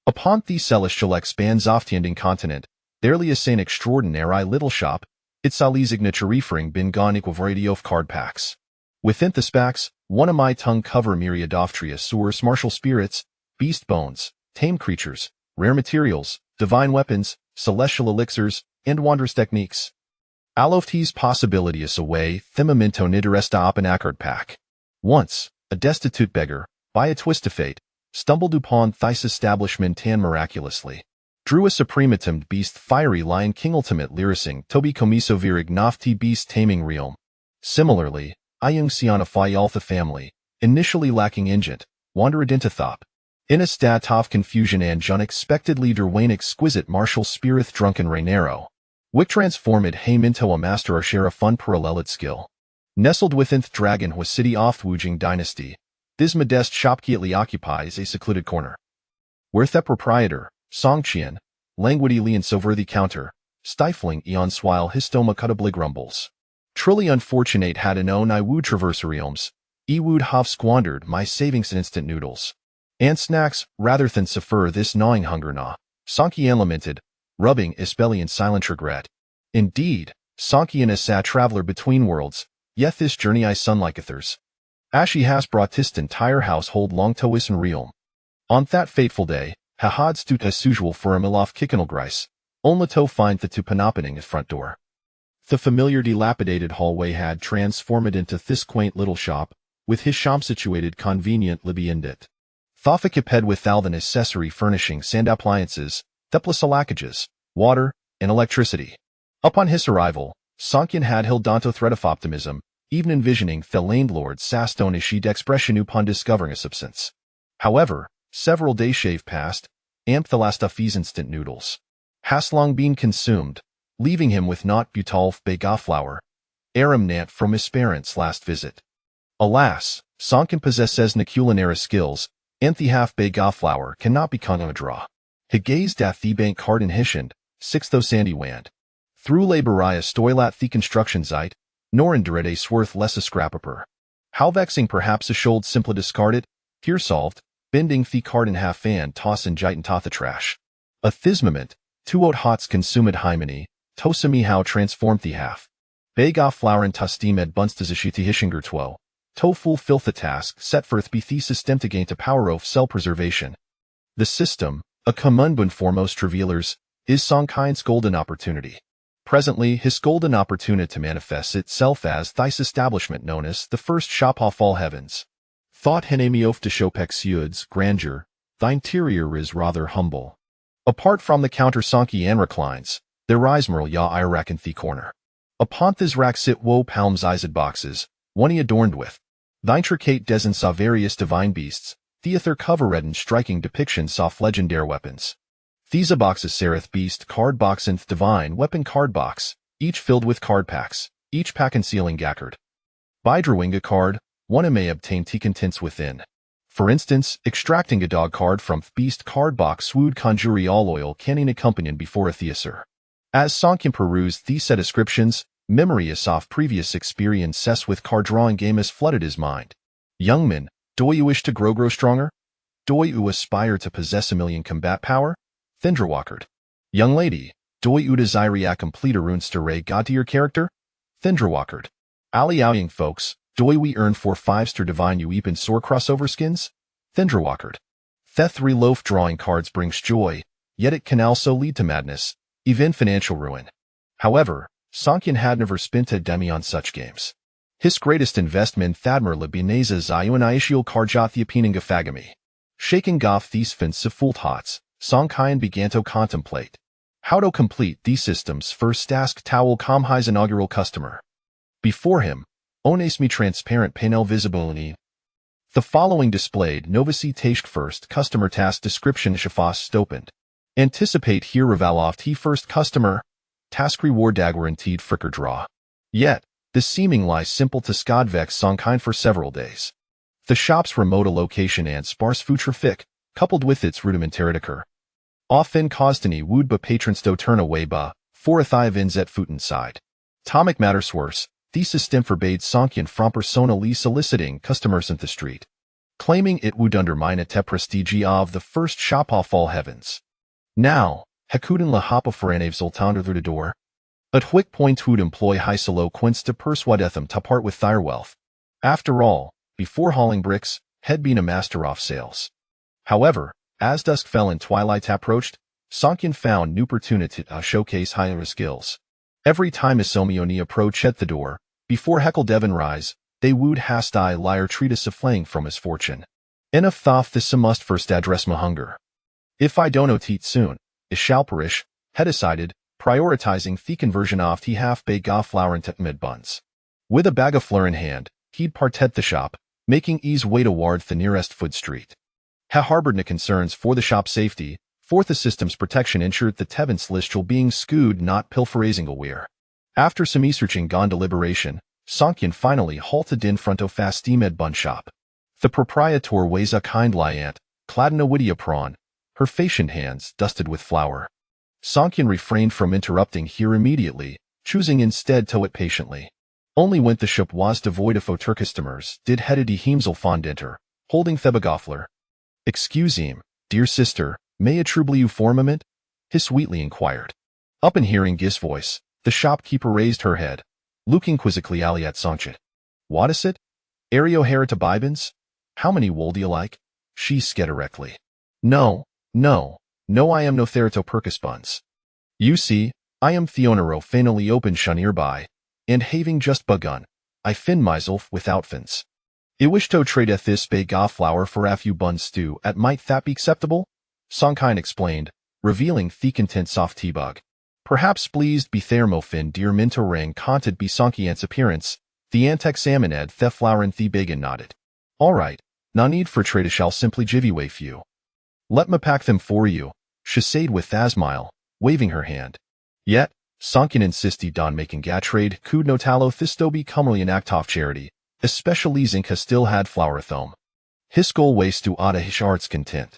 Upon the celestial expands auftiending continent, barely a saint extraordinaire I little shop, it's ali signaturifering bin gon equivariety of card packs. Within the specs, one of my tongue cover myriad oftria source martial spirits, beast bones, tame creatures, rare materials, divine weapons, celestial elixirs, and wondrous techniques. Aloftes possibilities away, thimamento nideresta op an acard pack. Once, a destitute beggar, by a twist of fate, stumbled upon thys establishment tan miraculously. Drew a suprematum beast fiery lion king ultimate lyrising tobi komiso virig nofti beast taming realm. Similarly, Ayung Sionify Alpha family, initially lacking ingent, wandered into thop. In a stat of confusion and unexpectedly derwane exquisite martial spirit drunken Rainero. Wick transformed hame into a master or share a fun paralleled skill. Nestled within the dragon was city of Wujing dynasty, this modest shopkeatly occupies a secluded corner. Where the proprietor, Song Qian, languidly and so worthy counter, stifling eons while his stomach blig rumbles. Truly unfortunate had an own I would traversariomes, would have squandered my savings in instant noodles. And snacks, rather than suffer this gnawing hunger gnaw. Songqian lamented, rubbing his belly in silent regret. Indeed, Songqian is a traveler between worlds, yet this journey I sunlikethers. Ashi has brought his entire household long to Wissen realm. On that fateful day, Hahad stood as usual for a milof kickenelgreis, only to find the two panopening his front door. The familiar dilapidated hallway had transformed into this quaint little shop, with his shop situated conveniently in it. Thothakiped with all the necessary furnishings and appliances, plus lackages, water, and electricity. Upon his arrival, Songqian had held onto thread of optimism, even envisioning the landlord's astonished expression upon discovering a substance. However, several days shave passed, and the last of these instant noodles has long been consumed, leaving him with not butalf bega flour, aram nant from his parents' last visit. Alas, Songqian possesses no culinary skills, and the half bega flour cannot become a draw. He gazed at the bank card in Hishand, 6th sandy wand. Through laboria stoilat the construction site, nor indred a sworth less a scrapaper. How vexing perhaps a should simply discard it, here solved, bending the card in half and tossin jitin to the trash. A thismament, tuot hots consumed hymeny, tosami how transformed the half. Bega flour and steamed bunstazishiti hishinger two. To fulfill the task set forth be the system to gain to power of cell preservation. The system, a communbun foremost revealers, is Songqian's golden opportunity. Presently, his golden opportunity to manifest itself as thys establishment known as the first shop off all heavens. Thought Henemiof de Chopexud's grandeur, the interior is rather humble. Apart from the counter Songqian reclines, there rise merle ya Iraq in the corner. Upon this rack sit woe palms ized boxes, one he adorned with. The intricate design saw various divine beasts, theather covered in striking depictions of legendary weapons. These boxes sereth beast card box and divine weapon card box, each filled with card packs, each pack concealing gackard. By drawing a card, one may obtain tea contents within. For instance, extracting a dog card from beast card box would conjure all oil canning accompanied before a theaser. As Songqian perused these descriptions, memory of previous experiences with card drawing game has flooded his mind. Young man, do you wish to grow stronger? Do you aspire to possess a million combat power? Thindrawalkard. Young lady, do you desire a complete runsteray god to your character? Thindrawalkard. Ali Aoying folks, do we earn 4 5-star divine you and sore crossover skins? Thindrawalkard. The 3 loaf drawing cards brings joy, yet it can also lead to madness, even financial ruin. However, Songqian had never spent a demi on such games. His greatest investment Thadmer Libineza Zayu and Aishiel Karjat the Apininga Fagami. Shaking off these fanciful thoughts, Songqian began to contemplate how to complete these systems first task towel Comhi's inaugural customer. Before him, Onesme transparent panel visibility. The following displayed Novici Tashk first customer task description Shafas opened. Anticipate here Revaloft he first customer, task reward guaranteed fricker draw. Yet, this seeming lies simple to Skadvex Songqian for several days. The shop's remote location and sparse food traffic, coupled with its rudimentary decor, often caused any would but patrons to turn away for a thigh vins at foot inside. Tomic matters worse, these system forbade Songqian from personally soliciting customers in the street. claiming it would undermine the prestige of the first shop off all heavens. Now, Hekuden la hapa faranev zoltander through the door. At which point would employ Hiselo quince to persuade them to part with their wealth. After all, before hauling bricks, had been a master of sales. However, as dusk fell and twilight approached, Sonkyan found new opportunity to showcase higher skills. Every time Isomioni approached at the door, before Heckle Devon rise, they would hast I liar treatise of flaying from his fortune. Enough thoth this must first address my hunger. If I don't eat soon, is shall perish, had decided, prioritizing the conversion of tea half-baked flour into mid buns. With a bag of flour in hand, he'd parted the shop, making ease way toward the nearest food street. Ha harbored no concerns for the shop's safety, for the system's protection ensured the Tevens listral being skewed not pilferazing aware. After some researching gone deliberation, Sonkyan finally halted in front of fast med bun shop. The proprietor weighs a kind liant, clad in a witty apron, her fashioned hands dusted with flour. Sonkyan refrained from interrupting here immediately, choosing instead to wait patiently. Only when the shop was devoid of otter customers did Heddy Heemsel fond enter, holding Thebagoffler. Excuse him, dear sister, may I trouble you for a moment? He sweetly inquired. Up in hearing Gis' voice, the shopkeeper raised her head, looking quizzically at Sonkyan. What is it? Ario Herita Bibens? How many wool do you like? She said directly. No, I am no Therato Percus buns. You see, I am Theonero finally open shun nearby, and having just begun, I fin myself without fins. I wish to trade this bag of flour for a few buns stew at might that be acceptable? Sonkyan explained, revealing the content soft tea bug. Perhaps pleased be thermofin dear minto rang conted be Sonkyan's appearance, the antexamined the flour and the bacon nodded. All right, no need for trade shall simply jivvy few. Let me pack them for you, she said with a smile, waving her hand. Yet, Sonkyan insisted on making gatrade could no talo thisto be comely an act of charity, especially Zinka still had flour thome. His goal waste to otta his heart's content.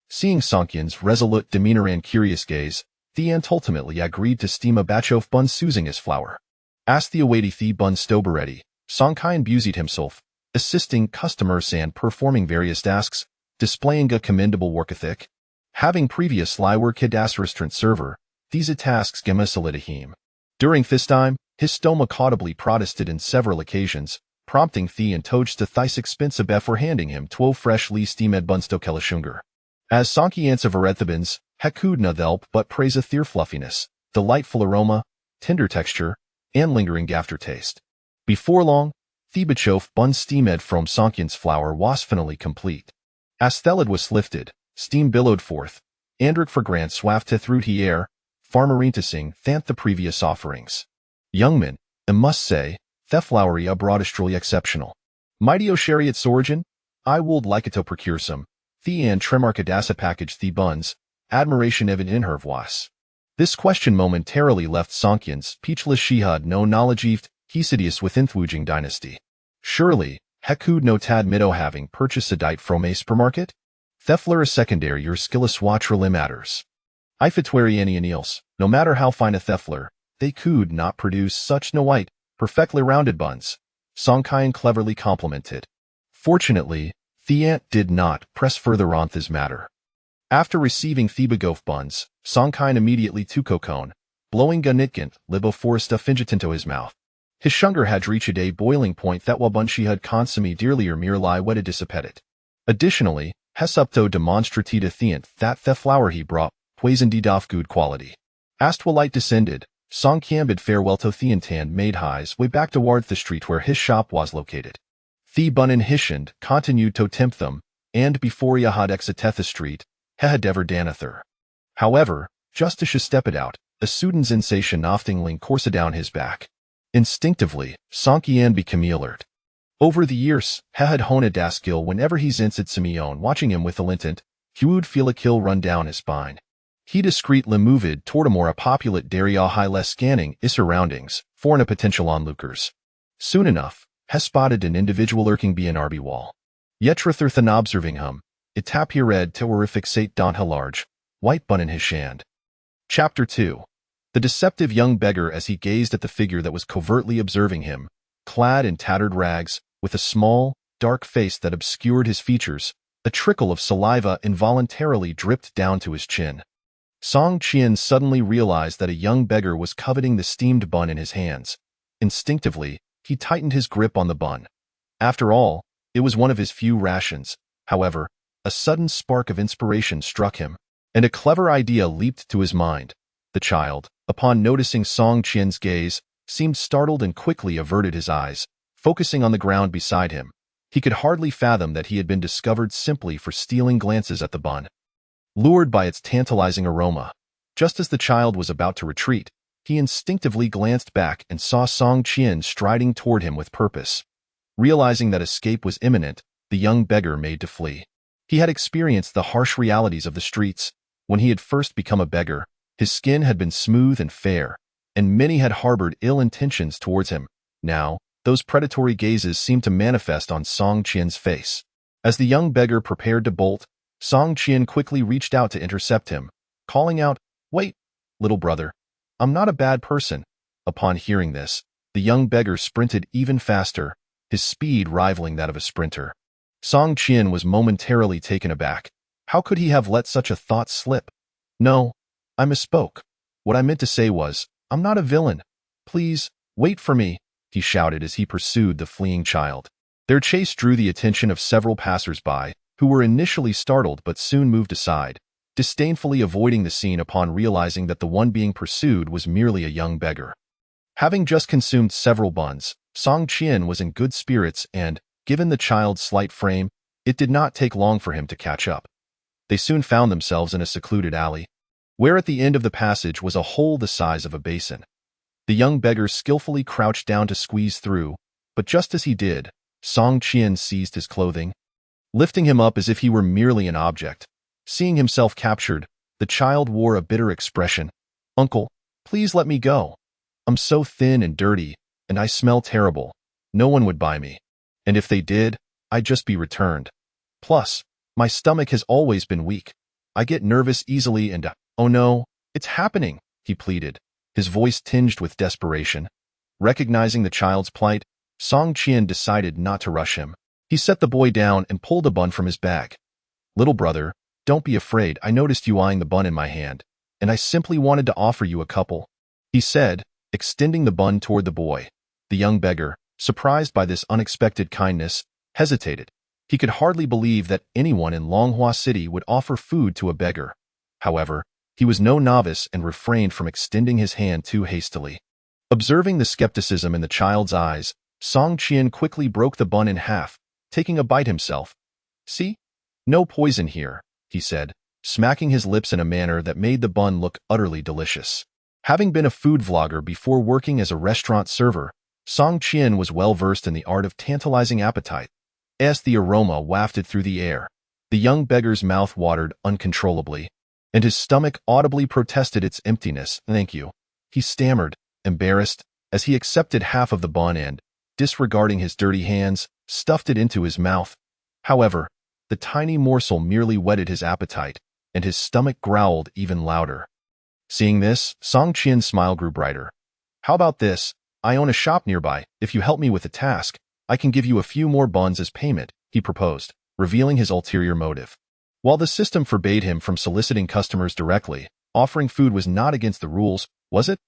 Seeing Sonkyan's resolute demeanor and curious gaze, the ant ultimately agreed to steam a batch of buns using his flour. Asked the awaiting the bun stobe ready, Sonkyan busied himself, assisting customers and performing various tasks, displaying a commendable work ethic. Having previously worked as restaurant server, these tasks gemissalid him. During this time, his stomach audibly protested on several occasions, prompting the and Toj to thrice expensive for handing him 12 freshly steamed buns to Kelishungar. As Sonkyan's of Arethibins, Hekudna thelp but praise a their fluffiness, delightful aroma, tender texture, and lingering aftertaste. Before long, the Bachof bun steamed from Sonkyan's flour was finally complete. As Thelid was lifted, steam billowed forth, Andric for Grant swafte through the air, farmarintising thank the previous offerings. Youngman, I must say, the flowery abroadistrally exceptional. Mighty o chariot's origin, I would like it to procure some, the and tremarkadasa package the buns, admiration evident in her voice. This question momentarily left Sonkyan's speechless. She had no knowledge of Hesidius within Thwujing dynasty. Surely, Hekud no tad middo having purchased a dite from a supermarket? Thefler is secondary your skillus watrally matters. I fitwariani anils, no matter how fine a thefler, they could not produce such no white, perfectly rounded buns. Sonkyan cleverly complimented. Fortunately, the ant did not press further on this matter. After receiving Thebagof buns, Sonkyan immediately took Kokon, blowing Ganitkant libo foresta finget into his mouth. His shunger had reached a boiling point that Wabunshi had consummé dearly or merely wedded dissipetit. Additionally, Hesupto demonstratita theant that the flour he brought, poisoned of good quality. As twilight descended, Sonkyan bid farewell to Theantan made highs way back toward the street where his shop was located. The Bunin Hishand continued to tempt them, and before he had exited the street, he had ever danather. However, just as she stepped out, a sudden sensation oftingling coursed down his back. Instinctively, Sonkyan became alert. Over the years, he had honed a skill whenever he sensed Simeon watching him with a intent, he would feel a chill run down his spine. He discreetly moved toward a more populate area high less scanning his surroundings, for a potential onlookers. Soon enough, he spotted an individual lurking behind the wall. Yet rather than observing him, it appeared to fixate on a large, white bun in his hand. Chapter 2. The deceptive young beggar as he gazed at the figure that was covertly observing him, clad in tattered rags, with a small, dark face that obscured his features, a trickle of saliva involuntarily dripped down to his chin. Song Qian suddenly realized that a young beggar was coveting the steamed bun in his hands. Instinctively, he tightened his grip on the bun. After all, it was one of his few rations. However, a sudden spark of inspiration struck him, and a clever idea leaped to his mind. The child, upon noticing Song Qian's gaze, seemed startled and quickly averted his eyes, focusing on the ground beside him. He could hardly fathom that he had been discovered simply for stealing glances at the bun. Lured by its tantalizing aroma, just as the child was about to retreat, he instinctively glanced back and saw Song Qian striding toward him with purpose. Realizing that escape was imminent, the young beggar made to flee. He had experienced the harsh realities of the streets. When he had first become a beggar, his skin had been smooth and fair, and many had harbored ill intentions towards him. Now, those predatory gazes seemed to manifest on Song Qian's face. As the young beggar prepared to bolt, Song Qian quickly reached out to intercept him, calling out, "Wait, little brother. I'm not a bad person." Upon hearing this, the young beggar sprinted even faster, his speed rivaling that of a sprinter. Song Qian was momentarily taken aback. How could he have let such a thought slip? "No, I misspoke. What I meant to say was, I'm not a villain. Please, wait for me," he shouted as he pursued the fleeing child. Their chase drew the attention of several passers-by, who were initially startled but soon moved aside, disdainfully avoiding the scene upon realizing that the one being pursued was merely a young beggar. Having just consumed several buns, Song Qian was in good spirits and, given the child's slight frame, it did not take long for him to catch up. They soon found themselves in a secluded alley, where at the end of the passage was a hole the size of a basin. The young beggar skillfully crouched down to squeeze through, but just as he did, Song Qian seized his clothing, lifting him up as if he were merely an object. Seeing himself captured, the child wore a bitter expression. "Uncle, please let me go. I'm so thin and dirty, and I smell terrible. No one would buy me. And if they did, I'd just be returned. Plus, my stomach has always been weak. I get nervous easily and, oh no, it's happening," he pleaded, his voice tinged with desperation. Recognizing the child's plight, Song Qian decided not to rush him. He set the boy down and pulled a bun from his bag. "Little brother, don't be afraid. I noticed you eyeing the bun in my hand, and I simply wanted to offer you a couple," he said, extending the bun toward the boy. The young beggar, surprised by this unexpected kindness, hesitated. He could hardly believe that anyone in Longhua City would offer food to a beggar. However, he was no novice and refrained from extending his hand too hastily. Observing the skepticism in the child's eyes, Song Qian quickly broke the bun in half, taking a bite himself. "See? No poison here," he said, smacking his lips in a manner that made the bun look utterly delicious. Having been a food vlogger before working as a restaurant server, Song Qian was well versed in the art of tantalizing appetite. As the aroma wafted through the air, the young beggar's mouth watered uncontrollably, and his stomach audibly protested its emptiness. "Thank you," he stammered, embarrassed, as he accepted half of the bun and, disregarding his dirty hands, stuffed it into his mouth. However, the tiny morsel merely whetted his appetite, and his stomach growled even louder. Seeing this, Song Qian's smile grew brighter. "How about this? I own a shop nearby. If you help me with the task, I can give you a few more buns as payment," he proposed, revealing his ulterior motive. While the system forbade him from soliciting customers directly, offering food was not against the rules, was it?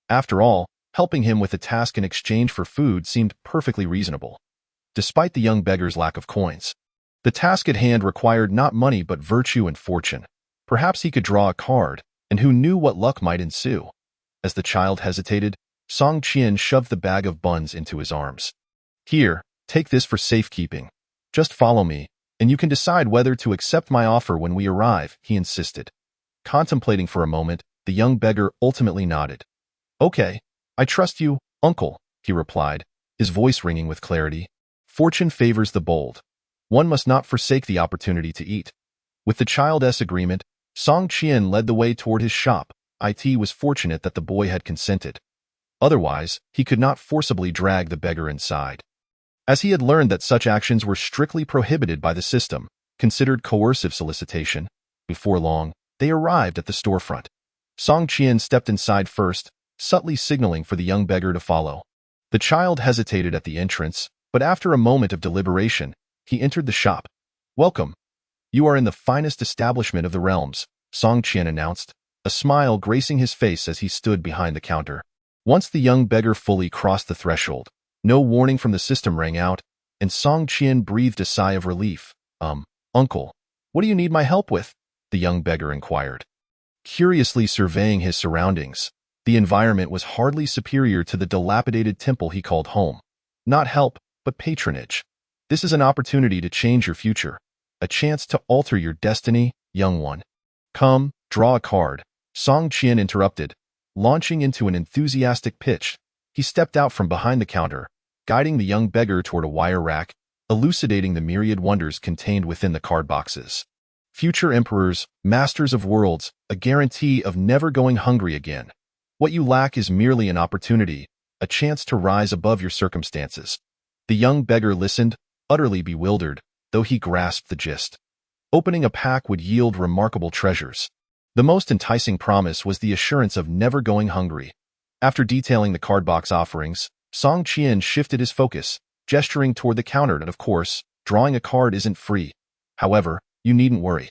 After all, helping him with the task in exchange for food seemed perfectly reasonable. Despite the young beggar's lack of coins, the task at hand required not money but virtue and fortune. Perhaps he could draw a card, and who knew what luck might ensue. As the child hesitated, Song Qian shoved the bag of buns into his arms. "Here, take this for safekeeping. Just follow me, and you can decide whether to accept my offer when we arrive," he insisted. Contemplating for a moment, the young beggar ultimately nodded. "Okay, I trust you, uncle," he replied, his voice ringing with clarity. "Fortune favors the bold. One must not forsake the opportunity to eat." With the child's agreement, Song Qian led the way toward his shop. It was fortunate that the boy had consented. Otherwise, he could not forcibly drag the beggar inside, as he had learned that such actions were strictly prohibited by the system, considered coercive solicitation. Before long, they arrived at the storefront. Song Qian stepped inside first, subtly signaling for the young beggar to follow. The child hesitated at the entrance, but after a moment of deliberation, he entered the shop. "Welcome. You are in the finest establishment of the realms," Song Qian announced, a smile gracing his face as he stood behind the counter. Once the young beggar fully crossed the threshold, no warning from the system rang out, and Song Qian breathed a sigh of relief. Uncle, what do you need my help with?" the young beggar inquired. Curiously surveying his surroundings, the environment was hardly superior to the dilapidated temple he called home. "Not help, but patronage. This is an opportunity to change your future, a chance to alter your destiny, young one." "Come, draw a card," Song Qian interrupted. Launching into an enthusiastic pitch, he stepped out from behind the counter, guiding the young beggar toward a wire rack, elucidating the myriad wonders contained within the card boxes. Future emperors, masters of worlds, a guarantee of never going hungry again. What you lack is merely an opportunity, a chance to rise above your circumstances. The young beggar listened, utterly bewildered, though he grasped the gist. Opening a pack would yield remarkable treasures. The most enticing promise was the assurance of never going hungry. After detailing the card box offerings, Song Qian shifted his focus, gesturing toward the counter that, of course, drawing a card isn't free. However, you needn't worry.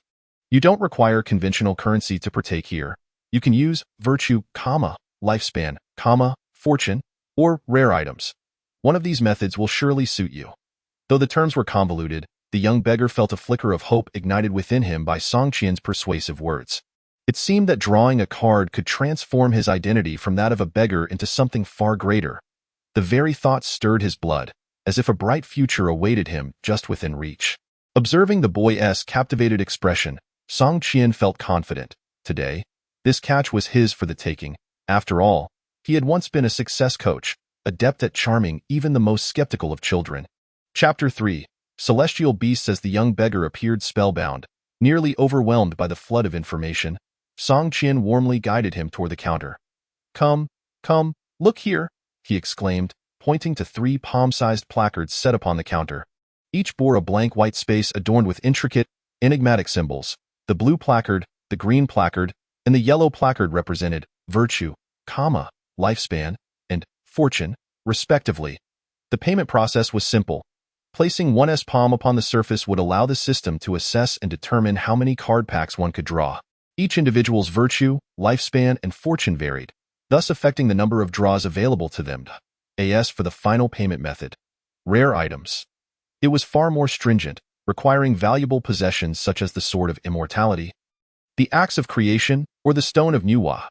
You don't require conventional currency to partake here. You can use virtue, lifespan, fortune, or rare items. One of these methods will surely suit you. Though the terms were convoluted, the young beggar felt a flicker of hope ignited within him by Song Qian's persuasive words. It seemed that drawing a card could transform his identity from that of a beggar into something far greater. The very thought stirred his blood, as if a bright future awaited him just within reach. Observing the boy's captivated expression, Song Qian felt confident. Today, this catch was his for the taking. After all, he had once been a success coach, adept at charming even the most skeptical of children. Chapter 3. Celestial Beasts. As the young beggar appeared spellbound, nearly overwhelmed by the flood of information, Song Qian warmly guided him toward the counter. Come, look here," he exclaimed, pointing to 3 palm-sized placards set upon the counter. Each bore a blank white space adorned with intricate, enigmatic symbols. The blue placard, the green placard, and the yellow placard represented virtue, lifespan, and fortune, respectively. The payment process was simple. Placing one's palm upon the surface would allow the system to assess and determine how many card packs one could draw. Each individual's virtue, lifespan, and fortune varied, thus affecting the number of draws available to them. As for the final payment method, rare items. It was far more stringent, requiring valuable possessions such as the Sword of Immortality, the Axe of Creation, or the Stone of Nuwa.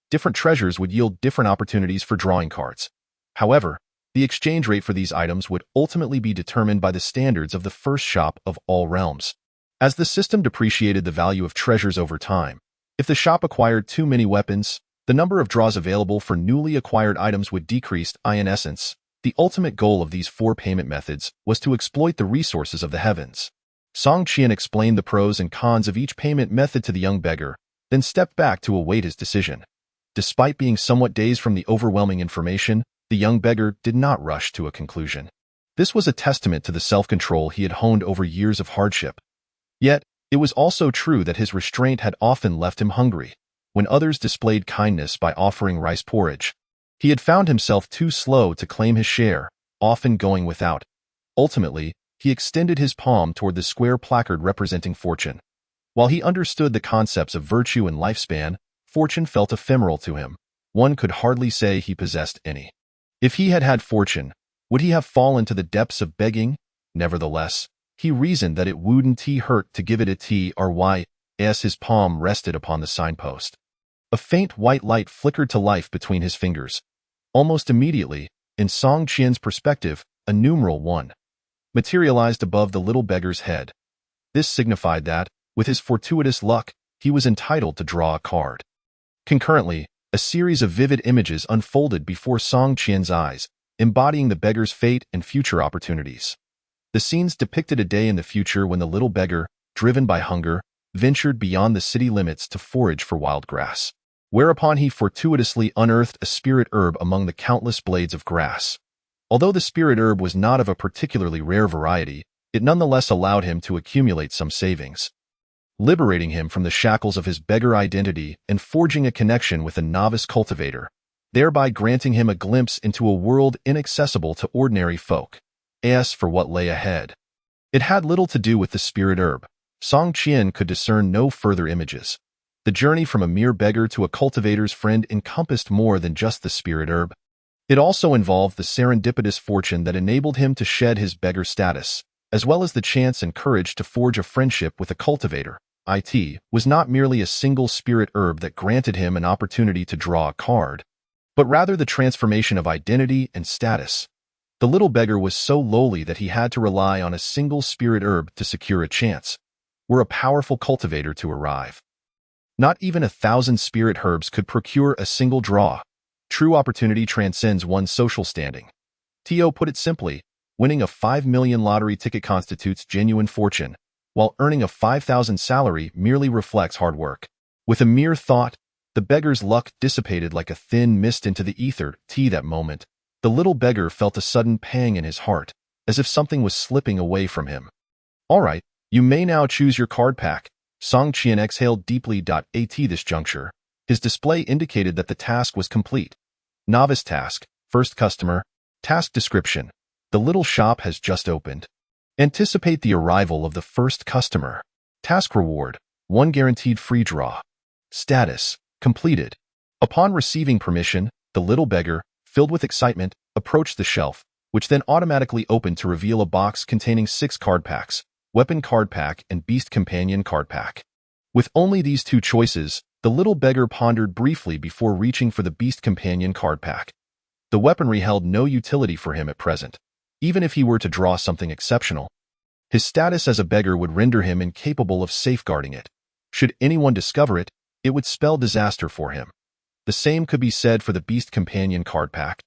Different treasures would yield different opportunities for drawing cards. However, the exchange rate for these items would ultimately be determined by the standards of the first shop of all realms. As the system depreciated the value of treasures over time, if the shop acquired too many weapons, the number of draws available for newly acquired items would decrease. In essence, the ultimate goal of these 4 payment methods was to exploit the resources of the heavens. Song Qian explained the pros and cons of each payment method to the young beggar, then stepped back to await his decision. Despite being somewhat dazed from the overwhelming information, the young beggar did not rush to a conclusion. This was a testament to the self-control he had honed over years of hardship. Yet, it was also true that his restraint had often left him hungry. When others displayed kindness by offering rice porridge, he had found himself too slow to claim his share, often going without. Ultimately, he extended his palm toward the square placard representing fortune. While he understood the concepts of virtue and lifespan, fortune felt ephemeral to him. One could hardly say he possessed any. If he had had fortune, would he have fallen to the depths of begging? Nevertheless, he reasoned that it wouldn't hurt to give it a try, as his palm rested upon the signpost. A faint white light flickered to life between his fingers. Almost immediately, in Song Qian's perspective, a numeral 1 materialized above the little beggar's head. This signified that, with his fortuitous luck, he was entitled to draw a card. Concurrently, a series of vivid images unfolded before Song Qian's eyes, embodying the beggar's fate and future opportunities. The scenes depicted a day in the future when the little beggar, driven by hunger, ventured beyond the city limits to forage for wild grass, whereupon he fortuitously unearthed a spirit herb among the countless blades of grass. Although the spirit herb was not of a particularly rare variety, it nonetheless allowed him to accumulate some savings, liberating him from the shackles of his beggar identity and forging a connection with a novice cultivator, thereby granting him a glimpse into a world inaccessible to ordinary folk. As for what lay ahead, It had little to do with the spirit herb. Song Qian could discern no further images. The journey from a mere beggar to a cultivator's friend encompassed more than just the spirit herb. It also involved the serendipitous fortune that enabled him to shed his beggar status, as well as the chance and courage to forge a friendship with a cultivator. It was not merely a single spirit herb that granted him an opportunity to draw a card, but rather the transformation of identity and status. The little beggar was so lowly that he had to rely on a single spirit herb to secure a chance, were a powerful cultivator to arrive. Not even 1,000 spirit herbs could procure a single draw. True opportunity transcends one's social standing. Tio put it simply, winning a 5 million lottery ticket constitutes genuine fortune, while earning a 5,000 salary merely reflects hard work. With a mere thought, the beggar's luck dissipated like a thin mist into the ether. That moment, the little beggar felt a sudden pang in his heart, as if something was slipping away from him. All right, you may now choose your card pack. Song Qian exhaled deeply. At this juncture, his display indicated that the task was complete. Novice task, first customer, task description. The little shop has just opened. Anticipate the arrival of the first customer. Task reward, 1 guaranteed free draw. Status, completed. Upon receiving permission, the little beggar, filled with excitement, approached the shelf, which then automatically opened to reveal a box containing 6 card packs, Weapon Card Pack and Beast Companion Card Pack. With only these 2 choices, the little beggar pondered briefly before reaching for the Beast Companion Card Pack. The weaponry held no utility for him at present, even if he were to draw something exceptional. His status as a beggar would render him incapable of safeguarding it. Should anyone discover it, it would spell disaster for him. The same could be said for the Beast Companion Card Pack.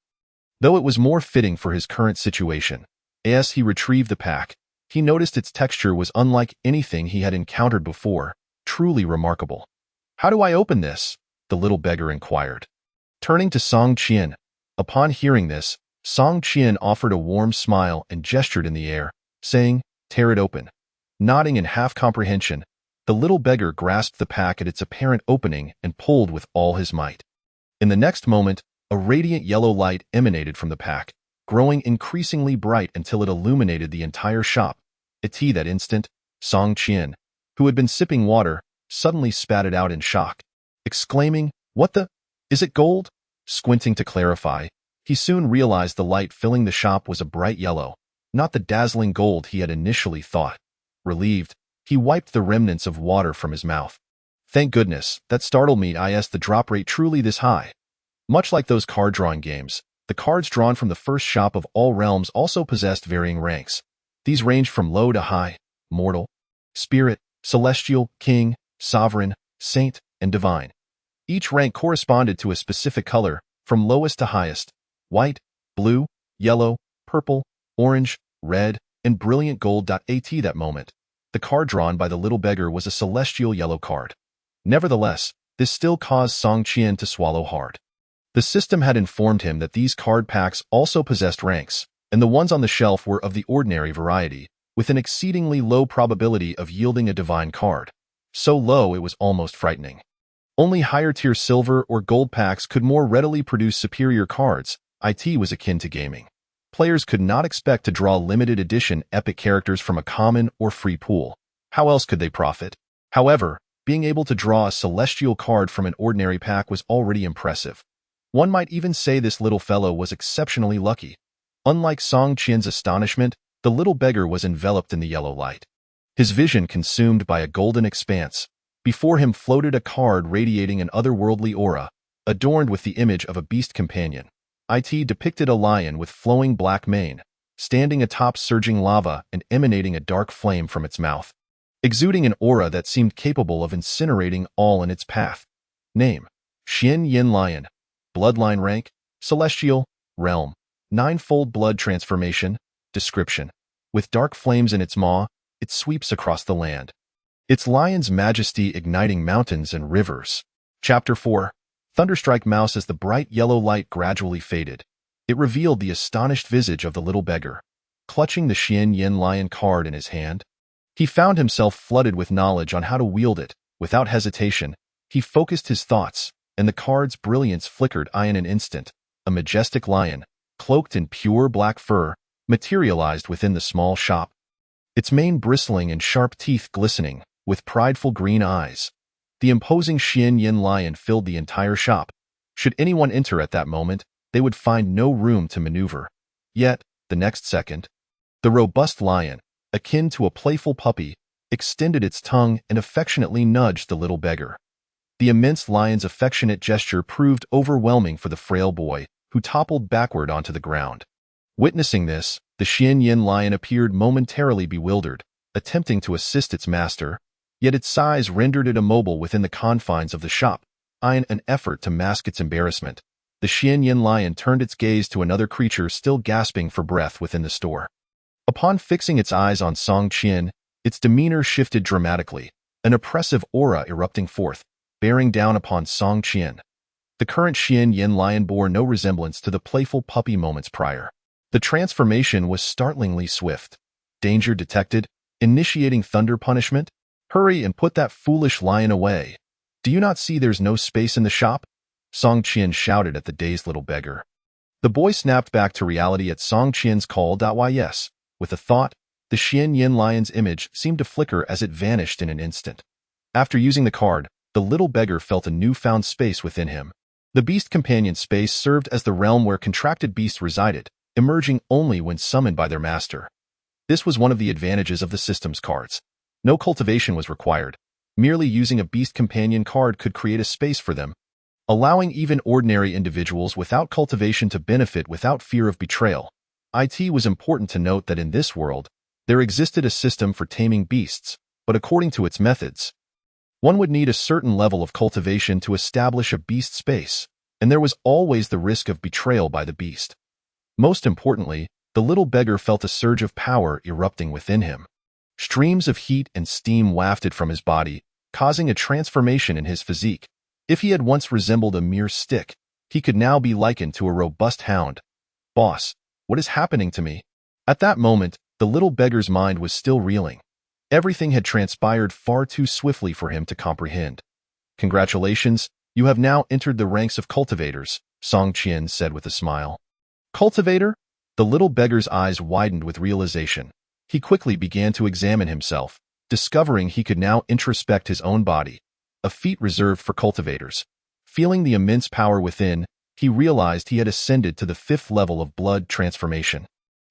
Though it was more fitting for his current situation, as he retrieved the pack, he noticed its texture was unlike anything he had encountered before, truly remarkable. How do I open this? The little beggar inquired. Turning to Song Qian. Upon hearing this, Song Qian offered a warm smile and gestured in the air, saying, "Tear it open." Nodding in half-comprehension, the little beggar grasped the pack at its apparent opening and pulled with all his might. In the next moment, a radiant yellow light emanated from the pack, growing increasingly bright until it illuminated the entire shop. At that instant, Song Qian, who had been sipping water, suddenly spat it out in shock, exclaiming, "What the? Is it gold?" Squinting to clarify, he soon realized the light filling the shop was a bright yellow, not the dazzling gold he had initially thought. Relieved, he wiped the remnants of water from his mouth. Thank goodness, that startled me. The drop rate truly this high. Much like those card drawing games, the cards drawn from the first shop of all realms also possessed varying ranks. These ranged from low to high, mortal, spirit, celestial, king, sovereign, saint, and divine. Each rank corresponded to a specific color, from lowest to highest: white, blue, yellow, purple, orange, red, and brilliant gold. At that moment, the card drawn by the little beggar was a celestial yellow card. Nevertheless, this still caused Song Qian to swallow hard. The system had informed him that these card packs also possessed ranks, and the ones on the shelf were of the ordinary variety, with an exceedingly low probability of yielding a divine card. So low it was almost frightening. Only higher-tier silver or gold packs could more readily produce superior cards. It was akin to gaming. Players could not expect to draw limited edition epic characters from a common or free pool. How else could they profit? However, being able to draw a celestial card from an ordinary pack was already impressive. One might even say this little fellow was exceptionally lucky. Unlike Song Qian's astonishment, the little beggar was enveloped in the yellow light, his vision consumed by a golden expanse. Before him floated a card radiating an otherworldly aura, adorned with the image of a beast companion. It depicted a lion with flowing black mane, standing atop surging lava and emanating a dark flame from its mouth, exuding an aura that seemed capable of incinerating all in its path. Name: Xian Yin Lion. Bloodline rank: Celestial. Realm: Ninefold blood transformation. Description: with dark flames in its maw, it sweeps across the land, its lion's majesty igniting mountains and rivers. Chapter 4. Thunderstrike Mouse. As the bright yellow light gradually faded, it revealed the astonished visage of the little beggar. Clutching the Xian Yin Lion card in his hand, he found himself flooded with knowledge on how to wield it. Without hesitation, he focused his thoughts, and the card's brilliance flickered in an instant. A majestic lion, cloaked in pure black fur, materialized within the small shop. its mane bristling and sharp teeth glistening, with prideful green eyes. The imposing Xian Yin lion filled the entire shop. Should anyone enter at that moment, they would find no room to maneuver. Yet, the next second, the robust lion, akin to a playful puppy, extended its tongue and affectionately nudged the little beggar. The immense lion's affectionate gesture proved overwhelming for the frail boy, who toppled backward onto the ground. Witnessing this, the Xian Yin lion appeared momentarily bewildered, attempting to assist its master, yet its size rendered it immobile within the confines of the shop. In an effort to mask its embarrassment, the Xian Yin lion turned its gaze to another creature still gasping for breath within the store. Upon fixing its eyes on Song Qian, its demeanor shifted dramatically, an oppressive aura erupting forth, bearing down upon Song Qian. The current Xian Yin lion bore no resemblance to the playful puppy moments prior. The transformation was startlingly swift. Danger detected, initiating thunder punishment? Hurry and put that foolish lion away. Do you not see there's no space in the shop? Song Qian shouted at the dazed little beggar. The boy snapped back to reality at Song Qian's call. Yes. With a thought, the Xian Yin lion's image seemed to flicker as it vanished in an instant. After using the card, the little beggar felt a newfound space within him. The beast companion space served as the realm where contracted beasts resided, emerging only when summoned by their master. This was one of the advantages of the system's cards. No cultivation was required. Merely using a beast companion card could create a space for them, allowing even ordinary individuals without cultivation to benefit without fear of betrayal. It was important to note that in this world, there existed a system for taming beasts, but according to its methods, one would need a certain level of cultivation to establish a beast space, and there was always the risk of betrayal by the beast. Most importantly, the little beggar felt a surge of power erupting within him. Streams of heat and steam wafted from his body, causing a transformation in his physique. If he had once resembled a mere stick, he could now be likened to a robust hound. Boss, what is happening to me? At that moment, the little beggar's mind was still reeling. Everything had transpired far too swiftly for him to comprehend. Congratulations, you have now entered the ranks of cultivators, Song Qian said with a smile. Cultivator? The little beggar's eyes widened with realization. He quickly began to examine himself, discovering he could now introspect his own body, a feat reserved for cultivators. Feeling the immense power within, he realized he had ascended to the 5th level of blood transformation.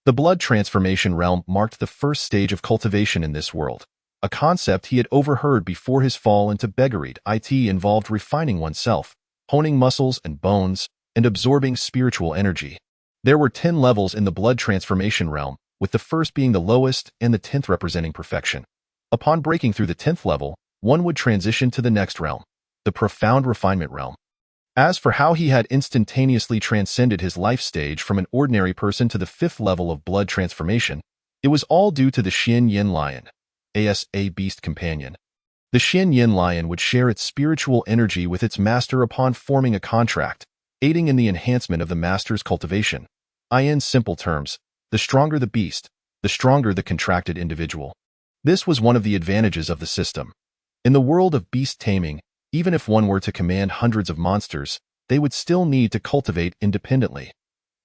The blood transformation realm marked the first stage of cultivation in this world, a concept he had overheard before his fall into beggary. It involved refining oneself, honing muscles and bones, and absorbing spiritual energy. There were 10 levels in the blood transformation realm, with the first being the lowest and the 10th representing perfection. Upon breaking through the 10th level, one would transition to the next realm, the profound refinement realm. As for how he had instantaneously transcended his life stage from an ordinary person to the 5th level of blood transformation, it was all due to the Xian Yin lion, a beast companion. The Xian Yin lion would share its spiritual energy with its master upon forming a contract, aiding in the enhancement of the master's cultivation. In simple terms, the stronger the beast, the stronger the contracted individual. This was one of the advantages of the system. In the world of beast taming, even if one were to command hundreds of monsters, they would still need to cultivate independently.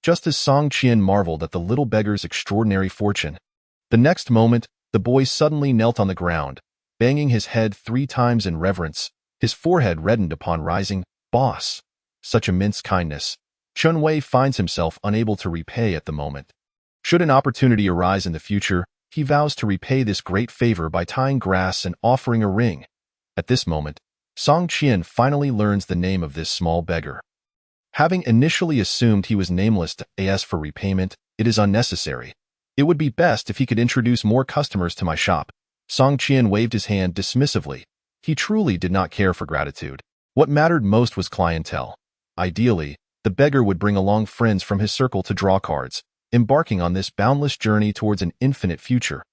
Just as Song Qian marveled at the little beggar's extraordinary fortune, the next moment, the boy suddenly knelt on the ground, banging his head 3 times in reverence, his forehead reddened upon rising. Boss! Such immense kindness. Chun Wei finds himself unable to repay at the moment. Should an opportunity arise in the future, he vows to repay this great favor by tying grass and offering a ring. At this moment, Song Qian finally learns the name of this small beggar. Having initially assumed he was nameless to ask for repayment, it is unnecessary. It would be best if he could introduce more customers to my shop. Song Qian waved his hand dismissively. He truly did not care for gratitude. What mattered most was clientele. Ideally, the beggar would bring along friends from his circle to draw cards, embarking on this boundless journey towards an infinite future.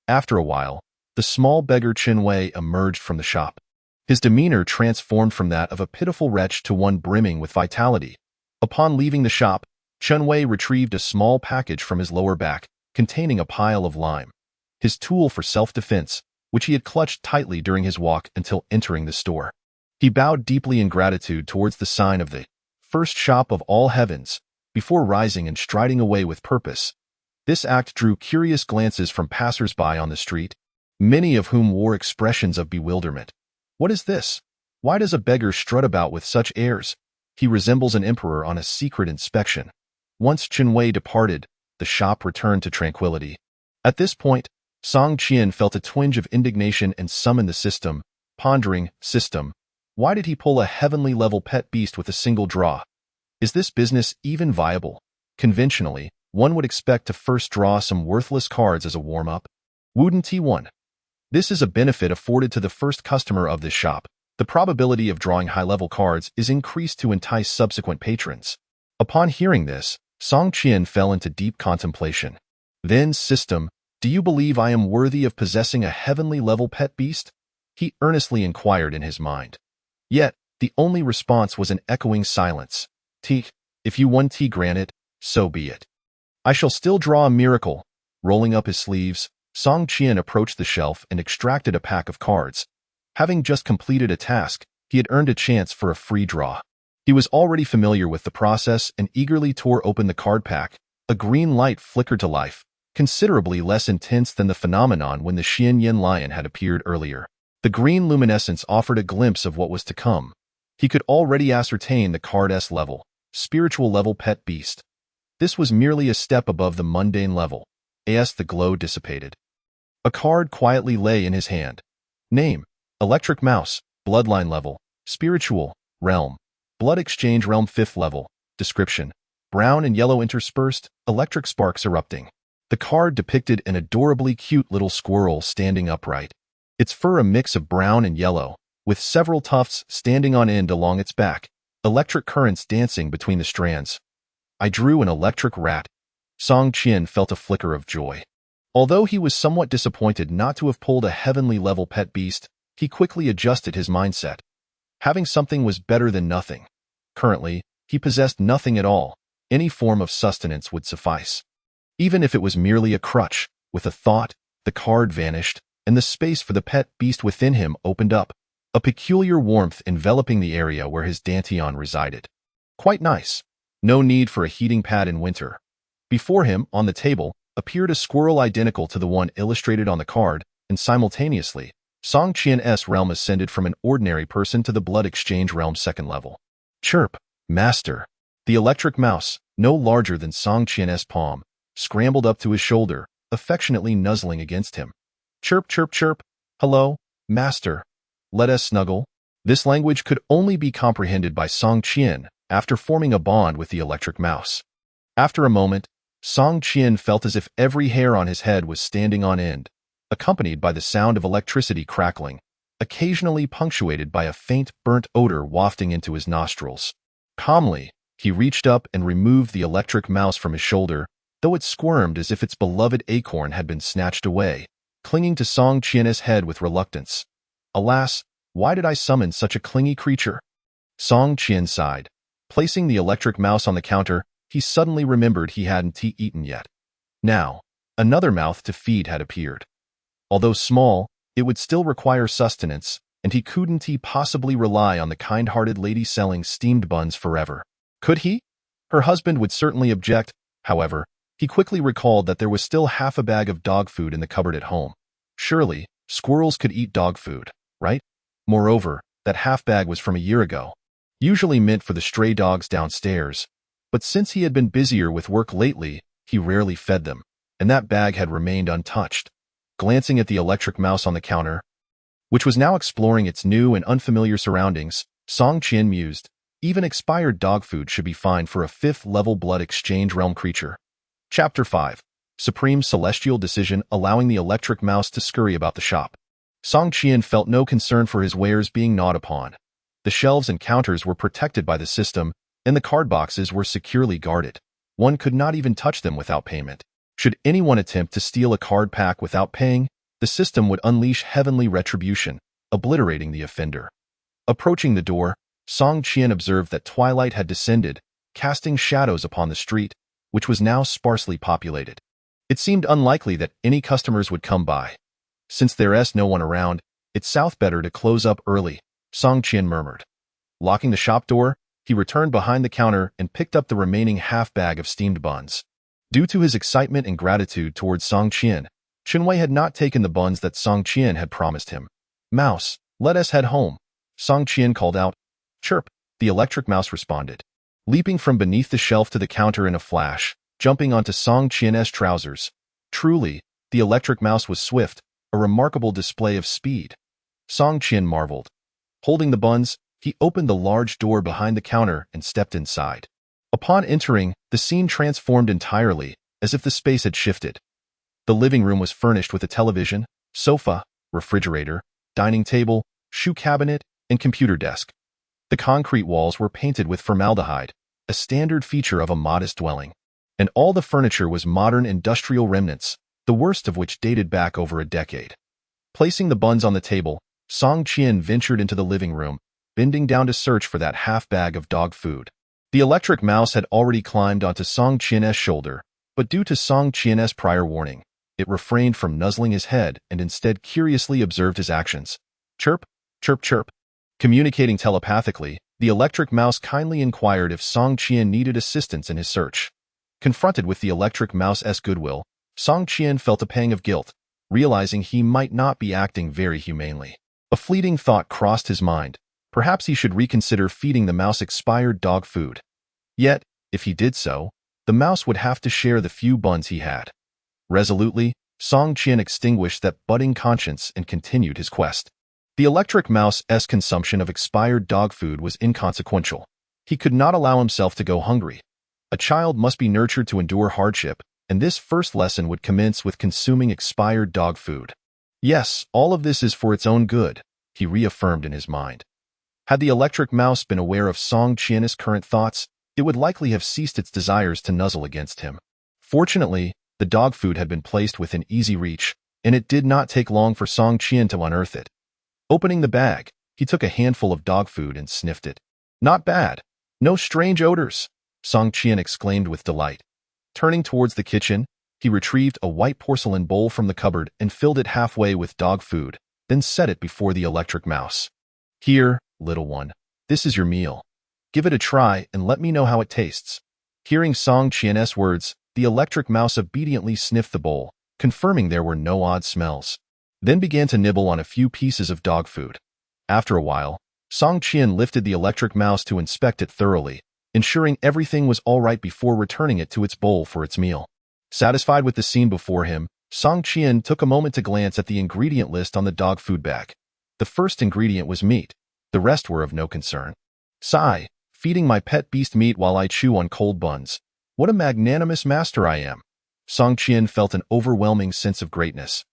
After a while, the small beggar Chun Wei emerged from the shop. His demeanor transformed from that of a pitiful wretch to one brimming with vitality. Upon leaving the shop, Chun Wei retrieved a small package from his lower back, containing a pile of lime, his tool for self-defense, which he had clutched tightly during his walk until entering the store. He bowed deeply in gratitude towards the sign of the first shop of all heavens, before rising and striding away with purpose. This act drew curious glances from passers-by on the street, many of whom wore expressions of bewilderment. What is this? Why does a beggar strut about with such airs? He resembles an emperor on a secret inspection. Once Chen Wei departed, the shop returned to tranquility. At this point, Song Qian felt a twinge of indignation and summoned the system, pondering, system, why did he pull a heavenly level pet beast with a single draw? Is this business even viable? Conventionally, one would expect to first draw some worthless cards as a warm-up. Wouldn't T1. This is a benefit afforded to the first customer of this shop. The probability of drawing high-level cards is increased to entice subsequent patrons. Upon hearing this, Song Qian fell into deep contemplation. Then, system, do you believe I am worthy of possessing a heavenly level pet beast? He earnestly inquired in his mind. Yet, the only response was an echoing silence. If you want T granted, so be it. I shall still draw a miracle. Rolling up his sleeves, Song Qian approached the shelf and extracted a pack of cards. Having just completed a task, he had earned a chance for a free draw. He was already familiar with the process and eagerly tore open the card pack. A green light flickered to life, considerably less intense than the phenomenon when the Xianyan lion had appeared earlier. The green luminescence offered a glimpse of what was to come. He could already ascertain the card S level, spiritual level pet beast. This was merely a step above the mundane level. As the glow dissipated, a card quietly lay in his hand. Name: Electric Mouse, Bloodline level, Spiritual, Realm, Blood Exchange Realm 5th level. Description: brown and yellow interspersed, electric sparks erupting. The card depicted an adorably cute little squirrel standing upright. Its fur a mix of brown and yellow, with several tufts standing on end along its back, electric currents dancing between the strands. I drew an electric rat. Song Qian felt a flicker of joy. Although he was somewhat disappointed not to have pulled a heavenly level pet beast, he quickly adjusted his mindset. Having something was better than nothing. Currently, he possessed nothing at all. Any form of sustenance would suffice. Even if it was merely a crutch, with a thought, the card vanished, and the space for the pet beast within him opened up, a peculiar warmth enveloping the area where his Dantian resided. Quite nice. No need for a heating pad in winter. Before him, on the table, appeared a squirrel identical to the one illustrated on the card, and simultaneously, Song Qian's realm ascended from an ordinary person to the Blood Exchange realm 2nd level. Chirp, master. The electric mouse, no larger than Song Qian's palm, scrambled up to his shoulder, affectionately nuzzling against him. Chirp, chirp, chirp. Hello, master. Let us snuggle. This language could only be comprehended by Song Qian after forming a bond with the electric mouse. After a moment, Song Qian felt as if every hair on his head was standing on end, accompanied by the sound of electricity crackling, occasionally punctuated by a faint burnt odor wafting into his nostrils. Calmly, he reached up and removed the electric mouse from his shoulder, though it squirmed as if its beloved acorn had been snatched away, clinging to Song Qian's head with reluctance. Alas, why did I summon such a clingy creature? Song Qian sighed. Placing the electric mouse on the counter, he suddenly remembered he hadn't eaten yet. Now, another mouth to feed had appeared. Although small, it would still require sustenance, and he couldn't possibly rely on the kind-hearted lady selling steamed buns forever. Could he? Her husband would certainly object. However, he quickly recalled that there was still half a bag of dog food in the cupboard at home. Surely, squirrels could eat dog food, right? Moreover, that half bag was from a year ago, usually meant for the stray dogs downstairs. But since he had been busier with work lately, he rarely fed them, and that bag had remained untouched. Glancing at the electric mouse on the counter, which was now exploring its new and unfamiliar surroundings, Song Qian mused, even expired dog food should be fine for a 5th-level Blood Exchange realm creature. Chapter 5. Supreme Celestial Decision allowing the electric mouse to scurry about the shop. Song Qian felt no concern for his wares being gnawed upon. The shelves and counters were protected by the system, and the card boxes were securely guarded. One could not even touch them without payment. Should anyone attempt to steal a card pack without paying, the system would unleash heavenly retribution, obliterating the offender. Approaching the door, Song Qian observed that twilight had descended, casting shadows upon the street, which was now sparsely populated. It seemed unlikely that any customers would come by. Since there's no one around, it's better to close up early, Song Qian murmured. Locking the shop door, he returned behind the counter and picked up the remaining half bag of steamed buns. Due to his excitement and gratitude towards Song Qian, Chenwei had not taken the buns that Song Qian had promised him. "Mouse, let us head home," Song Qian called out. "Chirp," the electric mouse responded, leaping from beneath the shelf to the counter in a flash, jumping onto Song Qian's trousers. Truly, the electric mouse was swift, a remarkable display of speed. Song Qian marveled. Holding the buns, he opened the large door behind the counter and stepped inside. Upon entering, the scene transformed entirely, as if the space had shifted. The living room was furnished with a television, sofa, refrigerator, dining table, shoe cabinet, and computer desk. The concrete walls were painted with formaldehyde, a standard feature of a modest dwelling. And all the furniture was modern industrial remnants, the worst of which dated back over a decade. Placing the buns on the table, Song Qian ventured into the living room, bending down to search for that half bag of dog food. The electric mouse had already climbed onto Song Qian's shoulder, but due to Song Qian's prior warning, it refrained from nuzzling his head and instead curiously observed his actions. Chirp, chirp, chirp. Communicating telepathically, the electric mouse kindly inquired if Song Qian needed assistance in his search. Confronted with the electric mouse's goodwill, Song Qian felt a pang of guilt, realizing he might not be acting very humanely. A fleeting thought crossed his mind. Perhaps he should reconsider feeding the mouse expired dog food. Yet, if he did so, the mouse would have to share the few buns he had. Resolutely, Song Qian extinguished that budding conscience and continued his quest. The electric mouse's consumption of expired dog food was inconsequential. He could not allow himself to go hungry. A child must be nurtured to endure hardship, and this first lesson would commence with consuming expired dog food. Yes, all of this is for its own good, he reaffirmed in his mind. Had the electric mouse been aware of Song Qian's current thoughts, it would likely have ceased its desires to nuzzle against him. Fortunately, the dog food had been placed within easy reach, and it did not take long for Song Qian to unearth it. Opening the bag, he took a handful of dog food and sniffed it. "Not bad. No strange odors," Song Qian exclaimed with delight. Turning towards the kitchen, he retrieved a white porcelain bowl from the cupboard and filled it halfway with dog food, then set it before the electric mouse. "Here, little one, this is your meal. Give it a try and let me know how it tastes." Hearing Song Qian's words, the electric mouse obediently sniffed the bowl, confirming there were no odd smells, then began to nibble on a few pieces of dog food. After a while, Song Qian lifted the electric mouse to inspect it thoroughly, ensuring everything was all right before returning it to its bowl for its meal. Satisfied with the scene before him, Song Qian took a moment to glance at the ingredient list on the dog food bag. The first ingredient was meat. The rest were of no concern. Sigh, feeding my pet beast meat while I chew on cold buns. What a magnanimous master I am. Song Qian felt an overwhelming sense of greatness.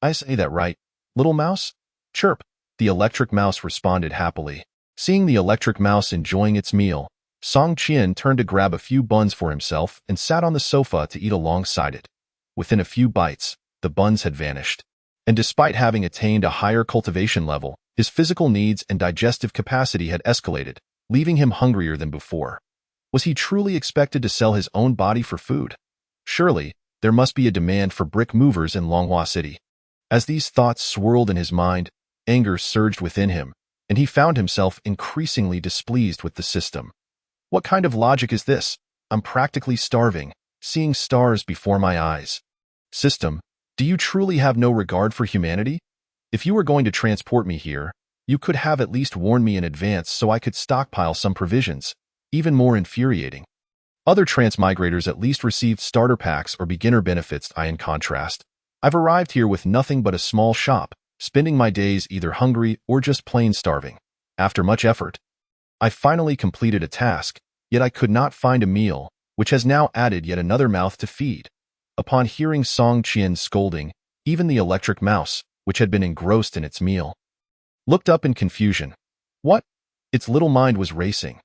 "I say that right, little mouse?" "Chirp," the electric mouse responded happily. Seeing the electric mouse enjoying its meal, Song Qian turned to grab a few buns for himself and sat on the sofa to eat alongside it. Within a few bites, the buns had vanished. And despite having attained a higher cultivation level, his physical needs and digestive capacity had escalated, leaving him hungrier than before. Was he truly expected to sell his own body for food? Surely, there must be a demand for brick movers in Longhua City. As these thoughts swirled in his mind, anger surged within him, and he found himself increasingly displeased with the system. What kind of logic is this? I'm practically starving, seeing stars before my eyes. System, do you truly have no regard for humanity? If you were going to transport me here, you could have at least warned me in advance so I could stockpile some provisions. Even more infuriating. Other transmigrators at least received starter packs or beginner benefits. In contrast, I've arrived here with nothing but a small shop, spending my days either hungry or just plain starving. After much effort, I finally completed a task, yet I could not find a meal, which has now added yet another mouth to feed. Upon hearing Song Qian's scolding, even the electric mouse, which had been engrossed in its meal, looked up in confusion. What? Its little mind was racing.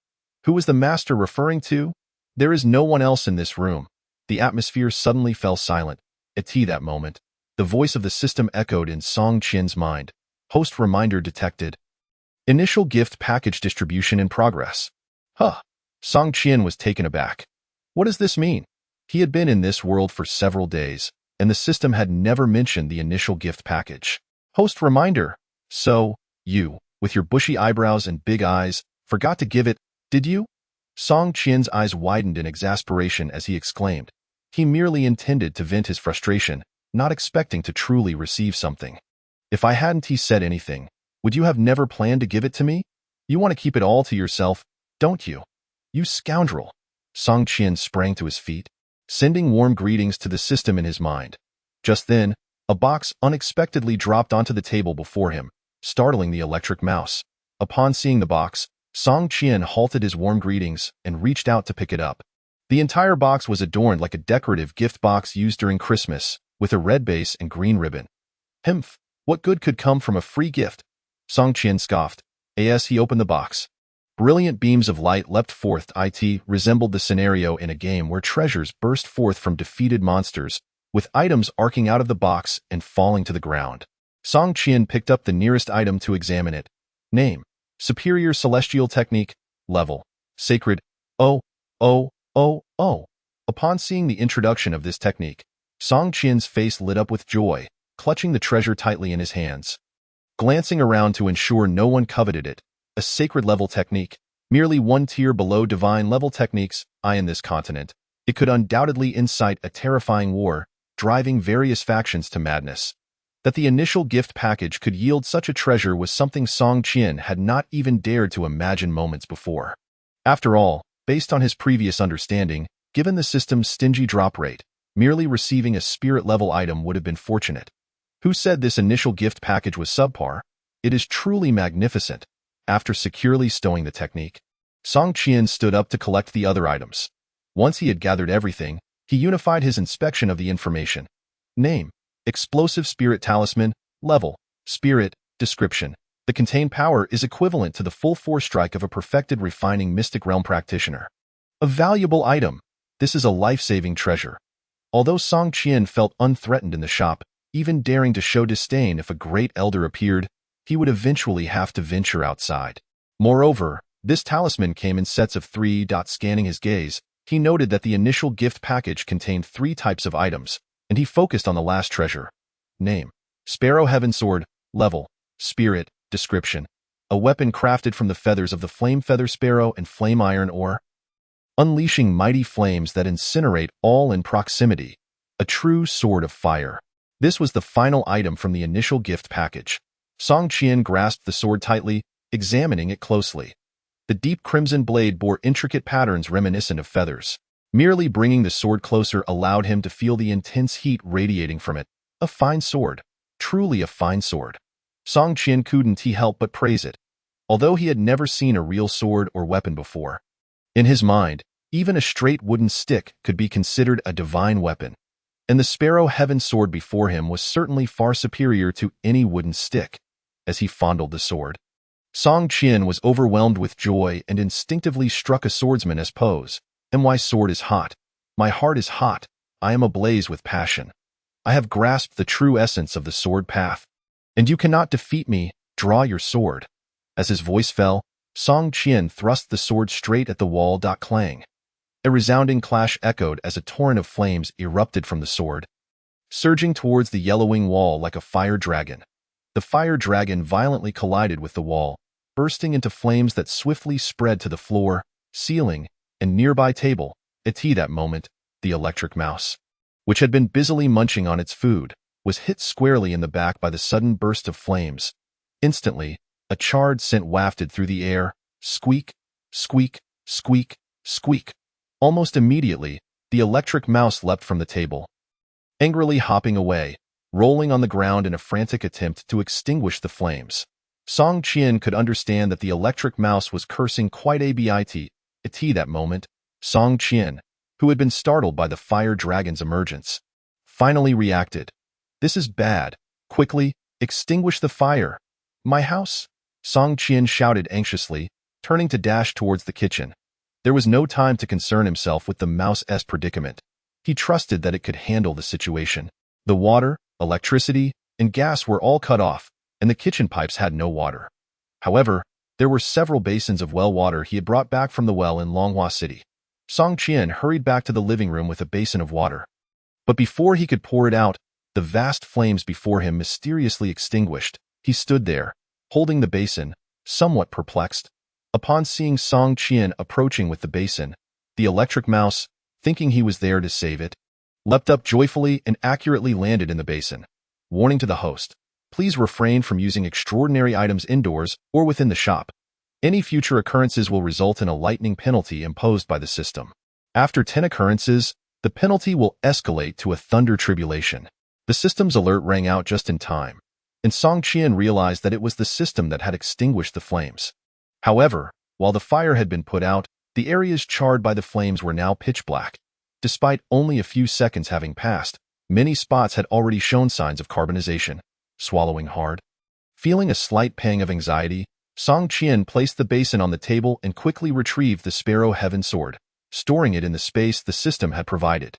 Who was the master referring to? There is no one else in this room. The atmosphere suddenly fell silent. At that moment, the voice of the system echoed in Song Qian's mind. Host reminder detected. Initial gift package distribution in progress. Huh. Song Qian was taken aback. What does this mean? He had been in this world for several days, and the system had never mentioned the initial gift package. Host reminder. So, you, with your bushy eyebrows and big eyes, forgot to give it, did you? Song Qian's eyes widened in exasperation as he exclaimed. He merely intended to vent his frustration, not expecting to truly receive something. If I hadn't he said anything, would you have never planned to give it to me? You want to keep it all to yourself, don't you? You scoundrel. Song Qian sprang to his feet, sending warm greetings to the system in his mind. Just then, a box unexpectedly dropped onto the table before him, startling the electric mouse. Upon seeing the box, Song Qian halted his warm greetings and reached out to pick it up. The entire box was adorned like a decorative gift box used during Christmas, with a red base and green ribbon. Humph, what good could come from a free gift? Song Qian scoffed, as he opened the box. Brilliant beams of light leapt forth. It resembled the scenario in a game where treasures burst forth from defeated monsters, with items arcing out of the box and falling to the ground. Song Qian picked up the nearest item to examine it. Name: Superior Celestial Technique. Level: Sacred. Oh. Upon seeing the introduction of this technique, Song Qian's face lit up with joy, clutching the treasure tightly in his hands. Glancing around to ensure no one coveted it, a sacred level technique, merely one tier below divine level techniques, in this continent, it could undoubtedly incite a terrifying war, driving various factions to madness. That the initial gift package could yield such a treasure was something Song Qian had not even dared to imagine moments before. After all, based on his previous understanding, given the system's stingy drop rate, merely receiving a spirit-level item would have been fortunate. Who said this initial gift package was subpar? It is truly magnificent. After securely stowing the technique, Song Qian stood up to collect the other items. Once he had gathered everything, he unified his inspection of the information. Name: Explosive Spirit Talisman. Level: Spirit. Description: the contained power is equivalent to the full force strike of a perfected refining mystic realm practitioner. A valuable item. This is a life-saving treasure. Although Song Qian felt unthreatened in the shop, even daring to show disdain if a great elder appeared, he would eventually have to venture outside. Moreover, this talisman came in sets of 3. Scanning his gaze, he noted that the initial gift package contained 3 types of items, and he focused on the last treasure. Name: Sparrow Heaven Sword. Level: Spirit. Description: a weapon crafted from the feathers of the flame feather sparrow and flame iron ore, unleashing mighty flames that incinerate all in proximity. A true sword of fire. This was the final item from the initial gift package. Song Qian grasped the sword tightly, examining it closely. The deep crimson blade bore intricate patterns reminiscent of feathers. Merely bringing the sword closer allowed him to feel the intense heat radiating from it. A fine sword. Truly a fine sword. Song Qian couldn't help but praise it, although he had never seen a real sword or weapon before. In his mind, even a straight wooden stick could be considered a divine weapon, and the Sparrow Heaven Sword before him was certainly far superior to any wooden stick. As he fondled the sword, Song Qian was overwhelmed with joy and instinctively struck a swordsman's pose. My sword is hot. My heart is hot. I am ablaze with passion. I have grasped the true essence of the sword path. And you cannot defeat me. Draw your sword. As his voice fell, Song Qian thrust the sword straight at the wall. Clang. A resounding clash echoed as a torrent of flames erupted from the sword, surging towards the yellowing wall like a fire dragon. The fire dragon violently collided with the wall, bursting into flames that swiftly spread to the floor, ceiling, and nearby table. At that moment, the electric mouse, which had been busily munching on its food, was hit squarely in the back by the sudden burst of flames. Instantly, a charred scent wafted through the air. Squeak, squeak, squeak, squeak. Almost immediately, the electric mouse leapt from the table, angrily hopping away, rolling on the ground in a frantic attempt to extinguish the flames. Song Qian could understand that the electric mouse was cursing quite a bit. At that moment, Song Qian, who had been startled by the fire dragon's emergence, finally reacted. This is bad. Quickly, extinguish the fire. My house? Song Qian shouted anxiously, turning to dash towards the kitchen. There was no time to concern himself with the mouse's predicament. He trusted that it could handle the situation. The water, electricity, and gas were all cut off, and the kitchen pipes had no water. However, there were several basins of well water he had brought back from the well in Longhua City. Song Qian hurried back to the living room with a basin of water. But before he could pour it out, the vast flames before him mysteriously extinguished. He stood there, holding the basin, somewhat perplexed. Upon seeing Song Qian approaching with the basin, the electric mouse, thinking he was there to save it, leapt up joyfully and accurately landed in the basin. Warning to the host: please refrain from using extraordinary items indoors or within the shop. Any future occurrences will result in a lightning penalty imposed by the system. After 10 occurrences, the penalty will escalate to a thunder tribulation. The system's alert rang out just in time, and Song Qian realized that it was the system that had extinguished the flames. However, while the fire had been put out, the areas charred by the flames were now pitch black. Despite only a few seconds having passed, many spots had already shown signs of carbonization. Swallowing hard, feeling a slight pang of anxiety, Song Qian placed the basin on the table and quickly retrieved the Sparrow Heaven Sword, storing it in the space the system had provided.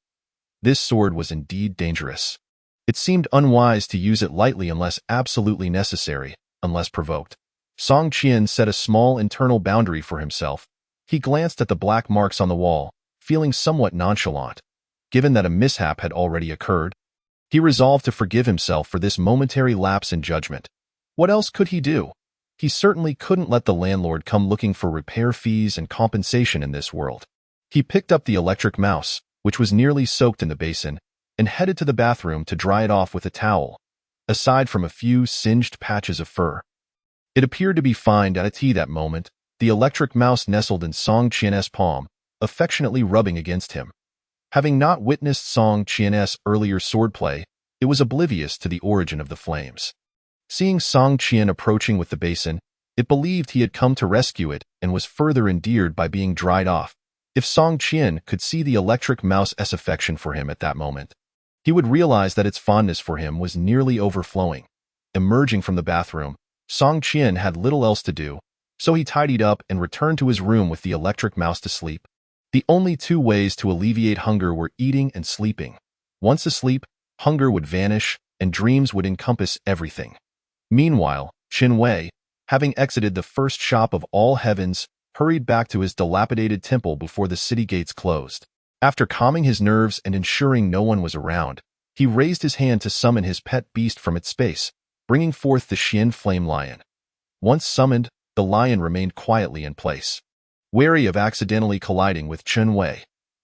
This sword was indeed dangerous. It seemed unwise to use it lightly unless absolutely necessary, unless provoked. Song Qian set a small internal boundary for himself. He glanced at the black marks on the wall, feeling somewhat nonchalant. Given that a mishap had already occurred, he resolved to forgive himself for this momentary lapse in judgment. What else could he do? He certainly couldn't let the landlord come looking for repair fees and compensation in this world. He picked up the electric mouse, which was nearly soaked in the basin, and headed to the bathroom to dry it off with a towel, aside from a few singed patches of fur. It appeared to be fine at that moment. The electric mouse nestled in Song Qian's palm, affectionately rubbing against him. Having not witnessed Song Qian's earlier swordplay, it was oblivious to the origin of the flames. Seeing Song Qian approaching with the basin, it believed he had come to rescue it and was further endeared by being dried off. If Song Qian could see the electric mouse's affection for him at that moment, he would realize that its fondness for him was nearly overflowing. Emerging from the bathroom, Song Qian had little else to do, so he tidied up and returned to his room with the electric mouse to sleep. The only two ways to alleviate hunger were eating and sleeping. Once asleep, hunger would vanish and dreams would encompass everything. Meanwhile, Qin Wei, having exited the first shop of all heavens, hurried back to his dilapidated temple before the city gates closed. After calming his nerves and ensuring no one was around, he raised his hand to summon his pet beast from its space, bringing forth the Xian Flame Lion. Once summoned, the lion remained quietly in place, wary of accidentally colliding with Qin Wei.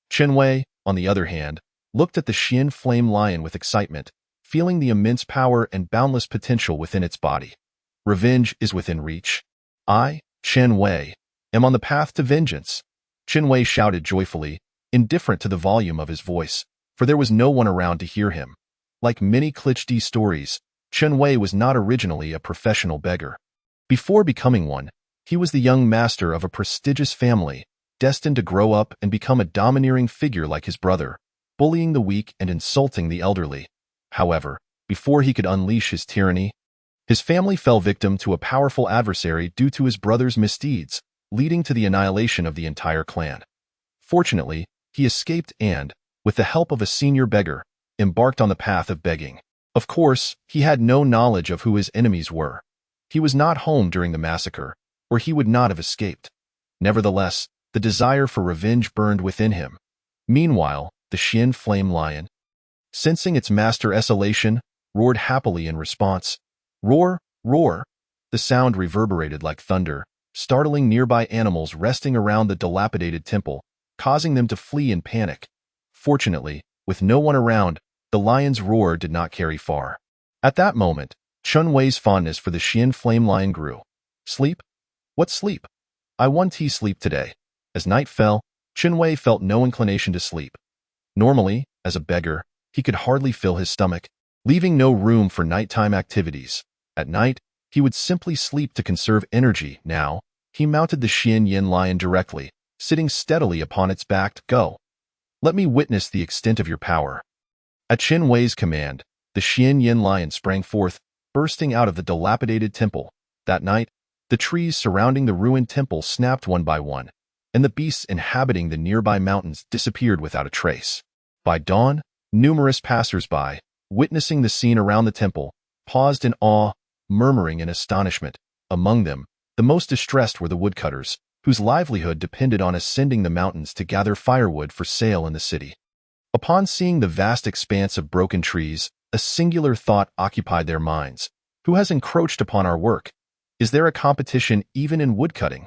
Qin Wei, on the other hand, looked at the Xian Flame Lion with excitement, feeling the immense power and boundless potential within its body. Revenge is within reach. I, Qin Wei, am on the path to vengeance. Qin Wei shouted joyfully, indifferent to the volume of his voice, for there was no one around to hear him. Like many cliché stories, Qin Wei was not originally a professional beggar. Before becoming one, he was the young master of a prestigious family, destined to grow up and become a domineering figure like his brother, bullying the weak and insulting the elderly. However, before he could unleash his tyranny, his family fell victim to a powerful adversary due to his brother's misdeeds, leading to the annihilation of the entire clan. Fortunately, he escaped and, with the help of a senior beggar, embarked on the path of begging. Of course, he had no knowledge of who his enemies were. He was not home during the massacre, or he would not have escaped. Nevertheless, the desire for revenge burned within him. Meanwhile, the Xian Flame Lion, sensing its master's elation, roared happily in response. Roar, roar! The sound reverberated like thunder, startling nearby animals resting around the dilapidated temple, causing them to flee in panic. Fortunately, with no one around, the lion's roar did not carry far. At that moment, Qin Wei's fondness for the Xian Flame Lion grew. Sleep? What sleep? I want tea sleep today. As night fell, Qin Wei felt no inclination to sleep. Normally, as a beggar, he could hardly fill his stomach, leaving no room for nighttime activities. At night, he would simply sleep to conserve energy. Now, he mounted the Xian Yin Lion directly, sitting steadily upon its back. Go. Let me witness the extent of your power. At Qin Wei's command, the Xian Yin Lion sprang forth, bursting out of the dilapidated temple. That night, the trees surrounding the ruined temple snapped one by one, and the beasts inhabiting the nearby mountains disappeared without a trace. By dawn, numerous passers-by, witnessing the scene around the temple, paused in awe, murmuring in astonishment. Among them, the most distressed were the woodcutters, whose livelihood depended on ascending the mountains to gather firewood for sale in the city. Upon seeing the vast expanse of broken trees, a singular thought occupied their minds. Who has encroached upon our work? Is there a competition even in woodcutting?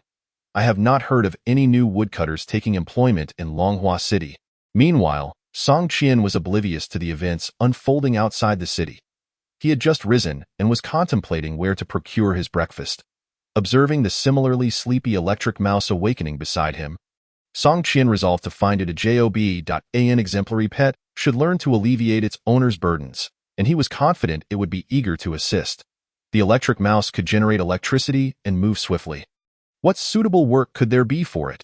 I have not heard of any new woodcutters taking employment in Longhua City. Meanwhile, Song Qian was oblivious to the events unfolding outside the city. He had just risen and was contemplating where to procure his breakfast. Observing the similarly sleepy electric mouse awakening beside him, Song Qian resolved to find it a job.an exemplary pet should learn to alleviate its owner's burdens, and he was confident it would be eager to assist. The electric mouse could generate electricity and move swiftly. What suitable work could there be for it?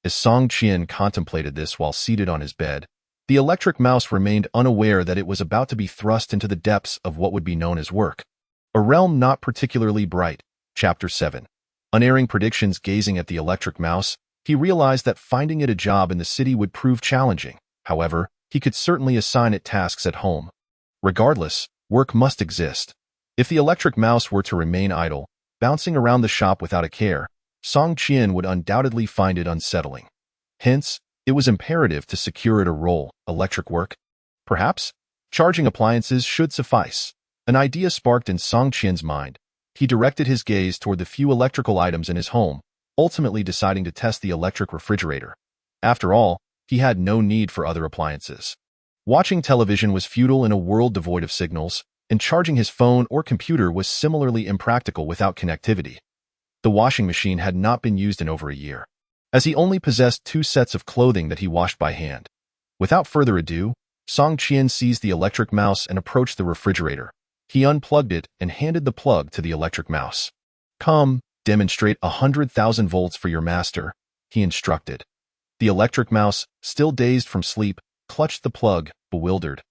As Song Qian contemplated this while seated on his bed, the electric mouse remained unaware that it was about to be thrust into the depths of what would be known as work. A realm not particularly bright. Chapter 7. Unerring predictions. Gazing at the electric mouse, he realized that finding it a job in the city would prove challenging. However, he could certainly assign it tasks at home. Regardless, work must exist. If the electric mouse were to remain idle, bouncing around the shop without a care, Song Qian would undoubtedly find it unsettling. Hence, it was imperative to secure it a role. Electric work? Perhaps? Charging appliances should suffice. An idea sparked in Song Qian's mind. He directed his gaze toward the few electrical items in his home, ultimately deciding to test the electric refrigerator. After all, he had no need for other appliances. Watching television was futile in a world devoid of signals, and charging his phone or computer was similarly impractical without connectivity. The washing machine had not been used in over a year, as he only possessed 2 sets of clothing that he washed by hand. Without further ado, Song Qian seized the electric mouse and approached the refrigerator. He unplugged it and handed the plug to the electric mouse. "Come, demonstrate 100,000 volts for your master," he instructed. The electric mouse, still dazed from sleep, clutched the plug, bewildered.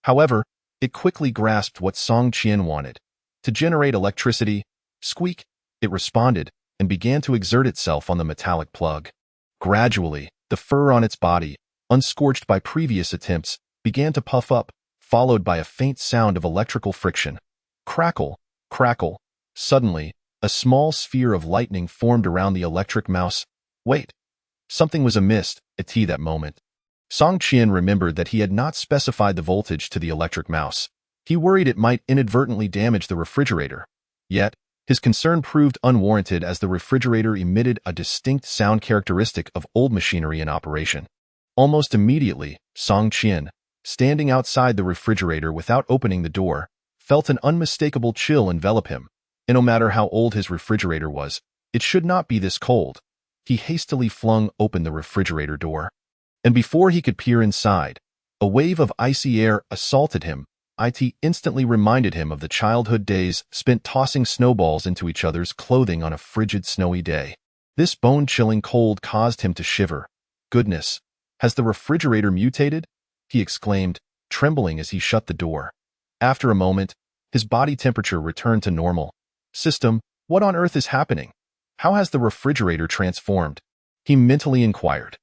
However, it quickly grasped what Song Qian wanted. To generate electricity. Squeak! It responded and began to exert itself on the metallic plug. Gradually, the fur on its body, unscorched by previous attempts, began to puff up, followed by a faint sound of electrical friction. Crackle, crackle. Suddenly, a small sphere of lightning formed around the electric mouse. Wait. Something was amiss at that moment. Song Qian remembered that he had not specified the voltage to the electric mouse. He worried it might inadvertently damage the refrigerator. Yet, his concern proved unwarranted as the refrigerator emitted a distinct sound characteristic of old machinery in operation. Almost immediately, Song Qian, standing outside the refrigerator without opening the door, felt an unmistakable chill envelop him. And no matter how old his refrigerator was, it should not be this cold. He hastily flung open the refrigerator door. And before he could peer inside, a wave of icy air assaulted him. It instantly reminded him of the childhood days spent tossing snowballs into each other's clothing on a frigid, snowy day. This bone-chilling cold caused him to shiver. Goodness, has the refrigerator mutated? He exclaimed, trembling as he shut the door. After a moment, his body temperature returned to normal. System, what on earth is happening? How has the refrigerator transformed? He mentally inquired.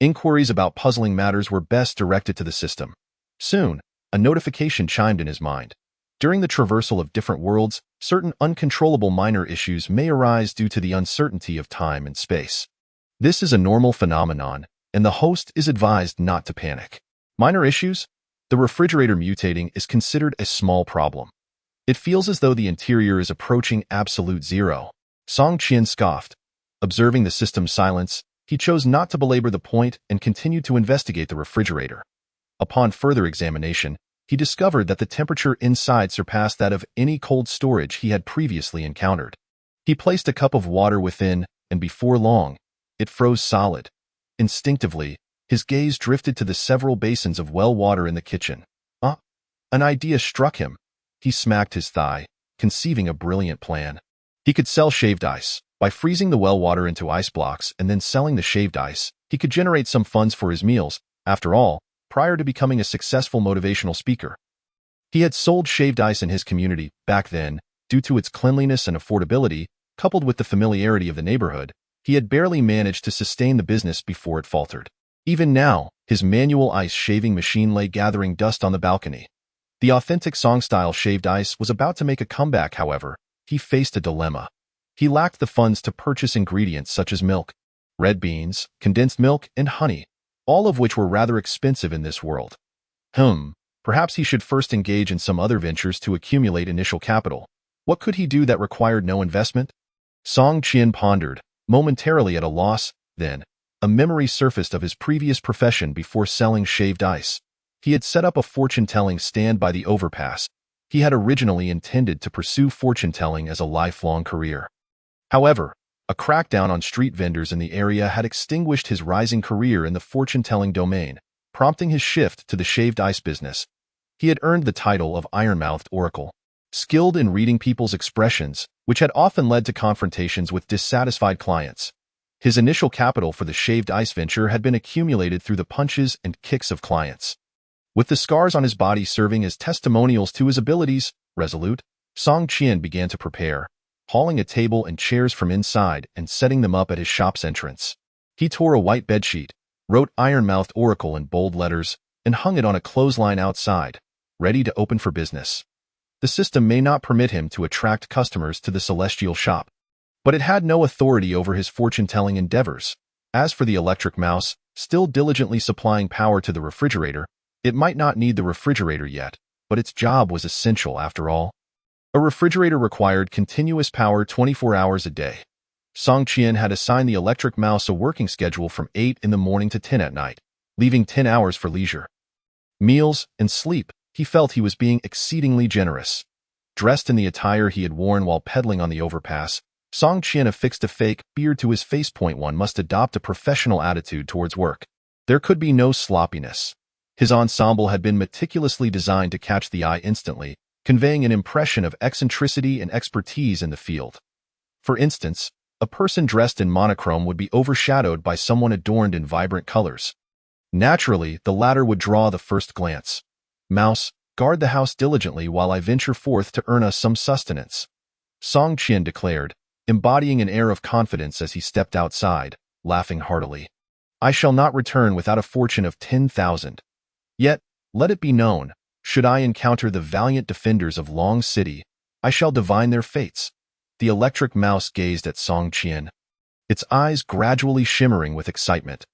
Inquiries about puzzling matters were best directed to the system. Soon, a notification chimed in his mind. During the traversal of different worlds, certain uncontrollable minor issues may arise due to the uncertainty of time and space. This is a normal phenomenon, and the host is advised not to panic. Minor issues? The refrigerator mutating is considered a small problem. It feels as though the interior is approaching absolute zero. Song Qian scoffed. Observing the system's silence, he chose not to belabor the point and continued to investigate the refrigerator. Upon further examination, he discovered that the temperature inside surpassed that of any cold storage he had previously encountered. He placed a cup of water within, and before long, it froze solid. Instinctively, his gaze drifted to the several basins of well water in the kitchen. An idea struck him. He smacked his thigh, conceiving a brilliant plan. He could sell shaved ice. By freezing the well water into ice blocks and then selling the shaved ice, he could generate some funds for his meals. After all, prior to becoming a successful motivational speaker, he had sold shaved ice in his community. Back then, due to its cleanliness and affordability, coupled with the familiarity of the neighborhood, he had barely managed to sustain the business before it faltered. Even now, his manual ice shaving machine lay gathering dust on the balcony. The authentic Song-style shaved ice was about to make a comeback. However, he faced a dilemma. He lacked the funds to purchase ingredients such as milk, red beans, condensed milk, and honey, all of which were rather expensive in this world. Perhaps he should first engage in some other ventures to accumulate initial capital. What could he do that required no investment? Song Qian pondered, momentarily at a loss. Then, A memory surfaced of his previous profession before selling shaved ice. He had set up a fortune-telling stand by the overpass. He had originally intended to pursue fortune-telling as a lifelong career. However, a crackdown on street vendors in the area had extinguished his rising career in the fortune-telling domain, prompting his shift to the shaved ice business. He had earned the title of Iron-Mouthed Oracle, skilled in reading people's expressions, which had often led to confrontations with dissatisfied clients. His initial capital for the shaved ice venture had been accumulated through the punches and kicks of clients. With the scars on his body serving as testimonials to his abilities, resolute, Song Qian began to prepare, hauling a table and chairs from inside and setting them up at his shop's entrance. He tore a white bedsheet, wrote Iron-Mouthed Oracle in bold letters, and hung it on a clothesline outside, ready to open for business. The system may not permit him to attract customers to the celestial shop, but it had no authority over his fortune-telling endeavors. As for the electric mouse, still diligently supplying power to the refrigerator, it might not need the refrigerator yet, but its job was essential after all. A refrigerator required continuous power 24 hours a day. Song Qian had assigned the electric mouse a working schedule from 8 in the morning to 10 at night, leaving 10 hours for leisure, meals, and sleep. He felt he was being exceedingly generous. Dressed in the attire he had worn while pedaling on the overpass, Song Qian affixed a fake beard to his face. One must adopt a professional attitude towards work. There could be no sloppiness. His ensemble had been meticulously designed to catch the eye instantly, conveying an impression of eccentricity and expertise in the field. For instance, a person dressed in monochrome would be overshadowed by someone adorned in vibrant colors. Naturally, the latter would draw the first glance. "Mouse, guard the house diligently while I venture forth to earn us some sustenance," Song Qian declared, embodying an air of confidence as he stepped outside, laughing heartily. "I shall not return without a fortune of 10,000. Yet, let it be known, should I encounter the valiant defenders of Long City, I shall divine their fates." The electric mouse gazed at Song Qian, its eyes gradually shimmering with excitement.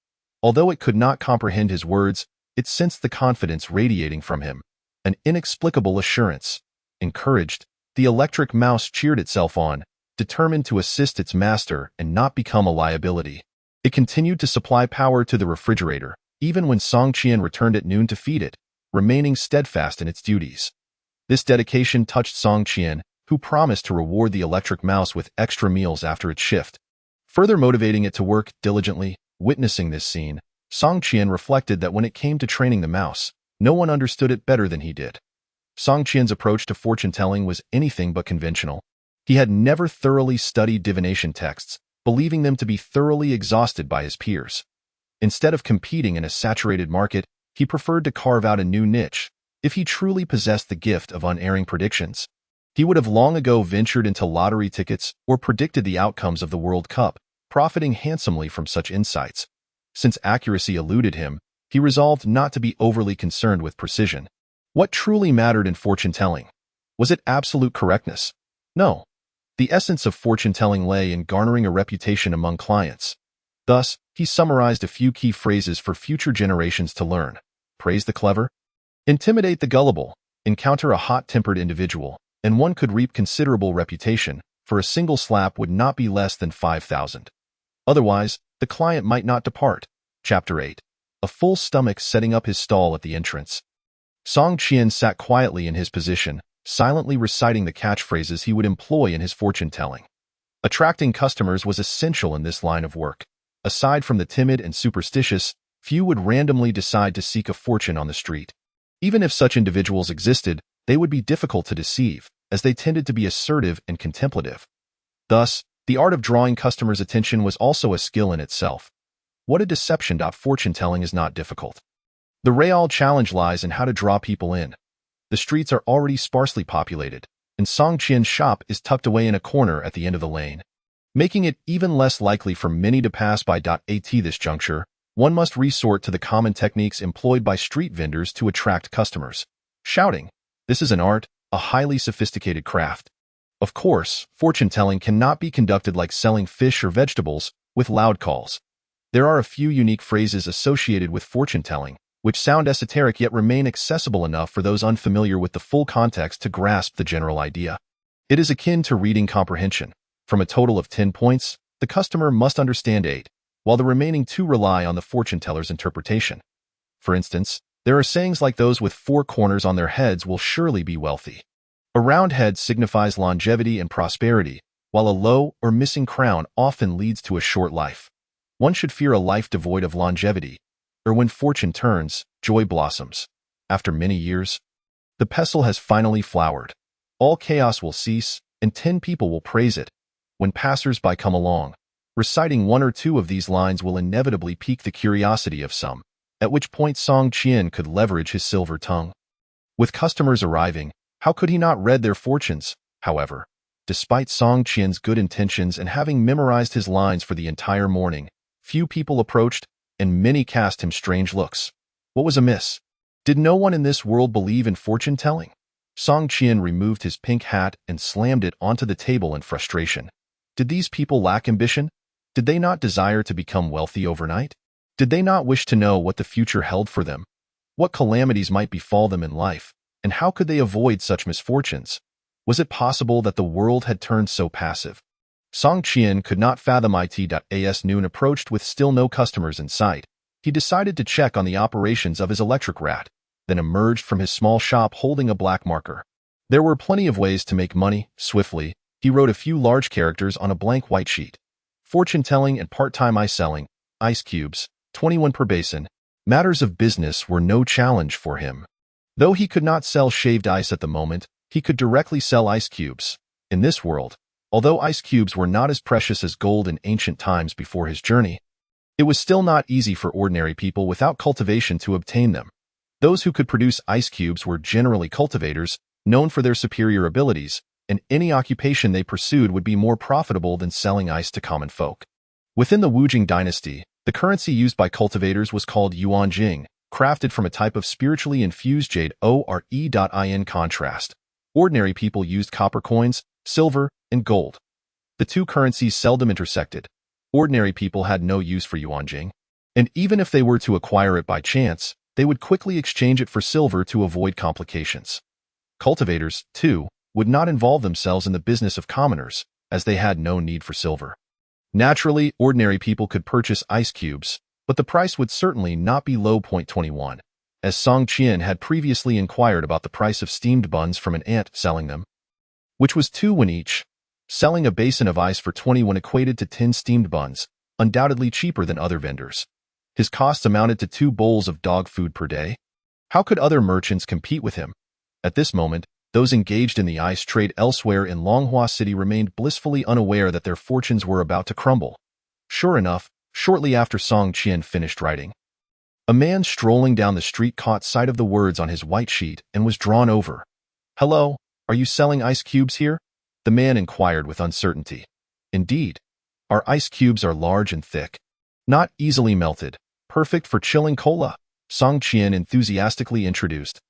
Although it could not comprehend his words, it sensed the confidence radiating from him, an inexplicable assurance. Encouraged, the electric mouse cheered itself on, determined to assist its master and not become a liability. It continued to supply power to the refrigerator, even when Song Qian returned at noon to feed it, remaining steadfast in its duties. This dedication touched Song Qian, who promised to reward the electric mouse with extra meals after its shift, further motivating it to work diligently. Witnessing this scene, Song Qian reflected that when it came to training the mouse, no one understood it better than he did. Song Qian's approach to fortune-telling was anything but conventional. He had never thoroughly studied divination texts, believing them to be thoroughly exhausted by his peers. Instead of competing in a saturated market, he preferred to carve out a new niche. If he truly possessed the gift of unerring predictions, he would have long ago ventured into lottery tickets or predicted the outcomes of the World Cup, profiting handsomely from such insights. Since accuracy eluded him, he resolved not to be overly concerned with precision. What truly mattered in fortune-telling? Was it absolute correctness? No. The essence of fortune-telling lay in garnering a reputation among clients. Thus, he summarized a few key phrases for future generations to learn. Praise the clever, intimidate the gullible, encounter a hot-tempered individual, and one could reap considerable reputation, for a single slap would not be less than 5,000. Otherwise, the client might not depart. Chapter 8. A full stomach setting up his stall at the entrance. Song Qian sat quietly in his position, silently reciting the catchphrases he would employ in his fortune-telling. Attracting customers was essential in this line of work. Aside from the timid and superstitious, few would randomly decide to seek a fortune on the street. Even if such individuals existed, they would be difficult to deceive, as they tended to be assertive and contemplative. Thus, the art of drawing customers' attention was also a skill in itself. What a deception! Fortune-telling is not difficult. The real challenge lies in how to draw people in. The streets are already sparsely populated, and Song Qian's shop is tucked away in a corner at the end of the lane, making it even less likely for many to pass by. At this juncture, one must resort to the common techniques employed by street vendors to attract customers. Shouting. This is an art, a highly sophisticated craft. Of course, fortune-telling cannot be conducted like selling fish or vegetables, with loud calls. There are a few unique phrases associated with fortune-telling, which sound esoteric yet remain accessible enough for those unfamiliar with the full context to grasp the general idea. It is akin to reading comprehension. From a total of 10 points, the customer must understand 8. while the remaining two rely on the fortune teller's interpretation. For instance, there are sayings like those with four corners on their heads will surely be wealthy. A round head signifies longevity and prosperity, while a low or missing crown often leads to a short life. One should fear a life devoid of longevity, or when fortune turns, joy blossoms. After many years, the pestle has finally flowered. All chaos will cease, and 10 people will praise it. When passers-by come along, reciting one or two of these lines will inevitably pique the curiosity of some, at which point Song Qian could leverage his silver tongue. With customers arriving, how could he not read their fortunes? However, despite Song Qian's good intentions and having memorized his lines for the entire morning, few people approached, and many cast him strange looks. What was amiss? Did no one in this world believe in fortune-telling? Song Qian removed his pink hat and slammed it onto the table in frustration. Did these people lack ambition? Did they not desire to become wealthy overnight? Did they not wish to know what the future held for them? What calamities might befall them in life, and how could they avoid such misfortunes? Was it possible that the world had turned so passive? Song Qian could not fathom it. As noon approached with still no customers in sight, he decided to check on the operations of his electric rat, then emerged from his small shop holding a black marker. There were plenty of ways to make money. Swiftly, he wrote a few large characters on a blank white sheet. Fortune-telling and part-time ice selling, ice cubes, 21 per basin. Matters of business were no challenge for him. Though he could not sell shaved ice at the moment, he could directly sell ice cubes. In this world, although ice cubes were not as precious as gold in ancient times before his journey, it was still not easy for ordinary people without cultivation to obtain them. Those who could produce ice cubes were generally cultivators, known for their superior abilities, and any occupation they pursued would be more profitable than selling ice to common folk. Within the Wujing dynasty, the currency used by cultivators was called yuanjing, crafted from a type of spiritually infused jade. In contrast, ordinary people used copper coins, silver, and gold. The two currencies seldom intersected. Ordinary people had no use for yuanjing, and even if they were to acquire it by chance, they would quickly exchange it for silver to avoid complications. Cultivators, too, would not involve themselves in the business of commoners, as they had no need for silver. Naturally, ordinary people could purchase ice cubes, but the price would certainly not be low. 21. As Song Qian had previously inquired about the price of steamed buns from an aunt selling them, which was 2 won each. Selling a basin of ice for 21 equated to 10 steamed buns, undoubtedly cheaper than other vendors. His costs amounted to 2 bowls of dog food per day. How could other merchants compete with him? At this moment, those engaged in the ice trade elsewhere in Longhua City remained blissfully unaware that their fortunes were about to crumble. Sure enough, shortly after Song Qian finished writing, a man strolling down the street caught sight of the words on his white sheet and was drawn over. "Hello, are you selling ice cubes here?" the man inquired with uncertainty. "Indeed. Our ice cubes are large and thick, not easily melted, perfect for chilling cola," Song Qian enthusiastically introduced.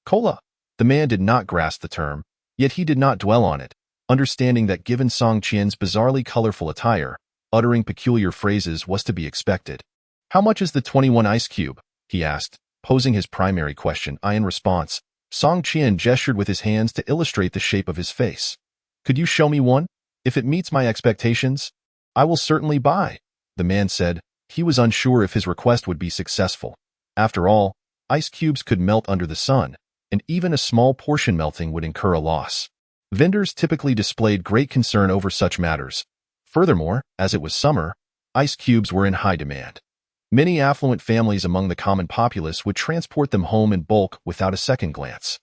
Cola. The man did not grasp the term, yet he did not dwell on it, understanding that given Song Qian's bizarrely colorful attire, uttering peculiar phrases was to be expected. "How much is the 21 ice cube?" he asked, posing his primary question. In response, Song Qian gestured with his hands to illustrate the shape of his face. "Could you show me one? If it meets my expectations, I will certainly buy," the man said. He was unsure if his request would be successful. After all, ice cubes could melt under the sun, and even a small portion melting would incur a loss. Vendors typically displayed great concern over such matters. Furthermore, as it was summer, ice cubes were in high demand. Many affluent families among the common populace would transport them home in bulk without a second glance.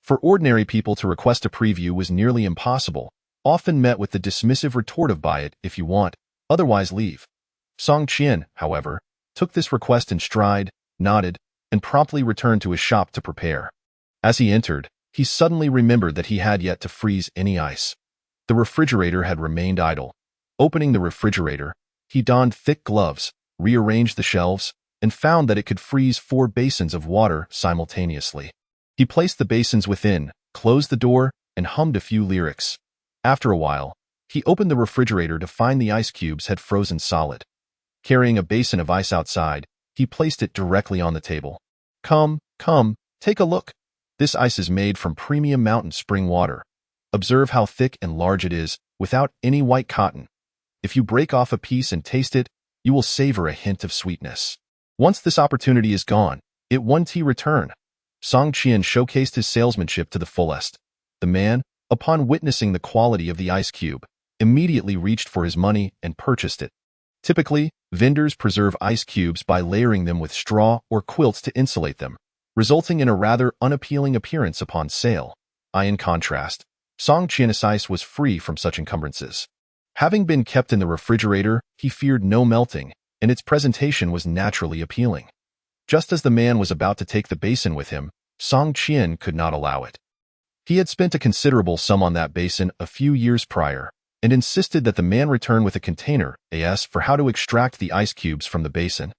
For ordinary people to request a preview was nearly impossible, often met with the dismissive retort of "buy it if you want, otherwise leave." Song Qian, however, took this request in stride, nodded, and promptly returned to his shop to prepare. As he entered, he suddenly remembered that he had yet to freeze any ice. The refrigerator had remained idle. Opening the refrigerator, he donned thick gloves, rearranged the shelves, and found that it could freeze 4 basins of water simultaneously. He placed the basins within, closed the door, and hummed a few lyrics. After a while, he opened the refrigerator to find the ice cubes had frozen solid. Carrying a basin of ice outside, he placed it directly on the table. Come, take a look. This ice is made from premium mountain spring water. Observe how thick and large it is, without any white cotton. If you break off a piece and taste it, you will savor a hint of sweetness. Once this opportunity is gone, it won't return. Song Qian showcased his salesmanship to the fullest. The man, upon witnessing the quality of the ice cube, immediately reached for his money and purchased it. Typically, vendors preserve ice cubes by layering them with straw or quilts to insulate them, resulting in a rather unappealing appearance upon sale. In contrast, Song Qian's ice was free from such encumbrances. Having been kept in the refrigerator, he feared no melting, and its presentation was naturally appealing. Just as the man was about to take the basin with him, Song Qian could not allow it. He had spent a considerable sum on that basin a few years prior, and insisted that the man return with a container for how to extract the ice cubes from the basin.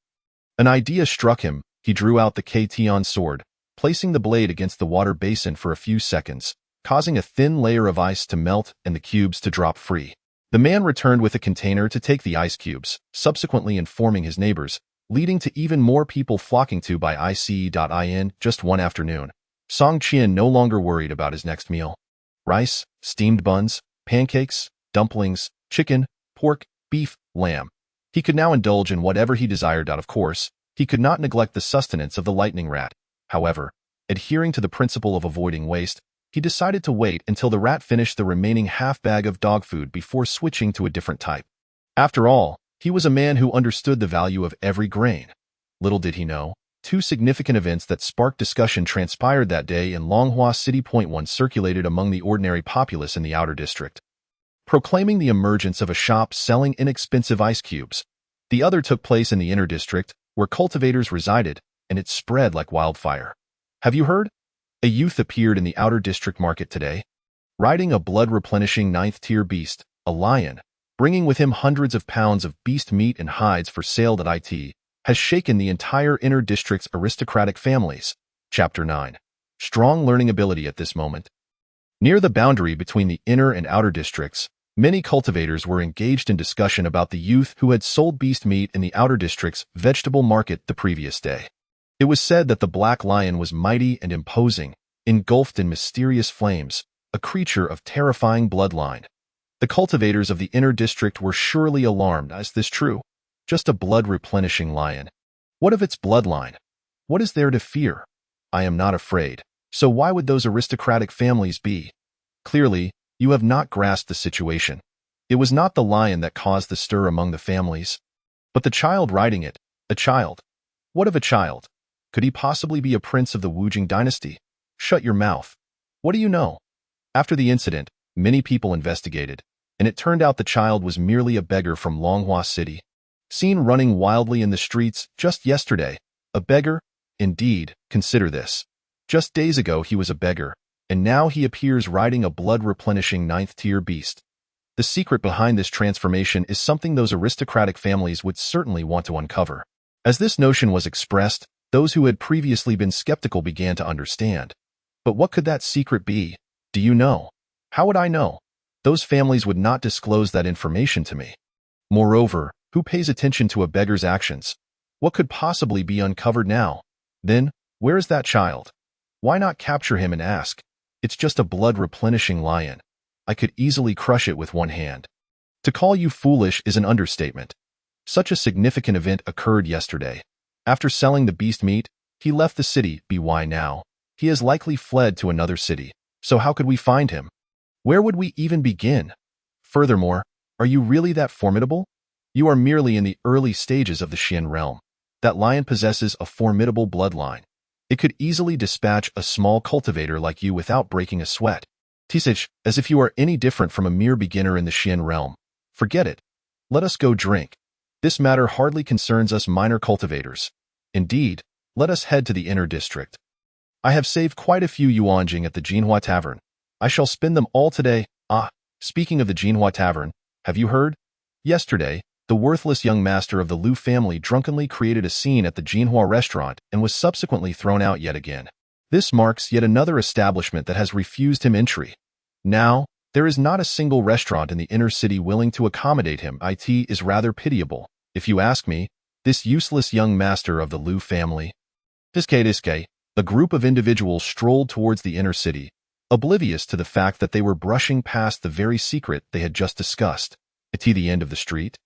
An idea struck him. He drew out the Ktion sword, placing the blade against the water basin for a few seconds, causing a thin layer of ice to melt and the cubes to drop free. The man returned with a container to take the ice cubes, subsequently informing his neighbors, leading to even more people flocking to buy ICE.in just one afternoon. Song Qian no longer worried about his next meal. Rice, steamed buns, pancakes, dumplings, chicken, pork, beef, lamb. He could now indulge in whatever he desired. Of course, he could not neglect the sustenance of the lightning rat. However, adhering to the principle of avoiding waste, he decided to wait until the rat finished the remaining half bag of dog food before switching to a different type. After all, he was a man who understood the value of every grain. Little did he know, two significant events that sparked discussion transpired that day in Longhua City. One circulated among the ordinary populace in the outer district, proclaiming the emergence of a shop selling inexpensive ice cubes. The other took place in the inner district, where cultivators resided, and it spread like wildfire. Have you heard? A youth appeared in the outer district market today, riding a blood-replenishing 9th-tier beast, a lion, bringing with him hundreds of pounds of beast meat and hides for sale. That has shaken the entire inner district's aristocratic families. Chapter 9. Strong learning ability. At this moment, near the boundary between the inner and outer districts, many cultivators were engaged in discussion about the youth who had sold beast meat in the outer district's vegetable market the previous day. It was said that the black lion was mighty and imposing, engulfed in mysterious flames, a creature of terrifying bloodline. The cultivators of the inner district were surely alarmed. Is this true? Just a blood-replenishing lion. What of its bloodline? What is there to fear? I am not afraid. So why would those aristocratic families be? Clearly, you have not grasped the situation. It was not the lion that caused the stir among the families, but the child riding it. A child? What of a child? Could he possibly be a prince of the Wujing dynasty? Shut your mouth. What do you know? After the incident, many people investigated, and it turned out the child was merely a beggar from Longhua City, seen running wildly in the streets just yesterday. A beggar? Indeed, consider this. Just days ago he was a beggar, and now he appears riding a blood-replenishing 9th-tier beast. The secret behind this transformation is something those aristocratic families would certainly want to uncover. As this notion was expressed, those who had previously been skeptical began to understand. But what could that secret be? Do you know? How would I know? Those families would not disclose that information to me. Moreover, who pays attention to a beggar's actions? What could possibly be uncovered now? Then, where is that child? Why not capture him and ask? It's just a blood-replenishing lion. I could easily crush it with one hand. To call you foolish is an understatement. Such a significant event occurred yesterday. After selling the beast meat, he left the city. Why now? He has likely fled to another city. So how could we find him? Where would we even begin? Furthermore, are you really that formidable? You are merely in the early stages of the Xian realm. That lion possesses a formidable bloodline. It could easily dispatch a small cultivator like you without breaking a sweat. Tisich, as if you are any different from a mere beginner in the Xian realm. Forget it. Let us go drink. This matter hardly concerns us minor cultivators. Indeed, let us head to the inner district. I have saved quite a few yuanjing at the Jinhua Tavern. I shall spend them all today. Speaking of the Jinhua Tavern, have you heard? Yesterday, the worthless young master of the Liu family drunkenly created a scene at the Jinhua restaurant and was subsequently thrown out yet again. This marks yet another establishment that has refused him entry. Now, there is not a single restaurant in the inner city willing to accommodate him. It is rather pitiable, if you ask me, this useless young master of the Liu family. Diske, a group of individuals strolled towards the inner city, oblivious to the fact that they were brushing past the very secret they had just discussed. At the end of the street,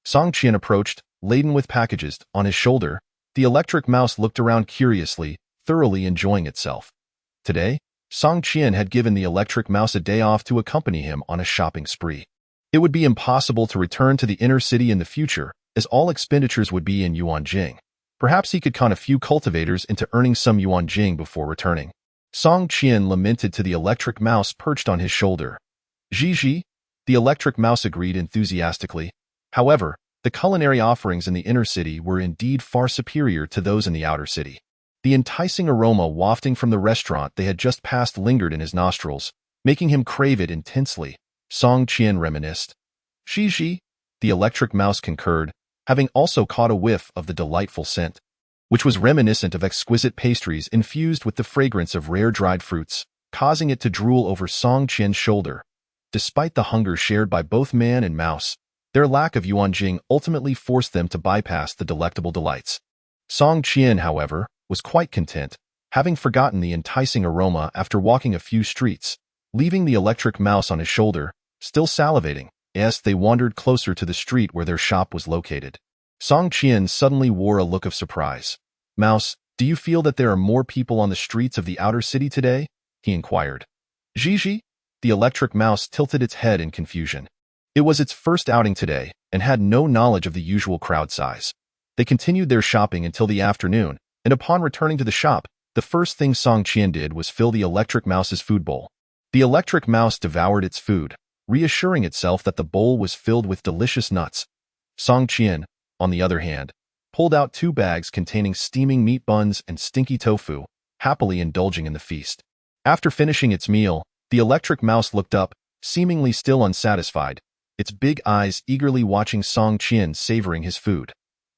Song Qian approached, laden with packages, on his shoulder. The electric mouse looked around curiously, thoroughly enjoying itself. Today, Song Qian had given the electric mouse a day off to accompany him on a shopping spree. It would be impossible to return to the inner city in the future, as all expenditures would be in Yuanjing. Perhaps he could con a few cultivators into earning some Yuanjing before returning. Song Qian lamented to the electric mouse perched on his shoulder. Zhi, the electric mouse agreed enthusiastically. However, the culinary offerings in the inner city were indeed far superior to those in the outer city. The enticing aroma wafting from the restaurant they had just passed lingered in his nostrils, making him crave it intensely. Song Qian reminisced. Zhi, the electric mouse concurred, having also caught a whiff of the delightful scent, which was reminiscent of exquisite pastries infused with the fragrance of rare dried fruits, causing it to drool over Song Qian's shoulder. Despite the hunger shared by both man and mouse, their lack of Yuanjing ultimately forced them to bypass the delectable delights. Song Qian, however, was quite content, having forgotten the enticing aroma after walking a few streets, leaving the electric mouse on his shoulder, still salivating. As they wandered closer to the street where their shop was located, Song Qian suddenly wore a look of surprise. "Mouse, do you feel that there are more people on the streets of the outer city today?" he inquired. Zhi, the electric mouse tilted its head in confusion. It was its first outing today and had no knowledge of the usual crowd size. They continued their shopping until the afternoon, and upon returning to the shop, the first thing Song Qian did was fill the electric mouse's food bowl. The electric mouse devoured its food, reassuring itself that the bowl was filled with delicious nuts. Song Qian, on the other hand, pulled out 2 bags containing steaming meat buns and stinky tofu, happily indulging in the feast. After finishing its meal, the electric mouse looked up, seemingly still unsatisfied, its big eyes eagerly watching Song Qian savoring his food.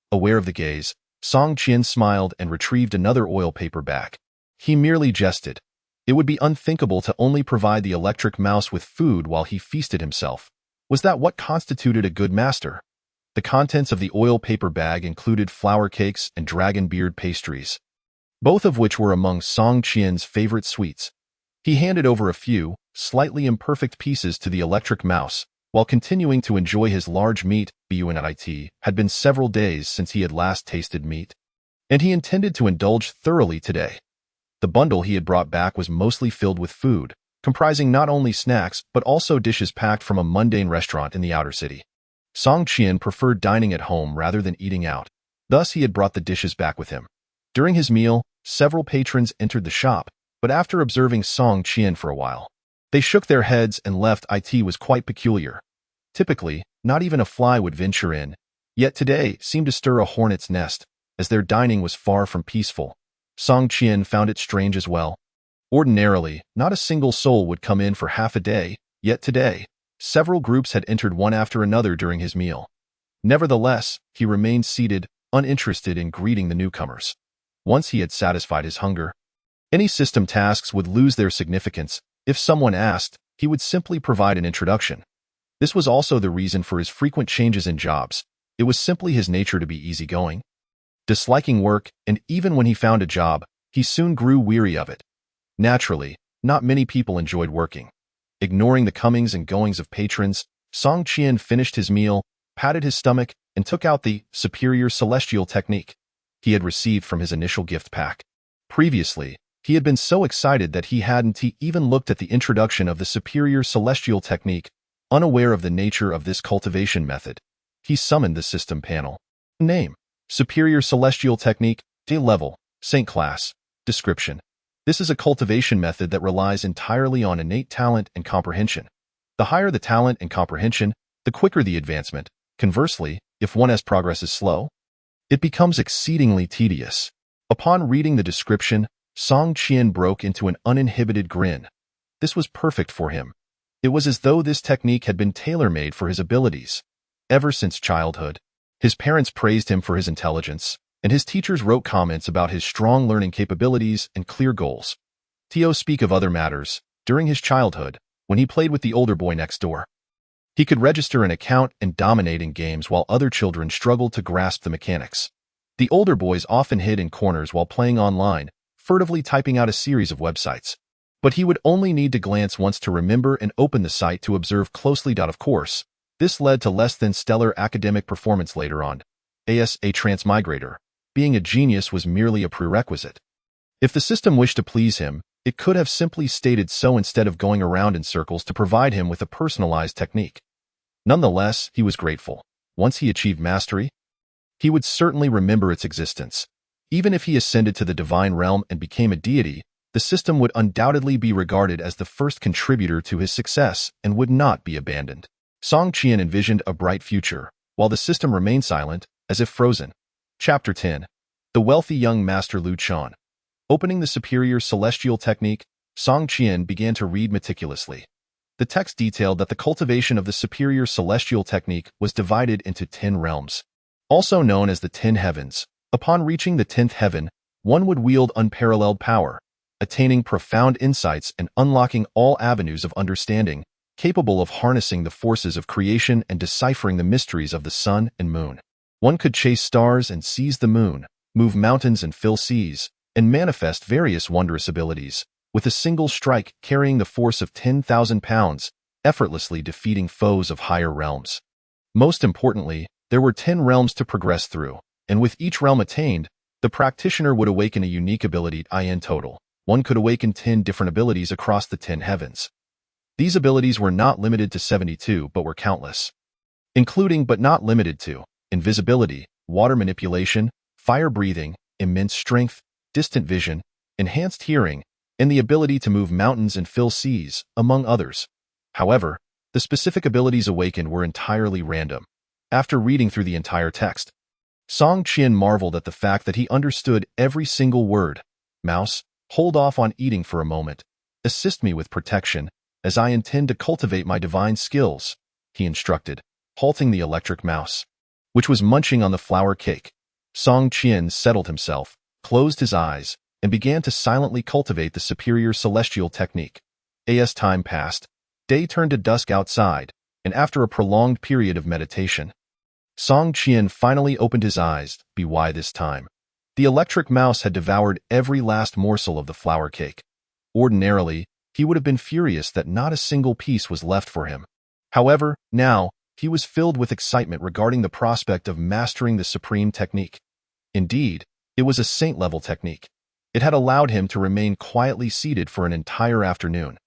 Aware of the gaze, Song Qian smiled and retrieved another oil paper bag. He merely jested. It would be unthinkable to only provide the electric mouse with food while he feasted himself. Was that what constituted a good master? The contents of the oil paper bag included flour cakes and dragon beard pastries, both of which were among Song Qian's favorite sweets. He handed over a few, slightly imperfect pieces to the electric mouse, while continuing to enjoy his large meat. It had been several days since he had last tasted meat, and he intended to indulge thoroughly today. The bundle he had brought back was mostly filled with food, comprising not only snacks but also dishes packed from a mundane restaurant in the outer city. Song Qian preferred dining at home rather than eating out, thus he had brought the dishes back with him. During his meal, several patrons entered the shop, but after observing Song Qian for a while, they shook their heads and left. It was quite peculiar. Typically, not even a fly would venture in, yet today seemed to stir a hornet's nest, as their dining was far from peaceful. Song Qian found it strange as well. Ordinarily, not a single soul would come in for half a day, yet today, several groups had entered one after another during his meal. Nevertheless, he remained seated, uninterested in greeting the newcomers. Once he had satisfied his hunger, any system tasks would lose their significance. If someone asked, he would simply provide an introduction. This was also the reason for his frequent changes in jobs. It was simply his nature to be easygoing. Disliking work, and even when he found a job, he soon grew weary of it. Naturally, not many people enjoyed working. Ignoring the comings and goings of patrons, Song Qian finished his meal, patted his stomach, and took out the superior celestial technique he had received from his initial gift pack. Previously, he had been so excited that he hadn't even looked at the introduction of the superior celestial technique, unaware of the nature of this cultivation method. He summoned the system panel. Name: Superior Celestial Technique, Day Level, Saint Class. Description: This is a cultivation method that relies entirely on innate talent and comprehension. The higher the talent and comprehension, the quicker the advancement. Conversely, if one's progress is slow, it becomes exceedingly tedious. Upon reading the description, Song Qian broke into an uninhibited grin. This was perfect for him. It was as though this technique had been tailor-made for his abilities. Ever since childhood, his parents praised him for his intelligence, and his teachers wrote comments about his strong learning capabilities and clear goals. To speak of other matters, during his childhood, when he played with the older boy next door, he could register an account and dominate in games while other children struggled to grasp the mechanics. The older boys often hid in corners while playing online, furtively typing out a series of websites. But he would only need to glance once to remember and open the site to observe closely. Of course, this led to less than stellar academic performance later on. as a transmigrator. Being a genius was merely a prerequisite. If the system wished to please him, it could have simply stated so instead of going around in circles to provide him with a personalized technique. Nonetheless, he was grateful. Once he achieved mastery, he would certainly remember its existence. Even if he ascended to the divine realm and became a deity, the system would undoubtedly be regarded as the first contributor to his success and would not be abandoned. Song Qian envisioned a bright future, while the system remained silent, as if frozen. Chapter 10. The Wealthy Young Master Lu Chan. Opening the superior celestial technique, Song Qian began to read meticulously. The text detailed that the cultivation of the superior celestial technique was divided into 10 realms, also known as the 10 heavens. Upon reaching the 10th heaven, one would wield unparalleled power, attaining profound insights and unlocking all avenues of understanding, capable of harnessing the forces of creation and deciphering the mysteries of the sun and moon. One could chase stars and seize the moon, move mountains and fill seas, and manifest various wondrous abilities, with a single strike carrying the force of 10,000 pounds, effortlessly defeating foes of higher realms. Most importantly, there were 10 realms to progress through, and with each realm attained, the practitioner would awaken a unique ability. In total, one could awaken 10 different abilities across the 10 heavens. These abilities were not limited to 72 but were countless, including but not limited to invisibility, water manipulation, fire breathing, immense strength, distant vision, enhanced hearing, and the ability to move mountains and fill seas, among others. However, the specific abilities awakened were entirely random. After reading through the entire text, Song Qian marveled at the fact that he understood every single word. Mouse, hold off on eating for a moment. Assist me with protection, as I intend to cultivate my divine skills, he instructed, halting the electric mouse, which was munching on the flour cake. Song Qian settled himself, closed his eyes, and began to silently cultivate the superior celestial technique. As time passed, day turned to dusk outside, and after a prolonged period of meditation, Song Qian finally opened his eyes. Why this time? The electric mouse had devoured every last morsel of the flour cake. Ordinarily, he would have been furious that not a single piece was left for him. However, now, he was filled with excitement regarding the prospect of mastering the supreme technique. Indeed, it was a saint-level technique. It had allowed him to remain quietly seated for an entire afternoon.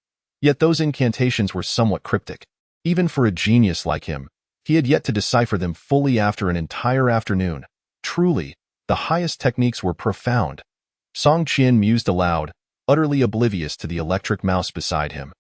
Yet those incantations were somewhat cryptic. Even for a genius like him, he had yet to decipher them fully after an entire afternoon. Truly, the highest techniques were profound. Song Qian mused aloud, utterly oblivious to the electric mouse beside him.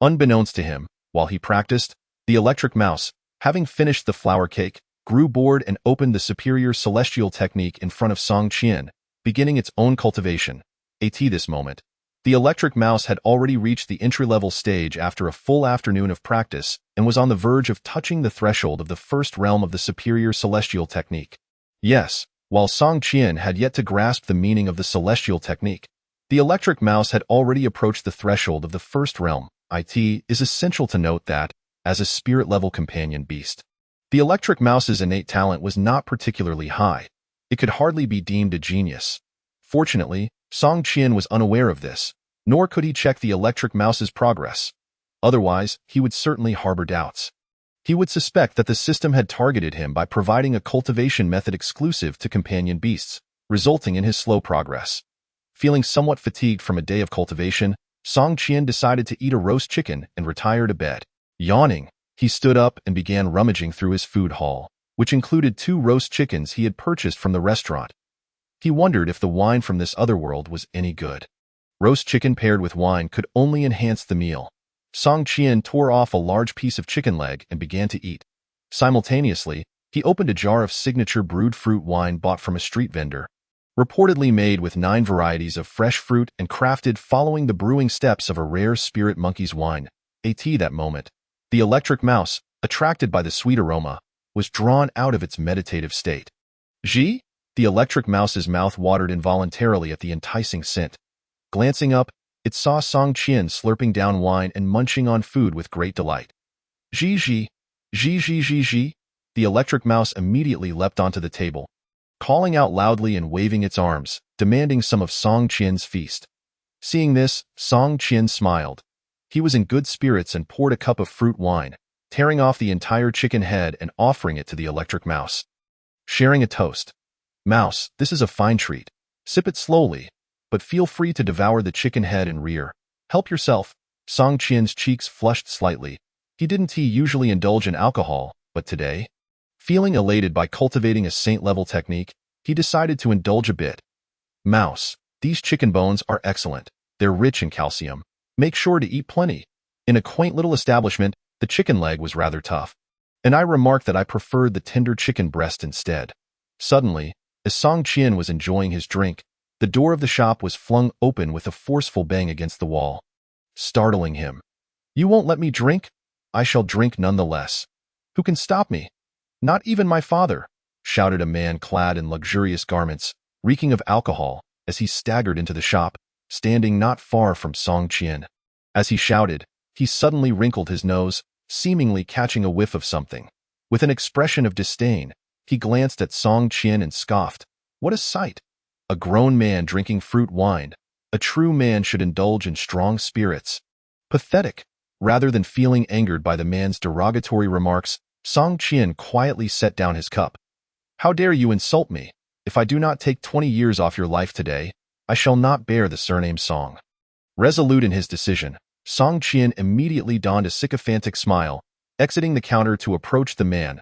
Unbeknownst to him, while he practiced, the electric mouse, having finished the flour cake, grew bored and opened the superior celestial technique in front of Song Qian, beginning its own cultivation. At this moment, the electric mouse had already reached the entry-level stage after a full afternoon of practice and was on the verge of touching the threshold of the first realm of the superior celestial technique. Yes, while Song Qian had yet to grasp the meaning of the celestial technique, the electric mouse had already approached the threshold of the first realm. It is essential to note that, as a spirit-level companion beast, the electric mouse's innate talent was not particularly high. It could hardly be deemed a genius. Fortunately, Song Qian was unaware of this, nor could he check the electric mouse's progress. Otherwise, he would certainly harbor doubts. He would suspect that the system had targeted him by providing a cultivation method exclusive to companion beasts, resulting in his slow progress. Feeling somewhat fatigued from a day of cultivation, Song Qian decided to eat a roast chicken and retire to bed. Yawning, he stood up and began rummaging through his food haul, which included 2 roast chickens he had purchased from the restaurant. He wondered if the wine from this other world was any good. Roast chicken paired with wine could only enhance the meal. Song Qian tore off a large piece of chicken leg and began to eat. Simultaneously, he opened a jar of signature brewed fruit wine bought from a street vendor, reportedly made with 9 varieties of fresh fruit and crafted following the brewing steps of a rare spirit monkey's wine. At that moment, the electric mouse, attracted by the sweet aroma, was drawn out of its meditative state. Gee? The electric mouse's mouth watered involuntarily at the enticing scent. Glancing up, it saw Song Qian slurping down wine and munching on food with great delight. Gee gee, gee gee gee gee. The electric mouse immediately leapt onto the table, calling out loudly and waving its arms, demanding some of Song Qian's feast. Seeing this, Song Qian smiled. He was in good spirits and poured a cup of fruit wine, tearing off the entire chicken head and offering it to the electric mouse. sharing a toast. Mouse, this is a fine treat. Sip it slowly, but feel free to devour the chicken head and rear. Help yourself. Song Qian's cheeks flushed slightly. He usually indulge in alcohol, but today, feeling elated by cultivating a saint-level technique, he decided to indulge a bit. Mouse, these chicken bones are excellent. They're rich in calcium. Make sure to eat plenty. In a quaint little establishment, the chicken leg was rather tough, and I remarked that I preferred the tender chicken breast instead. Suddenly, as Song Qian was enjoying his drink, the door of the shop was flung open with a forceful bang against the wall, startling him. You won't let me drink? I shall drink nonetheless. Who can stop me? Not even my father, shouted a man clad in luxurious garments, reeking of alcohol, as he staggered into the shop, standing not far from Song Qian. As he shouted, he suddenly wrinkled his nose, seemingly catching a whiff of something. With an expression of disdain, he glanced at Song Qian and scoffed. What a sight! A grown man drinking fruit wine. A true man should indulge in strong spirits. Pathetic. Rather than feeling angered by the man's derogatory remarks, Song Qian quietly set down his cup. How dare you insult me? If I do not take 20 years off your life today, I shall not bear the surname Song. Resolute in his decision, Song Qian immediately donned a sycophantic smile, exiting the counter to approach the man.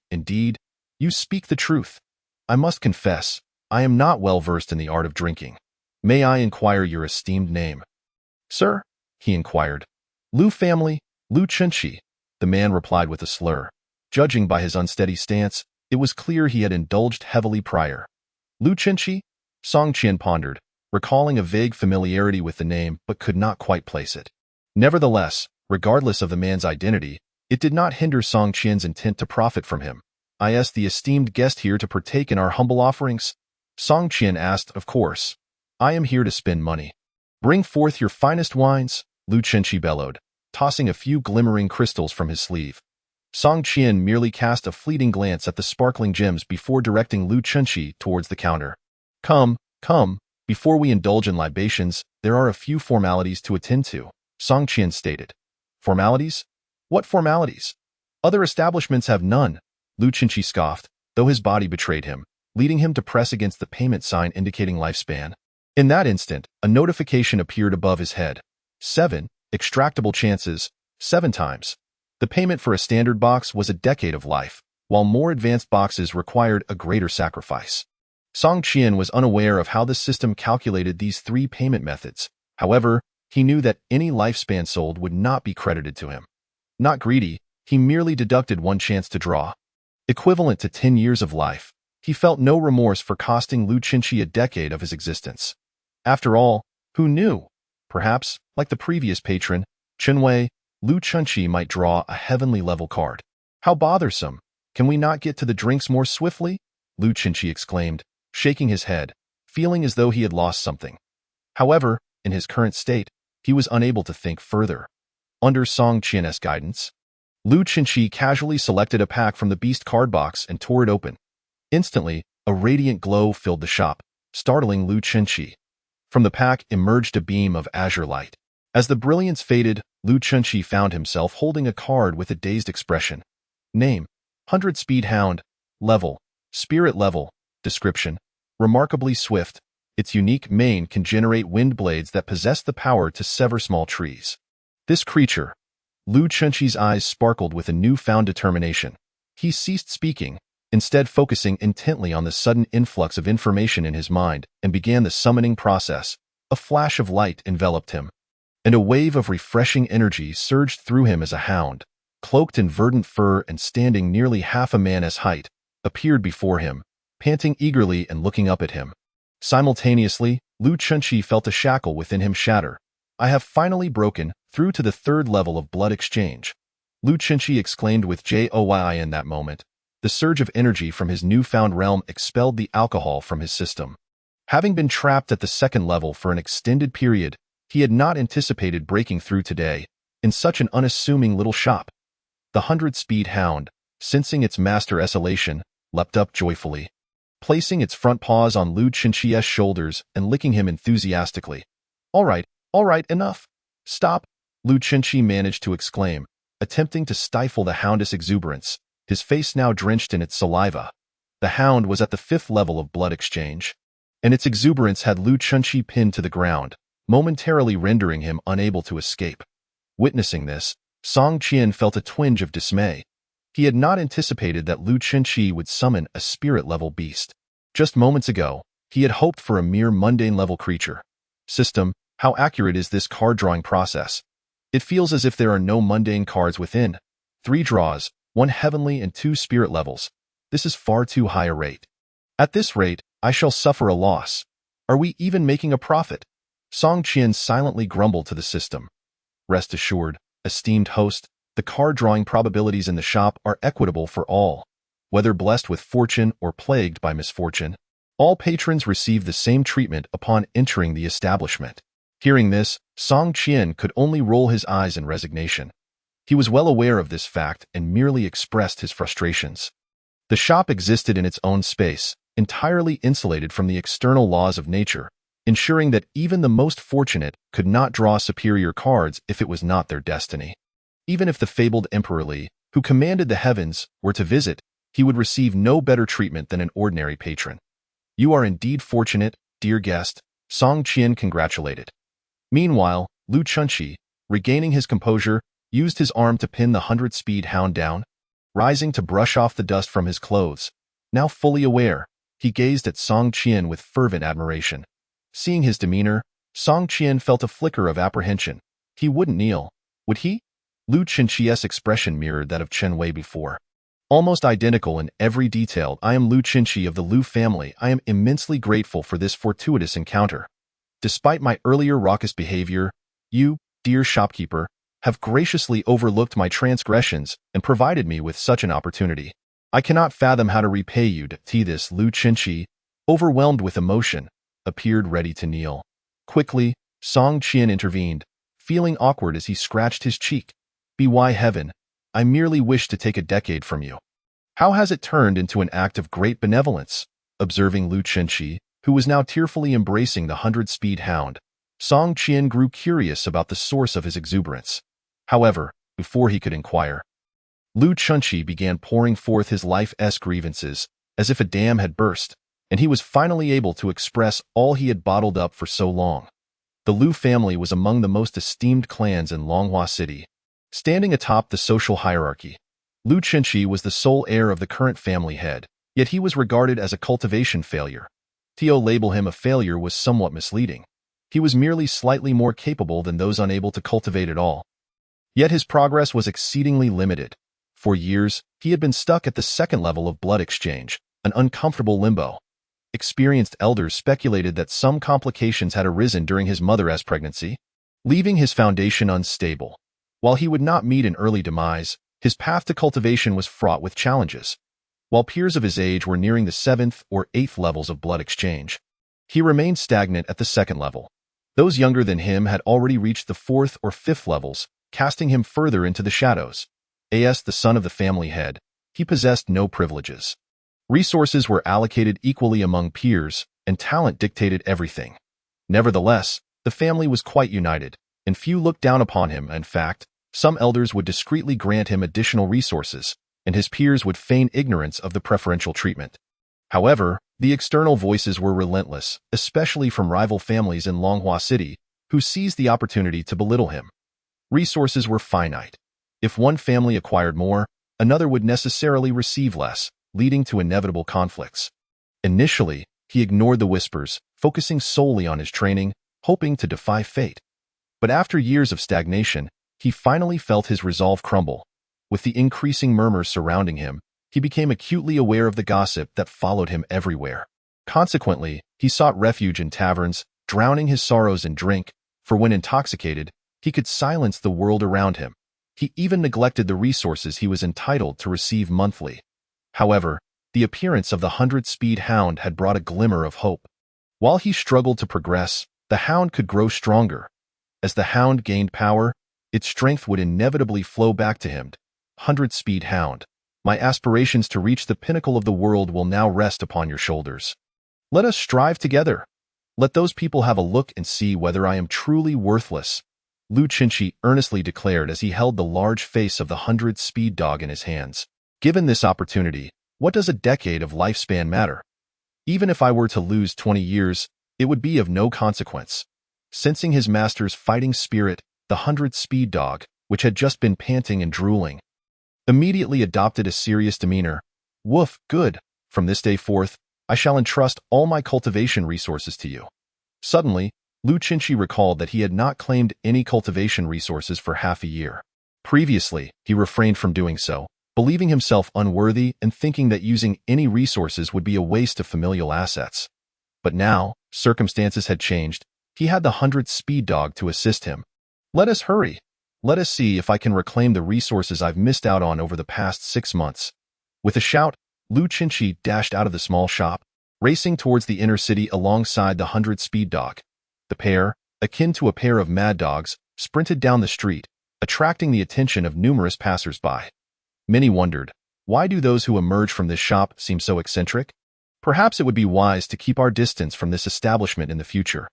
Indeed, you speak the truth. I must confess, I am not well versed in the art of drinking. May I inquire your esteemed name? Sir, he inquired. Lu family, Lu Chenshi, the man replied with a slur. Judging by his unsteady stance, it was clear he had indulged heavily prior. Lu Chenshi? Song Qian pondered, recalling a vague familiarity with the name but could not quite place it. Nevertheless, regardless of the man's identity, it did not hinder Song Qian's intent to profit from him. I asked the esteemed guest here to partake in our humble offerings? Song Qian asked, of course. I am here to spend money. Bring forth your finest wines, Lu Chenshi bellowed, tossing a few glimmering crystals from his sleeve. Song Qian merely cast a fleeting glance at the sparkling gems before directing Lu Chenshi towards the counter. Come, before we indulge in libations, there are a few formalities to attend to, Song Qian stated. Formalities? What formalities? Other establishments have none, Lu Chenshi scoffed, though his body betrayed him, leading him to press against the payment sign indicating lifespan. In that instant, a notification appeared above his head. 7. Extractable chances, 7 times. The payment for a standard box was a decade of life, while more advanced boxes required a greater sacrifice. Song Qian was unaware of how the system calculated these 3 payment methods. However, he knew that any lifespan sold would not be credited to him. Not greedy, he merely deducted 1 chance to draw, equivalent to 10 years of life. He felt no remorse for costing Lu Chenshi a decade of his existence. After all, who knew? Perhaps, like the previous patron, Chenwei, Lu Chenshi might draw a heavenly level card. How bothersome! Can we not get to the drinks more swiftly? Lu Chenshi exclaimed, shaking his head, feeling as though he had lost something. However, in his current state, he was unable to think further. Under Song Qian's guidance, Lu Chenshi casually selected a pack from the beast card box and tore it open. Instantly, a radiant glow filled the shop, startling Lu Chenshi. From the pack emerged a beam of azure light. As the brilliance faded, Lu Chenshi found himself holding a card with a dazed expression. Name: 100 Speed Hound. Level: Spirit level. Description: remarkably swift. Its unique mane can generate wind blades that possess the power to sever small trees. This creature. Lu Chenshi's eyes sparkled with a newfound determination. He ceased speaking, instead focusing intently on the sudden influx of information in his mind, and began the summoning process. A flash of light enveloped him, and a wave of refreshing energy surged through him as a hound, cloaked in verdant fur and standing nearly half a man's height, appeared before him, panting eagerly and looking up at him. Simultaneously, Lu Chenshi felt a shackle within him shatter. I have finally broken through to the 3rd level of blood exchange, Lu Chenshi exclaimed with joy in that moment. The surge of energy from his newfound realm expelled the alcohol from his system. Having been trapped at the 2nd level for an extended period, he had not anticipated breaking through today, in such an unassuming little shop. The 100 Speed Hound, sensing its master's elation, leapt up joyfully, placing its front paws on Lu Chenshi's shoulders and licking him enthusiastically. All right, enough. Stop, Lu Chenshi managed to exclaim, attempting to stifle the hound's exuberance, his face now drenched in its saliva. The hound was at the 5th level of blood exchange, and its exuberance had Lu Chunchi pinned to the ground, momentarily rendering him unable to escape. Witnessing this, Song Qian felt a twinge of dismay. He had not anticipated that Lu Chunchi would summon a spirit-level beast. Just moments ago, he had hoped for a mere mundane-level creature. System, how accurate is this card-drawing process? It feels as if there are no mundane cards within. 3 draws, 1 heavenly and 2 spirit levels. This is far too high a rate. At this rate, I shall suffer a loss. Are we even making a profit? Song Qian silently grumbled to the system. Rest assured, esteemed host, the card-drawing probabilities in the shop are equitable for all. Whether blessed with fortune or plagued by misfortune, all patrons receive the same treatment upon entering the establishment. Hearing this, Song Qian could only roll his eyes in resignation. He was well aware of this fact and merely expressed his frustrations. The shop existed in its own space, entirely insulated from the external laws of nature, ensuring that even the most fortunate could not draw superior cards if it was not their destiny. Even if the fabled Emperor Li, who commanded the heavens, were to visit, he would receive no better treatment than an ordinary patron. You are indeed fortunate, dear guest, Song Qian congratulated. Meanwhile, Lu Chunchi, regaining his composure, used his arm to pin the 100-speed hound down. Rising to brush off the dust from his clothes, now fully aware, he gazed at Song Qian with fervent admiration. Seeing his demeanor, Song Qian felt a flicker of apprehension. He wouldn't kneel, would he? Lu Chunchi's expression mirrored that of Chen Wei before. Almost identical in every detail. I am Lu Chunchi of the Lu family. I am immensely grateful for this fortuitous encounter. Despite my earlier raucous behavior, you, dear shopkeeper, have graciously overlooked my transgressions and provided me with such an opportunity. I cannot fathom how to repay you. To this, Lu Chunchi, overwhelmed with emotion, appeared ready to kneel. Quickly, Song Qian intervened, feeling awkward as he scratched his cheek. By heaven, I merely wish to take a decade from you. How has it turned into an act of great benevolence? Observing Lu Chunchi, who was now tearfully embracing the 100-speed hound, Song Qian grew curious about the source of his exuberance. However, before he could inquire, Lu Chunchi began pouring forth his life's grievances, as if a dam had burst, and he was finally able to express all he had bottled up for so long. The Lu family was among the most esteemed clans in Longhua City. Standing atop the social hierarchy, Lu Chunchi was the sole heir of the current family head, yet he was regarded as a cultivation failure. To label him a failure was somewhat misleading. He was merely slightly more capable than those unable to cultivate at all. Yet his progress was exceedingly limited. For years, he had been stuck at the 2nd level of blood exchange, an uncomfortable limbo. Experienced elders speculated that some complications had arisen during his mother's pregnancy, leaving his foundation unstable. While he would not meet an early demise, his path to cultivation was fraught with challenges. While peers of his age were nearing the 7th or 8th levels of blood exchange, he remained stagnant at the 2nd level. Those younger than him had already reached the 4th or 5th levels, casting him further into the shadows. As the son of the family head, he possessed no privileges. Resources were allocated equally among peers, and talent dictated everything. Nevertheless, the family was quite united, and few looked down upon him. In fact, some elders would discreetly grant him additional resources, and his peers would feign ignorance of the preferential treatment. However, the external voices were relentless, especially from rival families in Longhua City, who seized the opportunity to belittle him. Resources were finite. If one family acquired more, another would necessarily receive less, leading to inevitable conflicts. Initially, he ignored the whispers, focusing solely on his training, hoping to defy fate. But after years of stagnation, he finally felt his resolve crumble. With the increasing murmurs surrounding him, he became acutely aware of the gossip that followed him everywhere. Consequently, he sought refuge in taverns, drowning his sorrows in drink, for when intoxicated, he could silence the world around him. He even neglected the resources he was entitled to receive monthly. However, the appearance of the 100-speed hound had brought a glimmer of hope. While he struggled to progress, the hound could grow stronger. As the hound gained power, its strength would inevitably flow back to him. 100-speed hound, my aspirations to reach the pinnacle of the world will now rest upon your shoulders. Let us strive together. Let those people have a look and see whether I am truly worthless. Lu Chunchi earnestly declared as he held the large face of the 100-speed dog in his hands. Given this opportunity, What does a decade of lifespan matter? Even if I were to lose 20 years, it would be of no consequence. Sensing his master's fighting spirit, the 100 speed dog, which had just been panting and drooling, immediately adopted a serious demeanor. Woof, good. From this day forth, I shall entrust all my cultivation resources to you. Suddenly, Lu Qinshi recalled that he had not claimed any cultivation resources for half a year. Previously, he refrained from doing so, believing himself unworthy and thinking that using any resources would be a waste of familial assets. But now, circumstances had changed. He had the 100 speed dog to assist him. Let us hurry. Let us see if I can reclaim the resources I've missed out on over the past 6 months. With a shout, Lu Qinshi dashed out of the small shop, racing towards the inner city alongside the 100 speed dog. The pair, akin to a pair of mad dogs, sprinted down the street, attracting the attention of numerous passers-by. Many wondered, why do those who emerge from this shop seem so eccentric? Perhaps it would be wise to keep our distance from this establishment in the future.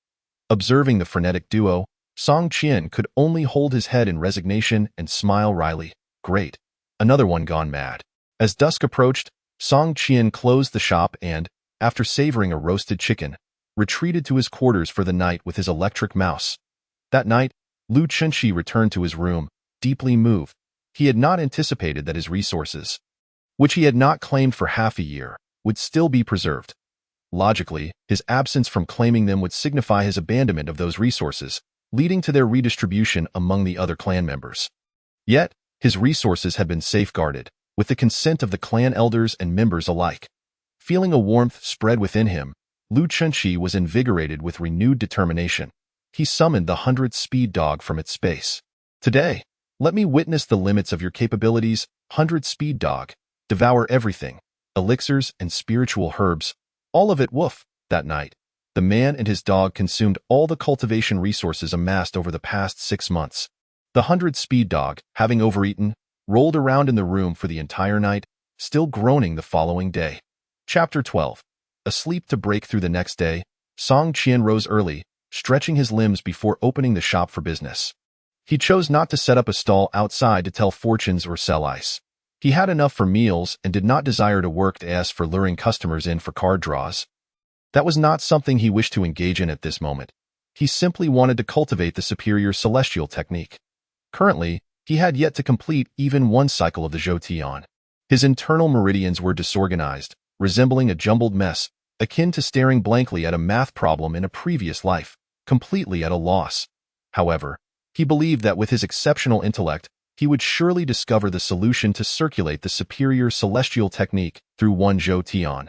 Observing the frenetic duo, Song Qian could only hold his head in resignation and smile wryly. Great. Another one gone mad. As dusk approached, Song Qian closed the shop and, after savoring a roasted chicken, retreated to his quarters for the night with his electric mouse. That night, Lu Qinshi returned to his room, deeply moved. He had not anticipated that his resources, which he had not claimed for half a year, would still be preserved. Logically, his absence from claiming them would signify his abandonment of those resources, leading to their redistribution among the other clan members. Yet, his resources had been safeguarded, with the consent of the clan elders and members alike. Feeling a warmth spread within him, Lu Qinshi was invigorated with renewed determination. He summoned the 100 speed dog from its space. Today, let me witness the limits of your capabilities, 100 speed dog. Devour everything, elixirs and spiritual herbs, all of it. Woof. That night, the man and his dog consumed all the cultivation resources amassed over the past 6 months. The 100 speed dog, having overeaten, rolled around in the room for the entire night, still groaning the following day. Chapter 12. Asleep to break through the next day, Song Qian rose early, stretching his limbs before opening the shop for business. He chose not to set up a stall outside to tell fortunes or sell ice. He had enough for meals and did not desire to work as for luring customers in for card draws. That was not something he wished to engage in at this moment. He simply wanted to cultivate the superior celestial technique. Currently, he had yet to complete even one cycle of the Zhou Tian. His internal meridians were disorganized, resembling a jumbled mess, akin to staring blankly at a math problem in a previous life, completely at a loss. However, he believed that with his exceptional intellect, he would surely discover the solution to circulate the superior celestial technique through one Zhou Tian.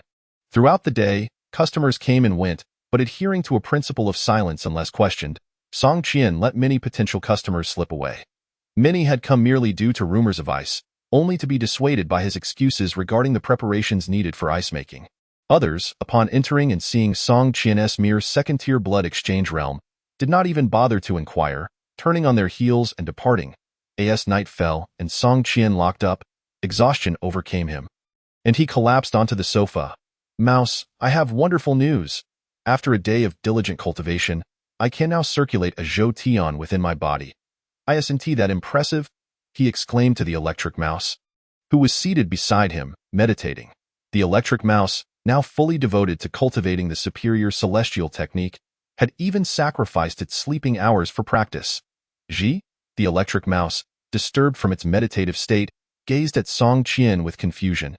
Throughout the day, customers came and went, but adhering to a principle of silence unless questioned, Song Qian let many potential customers slip away. Many had come merely due to rumors of ice, only to be dissuaded by his excuses regarding the preparations needed for ice making. Others, upon entering and seeing Song Qian's mere second-tier blood exchange realm, did not even bother to inquire, turning on their heels and departing. As night fell and Song Qian locked up, exhaustion overcame him, and he collapsed onto the sofa. Mouse, I have wonderful news. After a day of diligent cultivation, I can now circulate a Zhou Tian within my body. Isn't that impressive? He exclaimed to the electric mouse, who was seated beside him, meditating. The electric mouse, now fully devoted to cultivating the superior celestial technique, had even sacrificed its sleeping hours for practice. The electric mouse, disturbed from its meditative state, gazed at Song Qian with confusion.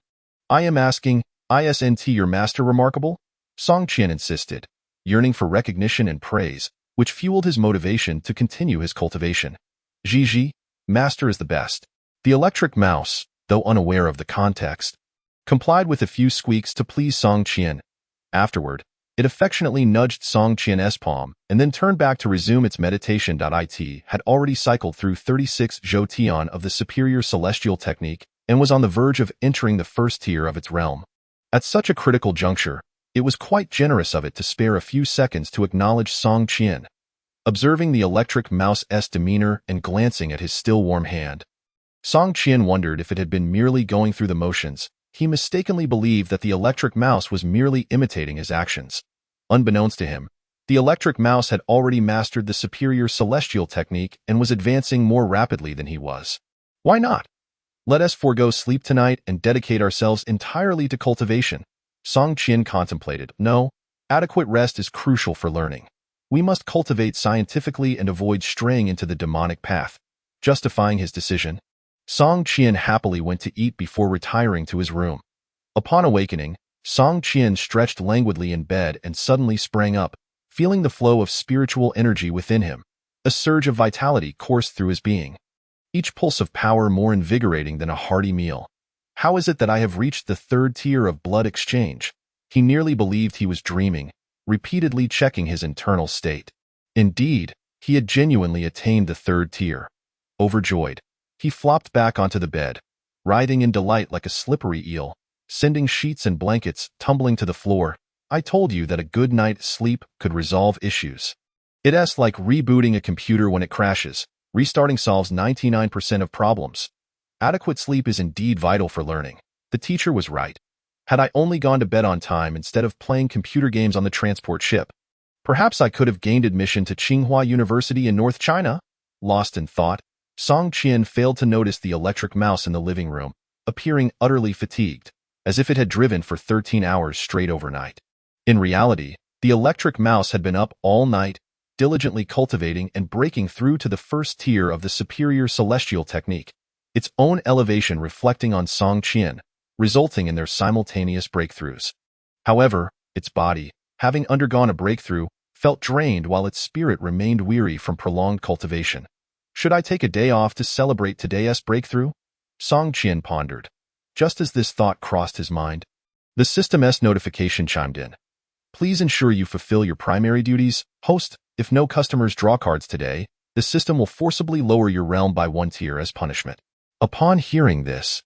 I am asking, isn't your master remarkable? Song Qian insisted, yearning for recognition and praise, which fueled his motivation to continue his cultivation. Master is the best. The electric mouse, though unaware of the context, complied with a few squeaks to please Song Qian. Afterward, it affectionately nudged Song Qian's palm and then turned back to resume its meditation. It had already cycled through 36 Zhou Tian of the superior celestial technique and was on the verge of entering the first tier of its realm. At such a critical juncture, it was quite generous of it to spare a few seconds to acknowledge Song Qian. Observing the electric mouse's demeanor and glancing at his still warm hand, Song Qian wondered if it had been merely going through the motions. He mistakenly believed that the electric mouse was merely imitating his actions. Unbeknownst to him, the electric mouse had already mastered the superior celestial technique and was advancing more rapidly than he was. Why not? Let us forego sleep tonight and dedicate ourselves entirely to cultivation. Song Qian contemplated. No, adequate rest is crucial for learning. We must cultivate scientifically and avoid straying into the demonic path. Justifying his decision, Song Qian happily went to eat before retiring to his room. Upon awakening, Song Qian stretched languidly in bed and suddenly sprang up, feeling the flow of spiritual energy within him. A surge of vitality coursed through his being, each pulse of power more invigorating than a hearty meal. How is it that I have reached the third tier of blood exchange? He nearly believed he was dreaming, repeatedly checking his internal state. Indeed, he had genuinely attained the third tier. Overjoyed, he flopped back onto the bed, writhing in delight like a slippery eel, sending sheets and blankets tumbling to the floor. I told you that a good night's sleep could resolve issues. It's like rebooting a computer when it crashes. Restarting solves 99% of problems. Adequate sleep is indeed vital for learning. The teacher was right. Had I only gone to bed on time instead of playing computer games on the transport ship, perhaps I could have gained admission to Tsinghua University in North China. Lost in thought, Song Qian failed to notice the electric mouse in the living room, appearing utterly fatigued, as if it had driven for 13 hours straight overnight. In reality, the electric mouse had been up all night, diligently cultivating and breaking through to the first tier of the superior celestial technique, its own elevation reflecting on Song Qian, resulting in their simultaneous breakthroughs. However, its body, having undergone a breakthrough, felt drained while its spirit remained weary from prolonged cultivation. Should I take a day off to celebrate today's breakthrough? Song Qian pondered. Just as this thought crossed his mind, the system's notification chimed in. Please ensure you fulfill your primary duties, host. If no customers draw cards today, the system will forcibly lower your realm by 1 tier as punishment. Upon hearing this,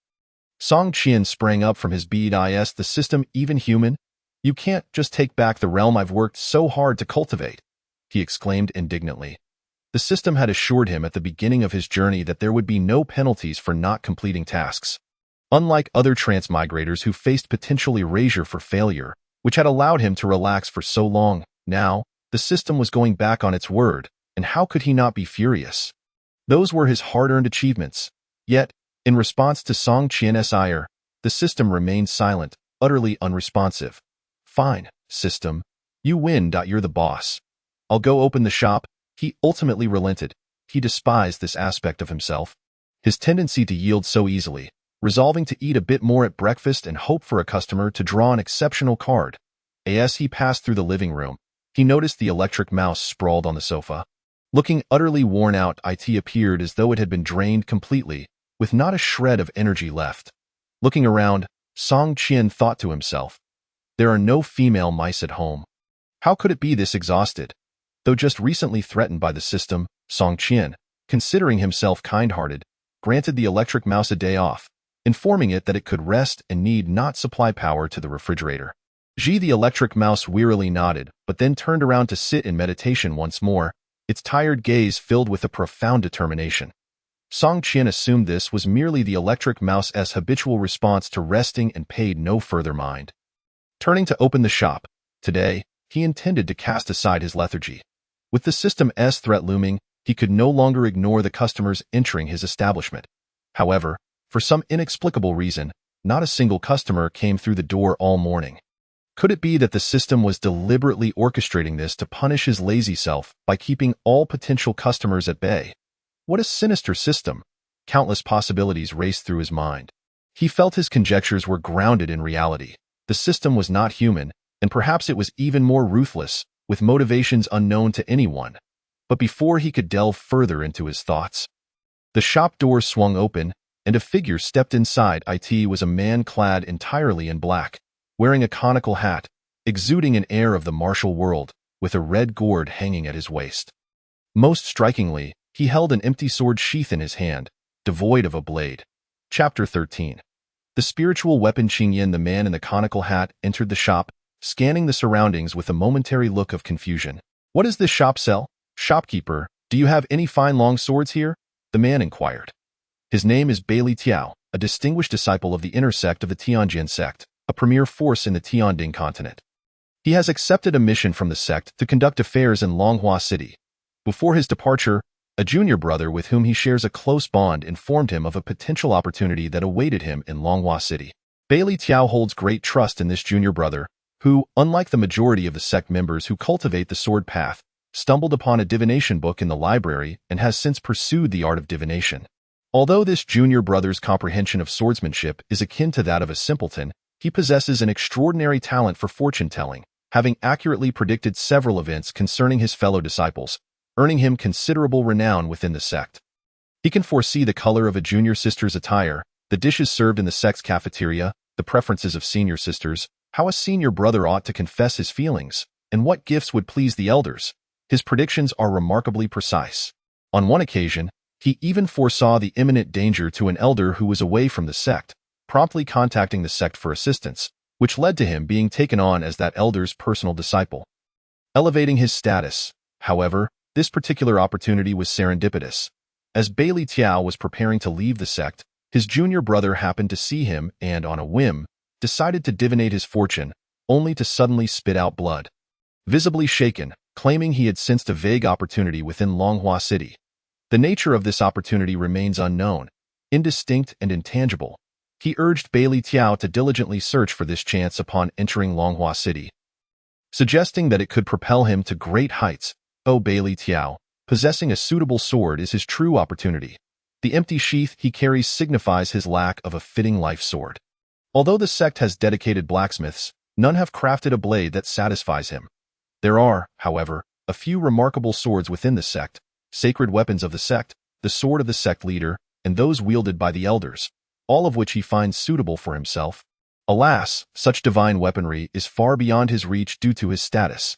Song Qian sprang up from his bed. Is the system even human? You can't just take back the realm I've worked so hard to cultivate, he exclaimed indignantly. The system had assured him at the beginning of his journey that there would be no penalties for not completing tasks. Unlike other transmigrators who faced potential erasure for failure, which had allowed him to relax for so long, now, the system was going back on its word, and how could he not be furious? Those were his hard-earned achievements. Yet, in response to Song Qian's ire, the system remained silent, utterly unresponsive. Fine, system. You win. You're the boss. I'll go open the shop. He ultimately relented. He despised this aspect of himself. His tendency to yield so easily, resolving to eat a bit more at breakfast and hope for a customer to draw an exceptional card. As he passed through the living room, he noticed the electric mouse sprawled on the sofa. Looking utterly worn out, it appeared as though it had been drained completely, with not a shred of energy left. Looking around, Song Qian thought to himself, there are no female mice at home. How could it be this exhausted? Though just recently threatened by the system, Song Qian, considering himself kind-hearted, granted the electric mouse a day off, informing it that it could rest and need not supply power to the refrigerator. The electric mouse wearily nodded, but then turned around to sit in meditation once more, its tired gaze filled with a profound determination. Song Qian assumed this was merely the electric mouse's habitual response to resting and paid no further mind. Turning to open the shop, today, he intended to cast aside his lethargy. With the system's threat looming, he could no longer ignore the customers entering his establishment. However, for some inexplicable reason, not a single customer came through the door all morning. Could it be that the system was deliberately orchestrating this to punish his lazy self by keeping all potential customers at bay? What a sinister system! Countless possibilities raced through his mind. He felt his conjectures were grounded in reality. The system was not human, and perhaps it was even more ruthless, with motivations unknown to anyone. But before he could delve further into his thoughts, the shop door swung open, and a figure stepped inside. It was a man clad entirely in black, wearing a conical hat, exuding an air of the martial world, with a red gourd hanging at his waist. Most strikingly, he held an empty sword sheath in his hand, devoid of a blade. Chapter 13. The spiritual weapon. Qingyan, the man in the conical hat, entered the shop, scanning the surroundings with a momentary look of confusion. What does this shop sell? Shopkeeper, do you have any fine long swords here? The man inquired. His name is Bailey Tiao, a distinguished disciple of the inner sect of the Tianjin sect, a premier force in the Tianding continent. He has accepted a mission from the sect to conduct affairs in Longhua City. Before his departure, A junior brother with whom he shares a close bond informed him of a potential opportunity that awaited him in Longhua City. Bailey Tiao holds great trust in this junior brother, who, unlike the majority of the sect members who cultivate the sword path, stumbled upon a divination book in the library and has since pursued the art of divination. Although this junior brother's comprehension of swordsmanship is akin to that of a simpleton, he possesses an extraordinary talent for fortune-telling, having accurately predicted several events concerning his fellow disciples, earning him considerable renown within the sect. He can foresee the color of a junior sister's attire, the dishes served in the sect's cafeteria, the preferences of senior sisters, how a senior brother ought to confess his feelings, and what gifts would please the elders. His predictions are remarkably precise. On one occasion, he even foresaw the imminent danger to an elder who was away from the sect, promptly contacting the sect for assistance, which led to him being taken on as that elder's personal disciple. Elevating his status, however, this particular opportunity was serendipitous. As Bailey Tiao was preparing to leave the sect, his junior brother happened to see him and, on a whim, decided to divinate his fortune, only to suddenly spit out blood. Visibly shaken, claiming he had sensed a vague opportunity within Longhua City. The nature of this opportunity remains unknown, indistinct and intangible. He urged Bailey Tiao to diligently search for this chance upon entering Longhua City, suggesting that it could propel him to great heights. Oh, Bailey Tiao, possessing a suitable sword is his true opportunity. The empty sheath he carries signifies his lack of a fitting life sword. Although the sect has dedicated blacksmiths, none have crafted a blade that satisfies him. There are, however, a few remarkable swords within the sect, sacred weapons of the sect, the sword of the sect leader, and those wielded by the elders, all of which he finds suitable for himself. Alas, such divine weaponry is far beyond his reach due to his status.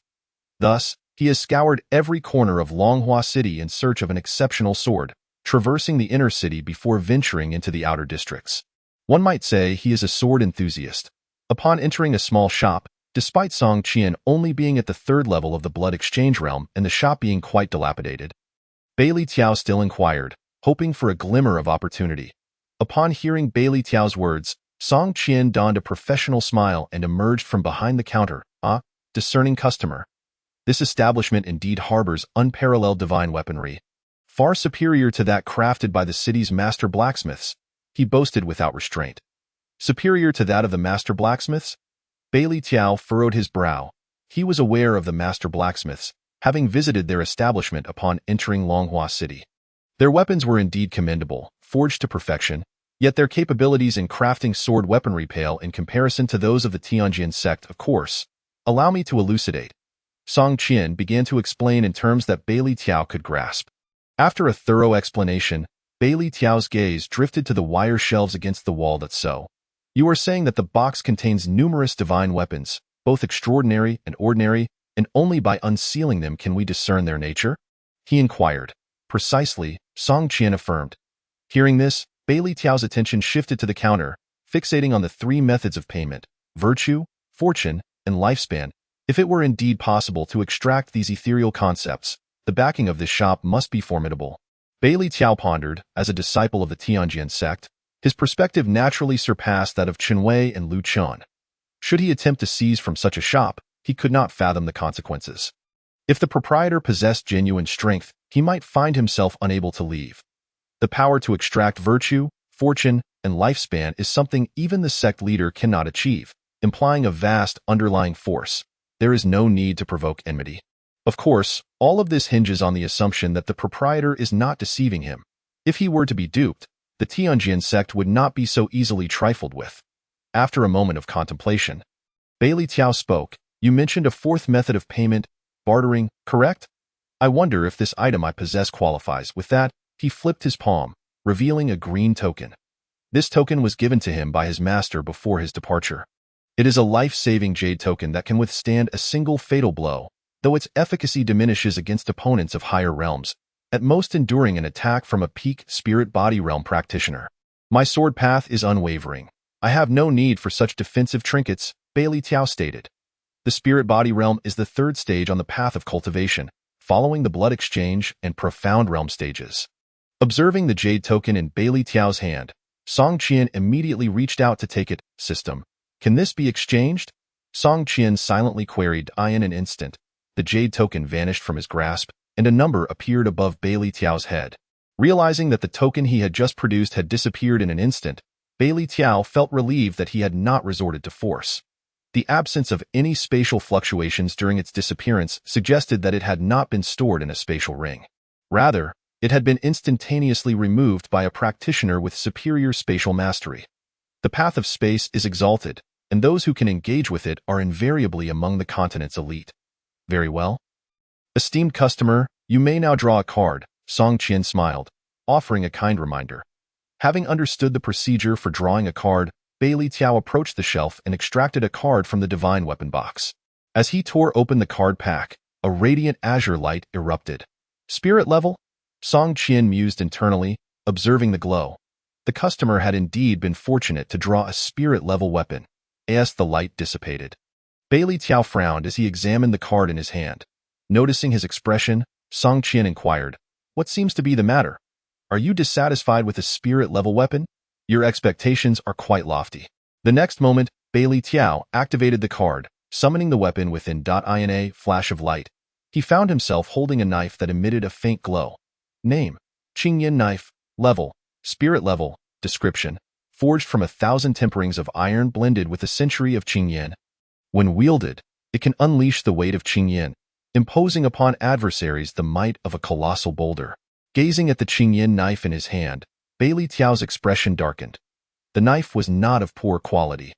Thus, he has scoured every corner of Longhua City in search of an exceptional sword, traversing the inner city before venturing into the outer districts. One might say he is a sword enthusiast. Upon entering a small shop, despite Song Qian only being at the third level of the blood exchange realm and the shop being quite dilapidated, Bailey Tiao still inquired, hoping for a glimmer of opportunity. Upon hearing Bailey Tiao's words, Song Qian donned a professional smile and emerged from behind the counter. Ah, discerning customer. This establishment indeed harbors unparalleled divine weaponry, far superior to that crafted by the city's master blacksmiths, he boasted without restraint. Superior to that of the master blacksmiths? Bailey Tiao furrowed his brow. He was aware of the master blacksmiths, having visited their establishment upon entering Longhua City. Their weapons were indeed commendable, forged to perfection, yet their capabilities in crafting sword weaponry pale in comparison to those of the Tianjin sect, of course. Allow me to elucidate. Song Qian began to explain in terms that Bailey Tiao could grasp. After a thorough explanation, Bailey Tiao's gaze drifted to the wire shelves against the wall. That's so. You are saying that the box contains numerous divine weapons, both extraordinary and ordinary, and only by unsealing them can we discern their nature? He inquired. Precisely, Song Qian affirmed. Hearing this, Bailey Tiao's attention shifted to the counter, fixating on the three methods of payment: virtue, fortune, and lifespan. If it were indeed possible to extract these ethereal concepts, the backing of this shop must be formidable. Bailey Tiao pondered. As a disciple of the Tianjin sect, his perspective naturally surpassed that of Qinwei and Lu Qian. Should he attempt to seize from such a shop, he could not fathom the consequences. If the proprietor possessed genuine strength, he might find himself unable to leave. The power to extract virtue, fortune, and lifespan is something even the sect leader cannot achieve, implying a vast underlying force. There is no need to provoke enmity. Of course, all of this hinges on the assumption that the proprietor is not deceiving him. If he were to be duped, the Tianjin sect would not be so easily trifled with. After a moment of contemplation, Bailey Tiao spoke. You mentioned a fourth method of payment, bartering, correct? I wonder if this item I possess qualifies. With that, he flipped his palm, revealing a green token. This token was given to him by his master before his departure. It is a life-saving jade token that can withstand a single fatal blow, though its efficacy diminishes against opponents of higher realms, at most enduring an attack from a peak spirit body realm practitioner. My sword path is unwavering. I have no need for such defensive trinkets, Bailey Tiao stated. The spirit body realm is the third stage on the path of cultivation, following the blood exchange and profound realm stages. Observing the jade token in Bailey Tiao's hand, Song Qian immediately reached out to take it. System. Can this be exchanged? Song Qian silently queried. In an instant, the jade token vanished from his grasp, and a number appeared above Bailey Tiao's head. Realizing that the token he had just produced had disappeared in an instant, Bailey Tiao felt relieved that he had not resorted to force. The absence of any spatial fluctuations during its disappearance suggested that it had not been stored in a spatial ring. Rather, it had been instantaneously removed by a practitioner with superior spatial mastery. The path of space is exalted, and those who can engage with it are invariably among the continent's elite. Very well. Esteemed customer, you may now draw a card, Song Qian smiled, offering a kind reminder. Having understood the procedure for drawing a card, Bailey Tiao approached the shelf and extracted a card from the divine weapon box. As he tore open the card pack, a radiant azure light erupted. Spirit level? Song Qian mused internally, observing the glow. The customer had indeed been fortunate to draw a spirit-level weapon. As the light dissipated, Bailey Tiao frowned as he examined the card in his hand. Noticing his expression, Song Qian inquired, "What seems to be the matter? Are you dissatisfied with a spirit-level weapon? Your expectations are quite lofty." The next moment, Bailey Tiao activated the card, summoning the weapon within. In a flash of light, he found himself holding a knife that emitted a faint glow. Name: Qingyan knife. Level: Spirit level. Description: forged from 1,000 temperings of iron blended with a century of Qingyan. When wielded, it can unleash the weight of Qingyan, imposing upon adversaries the might of a colossal boulder. Gazing at the Qingyan knife in his hand, Bailey Tiao's expression darkened. The knife was not of poor quality.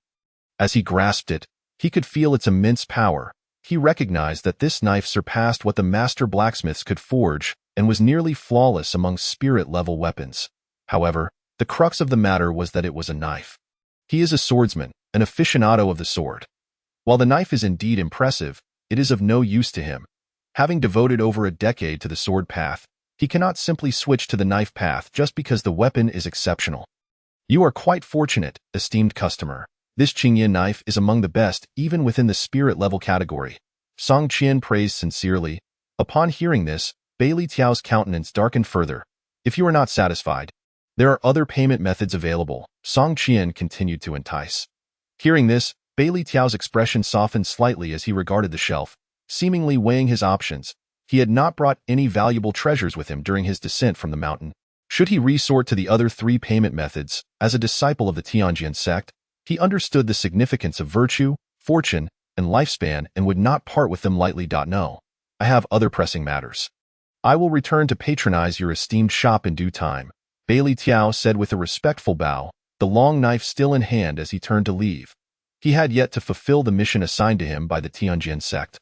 As he grasped it, he could feel its immense power. He recognized that this knife surpassed what the master blacksmiths could forge and was nearly flawless among spirit-level weapons. However, the crux of the matter was that it was a knife. He is a swordsman, an aficionado of the sword. While the knife is indeed impressive, it is of no use to him. Having devoted over a decade to the sword path, he cannot simply switch to the knife path just because the weapon is exceptional. You are quite fortunate, esteemed customer. This Qingyan knife is among the best even within the spirit-level category. Song Qian praised sincerely. Upon hearing this, Bailey Tiao's countenance darkened further. If you are not satisfied, there are other payment methods available, Song Qian continued to entice. Hearing this, Bailey Tiao's expression softened slightly as he regarded the shelf, seemingly weighing his options. He had not brought any valuable treasures with him during his descent from the mountain. Should he resort to the other 3 payment methods, as a disciple of the Tianjin sect, he understood the significance of virtue, fortune, and lifespan and would not part with them lightly. No, I have other pressing matters. I will return to patronize your esteemed shop in due time, Bailey Tiao said with a respectful bow, the long knife still in hand as he turned to leave. He had yet to fulfill the mission assigned to him by the Tianjin sect.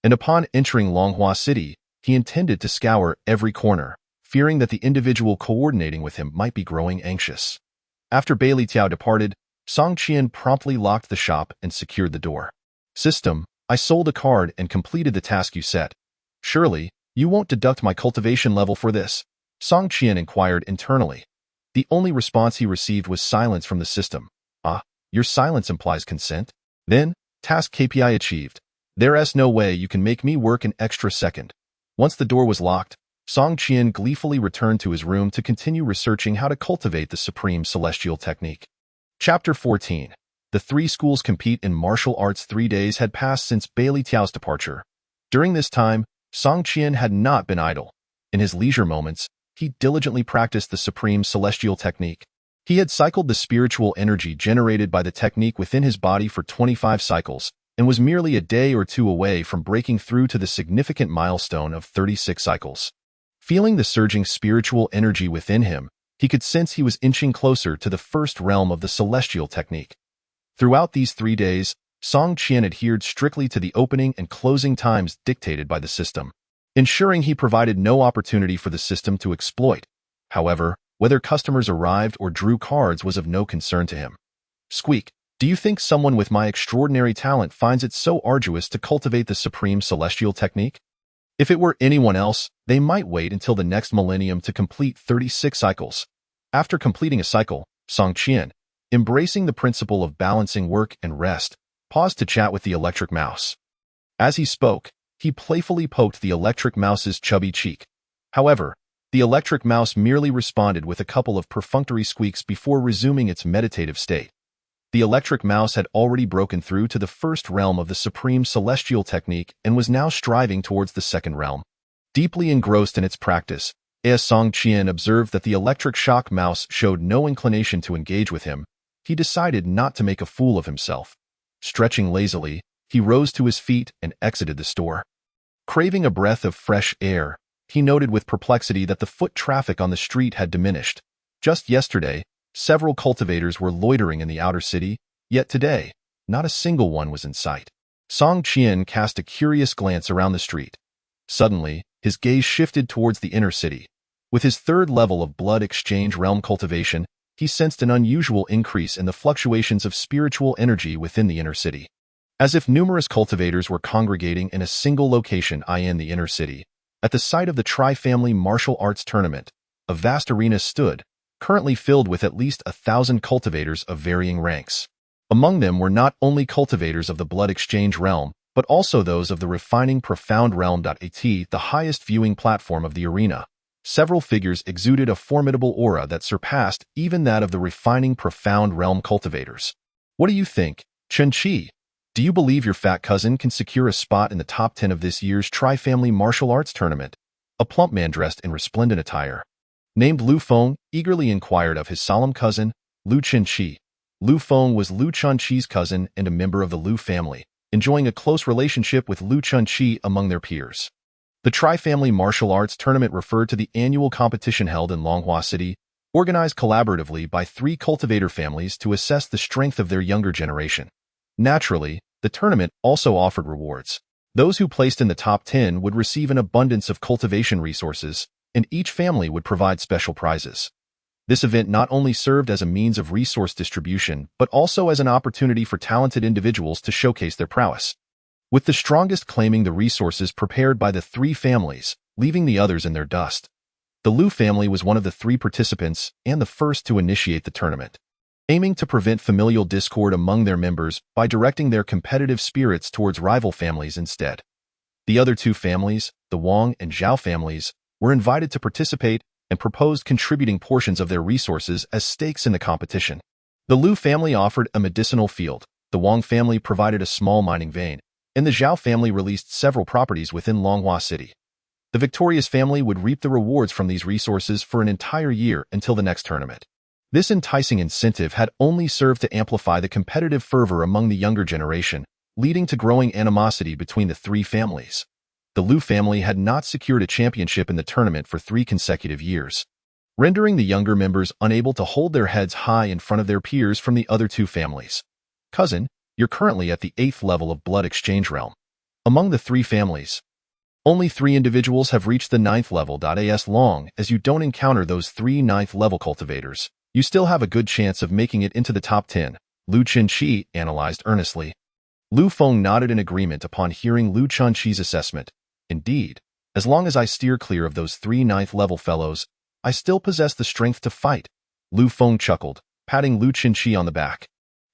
And upon entering Longhua City, he intended to scour every corner, fearing that the individual coordinating with him might be growing anxious. After Bailey Tiao departed, Song Qian promptly locked the shop and secured the door. System: I sold a card and completed the task you set. Surely, you won't deduct my cultivation level for this? Song Qian inquired internally. The only response he received was silence from the system. Ah, your silence implies consent? Then, task KPI achieved. There's no way you can make me work an extra second. Once the door was locked, Song Qian gleefully returned to his room to continue researching how to cultivate the supreme celestial technique. Chapter 14. The 3 schools compete in martial arts. 3 days had passed since Bailey Tiao's departure. During this time, Song Qian had not been idle. In his leisure moments, he diligently practiced the supreme celestial technique. He had cycled the spiritual energy generated by the technique within his body for 25 cycles, and was merely a day or 2 away from breaking through to the significant milestone of 36 cycles. Feeling the surging spiritual energy within him, he could sense he was inching closer to the first realm of the celestial technique. Throughout these 3 days, Song Qian adhered strictly to the opening and closing times dictated by the system, ensuring he provided no opportunity for the system to exploit. However, whether customers arrived or drew cards was of no concern to him. Squeak, do you think someone with my extraordinary talent finds it so arduous to cultivate the supreme celestial technique? If it were anyone else, they might wait until the next millennium to complete 36 cycles. After completing a cycle, Song Qian, embracing the principle of balancing work and rest, paused to chat with the electric mouse. As he spoke, he playfully poked the electric mouse's chubby cheek. However, the electric mouse merely responded with a couple of perfunctory squeaks before resuming its meditative state. The electric mouse had already broken through to the first realm of the supreme celestial technique and was now striving towards the second realm. Deeply engrossed in its practice, Song Qian observed that the electric shock mouse showed no inclination to engage with him. He decided not to make a fool of himself. Stretching lazily, he rose to his feet and exited the store. Craving a breath of fresh air, he noted with perplexity that the foot traffic on the street had diminished. Just yesterday, several cultivators were loitering in the outer city, yet today, not a single one was in sight. Song Qian cast a curious glance around the street. Suddenly, his gaze shifted towards the inner city. With his third level of blood exchange realm cultivation, he sensed an unusual increase in the fluctuations of spiritual energy within the inner city. As if numerous cultivators were congregating in a single location in the inner city, at the site of the Tri-Family Martial Arts Tournament, a vast arena stood, currently filled with at least 1,000 cultivators of varying ranks. Among them were not only cultivators of the blood exchange realm, but also those of the refining profound realm. At the highest viewing platform of the arena, several figures exuded a formidable aura that surpassed even that of the refining profound realm cultivators. What do you think, Chen Qi? Do you believe your fat cousin can secure a spot in the top 10 of this year's Tri-Family Martial Arts Tournament? A plump man dressed in resplendent attire, named Lu Feng, eagerly inquired of his solemn cousin, Lu Chenqi. Lu Feng was Lu Chenqi's cousin and a member of the Lu family, enjoying a close relationship with Lu Chenqi among their peers. The Tri-Family Martial Arts Tournament referred to the annual competition held in Longhua City, organized collaboratively by 3 cultivator families to assess the strength of their younger generation. Naturally, the tournament also offered rewards. Those who placed in the top 10 would receive an abundance of cultivation resources, and each family would provide special prizes. This event not only served as a means of resource distribution, but also as an opportunity for talented individuals to showcase their prowess, with the strongest claiming the resources prepared by the 3 families, leaving the others in their dust. The Lu family was one of the 3 participants and the first to initiate the tournament, aiming to prevent familial discord among their members by directing their competitive spirits towards rival families instead. The other 2 families, the Wang and Zhao families, were invited to participate and proposed contributing portions of their resources as stakes in the competition. The Lu family offered a medicinal field, the Wang family provided a small mining vein, and the Zhao family released several properties within Longhua City. The victorious family would reap the rewards from these resources for an entire year until the next tournament. This enticing incentive had only served to amplify the competitive fervor among the younger generation, leading to growing animosity between the 3 families. The Lu family had not secured a championship in the tournament for 3 consecutive years, rendering the younger members unable to hold their heads high in front of their peers from the other 2 families. Cousin, you're currently at the 8th level of blood exchange realm. Among the 3 families, only 3 individuals have reached the 9th level. As long as you don't encounter those 3 9th level cultivators, you still have a good chance of making it into the top 10, Lu Chenqi analyzed earnestly. Lu Feng nodded in agreement upon hearing Lu Chenqi's assessment. Indeed, as long as I steer clear of those 3 9th level fellows, I still possess the strength to fight. Lu Feng chuckled, patting Lu Chenqi on the back.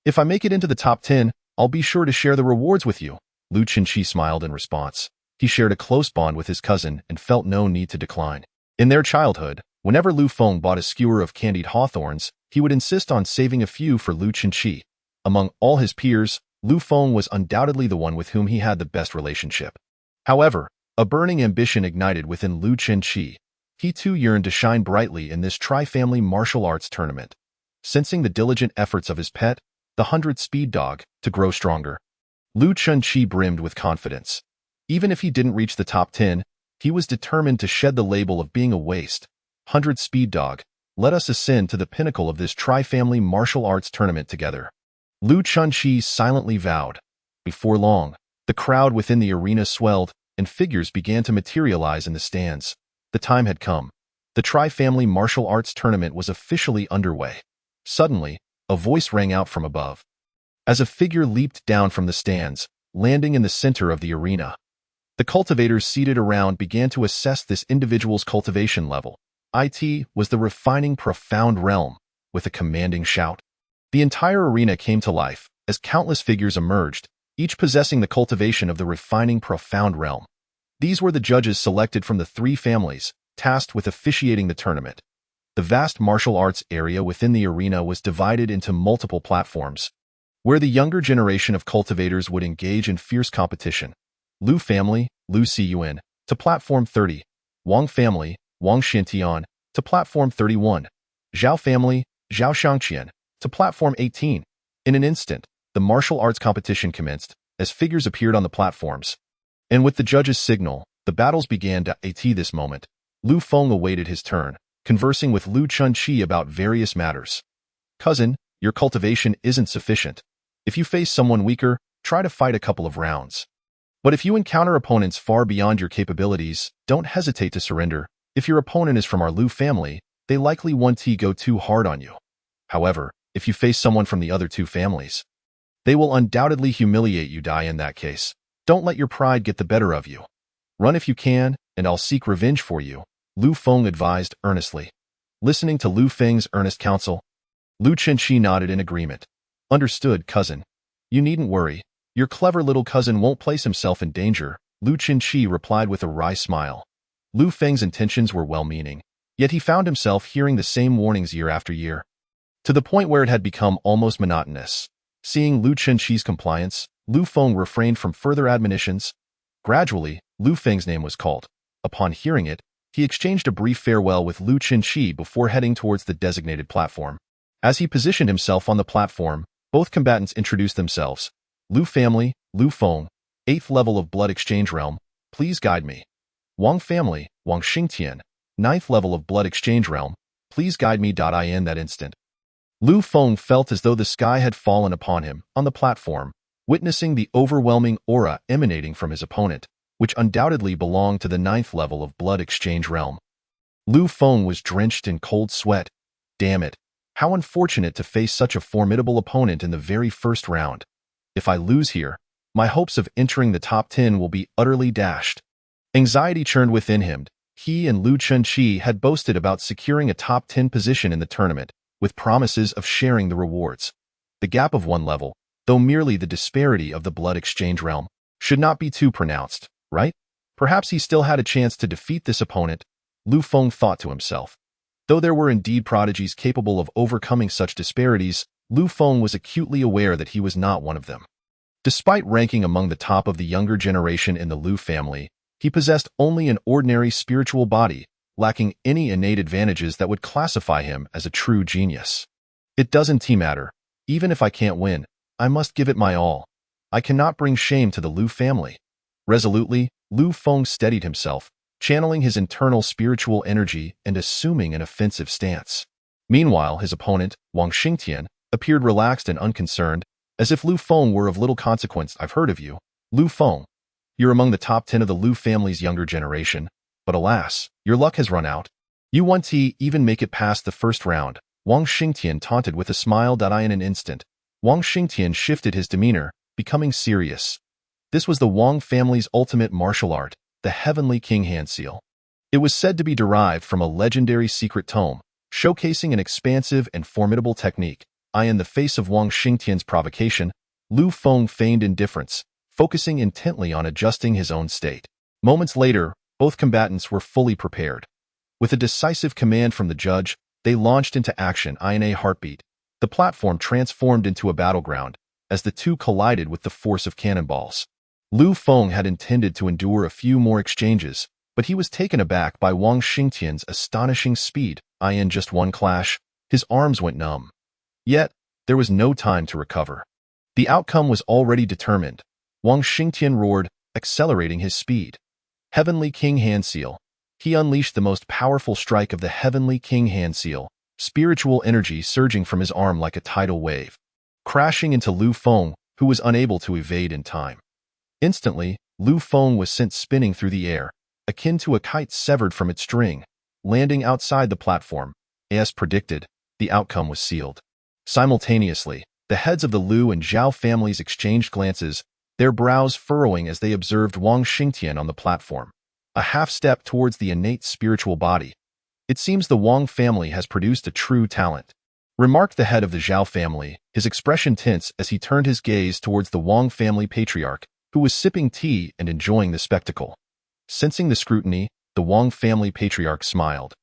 If I make it into the top 10, I'll be sure to share the rewards with you. Lu Chenqi smiled in response. He shared a close bond with his cousin and felt no need to decline. In their childhood, whenever Lu Feng bought a skewer of candied hawthorns, he would insist on saving a few for Lu Chenqi. Among all his peers, Lu Feng was undoubtedly the one with whom he had the best relationship. However, a burning ambition ignited within Lu Chenqi. He too yearned to shine brightly in this Tri-Family Martial Arts Tournament, sensing the diligent efforts of his pet, the 100-speed dog, to grow stronger. Lu Chenqi brimmed with confidence. Even if he didn't reach the top 10, he was determined to shed the label of being a waste. 100-speed dog, let us ascend to the pinnacle of this Tri-Family Martial Arts Tournament together. Lu Chenqi silently vowed. Before long, the crowd within the arena swelled, and figures began to materialize in the stands. The time had come. The Tri-Family Martial Arts Tournament was officially underway. Suddenly, a voice rang out from above. As a figure leaped down from the stands, landing in the center of the arena, the cultivators seated around began to assess this individual's cultivation level. It was the refining profound realm, with a commanding shout. The entire arena came to life as countless figures emerged, each possessing the cultivation of the refining profound realm. These were the judges selected from the 3 families, tasked with officiating the tournament. The vast martial arts area within the arena was divided into multiple platforms, where the younger generation of cultivators would engage in fierce competition. Lu family, Lu Siyuan, to Platform 30, Wang Family, Wang Xintian, to Platform 31, Zhao Family, Zhao Shangqian, to Platform 18. In an instant, the martial arts competition commenced, as figures appeared on the platforms. And with the judge's signal, the battles began. At this moment, Lu Feng awaited his turn, conversing with Lu Chunqi about various matters. Cousin, your cultivation isn't sufficient. If you face someone weaker, try to fight a couple of rounds. But if you encounter opponents far beyond your capabilities, don't hesitate to surrender. If your opponent is from our Lu family, they likely won't go too hard on you. However, if you face someone from the other two families, they will undoubtedly humiliate you. In that case, don't let your pride get the better of you. Run if you can, and I'll seek revenge for you, Lu Feng advised earnestly. Listening to Lu Feng's earnest counsel, Lu Chunqi nodded in agreement. Understood, cousin. You needn't worry. Your clever little cousin won't place himself in danger, Lu Chunqi replied with a wry smile. Lu Feng's intentions were well-meaning, yet he found himself hearing the same warnings year after year, to the point where it had become almost monotonous. Seeing Lu Chunqi's compliance, Lu Feng refrained from further admonitions. Gradually, Lu Feng's name was called. Upon hearing it, he exchanged a brief farewell with Lu Chunqi before heading towards the designated platform. As he positioned himself on the platform, both combatants introduced themselves. Lu Family, Lu Feng, 8th level of Blood Exchange Realm, please guide me. Wang Family, Wang Xingtian, 9th level of Blood Exchange Realm, please guide me. In that instant, Lu Feng felt as though the sky had fallen upon him on the platform, witnessing the overwhelming aura emanating from his opponent, which undoubtedly belonged to the 9th level of Blood Exchange Realm. Lu Feng was drenched in cold sweat. Damn it. How unfortunate to face such a formidable opponent in the very first round. If I lose here, my hopes of entering the top 10 will be utterly dashed. Anxiety churned within him. He and Lu Chunqi had boasted about securing a top 10 position in the tournament, with promises of sharing the rewards. The gap of one level, though merely the disparity of the Blood Exchange Realm, should not be too pronounced, right? Perhaps he still had a chance to defeat this opponent, Lu Feng thought to himself. Though there were indeed prodigies capable of overcoming such disparities, Lu Feng was acutely aware that he was not one of them. Despite ranking among the top of the younger generation in the Lu family, he possessed only an ordinary spiritual body, lacking any innate advantages that would classify him as a true genius. It doesn't matter. Even if I can't win, I must give it my all. I cannot bring shame to the Lu family. Resolutely, Lu Feng steadied himself, channeling his internal spiritual energy and assuming an offensive stance. Meanwhile, his opponent, Wang Xingtian, appeared relaxed and unconcerned, as if Lu Feng were of little consequence. I've heard of you, Lu Feng. You're among the top 10 of the Lu family's younger generation, but alas, your luck has run out. You won't even make it past the first round, Wang Xingtian taunted with a smile. In an instant, Wang Xingtian shifted his demeanor, becoming serious. This was the Wang family's ultimate martial art, the Heavenly King Hand Seal. It was said to be derived from a legendary secret tome, showcasing an expansive and formidable technique. In the face of Wang Xingtian's provocation, Lu Feng feigned indifference, focusing intently on adjusting his own state. Moments later, both combatants were fully prepared. With a decisive command from the judge, they launched into action. In a heartbeat, the platform transformed into a battleground, as the two collided with the force of cannonballs. Lu Feng had intended to endure a few more exchanges, but he was taken aback by Wang Xingtian's astonishing speed. In just one clash, his arms went numb. Yet, there was no time to recover. The outcome was already determined. Wang Xingtian roared, accelerating his speed. Heavenly King Hand Seal. He unleashed the most powerful strike of the Heavenly King Hand Seal, spiritual energy surging from his arm like a tidal wave, crashing into Lu Feng, who was unable to evade in time. Instantly, Lu Feng was sent spinning through the air, akin to a kite severed from its string, landing outside the platform. As predicted, the outcome was sealed. Simultaneously, the heads of the Lu and Zhao families exchanged glances, their brows furrowing as they observed Wang Xingtian on the platform, a half-step towards the innate spiritual body. It seems the Wang family has produced a true talent, remarked the head of the Zhao family, his expression tense as he turned his gaze towards the Wang family patriarch, who was sipping tea and enjoying the spectacle. Sensing the scrutiny, the Wang family patriarch smiled,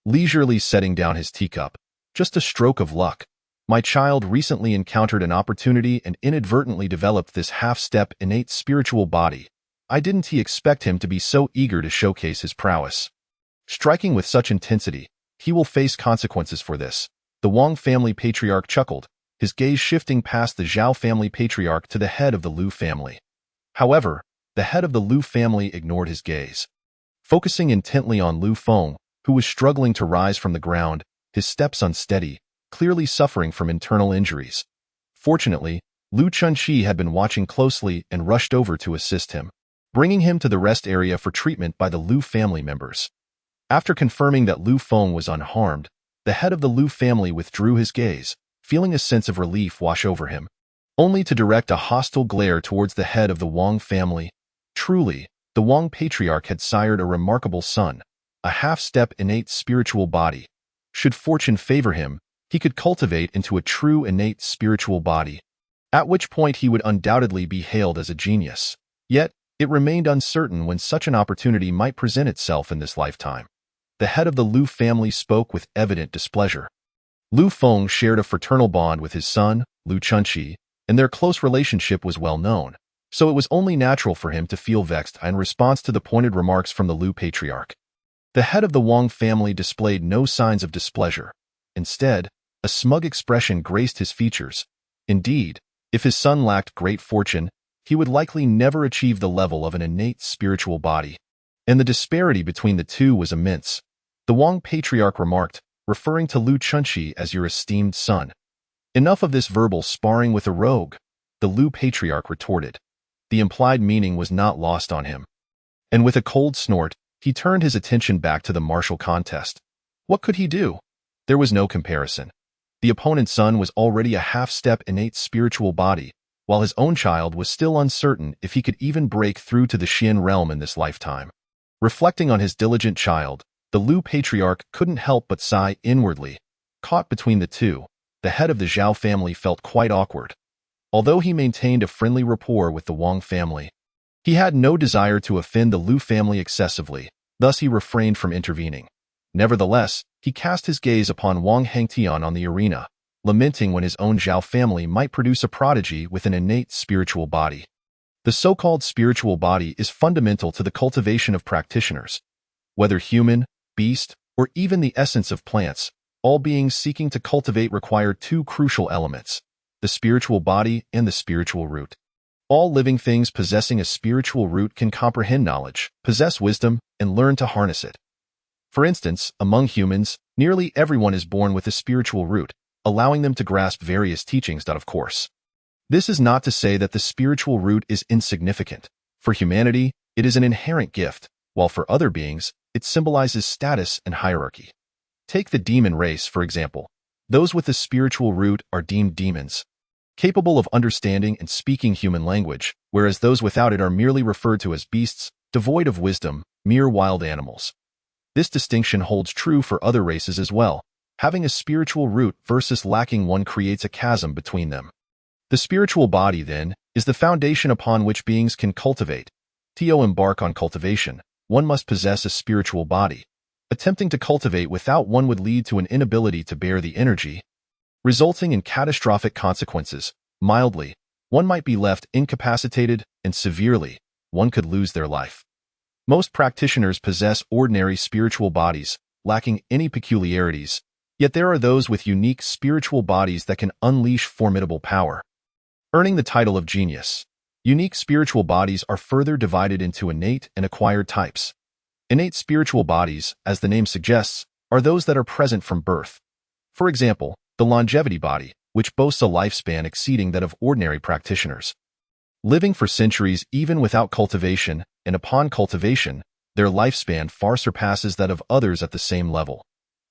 leisurely setting down his teacup. Just a stroke of luck. My child recently encountered an opportunity and inadvertently developed this half-step innate spiritual body. I didn't he expect him to be so eager to showcase his prowess. Striking with such intensity, he will face consequences for this. The Wang family patriarch chuckled, his gaze shifting past the Zhao family patriarch to the head of the Lu family. However, the head of the Lu family ignored his gaze. Focusing intently on Lu Feng, who was struggling to rise from the ground, his steps unsteady, clearly suffering from internal injuries. Fortunately, Lu Chunqi had been watching closely and rushed over to assist him, bringing him to the rest area for treatment by the Lu family members. After confirming that Lu Feng was unharmed, the head of the Lu family withdrew his gaze, feeling a sense of relief wash over him, only to direct a hostile glare towards the head of the Wang family. Truly, the Wang patriarch had sired a remarkable son, a half-step innate spiritual body. Should fortune favor him, he could cultivate into a true innate spiritual body, at which point he would undoubtedly be hailed as a genius. Yet, it remained uncertain when such an opportunity might present itself in this lifetime. The head of the Lu family spoke with evident displeasure. Lu Feng shared a fraternal bond with his son, Lu Chunqi, and their close relationship was well known, so it was only natural for him to feel vexed in response to the pointed remarks from the Lu patriarch. The head of the Wang family displayed no signs of displeasure. Instead, a smug expression graced his features. Indeed, if his son lacked great fortune, he would likely never achieve the level of an innate spiritual body. And the disparity between the two was immense. The Wang patriarch remarked, referring to Lu Chunqi as your esteemed son. Enough of this verbal sparring with a rogue, the Lu patriarch retorted. The implied meaning was not lost on him. And with a cold snort, he turned his attention back to the martial contest. What could he do? There was no comparison. The opponent's son was already a half-step innate spiritual body, while his own child was still uncertain if he could even break through to the Xian realm in this lifetime. Reflecting on his diligent child, the Lu patriarch couldn't help but sigh inwardly. Caught between the two, the head of the Zhao family felt quite awkward. Although he maintained a friendly rapport with the Wang family, he had no desire to offend the Lu family excessively, thus he refrained from intervening. Nevertheless, he cast his gaze upon Wang Hengtian on the arena, lamenting when his own Zhao family might produce a prodigy with an innate spiritual body. The so-called spiritual body is fundamental to the cultivation of practitioners. Whether human, beast, or even the essence of plants, all beings seeking to cultivate require two crucial elements: the spiritual body and the spiritual root. All living things possessing a spiritual root can comprehend knowledge, possess wisdom, and learn to harness it. For instance, among humans, nearly everyone is born with a spiritual root, allowing them to grasp various teachings. Of course, this is not to say that the spiritual root is insignificant. For humanity, it is an inherent gift, while for other beings, it symbolizes status and hierarchy. Take the demon race, for example. Those with the spiritual root are deemed demons, capable of understanding and speaking human language, whereas those without it are merely referred to as beasts, devoid of wisdom, mere wild animals. This distinction holds true for other races as well. Having a spiritual root versus lacking one creates a chasm between them. The spiritual body, then, is the foundation upon which beings can cultivate. To embark on cultivation, one must possess a spiritual body. Attempting to cultivate without one would lead to an inability to bear the energy, resulting in catastrophic consequences. Mildly, one might be left incapacitated, and severely, one could lose their life. Most practitioners possess ordinary spiritual bodies, lacking any peculiarities, yet there are those with unique spiritual bodies that can unleash formidable power, earning the title of genius. Unique spiritual bodies are further divided into innate and acquired types. Innate spiritual bodies, as the name suggests, are those that are present from birth. For example, the longevity body, which boasts a lifespan exceeding that of ordinary practitioners, living for centuries even without cultivation, and upon cultivation, their lifespan far surpasses that of others at the same level.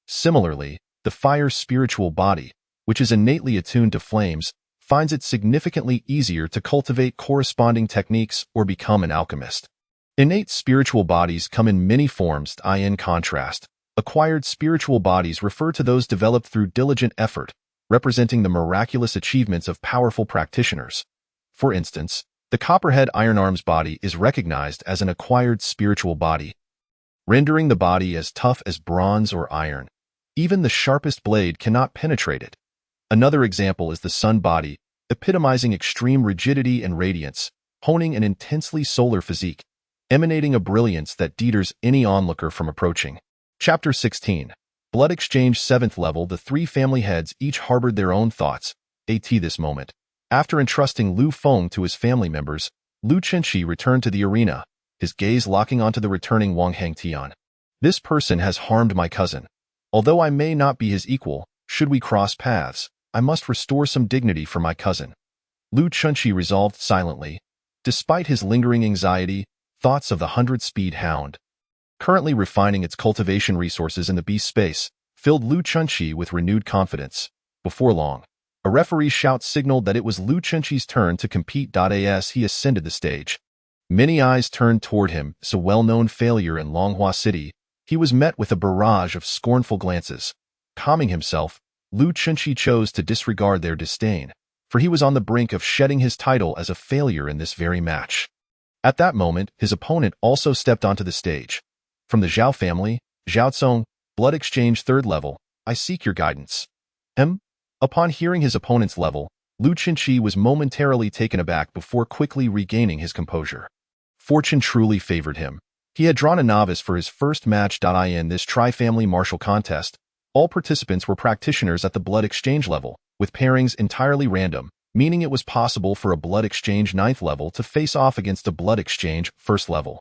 Similarly, the fire spiritual body, which is innately attuned to flames, finds it significantly easier to cultivate corresponding techniques or become an alchemist. Innate spiritual bodies come in many forms. In contrast, acquired spiritual bodies refer to those developed through diligent effort, representing the miraculous achievements of powerful practitioners. For instance, the Copperhead Ironarm's body is recognized as an acquired spiritual body, rendering the body as tough as bronze or iron. Even the sharpest blade cannot penetrate it. Another example is the Sun body, epitomizing extreme rigidity and radiance, honing an intensely solar physique, emanating a brilliance that deters any onlooker from approaching. Chapter 16. Blood Exchange 7th level. The three family heads each harbored their own thoughts, this moment. After entrusting Lu Feng to his family members, Lu Chenxi returned to the arena, his gaze locking onto the returning Wang Hangtian. This person has harmed my cousin. Although I may not be his equal, should we cross paths, I must restore some dignity for my cousin. Lu Chenxi resolved silently. Despite his lingering anxiety, thoughts of the 100-speed hound, currently refining its cultivation resources in the beast space, filled Lu Chenxi with renewed confidence. Before long, a referee's shout signaled that it was Lu Chenxi's turn to compete. As he ascended the stage, many eyes turned toward him. As a well-known failure in Longhua City, he was met with a barrage of scornful glances. Calming himself, Lu Chenxi chose to disregard their disdain, for he was on the brink of shedding his title as a failure in this very match. At that moment, his opponent also stepped onto the stage. From the Zhao family, Zhao Tsong, Blood Exchange 3rd level, I seek your guidance. Upon hearing his opponent's level, Lu Chenxi was momentarily taken aback before quickly regaining his composure. Fortune truly favored him. He had drawn a novice for his first match. In this tri-family martial contest, all participants were practitioners at the Blood Exchange level, with pairings entirely random, meaning it was possible for a Blood Exchange 9th level to face off against a Blood Exchange 1st level.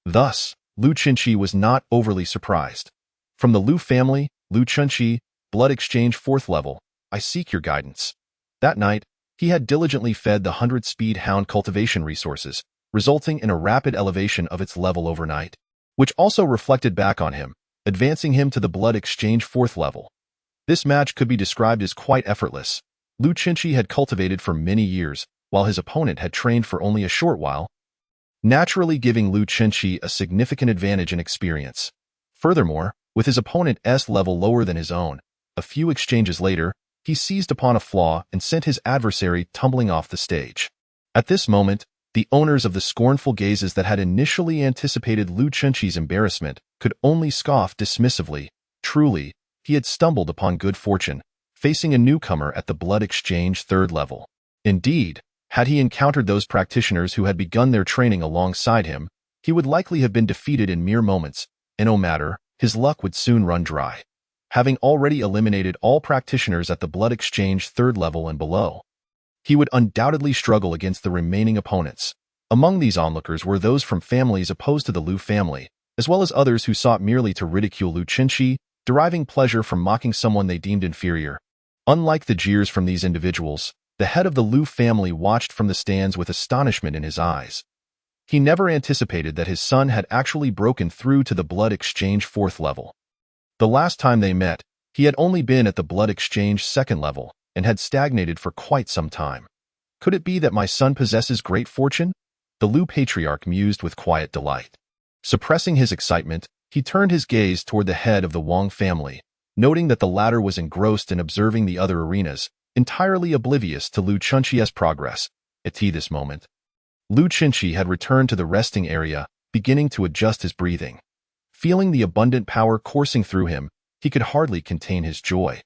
Thus, Lu Chenxi was not overly surprised. From the Lu family, Lu Chenxi, Blood Exchange 4th level, I seek your guidance. That night, he had diligently fed the 100-speed hound cultivation resources, resulting in a rapid elevation of its level overnight, which also reflected back on him, advancing him to the Blood Exchange 4th level. This match could be described as quite effortless. Lu Chenxi had cultivated for many years, while his opponent had trained for only a short while, naturally giving Lu Chenxi a significant advantage in experience. Furthermore, with his opponent's level lower than his own, a few exchanges later, he seized upon a flaw and sent his adversary tumbling off the stage. At this moment, the owners of the scornful gazes that had initially anticipated Lu Chenxi's embarrassment could only scoff dismissively. Truly, he had stumbled upon good fortune, facing a newcomer at the Blood Exchange 3rd level. Indeed, had he encountered those practitioners who had begun their training alongside him, he would likely have been defeated in mere moments, and no matter, his luck would soon run dry. Having already eliminated all practitioners at the Blood Exchange 3rd level and below, he would undoubtedly struggle against the remaining opponents. Among these onlookers were those from families opposed to the Lu family, as well as others who sought merely to ridicule Lu Chenxi, deriving pleasure from mocking someone they deemed inferior. Unlike the jeers from these individuals, the head of the Lu family watched from the stands with astonishment in his eyes. He never anticipated that his son had actually broken through to the Blood Exchange 4th level. The last time they met, he had only been at the Blood Exchange 2nd level, and had stagnated for quite some time. Could it be that my son possesses great fortune? The Lu patriarch mused with quiet delight. Suppressing his excitement, he turned his gaze toward the head of the Wang family, noting that the latter was engrossed in observing the other arenas, entirely oblivious to Lu Chenxi's progress. At this moment, Lu Chenxi had returned to the resting area, beginning to adjust his breathing. Feeling the abundant power coursing through him, he could hardly contain his joy.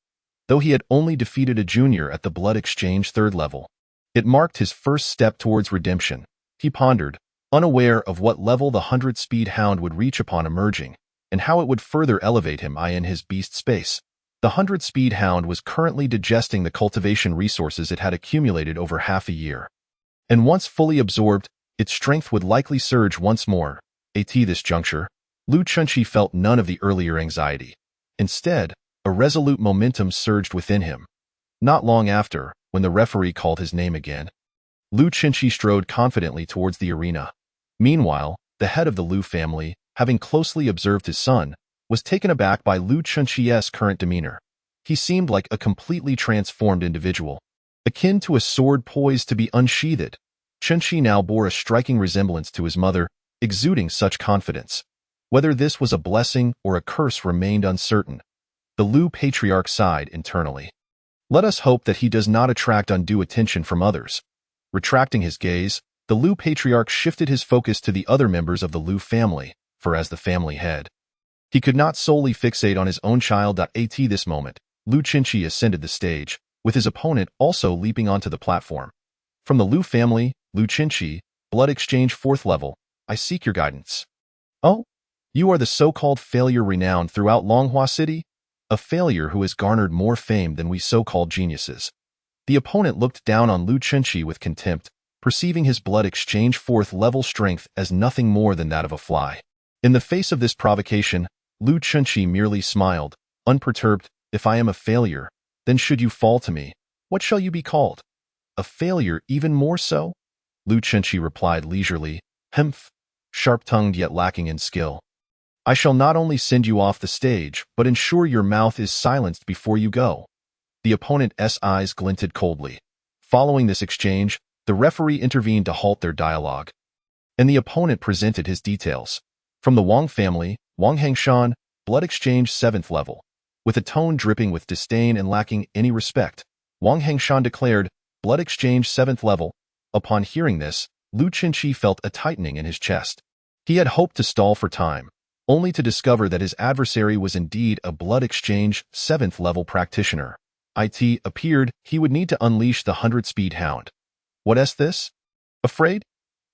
Though he had only defeated a junior at the Blood Exchange 3rd level, it marked his first step towards redemption. He pondered, unaware of what level the 100-speed hound would reach upon emerging, and how it would further elevate him in his beast space. The 100-speed hound was currently digesting the cultivation resources it had accumulated over half a year. And once fully absorbed, its strength would likely surge once more. At this juncture, Lu Chenxi felt none of the earlier anxiety. Instead, a resolute momentum surged within him. Not long after, when the referee called his name again, Lu Chenxi strode confidently towards the arena. Meanwhile, the head of the Lu family, having closely observed his son, was taken aback by Lu Chenxi's current demeanor. He seemed like a completely transformed individual, akin to a sword poised to be unsheathed. Chenxi now bore a striking resemblance to his mother, exuding such confidence. Whether this was a blessing or a curse remained uncertain. The Lu patriarch sighed internally. Let us hope that he does not attract undue attention from others. Retracting his gaze, the Lu patriarch shifted his focus to the other members of the Lu family, for as the family head, he could not solely fixate on his own child. At this moment, Lu Chenxi ascended the stage, with his opponent also leaping onto the platform. From the Lu family, Lu Chenxi, Blood Exchange 4th level. I seek your guidance. Oh? You are the so-called failure renowned throughout Longhua City? A failure who has garnered more fame than we so-called geniuses. The opponent looked down on Lu Chenqi with contempt, perceiving his Blood Exchange 4th level strength as nothing more than that of a fly. In the face of this provocation, Lu Chenqi merely smiled, unperturbed. If I am a failure, then should you fall to me, what shall you be called? A failure even more so? Lu Chenqi replied leisurely, hemph, sharp-tongued yet lacking in skill. I shall not only send you off the stage, but ensure your mouth is silenced before you go. The opponent's eyes glinted coldly. Following this exchange, the referee intervened to halt their dialogue. And the opponent presented his details. From the Wang family, Wang Hangshan, Blood Exchange 7th level. With a tone dripping with disdain and lacking any respect, Wang Hangshan declared, Blood Exchange 7th level. Upon hearing this, Lu Chenqi felt a tightening in his chest. He had hoped to stall for time, only to discover that his adversary was indeed a Blood Exchange 7th level practitioner. It appeared he would need to unleash the 100-speed hound. What's this? Afraid?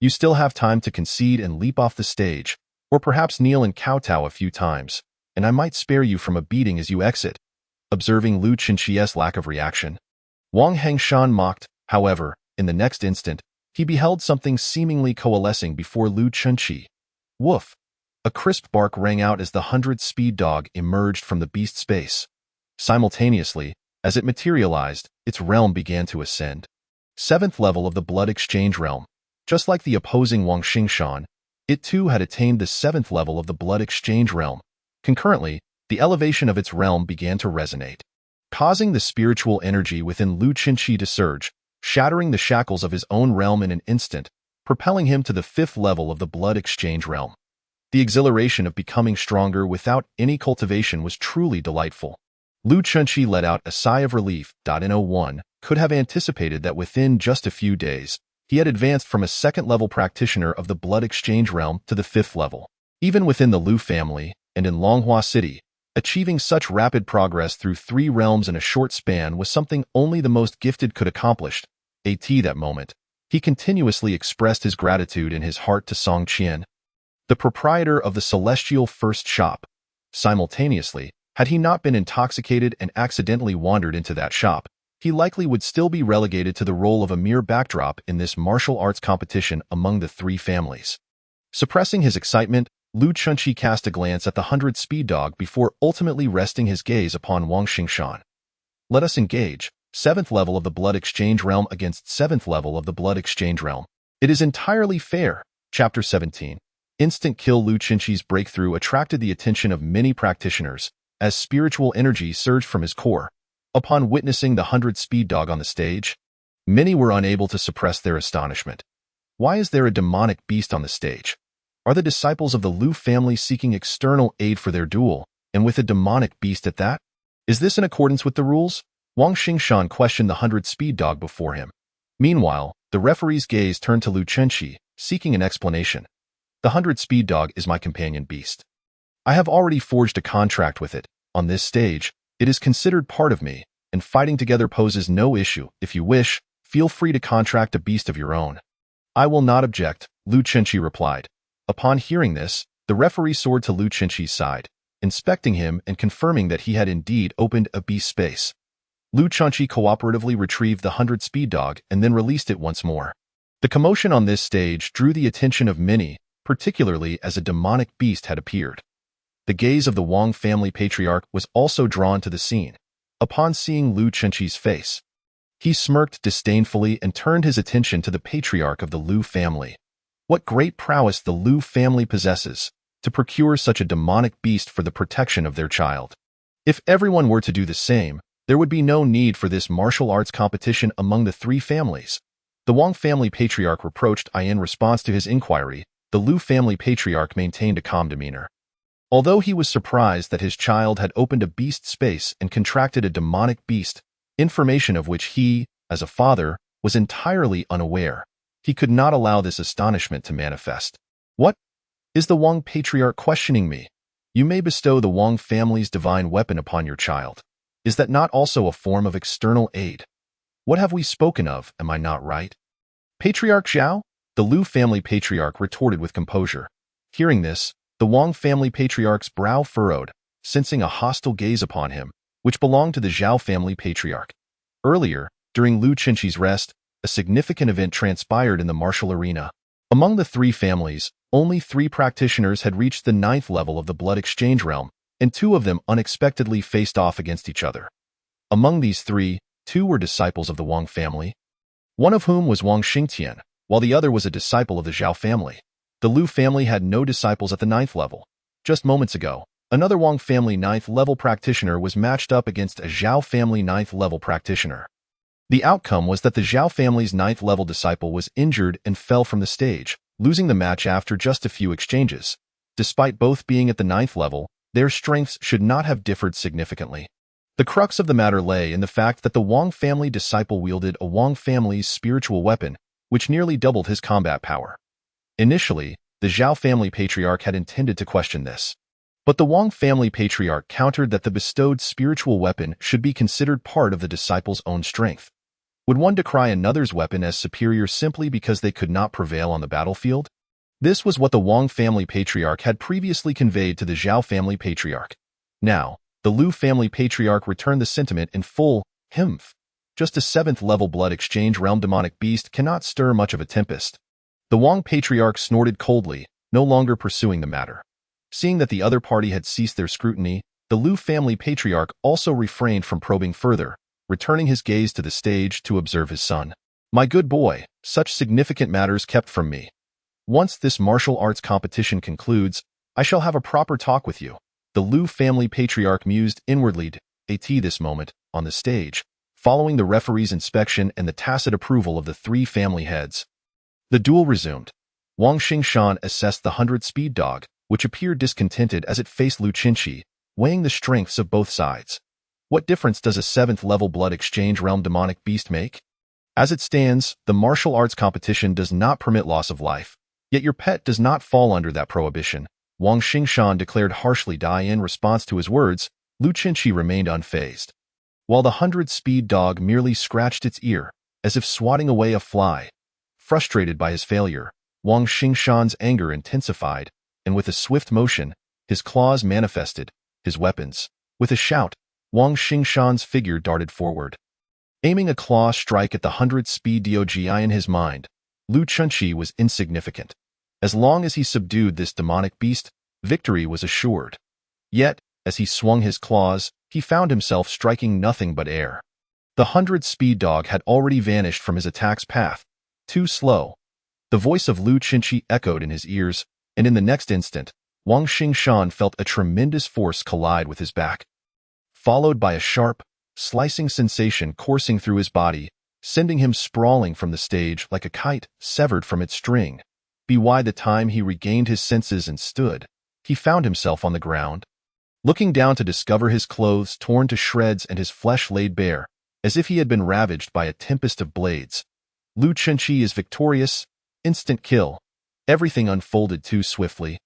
You still have time to concede and leap off the stage, or perhaps kneel and kowtow a few times, and I might spare you from a beating as you exit. Observing Lu Chenqi's lack of reaction, Wang Hangshan mocked. However, in the next instant, he beheld something seemingly coalescing before Lu Chenqi. Woof! A crisp bark rang out as the 100-speed dog emerged from the beast's space. Simultaneously, as it materialized, its realm began to ascend. 7th level of the Blood Exchange realm. Just like the opposing Wang Xingshan, it too had attained the 7th level of the Blood Exchange realm. Concurrently, the elevation of its realm began to resonate, causing the spiritual energy within Lu Chenqi to surge, shattering the shackles of his own realm in an instant, propelling him to the 5th level of the Blood Exchange realm. The exhilaration of becoming stronger without any cultivation was truly delightful. Lu Chenqi let out a sigh of relief. No one could have anticipated that within just a few days, he had advanced from a 2nd-level practitioner of the Blood Exchange realm to the 5th level. Even within the Lu family, and in Longhua City, achieving such rapid progress through 3 realms in a short span was something only the most gifted could accomplish. At that moment, he continuously expressed his gratitude in his heart to Song Qian, the proprietor of the Celestial First Shop. Simultaneously, had he not been intoxicated and accidentally wandered into that shop, he likely would still be relegated to the role of a mere backdrop in this martial arts competition among the 3 families. Suppressing his excitement, Lu Chenqi cast a glance at the 100-speed dog before ultimately resting his gaze upon Wang Xingshan. Let us engage. 7th level of the Blood Exchange realm against 7th level of the Blood Exchange realm. It is entirely fair. Chapter 17. Instant kill. Lu Chenqi's breakthrough attracted the attention of many practitioners, as spiritual energy surged from his core. Upon witnessing the 100-speed dog on the stage, many were unable to suppress their astonishment. Why is there a demonic beast on the stage? Are the disciples of the Lu family seeking external aid for their duel, and with a demonic beast at that? Is this in accordance with the rules? Wang Xingshan questioned the 100-speed dog before him. Meanwhile, the referee's gaze turned to Lu Chenqi, seeking an explanation. The 100-speed dog is my companion beast. I have already forged a contract with it. On this stage, it is considered part of me, and fighting together poses no issue. If you wish, feel free to contract a beast of your own. I will not object, Lu Chenqi replied. Upon hearing this, the referee soared to Lu Chenqi's side, inspecting him and confirming that he had indeed opened a beast space. Lu Chenqi cooperatively retrieved the 100-speed dog and then released it once more. The commotion on this stage drew the attention of many, particularly as a demonic beast had appeared. The gaze of the Wang family patriarch was also drawn to the scene. Upon seeing Lu Chenqi's face, he smirked disdainfully and turned his attention to the patriarch of the Lu family. What great prowess the Lu family possesses to procure such a demonic beast for the protection of their child. If everyone were to do the same, there would be no need for this martial arts competition among the 3 families. The Wang family patriarch reproached in response to his inquiry. The Lu family patriarch maintained a calm demeanor. Although he was surprised that his child had opened a beast space and contracted a demonic beast, information of which he, as a father, was entirely unaware, he could not allow this astonishment to manifest. What? Is the Wang patriarch questioning me? You may bestow the Wang family's divine weapon upon your child. Is that not also a form of external aid? What have we spoken of, am I not right? Patriarch Zhao? the Lu family patriarch retorted with composure. Hearing this, the Wang family patriarch's brow furrowed, sensing a hostile gaze upon him, which belonged to the Zhao family patriarch. Earlier, during Lu Chenxi's rest, a significant event transpired in the martial arena. Among the three families, only 3 practitioners had reached the 9th level of the Blood Exchange realm, and 2 of them unexpectedly faced off against each other. Among these 3, 2 were disciples of the Wang family, one of whom was Wang Xingtian, while the other was a disciple of the Zhao family. The Lu family had no disciples at the 9th level. Just moments ago, another Wang family 9th level practitioner was matched up against a Zhao family 9th level practitioner. The outcome was that the Zhao family's 9th level disciple was injured and fell from the stage, losing the match after just a few exchanges. Despite both being at the 9th level, their strengths should not have differed significantly. The crux of the matter lay in the fact that the Wang family disciple wielded a Wang family's spiritual weapon, which nearly doubled his combat power. Initially, the Zhao family patriarch had intended to question this. But the Wang family patriarch countered that the bestowed spiritual weapon should be considered part of the disciple's own strength. Would one decry another's weapon as superior simply because they could not prevail on the battlefield? This was what the Wang family patriarch had previously conveyed to the Zhao family patriarch. Now, the Lu family patriarch returned the sentiment in full. Just a 7th level Blood Exchange realm demonic beast cannot stir much of a tempest. The Wang patriarch snorted coldly, no longer pursuing the matter. Seeing that the other party had ceased their scrutiny, the Lu family patriarch also refrained from probing further, returning his gaze to the stage to observe his son. My good boy, such significant matters kept from me. Once this martial arts competition concludes, I shall have a proper talk with you. The Lu family patriarch mused inwardly at this moment, on the stage, following the referee's inspection and the tacit approval of the 3 family heads. The duel resumed. Wang Xingshan assessed the 100 speed dog, which appeared discontented as it faced Lu Chenxi, weighing the strengths of both sides. What difference does a 7th level Blood Exchange realm demonic beast make? As it stands, the martial arts competition does not permit loss of life, yet your pet does not fall under that prohibition, Wang Xingshan declared harshly. In response to his words, Lu Chenxi remained unfazed. While the 100 speed dog merely scratched its ear, as if swatting away a fly. Frustrated by his failure, Wang Xingshan's anger intensified, and with a swift motion, his claws manifested, his weapons. With a shout, Wang Xingshan's figure darted forward. Aiming a claw strike at the 100 speed dog in his mind, Lu Chenxi was insignificant. As long as he subdued this demonic beast, victory was assured. Yet, as he swung his claws, he found himself striking nothing but air. The 100 speed dog had already vanished from his attack's path. Too slow. The voice of Lu Chenxi echoed in his ears, and in the next instant, Wang Xingshan felt a tremendous force collide with his back, followed by a sharp, slicing sensation coursing through his body, sending him sprawling from the stage like a kite severed from its string. By the time he regained his senses and stood, he found himself on the ground, looking down to discover his clothes torn to shreds and his flesh laid bare, as if he had been ravaged by a tempest of blades. Lu Chenxi is victorious. Instant kill. Everything unfolded too swiftly,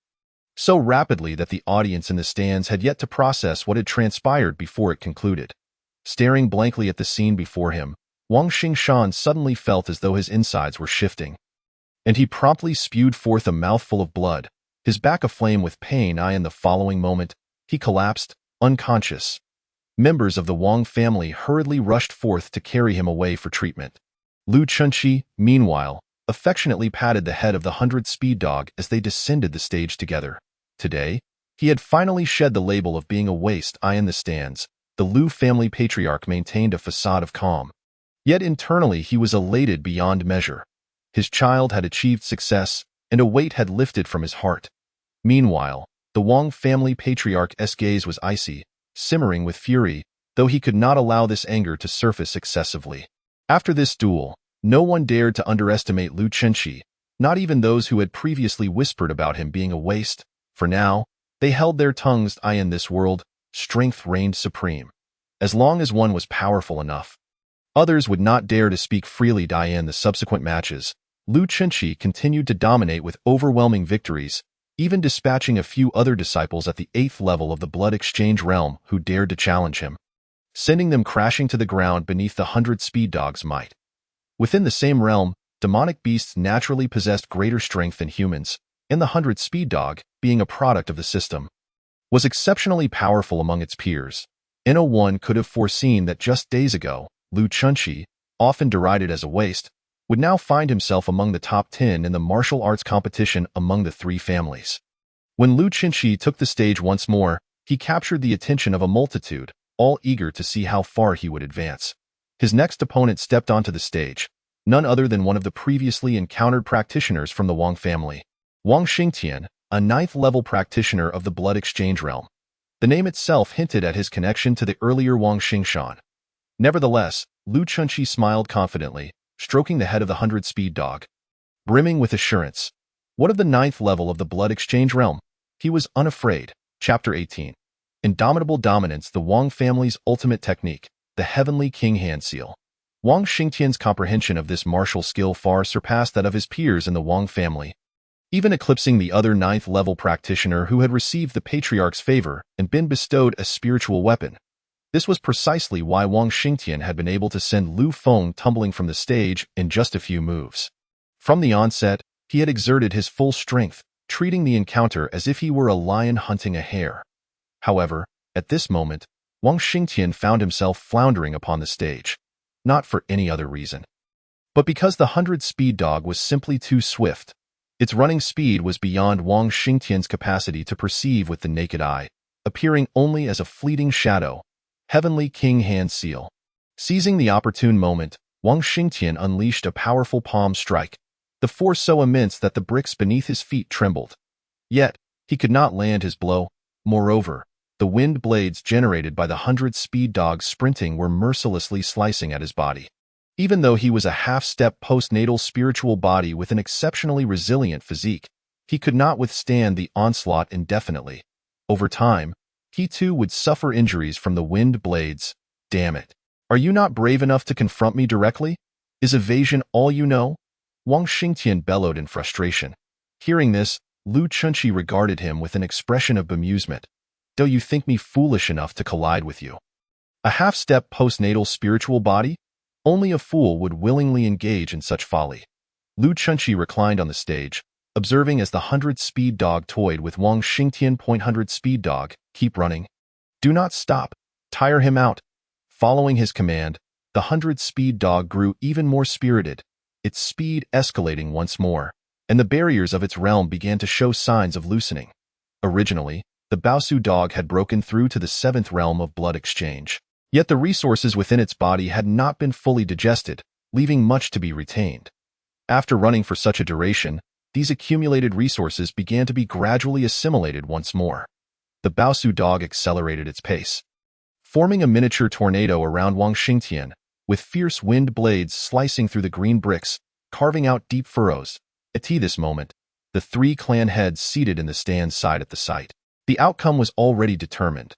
so rapidly that the audience in the stands had yet to process what had transpired before it concluded. Staring blankly at the scene before him, Wang Xingshan suddenly felt as though his insides were shifting, and he promptly spewed forth a mouthful of blood, his back aflame with pain. In the following moment, he collapsed, unconscious. Members of the Wang family hurriedly rushed forth to carry him away for treatment. Lu Chenxi, meanwhile, affectionately patted the head of the 100 speed dog as they descended the stage together. Today, he had finally shed the label of being a waste. In the stands, the Lu family patriarch maintained a facade of calm. Yet internally he was elated beyond measure. His child had achieved success, and a weight had lifted from his heart. Meanwhile, the Wang family patriarch's gaze was icy, simmering with fury, though he could not allow this anger to surface excessively. After this duel, no one dared to underestimate Lu Chenxi, not even those who had previously whispered about him being a waste. For now, they held their tongues. In this world, strength reigned supreme. As long as one was powerful enough, others would not dare to speak freely. In the subsequent matches, Lu Chenxi continued to dominate with overwhelming victories, even dispatching a few other disciples at the 8th level of the Blood Exchange realm who dared to challenge him, sending them crashing to the ground beneath the 100 speed dog's might. Within the same realm, demonic beasts naturally possessed greater strength than humans, and the 100 Speed Dog, being a product of the system, was exceptionally powerful among its peers. No one could have foreseen that just days ago, Lu Chunchi, often derided as a waste, would now find himself among the top 10 in the martial arts competition among the three families. When Lu Chunchi took the stage once more, he captured the attention of a multitude, all eager to see how far he would advance. His next opponent stepped onto the stage, none other than one of the previously encountered practitioners from the Wang family, Wang Xingtian, a 9th-level practitioner of the Blood Exchange realm. The name itself hinted at his connection to the earlier Wang Xingshan. Nevertheless, Lu Chunchi smiled confidently, stroking the head of the 100 Speed Dog, brimming with assurance. What of the 9th level of the Blood Exchange realm? He was unafraid. Chapter 18. Indomitable Dominance, the Wang family's ultimate technique, the Heavenly King Hand Seal. Wang Xingtian's comprehension of this martial skill far surpassed that of his peers in the Wang family, even eclipsing the other 9th-level practitioner who had received the Patriarch's favor and been bestowed a spiritual weapon. This was precisely why Wang Xingtian had been able to send Lu Feng tumbling from the stage in just a few moves. From the onset, he had exerted his full strength, treating the encounter as if he were a lion hunting a hare. However, at this moment, Wang Xingtian found himself floundering upon the stage, not for any other reason, but because the 100 Speed Dog was simply too swift. Its running speed was beyond Wang Xingtian's capacity to perceive with the naked eye, appearing only as a fleeting shadow. Heavenly King Hand Seal. Seizing the opportune moment, Wang Xingtian unleashed a powerful palm strike, the force so immense that the bricks beneath his feet trembled. Yet, he could not land his blow. Moreover, the wind blades generated by the 100 Speed Dog's sprinting were mercilessly slicing at his body. Even though he was a half-step postnatal spiritual body with an exceptionally resilient physique, he could not withstand the onslaught indefinitely. Over time, he too would suffer injuries from the wind blades. Damn it. Are you not brave enough to confront me directly? Is evasion all you know? Wang Xingtian bellowed in frustration. Hearing this, Lu Chunchi regarded him with an expression of bemusement. Do you think me foolish enough to collide with you? A half-step postnatal spiritual body? Only a fool would willingly engage in such folly. Lu Chunchi reclined on the stage, observing as the 100 Speed Dog toyed with Wang Xingtian. 100 Speed Dog, keep running. Do not stop. Tire him out. Following his command, the 100 Speed Dog grew even more spirited, its speed escalating once more, and the barriers of its realm began to show signs of loosening. Originally, the Baosu Dog had broken through to the 7th realm of Blood Exchange. Yet the resources within its body had not been fully digested, leaving much to be retained. After running for such a duration, these accumulated resources began to be gradually assimilated once more. The Baosu Dog accelerated its pace, forming a miniature tornado around Wang Xingtian, with fierce wind blades slicing through the green bricks, carving out deep furrows. At this moment, the three clan heads seated in the stand sighed at the sight. The outcome was already determined.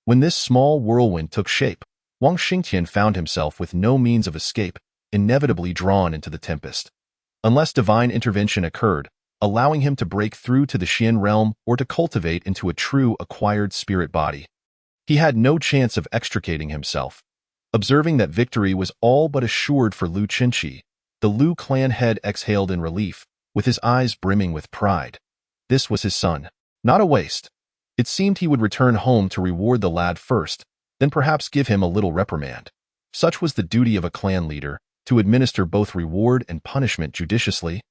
When this small whirlwind took shape, Wang Xingtian found himself with no means of escape, inevitably drawn into the tempest. Unless divine intervention occurred, allowing him to break through to the Xian realm or to cultivate into a true acquired spirit body, he had no chance of extricating himself. Observing that victory was all but assured for Lu Chunchi, the Lu clan head exhaled in relief, with his eyes brimming with pride. This was his son, not a waste. It seemed he would return home to reward the lad first, then perhaps give him a little reprimand. Such was the duty of a clan leader, to administer both reward and punishment judiciously.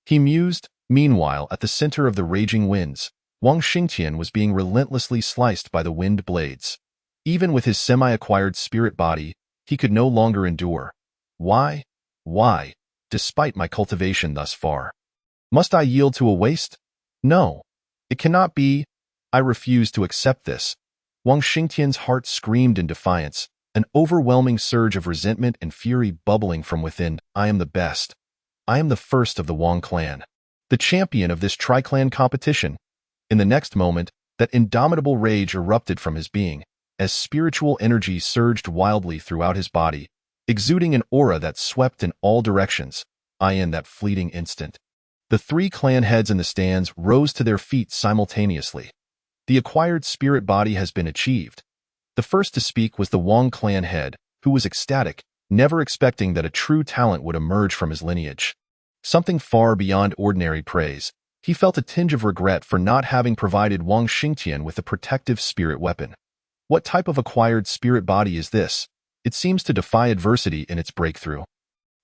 He mused. Meanwhile, at the center of the raging winds, Wang Xingtian was being relentlessly sliced by the wind blades. Even with his semi-acquired spirit body, he could no longer endure. Why? Why? Despite my cultivation thus far, must I yield to a waste? No. It cannot be. I refuse to accept this. Wang Xingtian's heart screamed in defiance, an overwhelming surge of resentment and fury bubbling from within. I am the best. I am the first of the Wang clan, the champion of this tri-clan competition. In the next moment, that indomitable rage erupted from his being, as spiritual energy surged wildly throughout his body, exuding an aura that swept in all directions. In that fleeting instant, the three clan heads in the stands rose to their feet simultaneously. The acquired spirit body has been achieved. The first to speak was the Wang clan head, who was ecstatic, never expecting that a true talent would emerge from his lineage. something far beyond ordinary praise. He felt a tinge of regret for not having provided Wang Xingtian with a protective spirit weapon. What type of acquired spirit body is this? It seems to defy adversity in its breakthrough.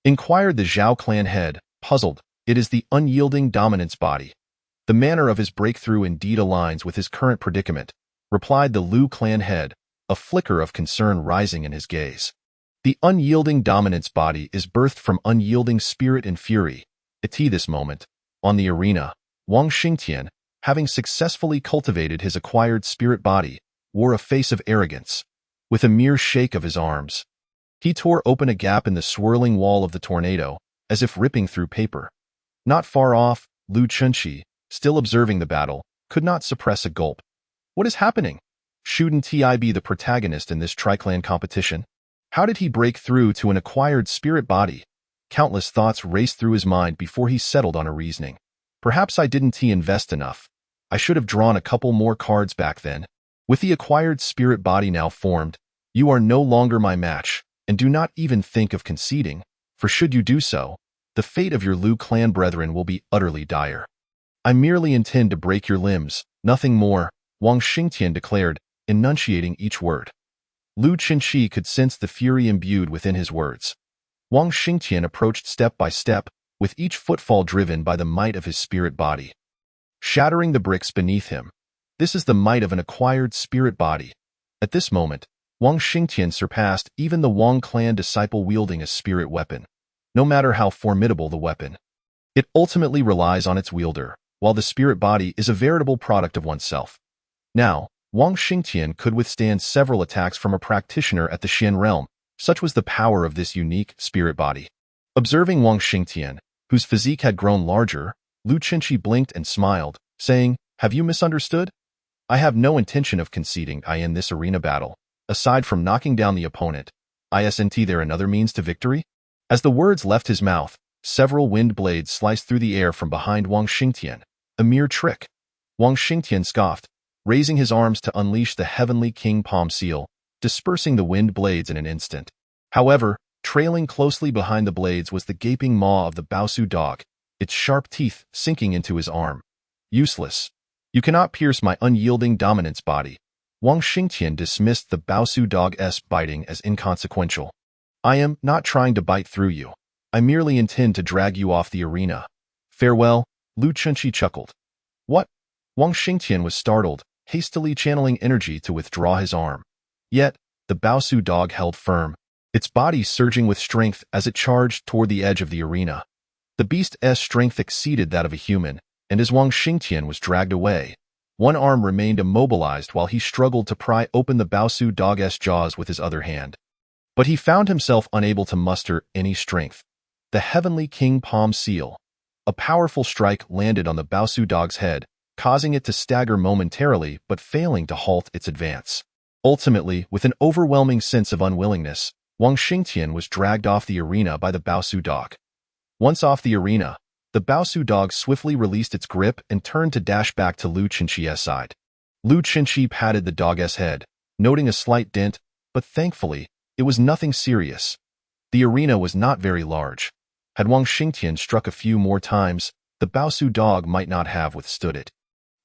Inquired the Zhao clan head, puzzled. It is the unyielding dominance body. The manner of his breakthrough indeed aligns with his current predicament, replied the Lu clan head, a flicker of concern rising in his gaze. The unyielding dominance body is birthed from unyielding spirit and fury. At this moment, on the arena, Wang Xingtian, having successfully cultivated his acquired spirit body, wore a face of arrogance. With a mere shake of his arms, he tore open a gap in the swirling wall of the tornado, as if ripping through paper. Not far off, Lu Chunxi, still observing the battle, could not suppress a gulp. What is happening? Shouldn't he be the protagonist in this triclan competition? How did he break through to an acquired spirit body? Countless thoughts raced through his mind before he settled on a reasoning. Perhaps I didn't invest enough. I should have drawn a couple more cards back then. With the acquired spirit body now formed, you are no longer my match, and do not even think of conceding, for should you do so, the fate of your Lu clan brethren will be utterly dire. I merely intend to break your limbs, nothing more, Wang Xingtian declared, enunciating each word. Lu Chunxi could sense the fury imbued within his words. Wang Xingtian approached step by step, with each footfall driven by the might of his spirit body, shattering the bricks beneath him. This is the might of an acquired spirit body. At this moment, Wang Xingtian surpassed even the Wang clan disciple wielding a spirit weapon. No matter how formidable the weapon, it ultimately relies on its wielder, while the spirit body is a veritable product of oneself. Now, Wang Xingtian could withstand several attacks from a practitioner at the Xian realm. Such was the power of this unique spirit body. Observing Wang Xingtian, whose physique had grown larger, Lu Chunxi blinked and smiled, saying, "Have you misunderstood? I have no intention of conceding in this arena battle. Aside from knocking down the opponent, isn't there another means to victory?" As the words left his mouth, several wind blades sliced through the air from behind Wang Xingtian. A mere trick. Wang Xingtian scoffed, raising his arms to unleash the heavenly king palm seal, dispersing the wind blades in an instant. However, trailing closely behind the blades was the gaping maw of the Baosu dog, its sharp teeth sinking into his arm. Useless. You cannot pierce my unyielding dominance body. Wang Xingtian dismissed the Baosu dog's biting as inconsequential. I am not trying to bite through you. I merely intend to drag you off the arena. Farewell, Lu Chunxi chuckled. What? Wang Xingtian was startled, hastily channeling energy to withdraw his arm. Yet, the Baosu dog held firm, its body surging with strength as it charged toward the edge of the arena. The beast's strength exceeded that of a human, and as Wang Xingtian was dragged away, one arm remained immobilized while he struggled to pry open the Baosu dog's jaws with his other hand. But he found himself unable to muster any strength. The heavenly king palm seal. A powerful strike landed on the Baosu dog's head, causing it to stagger momentarily but failing to halt its advance. Ultimately, with an overwhelming sense of unwillingness, Wang Xingtian was dragged off the arena by the Baosu dog. Once off the arena, the Baosu dog swiftly released its grip and turned to dash back to Lu Chunxi's side. Lu Chunxi patted the dog's head, noting a slight dent, but thankfully, it was nothing serious. The arena was not very large. Had Wang Xingtian struck a few more times, the Baosu dog might not have withstood it.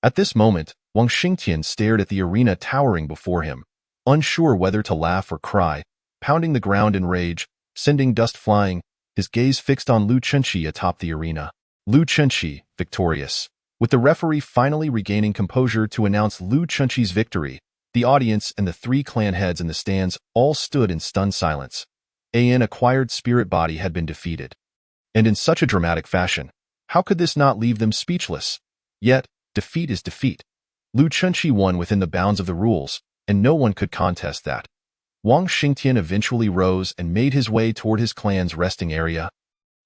At this moment, Wang Xingtian stared at the arena towering before him, unsure whether to laugh or cry, pounding the ground in rage, sending dust flying, his gaze fixed on Lu Chunxi atop the arena. Lu Chunxi, victorious. With the referee finally regaining composure to announce Lu Chunxi's victory, the audience and the three clan heads in the stands all stood in stunned silence. An acquired spirit body had been defeated. And in such a dramatic fashion, how could this not leave them speechless? Yet, defeat is defeat. Lu Chunxi won within the bounds of the rules, and no one could contest that. Wang Xingtian eventually rose and made his way toward his clan's resting area,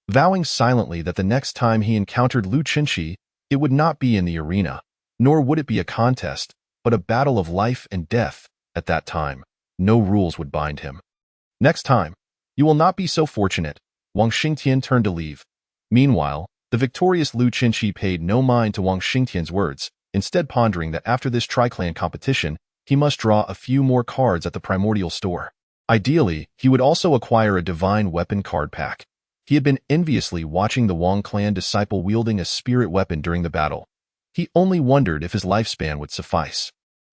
vowing silently that the next time he encountered Lu Chunxi, it would not be in the arena, nor would it be a contest, but a battle of life and death. At that time, no rules would bind him. Next time, you will not be so fortunate. Wang Xingtian turned to leave. Meanwhile, the victorious Lu Chunxi paid no mind to Wang Xingtian's words, instead pondering that after this triclan competition, he must draw a few more cards at the primordial store. Ideally, he would also acquire a divine weapon card pack. He had been enviously watching the Wang clan disciple wielding a spirit weapon during the battle. He only wondered if his lifespan would suffice.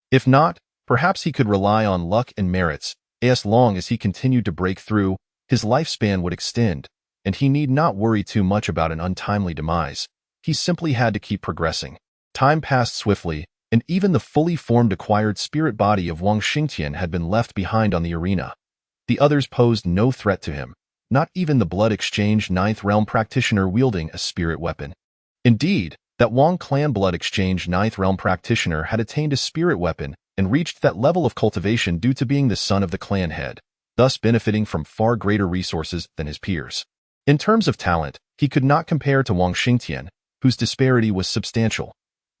If not, perhaps he could rely on luck and merits. As long as he continued to break through, his lifespan would extend, and he need not worry too much about an untimely demise. He simply had to keep progressing. Time passed swiftly, and even the fully formed acquired spirit body of Wang Xingtian had been left behind on the arena. The others posed no threat to him, not even the Blood Exchange Ninth Realm practitioner wielding a spirit weapon. Indeed, that Wang clan Blood Exchange Ninth Realm practitioner had attained a spirit weapon and reached that level of cultivation due to being the son of the clan head, thus benefiting from far greater resources than his peers. In terms of talent, he could not compare to Wang Xingtian, whose disparity was substantial.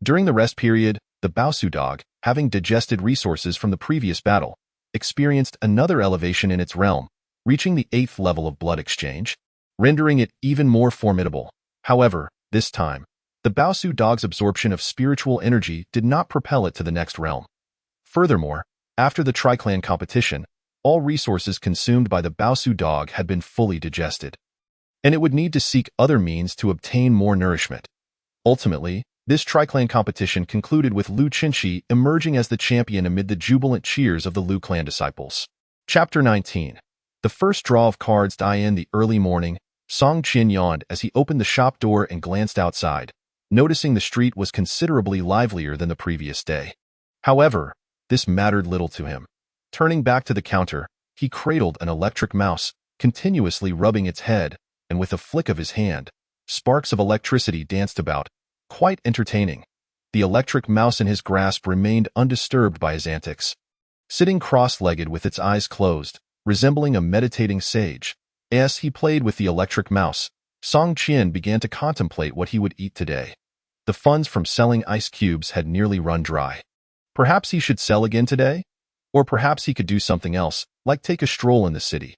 During the rest period, the Baosu dog, having digested resources from the previous battle, experienced another elevation in its realm, reaching the 8th level of Blood Exchange, rendering it even more formidable. However, this time, the Baosu dog's absorption of spiritual energy did not propel it to the next realm. Furthermore, after the Tri-Clan competition, all resources consumed by the Baosu dog had been fully digested, and it would need to seek other means to obtain more nourishment. Ultimately, this Tri-Clan competition concluded with Lu Qinshi emerging as the champion amid the jubilant cheers of the Lu clan disciples. Chapter 19. The first draw of cards die in the early morning. Song Qian yawned as he opened the shop door and glanced outside, noticing the street was considerably livelier than the previous day. However, this mattered little to him. Turning back to the counter, he cradled an electric mouse, continuously rubbing its head, and with a flick of his hand, sparks of electricity danced about, quite entertaining. The electric mouse in his grasp remained undisturbed by his antics. Sitting cross-legged with its eyes closed, resembling a meditating sage, as he played with the electric mouse, Song Qian began to contemplate what he would eat today. The funds from selling ice cubes had nearly run dry. Perhaps he should sell again today? Or perhaps he could do something else, like take a stroll in the city.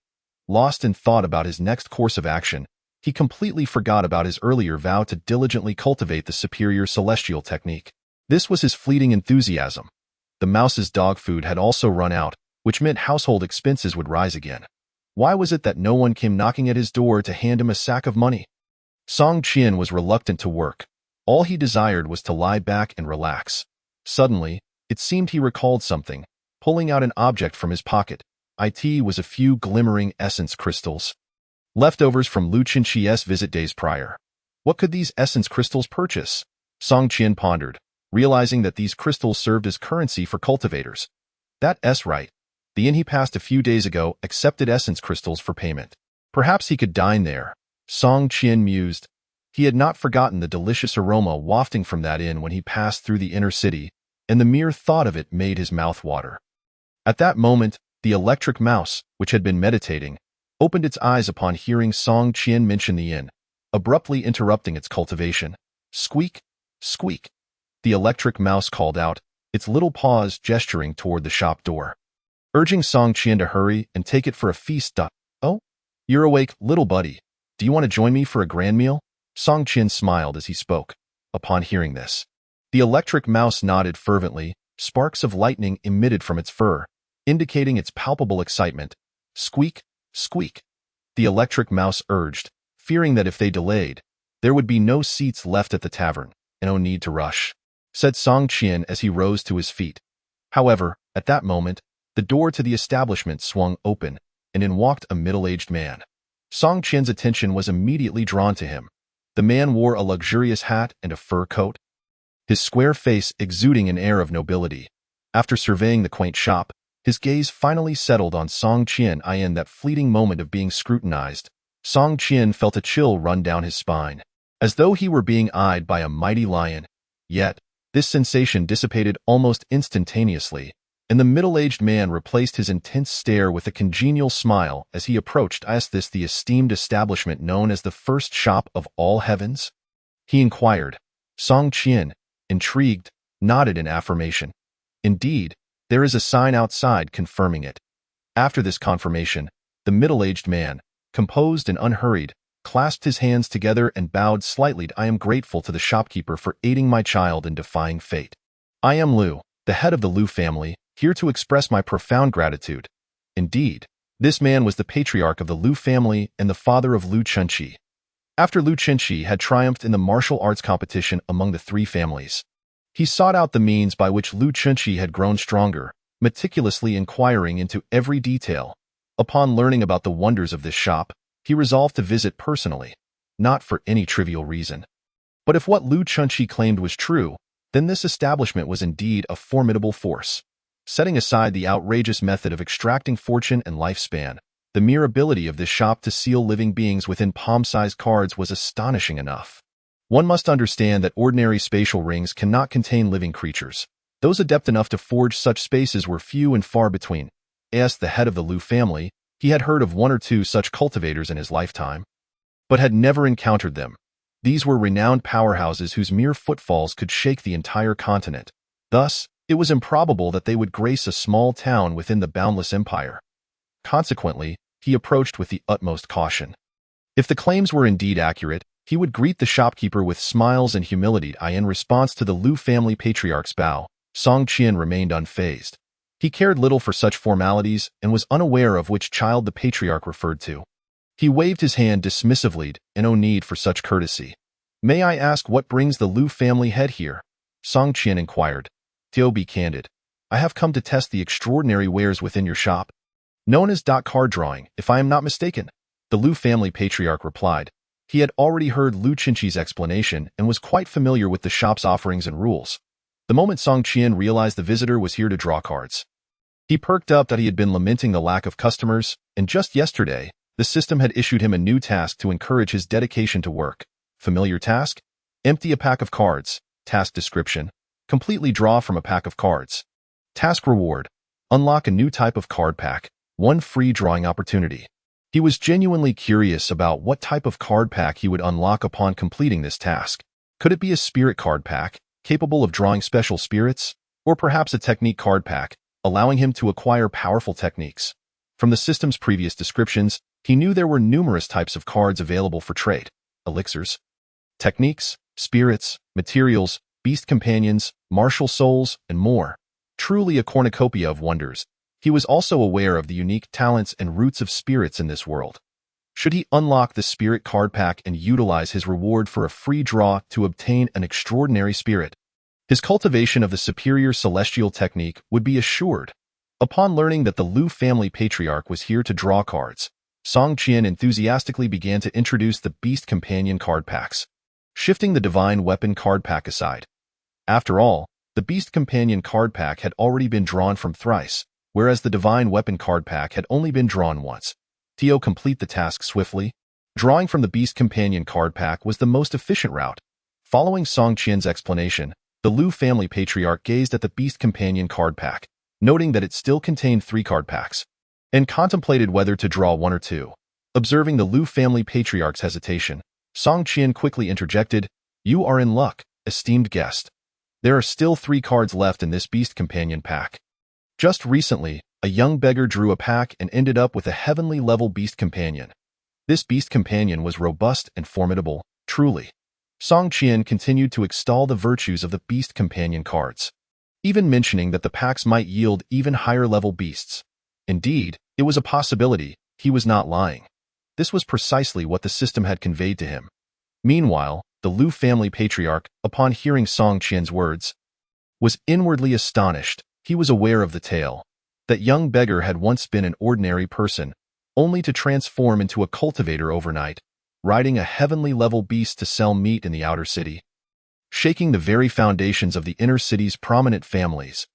Lost in thought about his next course of action, he completely forgot about his earlier vow to diligently cultivate the superior celestial technique. This was his fleeting enthusiasm. The mouse's dog food had also run out, which meant household expenses would rise again. Why was it that no one came knocking at his door to hand him a sack of money? Song Qian was reluctant to work. All he desired was to lie back and relax. Suddenly, it seemed he recalled something, pulling out an object from his pocket. It was a few glimmering essence crystals. Leftovers from Lu Qinshi's visit days prior. What could these essence crystals purchase? Song Qian pondered, realizing that these crystals served as currency for cultivators. That's right. The inn he passed a few days ago accepted essence crystals for payment. Perhaps he could dine there. Song Qian mused. He had not forgotten the delicious aroma wafting from that inn when he passed through the inner city, and the mere thought of it made his mouth water. At that moment, the electric mouse, which had been meditating, opened its eyes upon hearing Song Qian mention the inn, abruptly interrupting its cultivation. Squeak, squeak. The electric mouse called out, its little paws gesturing toward the shop door, urging Song Qian to hurry and take it for a feast. Oh, you're awake, little buddy. Do you want to join me for a grand meal? Song Qian smiled as he spoke. Upon hearing this, the electric mouse nodded fervently. Sparks of lightning emitted from its fur, indicating its palpable excitement. Squeak, squeak. The electric mouse urged, fearing that if they delayed, there would be no seats left at the tavern, and no need to rush, said Song Qian as he rose to his feet. However, at that moment, the door to the establishment swung open, and in walked a middle-aged man. Song Qian's attention was immediately drawn to him. The man wore a luxurious hat and a fur coat, his square face exuding an air of nobility. After surveying the quaint shop, his gaze finally settled on Song Qian. In that fleeting moment of being scrutinized, Song Qian felt a chill run down his spine, as though he were being eyed by a mighty lion. Yet, this sensation dissipated almost instantaneously, and the middle-aged man replaced his intense stare with a congenial smile as he approached. Is this the esteemed establishment known as the first shop of all heavens? He inquired. Song Qian, intrigued, nodded in affirmation. Indeed, there is a sign outside confirming it. After this confirmation, the middle-aged man, composed and unhurried, clasped his hands together and bowed slightly. I am grateful to the shopkeeper for aiding my child in defying fate. I am Lu, the head of the Lu family, here to express my profound gratitude. Indeed, This man was the patriarch of the Lu family and the father of Lu Chunqi. After Lu Chunqi had triumphed in the martial arts competition among the three families, he sought out the means by which Lu Chunqi had grown stronger, meticulously inquiring into every detail. Upon learning about the wonders of this shop, he resolved to visit personally, not for any trivial reason. But if what Lu Chunqi claimed was true, then this establishment was indeed a formidable force. Setting aside the outrageous method of extracting fortune and lifespan, the mere ability of this shop to seal living beings within palm-sized cards was astonishing enough. One must understand that ordinary spatial rings cannot contain living creatures. Those adept enough to forge such spaces were few and far between. As the head of the Lu family, he had heard of one or two such cultivators in his lifetime, but had never encountered them. These were renowned powerhouses whose mere footfalls could shake the entire continent. Thus, it was improbable that they would grace a small town within the boundless empire. Consequently, he approached with the utmost caution. If the claims were indeed accurate, he would greet the shopkeeper with smiles and humility. In response to the Lu family patriarch's bow, Song Qian remained unfazed. He cared little for such formalities and was unaware of which child the patriarch referred to. He waved his hand dismissively, and no need for such courtesy. "May I ask what brings the Lu family head here?" Song Qian inquired. "To be candid, I have come to test the extraordinary wares within your shop, known as card drawing, if I am not mistaken," the Lu family patriarch replied. He had already heard Lu Chunqi's explanation and was quite familiar with the shop's offerings and rules. The moment Song Qian realized the visitor was here to draw cards, he perked up. That he had been lamenting the lack of customers, and just yesterday, the system had issued him a new task to encourage his dedication to work. Familiar task? Empty a pack of cards. Task description: completely draw from a pack of cards. Task reward: unlock a new type of card pack, one free drawing opportunity. He was genuinely curious about what type of card pack he would unlock upon completing this task. Could it be a spirit card pack, capable of drawing special spirits, or perhaps a technique card pack, allowing him to acquire powerful techniques? From the system's previous descriptions, he knew there were numerous types of cards available for trade: elixirs, techniques, spirits, materials, beast companions, martial souls, and more. Truly a cornucopia of wonders. He was also aware of the unique talents and roots of spirits in this world. Should he unlock the spirit card pack and utilize his reward for a free draw to obtain an extraordinary spirit, his cultivation of the superior celestial technique would be assured. Upon learning that the Lu family patriarch was here to draw cards, Song Qian enthusiastically began to introduce the beast companion card packs, shifting the divine weapon card pack aside. After all, the beast companion card pack had already been drawn from thrice, whereas the divine weapon card pack had only been drawn once. To complete the task swiftly, drawing from the beast companion card pack was the most efficient route. Following Song Qian's explanation, the Lu family patriarch gazed at the beast companion card pack, noting that it still contained 3 card packs, and contemplated whether to draw one or two. Observing the Lu family patriarch's hesitation, Song Qian quickly interjected, "You are in luck, esteemed guest. There are still 3 cards left in this beast companion pack." Just recently, a young beggar drew a pack and ended up with a heavenly level beast companion. This beast companion was robust and formidable, truly. Song Qian continued to extol the virtues of the beast companion cards, even mentioning that the packs might yield even higher level beasts. Indeed, it was a possibility. He was not lying. This was precisely what the system had conveyed to him. Meanwhile, the Lu family patriarch, upon hearing Song Qian's words, was inwardly astonished. He was aware of the tale. That young beggar had once been an ordinary person, only to transform into a cultivator overnight, riding a heavenly level beast to sell meat in the outer city, shaking the very foundations of the inner city's prominent families.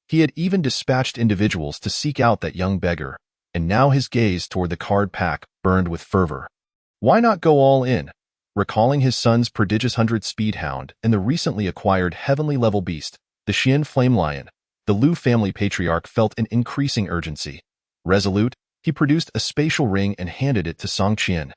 He had even dispatched individuals to seek out that young beggar, and now his gaze toward the card pack burned with fervor. Why not go all in? Recalling his son's prodigious 100-speed hound and the recently acquired heavenly level beast, the Xian Flame Lion, the Lu family patriarch felt an increasing urgency. Resolute, he produced a spatial ring and handed it to Song Qian.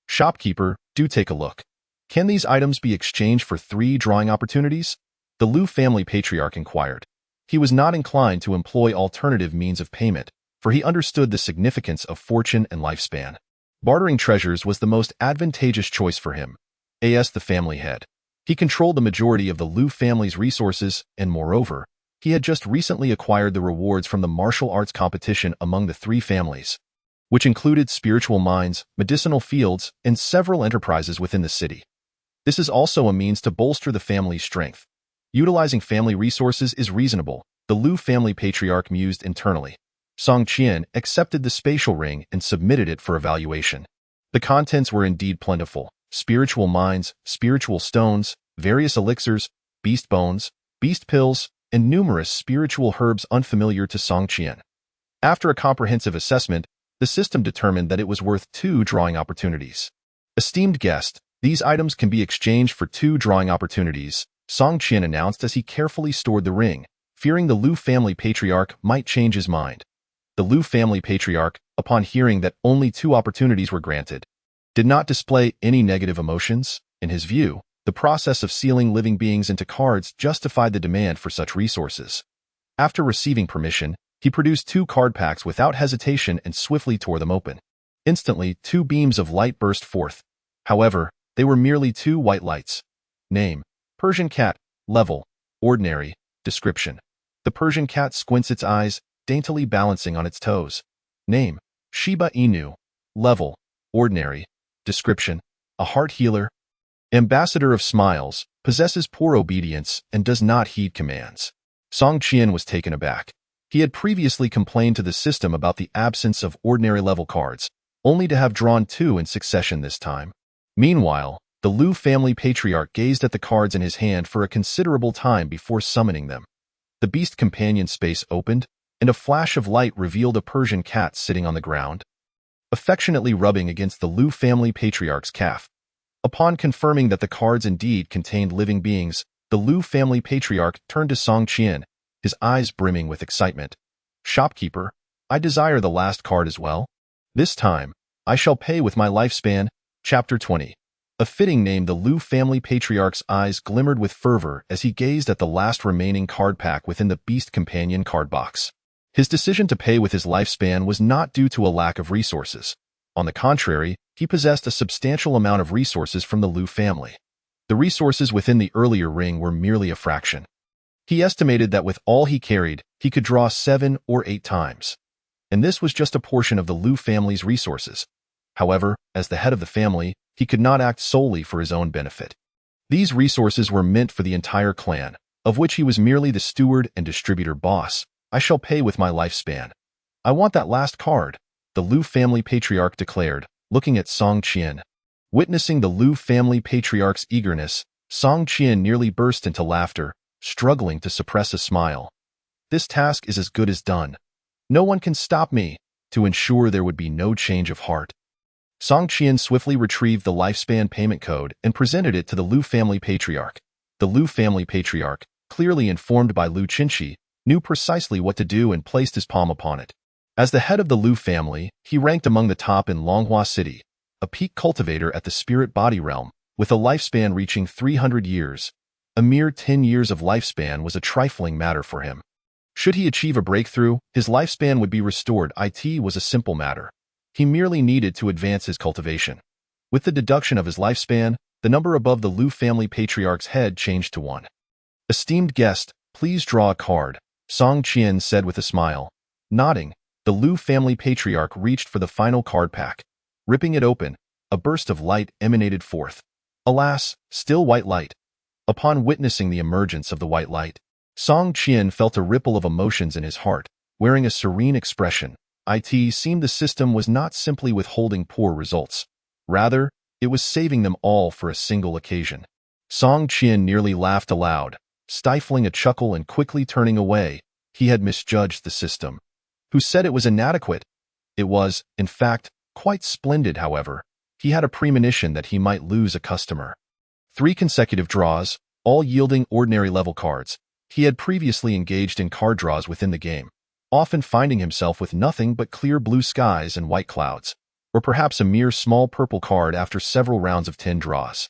"Shopkeeper, do take a look. Can these items be exchanged for 3 drawing opportunities?" the Lu family patriarch inquired. He was not inclined to employ alternative means of payment, for he understood the significance of fortune and lifespan. Bartering treasures was the most advantageous choice for him. As the family head, he controlled the majority of the Lu family's resources, and moreover, he had just recently acquired the rewards from the martial arts competition among the 3 families. which included spiritual mines, medicinal fields, and several enterprises within the city. This is also a means to bolster the family's strength. Utilizing family resources is reasonable, the Liu family patriarch mused internally. Song Qian accepted the spatial ring and submitted it for evaluation. The contents were indeed plentiful: spiritual mines, spiritual stones, various elixirs, beast bones, beast pills, and numerous spiritual herbs unfamiliar to Song Qian. After a comprehensive assessment, the system determined that it was worth 2 drawing opportunities. Esteemed guest, these items can be exchanged for 2 drawing opportunities, Song Qian announced as he carefully stored the ring, fearing the Liu family patriarch might change his mind. The Liu family patriarch, upon hearing that only 2 opportunities were granted, did not display any negative emotions. In his view, the process of sealing living beings into cards justified the demand for such resources. After receiving permission, he produced 2 card packs without hesitation and swiftly tore them open. Instantly, 2 beams of light burst forth. However, they were merely 2 white lights. Name: Persian cat. Level: ordinary. Description: the Persian cat squints its eyes, daintily balancing on its toes. Name: Shiba Inu. Level: ordinary. Description: a heart healer. Ambassador of smiles, possesses poor obedience and does not heed commands. Song Qian was taken aback. He had previously complained to the system about the absence of ordinary level cards, only to have drawn 2 in succession this time. Meanwhile, the Liu family patriarch gazed at the cards in his hand for a considerable time before summoning them. The beast companion space opened, and a flash of light revealed a Persian cat sitting on the ground, affectionately rubbing against the Liu family patriarch's calf. Upon confirming that the cards indeed contained living beings, the Liu family patriarch turned to Song Qian, his eyes brimming with excitement. Shopkeeper, I desire the last card as well. This time, I shall pay with my lifespan. Chapter 20. A fitting name. The Liu family patriarch's eyes glimmered with fervor as he gazed at the last remaining card pack within the Beast Companion card box. His decision to pay with his lifespan was not due to a lack of resources. On the contrary, he possessed a substantial amount of resources from the Liu family. The resources within the earlier ring were merely a fraction. He estimated that with all he carried, he could draw 7 or 8 times. And this was just a portion of the Liu family's resources. However, as the head of the family, he could not act solely for his own benefit. These resources were meant for the entire clan, of which he was merely the steward and distributor boss. I shall pay with my lifespan. I want that last card, the Liu family patriarch declared, looking at Song Qian. Witnessing the Liu family patriarch's eagerness, Song Qian nearly burst into laughter, struggling to suppress a smile. This task is as good as done. No one can stop me, to ensure there would be no change of heart. Song Qian swiftly retrieved the lifespan payment code and presented it to the Liu family patriarch. The Liu family patriarch, clearly informed by Liu Qinshi, knew precisely what to do and placed his palm upon it. As the head of the Liu family, he ranked among the top in Longhua City, a peak cultivator at the spirit body realm, with a lifespan reaching 300 years. A mere 10 years of lifespan was a trifling matter for him. Should he achieve a breakthrough, his lifespan would be restored. It was a simple matter. He merely needed to advance his cultivation. With the deduction of his lifespan, the number above the Liu family patriarch's head changed to 1. Esteemed guest, please draw a card, Song Qian said with a smile. Nodding, the Liu family patriarch reached for the final card pack. Ripping it open, a burst of light emanated forth. Alas, still white light. Upon witnessing the emergence of the white light, Song Qian felt a ripple of emotions in his heart. Wearing a serene expression, it seemed the system was not simply withholding poor results. Rather, it was saving them all for a single occasion. Song Qian nearly laughed aloud, stifling a chuckle and quickly turning away. He had misjudged the system. Who said it was inadequate? It was, in fact, quite splendid. However, he had a premonition that he might lose a customer. 3 consecutive draws, all yielding ordinary level cards. He had previously engaged in card draws within the game, often finding himself with nothing but clear blue skies and white clouds, or perhaps a mere small purple card after several rounds of 10 draws.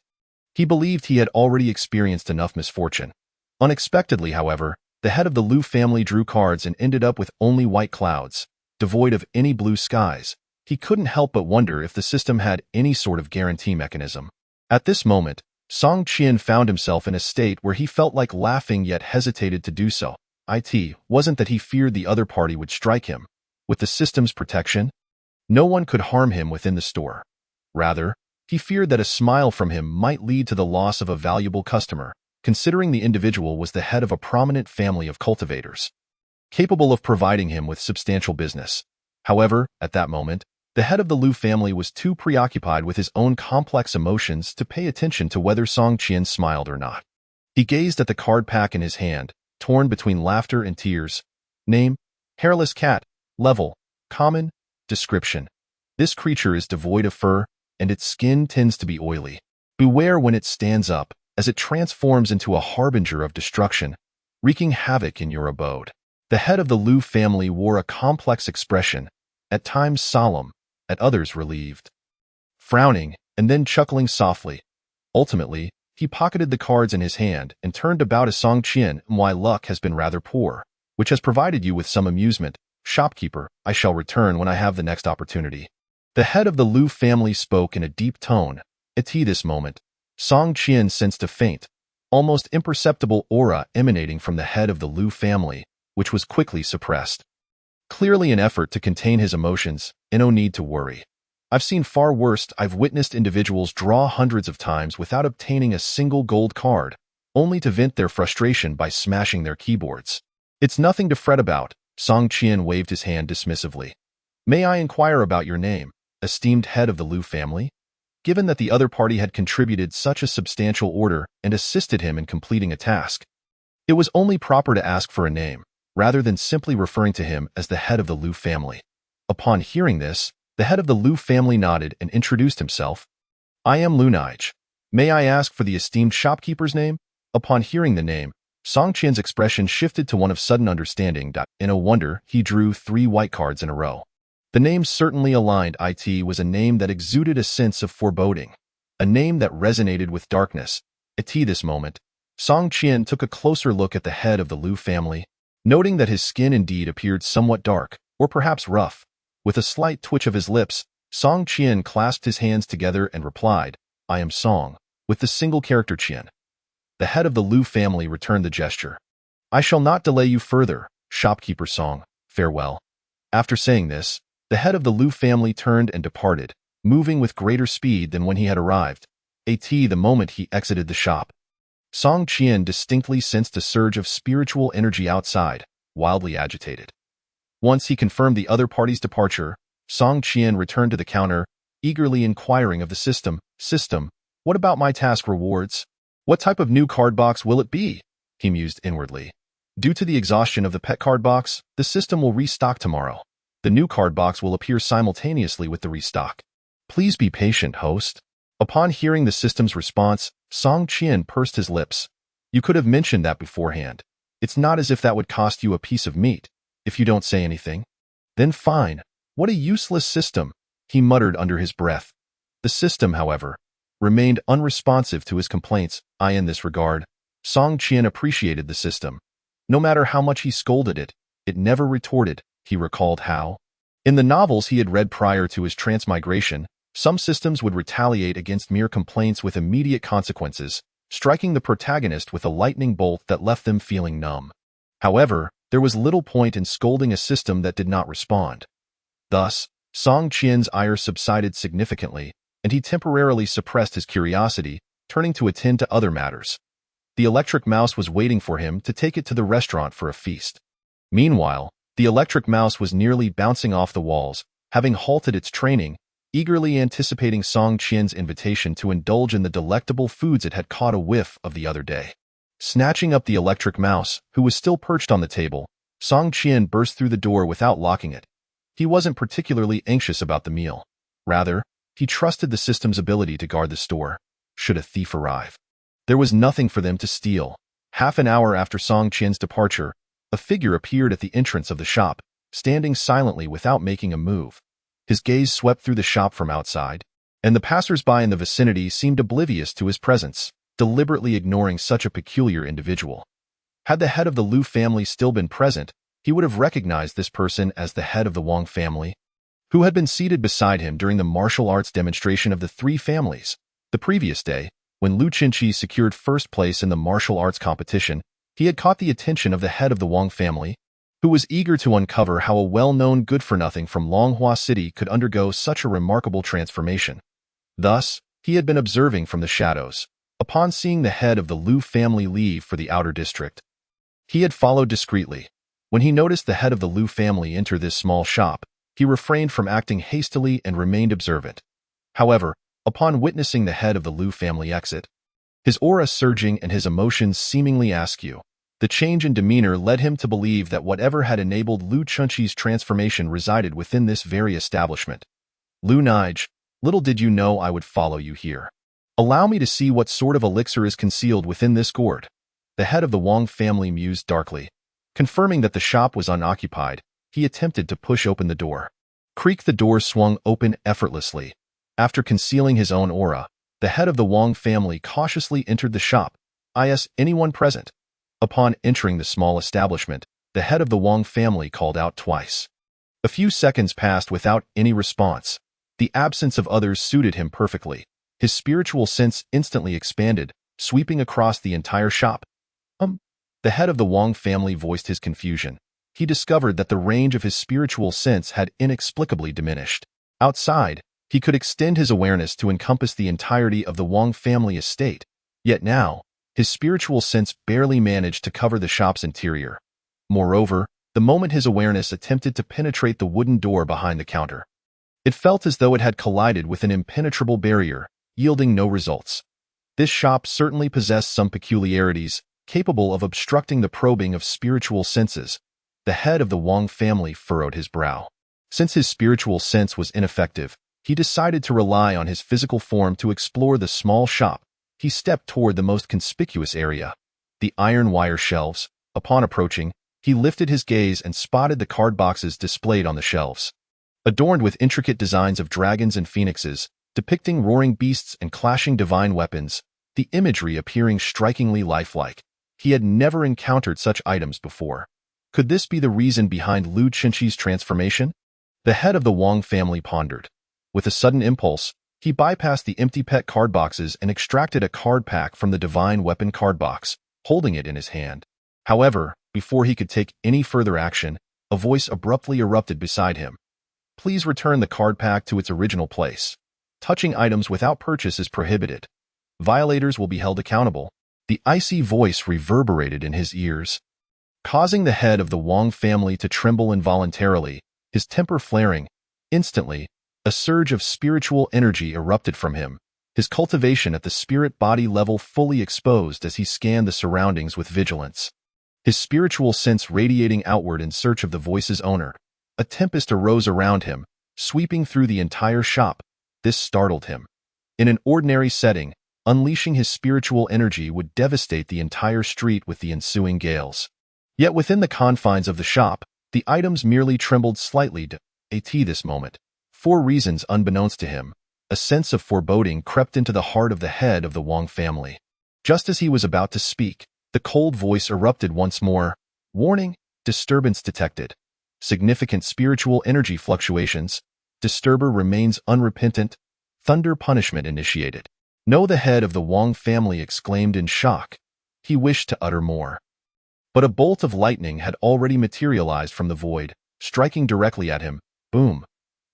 He believed he had already experienced enough misfortune. Unexpectedly, however, the head of the Liu family drew cards and ended up with only white clouds, devoid of any blue skies. He couldn't help but wonder if the system had any sort of guarantee mechanism. At this moment, Song Qian found himself in a state where he felt like laughing yet hesitated to do so. It wasn't that he feared the other party would strike him. With the system's protection, No one could harm him within the store. Rather, he feared that a smile from him might lead to the loss of a valuable customer, considering the individual was the head of a prominent family of cultivators, capable of providing him with substantial business. However, at that moment, the head of the Liu family was too preoccupied with his own complex emotions to pay attention to whether Song Qian smiled or not. He gazed at the card pack in his hand, torn between laughter and tears. Name: Hairless cat. Level: Common. Description: This creature is devoid of fur, and its skin tends to be oily. Beware when it stands up, as it transforms into a harbinger of destruction, wreaking havoc in your abode. The head of the Liu family wore a complex expression, at times solemn, at others relieved, frowning, and then chuckling softly. Ultimately, he pocketed the cards in his hand and turned about to Song Qian. My luck has been rather poor, which has provided you with some amusement. Shopkeeper, I shall return when I have the next opportunity. The head of the Liu family spoke in a deep tone. At this moment, Song Qian sensed a faint, almost imperceptible aura emanating from the head of the Liu family, which was quickly suppressed. Clearly an effort to contain his emotions, and no need to worry. I've seen far worse. I've witnessed individuals draw hundreds of times without obtaining a single gold card, only to vent their frustration by smashing their keyboards. It's nothing to fret about. Song Qian waved his hand dismissively. May I inquire about your name, esteemed head of the Liu family? Given that the other party had contributed such a substantial order and assisted him in completing a task, it was only proper to ask for a name, rather than simply referring to him as the head of the Liu family. Upon hearing this, the head of the Liu family nodded and introduced himself. I am Liu Nige. May I ask for the esteemed shopkeeper's name? Upon hearing the name, Song Qian's expression shifted to one of sudden understanding. In a wonder, he drew 3 white cards in a row. The name certainly aligned. It was a name that exuded a sense of foreboding, a name that resonated with darkness. At this moment, Song Qian took a closer look at the head of the Liu family, noting that his skin indeed appeared somewhat dark, or perhaps rough. With a slight twitch of his lips, Song Qian clasped his hands together and replied, I am Song, with the single character Qian. The head of the Liu family returned the gesture. I shall not delay you further, shopkeeper Song. Farewell. After saying this, the head of the Liu family turned and departed, moving with greater speed than when he had arrived. The moment he exited the shop, Song Qian distinctly sensed a surge of spiritual energy outside, wildly agitated. Once he confirmed the other party's departure, Song Qian returned to the counter, eagerly inquiring of the system. System, what about my task rewards? What type of new card box will it be? He mused inwardly. Due to the exhaustion of the pet card box, the system will restock tomorrow. The new card box will appear simultaneously with the restock. Please be patient, host. Upon hearing the system's response, Song Qian pursed his lips. You could have mentioned that beforehand. It's not as if that would cost you a piece of meat. If you don't say anything, then fine. What a useless system, he muttered under his breath. The system, however, remained unresponsive to his complaints. In this regard, Song Qian appreciated the system. No matter how much he scolded it, it never retorted. He recalled how, in the novels he had read prior to his transmigration, some systems would retaliate against mere complaints with immediate consequences, striking the protagonist with a lightning bolt that left them feeling numb. However, there was little point in scolding a system that did not respond. Thus, Song Qian's ire subsided significantly, and he temporarily suppressed his curiosity, turning to attend to other matters. The electric mouse was waiting for him to take it to the restaurant for a feast. Meanwhile, the electric mouse was nearly bouncing off the walls, having halted its training, eagerly anticipating Song Qian's invitation to indulge in the delectable foods it had caught a whiff of the other day. Snatching up the electric mouse, who was still perched on the table, Song Qian burst through the door without locking it. He wasn't particularly anxious about the meal. Rather, he trusted the system's ability to guard the store, should a thief arrive. There was nothing for them to steal. Half an hour after Song Qian's departure, a figure appeared at the entrance of the shop, standing silently without making a move. His gaze swept through the shop from outside, and the passers-by in the vicinity seemed oblivious to his presence, deliberately ignoring such a peculiar individual. Had the head of the Liu family still been present, he would have recognized this person as the head of the Wang family, who had been seated beside him during the martial arts demonstration of the 3 families. The previous day, when Liu Qinqi secured first place in the martial arts competition, he had caught the attention of the head of the Wang family, who was eager to uncover how a well-known good-for-nothing from Longhua City could undergo such a remarkable transformation. Thus, he had been observing from the shadows. Upon seeing the head of the Liu family leave for the outer district, he had followed discreetly. When he noticed the head of the Liu family enter this small shop, he refrained from acting hastily and remained observant. However, upon witnessing the head of the Liu family exit, his aura surging and his emotions seemingly askew, the change in demeanor led him to believe that whatever had enabled Liu Chunqi's transformation resided within this very establishment. Liu Nige, little did you know I would follow you here. Allow me to see what sort of elixir is concealed within this gourd. The head of the Wang family mused darkly. Confirming that the shop was unoccupied, he attempted to push open the door. Creak, the door swung open effortlessly. After concealing his own aura, the head of the Wang family cautiously entered the shop. Is anyone present? Upon entering the small establishment, the head of the Wang family called out twice. A few seconds passed without any response. The absence of others suited him perfectly. His spiritual sense instantly expanded, sweeping across the entire shop. The head of the Wang family voiced his confusion. He discovered that the range of his spiritual sense had inexplicably diminished. Outside, he could extend his awareness to encompass the entirety of the Wang family estate, yet now, his spiritual sense barely managed to cover the shop's interior. Moreover, the moment his awareness attempted to penetrate the wooden door behind the counter, it felt as though it had collided with an impenetrable barrier, yielding no results. This shop certainly possessed some peculiarities, capable of obstructing the probing of spiritual senses. The head of the Wang family furrowed his brow. Since his spiritual sense was ineffective, he decided to rely on his physical form to explore the small shop. He stepped toward the most conspicuous area, the iron wire shelves. Upon approaching, he lifted his gaze and spotted the card boxes displayed on the shelves. Adorned with intricate designs of dragons and phoenixes, depicting roaring beasts and clashing divine weapons, the imagery appearing strikingly lifelike. He had never encountered such items before. Could this be the reason behind Liu Chunqi's transformation? The head of the Wang family pondered. With a sudden impulse, he bypassed the empty pet card boxes and extracted a card pack from the divine weapon card box, holding it in his hand. However, before he could take any further action, a voice abruptly erupted beside him. Please return the card pack to its original place. Touching items without purchase is prohibited. Violators will be held accountable. The icy voice reverberated in his ears, causing the head of the Wang family to tremble involuntarily, his temper flaring. Instantly, a surge of spiritual energy erupted from him, his cultivation at the spirit-body level fully exposed as he scanned the surroundings with vigilance. His spiritual sense radiating outward in search of the voice's owner. A tempest arose around him, sweeping through the entire shop. This startled him. In an ordinary setting, unleashing his spiritual energy would devastate the entire street with the ensuing gales. Yet within the confines of the shop, the items merely trembled slightly at this moment. For reasons unbeknownst to him, a sense of foreboding crept into the heart of the head of the Wang family. Just as he was about to speak, the cold voice erupted once more. Warning, disturbance detected. Significant spiritual energy fluctuations. Disturber remains unrepentant. Thunder punishment initiated. No, the head of the Wang family exclaimed in shock. He wished to utter more. But a bolt of lightning had already materialized from the void, striking directly at him. Boom!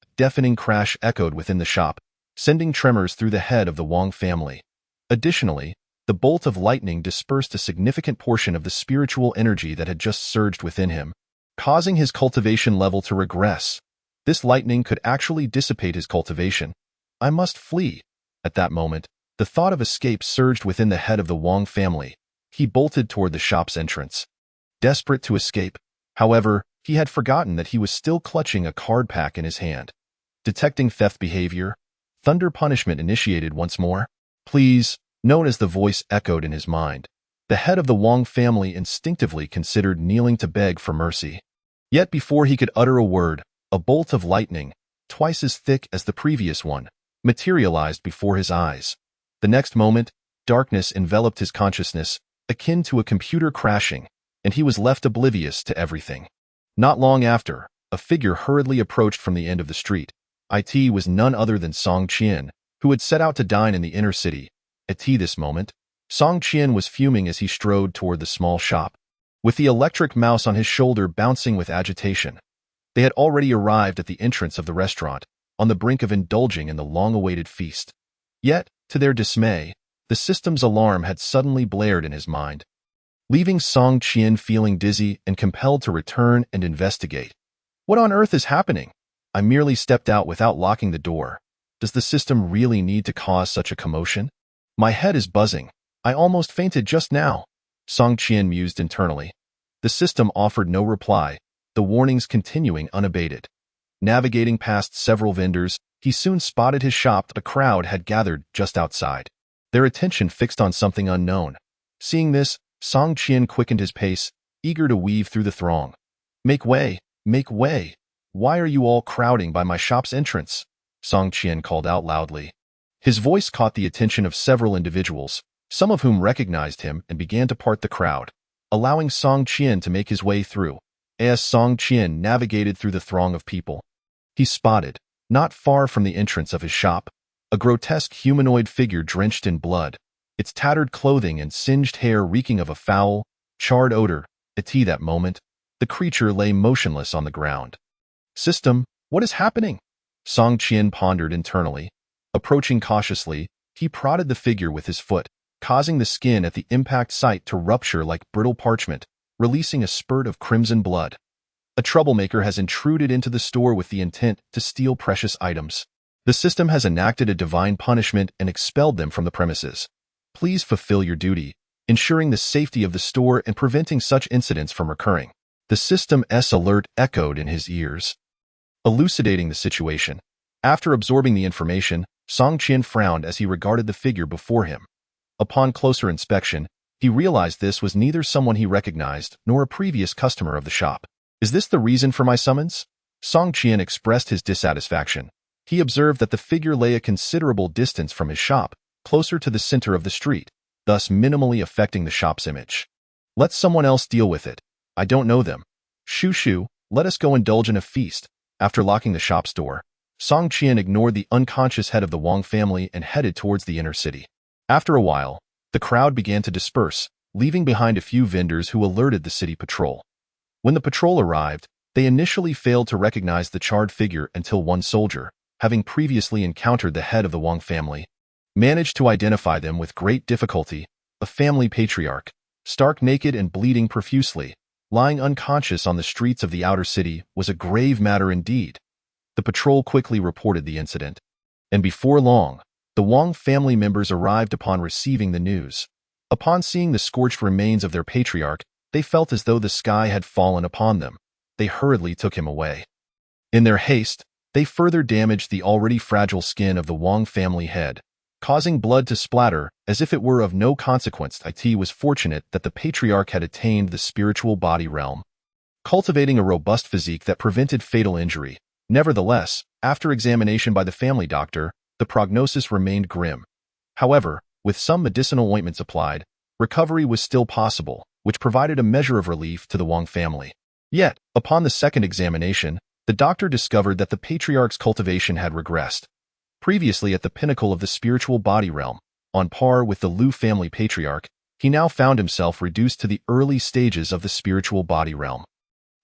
A deafening crash echoed within the shop, sending tremors through the head of the Wang family. Additionally, the bolt of lightning dispersed a significant portion of the spiritual energy that had just surged within him, causing his cultivation level to regress. This lightning could actually dissipate his cultivation. I must flee. At that moment, the thought of escape surged within the head of the Wang family. He bolted toward the shop's entrance, desperate to escape. However, he had forgotten that he was still clutching a card pack in his hand. Detecting theft behavior, thunder punishment initiated once more. Please, known as the voice echoed in his mind. The head of the Wang family instinctively considered kneeling to beg for mercy. Yet before he could utter a word, a bolt of lightning, twice as thick as the previous one, materialized before his eyes. The next moment, darkness enveloped his consciousness, akin to a computer crashing, and he was left oblivious to everything. Not long after, a figure hurriedly approached from the end of the street. It was none other than Song Qian, who had set out to dine in the inner city. At this moment, Song Qian was fuming as he strode toward the small shop. with the electric mouse on his shoulder bouncing with agitation. They had already arrived at the entrance of the restaurant, on the brink of indulging in the long-awaited feast. Yet, to their dismay, the system's alarm had suddenly blared in his mind, leaving Song Qian feeling dizzy and compelled to return and investigate. What on earth is happening? I merely stepped out without locking the door. Does the system really need to cause such a commotion? My head is buzzing. I almost fainted just now. Song Qian mused internally. The system offered no reply, the warnings continuing unabated. Navigating past several vendors, he soon spotted his shop. A crowd had gathered just outside, their attention fixed on something unknown. Seeing this, Song Qian quickened his pace, eager to weave through the throng. Make way! Make way! Why are you all crowding by my shop's entrance? Song Qian called out loudly. His voice caught the attention of several individuals, some of whom recognized him and began to part the crowd, allowing Song Qian to make his way through. As Song Qian navigated through the throng of people, he spotted, not far from the entrance of his shop, a grotesque humanoid figure drenched in blood, its tattered clothing and singed hair reeking of a foul, charred odor. At that moment, the creature lay motionless on the ground. System, what is happening? Song Qian pondered internally. Approaching cautiously, he prodded the figure with his foot, causing the skin at the impact site to rupture like brittle parchment, releasing a spurt of crimson blood. A troublemaker has intruded into the store with the intent to steal precious items. The system has enacted a divine punishment and expelled them from the premises. Please fulfill your duty, ensuring the safety of the store and preventing such incidents from recurring. The system's alert echoed in his ears. Elucidating the situation. After absorbing the information, Song Qian frowned as he regarded the figure before him. Upon closer inspection, he realized this was neither someone he recognized nor a previous customer of the shop. Is this the reason for my summons? Song Qian expressed his dissatisfaction. He observed that the figure lay a considerable distance from his shop, closer to the center of the street, thus minimally affecting the shop's image. Let someone else deal with it. I don't know them. Shoo, let us go indulge in a feast. After locking the shop's door, Song Qian ignored the unconscious head of the Wang family and headed towards the inner city. After a while, the crowd began to disperse, leaving behind a few vendors who alerted the city patrol. When the patrol arrived, they initially failed to recognize the charred figure until one soldier, having previously encountered the head of the Wang family, managed to identify them with great difficulty. A family patriarch, stark naked and bleeding profusely, lying unconscious on the streets of the outer city, was a grave matter indeed. The patrol quickly reported the incident, and before long, the Wang family members arrived upon receiving the news. Upon seeing the scorched remains of their patriarch, they felt as though the sky had fallen upon them. They hurriedly took him away. In their haste, they further damaged the already fragile skin of the Wang family head, causing blood to splatter as if it were of no consequence. It was fortunate that the patriarch had attained the spiritual body realm, cultivating a robust physique that prevented fatal injury. Nevertheless, after examination by the family doctor, the prognosis remained grim. However, with some medicinal ointments applied, recovery was still possible, which provided a measure of relief to the Wang family. Yet, upon the second examination, the doctor discovered that the patriarch's cultivation had regressed. Previously at the pinnacle of the spiritual body realm, on par with the Liu family patriarch, he now found himself reduced to the early stages of the spiritual body realm.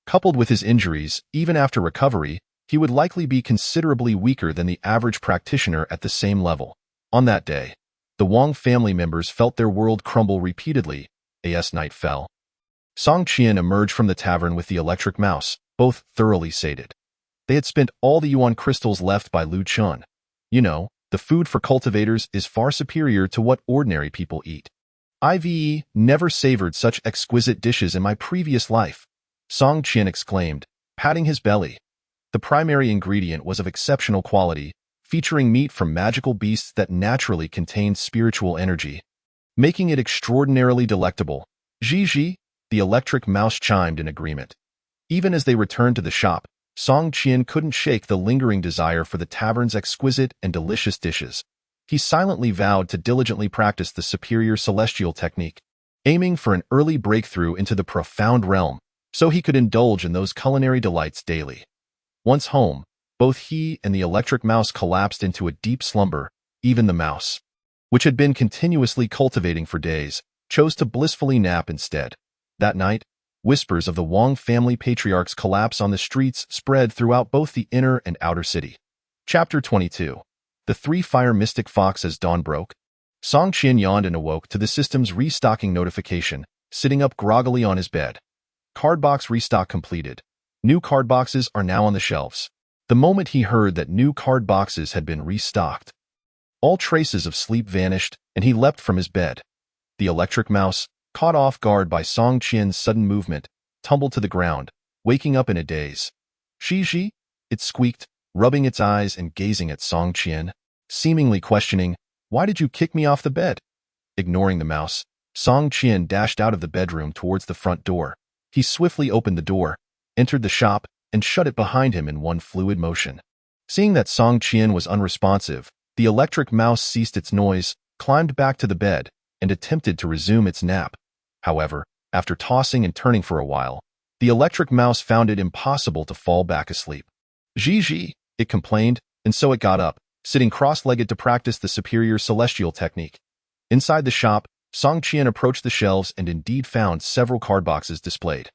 Coupled with his injuries, even after recovery, he would likely be considerably weaker than the average practitioner at the same level. On that day, the Wang family members felt their world crumble repeatedly as night fell. Song Qian emerged from the tavern with the electric mouse, both thoroughly sated. They had spent all the yuan crystals left by Lu Chun. You know, the food for cultivators is far superior to what ordinary people eat. I've never savored such exquisite dishes in my previous life, Song Qian exclaimed, patting his belly. The primary ingredient was of exceptional quality, featuring meat from magical beasts that naturally contained spiritual energy, making it extraordinarily delectable. Zhi, the electric mouse chimed in agreement. Even as they returned to the shop, Song Qian couldn't shake the lingering desire for the tavern's exquisite and delicious dishes. He silently vowed to diligently practice the superior celestial technique, aiming for an early breakthrough into the profound realm, so he could indulge in those culinary delights daily. Once home, both he and the electric mouse collapsed into a deep slumber. Even the mouse, which had been continuously cultivating for days, chose to blissfully nap instead. That night, Whispers of the Wang family patriarch's collapse on the streets spread throughout both the inner and outer city. Chapter 22. The Three Fire Mystic Fox. As dawn broke, Song Qian yawned and awoke to the system's restocking notification, sitting up groggily on his bed. Card box restock completed. New card boxes are now on the shelves. The moment he heard that new card boxes had been restocked, all traces of sleep vanished, and he leapt from his bed. The electric mouse, caught off guard by Song Qian's sudden movement, tumbled to the ground, waking up in a daze. Shi, it squeaked, rubbing its eyes and gazing at Song Qian, seemingly questioning, "Why did you kick me off the bed?" Ignoring the mouse, Song Qian dashed out of the bedroom towards the front door. He swiftly opened the door, entered the shop, and shut it behind him in one fluid motion. Seeing that Song Qian was unresponsive, the electric mouse ceased its noise, climbed back to the bed, and attempted to resume its nap. However, after tossing and turning for a while, the electric mouse found it impossible to fall back asleep. Ji, it complained, and so it got up, sitting cross-legged to practice the superior celestial technique. Inside the shop, Song Qian approached the shelves and indeed found several card boxes displayed.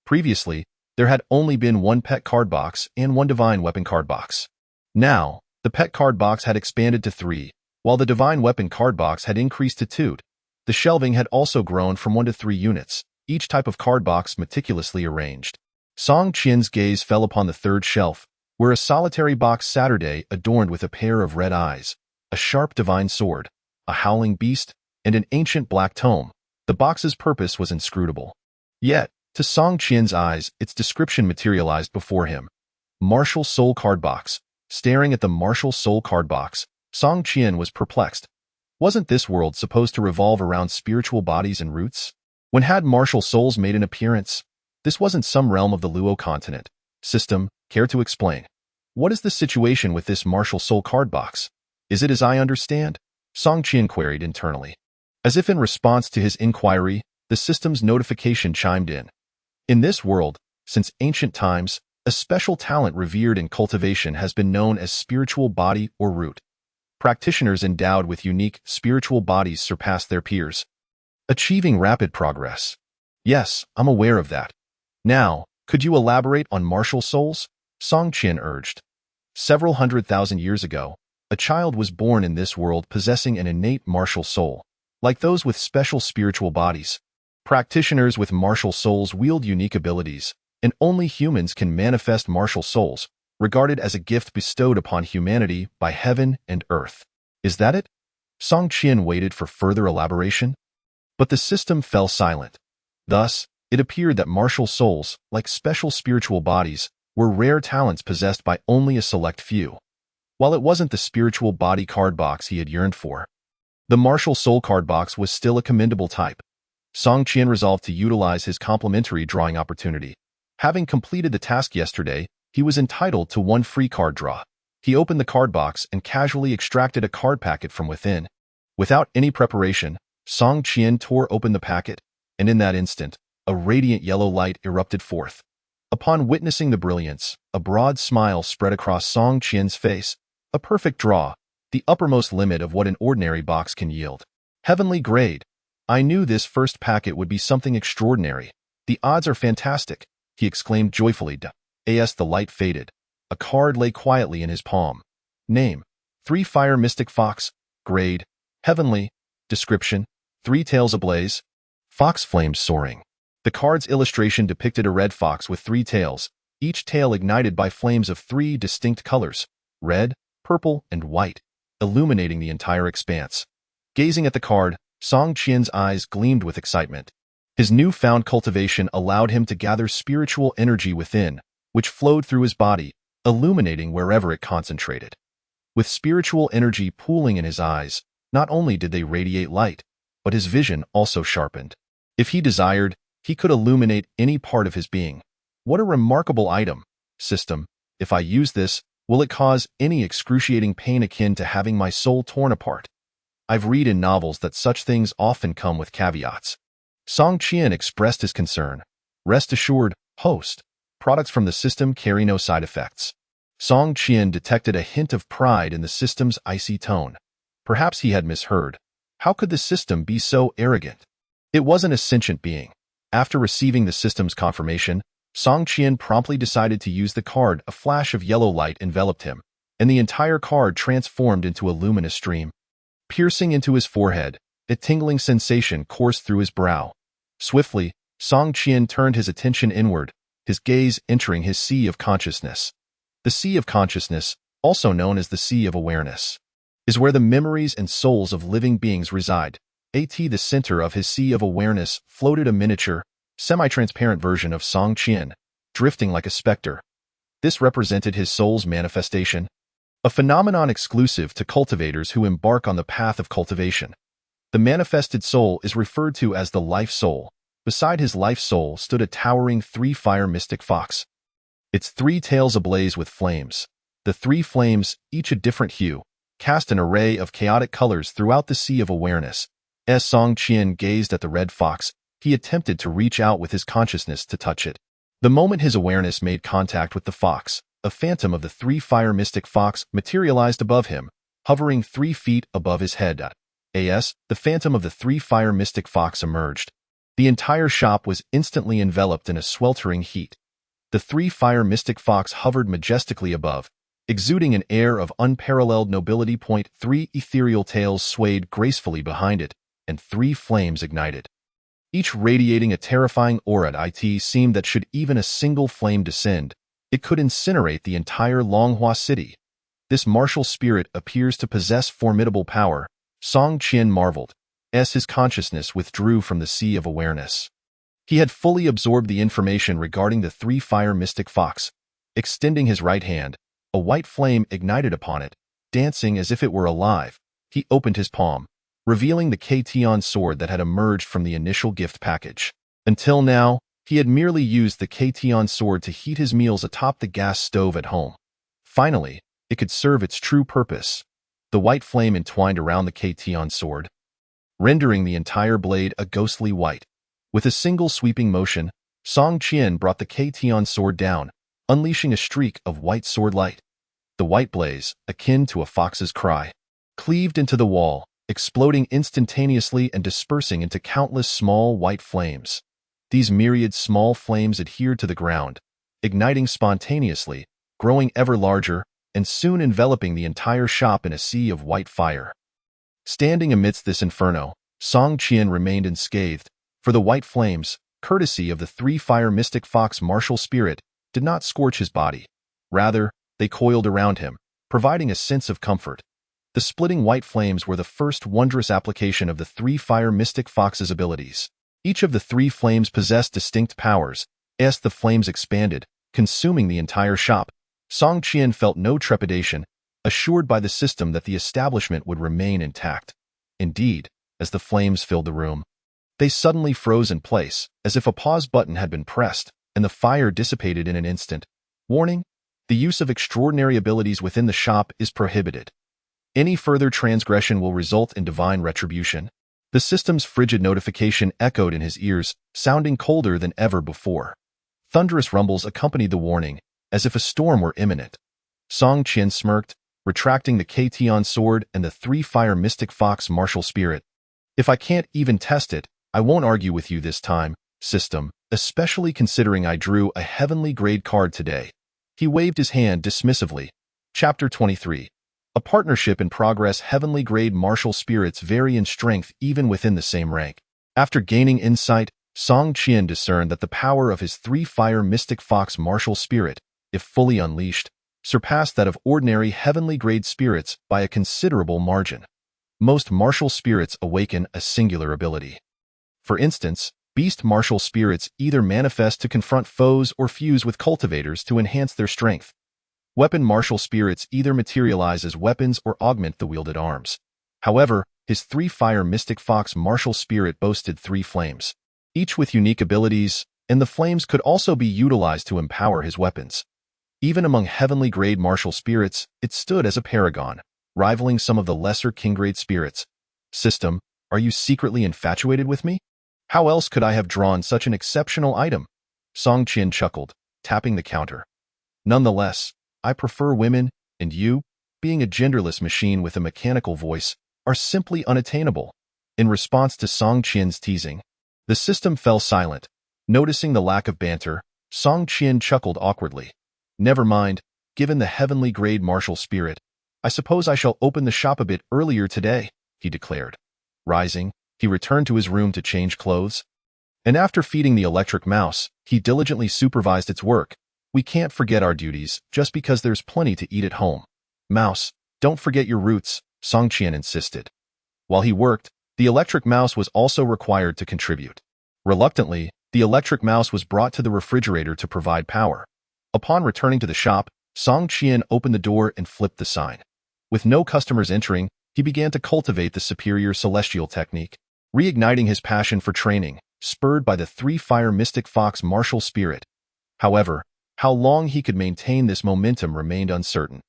Previously, there had only been one pet card box and one divine weapon card box. Now, the pet card box had expanded to 3, while the divine weapon card box had increased to 2. The shelving had also grown from 1 to 3 units, each type of card box meticulously arranged. Song Qian's gaze fell upon the third shelf, where a solitary box Saturday adorned with a pair of red eyes, a sharp divine sword, a howling beast, and an ancient black tome. The box's purpose was inscrutable. Yet, to Song Qian's eyes, its description materialized before him. Martial Soul Card Box. Staring at the Martial Soul Card Box, Song Qian was perplexed. Wasn't this world supposed to revolve around spiritual bodies and roots? When had martial souls made an appearance? This wasn't some realm of the Luo continent. System, care to explain? What is the situation with this Martial Soul Card Box? Is it as I understand? Song Qian queried internally. As if in response to his inquiry, the system's notification chimed in. In this world, since ancient times, a special talent revered in cultivation has been known as spiritual body or root. Practitioners endowed with unique spiritual bodies surpass their peers, achieving rapid progress. Yes, I'm aware of that. Now, could you elaborate on martial souls? Song Qian urged. Several 100,000 years ago, a child was born in this world possessing an innate martial soul. Like those with special spiritual bodies, practitioners with martial souls wield unique abilities, and only humans can manifest martial souls, regarded as a gift bestowed upon humanity by heaven and earth. Is that it? Song Qian waited for further elaboration, but the system fell silent. Thus, it appeared that martial souls, like special spiritual bodies, were rare talents possessed by only a select few. While it wasn't the spiritual body card box he had yearned for, the martial soul card box was still a commendable type. Song Qian resolved to utilize his complimentary drawing opportunity. Having completed the task yesterday, he was entitled to one free card draw. He opened the card box and casually extracted a card packet from within. Without any preparation, Song Qian tore open the packet, and in that instant, a radiant yellow light erupted forth. Upon witnessing the brilliance, a broad smile spread across Song Qian's face. A perfect draw, the uppermost limit of what an ordinary box can yield. Heavenly grade. I knew this first packet would be something extraordinary. The odds are fantastic, he exclaimed joyfully. As the light faded, a card lay quietly in his palm. Name: Three Fire Mystic Fox. Grade: Heavenly. Description: 3 tails ablaze. Fox flames soaring. The card's illustration depicted a red fox with 3 tails, each tail ignited by flames of 3 distinct colors: red, purple, and white, illuminating the entire expanse. Gazing at the card, Song Qian's eyes gleamed with excitement. His newfound cultivation allowed him to gather spiritual energy within, which flowed through his body, illuminating wherever it concentrated. With spiritual energy pooling in his eyes, not only did they radiate light, but his vision also sharpened. If he desired, he could illuminate any part of his being. What a remarkable item. System, if I use this, will it cause any excruciating pain akin to having my soul torn apart? I've read in novels that such things often come with caveats. Song Qian expressed his concern. Rest assured, host. Products from the system carry no side effects. Song Qian detected a hint of pride in the system's icy tone. Perhaps he had misheard. How could the system be so arrogant? It wasn't a sentient being. After receiving the system's confirmation, Song Qian promptly decided to use the card. A flash of yellow light enveloped him, and the entire card transformed into a luminous stream. Piercing into his forehead, a tingling sensation coursed through his brow. Swiftly, Song Qian turned his attention inward, his gaze entering his sea of consciousness. The sea of consciousness, also known as the sea of awareness, is where the memories and souls of living beings reside. At the center of his sea of awareness floated a miniature, semi-transparent version of Song Qian, drifting like a specter. This represented his soul's manifestation, a phenomenon exclusive to cultivators who embark on the path of cultivation. The manifested soul is referred to as the life soul. Beside his life soul stood a towering three-fire mystic fox, its three tails ablaze with flames. The three flames, each a different hue, cast an array of chaotic colors throughout the sea of awareness. As Song Qian gazed at the red fox, he attempted to reach out with his consciousness to touch it. The moment his awareness made contact with the fox, a phantom of the three-fire mystic fox materialized above him, hovering 3 feet above his head. The phantom of the three-fire mystic fox emerged. The entire shop was instantly enveloped in a sweltering heat. The three-fire mystic fox hovered majestically above, exuding an air of unparalleled nobility. 3 ethereal tails swayed gracefully behind it, and 3 flames ignited, each radiating a terrifying aura. It seemed that should even a single flame descend, it could incinerate the entire Longhua city. This martial spirit appears to possess formidable power, Song Qian marveled, as his consciousness withdrew from the sea of awareness. He had fully absorbed the information regarding the three-fire mystic fox. Extending his right hand, a white flame ignited upon it, dancing as if it were alive. He opened his palm, revealing the Kation sword that had emerged from the initial gift package. Until now, he had merely used the Kation sword to heat his meals atop the gas stove at home. Finally, it could serve its true purpose. The white flame entwined around the Kation sword, rendering the entire blade a ghostly white. With a single sweeping motion, Song Qian brought the Kation sword down, unleashing a streak of white sword light. The white blaze, akin to a fox's cry, cleaved into the wall, exploding instantaneously and dispersing into countless small white flames. These myriad small flames adhered to the ground, igniting spontaneously, growing ever larger, and soon enveloping the entire shop in a sea of white fire. Standing amidst this inferno, Song Qian remained unscathed, for the white flames, courtesy of the three-fire mystic fox martial spirit, did not scorch his body. Rather, they coiled around him, providing a sense of comfort. The splitting white flames were the first wondrous application of the three-fire mystic fox's abilities. Each of the 3 flames possessed distinct powers. As the flames expanded, consuming the entire shop, Song Qian felt no trepidation, assured by the system that the establishment would remain intact. Indeed, as the flames filled the room, they suddenly froze in place, as if a pause button had been pressed, and the fire dissipated in an instant. Warning: the use of extraordinary abilities within the shop is prohibited. Any further transgression will result in divine retribution. The system's frigid notification echoed in his ears, sounding colder than ever before. Thunderous rumbles accompanied the warning, as if a storm were imminent. Song Qian smirked, retracting the Kation sword and the three-fire mystic fox martial spirit. If I can't even test it, I won't argue with you this time, system, especially considering I drew a heavenly grade card today. He waved his hand dismissively. Chapter 23. A partnership in progress. Heavenly grade martial spirits vary in strength even within the same rank. After gaining insight, Song Qian discerned that the power of his three-fire mystic fox martial spirit, if fully unleashed, surpassed that of ordinary heavenly grade spirits by a considerable margin. Most martial spirits awaken a singular ability. For instance, beast martial spirits either manifest to confront foes or fuse with cultivators to enhance their strength. Weapon martial spirits either materialize as weapons or augment the wielded arms. However, his three-fire mystic fox martial spirit boasted 3 flames, each with unique abilities, and the flames could also be utilized to empower his weapons. Even among heavenly grade martial spirits, it stood as a paragon, rivaling some of the lesser king-grade spirits. System, are you secretly infatuated with me? How else could I have drawn such an exceptional item? Song Qian chuckled, tapping the counter. Nonetheless, I prefer women, and you, being a genderless machine with a mechanical voice, are simply unattainable. In response to Song Qian's teasing, the system fell silent, Noticing the lack of banter, Song Qian chuckled awkwardly. Never mind, given the heavenly-grade martial spirit, I suppose I shall open the shop a bit earlier today, he declared. Rising, he returned to his room to change clothes. And after feeding the electric mouse, he diligently supervised its work. We can't forget our duties just because there's plenty to eat at home. Mouse, don't forget your roots, Song Qian insisted. While he worked, the electric mouse was also required to contribute. Reluctantly, the electric mouse was brought to the refrigerator to provide power. Upon returning to the shop, Song Qian opened the door and flipped the sign. With no customers entering, he began to cultivate the superior celestial technique, reigniting his passion for training, spurred by the three-fire mystic fox martial spirit. However, how long he could maintain this momentum remained uncertain.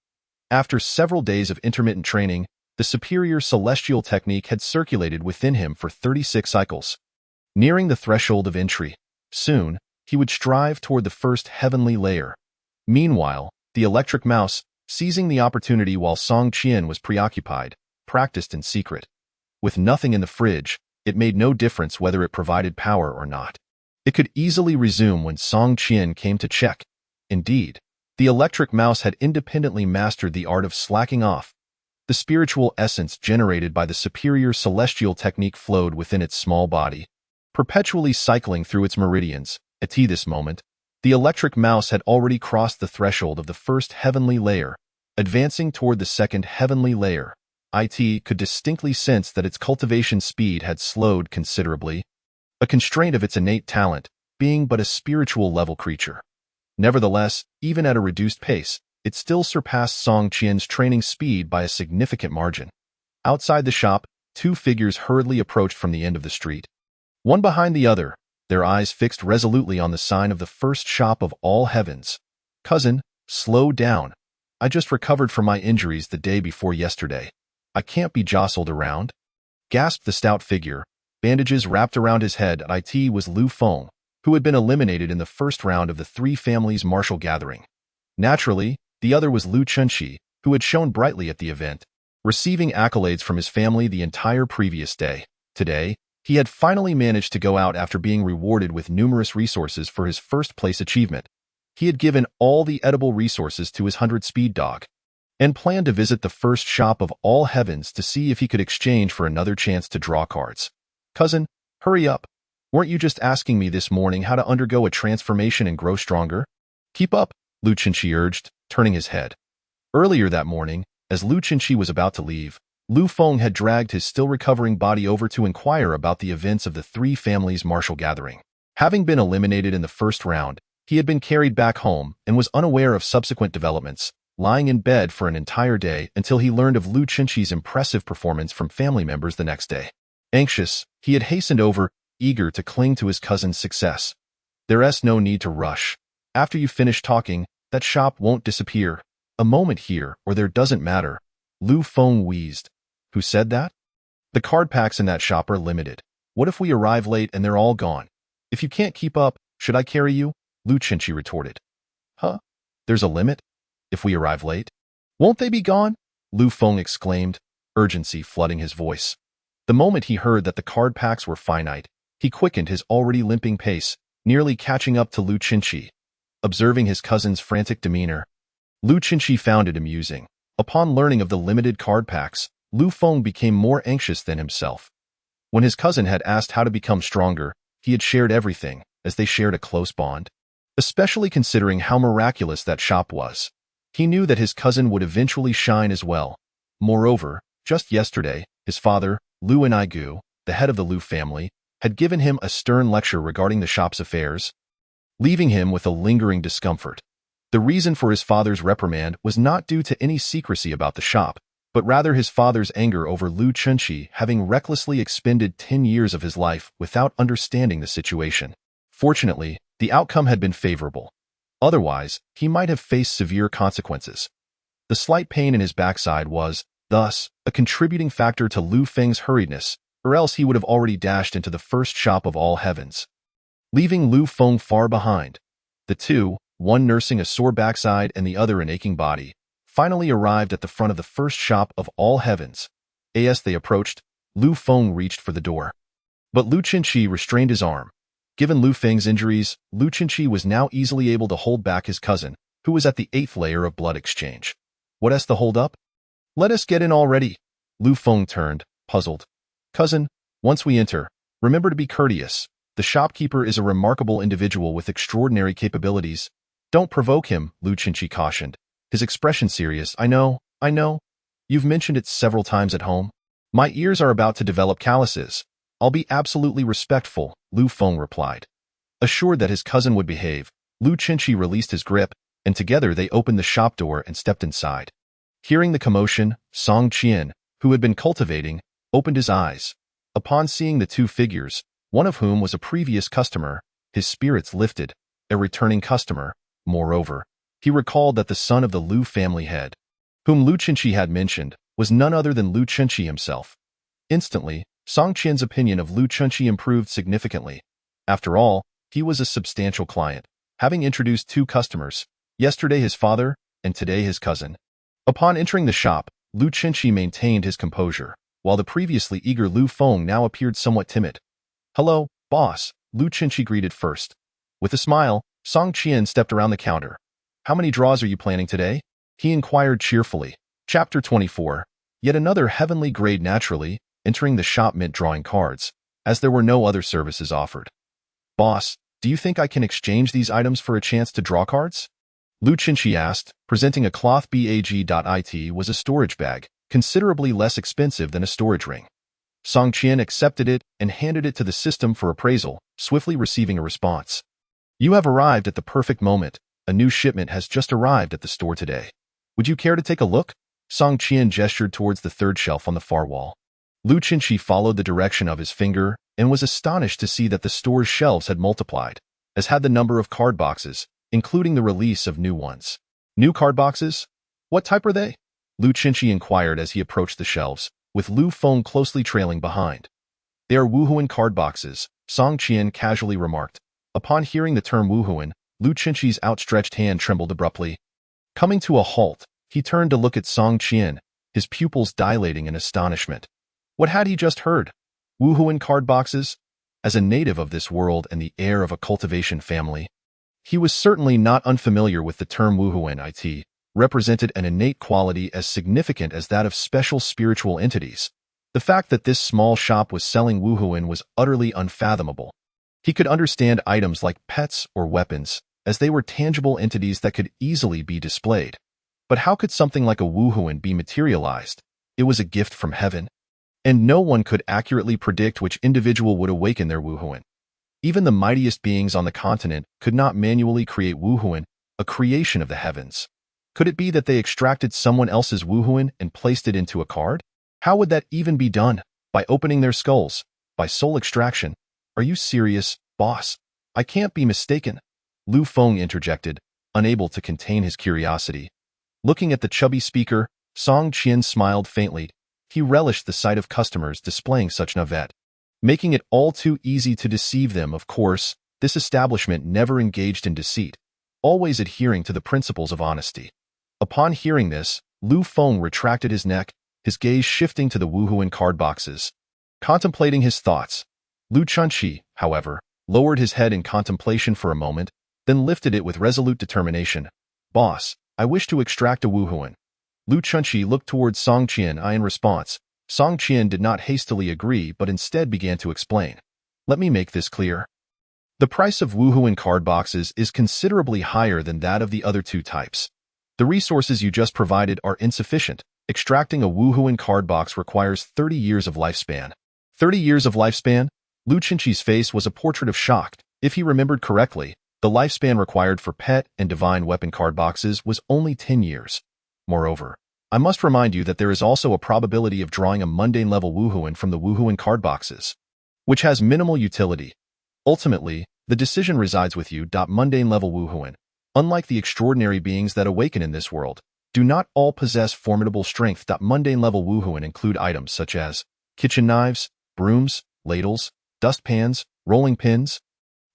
After several days of intermittent training, the superior celestial technique had circulated within him for 36 cycles. Nearing the threshold of entry, soon, he would strive toward the first heavenly layer. Meanwhile, the electric mouse, seizing the opportunity while Song Qian was preoccupied, practiced in secret. With nothing in the fridge, it made no difference whether it provided power or not. It could easily resume when Song Qian came to check. Indeed, the electric mouse had independently mastered the art of slacking off. The spiritual essence generated by the superior celestial technique flowed within its small body, perpetually cycling through its meridians. At this moment, the electric mouse had already crossed the threshold of the first heavenly layer, advancing toward the second heavenly layer. It could distinctly sense that its cultivation speed had slowed considerably, a constraint of its innate talent, being but a spiritual-level creature. Nevertheless, even at a reduced pace, it still surpassed Song Qian's training speed by a significant margin. Outside the shop, two figures hurriedly approached from the end of the street. One behind the other, their eyes fixed resolutely on the sign of the first shop of all heavens. Cousin, slow down. I just recovered from my injuries the day before yesterday. I can't be jostled around, gasped the stout figure. Bandages wrapped around his head. It was Lu Feng, who had been eliminated in the first round of the three families' martial gathering. Naturally, the other was Lu Chunxi, who had shone brightly at the event, receiving accolades from his family the entire previous day. Today, he had finally managed to go out after being rewarded with numerous resources for his first-place achievement. He had given all the edible resources to his 100 speed dog, and planned to visit the first shop of all heavens to see if he could exchange for another chance to draw cards. Cousin, hurry up. Weren't you just asking me this morning how to undergo a transformation and grow stronger? Keep up, Lu Chunxi urged, turning his head. Earlier that morning, as Lu Chunxi was about to leave, Lu Feng had dragged his still-recovering body over to inquire about the events of the three families' martial gathering. Having been eliminated in the first round, he had been carried back home and was unaware of subsequent developments, lying in bed for an entire day until he learned of Lu Chunxi's impressive performance from family members the next day. Anxious, he had hastened over, eager to cling to his cousin's success. There's no need to rush. After you finish talking, that shop won't disappear. A moment here or there doesn't matter. Lu Feng wheezed. Who said that? The card packs in that shop are limited. What if we arrive late and they're all gone? If you can't keep up, should I carry you? Lu Chunxi retorted. Huh? There's a limit? If we arrive late? Won't they be gone? Lu Feng exclaimed, urgency flooding his voice. The moment he heard that the card packs were finite, he quickened his already limping pace, nearly catching up to Lu Chunxi. Observing his cousin's frantic demeanor, Lu Chunxi found it amusing. Upon learning of the limited card packs, Lu Feng became more anxious than himself. When his cousin had asked how to become stronger, he had shared everything, as they shared a close bond. Especially considering how miraculous that shop was. He knew that his cousin would eventually shine as well. Moreover, just yesterday, his father, Lu Enigu, the head of the Lu family, had given him a stern lecture regarding the shop's affairs, leaving him with a lingering discomfort. The reason for his father's reprimand was not due to any secrecy about the shop, but rather his father's anger over Lu Chunxi having recklessly expended 10 years of his life without understanding the situation. Fortunately, the outcome had been favorable. Otherwise, he might have faced severe consequences. The slight pain in his backside was, thus, a contributing factor to Lu Feng's hurriedness, or else he would have already dashed into the first shop of all heavens, leaving Lu Feng far behind. The two, one nursing a sore backside and the other an aching body, finally arrived at the front of the first shop of all heavens. As they approached, Lu Feng reached for the door. But Lu Chunxi restrained his arm. Given Lu Feng's injuries, Lu Qinqi was now easily able to hold back his cousin, who was at the 8th layer of blood exchange. What's the hold up? Let us get in already. Lu Feng turned, puzzled. Cousin, once we enter, remember to be courteous. The shopkeeper is a remarkable individual with extraordinary capabilities. Don't provoke him, Lu Qinqi cautioned, his expression serious. I know. You've mentioned it several times at home. My ears are about to develop calluses. I'll be absolutely respectful, Lu Feng replied. Assured that his cousin would behave, Lu Qinqi released his grip, and together they opened the shop door and stepped inside. Hearing the commotion, Song Qian, who had been cultivating, opened his eyes. Upon seeing the two figures, one of whom was a previous customer, his spirits lifted. A returning customer, moreover, he recalled that the son of the Lu family head, whom Lu Qinqi had mentioned, was none other than Lu Qinqi himself. Instantly, Song Qian's opinion of Lu Qinqi improved significantly. After all, he was a substantial client, having introduced two customers, yesterday his father, and today his cousin. Upon entering the shop, Lu Qinqi maintained his composure, while the previously eager Lu Feng now appeared somewhat timid. Hello, boss, Lu Qinqi greeted first. With a smile, Song Qian stepped around the counter. How many draws are you planning today? He inquired cheerfully. Chapter 24. Yet another heavenly grade. Naturally, entering the shop meant drawing cards, as there were no other services offered. Boss, do you think I can exchange these items for a chance to draw cards? Lu Qinqi asked, presenting a cloth bag. It was a storage bag, considerably less expensive than a storage ring. Song Qian accepted it and handed it to the system for appraisal, swiftly receiving a response. You have arrived at the perfect moment. A new shipment has just arrived at the store today. Would you care to take a look? Song Qian gestured towards the third shelf on the far wall. Lu Qinqi followed the direction of his finger and was astonished to see that the store's shelves had multiplied, as had the number of card boxes, including the release of new ones. New card boxes? What type are they? Lu Qinqi inquired as he approached the shelves, with Lu Feng closely trailing behind. They are Wuhuan card boxes, Song Qian casually remarked. Upon hearing the term Wuhuan, Lu Qinqi's outstretched hand trembled abruptly. Coming to a halt, he turned to look at Song Qian, his pupils dilating in astonishment. What had he just heard? Wuhuan card boxes? As a native of this world and the heir of a cultivation family, he was certainly not unfamiliar with the term Wuhuan. It represented an innate quality as significant as that of special spiritual entities. The fact that this small shop was selling Wuhuan was utterly unfathomable. He could understand items like pets or weapons, as they were tangible entities that could easily be displayed. But how could something like a Wuhuan be materialized? It was a gift from heaven, and no one could accurately predict which individual would awaken their Wuhuan. Even the mightiest beings on the continent could not manually create Wuhuan, a creation of the heavens. Could it be that they extracted someone else's Wuhuan and placed it into a card? How would that even be done? By opening their skulls? By soul extraction? Are you serious, boss? I can't be mistaken. Lu Feng interjected, unable to contain his curiosity. Looking at the chubby speaker, Song Qian smiled faintly. He relished the sight of customers displaying such navet, making it all too easy to deceive them. Of course, this establishment never engaged in deceit, always adhering to the principles of honesty. Upon hearing this, Lu Feng retracted his neck, his gaze shifting to the Wuhuan card boxes. Contemplating his thoughts, Lu Qinqi, however, lowered his head in contemplation for a moment, then lifted it with resolute determination. Boss, I wish to extract a Wuhuan. Lu Qinqi looked towards Song Qian. In response, Song Qian did not hastily agree but instead began to explain. Let me make this clear. The price of Wuhuan card boxes is considerably higher than that of the other two types. The resources you just provided are insufficient. Extracting a Wuhuan card box requires 30 years of lifespan. 30 years of lifespan? Lu Qinqi's face was a portrait of shock. If he remembered correctly, the lifespan required for pet and divine weapon card boxes was only 10 years. Moreover, I must remind you that there is also a probability of drawing a mundane-level Wuhuan from the Wuhuan card boxes, which has minimal utility. Ultimately, the decision resides with you. Mundane-level Wuhuan, unlike the extraordinary beings that awaken in this world, do not all possess formidable strength. Mundane-level Wuhuan include items such as kitchen knives, brooms, ladles, dustpans, rolling pins,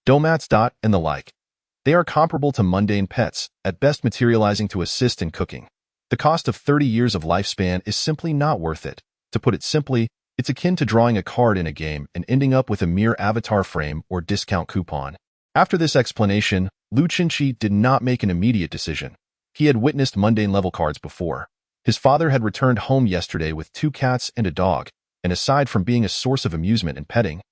domats. And the like. They are comparable to mundane pets, at best materializing to assist in cooking. The cost of 30 years of lifespan is simply not worth it. To put it simply, It's akin to drawing a card in a game and ending up with a mere avatar frame or discount coupon. After this explanation, Lu Qinqi did not make an immediate decision. He had witnessed mundane level cards before. His father had returned home yesterday with 2 cats and a dog, and aside from being a source of amusement and petting,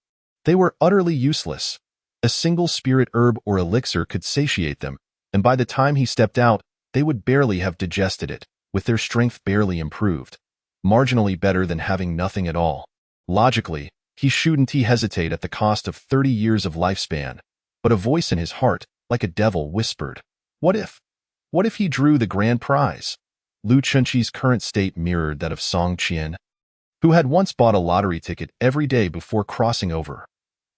they were utterly useless. A single spirit herb or elixir could satiate them, and by the time he stepped out, they would barely have digested it, with their strength barely improved. Marginally better than having nothing at all. Logically, he shouldn't hesitate at the cost of 30 years of lifespan, but a voice in his heart, like a devil, whispered, What if? What if he drew the grand prize? Lu Qinqi's current state mirrored that of Song Qian, who had once bought a lottery ticket every day before crossing over.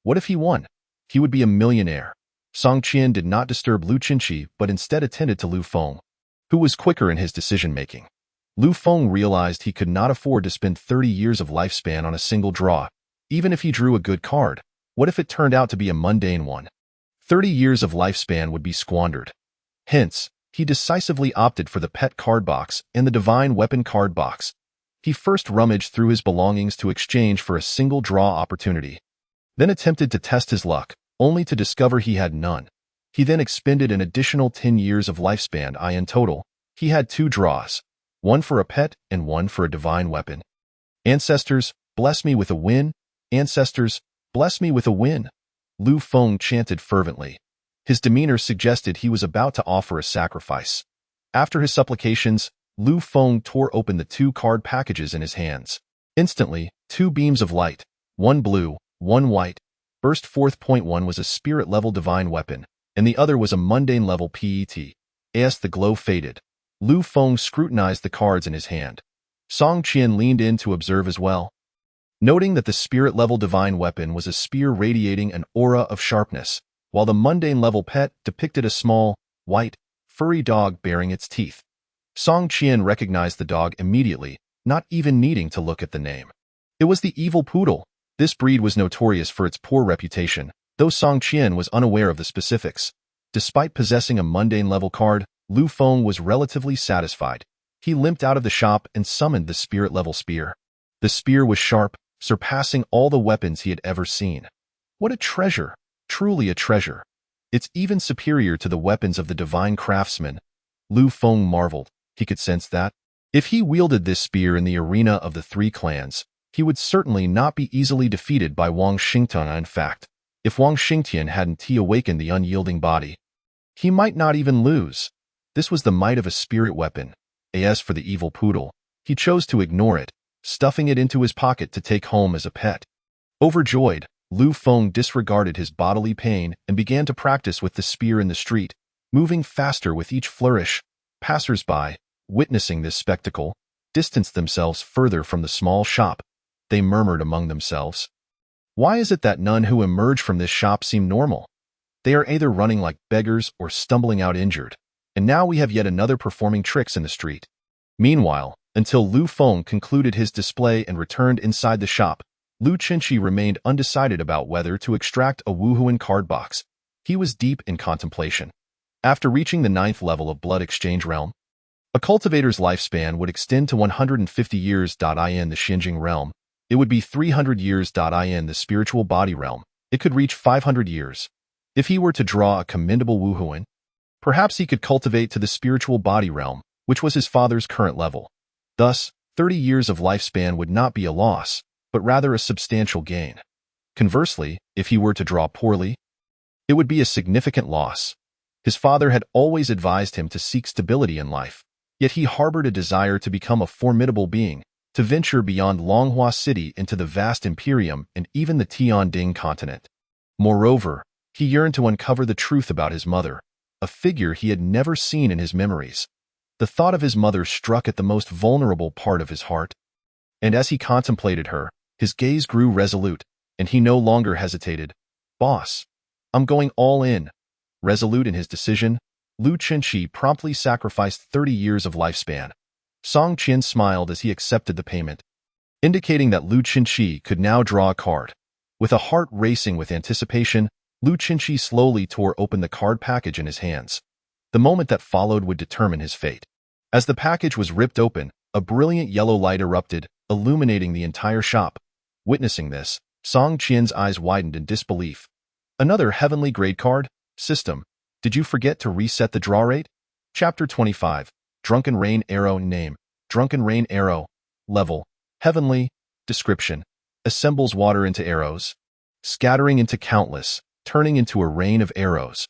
What if he won? He would be a millionaire. Song Qian did not disturb Lu Qinqi, but instead attended to Lu Feng, who was quicker in his decision-making. Lu Feng realized he could not afford to spend 30 years of lifespan on a single draw. Even if he drew a good card, what if it turned out to be a mundane one? 30 years of lifespan would be squandered. Hence, he decisively opted for the pet card box and the divine weapon card box. He first rummaged through his belongings to exchange for a single draw opportunity, then attempted to test his luck, only to discover he had none. He then expended an additional 10 years of lifespan. In total, he had 2 draws, one for a pet and one for a divine weapon. Ancestors, bless me with a win. Ancestors, bless me with a win. Lu Feng chanted fervently. His demeanor suggested he was about to offer a sacrifice. After his supplications, Lu Feng tore open the 2 card packages in his hands. Instantly, 2 beams of light, one blue, one white, burst forth. One was a spirit-level divine weapon, and the other was a mundane-level PET. As the glow faded, Lu Feng scrutinized the cards in his hand. Song Qian leaned in to observe as well. Noting that the spirit-level divine weapon was a spear radiating an aura of sharpness, while the mundane-level pet depicted a small, white, furry dog baring its teeth. Song Qian recognized the dog immediately, not even needing to look at the name. It was the evil poodle. This breed was notorious for its poor reputation, though Song Qian was unaware of the specifics. Despite possessing a mundane-level card, Lu Feng was relatively satisfied. He limped out of the shop and summoned the spirit-level spear. The spear was sharp, surpassing all the weapons he had ever seen. What a treasure! Truly a treasure. It's even superior to the weapons of the divine craftsman. Lu Feng marveled. He could sense that, if he wielded this spear in the arena of the 3 clans, he would certainly not be easily defeated by Wang Xingtian. In fact, if Wang Xingtian hadn't awakened the unyielding body, he might not even lose. This was the might of a spirit weapon. As for the evil poodle, he chose to ignore it, stuffing it into his pocket to take home as a pet. Overjoyed, Lu Feng disregarded his bodily pain and began to practice with the spear in the street, moving faster with each flourish. Passers-by, witnessing this spectacle, distanced themselves further from the small shop. They murmured among themselves, Why is it that none who emerge from this shop seem normal? They are either running like beggars or stumbling out injured, and now we have yet another performing tricks in the street. Meanwhile, until Lu Feng concluded his display and returned inside the shop, Lu Qinqi remained undecided about whether to extract a Wuhuan card box. He was deep in contemplation. After reaching the 9th level of Blood Exchange Realm, a cultivator's lifespan would extend to 150 years. In the Xinjing realm, it would be 300 years. In the spiritual body realm, it could reach 500 years. If he were to draw a commendable Wuhuan, perhaps he could cultivate to the spiritual body realm, which was his father's current level. Thus, 30 years of lifespan would not be a loss, but rather a substantial gain. Conversely, if he were to draw poorly, it would be a significant loss. His father had always advised him to seek stability in life, yet he harbored a desire to become a formidable being, to venture beyond Longhua City into the vast Imperium and even the Tianding continent. Moreover, he yearned to uncover the truth about his mother, a figure he had never seen in his memories. The thought of his mother struck at the most vulnerable part of his heart, and as he contemplated her, his gaze grew resolute, and he no longer hesitated. Boss, I'm going all in. Resolute in his decision, Lu Qinqi promptly sacrificed 30 years of lifespan. Song Qian smiled as he accepted the payment, indicating that Lu Qinqi could now draw a card. With a heart racing with anticipation, Lu Qinqi slowly tore open the card package in his hands. The moment that followed would determine his fate. As the package was ripped open, a brilliant yellow light erupted, illuminating the entire shop. Witnessing this, Song Qian's eyes widened in disbelief. Another heavenly grade card? System. Did you forget to reset the draw rate? Chapter 25. Drunken Rain Arrow. Name. Drunken Rain Arrow. Level. Heavenly. Description. Assembles water into arrows, scattering into countless, turning into a rain of arrows.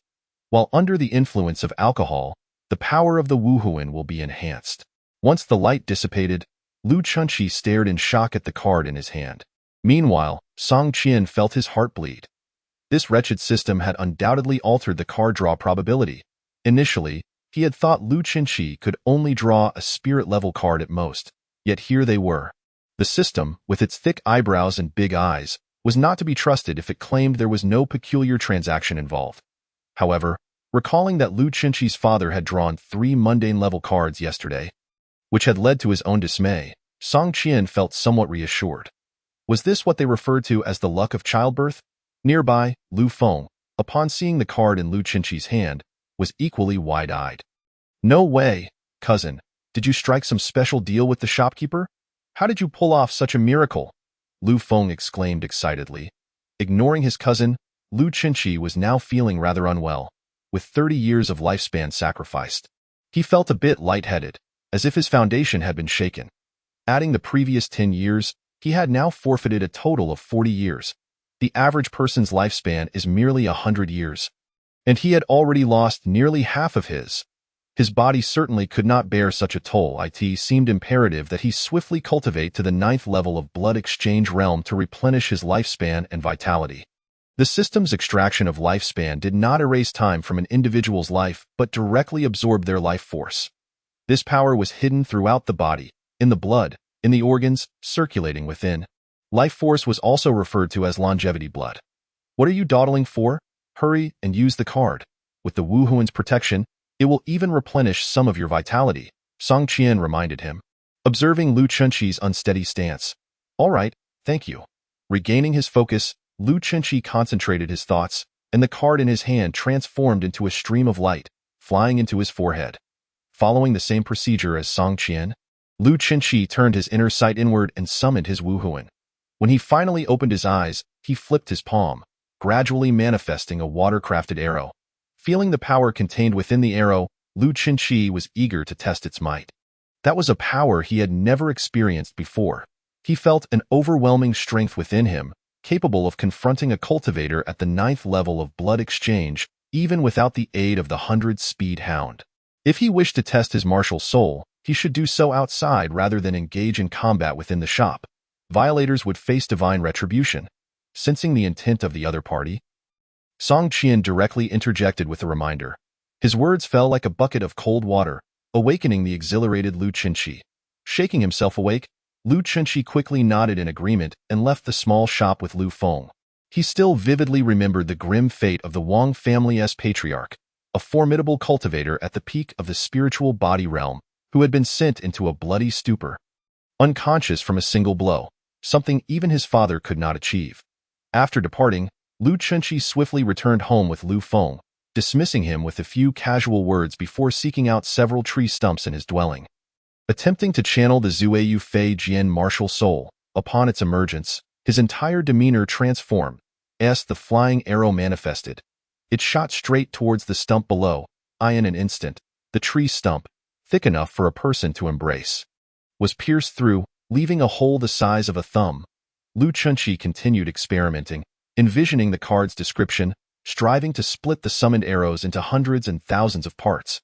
While under the influence of alcohol, the power of the Wuhuan will be enhanced. Once the light dissipated, Lu Chunqi stared in shock at the card in his hand. Meanwhile, Song Qian felt his heart bleed. This wretched system had undoubtedly altered the card draw probability. Initially, he had thought Lu Chunqi could only draw a spirit-level card at most, yet here they were. The system, with its thick eyebrows and big eyes, was not to be trusted if it claimed there was no peculiar transaction involved. However, recalling that Lu Chunqi's father had drawn 3 mundane-level cards yesterday, which had led to his own dismay, Song Qian felt somewhat reassured. Was this what they referred to as the luck of childbirth? Nearby, Lu Feng, upon seeing the card in Lu Chunqi's hand, was equally wide-eyed. No way, cousin. Did you strike some special deal with the shopkeeper? How did you pull off such a miracle? Lu Feng exclaimed excitedly. Ignoring his cousin, Lu Chunqi was now feeling rather unwell, with 30 years of lifespan sacrificed. He felt a bit lightheaded, as if his foundation had been shaken. Adding the previous 10 years, he had now forfeited a total of 40 years. The average person's lifespan is merely 100 years, and he had already lost nearly half of his. His body certainly could not bear such a toll. It seemed imperative that he swiftly cultivate to the 9th level of blood exchange realm to replenish his lifespan and vitality. The system's extraction of lifespan did not erase time from an individual's life, but directly absorbed their life force. This power was hidden throughout the body, in the blood, in the organs, circulating within. Life force was also referred to as longevity blood. What are you dawdling for? Hurry and use the card. With the Wuhuan's protection, it will even replenish some of your vitality, Song Qian reminded him, observing Lu Chunqi's unsteady stance. All right, thank you. Regaining his focus, Lu Chunqi concentrated his thoughts, and the card in his hand transformed into a stream of light, flying into his forehead. Following the same procedure as Song Qian, Lu Chunqi turned his inner sight inward and summoned his Wuhuan. When he finally opened his eyes, he flipped his palm, gradually manifesting a water-crafted arrow. Feeling the power contained within the arrow, Lu Chunqi was eager to test its might. That was a power he had never experienced before. He felt an overwhelming strength within him, capable of confronting a cultivator at the 9th level of blood exchange, even without the aid of the 100-speed hound. If he wished to test his martial soul, he should do so outside rather than engage in combat within the shop. Violators would face divine retribution. Sensing the intent of the other party, Song Qian directly interjected with a reminder. His words fell like a bucket of cold water, awakening the exhilarated Lu Chunqi. Shaking himself awake, Lu Chunqi quickly nodded in agreement and left the small shop with Lu Feng. He still vividly remembered the grim fate of the Wang family's patriarch, a formidable cultivator at the peak of the spiritual body realm, who had been sent into a bloody stupor. Unconscious from a single blow, something even his father could not achieve. After departing, Lu Chunqi swiftly returned home with Lu Feng, dismissing him with a few casual words before seeking out several tree stumps in his dwelling. Attempting to channel the Zueyu Fei Jian martial soul, upon its emergence, his entire demeanor transformed, as the flying arrow manifested. It shot straight towards the stump below. In an instant, the tree stump, thick enough for a person to embrace, was pierced through, leaving a hole the size of a thumb. Lu Chunqi continued experimenting, envisioning the card's description, striving to split the summoned arrows into hundreds and thousands of parts.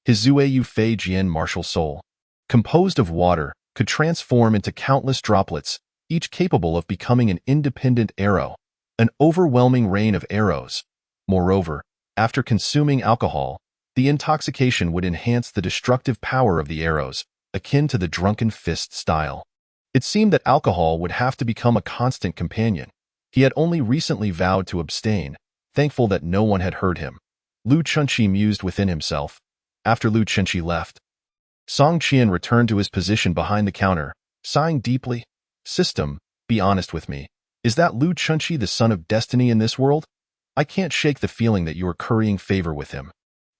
His Zueyu Fei Jian martial soul, composed of water, could transform into countless droplets, each capable of becoming an independent arrow, an overwhelming rain of arrows. Moreover, after consuming alcohol, the intoxication would enhance the destructive power of the arrows, akin to the drunken fist style. It seemed that alcohol would have to become a constant companion. He had only recently vowed to abstain, thankful that no one had heard him. Lu Chunqi mused within himself. After Lu Chunqi left, Song Qian returned to his position behind the counter, sighing deeply. System, be honest with me. Is that Lu Chunqi the son of destiny in this world? I can't shake the feeling that you are currying favor with him.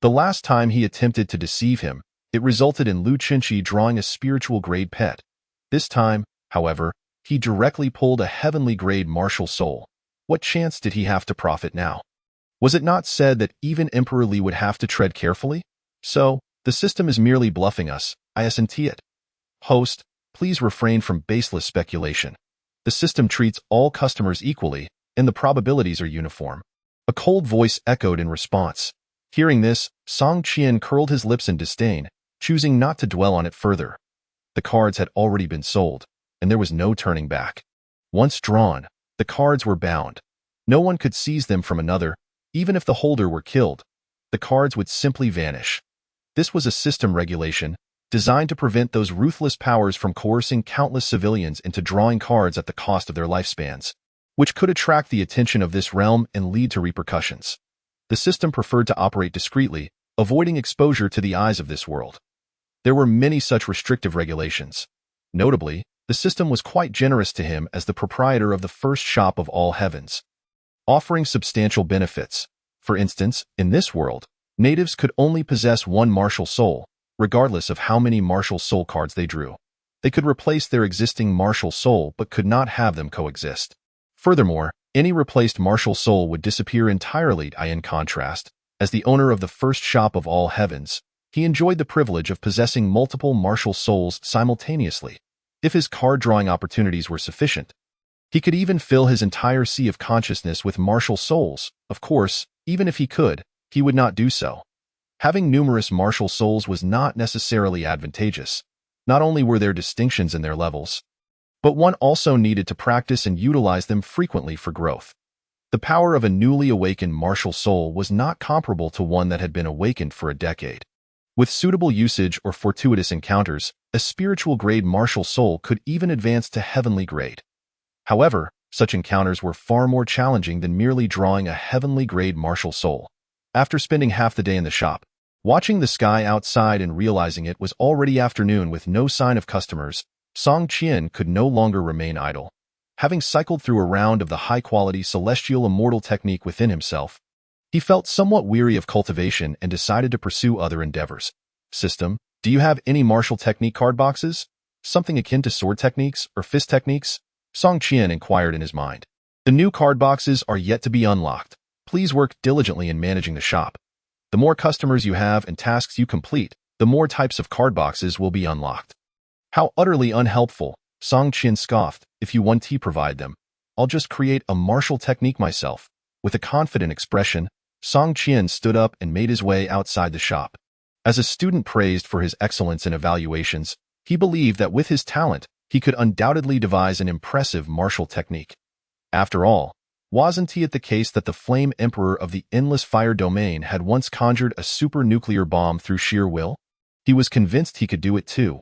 The last time he attempted to deceive him, it resulted in Lu Chunqi drawing a spiritual grade pet. This time, however, he directly pulled a heavenly-grade martial soul. What chance did he have to profit now? Was it not said that even Emperor Li would have to tread carefully? So, the system is merely bluffing us, isn't it? Host, please refrain from baseless speculation. The system treats all customers equally, and the probabilities are uniform. A cold voice echoed in response. Hearing this, Song Qian curled his lips in disdain, choosing not to dwell on it further. The cards had already been sold, and there was no turning back. Once drawn, the cards were bound. No one could seize them from another, even if the holder were killed. The cards would simply vanish. This was a system regulation designed to prevent those ruthless powers from coercing countless civilians into drawing cards at the cost of their lifespans, which could attract the attention of this realm and lead to repercussions. The system preferred to operate discreetly, avoiding exposure to the eyes of this world. There were many such restrictive regulations. Notably, the system was quite generous to him as the proprietor of the first shop of all heavens, offering substantial benefits. For instance, in this world, natives could only possess one martial soul, regardless of how many martial soul cards they drew. They could replace their existing martial soul but could not have them coexist. Furthermore, any replaced martial soul would disappear entirely. In contrast, as the owner of the first shop of all heavens, he enjoyed the privilege of possessing multiple martial souls simultaneously. If his card-drawing opportunities were sufficient, he could even fill his entire sea of consciousness with martial souls. Of course, even if he could, he would not do so. Having numerous martial souls was not necessarily advantageous. Not only were there distinctions in their levels, but one also needed to practice and utilize them frequently for growth. The power of a newly awakened martial soul was not comparable to one that had been awakened for a decade. With suitable usage or fortuitous encounters, a spiritual-grade martial soul could even advance to heavenly grade. However, such encounters were far more challenging than merely drawing a heavenly-grade martial soul. After spending half the day in the shop, watching the sky outside and realizing it was already afternoon with no sign of customers, Song Qian could no longer remain idle. Having cycled through a round of the high-quality celestial immortal technique within himself, he felt somewhat weary of cultivation and decided to pursue other endeavors. System, do you have any martial technique card boxes? Something akin to sword techniques or fist techniques? Song Qian inquired in his mind. The new card boxes are yet to be unlocked. Please work diligently in managing the shop. The more customers you have and tasks you complete, the more types of card boxes will be unlocked. How utterly unhelpful, Song Qian scoffed. If you want to provide them, I'll just create a martial technique myself. With a confident expression, Song Qian stood up and made his way outside the shop. As a student praised for his excellence in evaluations, he believed that with his talent, he could undoubtedly devise an impressive martial technique. After all, wasn't it the case that the Flame Emperor of the Endless Fire Domain had once conjured a super-nuclear bomb through sheer will? He was convinced he could do it too.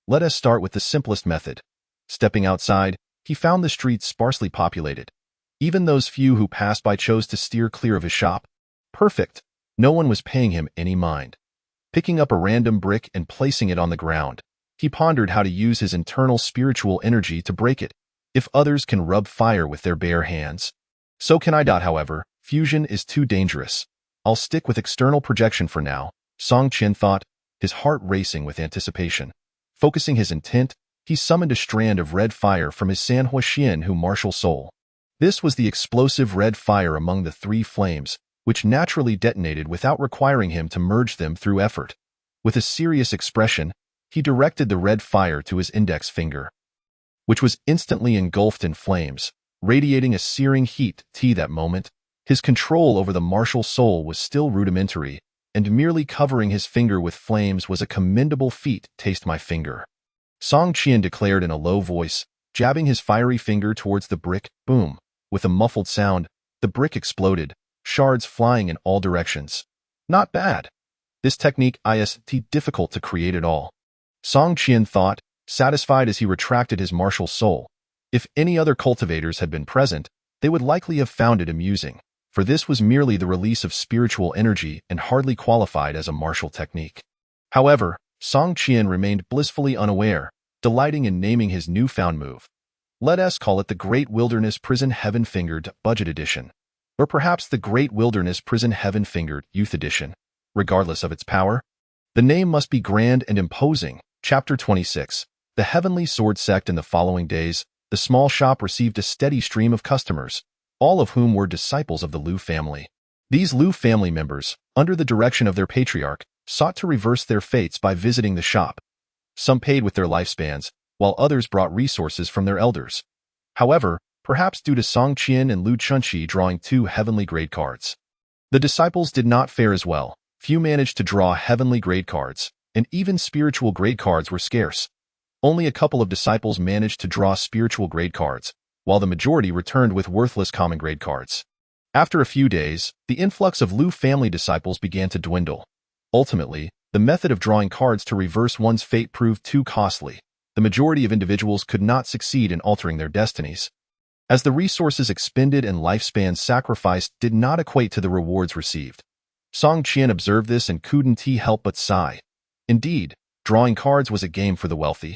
Let us start with the simplest method. Stepping outside, he found the streets sparsely populated. Even those few who passed by chose to steer clear of his shop. Perfect. No one was paying him any mind. Picking up a random brick and placing it on the ground, he pondered how to use his internal spiritual energy to break it. If others can rub fire with their bare hands, so can I. However, fusion is too dangerous. I'll stick with external projection for now, Song Qian thought, his heart racing with anticipation. Focusing his intent, he summoned a strand of red fire from his Sanhua Xianhu martial soul. This was the explosive red fire among the three flames, which naturally detonated without requiring him to merge them through effort. With a serious expression, he directed the red fire to his index finger, which was instantly engulfed in flames, radiating a searing heat. That moment, his control over the martial soul was still rudimentary, and merely covering his finger with flames was a commendable feat. Taste my finger, Song Qian declared in a low voice, jabbing his fiery finger towards the brick. Boom! With a muffled sound, the brick exploded, shards flying in all directions. Not bad. This technique is difficult to create at all, Song Qian thought, satisfied as he retracted his martial soul. If any other cultivators had been present, they would likely have found it amusing, for this was merely the release of spiritual energy and hardly qualified as a martial technique. However, Song Qian remained blissfully unaware, delighting in naming his newfound move. Let us call it the Great Wilderness Prison Heaven Fingered Budget Edition, or perhaps the Great Wilderness Prison Heaven Fingered Youth Edition. Regardless of its power, the name must be grand and imposing. Chapter 26. The Heavenly Sword sect. In the following days, the small shop received a steady stream of customers, all of whom were disciples of the Lu family. These Lu family members, under the direction of their patriarch, sought to reverse their fates by visiting the shop. Some paid with their lifespans, while others brought resources from their elders. However, perhaps due to Song Qian and Lu Chunxi drawing 2 heavenly grade cards, the disciples did not fare as well. Few managed to draw heavenly grade cards, and even spiritual grade cards were scarce. Only a couple of disciples managed to draw spiritual grade cards, while the majority returned with worthless common grade cards. After a few days, the influx of Lu family disciples began to dwindle. Ultimately, the method of drawing cards to reverse one's fate proved too costly. The majority of individuals could not succeed in altering their destinies, as the resources expended and lifespans sacrificed did not equate to the rewards received. Song Qian observed this and couldn't help but sigh. Indeed, drawing cards was a game for the wealthy.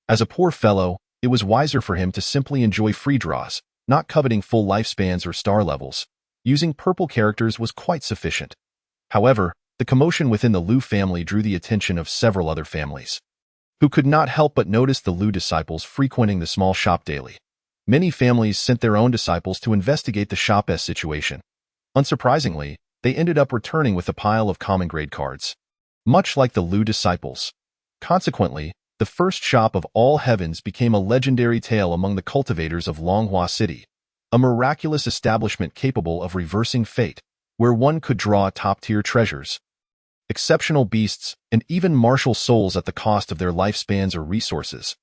As a poor fellow, it was wiser for him to simply enjoy free draws, not coveting full lifespans or star levels. Using purple characters was quite sufficient. However, the commotion within the Lu family drew the attention of several other families, who could not help but notice the Lu disciples frequenting the small shop daily. Many families sent their own disciples to investigate the shop's situation. Unsurprisingly, they ended up returning with a pile of common grade cards, much like the Lu disciples. Consequently, the first shop of all heavens became a legendary tale among the cultivators of Longhua City, a miraculous establishment capable of reversing fate, where one could draw top-tier treasures, exceptional beasts, and even martial souls at the cost of their lifespans or resources.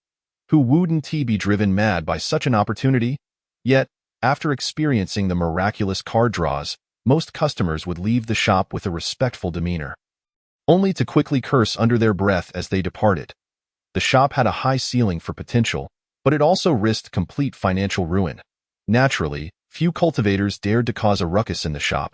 Who wouldn't be driven mad by such an opportunity? Yet, after experiencing the miraculous card draws, most customers would leave the shop with a respectful demeanor, only to quickly curse under their breath as they departed. The shop had a high ceiling for potential, but it also risked complete financial ruin. Naturally, few cultivators dared to cause a ruckus in the shop,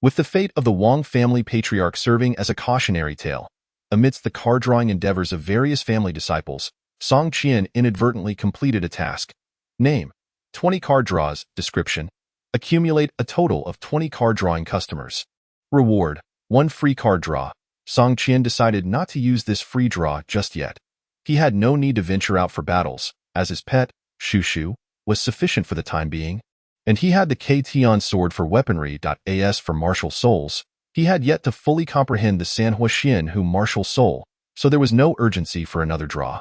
with the fate of the Wang family patriarch serving as a cautionary tale. Amidst the card-drawing endeavors of various family disciples, Song Qian inadvertently completed a task. Name: 20 card draws. Description: accumulate a total of 20 card-drawing customers. Reward: 1 free card draw. Song Qian decided not to use this free draw just yet. He had no need to venture out for battles, as his pet, Shu Shu, was sufficient for the time being, and he had the K-Tian sword for weaponry. As for martial souls, he had yet to fully comprehend the Sanhua Xian Hu martial soul, so there was no urgency for another draw.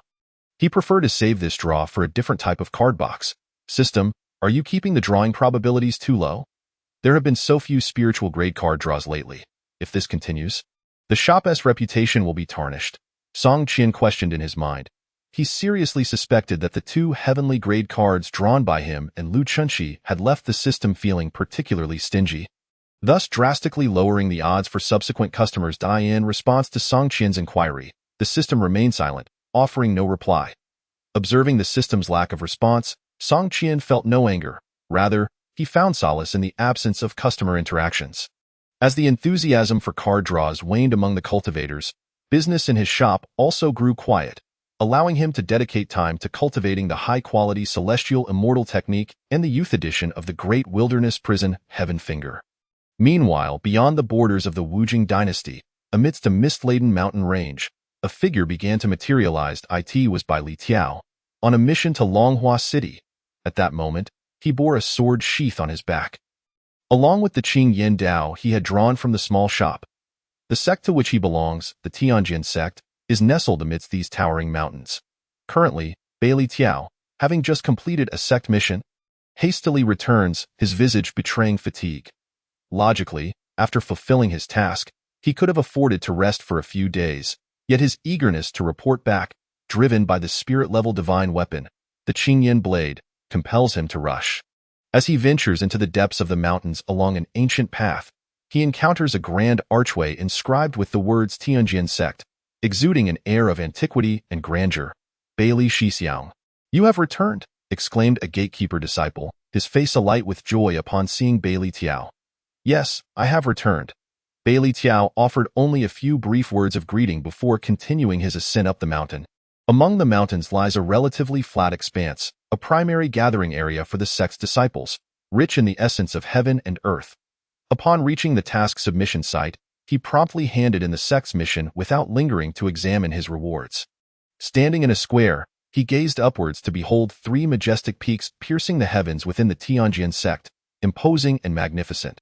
He preferred to save this draw for a different type of card box. System, are you keeping the drawing probabilities too low? There have been so few spiritual grade card draws lately. If this continues, the shop's reputation will be tarnished. Song Qian questioned in his mind. He seriously suspected that the 2 heavenly grade cards drawn by him and Lu Chunxi had left the system feeling particularly stingy, thus drastically lowering the odds for subsequent customers. In response to Song Qian's inquiry, the system remained silent, offering no reply. Observing the system's lack of response, Song Qian felt no anger. Rather, he found solace in the absence of customer interactions. As the enthusiasm for card draws waned among the cultivators, business in his shop also grew quiet, allowing him to dedicate time to cultivating the high-quality Celestial Immortal technique and the youth edition of the Great Wilderness Prison, Heaven Finger. Meanwhile, beyond the borders of the Wujing dynasty, amidst a mist-laden mountain range, a figure began to materialize. It was Bai Li Tiao, on a mission to Longhua City. At that moment, he bore a sword sheath on his back, along with the Qing Yen Dao he had drawn from the small shop. The sect to which he belongs, the Tianjin sect, is nestled amidst these towering mountains. Currently, Bai Li Tiao, having just completed a sect mission, hastily returns, his visage betraying fatigue. Logically, after fulfilling his task, he could have afforded to rest for a few days, yet his eagerness to report back, driven by the spirit-level divine weapon, the Qingyan blade, compels him to rush. As he ventures into the depths of the mountains along an ancient path, he encounters a grand archway inscribed with the words Tianjin sect, exuding an air of antiquity and grandeur. Bai Li Shixiang, you have returned, exclaimed a gatekeeper disciple, his face alight with joy upon seeing Bai Li Tiao. Yes, I have returned. Bai Li Tiao offered only a few brief words of greeting before continuing his ascent up the mountain. Among the mountains lies a relatively flat expanse, a primary gathering area for the sect's disciples, rich in the essence of heaven and earth. Upon reaching the task submission site, he promptly handed in the sect's mission without lingering to examine his rewards. Standing in a square, He gazed upwards to behold three majestic peaks piercing the heavens within the Tianjin sect, imposing and magnificent.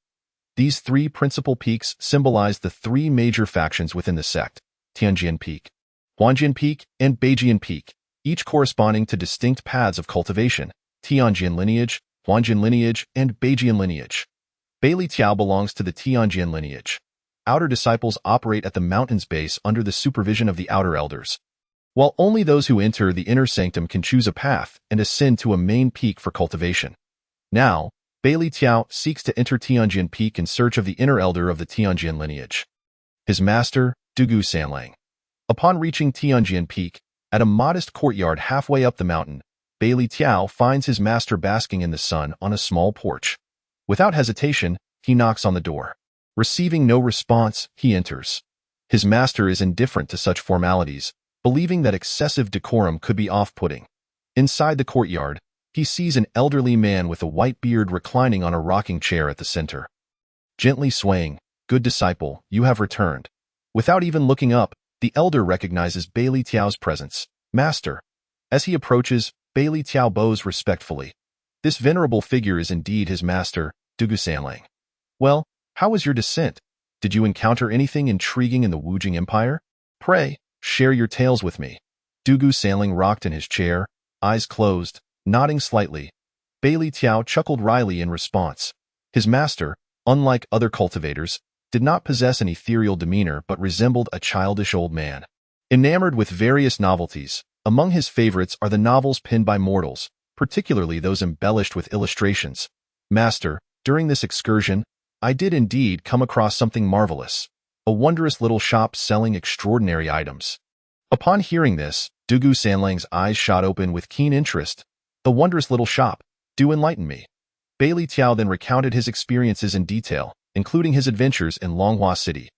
These three principal peaks symbolized the three major factions within the sect: Tianjin Peak, Huanjin Peak, and Beijian Peak, each corresponding to distinct paths of cultivation: Tianjin lineage, Huanjin lineage, and Beijian lineage. Beili Tiao belongs to the Tianjin lineage. Outer disciples operate at the mountain's base under the supervision of the outer elders, while only those who enter the inner sanctum can choose a path and ascend to a main peak for cultivation. Now, Beili Tiao seeks to enter Tianjin Peak in search of the inner elder of the Tianjin lineage, his master, Dugu Sanlang. Upon reaching Tianjin Peak, at a modest courtyard halfway up the mountain, Beili Tiao finds his master basking in the sun on a small porch. Without hesitation, he knocks on the door. Receiving no response, he enters. His master is indifferent to such formalities, believing that excessive decorum could be off-putting. Inside the courtyard, he sees an elderly man with a white beard reclining on a rocking chair at the center. Gently swaying, "Good disciple, you have returned." Without even looking up, the elder recognizes Beili Tiao's presence. "Master." As he approaches, Beili Tiao bows respectfully. This venerable figure is indeed his master, Dugu Sanlang. "Well, how was your descent? Did you encounter anything intriguing in the Wujing Empire? Pray, share your tales with me." Dugu Sanlang rocked in his chair, eyes closed, nodding slightly. Beili Tiao chuckled wryly in response. His master, unlike other cultivators, did not possess an ethereal demeanor but resembled a childish old man. Enamored with various novelties, among his favorites are the novels penned by mortals, particularly those embellished with illustrations. "Master, during this excursion, I did indeed come across something marvelous, a wondrous little shop selling extraordinary items." Upon hearing this, Dugu Sanlang's eyes shot open with keen interest. "The wondrous little shop, do enlighten me." Beili Tiao then recounted his experiences in detail, including his adventures in Longhua City.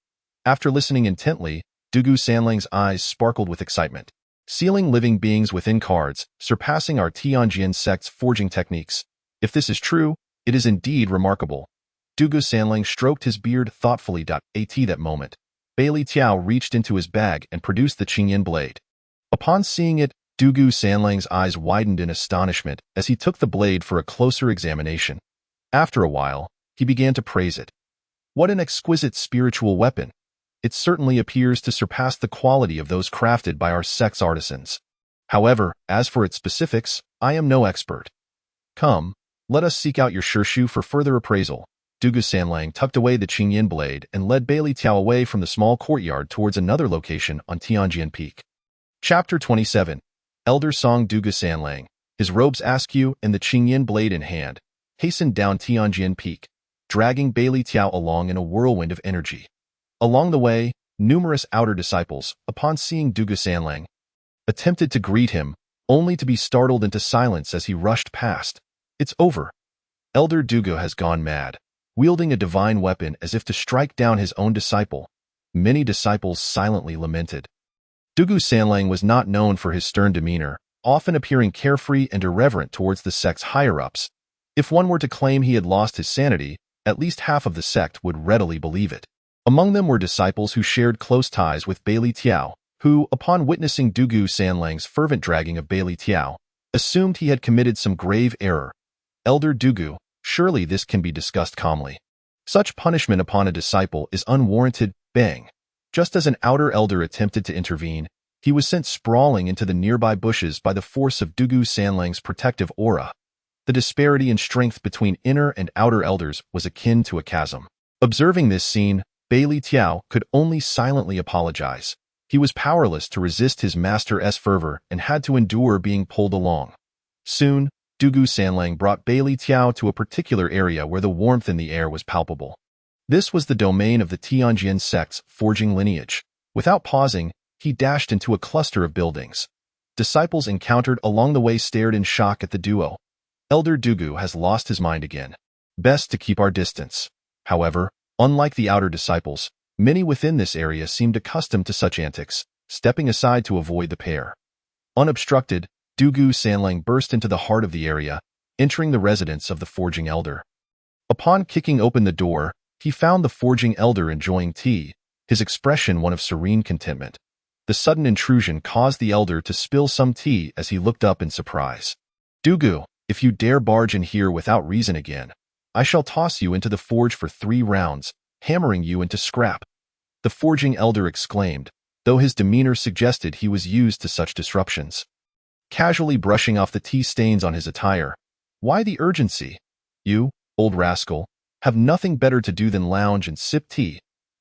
After listening intently, Dugu Sanlang's eyes sparkled with excitement. "Sealing living beings within cards, surpassing our Tianjin sect's forging techniques. If this is true, it is indeed remarkable." Dugu Sanlang stroked his beard thoughtfully. At that moment, Beili Tiao reached into his bag and produced the Qingyan blade. Upon seeing it, Dugu Sanlang's eyes widened in astonishment as he took the blade for a closer examination. After a while, he began to praise it. "What an exquisite spiritual weapon! It certainly appears to surpass the quality of those crafted by our sect's artisans. However, as for its specifics, I am no expert. Come, let us seek out your Shirshu for further appraisal." Dugu Sanlang tucked away the Qingyan blade and led Beili Tiao away from the small courtyard towards another location on Tianjin Peak. Chapter 27. Elder Song. Dugu Sanlang, his robes askew and the Qingyan blade in hand, hastened down Tianjin Peak, dragging Beili Tiao along in a whirlwind of energy. Along the way, numerous outer disciples, upon seeing Dugu Sanlang, attempted to greet him, only to be startled into silence as he rushed past. "It's over. Elder Dugu has gone mad." Wielding a divine weapon as if to strike down his own disciple, many disciples silently lamented. Dugu Sanlang was not known for his stern demeanor, often appearing carefree and irreverent towards the sect's higher-ups. If one were to claim he had lost his sanity, at least half of the sect would readily believe it. Among them were disciples who shared close ties with Beili Tiao, who, upon witnessing Dugu Sanlang's fervent dragging of Beili Tiao, assumed he had committed some grave error. "Elder Dugu, surely this can be discussed calmly. Such punishment upon a disciple is unwarranted." Bang! Just as an outer elder attempted to intervene, he was sent sprawling into the nearby bushes by the force of Dugu Sanlang's protective aura. The disparity in strength between inner and outer elders was akin to a chasm. Observing this scene, Beili Tiao could only silently apologize. He was powerless to resist his master's fervor and had to endure being pulled along. Soon, Dugu Sanlang brought Beili Tiao to a particular area where the warmth in the air was palpable. This was the domain of the Tianjin sect's forging lineage. Without pausing, he dashed into a cluster of buildings. Disciples encountered along the way stared in shock at the duo. "Elder Dugu has lost his mind again. Best to keep our distance." However, unlike the outer disciples, many within this area seemed accustomed to such antics, stepping aside to avoid the pair. Unobstructed, Dugu Sanlang burst into the heart of the area, entering the residence of the forging elder. Upon kicking open the door, he found the forging elder enjoying tea, his expression one of serene contentment. The sudden intrusion caused the elder to spill some tea as he looked up in surprise. Dugu, if you dare barge in here without reason again, I shall toss you into the forge for 3 rounds, hammering you into scrap. The forging elder exclaimed, though his demeanor suggested he was used to such disruptions. Casually brushing off the tea stains on his attire, why the urgency? You, old rascal, have nothing better to do than lounge and sip tea.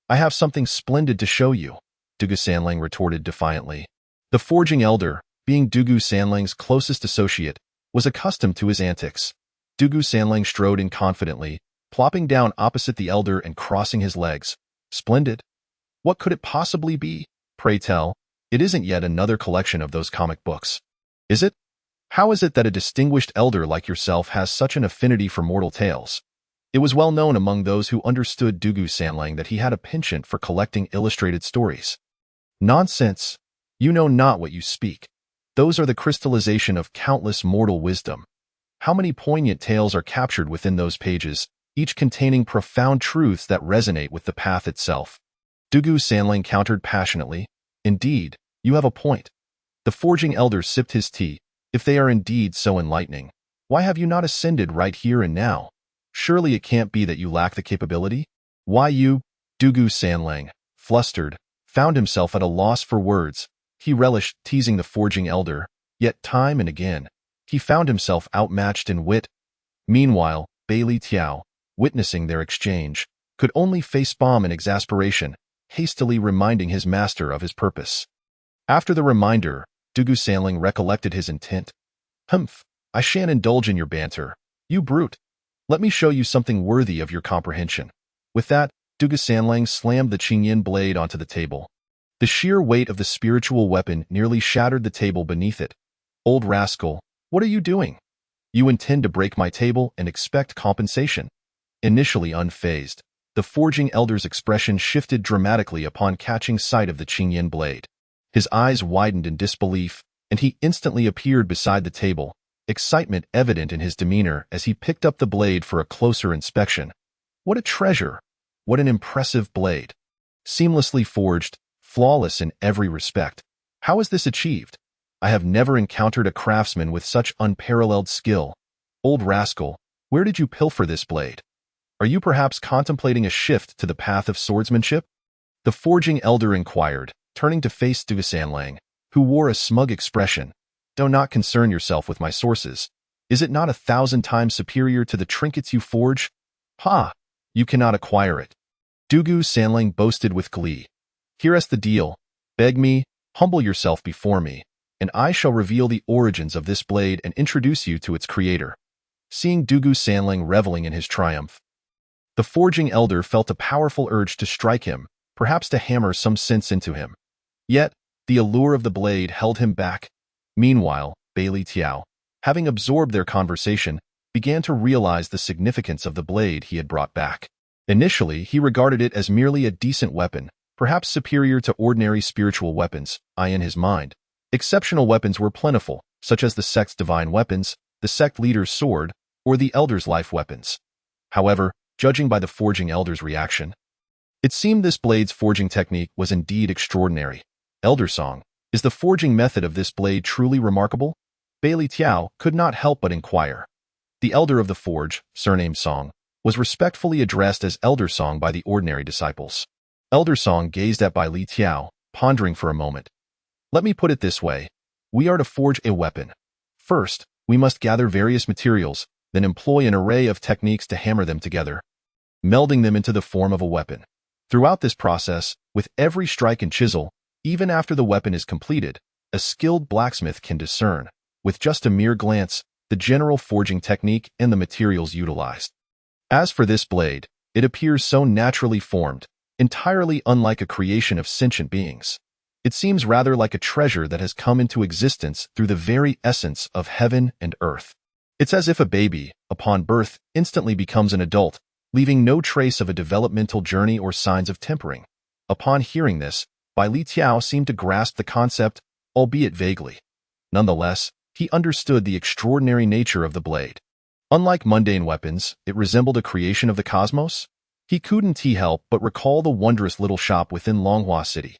I have something splendid to show you, Dugu Sanlang retorted defiantly. The forging elder, being Dugu Sanlang's closest associate, was accustomed to his antics. Dugu Sanlang strode in confidently, plopping down opposite the elder and crossing his legs. Splendid? What could it possibly be? Pray tell, it isn't yet another collection of those comic books. Is it? How is it that a distinguished elder like yourself has such an affinity for mortal tales? It was well known among those who understood Dugu Sanlang that he had a penchant for collecting illustrated stories. Nonsense! You know not what you speak. Those are the crystallization of countless mortal wisdom. How many poignant tales are captured within those pages, each containing profound truths that resonate with the path itself. Dugu Sanlang countered passionately. Indeed, you have a point. The forging elder sipped his tea. If they are indeed so enlightening, why have you not ascended right here and now? Surely it can't be that you lack the capability? Why you, Dugu Sanlang, flustered, found himself at a loss for words. He relished teasing the forging elder, yet time and again, he found himself outmatched in wit. Meanwhile, Bai Tiao, witnessing their exchange, could only facepalm in exasperation, hastily reminding his master of his purpose. After the reminder, Dugu Sanlang recollected his intent. Humph, I shan't indulge in your banter, you brute. Let me show you something worthy of your comprehension. With that, Dugu Sanlang slammed the Qingyan blade onto the table. The sheer weight of the spiritual weapon nearly shattered the table beneath it. Old rascal, what are you doing? You intend to break my table and expect compensation. Initially unfazed, the forging elder's expression shifted dramatically upon catching sight of the Qingyan blade. His eyes widened in disbelief, and he instantly appeared beside the table, excitement evident in his demeanor as he picked up the blade for a closer inspection. What a treasure! What an impressive blade! Seamlessly forged, flawless in every respect. How is this achieved? I have never encountered a craftsman with such unparalleled skill. Old rascal, where did you pilfer this blade? Are you perhaps contemplating a shift to the path of swordsmanship? The forging elder inquired, turning to face Dugu Sanlang, who wore a smug expression. Do not concern yourself with my sources. Is it not 1,000 times superior to the trinkets you forge? Ha! You cannot acquire it. Dugu Sanlang boasted with glee. Here's the deal. Beg me, humble yourself before me, and I shall reveal the origins of this blade and introduce you to its creator. Seeing Dugu Sanlang reveling in his triumph, the forging elder felt a powerful urge to strike him, perhaps to hammer some sense into him. Yet, the allure of the blade held him back. Meanwhile, Bai Tiao, having absorbed their conversation, began to realize the significance of the blade he had brought back. Initially, he regarded it as merely a decent weapon, perhaps superior to ordinary spiritual weapons, in his mind. Exceptional weapons were plentiful, such as the sect's divine weapons, the sect leader's sword, or the elder's life weapons. However, judging by the forging elder's reaction, it seemed this blade's forging technique was indeed extraordinary. Elder Song, is the forging method of this blade truly remarkable? Bai Tiao could not help but inquire. The elder of the forge, surnamed Song, was respectfully addressed as Elder Song by the ordinary disciples. Elder Song gazed at Bai Tiao, pondering for a moment. Let me put it this way. We are to forge a weapon. First, we must gather various materials, then employ an array of techniques to hammer them together, melding them into the form of a weapon. Throughout this process, with every strike and chisel, even after the weapon is completed, a skilled blacksmith can discern, with just a mere glance, the general forging technique and the materials utilized. As for this blade, it appears so naturally formed, entirely unlike a creation of sentient beings. It seems rather like a treasure that has come into existence through the very essence of heaven and earth. It's as if a baby, upon birth, instantly becomes an adult, leaving no trace of a developmental journey or signs of tempering. Upon hearing this, Bai Tiao seemed to grasp the concept, albeit vaguely. Nonetheless, he understood the extraordinary nature of the blade. Unlike mundane weapons, it resembled a creation of the cosmos. He couldn't help but recall the wondrous little shop within Longhua City.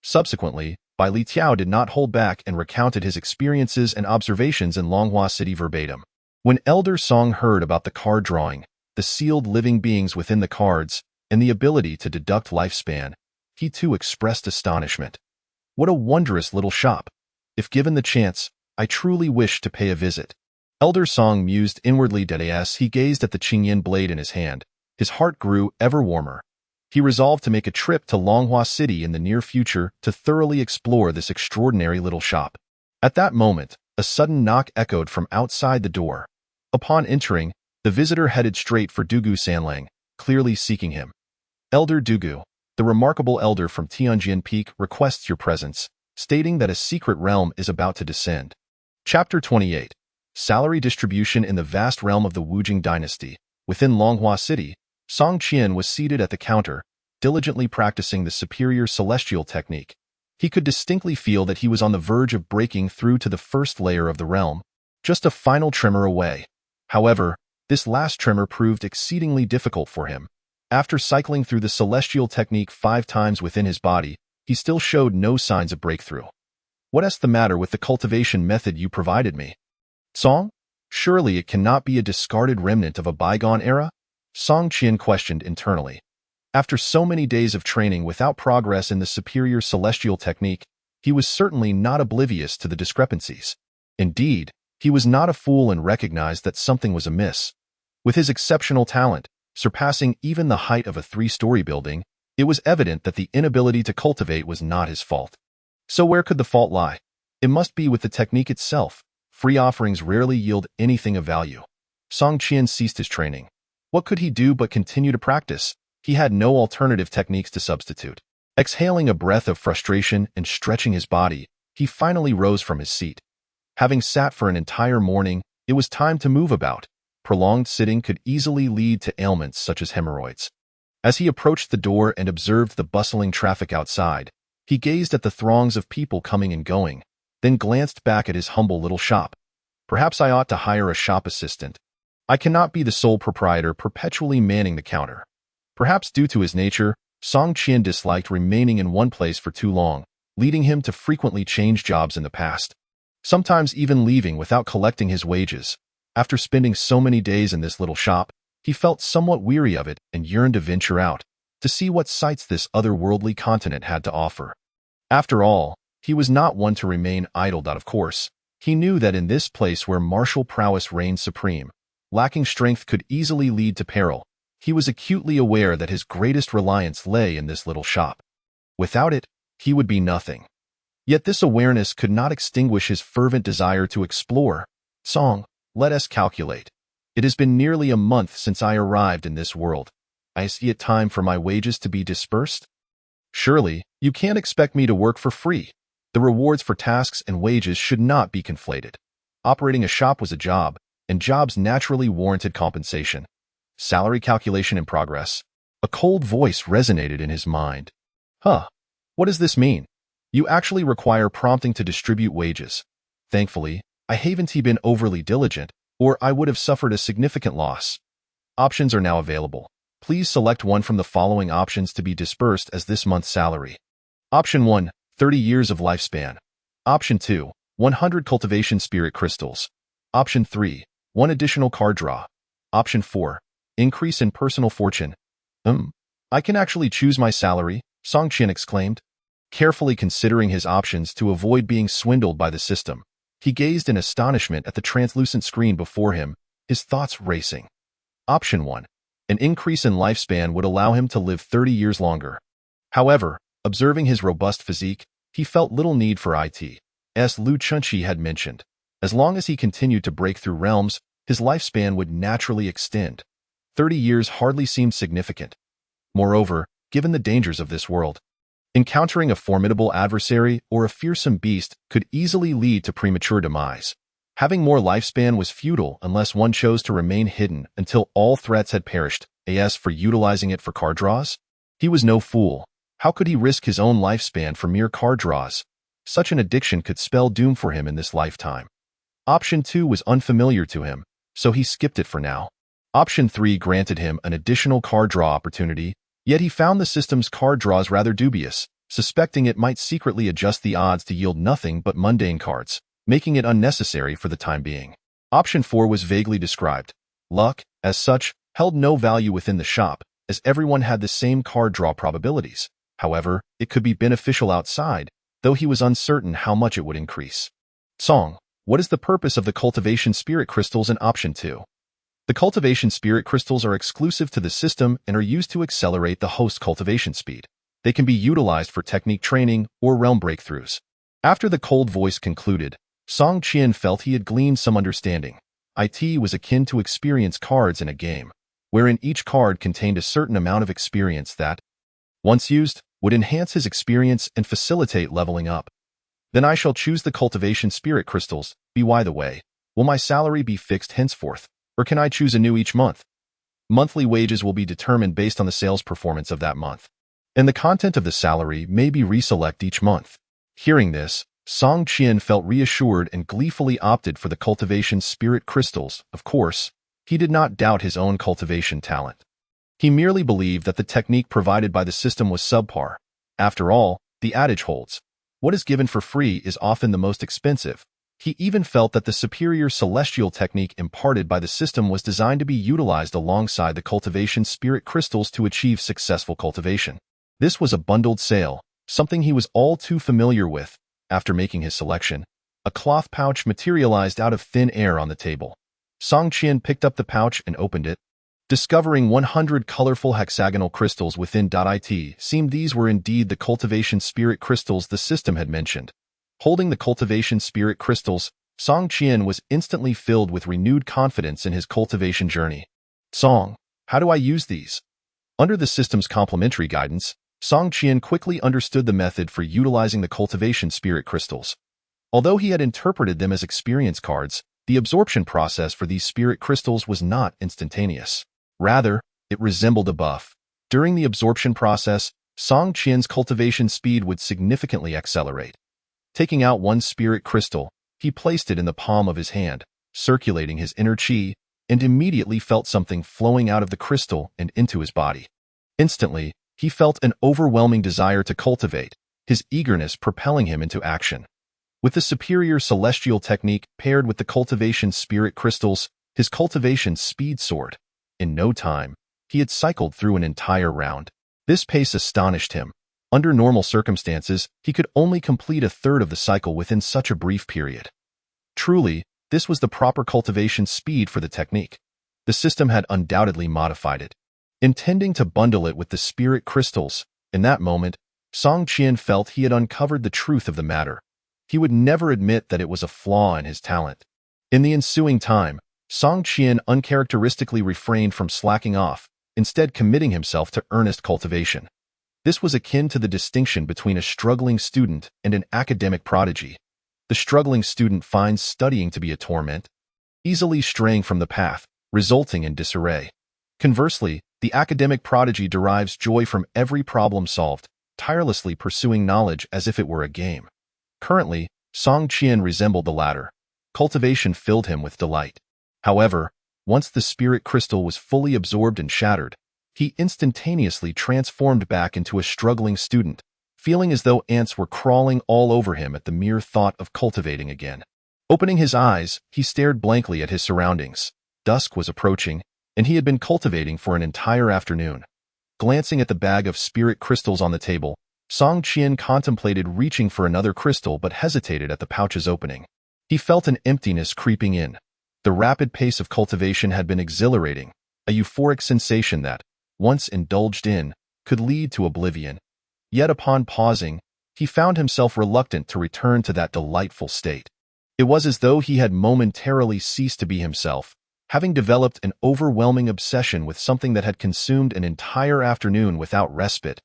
Subsequently, by Li Tiao did not hold back and recounted his experiences and observations in Longhua City verbatim. When Elder Song heard about the card drawing, the sealed living beings within the cards, and the ability to deduct lifespan, he too expressed astonishment. What a wondrous little shop! If given the chance, I truly wish to pay a visit. Elder Song mused inwardly as he gazed at the Qingyan blade in his hand. His heart grew ever warmer. He resolved to make a trip to Longhua City in the near future to thoroughly explore this extraordinary little shop. At that moment, a sudden knock echoed from outside the door. Upon entering, the visitor headed straight for Dugu Sanlang, clearly seeking him. Elder Dugu, the remarkable elder from Tianjin Peak, requests your presence, stating that a secret realm is about to descend. Chapter 28. Salary distribution in the vast realm of the Wujing dynasty. Within Longhua City, Song Qian was seated at the counter, diligently practicing the superior celestial technique. He could distinctly feel that he was on the verge of breaking through to the first layer of the realm, just a final tremor away. However, this last tremor proved exceedingly difficult for him. After cycling through the celestial technique 5 times within his body, he still showed no signs of breakthrough. What's the matter with the cultivation method you provided me? Song? Surely it cannot be a discarded remnant of a bygone era? Song Qian questioned internally. After so many days of training without progress in the superior celestial technique, he was certainly not oblivious to the discrepancies. Indeed, he was not a fool and recognized that something was amiss. With his exceptional talent, surpassing even the height of a 3-story building, it was evident that the inability to cultivate was not his fault. So where could the fault lie? It must be with the technique itself. Free offerings rarely yield anything of value. Song Qian ceased his training. What could he do but continue to practice? He had no alternative techniques to substitute. Exhaling a breath of frustration and stretching his body, he finally rose from his seat. Having sat for an entire morning, it was time to move about. Prolonged sitting could easily lead to ailments such as hemorrhoids. As he approached the door and observed the bustling traffic outside, he gazed at the throngs of people coming and going, then glanced back at his humble little shop. Perhaps I ought to hire a shop assistant. I cannot be the sole proprietor perpetually manning the counter. Perhaps due to his nature, Song Qian disliked remaining in one place for too long, leading him to frequently change jobs in the past. Sometimes even leaving without collecting his wages. After spending so many days in this little shop, he felt somewhat weary of it and yearned to venture out, to see what sights this otherworldly continent had to offer. After all, he was not one to remain idled out of course. He knew that in this place where martial prowess reigned supreme, lacking strength could easily lead to peril. He was acutely aware that his greatest reliance lay in this little shop. Without it, he would be nothing. Yet this awareness could not extinguish his fervent desire to explore. Song, let us calculate. It has been nearly a month since I arrived in this world. I see it time for my wages to be dispersed? Surely, you can't expect me to work for free. The rewards for tasks and wages should not be conflated. Operating a shop was a job, and jobs naturally warranted compensation. Salary calculation in progress. A cold voice resonated in his mind. What does this mean? You actually require prompting to distribute wages. Thankfully, I haven't been overly diligent, or I would have suffered a significant loss. Options are now available. Please select one from the following options to be dispersed as this month's salary. Option 1, 30 years of lifespan. Option 2, 100 cultivation spirit crystals. Option 3, 1 additional card draw. Option 4, increase in personal fortune. I can actually choose my salary, Song Qian exclaimed. Carefully considering his options to avoid being swindled by the system, he gazed in astonishment at the translucent screen before him, his thoughts racing. Option 1. An increase in lifespan would allow him to live 30 years longer. However, observing his robust physique, he felt little need for it. As Lu Chunchi had mentioned, as long as he continued to break through realms, his lifespan would naturally extend. 30 years hardly seemed significant. Moreover, given the dangers of this world, encountering a formidable adversary or a fearsome beast could easily lead to premature demise. Having more lifespan was futile unless one chose to remain hidden until all threats had perished. As for utilizing it for card draws, he was no fool. How could he risk his own lifespan for mere card draws? Such an addiction could spell doom for him in this lifetime. Option 2 was unfamiliar to him, so he skipped it for now. Option 3 granted him an additional card draw opportunity, yet he found the system's card draws rather dubious. suspecting it might secretly adjust the odds to yield nothing but mundane cards, making it unnecessary for the time being. Option 4 was vaguely described. Luck, as such, held no value within the shop, as everyone had the same card draw probabilities. However, it could be beneficial outside, though he was uncertain how much it would increase. Song. What is the purpose of the Cultivation Spirit Crystals in Option 2? The Cultivation Spirit Crystals are exclusive to the system and are used to accelerate the host's cultivation speed. They can be utilized for technique training or realm breakthroughs. After the cold voice concluded, Song Qian felt he had gleaned some understanding. It was akin to experience cards in a game, wherein each card contained a certain amount of experience that, once used, would enhance his experience and facilitate leveling up. Then I shall choose the Cultivation Spirit Crystals. By the way, will my salary be fixed henceforth, or can I choose anew each month? Monthly wages will be determined based on the sales performance of that month, and the content of the salary may be reselect each month. Hearing this, Song Qian felt reassured and gleefully opted for the Cultivation Spirit Crystals. Of course, he did not doubt his own cultivation talent. He merely believed that the technique provided by the system was subpar. After all, the adage holds, what is given for free is often the most expensive. He even felt that the superior celestial technique imparted by the system was designed to be utilized alongside the Cultivation Spirit Crystals to achieve successful cultivation. This was a bundled sale, something he was all too familiar with. After making his selection, a cloth pouch materialized out of thin air on the table. Song Qian picked up the pouch and opened it, discovering 100 colorful hexagonal crystals within. It seemed these were indeed the Cultivation Spirit Crystals the system had mentioned. Holding the Cultivation Spirit Crystals, Song Qian was instantly filled with renewed confidence in his cultivation journey. Song, how do I use these? Under the system's complimentary guidance, Song Qian quickly understood the method for utilizing the Cultivation Spirit Crystals. Although he had interpreted them as experience cards, the absorption process for these spirit crystals was not instantaneous. Rather, it resembled a buff. During the absorption process, Song Qian's cultivation speed would significantly accelerate. Taking out one spirit crystal, he placed it in the palm of his hand, circulating his inner qi, and immediately felt something flowing out of the crystal and into his body. Instantly, he felt an overwhelming desire to cultivate, his eagerness propelling him into action. With the superior celestial technique paired with the Cultivation Spirit Crystals, his cultivation speed soared. In no time, he had cycled through an entire round. This pace astonished him. Under normal circumstances, he could only complete a third of the cycle within such a brief period. Truly, this was the proper cultivation speed for the technique. The system had undoubtedly modified it, intending to bundle it with the spirit crystals. In that moment, Song Qian felt he had uncovered the truth of the matter. He would never admit that it was a flaw in his talent. In the ensuing time, Song Qian uncharacteristically refrained from slacking off, instead committing himself to earnest cultivation. This was akin to the distinction between a struggling student and an academic prodigy. The struggling student finds studying to be a torment, easily straying from the path, resulting in disarray. Conversely, the academic prodigy derives joy from every problem solved, tirelessly pursuing knowledge as if it were a game. Currently, Song Qian resembled the latter. Cultivation filled him with delight. However, once the spirit crystal was fully absorbed and shattered, he instantaneously transformed back into a struggling student, feeling as though ants were crawling all over him at the mere thought of cultivating again. Opening his eyes, he stared blankly at his surroundings. Dusk was approaching, and he had been cultivating for an entire afternoon. Glancing at the bag of spirit crystals on the table, Song Qian contemplated reaching for another crystal but hesitated at the pouch's opening. He felt an emptiness creeping in. The rapid pace of cultivation had been exhilarating, a euphoric sensation that, once indulged in, could lead to oblivion. Yet upon pausing, he found himself reluctant to return to that delightful state. It was as though he had momentarily ceased to be himself, having developed an overwhelming obsession with something that had consumed an entire afternoon without respite.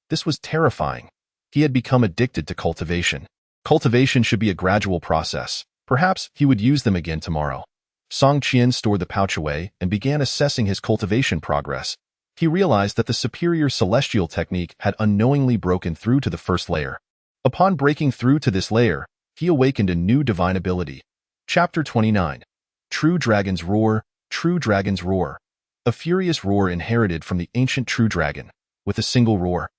This was terrifying. He had become addicted to cultivation. Cultivation should be a gradual process. Perhaps he would use them again tomorrow. Song Qian stored the pouch away and began assessing his cultivation progress. He realized that the superior celestial technique had unknowingly broken through to the first layer. Upon breaking through to this layer, he awakened a new divine ability. Chapter 29. True Dragon's Roar, True Dragon's Roar. A furious roar inherited from the ancient True Dragon. With a single roar,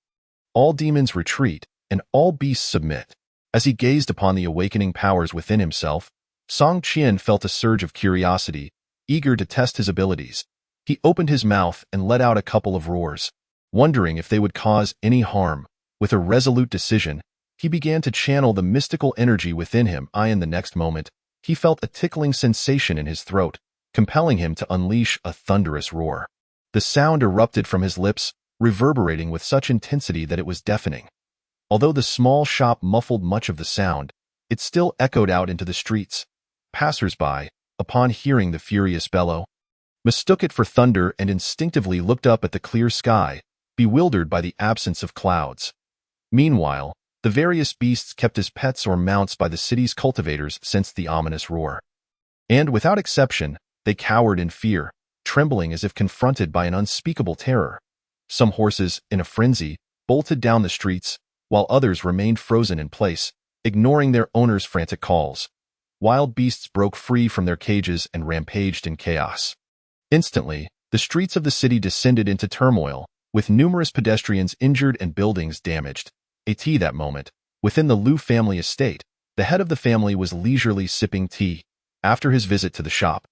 all demons retreat, and all beasts submit. As he gazed upon the awakening powers within himself, Song Qian felt a surge of curiosity, eager to test his abilities. He opened his mouth and let out a couple of roars, wondering if they would cause any harm. With a resolute decision, he began to channel the mystical energy within him. In the next moment, he felt a tickling sensation in his throat, compelling him to unleash a thunderous roar. The sound erupted from his lips, reverberating with such intensity that it was deafening. Although the small shop muffled much of the sound, it still echoed out into the streets. Passers-by, upon hearing the furious bellow, mistook it for thunder and instinctively looked up at the clear sky, bewildered by the absence of clouds. Meanwhile, the various beasts kept as pets or mounts by the city's cultivators sensed the ominous roar. And without exception, they cowered in fear, trembling as if confronted by an unspeakable terror. Some horses, in a frenzy, bolted down the streets, while others remained frozen in place, ignoring their owners' frantic calls. Wild beasts broke free from their cages and rampaged in chaos. Instantly, the streets of the city descended into turmoil, with numerous pedestrians injured and buildings damaged. That moment, within the Liu family estate, the head of the family was leisurely sipping tea. After his visit to the shop,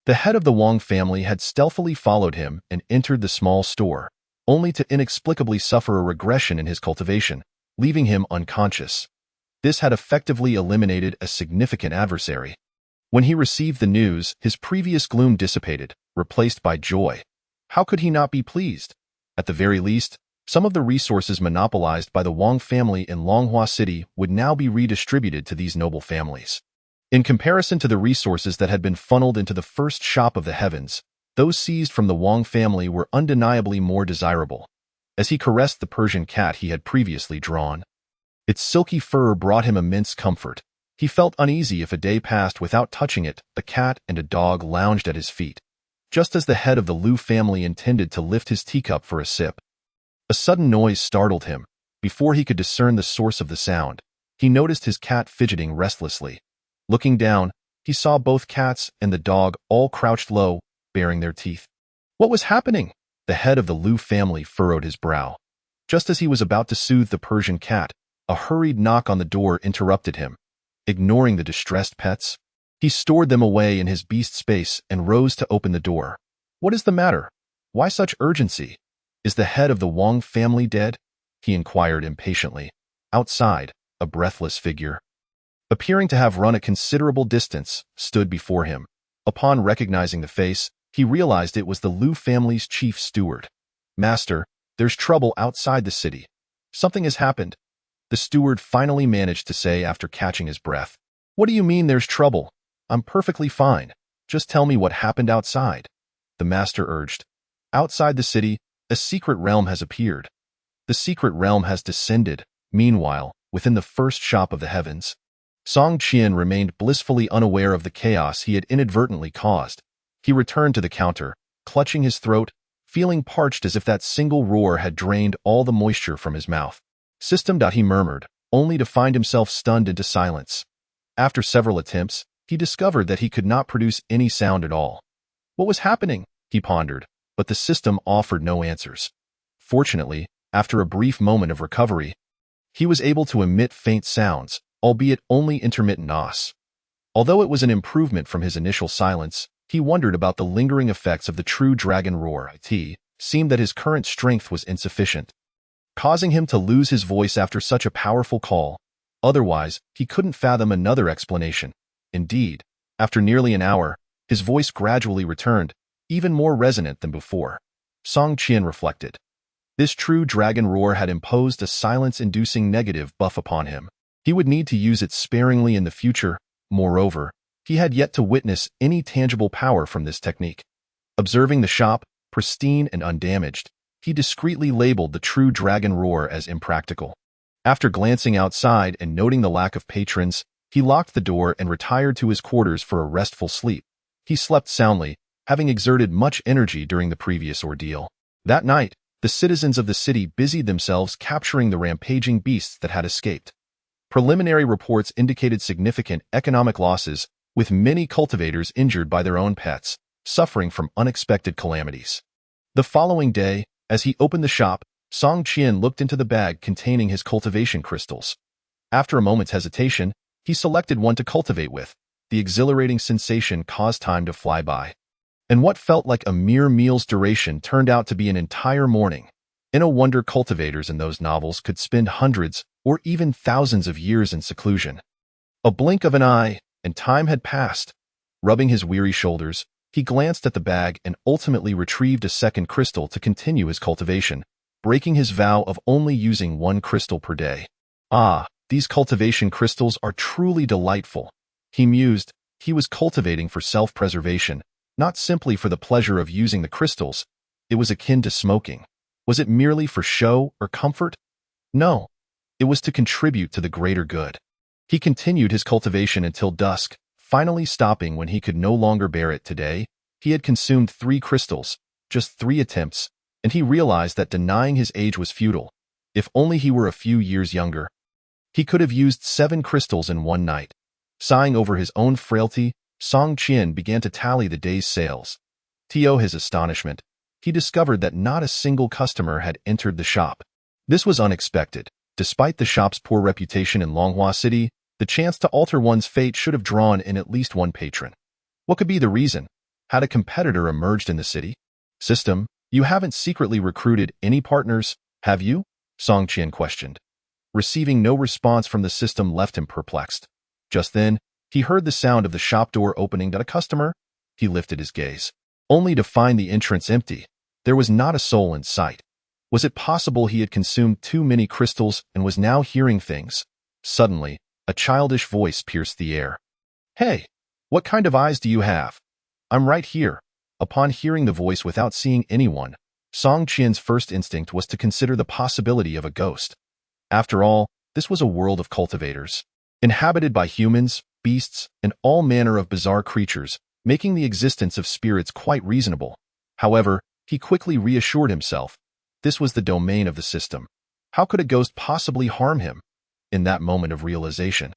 the head of the Wang family had stealthily followed him and entered the small store, only to inexplicably suffer a regression in his cultivation, leaving him unconscious. This had effectively eliminated a significant adversary. When he received the news, his previous gloom dissipated, replaced by joy. How could he not be pleased? At the very least, some of the resources monopolized by the Wang family in Longhua City would now be redistributed to these noble families. In comparison to the resources that had been funneled into the first shop of the heavens, those seized from the Wang family were undeniably more desirable. As he caressed the Persian cat he had previously drawn, its silky fur brought him immense comfort. He felt uneasy if a day passed without touching it. A cat and a dog lounged at his feet. Just as the head of the Liu family intended to lift his teacup for a sip, a sudden noise startled him. Before he could discern the source of the sound, he noticed his cat fidgeting restlessly. Looking down, he saw both cats and the dog all crouched low, baring their teeth. What was happening? The head of the Liu family furrowed his brow. Just as he was about to soothe the Persian cat, a hurried knock on the door interrupted him. Ignoring the distressed pets, he stored them away in his beast space and rose to open the door. What is the matter? Why such urgency? Is the head of the Wang family dead? He inquired impatiently. Outside, a breathless figure, appearing to have run a considerable distance, stood before him. Upon recognizing the face, he realized it was the Liu family's chief steward. Master, there's trouble outside the city. Something has happened, the steward finally managed to say after catching his breath. What do you mean there's trouble? I'm perfectly fine. Just tell me what happened outside, the master urged. Outside the city, a secret realm has appeared. The secret realm has descended. Meanwhile, within the first shop of the heavens, Song Qian remained blissfully unaware of the chaos he had inadvertently caused. He returned to the counter, clutching his throat, feeling parched as if that single roar had drained all the moisture from his mouth. System. He murmured, only to find himself stunned into silence. After several attempts, he discovered that he could not produce any sound at all. What was happening? He pondered, but the system offered no answers. Fortunately, after a brief moment of recovery, he was able to emit faint sounds, albeit only intermittent nos. Although it was an improvement from his initial silence, he wondered about the lingering effects of the true dragon roar. It seemed that his current strength was insufficient, causing him to lose his voice after such a powerful call. Otherwise, he couldn't fathom another explanation. Indeed, after nearly an hour, his voice gradually returned, even more resonant than before. Song Qian reflected. This true dragon roar had imposed a silence-inducing negative buff upon him. He would need to use it sparingly in the future. Moreover, he had yet to witness any tangible power from this technique. Observing the shop, pristine and undamaged, he discreetly labeled the true dragon roar as impractical. After glancing outside and noting the lack of patrons, he locked the door and retired to his quarters for a restful sleep. He slept soundly, having exerted much energy during the previous ordeal. That night, the citizens of the city busied themselves capturing the rampaging beasts that had escaped. Preliminary reports indicated significant economic losses, with many cultivators injured by their own pets, suffering from unexpected calamities. The following day, as he opened the shop, Song Qian looked into the bag containing his cultivation crystals. After a moment's hesitation, he selected one to cultivate with. The exhilarating sensation caused time to fly by. And what felt like a mere meal's duration turned out to be an entire morning. No wonder cultivators in those novels could spend hundreds or even thousands of years in seclusion. A blink of an eye, and time had passed. Rubbing his weary shoulders, he glanced at the bag and ultimately retrieved a second crystal to continue his cultivation, breaking his vow of only using one crystal per day. Ah, these cultivation crystals are truly delightful. He mused. He was cultivating for self-preservation, not simply for the pleasure of using the crystals. It was akin to smoking. Was it merely for show or comfort? No, it was to contribute to the greater good. He continued his cultivation until dusk, finally stopping when he could no longer bear it. Today, he had consumed 3 crystals, just 3 attempts, and he realized that denying his age was futile. If only he were a few years younger. He could have used 7 crystals in one night. Sighing over his own frailty, Song Qian began to tally the day's sales. To his astonishment, he discovered that not a single customer had entered the shop. This was unexpected. Despite the shop's poor reputation in Longhua City, the chance to alter one's fate should have drawn in at least one patron. What could be the reason? Had a competitor emerged in the city? System, you haven't secretly recruited any partners, have you? Song Qian questioned. Receiving no response from the system left him perplexed. Just then, he heard the sound of the shop door opening. A customer? He lifted his gaze, only to find the entrance empty. There was not a soul in sight. Was it possible he had consumed too many crystals and was now hearing things? Suddenly, a childish voice pierced the air. Hey, what kind of eyes do you have? I'm right here. Upon hearing the voice without seeing anyone, Song Qian's first instinct was to consider the possibility of a ghost. After all, this was a world of cultivators, inhabited by humans, beasts, and all manner of bizarre creatures, making the existence of spirits quite reasonable. However, he quickly reassured himself. This was the domain of the system. How could a ghost possibly harm him? In that moment of realization,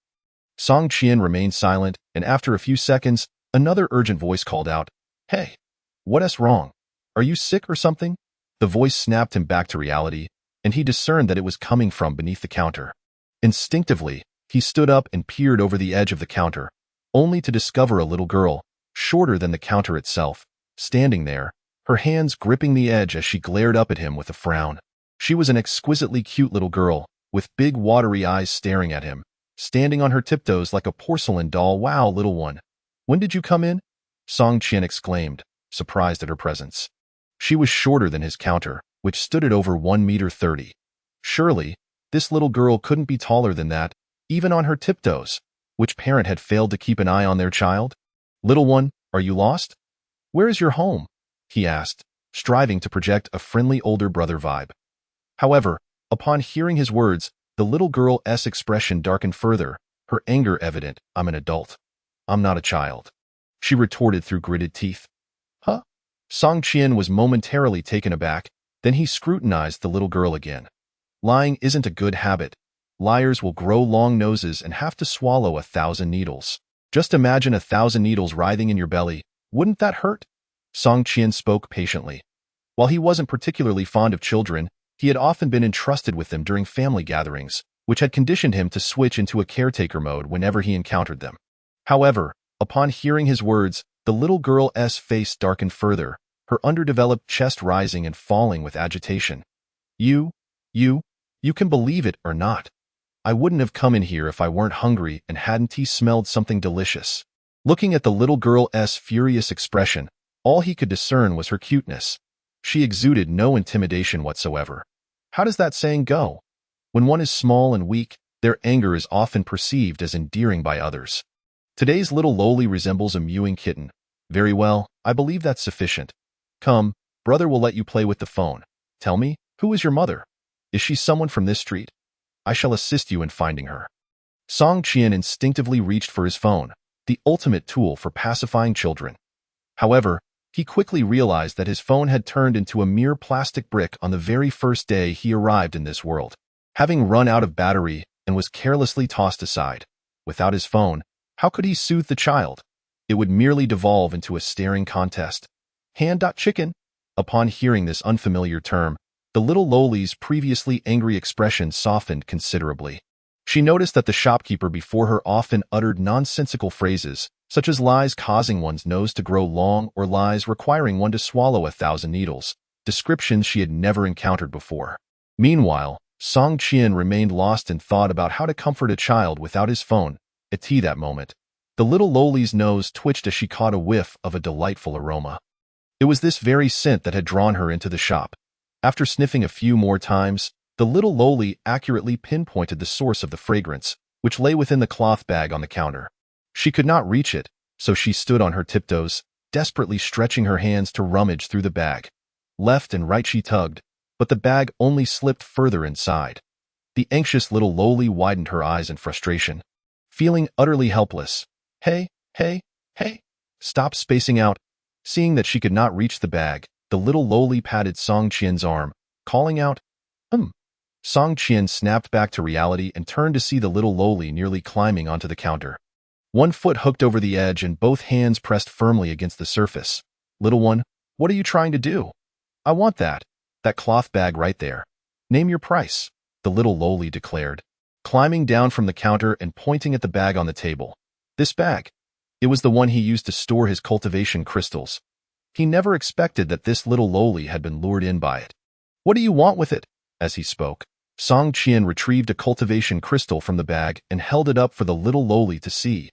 Song Qian remained silent, and after a few seconds, another urgent voice called out, Hey, what's wrong? Are you sick or something? The voice snapped him back to reality, and he discerned that it was coming from beneath the counter. Instinctively, he stood up and peered over the edge of the counter, only to discover a little girl, shorter than the counter itself, standing there, her hands gripping the edge as she glared up at him with a frown. She was an exquisitely cute little girl, with big watery eyes staring at him, standing on her tiptoes like a porcelain doll. Wow, little one. When did you come in? Song Qian exclaimed, surprised at her presence. She was shorter than his counter, which stood at over 1.30 meters. Surely, this little girl couldn't be taller than that, even on her tiptoes. Which parent had failed to keep an eye on their child? Little one, are you lost? Where is your home? He asked, striving to project a friendly older brother vibe. However, upon hearing his words, the little girl's expression darkened further, her anger evident. I'm an adult. I'm not a child. She retorted through gritted teeth. Huh? Song Qian was momentarily taken aback, then he scrutinized the little girl again. Lying isn't a good habit. Liars will grow long noses and have to swallow 1,000 needles. Just imagine 1,000 needles writhing in your belly. Wouldn't that hurt? Song Qian spoke patiently. While he wasn't particularly fond of children, he had often been entrusted with them during family gatherings, which had conditioned him to switch into a caretaker mode whenever he encountered them. However, upon hearing his words, the little girl's face darkened further, her underdeveloped chest rising and falling with agitation. You can believe it or not. I wouldn't have come in here if I weren't hungry and hadn't he smelled something delicious. Looking at the little girl's furious expression, all he could discern was her cuteness. She exuded no intimidation whatsoever. How does that saying go? When one is small and weak, their anger is often perceived as endearing by others. Today's little lowly resembles a mewing kitten. Very well, I believe that's sufficient. Come, brother will let you play with the phone. Tell me, who is your mother? Is she someone from this street? I shall assist you in finding her. Song Qian instinctively reached for his phone, the ultimate tool for pacifying children. However, he quickly realized that his phone had turned into a mere plastic brick on the very first day he arrived in this world, having run out of battery and was carelessly tossed aside. Without his phone, how could he soothe the child? It would merely devolve into a staring contest. Hand-chicken? Upon hearing this unfamiliar term, The little Loli's previously angry expression softened considerably. She noticed that the shopkeeper before her often uttered nonsensical phrases, such as lies causing one's nose to grow long or lies requiring one to swallow 1,000 needles, descriptions she had never encountered before. Meanwhile, Song Qian remained lost in thought about how to comfort a child without his phone. At that moment, the little Loli's nose twitched as she caught a whiff of a delightful aroma. It was this very scent that had drawn her into the shop. After sniffing a few more times, the little Loli accurately pinpointed the source of the fragrance, which lay within the cloth bag on the counter. She could not reach it, so she stood on her tiptoes, desperately stretching her hands to rummage through the bag. Left and right she tugged, but the bag only slipped further inside. The anxious little Loli widened her eyes in frustration. Feeling utterly helpless, "Hey, hey, hey, stop spacing out." Seeing that she could not reach the bag, the little Loli patted Song Qian's arm, calling out, Song Qian snapped back to reality and turned to see the little Loli nearly climbing onto the counter. One foot hooked over the edge and both hands pressed firmly against the surface. "Little one, what are you trying to do?" "I want that cloth bag right there. Name your price," the little Loli declared, climbing down from the counter and pointing at the bag on the table. This bag. It was the one he used to store his cultivation crystals. He never expected that this little Loli had been lured in by it. "What do you want with it?" As he spoke, Song Qian retrieved a cultivation crystal from the bag and held it up for the little Loli to see.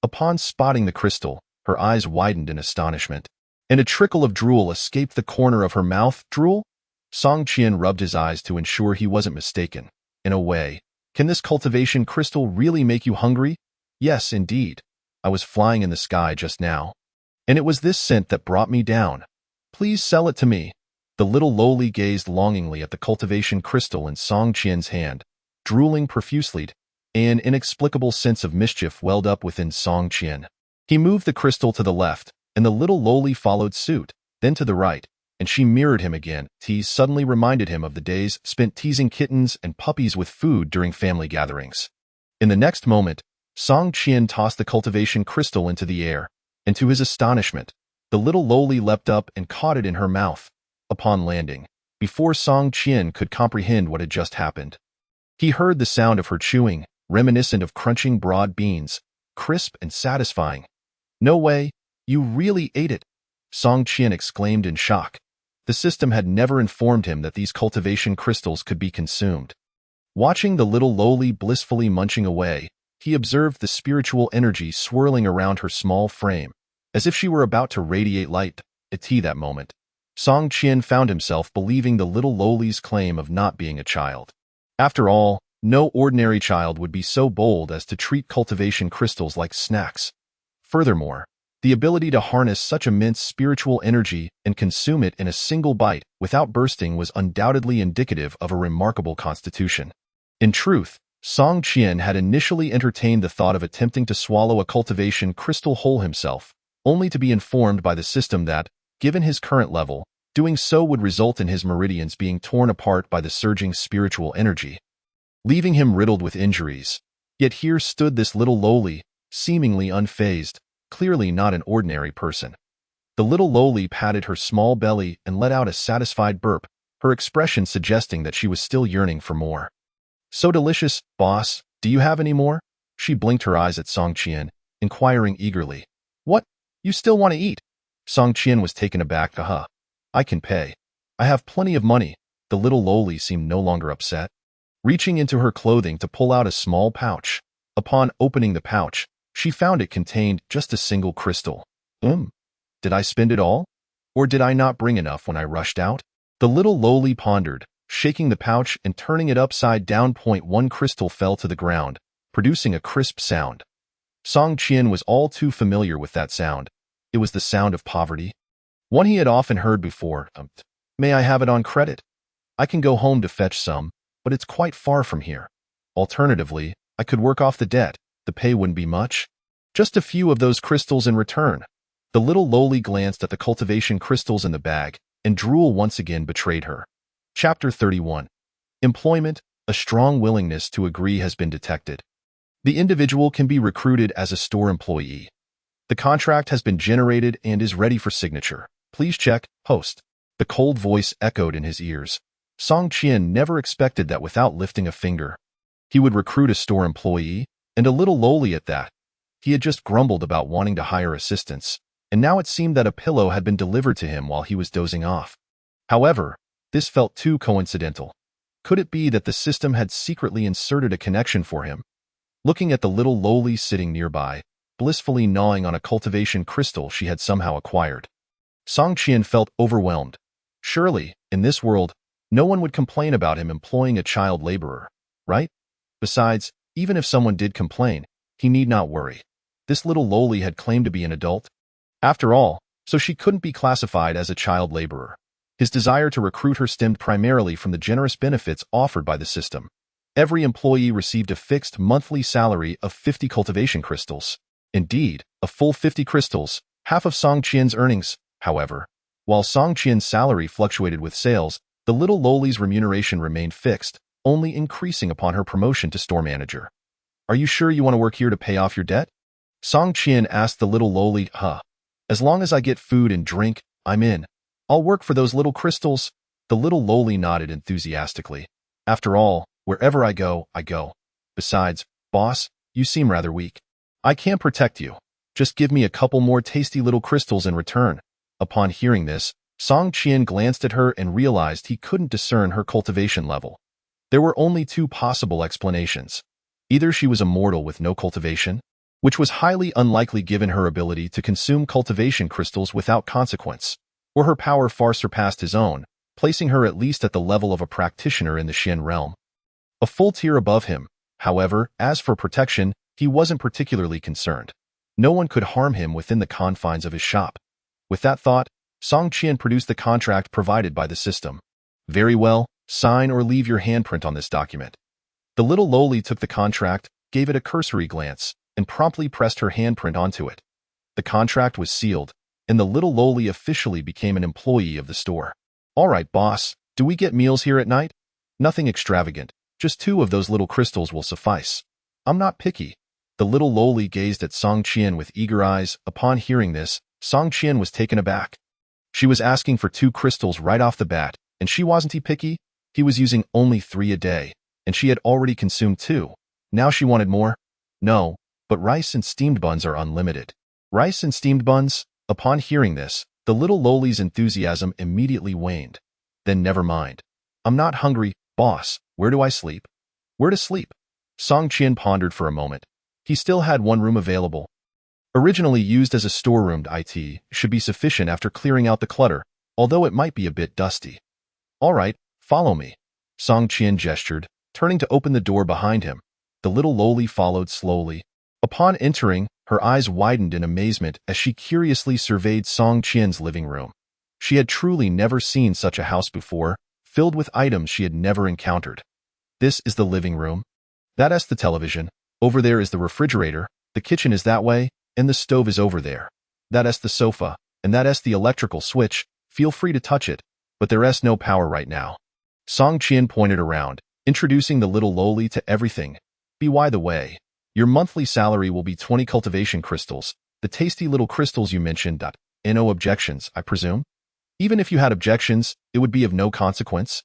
Upon spotting the crystal, her eyes widened in astonishment, and a trickle of drool escaped the corner of her mouth. "Drool?" Song Qian rubbed his eyes to ensure he wasn't mistaken. "In a way, can this cultivation crystal really make you hungry?" "Yes, indeed. I was flying in the sky just now, and it was this scent that brought me down. Please sell it to me." The little Loli gazed longingly at the cultivation crystal in Song Qian's hand, drooling profusely. An inexplicable sense of mischief welled up within Song Qian. He moved the crystal to the left, and the little Loli followed suit, then to the right, and she mirrored him again. Tease suddenly reminded him of the days spent teasing kittens and puppies with food during family gatherings. In the next moment, Song Qian tossed the cultivation crystal into the air, and to his astonishment, the little Loli leapt up and caught it in her mouth. Upon landing, before Song Qian could comprehend what had just happened, he heard the sound of her chewing, reminiscent of crunching broad beans, crisp and satisfying. "No way, you really ate it," Song Qian exclaimed in shock. The system had never informed him that these cultivation crystals could be consumed. Watching the little Loli blissfully munching away, he observed the spiritual energy swirling around her small frame, as if she were about to radiate light. At that moment, Song Qian found himself believing the little Loli's claim of not being a child. After all, no ordinary child would be so bold as to treat cultivation crystals like snacks. Furthermore, the ability to harness such immense spiritual energy and consume it in a single bite without bursting was undoubtedly indicative of a remarkable constitution. In truth, Song Qian had initially entertained the thought of attempting to swallow a cultivation crystal whole himself, only to be informed by the system that, given his current level, doing so would result in his meridians being torn apart by the surging spiritual energy, leaving him riddled with injuries. Yet here stood this little Loli, seemingly unfazed, clearly not an ordinary person. The little Loli patted her small belly and let out a satisfied burp, her expression suggesting that she was still yearning for more. "So delicious, boss. Do you have any more?" She blinked her eyes at Song Qian, inquiring eagerly. "What? You still want to eat?" Song Qian was taken aback. "I can pay. I have plenty of money." The little Loli seemed no longer upset, reaching into her clothing to pull out a small pouch. Upon opening the pouch, she found it contained just a single crystal. Did I spend it all? Or did I not bring enough when I rushed out?" The little Loli pondered, shaking the pouch and turning it upside down. One crystal fell to the ground, producing a crisp sound. Song Qian was all too familiar with that sound. It was the sound of poverty, one he had often heard before. "May I have it on credit? I can go home to fetch some, but it's quite far from here. Alternatively, I could work off the debt. The pay wouldn't be much. Just a few of those crystals in return." The little Loli glanced at the cultivation crystals in the bag, and drool once again betrayed her. Chapter 31. Employment. A strong willingness to agree has been detected. The individual can be recruited as a store employee. The contract has been generated and is ready for signature. Please check, host. The cold voice echoed in his ears. Song Qian never expected that without lifting a finger. He would recruit a store employee, and a little lowly at that. He had just grumbled about wanting to hire assistants, and now it seemed that a pillow had been delivered to him while he was dozing off. However, this felt too coincidental. Could it be that the system had secretly inserted a connection for him? Looking at the little lowly sitting nearby, blissfully gnawing on a cultivation crystal she had somehow acquired, Song Qian felt overwhelmed. Surely, in this world, no one would complain about him employing a child laborer, right? Besides, even if someone did complain, he need not worry. This little lowly had claimed to be an adult. After all, so she couldn't be classified as a child laborer. His desire to recruit her stemmed primarily from the generous benefits offered by the system. Every employee received a fixed monthly salary of 50 cultivation crystals. Indeed, a full 50 crystals, half of Song Qian's earnings. However, while Song Qian's salary fluctuated with sales, the little lowly's remuneration remained fixed, only increasing upon her promotion to store manager. Are you sure you want to work here to pay off your debt? Song Qian asked the little lowly. As long as I get food and drink, I'm in. I'll work for those little crystals. The little lowly nodded enthusiastically. After all, wherever I go, I go. Besides, boss, you seem rather weak. I can't protect you. Just give me a couple more tasty little crystals in return. Upon hearing this, Song Qian glanced at her and realized he couldn't discern her cultivation level. There were only two possible explanations. Either she was a mortal with no cultivation, which was highly unlikely given her ability to consume cultivation crystals without consequence, or her power far surpassed his own, placing her at least at the level of a practitioner in the Xian realm. A full tier above him, however, as for protection, he wasn't particularly concerned. No one could harm him within the confines of his shop. With that thought, Song Qian produced the contract provided by the system. Very well, sign or leave your handprint on this document. The little lowly took the contract, gave it a cursory glance, and promptly pressed her handprint onto it. The contract was sealed, and the little lowly officially became an employee of the store. All right, boss, do we get meals here at night? Nothing extravagant, just 2 of those little crystals will suffice. I'm not picky. The little lowly gazed at Song Qian with eager eyes. Upon hearing this, Song Qian was taken aback. She was asking for 2 crystals right off the bat, and she wasn't he picky? He was using only 3 a day, and she had already consumed 2. Now she wanted more? No, but rice and steamed buns are unlimited. Rice and steamed buns? Upon hearing this, the little lowly's enthusiasm immediately waned. Then never mind. I'm not hungry, boss. Where do I sleep? Where to sleep? Song Qian pondered for a moment. He still had 1 room available. Originally used as a storeroom, it should be sufficient after clearing out the clutter, although it might be a bit dusty. All right, follow me. Song Qian gestured, turning to open the door behind him. The little lowly followed slowly. Upon entering, her eyes widened in amazement as she curiously surveyed Song Qian's living room. She had truly never seen such a house before, filled with items she had never encountered. This is the living room. That's the television. Over there is the refrigerator, the kitchen is that way, and the stove is over there. That's the sofa, and that's the electrical switch. Feel free to touch it, but there's no power right now. Song Qian pointed around, introducing the little lowly to everything. By the way, your monthly salary will be 20 cultivation crystals, the tasty little crystals you mentioned. No objections, I presume? Even if you had objections, it would be of no consequence.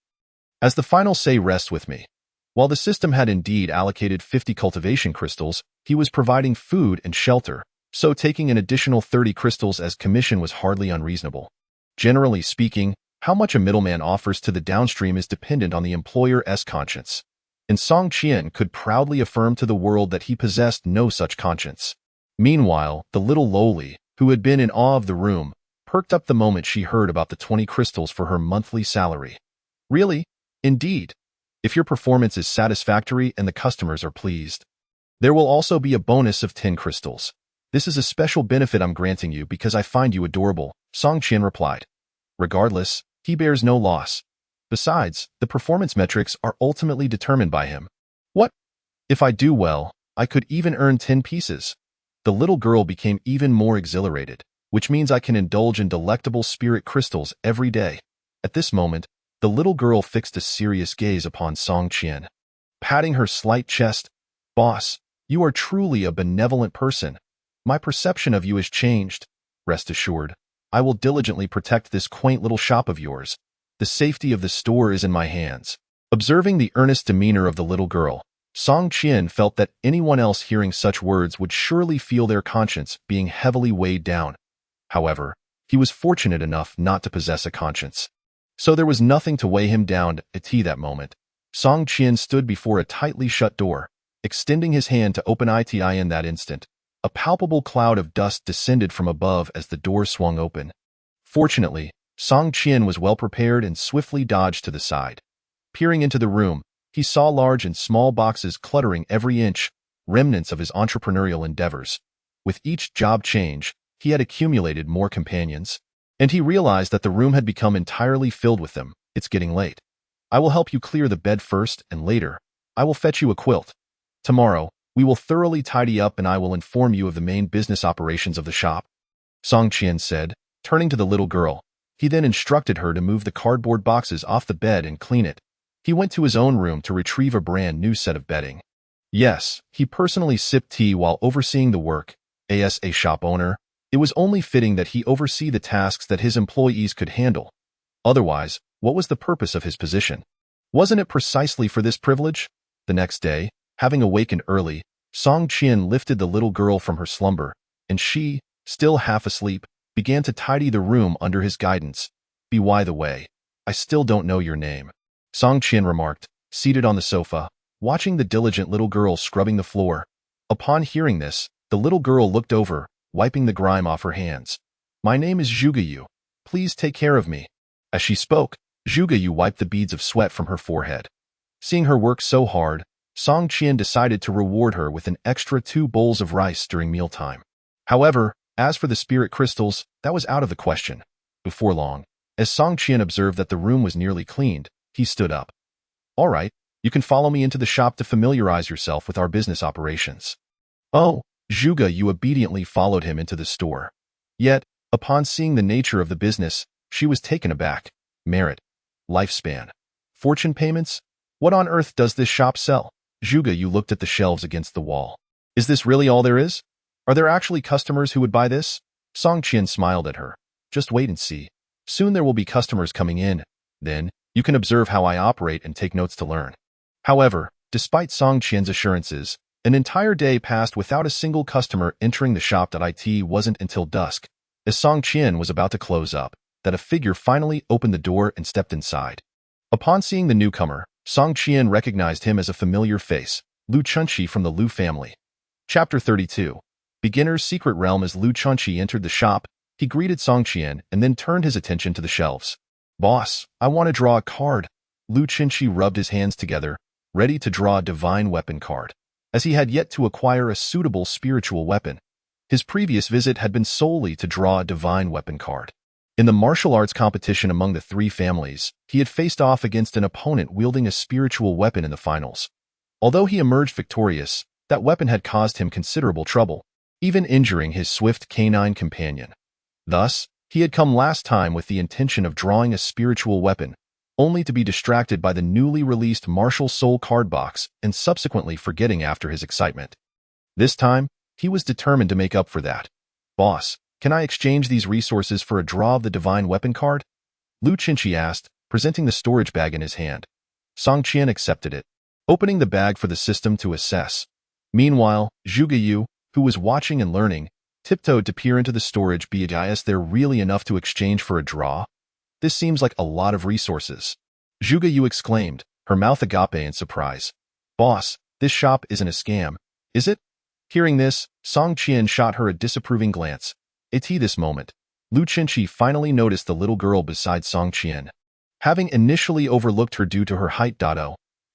As the final say rests with me. While the system had indeed allocated 50 cultivation crystals, he was providing food and shelter, so taking an additional 30 crystals as commission was hardly unreasonable. Generally speaking, how much a middleman offers to the downstream is dependent on the employer's conscience. And Song Qian could proudly affirm to the world that he possessed no such conscience. Meanwhile, the little lowly, who had been in awe of the room, perked up the moment she heard about the 20 crystals for her monthly salary. Really? Indeed. If your performance is satisfactory and the customers are pleased. There will also be a bonus of 10 crystals. This is a special benefit I'm granting you because I find you adorable, Song Qian replied. Regardless, he bears no loss. Besides, the performance metrics are ultimately determined by him. What? If I do well, I could even earn 10 pieces. The little girl became even more exhilarated, which means I can indulge in delectable spirit crystals every day. At this moment, the little girl fixed a serious gaze upon Song Qian. Patting her slight chest, Boss, you are truly a benevolent person. My perception of you has changed. Rest assured, I will diligently protect this quaint little shop of yours. The safety of the store is in my hands. Observing the earnest demeanor of the little girl, Song Qian felt that anyone else hearing such words would surely feel their conscience being heavily weighed down. However, he was fortunate enough not to possess a conscience. So there was nothing to weigh him down at that moment. Song Qian stood before a tightly shut door, extending his hand to open it in that instant. A palpable cloud of dust descended from above as the door swung open. Fortunately, Song Qian was well prepared and swiftly dodged to the side. Peering into the room, he saw large and small boxes cluttering every inch, remnants of his entrepreneurial endeavors. With each job change, he had accumulated more companions, and he realized that the room had become entirely filled with them. It's getting late. I will help you clear the bed first, and later, I will fetch you a quilt. Tomorrow, we will thoroughly tidy up and I will inform you of the main business operations of the shop, Song Qian said, turning to the little girl. He then instructed her to move the cardboard boxes off the bed and clean it. He went to his own room to retrieve a brand new set of bedding. Yes, he personally sipped tea while overseeing the work. As a shop owner, it was only fitting that he oversee the tasks that his employees could handle. Otherwise, what was the purpose of his position? Wasn't it precisely for this privilege? The next day, having awakened early, Song Qian lifted the little girl from her slumber, and she, still half asleep, began to tidy the room under his guidance. By the way, I still don't know your name, Song Qian remarked, seated on the sofa, watching the diligent little girl scrubbing the floor. Upon hearing this, the little girl looked over, wiping the grime off her hands. My name is Zhuge Yu. Please take care of me. As she spoke, Zhuge Yu wiped the beads of sweat from her forehead. Seeing her work so hard, Song Qian decided to reward her with an extra 2 bowls of rice during mealtime. However, as for the spirit crystals, that was out of the question. Before long, as Song Qian observed that the room was nearly cleaned, he stood up. All right, you can follow me into the shop to familiarize yourself with our business operations. Oh, Zhuge Yu obediently followed him into the store. Yet, upon seeing the nature of the business, she was taken aback. Merit, lifespan, fortune payments? What on earth does this shop sell? Zhuge Yu looked at the shelves against the wall. Is this really all there is? Are there actually customers who would buy this? Song Qian smiled at her. Just wait and see. Soon there will be customers coming in. Then, you can observe how I operate and take notes to learn. However, despite Song Qian's assurances, an entire day passed without a single customer entering the shop. It wasn't until dusk, as Song Qian was about to close up, that a figure finally opened the door and stepped inside. Upon seeing the newcomer, Song Qian recognized him as a familiar face, Lu Chunqi from the Lu family. Chapter 32. Beginner's Secret Realm. As Lu Chunqi entered the shop, he greeted Song Qian and then turned his attention to the shelves. Boss, I want to draw a card. Lu Chunqi rubbed his hands together, ready to draw a divine weapon card, as he had yet to acquire a suitable spiritual weapon. His previous visit had been solely to draw a divine weapon card. In the martial arts competition among the 3 families, he had faced off against an opponent wielding a spiritual weapon in the finals. Although he emerged victorious, that weapon had caused him considerable trouble, even injuring his swift canine companion. Thus, he had come last time with the intention of drawing a spiritual weapon, only to be distracted by the newly released Martial Soul card box and subsequently forgetting after his excitement. This time, he was determined to make up for that. Boss, can I exchange these resources for a draw of the divine weapon card? Lu Chunqi asked, presenting the storage bag in his hand. Song Qian accepted it, opening the bag for the system to assess. Meanwhile, Zhuge Yu, who was watching and learning, tiptoed to peer into the storage. Is there really enough to exchange for a draw? This seems like a lot of resources. Zhuge Yu exclaimed, her mouth agape in surprise. Boss, this shop isn't a scam, is it? Hearing this, Song Qian shot her a disapproving glance. At this moment, Lu Chunqi finally noticed the little girl beside Song Qian. Having initially overlooked her due to her height.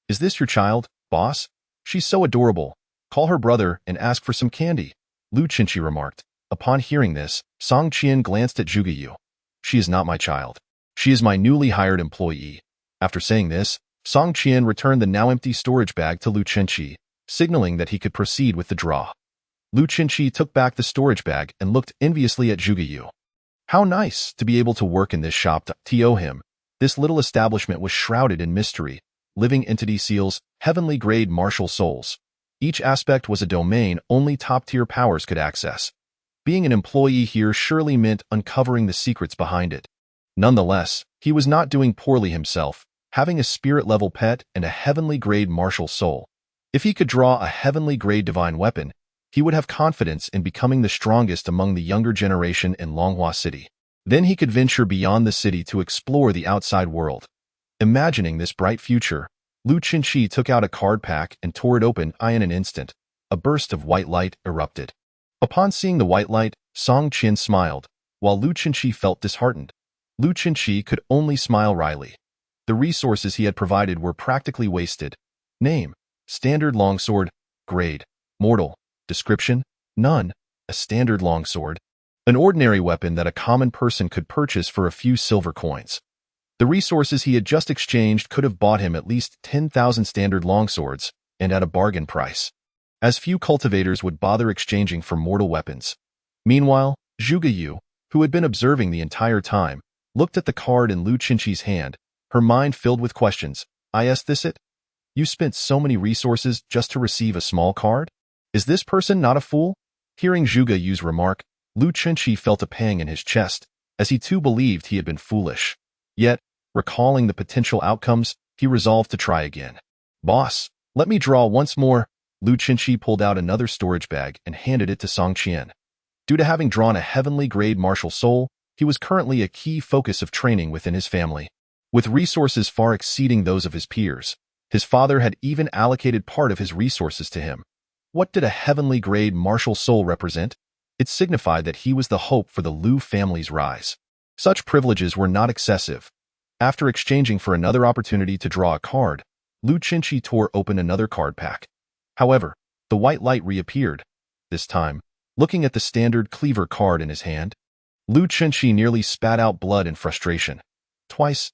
Is this your child, boss? She's so adorable. Call her brother and ask for some candy, Lu Chunqi remarked. Upon hearing this, Song Qian glanced at Zhuge Yu. She is not my child. She is my newly hired employee. After saying this, Song Qian returned the now empty storage bag to Lu Chunqi, signaling that he could proceed with the draw. Lu Chunqi took back the storage bag and looked enviously at Zhuge Yu. How nice to be able to work in this shop. To him, this little establishment was shrouded in mystery. Living entity seals, heavenly-grade martial souls. Each aspect was a domain only top-tier powers could access. Being an employee here surely meant uncovering the secrets behind it. Nonetheless, He was not doing poorly himself, having a spirit-level pet and a heavenly-grade martial soul. If he could draw a heavenly-grade divine weapon, he would have confidence in becoming the strongest among the younger generation in Longhua City. Then he could venture beyond the city to explore the outside world. Imagining this bright future, Lu Qinshi took out a card pack and tore it open. In an instant, a burst of white light erupted. Upon seeing the white light, Song Qian smiled, while Lu Qinshi felt disheartened. Lu Qinshi could only smile wryly. The resources he had provided were practically wasted. Name: Standard Longsword. Grade: Mortal. Description: None. A standard longsword. An ordinary weapon that a common person could purchase for a few silver coins. The resources he had just exchanged could have bought him at least 10,000 standard longswords, and at a bargain price, as few cultivators would bother exchanging for mortal weapons. Meanwhile, Zhuge Yu, who had been observing the entire time, looked at the card in Lu Qinshi's hand, her mind filled with questions. Is this it? You spent so many resources just to receive a small card? Is this person not a fool? Hearing Zhuge Yu's remark, Lu Qinshi felt a pang in his chest, as he too believed he had been foolish. Yet, recalling the potential outcomes, he resolved to try again. Boss, let me draw once more. Lu Qinshi pulled out another storage bag and handed it to Song Qian. Due to having drawn a heavenly-grade martial soul, he was currently a key focus of training within his family. With resources far exceeding those of his peers, his father had even allocated part of his resources to him. What did a heavenly-grade martial soul represent? It signified that he was the hope for the Lu family's rise. Such privileges were not excessive. After exchanging for another opportunity to draw a card, Lu Qinshi tore open another card pack. However, the white light reappeared. This time, looking at the standard cleaver card in his hand, Lu Qinshi nearly spat out blood in frustration. Twice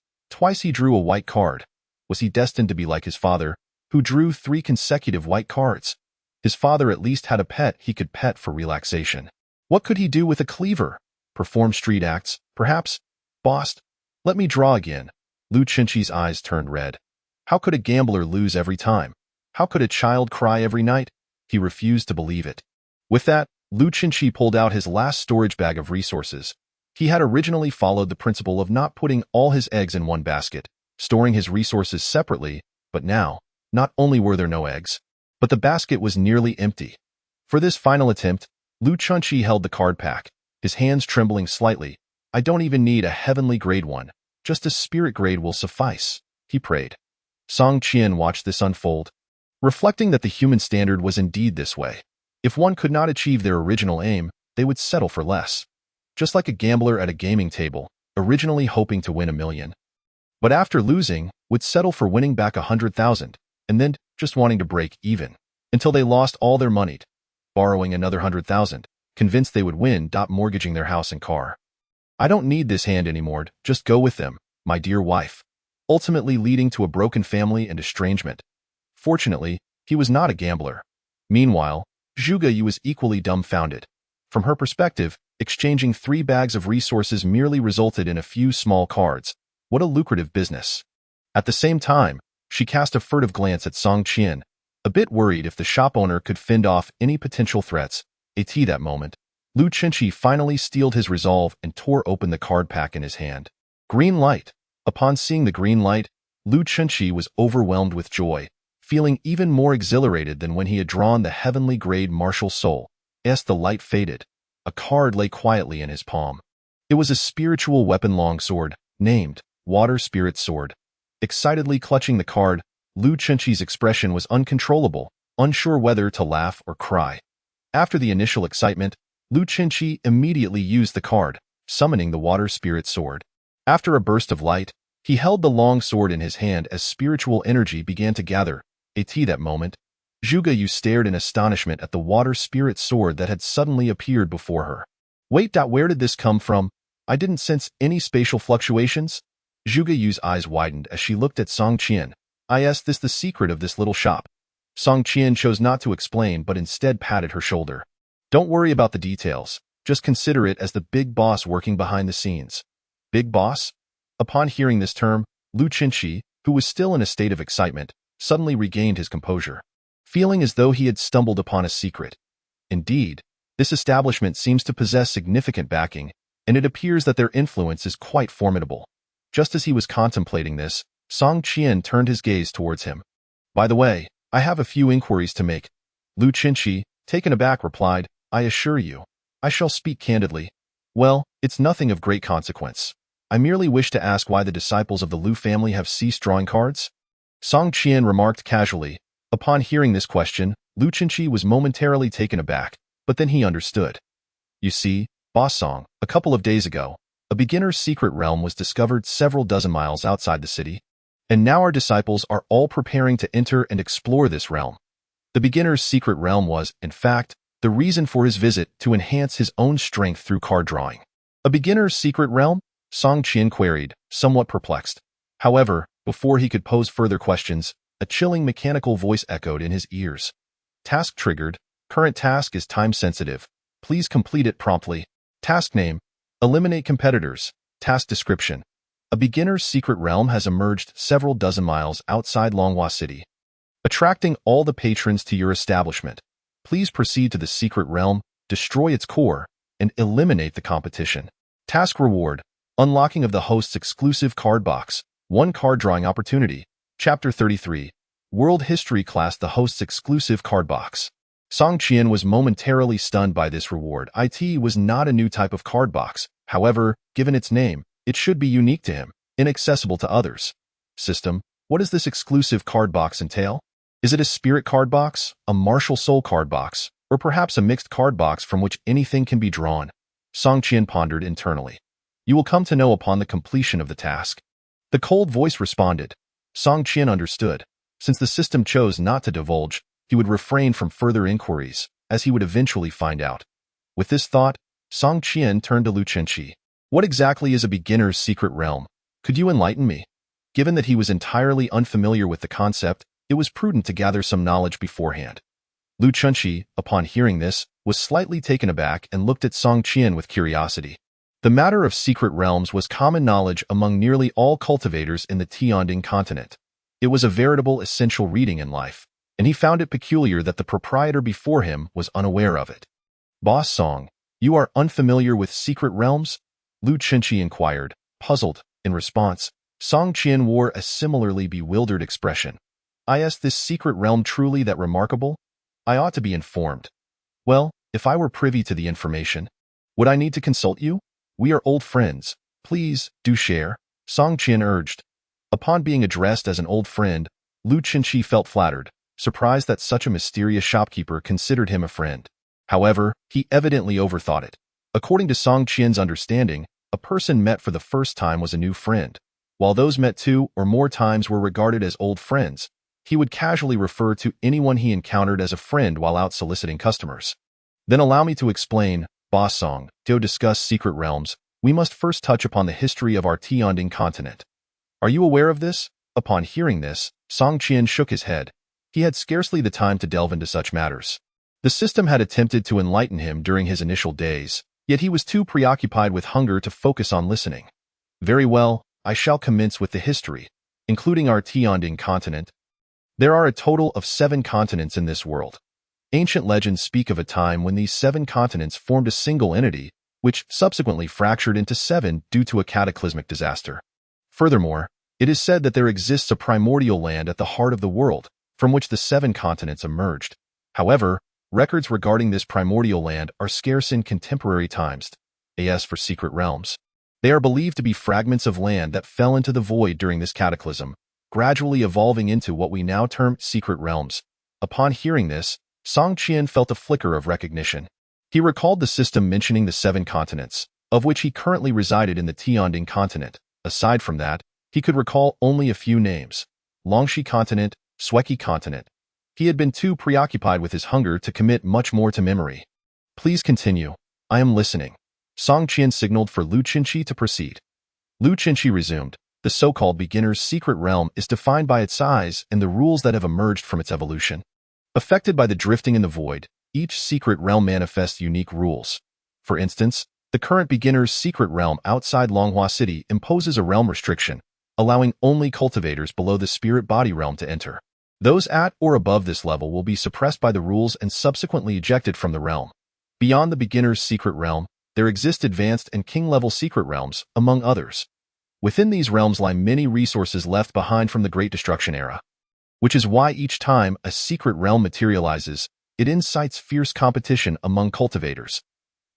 he drew a white card. Was he destined to be like his father, who drew 3 consecutive white cards? His father at least had a pet he could pet for relaxation. What could he do with a cleaver? Perform street acts, perhaps? Boss, let me draw again. Lu Qinshi's eyes turned red. How could a gambler lose every time? How could a child cry every night? He refused to believe it. With that, Lu Qinshi pulled out his last storage bag of resources. He had originally followed the principle of not putting all his eggs in one basket, storing his resources separately, but now, not only were there no eggs, but the basket was nearly empty. For this final attempt, Lu Qinshi held the card pack, his hands trembling slightly. I don't even need a heavenly grade one, just a spirit grade will suffice, he prayed. Song Qian watched this unfold, reflecting that the human standard was indeed this way. If one could not achieve their original aim, they would settle for less. Just like a gambler at a gaming table, originally hoping to win 1,000,000. But after losing, would settle for winning back 100,000, and then just wanting to break even, until they lost all their money, borrowing another 100,000, convinced they would win, mortgaging their house and car. I don't need this hand anymore, just go with them, my dear wife. Ultimately leading to a broken family and estrangement. Fortunately, he was not a gambler. Meanwhile, Zhuge Yu was equally dumbfounded. From her perspective, exchanging 3 bags of resources merely resulted in a few small cards. What a lucrative business. At the same time, she cast a furtive glance at Song Qian, a bit worried if the shop owner could fend off any potential threats. At that moment, Lu Qinshi finally steeled his resolve and tore open the card pack in his hand. Green light. Upon seeing the green light, Lu Qinshi was overwhelmed with joy, feeling even more exhilarated than when he had drawn the heavenly grade martial soul. As the light faded, a card lay quietly in his palm. It was a spiritual weapon longsword, named Water Spirit Sword. Excitedly clutching the card, Lu Qinshi's expression was uncontrollable, unsure whether to laugh or cry. After the initial excitement, Lu Qinshi immediately used the card, summoning the Water Spirit Sword. After a burst of light, he held the long sword in his hand as spiritual energy began to gather. At that moment, Zhuge Yu stared in astonishment at the Water Spirit Sword that had suddenly appeared before her. Wait, where did this come from? I didn't sense any spatial fluctuations. Zhuge Yu's eyes widened as she looked at Song Qian. Is this the secret of this little shop? Song Qian chose not to explain but instead patted her shoulder. Don't worry about the details. Just consider it as the big boss working behind the scenes. Big boss? Upon hearing this term, Lu Qinshi, who was still in a state of excitement, suddenly regained his composure, feeling as though he had stumbled upon a secret. Indeed, this establishment seems to possess significant backing, and it appears that their influence is quite formidable. Just as he was contemplating this, Song Qian turned his gaze towards him. By the way, I have a few inquiries to make. Lu Qinshi, taken aback, replied, I assure you, I shall speak candidly. Well, it's nothing of great consequence. I merely wish to ask why the disciples of the Lu family have ceased drawing cards? Song Qian remarked casually. Upon hearing this question, Lu Qinshi was momentarily taken aback, but then he understood. You see, Boss Song, a couple of days ago, a beginner's secret realm was discovered several dozen miles outside the city, and now our disciples are all preparing to enter and explore this realm. The beginner's secret realm was, in fact, the reason for his visit to enhance his own strength through card drawing. A beginner's secret realm? Song Qian queried, somewhat perplexed. However, before he could pose further questions, a chilling mechanical voice echoed in his ears. Task triggered. Current task is time-sensitive. Please complete it promptly. Task name: eliminate competitors. Task description: a beginner's secret realm has emerged several dozen miles outside Longhua City, attracting all the patrons to your establishment. Please proceed to the secret realm, destroy its core, and eliminate the competition. Task reward: unlocking of the host's exclusive card box. 1 card drawing opportunity. Chapter 33. World History Class: the host's exclusive card box. Song Qian was momentarily stunned by this reward. It was not a new type of card box. However, given its name, it should be unique to him, inaccessible to others. System: what does this exclusive card box entail? Is it a spirit card box, a martial soul card box, or perhaps a mixed card box from which anything can be drawn? Song Qian pondered internally. You will come to know upon the completion of the task. The cold voice responded. Song Qian understood. Since the system chose not to divulge, he would refrain from further inquiries, as he would eventually find out. With this thought, Song Qian turned to Lu Qinshi. What exactly is a beginner's secret realm? Could you enlighten me? Given that he was entirely unfamiliar with the concept, it was prudent to gather some knowledge beforehand. Lu Qinshi, upon hearing this, was slightly taken aback and looked at Song Qian with curiosity. The matter of secret realms was common knowledge among nearly all cultivators in the Tianding continent. It was a veritable essential reading in life, and he found it peculiar that the proprietor before him was unaware of it. Boss Song, you are unfamiliar with secret realms? Lu Qinshi inquired, puzzled. In response, Song Qian wore a similarly bewildered expression. Is this secret realm truly that remarkable? I ought to be informed. Well, if I were privy to the information, would I need to consult you? We are old friends. Please, do share, Song Qian urged. Upon being addressed as an old friend, Lu Qinshi felt flattered, surprised that such a mysterious shopkeeper considered him a friend. However, he evidently overthought it. According to Song Qian's understanding, a person met for the first time was a new friend, while those met 2 or more times were regarded as old friends. He would casually refer to anyone he encountered as a friend while out soliciting customers. Then allow me to explain, Boss Song. To discuss secret realms, we must first touch upon the history of our Tianding continent. Are you aware of this? Upon hearing this, Song Qian shook his head. He had scarcely the time to delve into such matters. The system had attempted to enlighten him during his initial days, yet he was too preoccupied with hunger to focus on listening. Very well, I shall commence with the history, including our Tianding continent. There are a total of 7 continents in this world. Ancient legends speak of a time when these 7 continents formed a single entity, which subsequently fractured into 7 due to a cataclysmic disaster. Furthermore, it is said that there exists a primordial land at the heart of the world, from which the 7 continents emerged. However, records regarding this primordial land are scarce in contemporary times. As for secret realms, they are believed to be fragments of land that fell into the void during this cataclysm, gradually evolving into what we now term secret realms. Upon hearing this, Song Qian felt a flicker of recognition. He recalled the system mentioning the 7 continents, of which he currently resided in the Tianding continent. Aside from that, he could recall only a few names: Longxi continent, Sweki continent. He had been too preoccupied with his hunger to commit much more to memory. Please continue. I am listening. Song Qian signaled for Lu Qinshi to proceed. Lu Qinshi resumed. The so-called beginner's secret realm is defined by its size and the rules that have emerged from its evolution. Affected by the drifting in the void, each secret realm manifests unique rules. For instance, the current beginner's secret realm outside Longhua City imposes a realm restriction, allowing only cultivators below the spirit body realm to enter. Those at or above this level will be suppressed by the rules and subsequently ejected from the realm. Beyond the beginner's secret realm, there exist advanced and king-level secret realms, among others. Within these realms lie many resources left behind from the Great Destruction era, which is why each time a secret realm materializes, it incites fierce competition among cultivators.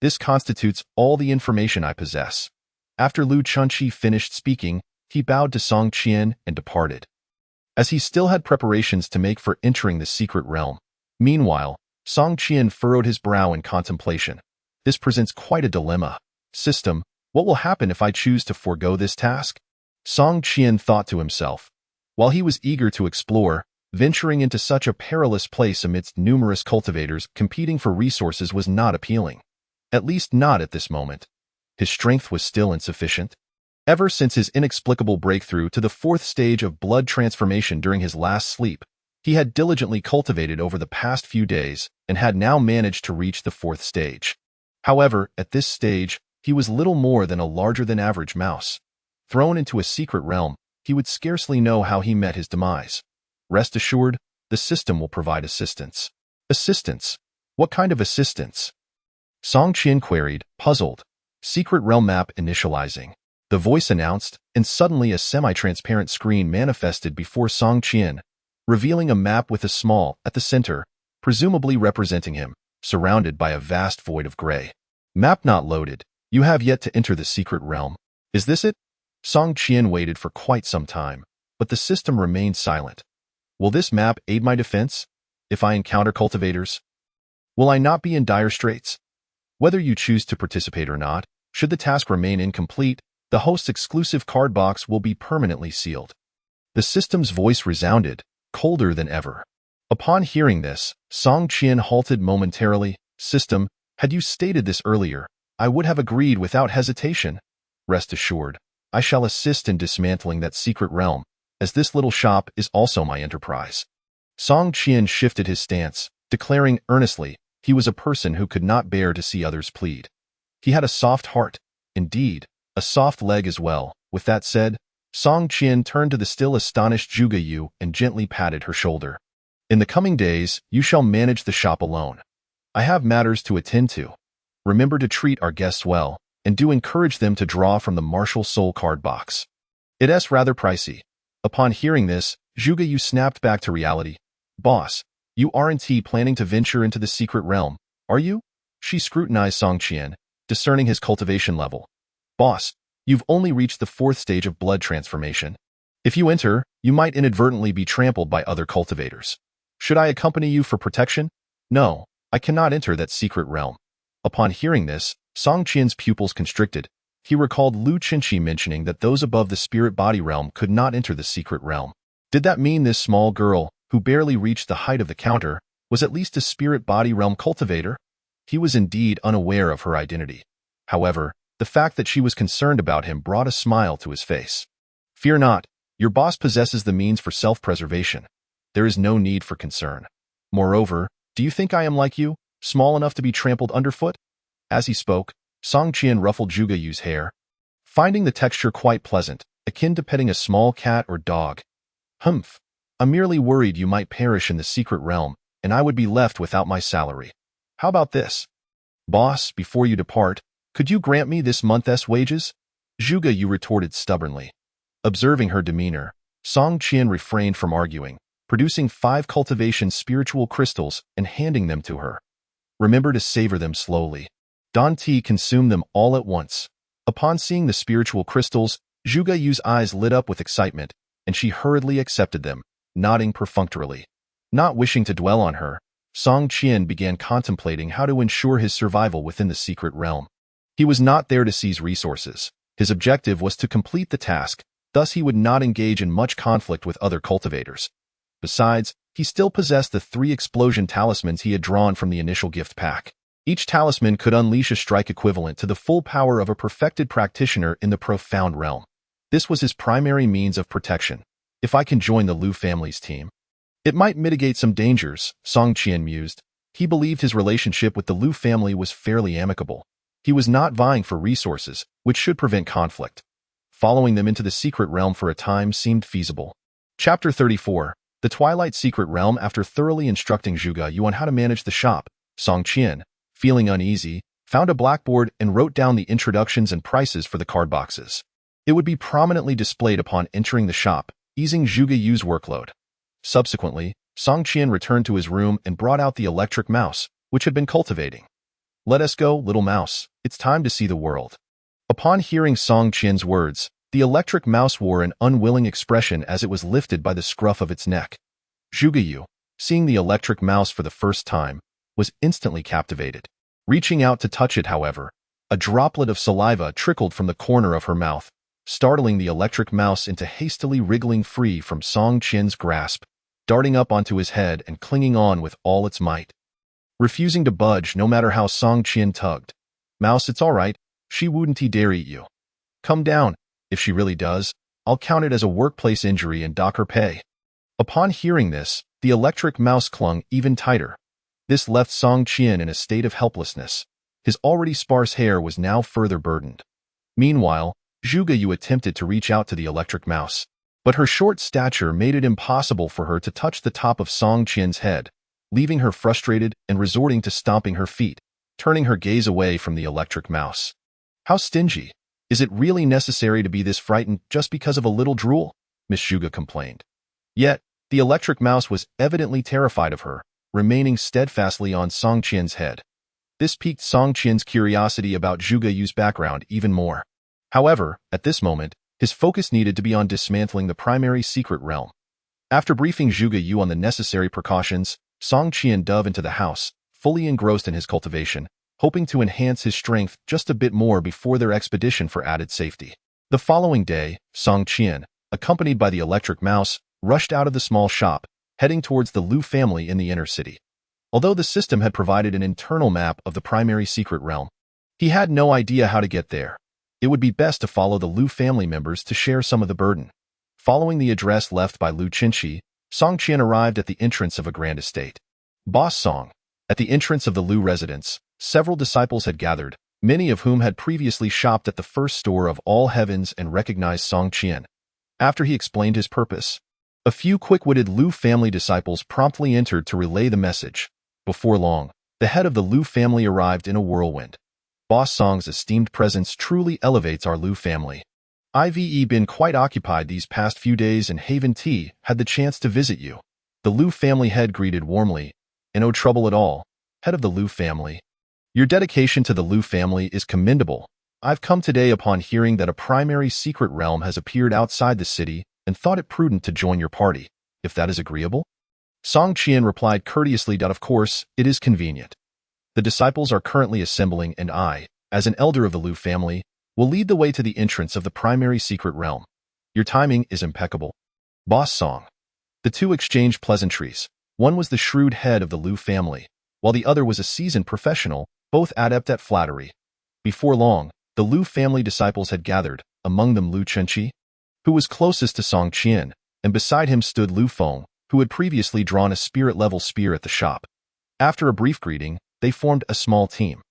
This constitutes all the information I possess. After Lu Chunqi finished speaking, he bowed to Song Qian and departed. As he still had preparations to make for entering the secret realm. Meanwhile, Song Qian furrowed his brow in contemplation. This presents quite a dilemma. System, what will happen if I choose to forego this task? Song Qian thought to himself. While he was eager to explore, venturing into such a perilous place amidst numerous cultivators competing for resources was not appealing. At least not at this moment. His strength was still insufficient. Ever since his inexplicable breakthrough to the 4th stage of blood transformation during his last sleep, he had diligently cultivated over the past few days and had now managed to reach the 4th stage. However, at this stage, he was little more than a larger-than-average mouse. Thrown into a secret realm, he would scarcely know how he met his demise. Rest assured, the system will provide assistance. Assistance? What kind of assistance? Song Qian queried, puzzled. Secret realm map initializing. The voice announced, and suddenly a semi-transparent screen manifested before Song Qian, revealing a map with a small at the center, presumably representing him, surrounded by a vast void of gray. Map not loaded. You have yet to enter the secret realm. Is this it? Song Qian waited for quite some time, but the system remained silent. Will this map aid my defense? If I encounter cultivators? Will I not be in dire straits? Whether you choose to participate or not, should the task remain incomplete, the host's exclusive card box will be permanently sealed. The system's voice resounded, colder than ever. Upon hearing this, Song Qian halted momentarily. System, had you stated this earlier, I would have agreed without hesitation. Rest assured, I shall assist in dismantling that secret realm, as this little shop is also my enterprise. Song Qian shifted his stance, declaring earnestly he was a person who could not bear to see others plead. He had a soft heart, indeed, a soft leg as well. With that said, Song Qian turned to the still astonished Zhuge Yu and gently patted her shoulder. In the coming days, you shall manage the shop alone. I have matters to attend to. Remember to treat our guests well, and do encourage them to draw from the Martial Soul card box. It's rather pricey. Upon hearing this, Zhuge Yu snapped back to reality. Boss, you aren't planning to venture into the secret realm, are you? She scrutinized Song Qian, discerning his cultivation level. Boss, you've only reached the 4th stage of blood transformation. If you enter, you might inadvertently be trampled by other cultivators. Should I accompany you for protection? No, I cannot enter that secret realm. Upon hearing this, Song Qian's pupils constricted. He recalled Lu Chunqi mentioning that those above the spirit body realm could not enter the secret realm. Did that mean this small girl, who barely reached the height of the counter, was at least a spirit body realm cultivator? He was indeed unaware of her identity. However, the fact that she was concerned about him brought a smile to his face. Fear not, your boss possesses the means for self-preservation. There is no need for concern. Moreover, do you think I am like you, small enough to be trampled underfoot? As he spoke, Song Qian ruffled Zhuge Yu's hair, finding the texture quite pleasant, akin to petting a small cat or dog. Humph. I'm merely worried you might perish in the secret realm, and I would be left without my salary. How about this? Boss, before you depart, could you grant me this month's wages? Zhuge Yu retorted stubbornly. Observing her demeanor, Song Qian refrained from arguing, producing 5 cultivation spiritual crystals and handing them to her. Remember to savor them slowly. Don T consumed them all at once. Upon seeing the spiritual crystals, Zhuge Yu's eyes lit up with excitement, and she hurriedly accepted them, nodding perfunctorily. Not wishing to dwell on her, Song Qian began contemplating how to ensure his survival within the secret realm. He was not there to seize resources. His objective was to complete the task, thus he would not engage in much conflict with other cultivators. Besides, he still possessed the 3 explosion talismans he had drawn from the initial gift pack. Each talisman could unleash a strike equivalent to the full power of a perfected practitioner in the profound realm. This was his primary means of protection. If I can join the Lu family's team, it might mitigate some dangers, Song Qian mused. He believed his relationship with the Lu family was fairly amicable. He was not vying for resources, which should prevent conflict. Following them into the secret realm for a time seemed feasible. Chapter 34. The Twilight Secret Realm. After thoroughly instructing Zhuge Yu on how to manage the shop, Song Qian, feeling uneasy, found a blackboard and wrote down the introductions and prices for the card boxes. It would be prominently displayed upon entering the shop, easing Zhuge Yu's workload. Subsequently, Song Qian returned to his room and brought out the electric mouse, which had been cultivating. "Let us go, little mouse. It's time to see the world." Upon hearing Song Qian's words, the electric mouse wore an unwilling expression as it was lifted by the scruff of its neck. Zhuge Yu, seeing the electric mouse for the first time, was instantly captivated. Reaching out to touch it, however, a droplet of saliva trickled from the corner of her mouth, startling the electric mouse into hastily wriggling free from Song Qian's grasp, darting up onto his head and clinging on with all its might. Refusing to budge no matter how Song Qian tugged. "Mouse, it's all right. She wouldn't dare eat you. Come down. If she really does, I'll count it as a workplace injury and dock her pay." Upon hearing this, the electric mouse clung even tighter. This left Song Qian in a state of helplessness. His already sparse hair was now further burdened. Meanwhile, Zhuge Yu attempted to reach out to the electric mouse, but her short stature made it impossible for her to touch the top of Song Qian's head, leaving her frustrated and resorting to stomping her feet, turning her gaze away from the electric mouse. "How stingy. Is it really necessary to be this frightened just because of a little drool?" Miss Zhuge complained. Yet, the electric mouse was evidently terrified of her, remaining steadfastly on Song Qian's head. This piqued Song Qian's curiosity about Zhuge Yu's background even more. However, at this moment, his focus needed to be on dismantling the primary secret realm. After briefing Zhuge Yu on the necessary precautions, Song Qian dove into the house, fully engrossed in his cultivation, hoping to enhance his strength just a bit more before their expedition for added safety. The following day, Song Qian, accompanied by the electric mouse, rushed out of the small shop, heading towards the Lu family in the inner city. Although the system had provided an internal map of the primary secret realm, he had no idea how to get there. It would be best to follow the Lu family members to share some of the burden. Following the address left by Lu Qinshi, Song Qian arrived at the entrance of a grand estate. Boss Song. At the entrance of the Lu residence, several disciples had gathered, many of whom had previously shopped at the first store of All Heavens and recognized Song Qian. After he explained his purpose, a few quick-witted Lu family disciples promptly entered to relay the message. Before long, the head of the Lu family arrived in a whirlwind. "Boss Song's esteemed presence truly elevates our Lu family. I've been quite occupied these past few days and haven't had the chance to visit you." The Lu family head greeted warmly. "No trouble at all, head of the Lu family. Your dedication to the Lu family is commendable. I've come today upon hearing that a primary secret realm has appeared outside the city and thought it prudent to join your party, if that is agreeable." Song Qian replied courteously that of course, it is convenient. The disciples are currently assembling and I, as an elder of the Lu family, will lead the way to the entrance of the primary secret realm. Your timing is impeccable. Boss Song. The two exchanged pleasantries. One was the shrewd head of the Lu family, while the other was a seasoned professional, both adept at flattery. Before long, the Lu family disciples had gathered, among them Lu Chenqi, who was closest to Song Qian, and beside him stood Lu Feng, who had previously drawn a spirit-level spear at the shop. After a brief greeting, they formed a small team.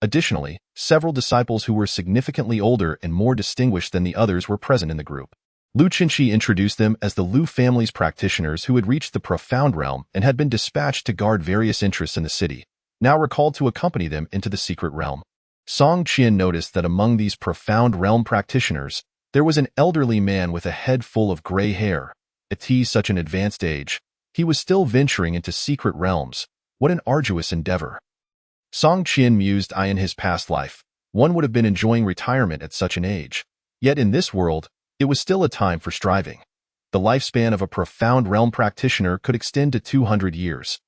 Additionally, several disciples who were significantly older and more distinguished than the others were present in the group. Lu Chenqi introduced them as the Lu family's practitioners who had reached the profound realm and had been dispatched to guard various interests in the city, now recalled to accompany them into the secret realm. Song Qian noticed that among these profound realm practitioners, there was an elderly man with a head full of gray hair. At such an advanced age, he was still venturing into secret realms. What an arduous endeavor. Song Qian mused in his past life, one would have been enjoying retirement at such an age. Yet in this world, it was still a time for striving. The lifespan of a profound realm practitioner could extend to 200 years.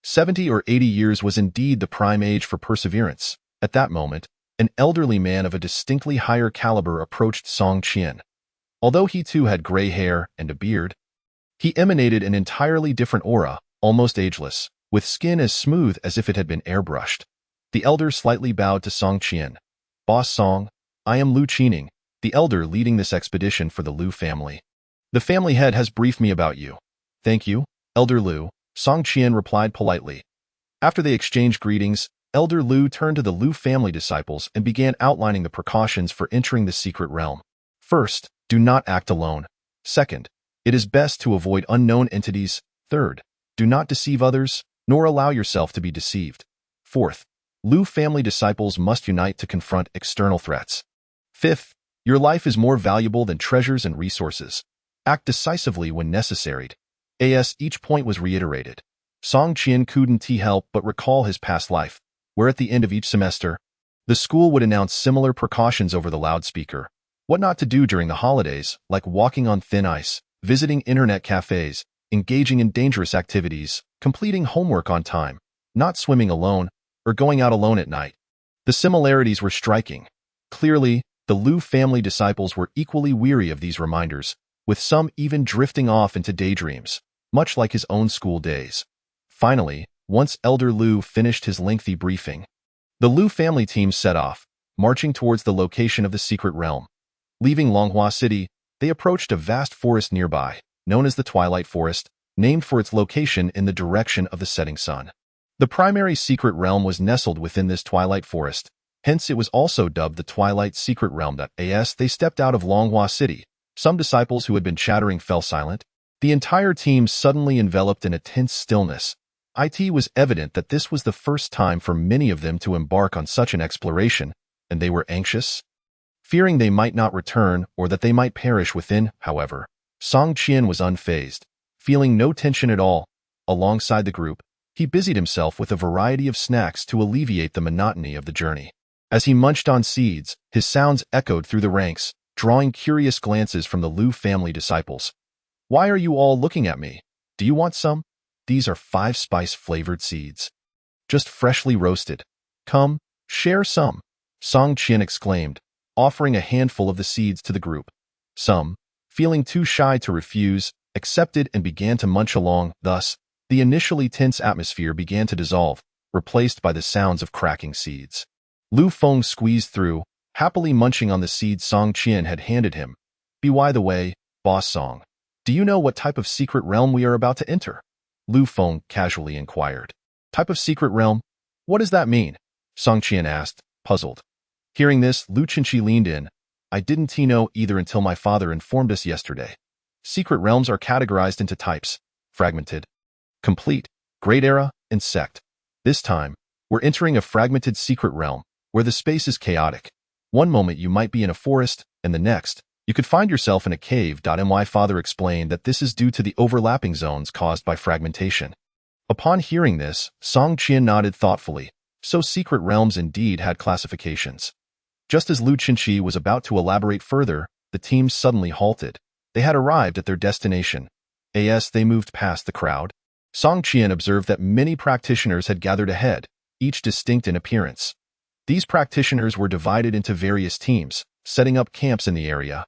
70 or 80 years was indeed the prime age for perseverance. At that moment, an elderly man of a distinctly higher caliber approached Song Qian. Although he too had gray hair and a beard, he emanated an entirely different aura, almost ageless, with skin as smooth as if it had been airbrushed. The elder slightly bowed to Song Qian. "Boss Song, I am Lu Qining, the elder leading this expedition for the Lu family. The family head has briefed me about you." "Thank you, Elder Lu," Song Qian replied politely. After they exchanged greetings, Elder Lu turned to the Lu family disciples and began outlining the precautions for entering the secret realm. First, do not act alone. Second, it is best to avoid unknown entities. Third, do not deceive others, nor allow yourself to be deceived. Fourth, Lu family disciples must unite to confront external threats. Fifth, Your life is more valuable than treasures and resources. Act decisively when necessary. As each point was reiterated. Song Qian couldn't help but recall his past life, where at the end of each semester, the school would announce similar precautions over the loudspeaker. What not to do during the holidays, like walking on thin ice, visiting internet cafes, engaging in dangerous activities, completing homework on time, not swimming alone, or going out alone at night. The similarities were striking. Clearly, the Lu family disciples were equally weary of these reminders, with some even drifting off into daydreams, much like his own school days. Finally, once Elder Lu finished his lengthy briefing, the Lu family team set off, marching towards the location of the secret realm. Leaving Longhua City, they approached a vast forest nearby, known as the Twilight Forest, named for its location in the direction of the setting sun. The primary secret realm was nestled within this Twilight Forest, hence it was also dubbed the Twilight Secret Realm. As they stepped out of Longhua City, some disciples who had been chattering fell silent. The entire team suddenly enveloped in a tense stillness. It was evident that this was the first time for many of them to embark on such an exploration, and they were anxious. Fearing they might not return or that they might perish within, however, Song Qian was unfazed. Feeling no tension at all, alongside the group, he busied himself with a variety of snacks to alleviate the monotony of the journey. As he munched on seeds, his sounds echoed through the ranks, drawing curious glances from the Lu family disciples. "Why are you all looking at me? Do you want some? These are 5 spice-flavored seeds. Just freshly roasted. Come, share some," Song Qian exclaimed, offering a handful of the seeds to the group. Some, feeling too shy to refuse, accepted and began to munch along. Thus, the initially tense atmosphere began to dissolve, replaced by the sounds of cracking seeds. Lu Feng squeezed through, happily munching on the seeds Song Qian had handed him. "By the way, Boss Song, do you know what type of secret realm we are about to enter?" Lu Feng casually inquired. "Type of secret realm? What does that mean?" Song Qian asked, puzzled. Hearing this, Lu Chenqi leaned in. "I didn't know either until my father informed us yesterday. Secret realms are categorized into types: fragmented, complete, Great Era, and sect. This time, we're entering a fragmented secret realm, where the space is chaotic. One moment you might be in a forest, and the next, you could find yourself in a cave. My father explained that this is due to the overlapping zones caused by fragmentation. Upon hearing this, Song Qian nodded thoughtfully. So secret realms indeed had classifications. Just as Lu Chenqi was about to elaborate further, the team suddenly halted. They had arrived at their destination. As they moved past the crowd, Song Qian observed that many practitioners had gathered ahead, each distinct in appearance. These practitioners were divided into various teams, setting up camps in the area,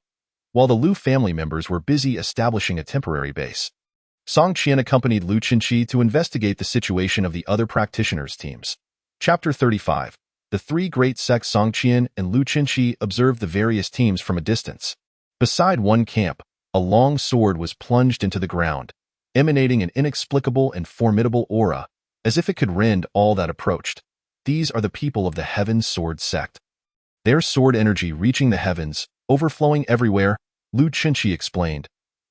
while the Lu family members were busy establishing a temporary base. Song Qian accompanied Lu Chenqi to investigate the situation of the other practitioners' teams. Chapter 35. The 3 great sects. Song Qian and Lu Chenqi observed the various teams from a distance. Beside one camp, a long sword was plunged into the ground, emanating an inexplicable and formidable aura, as if it could rend all that approached. These are the people of the Heaven Sword sect. Their sword energy reaching the heavens, overflowing everywhere, Lu Chenqi explained.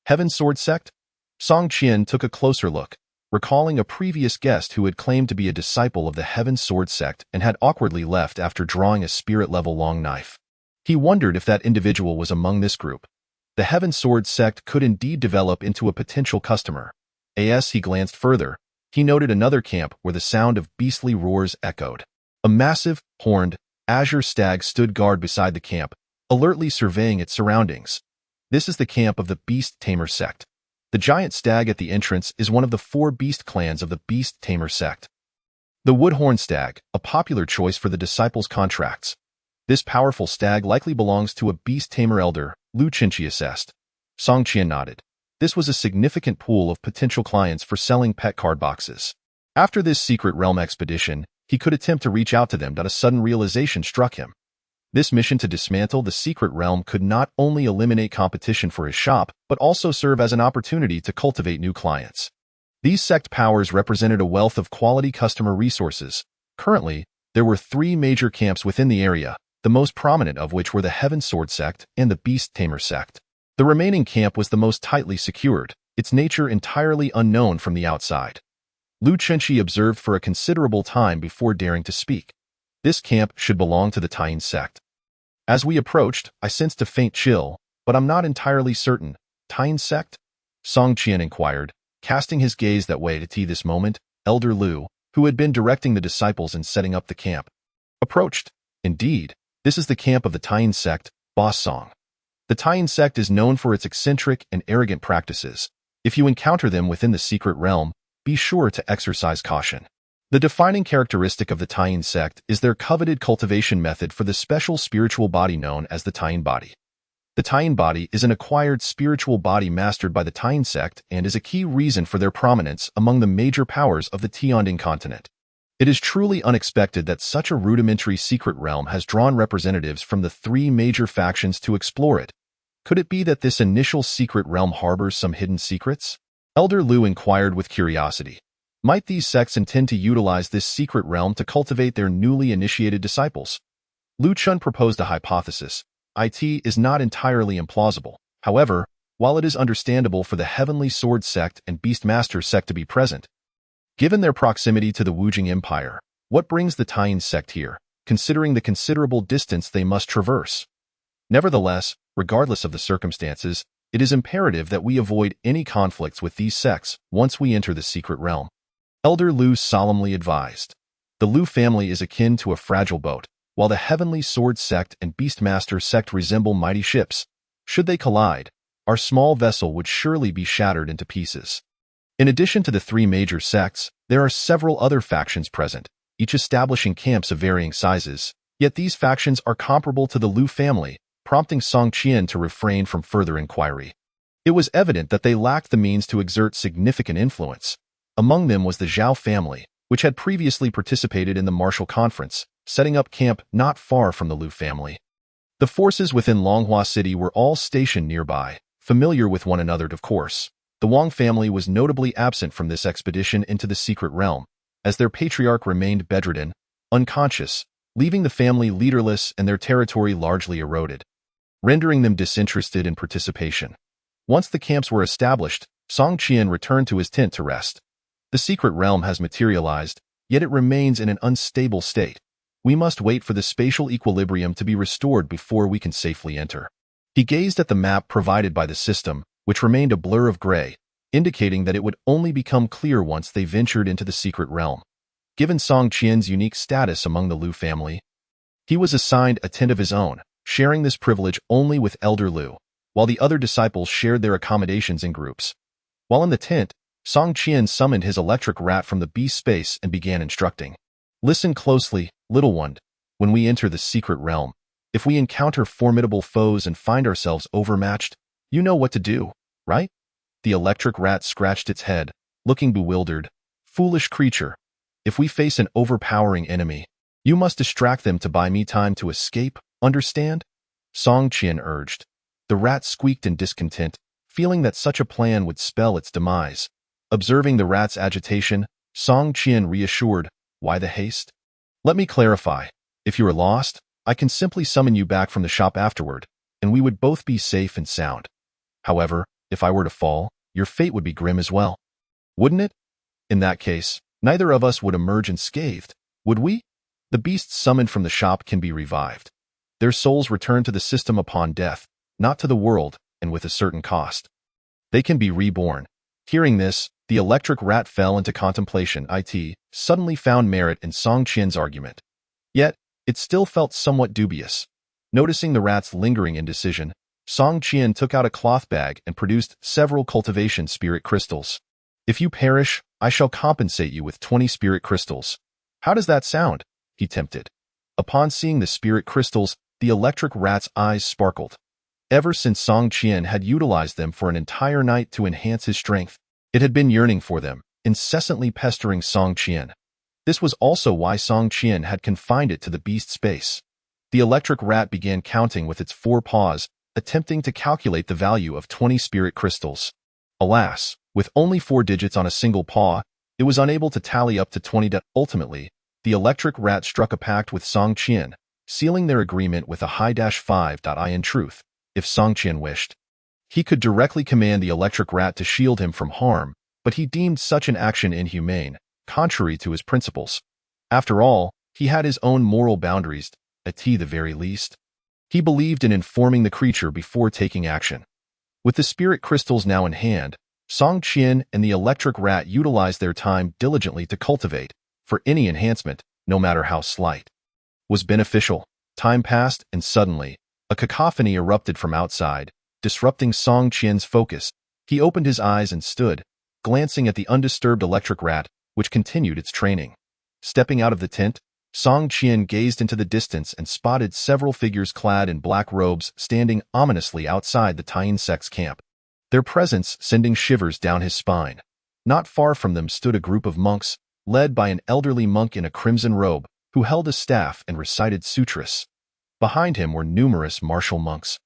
Heaven Sword sect? Song Qian took a closer look, recalling a previous guest who had claimed to be a disciple of the Heaven Sword sect and had awkwardly left after drawing a spirit-level long knife. He wondered if that individual was among this group. The Heaven Sword sect could indeed develop into a potential customer. As he glanced further, he noted another camp where the sound of beastly roars echoed. A massive, horned, azure stag stood guard beside the camp, alertly surveying its surroundings. This is the camp of the Beast Tamer sect. The giant stag at the entrance is one of the 4 beast clans of the Beast Tamer sect. The Woodhorn stag, a popular choice for the disciples' contracts. This powerful stag likely belongs to a Beast Tamer elder, Lu Chenqi assessed. Song Qian nodded. This was a significant pool of potential clients for selling pet card boxes. After this secret realm expedition, he could attempt to reach out to them. A sudden realization struck him. This mission to dismantle the secret realm could not only eliminate competition for his shop, but also serve as an opportunity to cultivate new clients. These sect powers represented a wealth of quality customer resources. Currently, there were 3 major camps within the area, the most prominent of which were the Heaven Sword sect and the Beast Tamer sect. The remaining camp was the most tightly secured, its nature entirely unknown from the outside. Lu Chenqi observed for a considerable time before daring to speak. This camp should belong to the Taiyin sect. As we approached, I sensed a faint chill, but I'm not entirely certain. Tine sect? Song Qian inquired, casting his gaze that way to this moment. Elder Lu, who had been directing the disciples and setting up the camp, approached. Indeed, this is the camp of the Tine sect, Boss Song. The Tine sect is known for its eccentric and arrogant practices. If you encounter them within the secret realm, be sure to exercise caution. The defining characteristic of the Tine sect is their coveted cultivation method for the special spiritual body known as the Tine body. The Tine body is an acquired spiritual body mastered by the Tine sect and is a key reason for their prominence among the major powers of the Tianding continent. It is truly unexpected that such a rudimentary secret realm has drawn representatives from the three major factions to explore it. Could it be that this initial secret realm harbors some hidden secrets? Elder Lu inquired with curiosity. Might these sects intend to utilize this secret realm to cultivate their newly initiated disciples? Lu Chun proposed a hypothesis. It is not entirely implausible. However, while it is understandable for the Heavenly Sword sect and Beastmaster sect to be present, given their proximity to the Wujing Empire, what brings the Tine sect here, considering the considerable distance they must traverse? Nevertheless, regardless of the circumstances, it is imperative that we avoid any conflicts with these sects once we enter the secret realm. Elder Lu solemnly advised. The Lu family is akin to a fragile boat, while the Heavenly Sword sect and Beastmaster sect resemble mighty ships. Should they collide, our small vessel would surely be shattered into pieces. In addition to the three major sects, there are several other factions present, each establishing camps of varying sizes, yet these factions are comparable to the Lu family, prompting Song Qian to refrain from further inquiry. It was evident that they lacked the means to exert significant influence. Among them was the Zhao family, which had previously participated in the martial conference, setting up camp not far from the Lu family. The forces within Longhua City were all stationed nearby, familiar with one another of course. The Wang family was notably absent from this expedition into the secret realm, as their patriarch remained bedridden, unconscious, leaving the family leaderless and their territory largely eroded, rendering them disinterested in participation. Once the camps were established, Song Qian returned to his tent to rest. The secret realm has materialized, yet it remains in an unstable state. We must wait for the spatial equilibrium to be restored before we can safely enter. He gazed at the map provided by the system, which remained a blur of gray, indicating that it would only become clear once they ventured into the secret realm. Given Song Qian's unique status among the Lu family, he was assigned a tent of his own, sharing this privilege only with Elder Lu, while the other disciples shared their accommodations in groups. While in the tent, Song Qian summoned his electric rat from the beast space and began instructing. Listen closely, little one. When we enter the secret realm, if we encounter formidable foes and find ourselves overmatched, you know what to do, right? The electric rat scratched its head, looking bewildered. Foolish creature. If we face an overpowering enemy, you must distract them to buy me time to escape, understand? Song Qian urged. The rat squeaked in discontent, feeling that such a plan would spell its demise. Observing the rat's agitation, Song Qian reassured, why the haste? Let me clarify. If you are lost, I can simply summon you back from the shop afterward, and we would both be safe and sound. However, if I were to fall, your fate would be grim as well. Wouldn't it? In that case, neither of us would emerge unscathed, would we? The beasts summoned from the shop can be revived. Their souls return to the system upon death, not to the world, and with a certain cost. They can be reborn. Hearing this, the electric rat fell into contemplation. It suddenly found merit in Song Qian's argument. Yet, it still felt somewhat dubious. Noticing the rat's lingering indecision, Song Qian took out a cloth bag and produced several cultivation spirit crystals. If you perish, I shall compensate you with 20 spirit crystals. How does that sound? He tempted. Upon seeing the spirit crystals, the electric rat's eyes sparkled. Ever since Song Qian had utilized them for an entire night to enhance his strength, it had been yearning for them, incessantly pestering Song Qian. This was also why Song Qian had confined it to the beast space. The electric rat began counting with its 4 paws, attempting to calculate the value of 20 spirit crystals. Alas, with only 4 digits on a single paw, it was unable to tally up to 20. Ultimately, the electric rat struck a pact with Song Qian, sealing their agreement with a high-5. In truth, if Song Qian wished, he could directly command the electric rat to shield him from harm, but he deemed such an action inhumane, contrary to his principles. After all, he had his own moral boundaries, at the very least. He believed in informing the creature before taking action. With the spirit crystals now in hand, Song Qian and the electric rat utilized their time diligently to cultivate, for any enhancement, no matter how slight, was beneficial. Time passed, and suddenly, a cacophony erupted from outside, disrupting Song Qian's focus. He opened his eyes and stood, glancing at the undisturbed electric rat, which continued its training. Stepping out of the tent, Song Qian gazed into the distance and spotted several figures clad in black robes standing ominously outside the Taiyin sect's camp, their presence sending shivers down his spine. Not far from them stood a group of monks, led by an elderly monk in a crimson robe, who held a staff and recited sutras. Behind him were numerous martial monks,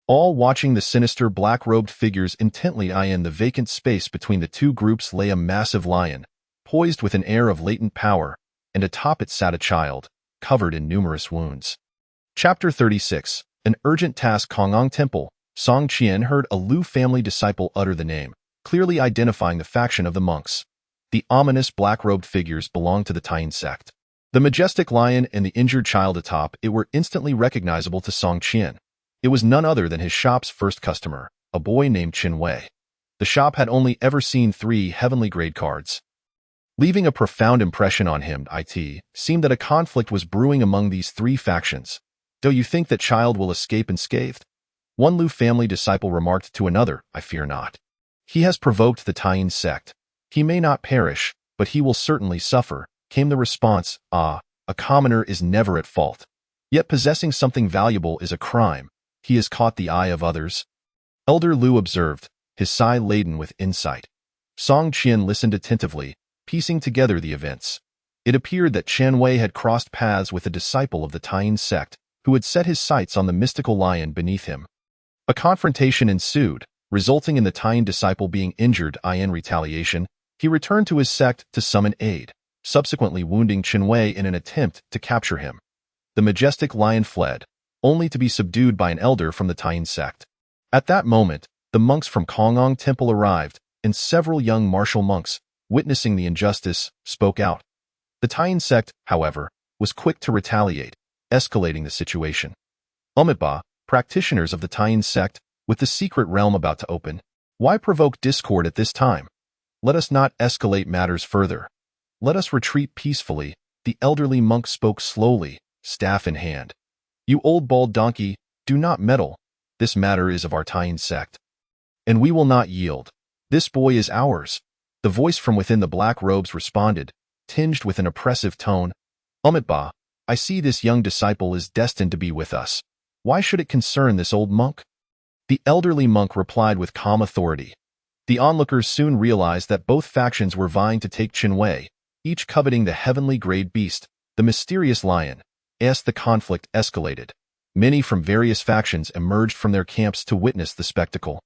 all watching the sinister black-robed figures intently. In the vacant space between the two groups lay a massive lion, poised with an air of latent power, and atop it sat a child, covered in numerous wounds. Chapter 36. An urgent task. Kongang Temple. Song Qian heard a Lu family disciple utter the name, clearly identifying the faction of the monks. The ominous black-robed figures belonged to the Taiyin sect. The majestic lion and the injured child atop it were instantly recognizable to Song Qian. It was none other than his shop's first customer, a boy named Qin Wei. The shop had only ever seen 3 heavenly grade cards, leaving a profound impression on him. It seemed that a conflict was brewing among these 3 factions. "Do you think that child will escape unscathed?" one Lu family disciple remarked to another. "I fear not. He has provoked the Taiyin sect. He may not perish, but he will certainly suffer," came the response. "A commoner is never at fault. Yet possessing something valuable is a crime. He has caught the eye of others," Elder Lu observed, his sigh laden with insight. Song Qian listened attentively, piecing together the events. It appeared that Qin Wei had crossed paths with a disciple of the Taiyin sect, who had set his sights on the mystical lion beneath him. A confrontation ensued, resulting in the Taiyin disciple being injured. In retaliation, he returned to his sect to summon aid, subsequently wounding Qin Wei in an attempt to capture him. The majestic lion fled, only to be subdued by an elder from the Taiyin sect. At that moment, the monks from Kongang Temple arrived, and several young martial monks, witnessing the injustice, spoke out. The Taiyin sect, however, was quick to retaliate, escalating the situation. Umitba, practitioners of the Taiyin sect, with the secret realm about to open, why provoke discord at this time? Let us not escalate matters further. Let us retreat peacefully. The elderly monk spoke slowly, staff in hand. "You old bald donkey, do not meddle. This matter is of our Taiyin sect, and we will not yield. This boy is ours." The voice from within the black robes responded, tinged with an oppressive tone. "Umitba, I see this young disciple is destined to be with us. Why should it concern this old monk?" The elderly monk replied with calm authority. The onlookers soon realized that both factions were vying to take Qin Wei, each coveting the heavenly grade beast, the mysterious lion. As the conflict escalated, many from various factions emerged from their camps to witness the spectacle,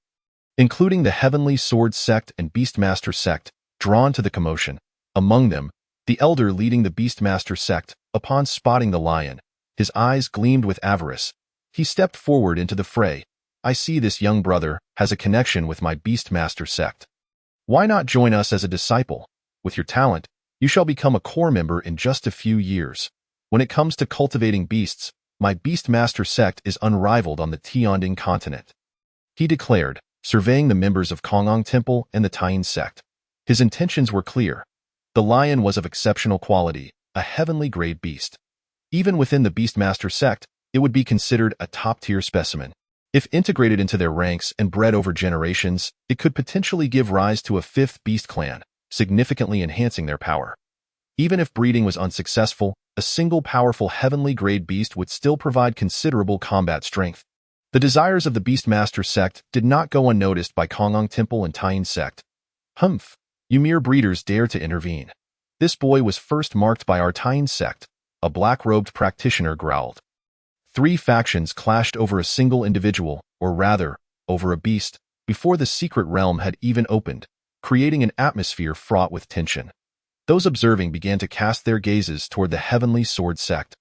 including the Heavenly Sword sect and Beastmaster sect, drawn to the commotion. Among them, the elder leading the Beastmaster sect, upon spotting the lion, his eyes gleamed with avarice. He stepped forward into the fray. "I see this young brother has a connection with my Beastmaster sect. Why not join us as a disciple? With your talent, you shall become a core member in just a few years. When it comes to cultivating beasts, my Beastmaster sect is unrivaled on the Tianding continent," he declared, surveying the members of Kongang Temple and the Taiyin sect. His intentions were clear. The lion was of exceptional quality, a heavenly grade beast. Even within the Beastmaster sect, it would be considered a top-tier specimen. If integrated into their ranks and bred over generations, it could potentially give rise to a 5th beast clan, significantly enhancing their power. Even if breeding was unsuccessful, a single powerful heavenly grade beast would still provide considerable combat strength. The desires of the Beastmaster sect did not go unnoticed by Kongang Temple and Taiyin sect. "Humph, you mere breeders dare to intervene. This boy was first marked by our Taiyin sect," a black-robed practitioner growled. 3 factions clashed over a single individual, or rather, over a beast, before the secret realm had even opened, creating an atmosphere fraught with tension. Those observing began to cast their gazes toward the Heavenly Sword sect,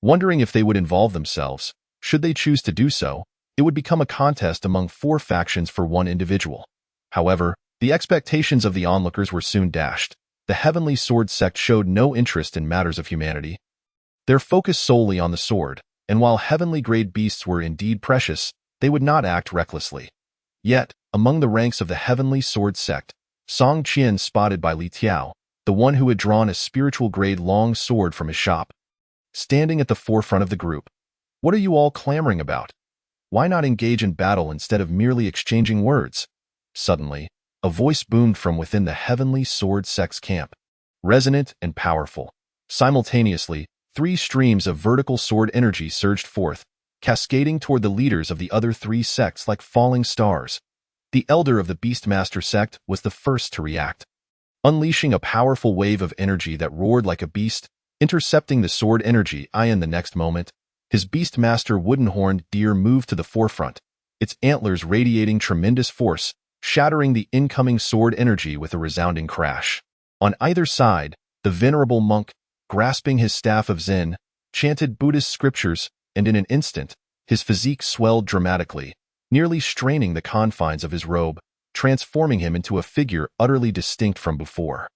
wondering if they would involve themselves. Should they choose to do so, it would become a contest among 4 factions for one individual. However, the expectations of the onlookers were soon dashed. The Heavenly Sword sect showed no interest in matters of humanity. Their focus solely on the sword, and while heavenly-grade beasts were indeed precious, they would not act recklessly. Yet, among the ranks of the Heavenly Sword sect, Song Qian spotted by Li Tiao, the one who had drawn a spiritual-grade long sword from his shop. Standing at the forefront of the group. What are you all clamoring about? Why not engage in battle instead of merely exchanging words? Suddenly, a voice boomed from within the Heavenly Sword sect's camp. Resonant and powerful. Simultaneously, 3 streams of vertical sword energy surged forth, cascading toward the leaders of the other 3 sects like falling stars. The elder of the Beastmaster sect was the first to react. Unleashing a powerful wave of energy that roared like a beast, intercepting the sword energy, in the next moment, his Beastmaster wooden-horned deer moved to the forefront, its antlers radiating tremendous force, shattering the incoming sword energy with a resounding crash. On either side, the venerable monk, grasping his staff of Zen, chanted Buddhist scriptures, and in an instant, his physique swelled dramatically, nearly straining the confines of his robe, transforming him into a figure utterly distinct from before.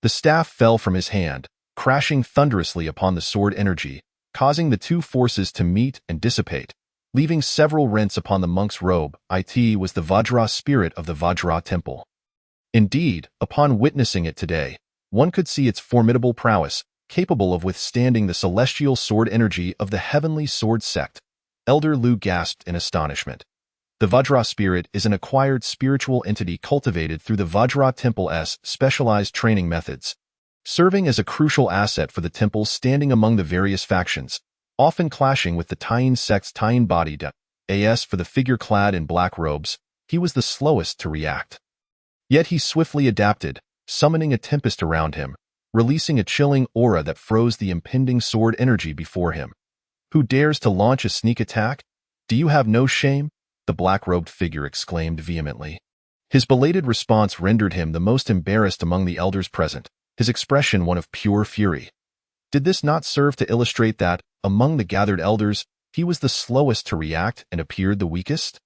The staff fell from his hand, crashing thunderously upon the sword energy, causing the 2 forces to meet and dissipate, leaving several rents upon the monk's robe. It was the Vajra spirit of the Vajra temple. Indeed, upon witnessing it today, one could see its formidable prowess, capable of withstanding the celestial sword energy of the Heavenly Sword sect. Elder Lu gasped in astonishment. The Vajra spirit is an acquired spiritual entity cultivated through the Vajra Temple's specialized training methods, serving as a crucial asset for the temples standing among the various factions, often clashing with the Taiyin sect's Taiyin-bodied as for the figure clad in black robes. He was the slowest to react. Yet he swiftly adapted, summoning a tempest around him, releasing a chilling aura that froze the impending sword energy before him. Who dares to launch a sneak attack? Do you have no shame? The black-robed figure exclaimed vehemently. His belated response rendered him the most embarrassed among the elders present, his expression one of pure fury. Did this not serve to illustrate that, among the gathered elders, he was the slowest to react and appeared the weakest?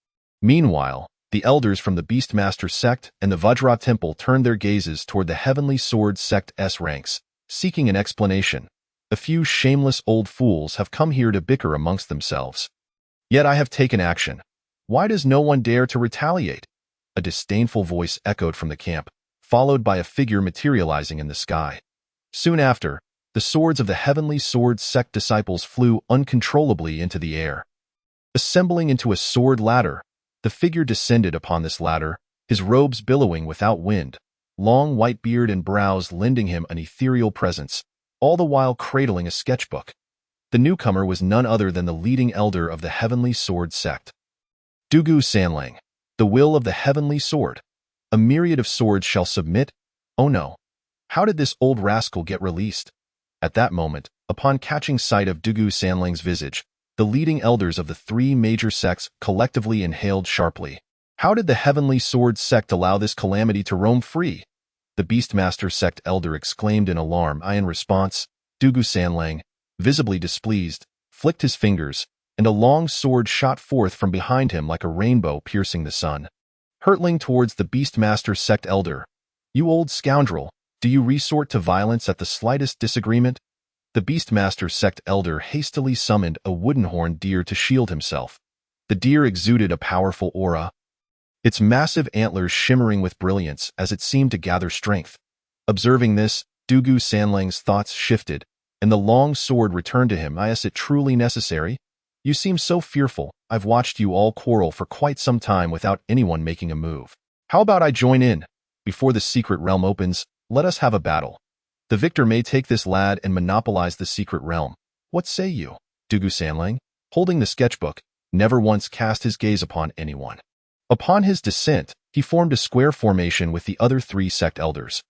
Meanwhile, the elders from the Beastmaster sect and the Vajra temple turned their gazes toward the Heavenly Sword sect's ranks, seeking an explanation. A few shameless old fools have come here to bicker amongst themselves. Yet I have taken action. Why does no one dare to retaliate? A disdainful voice echoed from the camp, followed by a figure materializing in the sky. Soon after, the swords of the Heavenly Sword sect disciples flew uncontrollably into the air. Assembling into a sword ladder, the figure descended upon this ladder, his robes billowing without wind, long white beard and brows lending him an ethereal presence, all the while cradling a sketchbook. The newcomer was none other than the leading elder of the Heavenly Sword sect. Dugu Sanlang, the will of the Heavenly Sword. A myriad of swords shall submit. Oh no. How did this old rascal get released? At that moment, upon catching sight of Dugu Sanlang's visage, the leading elders of the 3 major sects collectively inhaled sharply. How did the Heavenly Sword sect allow this calamity to roam free? The Beastmaster sect elder exclaimed in alarm. In response, Dugu Sanlang, visibly displeased, flicked his fingers, and a long sword shot forth from behind him like a rainbow piercing the sun. Hurtling towards the Beastmaster sect elder. You old scoundrel, do you resort to violence at the slightest disagreement? The Beastmaster sect elder hastily summoned a wooden-horned deer to shield himself. The deer exuded a powerful aura, its massive antlers shimmering with brilliance as it seemed to gather strength. Observing this, Dugu Sanlang's thoughts shifted, and the long sword returned to him. Is it truly necessary? You seem so fearful. I've watched you all quarrel for quite some time without anyone making a move. How about I join in? Before the secret realm opens, let us have a battle. The victor may take this lad and monopolize the secret realm. What say you? Dugu Sanlang, holding the sketchbook, never once cast his gaze upon anyone. Upon his descent, he formed a square formation with the other 3 sect elders.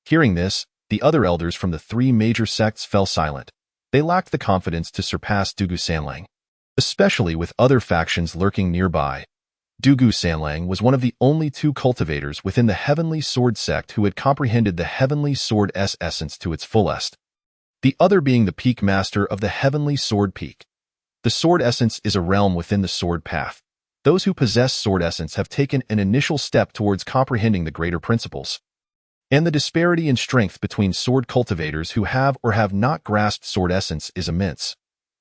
Hearing this, the other elders from the 3 major sects fell silent. They lacked the confidence to surpass Dugu Sanlang, especially with other factions lurking nearby. Dugu Sanlang was one of the only 2 cultivators within the Heavenly Sword sect who had comprehended the Heavenly Sword's essence to its fullest, the other being the Peak Master of the Heavenly Sword Peak. The Sword Essence is a realm within the Sword Path. Those who possess Sword Essence have taken an initial step towards comprehending the greater principles. And the disparity in strength between sword cultivators who have or have not grasped Sword Essence is immense.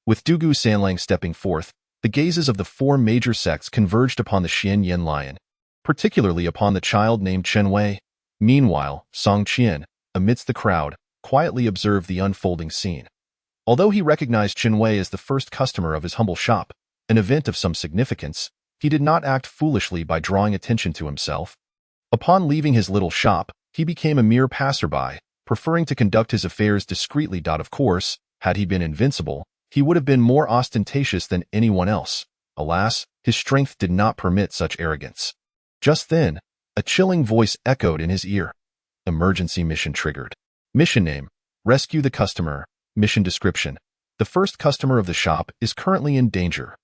With Dugu Sanlang stepping forth, the gazes of the four major sects converged upon the Xian Yin lion, particularly upon the child named Chen Wei. Meanwhile, Song Qian, amidst the crowd, quietly observed the unfolding scene. Although he recognized Chen Wei as the first customer of his humble shop, an event of some significance, he did not act foolishly by drawing attention to himself. Upon leaving his little shop, he became a mere passerby, preferring to conduct his affairs discreetly. Of course, had he been invincible, he would have been more ostentatious than anyone else. Alas, his strength did not permit such arrogance. Just then, a chilling voice echoed in his ear. Emergency mission triggered. Mission name: rescue the customer. Mission description: the first customer of the shop is currently in danger.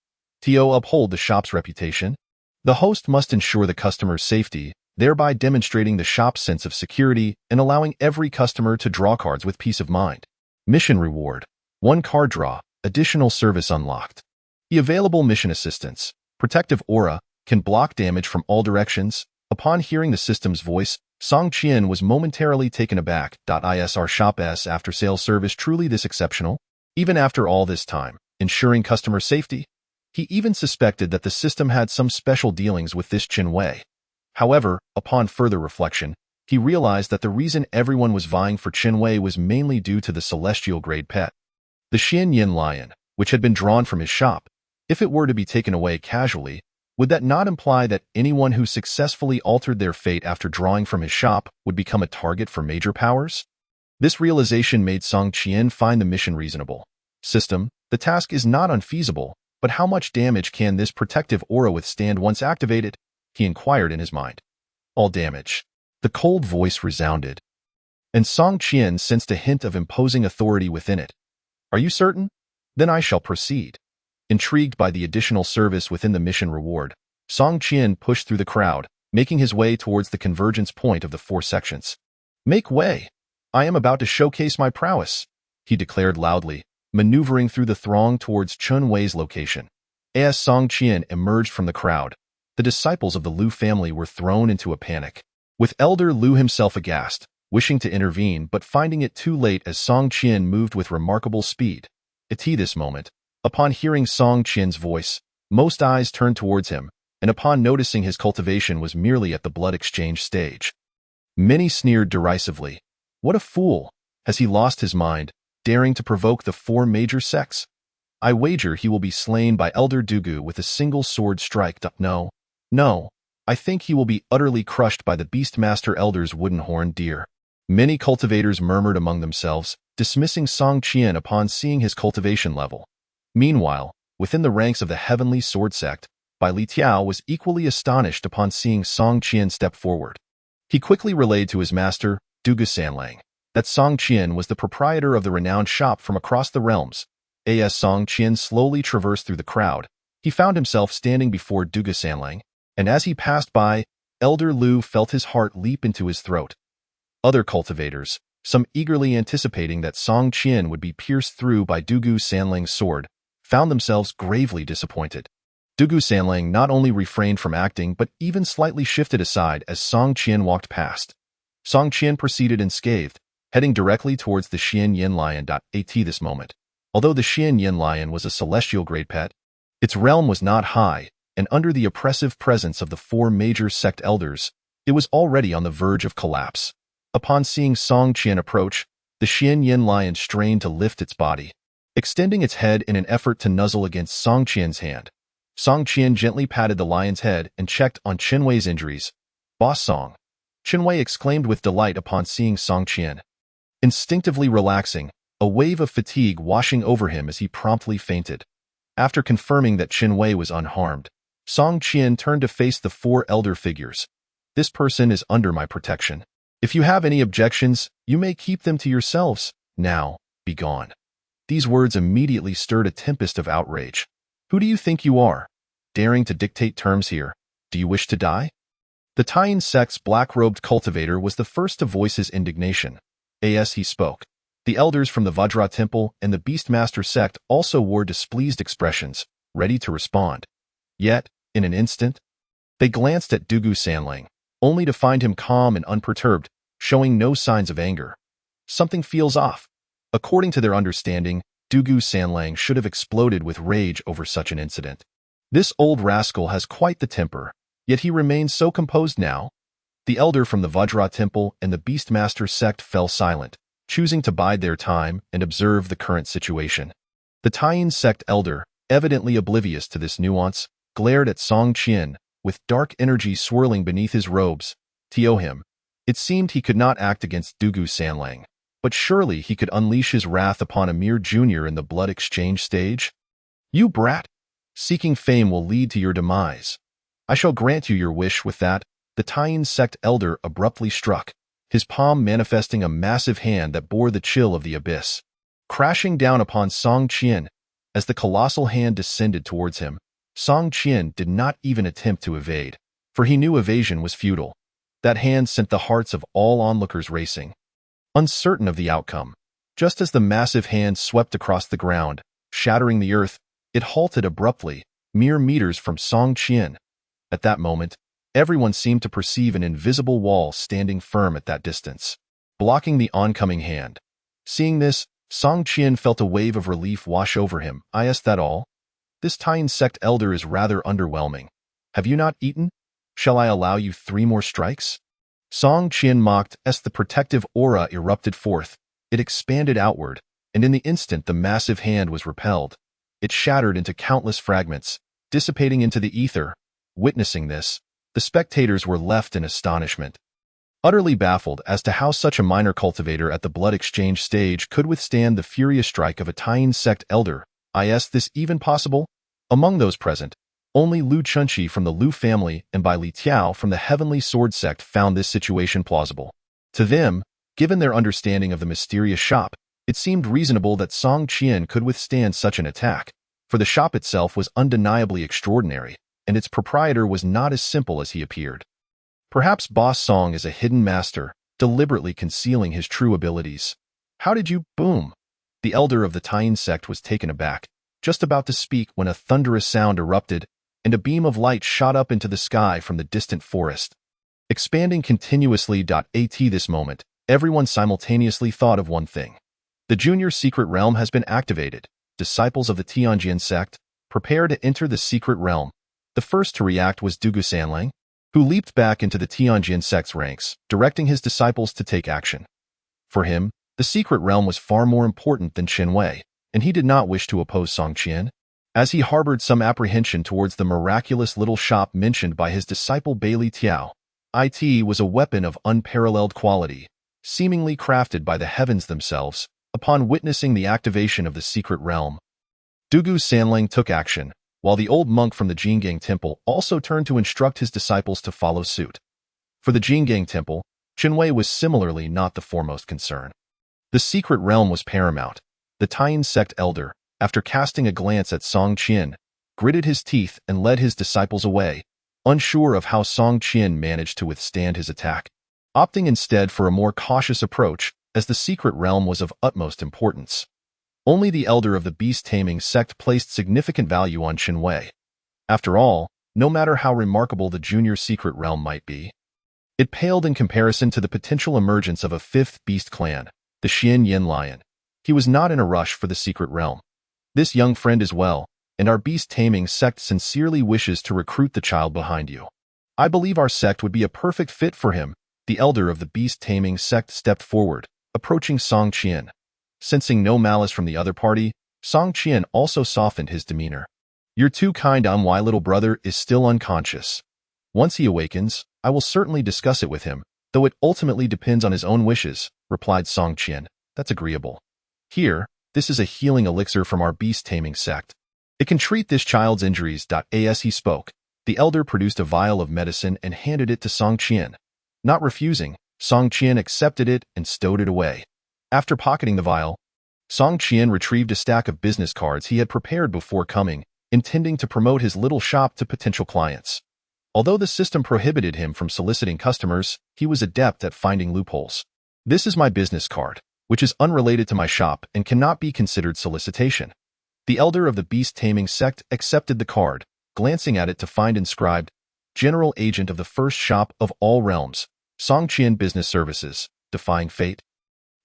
To uphold the shop's reputation, the host must ensure the customer's safety, thereby demonstrating the shop's sense of security and allowing every customer to draw cards with peace of mind. Mission reward: 1 card draw, additional service unlocked. The available mission assistance: protective aura, can block damage from all directions. Upon hearing the system's voice, Song Qian was momentarily taken aback. Is our shop's after-sales service truly this exceptional? Even after all this time, ensuring customer safety? He even suspected that the system had some special dealings with this Chen Wei. However, upon further reflection, he realized that the reason everyone was vying for Chen Wei was mainly due to the celestial-grade pet. The Xian Yin lion, which had been drawn from his shop. If it were to be taken away casually, would that not imply that anyone who successfully altered their fate after drawing from his shop would become a target for major powers? This realization made Song Qian find the mission reasonable. System: the task is not unfeasible, but how much damage can this protective aura withstand once activated? He inquired in his mind. All damage. The cold voice resounded, and Song Qian sensed a hint of imposing authority within it. Are you certain? Then I shall proceed. Intrigued by the additional service within the mission reward, Song Qian pushed through the crowd, making his way towards the convergence point of the 4 sections. Make way! I am about to showcase my prowess, he declared loudly, maneuvering through the throng towards Chen Wei's location. As Song Qian emerged from the crowd, the disciples of the Lu family were thrown into a panic, with Elder Lu himself aghast, wishing to intervene but finding it too late as Song Qian moved with remarkable speed. At this moment, upon hearing Song Qian's voice, most eyes turned towards him, and upon noticing his cultivation was merely at the blood exchange stage. Many sneered derisively. What a fool! Has he lost his mind, daring to provoke the 4 major sects? I wager he will be slain by Elder Dugu with a single sword strike. No, I think he will be utterly crushed by the Beastmaster Elder's wooden horned deer. Many cultivators murmured among themselves, dismissing Song Qian upon seeing his cultivation level. Meanwhile, within the ranks of the Heavenly Sword Sect, Bai Li Tiao was equally astonished upon seeing Song Qian step forward. He quickly relayed to his master, Dugu Sanlang, that Song Qian was the proprietor of the renowned shop from across the realms. As Song Qian slowly traversed through the crowd, he found himself standing before Dugu Sanlang, and as he passed by, Elder Lu felt his heart leap into his throat. Other cultivators, some eagerly anticipating that Song Qian would be pierced through by Dugu Sanlang's sword, found themselves gravely disappointed. Dugu Sanlang not only refrained from acting but even slightly shifted aside as Song Qian walked past. Song Qian proceeded unscathed, heading directly towards the Xian Yin lion. At this moment, although the Xian Yin lion was a celestial-grade pet, its realm was not high, and under the oppressive presence of the 4 major sect elders, it was already on the verge of collapse. Upon seeing Song Qian approach, the Xian Yin lion strained to lift its body, extending its head in an effort to nuzzle against Song Qian's hand. Song Qian gently patted the lion's head and checked on Chen Wei's injuries. Boss Song, Chen Wei exclaimed with delight upon seeing Song Qian. Instinctively relaxing, a wave of fatigue washing over him as he promptly fainted. After confirming that Chen Wei was unharmed, Song Qian turned to face the 4 elder figures. This person is under my protection. If you have any objections, you may keep them to yourselves. Now, be gone. These words immediately stirred a tempest of outrage. Who do you think you are, daring to dictate terms here? Do you wish to die? The Taiyin sect's black-robed cultivator was the first to voice his indignation. As he spoke, the elders from the Vajra Temple and the Beastmaster sect also wore displeased expressions, ready to respond. Yet, in an instant, they glanced at Dugu Sanlang, only to find him calm and unperturbed, showing no signs of anger. Something feels off. According to their understanding, Dugu Sanlang should have exploded with rage over such an incident. This old rascal has quite the temper, yet he remains so composed now. The elder from the Vajra temple and the Beastmaster sect fell silent, choosing to bide their time and observe the current situation. The Taiyin sect elder, evidently oblivious to this nuance, glared at Song Qian, with dark energy swirling beneath his robes. To him, it seemed he could not act against Dugu Sanlang, but surely he could unleash his wrath upon a mere junior in the blood exchange stage? You brat! Seeking fame will lead to your demise. I shall grant you your wish. With that, the Taiyin sect elder abruptly struck, his palm manifesting a massive hand that bore the chill of the abyss. Crashing down upon Song Qian, as the colossal hand descended towards him, Song Qian did not even attempt to evade, for he knew evasion was futile. That hand sent the hearts of all onlookers racing. Uncertain of the outcome, just as the massive hand swept across the ground, shattering the earth, it halted abruptly, mere meters from Song Qian. At that moment, everyone seemed to perceive an invisible wall standing firm at that distance, blocking the oncoming hand. Seeing this, Song Qian felt a wave of relief wash over him. Is that all? This Taiyin sect elder is rather underwhelming. Have you not eaten? Shall I allow you 3 more strikes? Song Qian mocked as the protective aura erupted forth. It expanded outward, and in the instant the massive hand was repelled. It shattered into countless fragments, dissipating into the ether. Witnessing this, the spectators were left in astonishment, utterly baffled as to how such a minor cultivator at the blood exchange stage could withstand the furious strike of a Taiyin sect elder. Is this even possible? Among those present, only Lu Chunchi from the Lu family and Bai Li Tiao from the Heavenly Sword sect found this situation plausible. To them, given their understanding of the mysterious shop, it seemed reasonable that Song Qian could withstand such an attack, for the shop itself was undeniably extraordinary, and its proprietor was not as simple as he appeared. Perhaps Boss Song is a hidden master, deliberately concealing his true abilities. How did you— Boom! The elder of the Taiyin sect was taken aback, just about to speak when a thunderous sound erupted, and a beam of light shot up into the sky from the distant forest. Expanding continuously. At this moment, everyone simultaneously thought of one thing. The junior secret realm has been activated. Disciples of the Tianjin sect, prepare to enter the secret realm. The first to react was Dugu Sanlang, who leaped back into the Tianjin sect's ranks, directing his disciples to take action. For him, the secret realm was far more important than Chen Wei, and he did not wish to oppose Song Qian, as he harbored some apprehension towards the miraculous little shop mentioned by his disciple Bai Li Tiao. It was a weapon of unparalleled quality, seemingly crafted by the heavens themselves. Upon witnessing the activation of the secret realm, Dugu Sanlang took action, while the old monk from the Jingang Temple also turned to instruct his disciples to follow suit. For the Jingang Temple, Chen Wei was similarly not the foremost concern. The secret realm was paramount. The Taiyin sect elder, after casting a glance at Song Qian, gritted his teeth and led his disciples away, unsure of how Song Qian managed to withstand his attack, opting instead for a more cautious approach, as the secret realm was of utmost importance. Only the elder of the beast-taming sect placed significant value on Chen Wei. After all, no matter how remarkable the junior secret realm might be, it paled in comparison to the potential emergence of a 5th beast clan, the Xian Yin Lion. He was not in a rush for the secret realm. This young friend is well, and our beast-taming sect sincerely wishes to recruit the child behind you. I believe our sect would be a perfect fit for him. The elder of the beast-taming sect stepped forward, approaching Song Qian. Sensing no malice from the other party, Song Qian also softened his demeanor. You're too kind. My little brother is still unconscious. Once he awakens, I will certainly discuss it with him, though it ultimately depends on his own wishes, replied Song Qian. That's agreeable. Here, this is a healing elixir from our beast-taming sect. It can treat this child's injuries. As he spoke, the elder produced a vial of medicine and handed it to Song Qian. Not refusing, Song Qian accepted it and stowed it away. After pocketing the vial, Song Qian retrieved a stack of business cards he had prepared before coming, intending to promote his little shop to potential clients. Although the system prohibited him from soliciting customers, he was adept at finding loopholes. This is my business card, which is unrelated to my shop and cannot be considered solicitation. The elder of the beast-taming sect accepted the card, glancing at it to find inscribed, General Agent of the First Shop of All Realms, Song Qian Business Services, Defying Fate,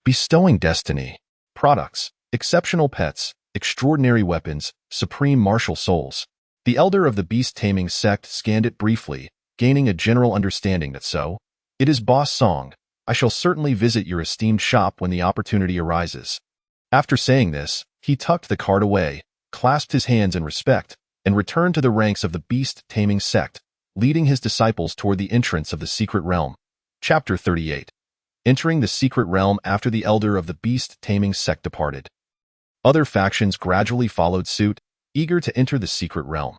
Bestowing Destiny, Products, Exceptional pets, extraordinary weapons, supreme martial souls. The elder of the beast-taming sect scanned it briefly, gaining a general understanding that it is Boss Song. I shall certainly visit your esteemed shop when the opportunity arises. After saying this, he tucked the card away, clasped his hands in respect, and returned to the ranks of the beast-taming sect, leading his disciples toward the entrance of the secret realm. Chapter 38. Entering the secret realm after the elder of the beast-taming sect departed. Other factions gradually followed suit, eager to enter the secret realm.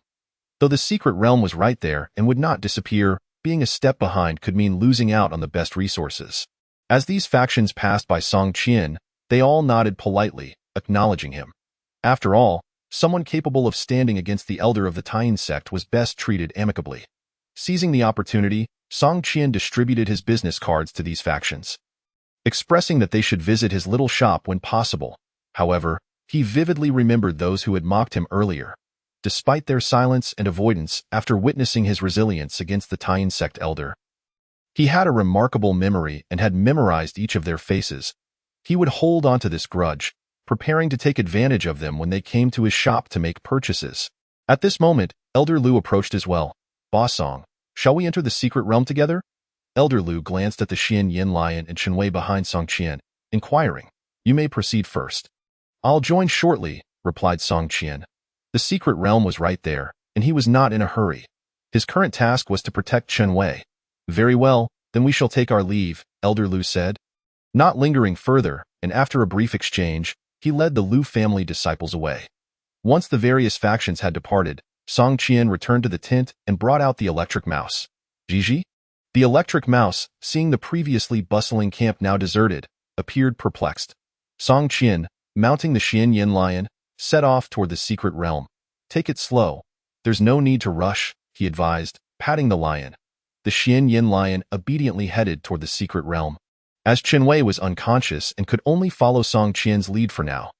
Though the secret realm was right there and would not disappear, being a step behind could mean losing out on the best resources. As these factions passed by Song Qian, they all nodded politely, acknowledging him. After all, someone capable of standing against the elder of the Taiyin sect was best treated amicably. Seizing the opportunity, Song Qian distributed his business cards to these factions, expressing that they should visit his little shop when possible. However, he vividly remembered those who had mocked him earlier. Despite their silence and avoidance after witnessing his resilience against the Taiyin sect elder, he had a remarkable memory and had memorized each of their faces. He would hold onto this grudge, preparing to take advantage of them when they came to his shop to make purchases. At this moment, Elder Lu approached as well. Boss Song, shall we enter the secret realm together? Elder Lu glanced at the Xian Yin Lion and Chen Wei behind Song Qian, inquiring. You may proceed first. I'll join shortly, replied Song Qian. The secret realm was right there, and he was not in a hurry. His current task was to protect Chen Wei. Very well, then we shall take our leave, Elder Lu said. Not lingering further, and after a brief exchange, he led the Lu family disciples away. Once the various factions had departed, Song Qian returned to the tent and brought out the electric mouse. Gigi? The electric mouse, seeing the previously bustling camp now deserted, appeared perplexed. Song Qian, mounting the Xian Yin Lion, set off toward the secret realm. Take it slow. There's no need to rush, he advised, patting the lion. The Xian Yin Lion obediently headed toward the secret realm. As Chen Wei was unconscious and could only follow Song Qian's lead for now.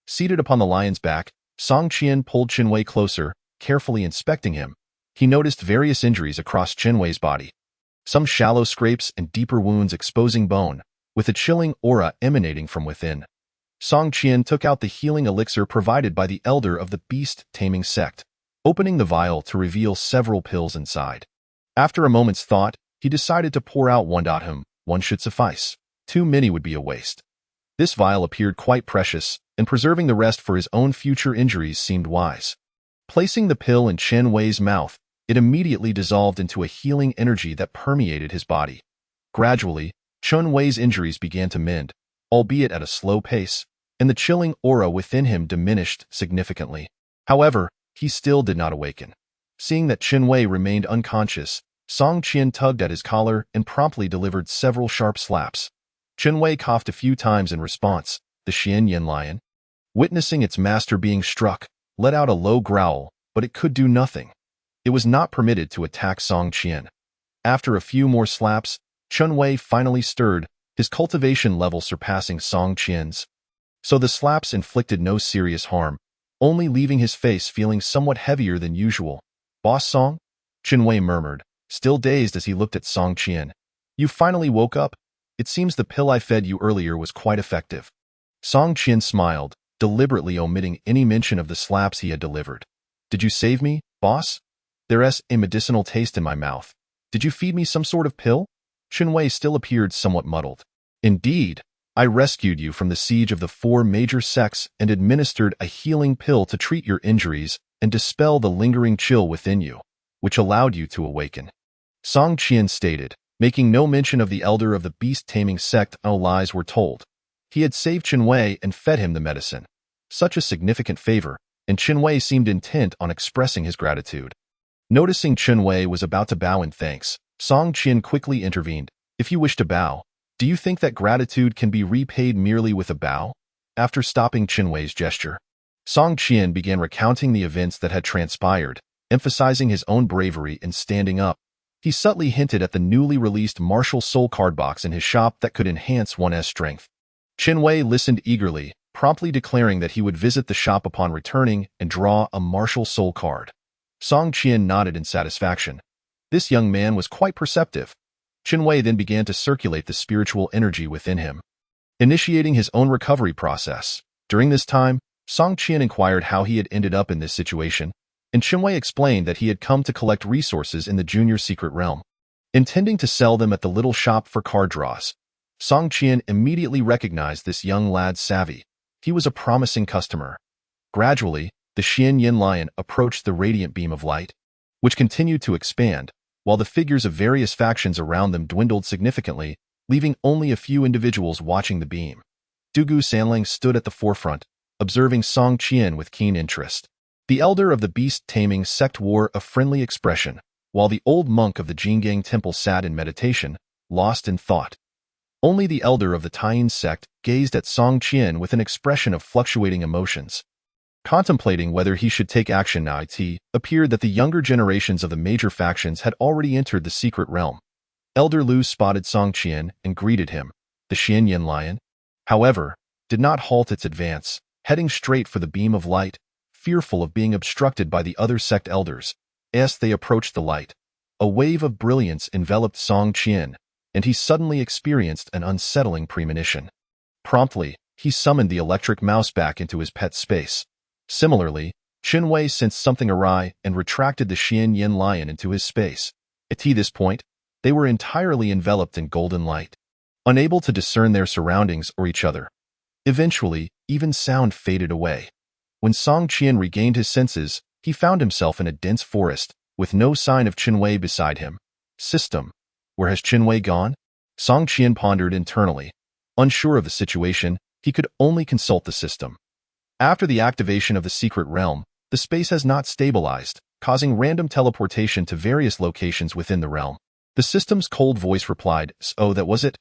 Seated upon the lion's back, Song Qian pulled Chen Wei closer, carefully inspecting him. He noticed various injuries across Chen Wei's body. Some shallow scrapes and deeper wounds exposing bone, with a chilling aura emanating from within. Song Qian took out the healing elixir provided by the elder of the beast-taming sect, opening the vial to reveal several pills inside. After a moment's thought, he decided to pour out one. One should suffice. Too many would be a waste. This vial appeared quite precious, and preserving the rest for his own future injuries seemed wise. Placing the pill in Chen Wei's mouth, it immediately dissolved into a healing energy that permeated his body. Gradually, Chen Wei's injuries began to mend, albeit at a slow pace, and the chilling aura within him diminished significantly. However, he still did not awaken. Seeing that Chen Wei remained unconscious, Song Qian tugged at his collar and promptly delivered several sharp slaps. Chen Wei coughed a few times in response. The Xian Yin Lion, witnessing its master being struck, let out a low growl, but it could do nothing. It was not permitted to attack Song Qian. After a few more slaps, Chen Wei finally stirred, his cultivation level surpassing Song Qian's. So the slaps inflicted no serious harm, only leaving his face feeling somewhat heavier than usual. Boss Song? Chen Wei murmured, still dazed as he looked at Song Qian. You finally woke up? It seems the pill I fed you earlier was quite effective. Song Qian smiled, deliberately omitting any mention of the slaps he had delivered. Did you save me, boss? There's a medicinal taste in my mouth. Did you feed me some sort of pill? Chen Wei still appeared somewhat muddled. Indeed, I rescued you from the siege of the 4 major sects and administered a healing pill to treat your injuries and dispel the lingering chill within you, which allowed you to awaken. Song Qian stated, making no mention of the elder of the beast-taming sect. No lies were told. He had saved Chen Wei and fed him the medicine. Such a significant favor, and Chen Wei seemed intent on expressing his gratitude. Noticing Chen Wei was about to bow in thanks, Song Qian quickly intervened. If you wish to bow, do you think that gratitude can be repaid merely with a bow? After stopping Chen Wei's gesture, Song Qian began recounting the events that had transpired, emphasizing his own bravery in standing up. He subtly hinted at the newly released martial soul card box in his shop that could enhance one's strength. Chen Wei listened eagerly, promptly declaring that he would visit the shop upon returning and draw a martial soul card. Song Qian nodded in satisfaction. This young man was quite perceptive. Chen Wei then began to circulate the spiritual energy within him, initiating his own recovery process. During this time, Song Qian inquired how he had ended up in this situation, and Qinwei explained that he had come to collect resources in the junior secret realm, intending to sell them at the little shop for card draws. Song Qian immediately recognized this young lad's savvy. He was a promising customer. Gradually, the Xian Yin Lion approached the radiant beam of light, which continued to expand, while the figures of various factions around them dwindled significantly, leaving only a few individuals watching the beam. Dugu Sanlang stood at the forefront, observing Song Qian with keen interest. The elder of the beast-taming sect wore a friendly expression, while the old monk of the Jinggang temple sat in meditation, lost in thought. Only the elder of the Taiyin sect gazed at Song Qian with an expression of fluctuating emotions. Contemplating whether he should take action now, it appeared that the younger generations of the major factions had already entered the secret realm. Elder Lu spotted Song Qian and greeted him. The Xian Yin Lion, however, did not halt its advance, heading straight for the beam of light, fearful of being obstructed by the other sect elders. As they approached the light, a wave of brilliance enveloped Song Qian, and he suddenly experienced an unsettling premonition. Promptly, he summoned the electric mouse back into his pet space. Similarly, Qinwei sensed something awry and retracted the Xian Yin Lion into his space. At this point, they were entirely enveloped in golden light, unable to discern their surroundings or each other. Eventually, even sound faded away. When Song Qian regained his senses, he found himself in a dense forest, with no sign of Qinwei beside him. System. Where has Qinwei gone? Song Qian pondered internally. Unsure of the situation, he could only consult the system. After the activation of the secret realm, the space has not stabilized, causing random teleportation to various locations within the realm. The system's cold voice replied, "So that was it?"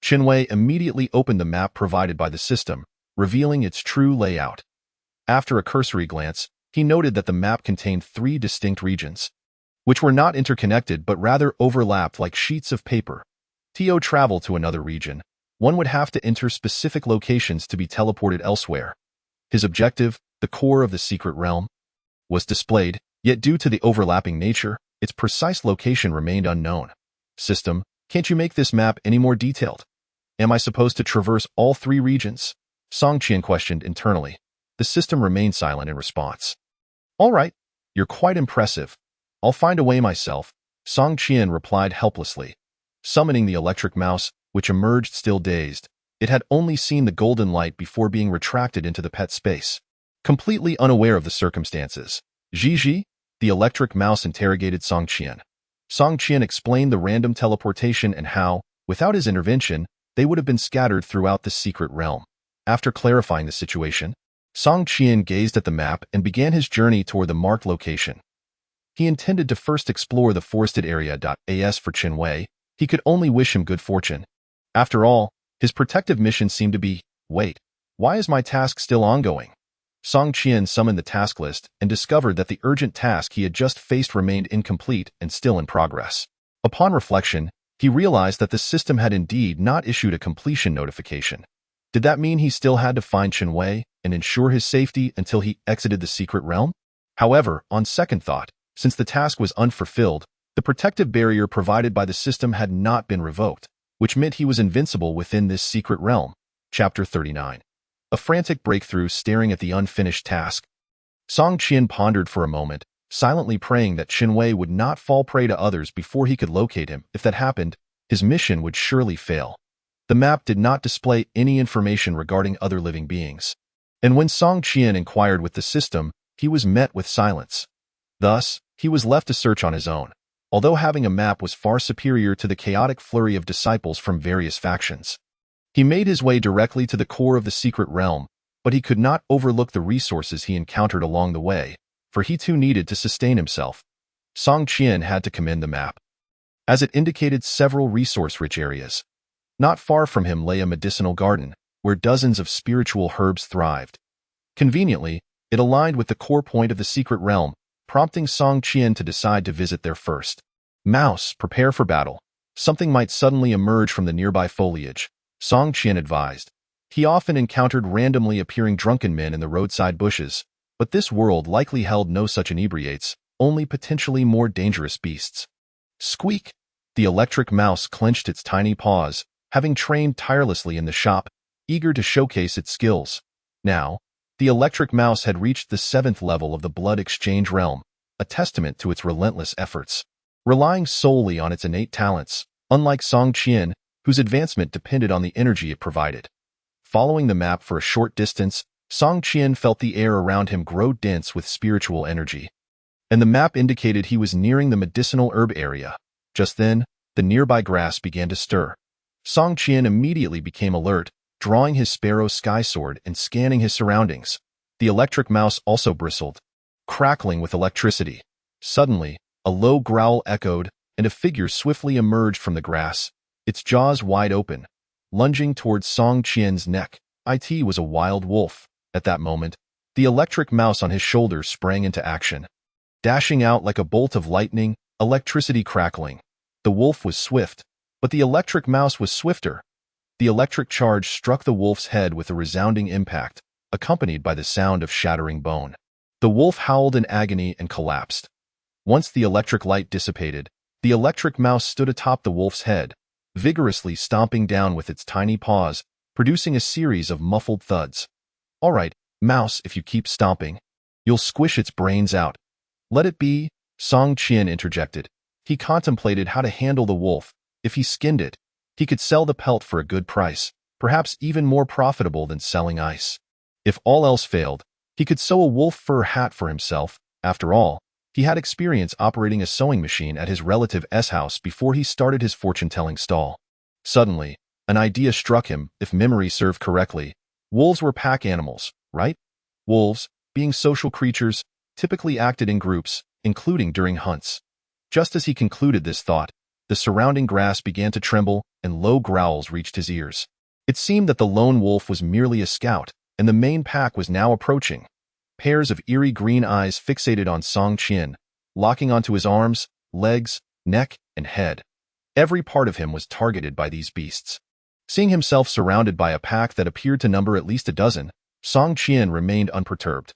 Qinwei immediately opened the map provided by the system, revealing its true layout. After a cursory glance, he noted that the map contained 3 distinct regions, which were not interconnected but rather overlapped like sheets of paper. To travel to another region, one would have to enter specific locations to be teleported elsewhere. His objective, the core of the secret realm, was displayed, yet due to the overlapping nature, its precise location remained unknown. System, can't you make this map any more detailed? Am I supposed to traverse all 3 regions? Song Qian questioned internally. The system remained silent in response. All right, you're quite impressive. I'll find a way myself, Song Qian replied helplessly. Summoning the electric mouse, which emerged still dazed, it had only seen the golden light before being retracted into the pet space. Completely unaware of the circumstances, Ji, the electric mouse interrogated Song Qian. Song Qian explained the random teleportation and how, without his intervention, they would have been scattered throughout the secret realm. After clarifying the situation, Song Qian gazed at the map and began his journey toward the marked location. He intended to first explore the forested area. As for Qinwei, he could only wish him good fortune. After all, his protective mission seemed to be, wait, why is my task still ongoing? Song Qian summoned the task list and discovered that the urgent task he had just faced remained incomplete and still in progress. Upon reflection, he realized that the system had indeed not issued a completion notification. Did that mean he still had to find Qinwei and ensure his safety until he exited the secret realm? However, on second thought, since the task was unfulfilled, the protective barrier provided by the system had not been revoked, which meant he was invincible within this secret realm. Chapter 39. A frantic breakthrough staring at the unfinished task. Song Qian pondered for a moment, silently praying that Qinwei would not fall prey to others before he could locate him. If that happened, his mission would surely fail. The map did not display any information regarding other living beings. And when Song Qian inquired with the system, he was met with silence. Thus, he was left to search on his own, although having a map was far superior to the chaotic flurry of disciples from various factions. He made his way directly to the core of the secret realm, but he could not overlook the resources he encountered along the way, for he too needed to sustain himself. Song Qian had to commend the map, as it indicated several resource-rich areas. Not far from him lay a medicinal garden, where dozens of spiritual herbs thrived. Conveniently, it aligned with the core point of the secret realm, prompting Song Qian to decide to visit there first. Mouse, prepare for battle. Something might suddenly emerge from the nearby foliage, Song Qian advised. He often encountered randomly appearing drunken men in the roadside bushes, but this world likely held no such inebriates, only potentially more dangerous beasts. Squeak! The electric mouse clenched its tiny paws, having trained tirelessly in the shop, eager to showcase its skills. Now, the electric mouse had reached the 7th level of the blood exchange realm, a testament to its relentless efforts. Relying solely on its innate talents, unlike Song Qian, whose advancement depended on the energy it provided. Following the map for a short distance, Song Qian felt the air around him grow dense with spiritual energy. And the map indicated he was nearing the medicinal herb area. Just then, the nearby grass began to stir. Song Qian immediately became alert, drawing his sparrow sky sword and scanning his surroundings. The electric mouse also bristled, crackling with electricity. Suddenly, a low growl echoed, and a figure swiftly emerged from the grass, its jaws wide open, lunging towards Song Qian's neck. It was a wild wolf. At that moment, the electric mouse on his shoulders sprang into action. Dashing out like a bolt of lightning, electricity crackling. The wolf was swift, but the electric mouse was swifter. The electric charge struck the wolf's head with a resounding impact, accompanied by the sound of shattering bone. The wolf howled in agony and collapsed. Once the electric light dissipated, the electric mouse stood atop the wolf's head, vigorously stomping down with its tiny paws, producing a series of muffled thuds. "All right, mouse, if you keep stomping, you'll squish its brains out." "Let it be," Song Qian interjected. He contemplated how to handle the wolf. If he skinned it, he could sell the pelt for a good price, perhaps even more profitable than selling ice. If all else failed, he could sew a wolf fur hat for himself. After all, he had experience operating a sewing machine at his relative's house before he started his fortune-telling stall. Suddenly, an idea struck him. If memory served correctly, wolves were pack animals, right? Wolves, being social creatures, typically acted in groups, including during hunts. Just as he concluded this thought, the surrounding grass began to tremble, and low growls reached his ears. It seemed that the lone wolf was merely a scout, and the main pack was now approaching. Pairs of eerie green eyes fixated on Song Qian, locking onto his arms, legs, neck, and head. Every part of him was targeted by these beasts. Seeing himself surrounded by a pack that appeared to number at least a dozen, Song Qian remained unperturbed.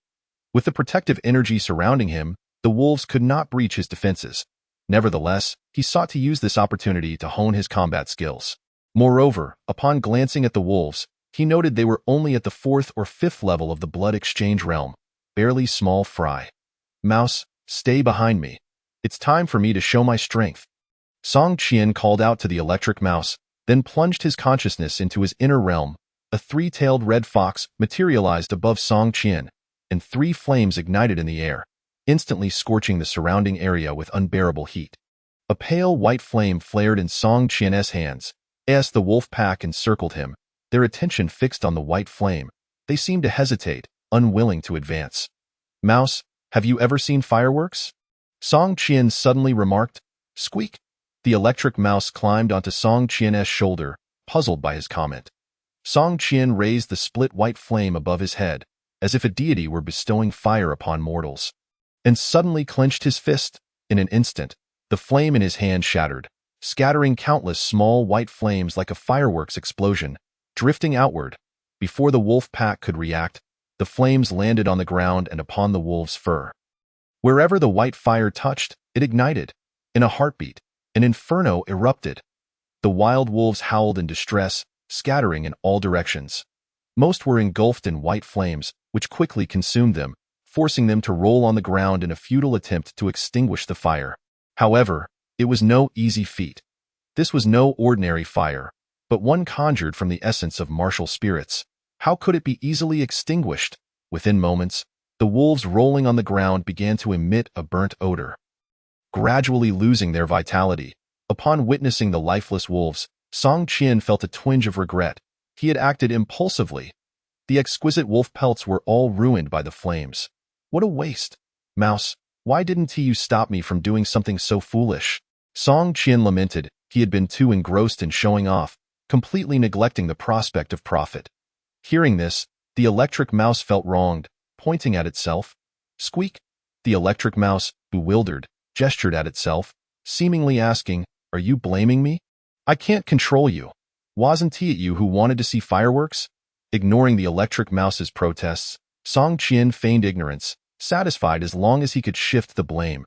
With the protective energy surrounding him, the wolves could not breach his defenses. Nevertheless, he sought to use this opportunity to hone his combat skills. Moreover, upon glancing at the wolves, he noted they were only at the 4th or 5th level of the blood exchange realm, barely small fry. "Mouse, stay behind me. It's time for me to show my strength." Song Qian called out to the electric mouse, then plunged his consciousness into his inner realm. A 3-tailed red fox materialized above Song Qian, and 3 flames ignited in the air, instantly scorching the surrounding area with unbearable heat. A pale white flame flared in Song Qian's hands. As the wolf pack encircled him, their attention fixed on the white flame, they seemed to hesitate, unwilling to advance. "Mouse, have you ever seen fireworks?" Song Qian suddenly remarked. "Squeak." The electric mouse climbed onto Song Qian's shoulder, puzzled by his comment. Song Qian raised the split white flame above his head, as if a deity were bestowing fire upon mortals, and suddenly clenched his fist. In an instant, the flame in his hand shattered, scattering countless small white flames like a fireworks explosion, drifting outward. Before the wolf pack could react, the flames landed on the ground and upon the wolf's fur. Wherever the white fire touched, it ignited. In a heartbeat, an inferno erupted. The wild wolves howled in distress, scattering in all directions. Most were engulfed in white flames, which quickly consumed them, forcing them to roll on the ground in a futile attempt to extinguish the fire. However, it was no easy feat. This was no ordinary fire, but one conjured from the essence of martial spirits. How could it be easily extinguished? Within moments, the wolves rolling on the ground began to emit a burnt odor, gradually losing their vitality. Upon witnessing the lifeless wolves, Song Qian felt a twinge of regret. He had acted impulsively. The exquisite wolf pelts were all ruined by the flames. What a waste! "Mouse, why didn't you stop me from doing something so foolish?" Song Qian lamented. He had been too engrossed in showing off, completely neglecting the prospect of profit. Hearing this, the electric mouse felt wronged, pointing at itself. "Squeak." The electric mouse, bewildered, gestured at itself, seemingly asking, "Are you blaming me? I can't control you. Wasn't it you who wanted to see fireworks?" Ignoring the electric mouse's protests, Song Qian feigned ignorance, satisfied as long as he could shift the blame.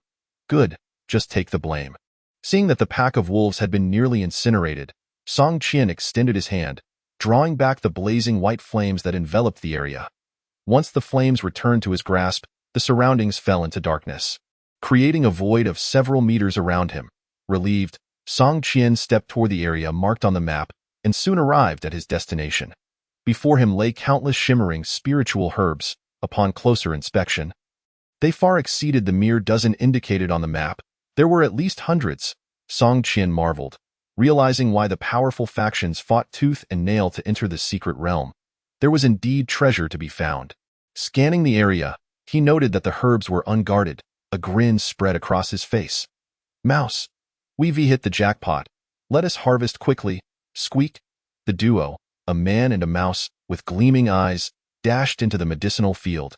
"Good, just take the blame." Seeing that the pack of wolves had been nearly incinerated, Song Qian extended his hand, drawing back the blazing white flames that enveloped the area. Once the flames returned to his grasp, the surroundings fell into darkness, creating a void of several meters around him. Relieved, Song Qian stepped toward the area marked on the map and soon arrived at his destination. Before him lay countless shimmering spiritual herbs. Upon closer inspection, they far exceeded the mere dozen indicated on the map. There were at least hundreds. Song Qian marveled, realizing why the powerful factions fought tooth and nail to enter the secret realm. There was indeed treasure to be found. Scanning the area, he noted that the herbs were unguarded. A grin spread across his face. Mouse, we've hit the jackpot. Let us harvest quickly. Squeak. The duo, a man and a mouse, with gleaming eyes, dashed into the medicinal field,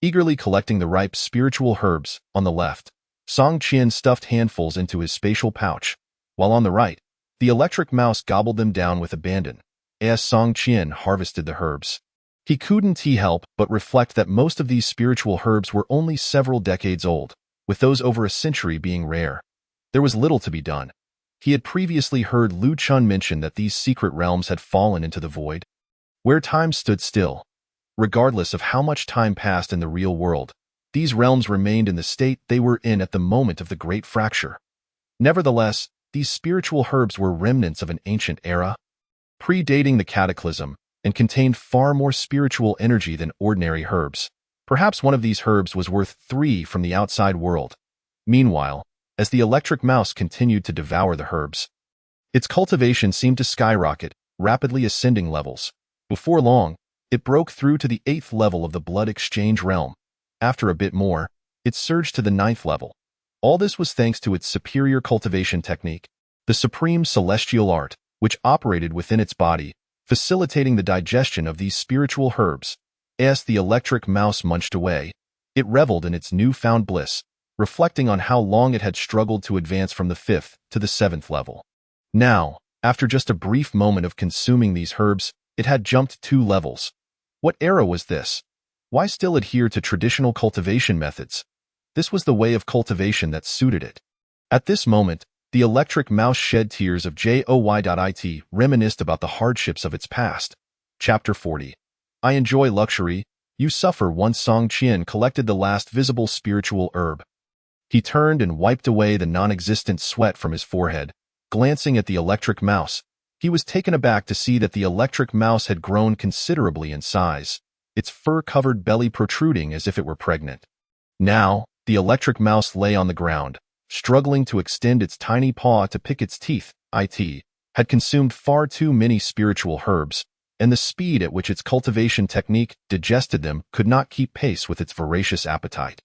eagerly collecting the ripe spiritual herbs. On the left, Song Qian stuffed handfuls into his spatial pouch, while on the right, the electric mouse gobbled them down with abandon. As Song Qian harvested the herbs, he couldn't help but reflect that most of these spiritual herbs were only several decades old, with those over a century being rare. There was little to be done. He had previously heard Lu Chun mention that these secret realms had fallen into the void, where time stood still. Regardless of how much time passed in the real world, these realms remained in the state they were in at the moment of the Great Fracture. Nevertheless, these spiritual herbs were remnants of an ancient era, predating the cataclysm, and contained far more spiritual energy than ordinary herbs. Perhaps one of these herbs was worth 3 from the outside world. Meanwhile, as the electric mouse continued to devour the herbs, its cultivation seemed to skyrocket, rapidly ascending levels. Before long, it broke through to the 8th level of the blood exchange realm. After a bit more, it surged to the 9th level. All this was thanks to its superior cultivation technique, the supreme celestial art, which operated within its body, facilitating the digestion of these spiritual herbs. As the electric mouse munched away, it reveled in its newfound bliss, reflecting on how long it had struggled to advance from the 5th to the 7th level. Now, after just a brief moment of consuming these herbs, it had jumped 2 levels. What era was this? Why still adhere to traditional cultivation methods? This was the way of cultivation that suited it. At this moment, the electric mouse shed tears of joy. It reminisced about the hardships of its past. Chapter 40. I enjoy luxury, you suffer. Once Song Qian collected the last visible spiritual herb, he turned and wiped away the non-existent sweat from his forehead. Glancing at the electric mouse, he was taken aback to see that the electric mouse had grown considerably in size, its fur-covered belly protruding as if it were pregnant. Now, the electric mouse lay on the ground, struggling to extend its tiny paw to pick its teeth. It had consumed far too many spiritual herbs, and the speed at which its cultivation technique digested them could not keep pace with its voracious appetite.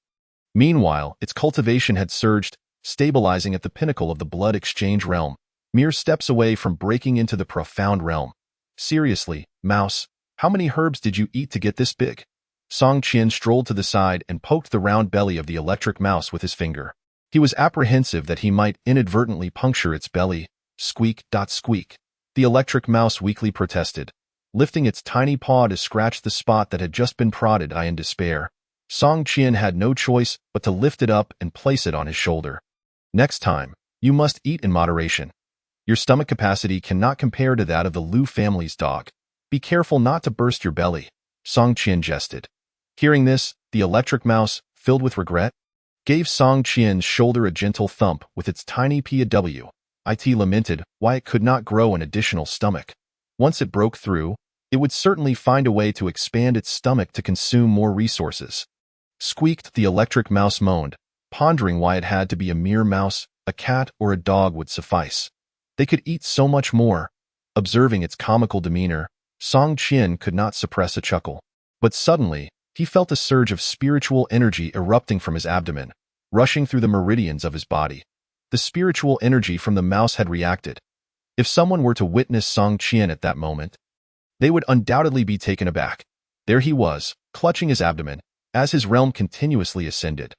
Meanwhile, its cultivation had surged, stabilizing at the pinnacle of the blood exchange realm, mere steps away from breaking into the profound realm. Seriously, mouse, how many herbs did you eat to get this big? Song Qian strolled to the side and poked the round belly of the electric mouse with his finger. He was apprehensive that he might inadvertently puncture its belly. Squeak. Squeak. The electric mouse weakly protested, lifting its tiny paw to scratch the spot that had just been prodded. In despair, Song Qian had no choice but to lift it up and place it on his shoulder. Next time, you must eat in moderation. Your stomach capacity cannot compare to that of the Lu family's dog. Be careful not to burst your belly, Song Qian jested. Hearing this, the electric mouse, filled with regret, gave Song Qian's shoulder a gentle thump with its tiny paw. It lamented why it could not grow an additional stomach. Once it broke through, it would certainly find a way to expand its stomach to consume more resources. Squeaked. The electric mouse moaned, pondering why it had to be a mere mouse. A cat or a dog would suffice. They could eat so much more. Observing its comical demeanor, Song Qian could not suppress a chuckle. But suddenly, he felt a surge of spiritual energy erupting from his abdomen, rushing through the meridians of his body. The spiritual energy from the mouse had reacted. If someone were to witness Song Qian at that moment, they would undoubtedly be taken aback. There he was, clutching his abdomen, as his realm continuously ascended.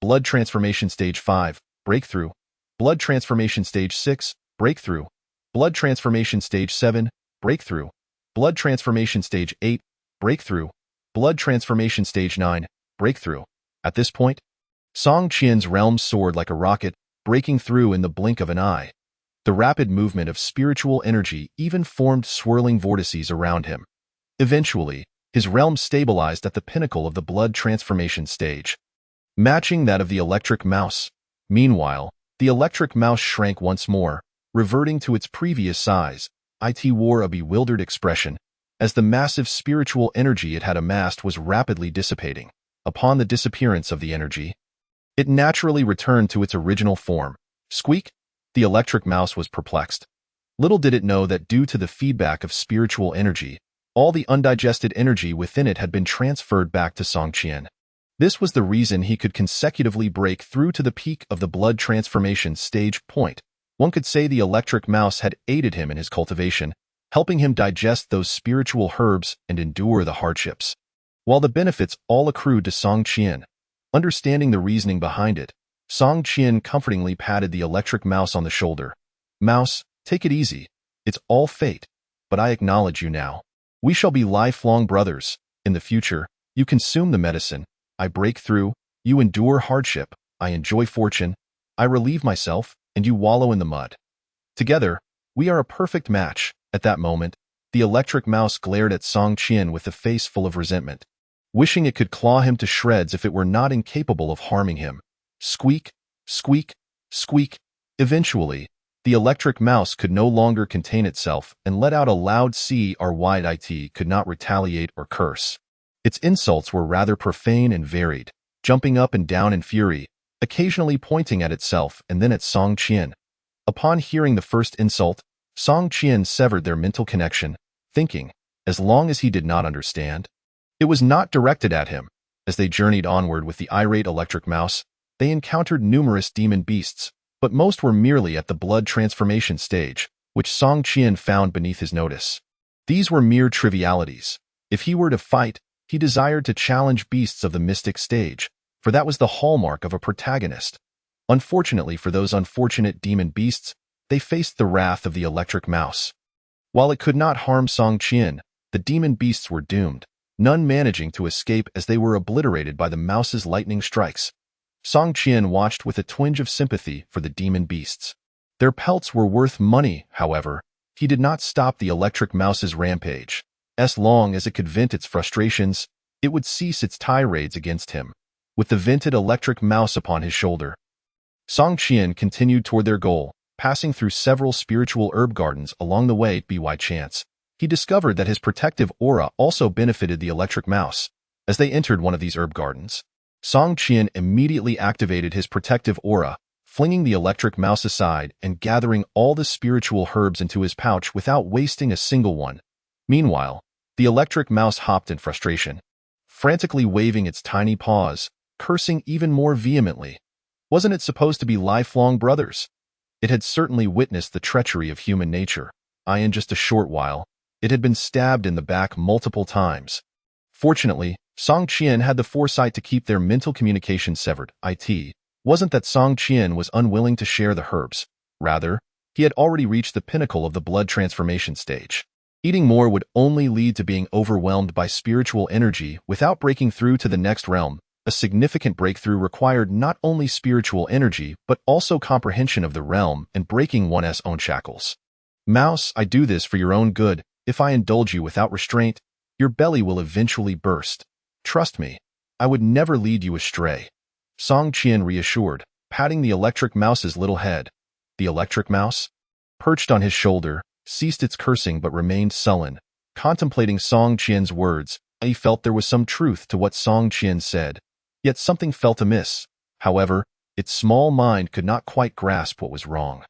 Blood transformation stage 5, breakthrough. Blood transformation stage 6, breakthrough. Blood transformation stage 7, breakthrough. Blood transformation stage 8, breakthrough. Blood transformation stage 9, breakthrough. At this point, Song Qian's realm soared like a rocket, breaking through in the blink of an eye. The rapid movement of spiritual energy even formed swirling vortices around him. Eventually, His realm stabilized at the pinnacle of the blood transformation stage, matching that of the electric mouse. Meanwhile, the electric mouse shrank once more, reverting to its previous size. It wore a bewildered expression, as the massive spiritual energy it had amassed was rapidly dissipating. Upon the disappearance of the energy, it naturally returned to its original form. Squeak! The electric mouse was perplexed. Little did it know that due to the feedback of spiritual energy, all the undigested energy within it had been transferred back to Song Qian. This was the reason he could consecutively break through to the peak of the blood transformation stage point. One could say the electric mouse had aided him in his cultivation, helping him digest those spiritual herbs and endure the hardships. While the benefits all accrued to Song Qian, understanding the reasoning behind it, Song Qian comfortingly patted the electric mouse on the shoulder. "Mouse, take it easy. It's all fate, but I acknowledge you now. We shall be lifelong brothers. In the future, you consume the medicine. I break through, you endure hardship. I enjoy fortune. I relieve myself, and you wallow in the mud. Together, we are a perfect match." At that moment, the electric mouse glared at Song Qian with a face full of resentment, wishing it could claw him to shreds if it were not incapable of harming him. Squeak, squeak, squeak. Eventually, the electric mouse could no longer contain itself and let out a loud cry. It could not retaliate or curse. Its insults were rather profane and varied, jumping up and down in fury, occasionally pointing at itself and then at Song Qian. Upon hearing the first insult, Song Qian severed their mental connection, thinking, as long as he did not understand, it was not directed at him. As they journeyed onward with the irate electric mouse, they encountered numerous demon beasts, but most were merely at the blood transformation stage, which Song Qian found beneath his notice. These were mere trivialities. If he were to fight, he desired to challenge beasts of the mystic stage, for that was the hallmark of a protagonist. Unfortunately for those unfortunate demon beasts, they faced the wrath of the electric mouse. While it could not harm Song Qian, the demon beasts were doomed, none managing to escape as they were obliterated by the mouse's lightning strikes. Song Qian watched with a twinge of sympathy for the demon beasts. Their pelts were worth money, however. He did not stop the electric mouse's rampage. As long as it could vent its frustrations, it would cease its tirades against him. With the vented electric mouse upon his shoulder, Song Qian continued toward their goal, passing through several spiritual herb gardens along the way. By chance, he discovered that his protective aura also benefited the electric mouse. As they entered one of these herb gardens, Song Qian immediately activated his protective aura, flinging the electric mouse aside and gathering all the spiritual herbs into his pouch without wasting a single one. Meanwhile, the electric mouse hopped in frustration, frantically waving its tiny paws, cursing even more vehemently. Wasn't it supposed to be lifelong brothers? It had certainly witnessed the treachery of human nature. In just a short while, it had been stabbed in the back multiple times. Fortunately, Song Qian had the foresight to keep their mental communication severed. It wasn't that Song Qian was unwilling to share the herbs. Rather, he had already reached the pinnacle of the blood transformation stage. Eating more would only lead to being overwhelmed by spiritual energy without breaking through to the next realm. A significant breakthrough required not only spiritual energy, but also comprehension of the realm and breaking one's own shackles. Mouse, I do this for your own good. If I indulge you without restraint, your belly will eventually burst. Trust me, I would never lead you astray. Song Qian reassured, patting the electric mouse's little head. The electric mouse, perched on his shoulder, ceased its cursing but remained sullen, contemplating Song Qian's words. He felt there was some truth to what Song Qian said. Yet something felt amiss. However, its small mind could not quite grasp what was wrong.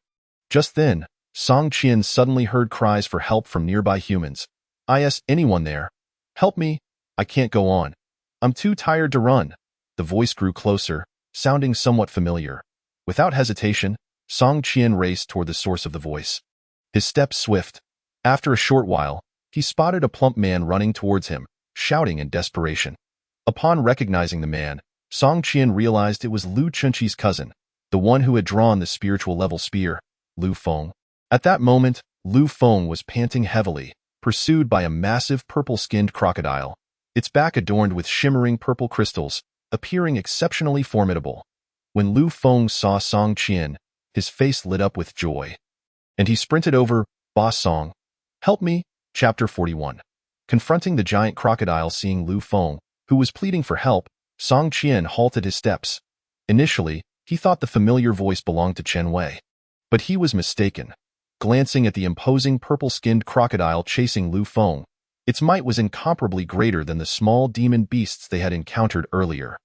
Just then, Song Qian suddenly heard cries for help from nearby humans. "Is anyone there? Help me! I can't go on. I'm too tired to run." The voice grew closer, sounding somewhat familiar. Without hesitation, Song Qian raced toward the source of the voice. His steps swift. After a short while, he spotted a plump man running towards him, shouting in desperation. Upon recognizing the man, Song Qian realized it was Lu Chunqi's cousin, the one who had drawn the spiritual level spear, Lu Feng. At that moment, Lu Feng was panting heavily, pursued by a massive purple-skinned crocodile, its back adorned with shimmering purple crystals, appearing exceptionally formidable. When Lu Feng saw Song Qian, his face lit up with joy, and he sprinted over. "Boss Song, help me!" Chapter 41. Confronting the giant crocodile, seeing Lu Feng, who was pleading for help, Song Qian halted his steps. Initially, he thought the familiar voice belonged to Chen Wei. But he was mistaken. Glancing at the imposing purple-skinned crocodile chasing Lu Feng, its might was incomparably greater than the small demon beasts they had encountered earlier.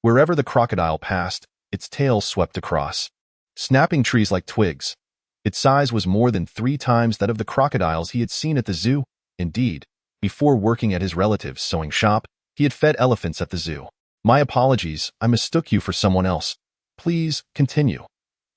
Wherever the crocodile passed, its tail swept across, snapping trees like twigs. Its size was more than 3 times that of the crocodiles he had seen at the zoo. Indeed, before working at his relative's sewing shop, he had fed elephants at the zoo. My apologies, I mistook you for someone else. Please, continue.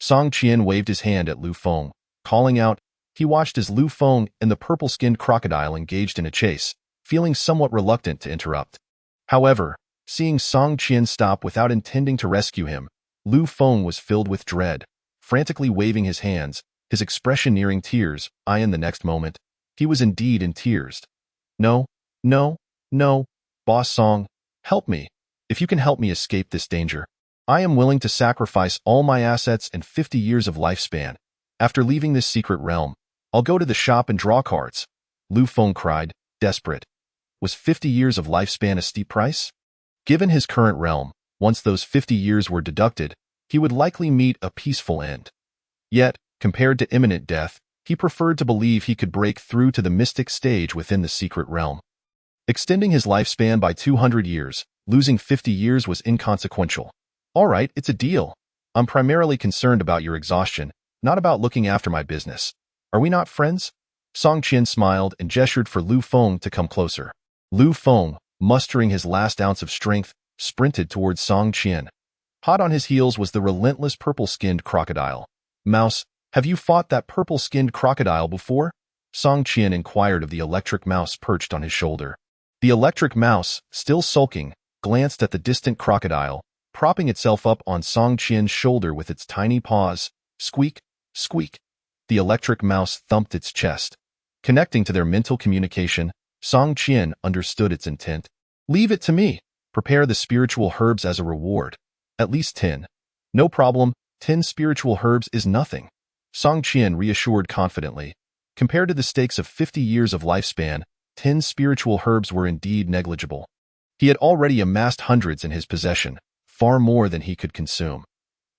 Song Qian waved his hand at Lu Feng, calling out. He watched as Lu Feng and the purple-skinned crocodile engaged in a chase, feeling somewhat reluctant to interrupt. However, seeing Song Qian stop without intending to rescue him, Lu Feng was filled with dread, frantically waving his hands, his expression nearing tears. In the next moment, he was indeed in tears. No, no, no, Boss Song, help me. If you can help me escape this danger, I am willing to sacrifice all my assets and 50 years of lifespan. After leaving this secret realm, I'll go to the shop and draw cards. Lu Feng cried, desperate. Was 50 years of lifespan a steep price? Given his current realm, once those 50 years were deducted, he would likely meet a peaceful end. Yet, compared to imminent death, he preferred to believe he could break through to the mystic stage within the secret realm. Extending his lifespan by 200 years, losing 50 years was inconsequential. All right, it's a deal. I'm primarily concerned about your exhaustion, not about looking after my business. Are we not friends? Song Qian smiled and gestured for Lu Feng to come closer. Lu Feng, mustering his last ounce of strength, sprinted towards Song Qian. Hot on his heels was the relentless purple-skinned crocodile. Mouse, have you fought that purple-skinned crocodile before? Song Qian inquired of the electric mouse perched on his shoulder. The electric mouse, still sulking, glanced at the distant crocodile, propping itself up on Song Qian's shoulder with its tiny paws. Squeak, squeak. The electric mouse thumped its chest. Connecting to their mental communication, Song Qian understood its intent. Leave it to me. Prepare the spiritual herbs as a reward. At least 10. No problem, 10 spiritual herbs is nothing. Song Qian reassured confidently. Compared to the stakes of 50 years of lifespan, 10 spiritual herbs were indeed negligible. He had already amassed hundreds in his possession, far more than he could consume.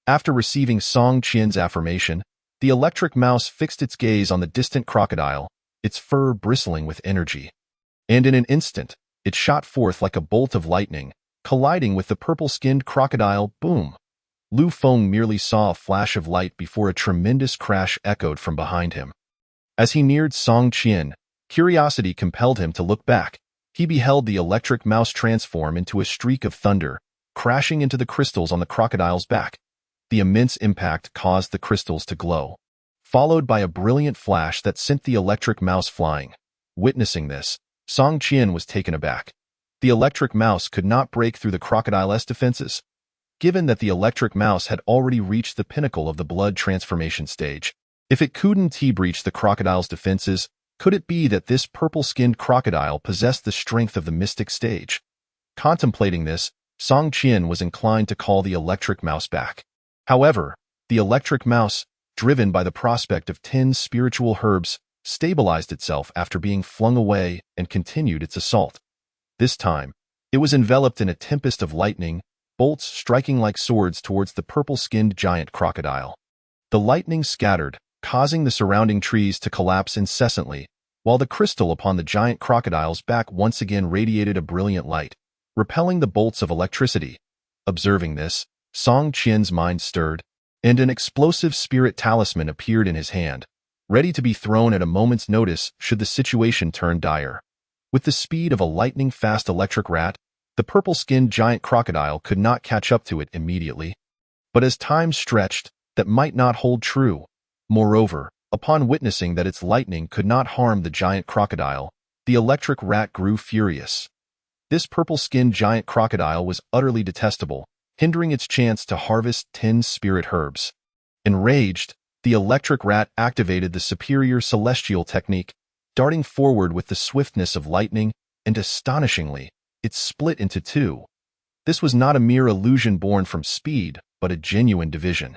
After receiving Song Qian's affirmation, the electric mouse fixed its gaze on the distant crocodile, its fur bristling with energy. And in an instant, it shot forth like a bolt of lightning, colliding with the purple-skinned crocodile. Boom! Lu Feng merely saw a flash of light before a tremendous crash echoed from behind him. As he neared Song Qian, curiosity compelled him to look back. He beheld the electric mouse transform into a streak of thunder, crashing into the crystals on the crocodile's back. The immense impact caused the crystals to glow, followed by a brilliant flash that sent the electric mouse flying. Witnessing this, Song Qian was taken aback. The electric mouse could not break through the crocodile's defenses. Given that the electric mouse had already reached the pinnacle of the blood transformation stage, if it couldn't breach the crocodile's defenses, could it be that this purple-skinned crocodile possessed the strength of the mystic stage? Contemplating this, Song Qian was inclined to call the electric mouse back. However, the electric mouse, driven by the prospect of 10 spiritual herbs, stabilized itself after being flung away and continued its assault. This time, it was enveloped in a tempest of lightning, bolts striking like swords towards the purple-skinned giant crocodile. The lightning scattered, causing the surrounding trees to collapse incessantly, while the crystal upon the giant crocodile's back once again radiated a brilliant light, repelling the bolts of electricity. Observing this, Song Qian's mind stirred, and an explosive spirit talisman appeared in his hand, ready to be thrown at a moment's notice should the situation turn dire. With the speed of a lightning-fast electric rat, the purple-skinned giant crocodile could not catch up to it immediately. But as time stretched, that might not hold true. Moreover, upon witnessing that its lightning could not harm the giant crocodile, the electric rat grew furious. This purple-skinned giant crocodile was utterly detestable, hindering its chance to harvest 10 spirit herbs. Enraged, the electric rat activated the superior celestial technique, darting forward with the swiftness of lightning, and astonishingly, it split into 2. This was not a mere illusion born from speed, but a genuine division.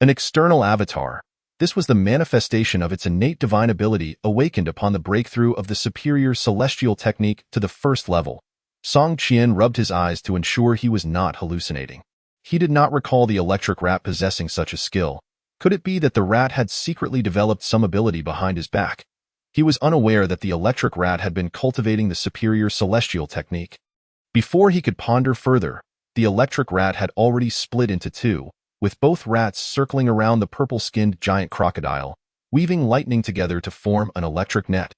An external avatar, This was the manifestation of its innate divine ability awakened upon the breakthrough of the superior celestial technique to the first level. Song Qian rubbed his eyes to ensure he was not hallucinating. He did not recall the electric rat possessing such a skill. Could it be that the rat had secretly developed some ability behind his back? He was unaware that the electric rat had been cultivating the superior celestial technique. Before he could ponder further, the electric rat had already split into two, with both rats circling around the purple-skinned giant crocodile, weaving lightning together to form an electric net.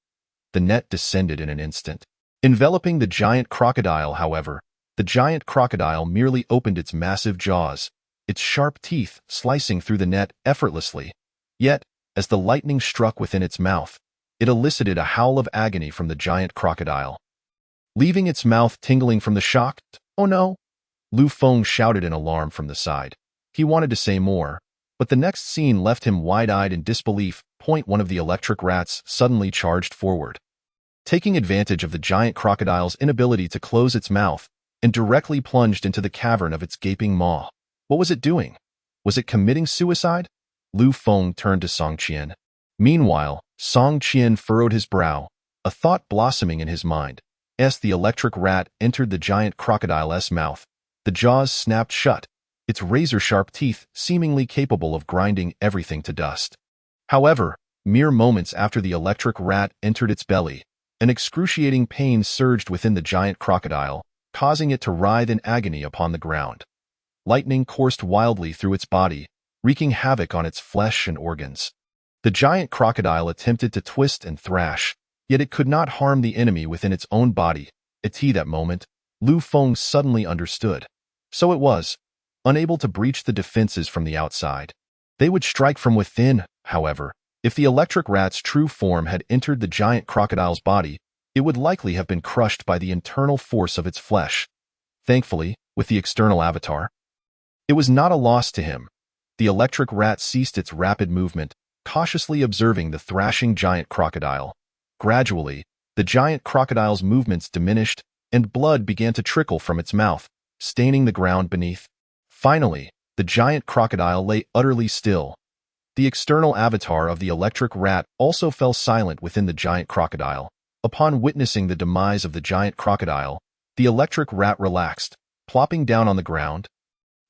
The net descended in an instant. Enveloping the giant crocodile, however, the giant crocodile merely opened its massive jaws, its sharp teeth slicing through the net effortlessly. Yet, as the lightning struck within its mouth, it elicited a howl of agony from the giant crocodile. Leaving its mouth tingling from the shock, "Oh no!" Lu Feng shouted in alarm from the side. He wanted to say more, but the next scene left him wide-eyed in disbelief. One of the electric rats suddenly charged forward. Taking advantage of the giant crocodile's inability to close its mouth, and directly plunged into the cavern of its gaping maw. What was it doing? Was it committing suicide? Lu Feng turned to Song Qian. Meanwhile, Song Qian furrowed his brow, a thought blossoming in his mind. As the electric rat entered the giant crocodile's mouth, the jaws snapped shut, its razor-sharp teeth seemingly capable of grinding everything to dust. However, mere moments after the electric rat entered its belly, an excruciating pain surged within the giant crocodile, causing it to writhe in agony upon the ground. Lightning coursed wildly through its body, wreaking havoc on its flesh and organs. The giant crocodile attempted to twist and thrash, yet it could not harm the enemy within its own body. At that moment, Lu Feng suddenly understood. So it was, unable to breach the defenses from the outside. They would strike from within, however. If the electric rat's true form had entered the giant crocodile's body, it would likely have been crushed by the internal force of its flesh. Thankfully, with the external avatar, it was not a loss to him. The electric rat ceased its rapid movement, cautiously observing the thrashing giant crocodile. Gradually, the giant crocodile's movements diminished, and blood began to trickle from its mouth, staining the ground beneath. Finally, the giant crocodile lay utterly still. The external avatar of the electric rat also fell silent within the giant crocodile. Upon witnessing the demise of the giant crocodile, the electric rat relaxed, plopping down on the ground.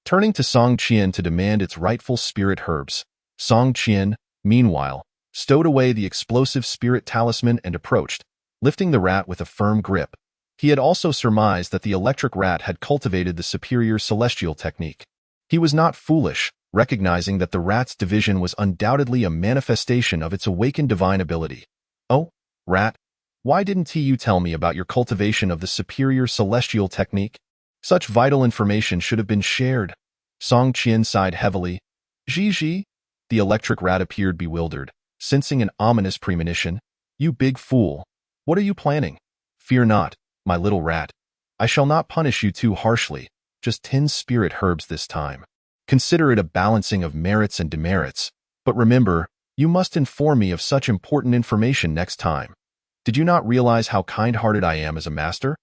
Turning to Song Qian to demand its rightful spirit herbs, Song Qian, meanwhile, stowed away the explosive spirit talisman and approached, lifting the rat with a firm grip. He had also surmised that the electric rat had cultivated the superior celestial technique. He was not foolish, recognizing that the rat's division was undoubtedly a manifestation of its awakened divine ability. "Oh, rat, why didn't you tell me about your cultivation of the superior celestial technique? Such vital information should have been shared." Song Qian sighed heavily. "Ji." The electric rat appeared bewildered, sensing an ominous premonition. "You big fool. What are you planning?" "Fear not, my little rat. I shall not punish you too harshly, just 10 spirit herbs this time. Consider it a balancing of merits and demerits, but remember, you must inform me of such important information next time. Did you not realize how kind-hearted I am as a master?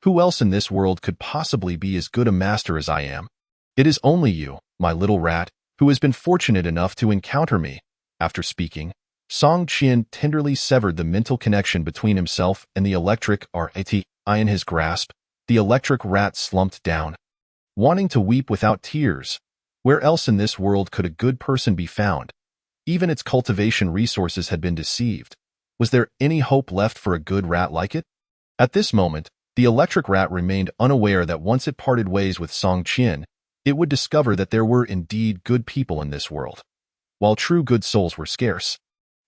Who else in this world could possibly be as good a master as I am? It is only you, my little rat, who has been fortunate enough to encounter me." After speaking, Song Qian tenderly severed the mental connection between himself and the electric rat. In his grasp, the electric rat slumped down. Wanting to weep without tears, where else in this world could a good person be found? Even its cultivation resources had been deceived. Was there any hope left for a good rat like it? At this moment, the electric rat remained unaware that once it parted ways with Song Qian, it would discover that there were indeed good people in this world, while true good souls were scarce.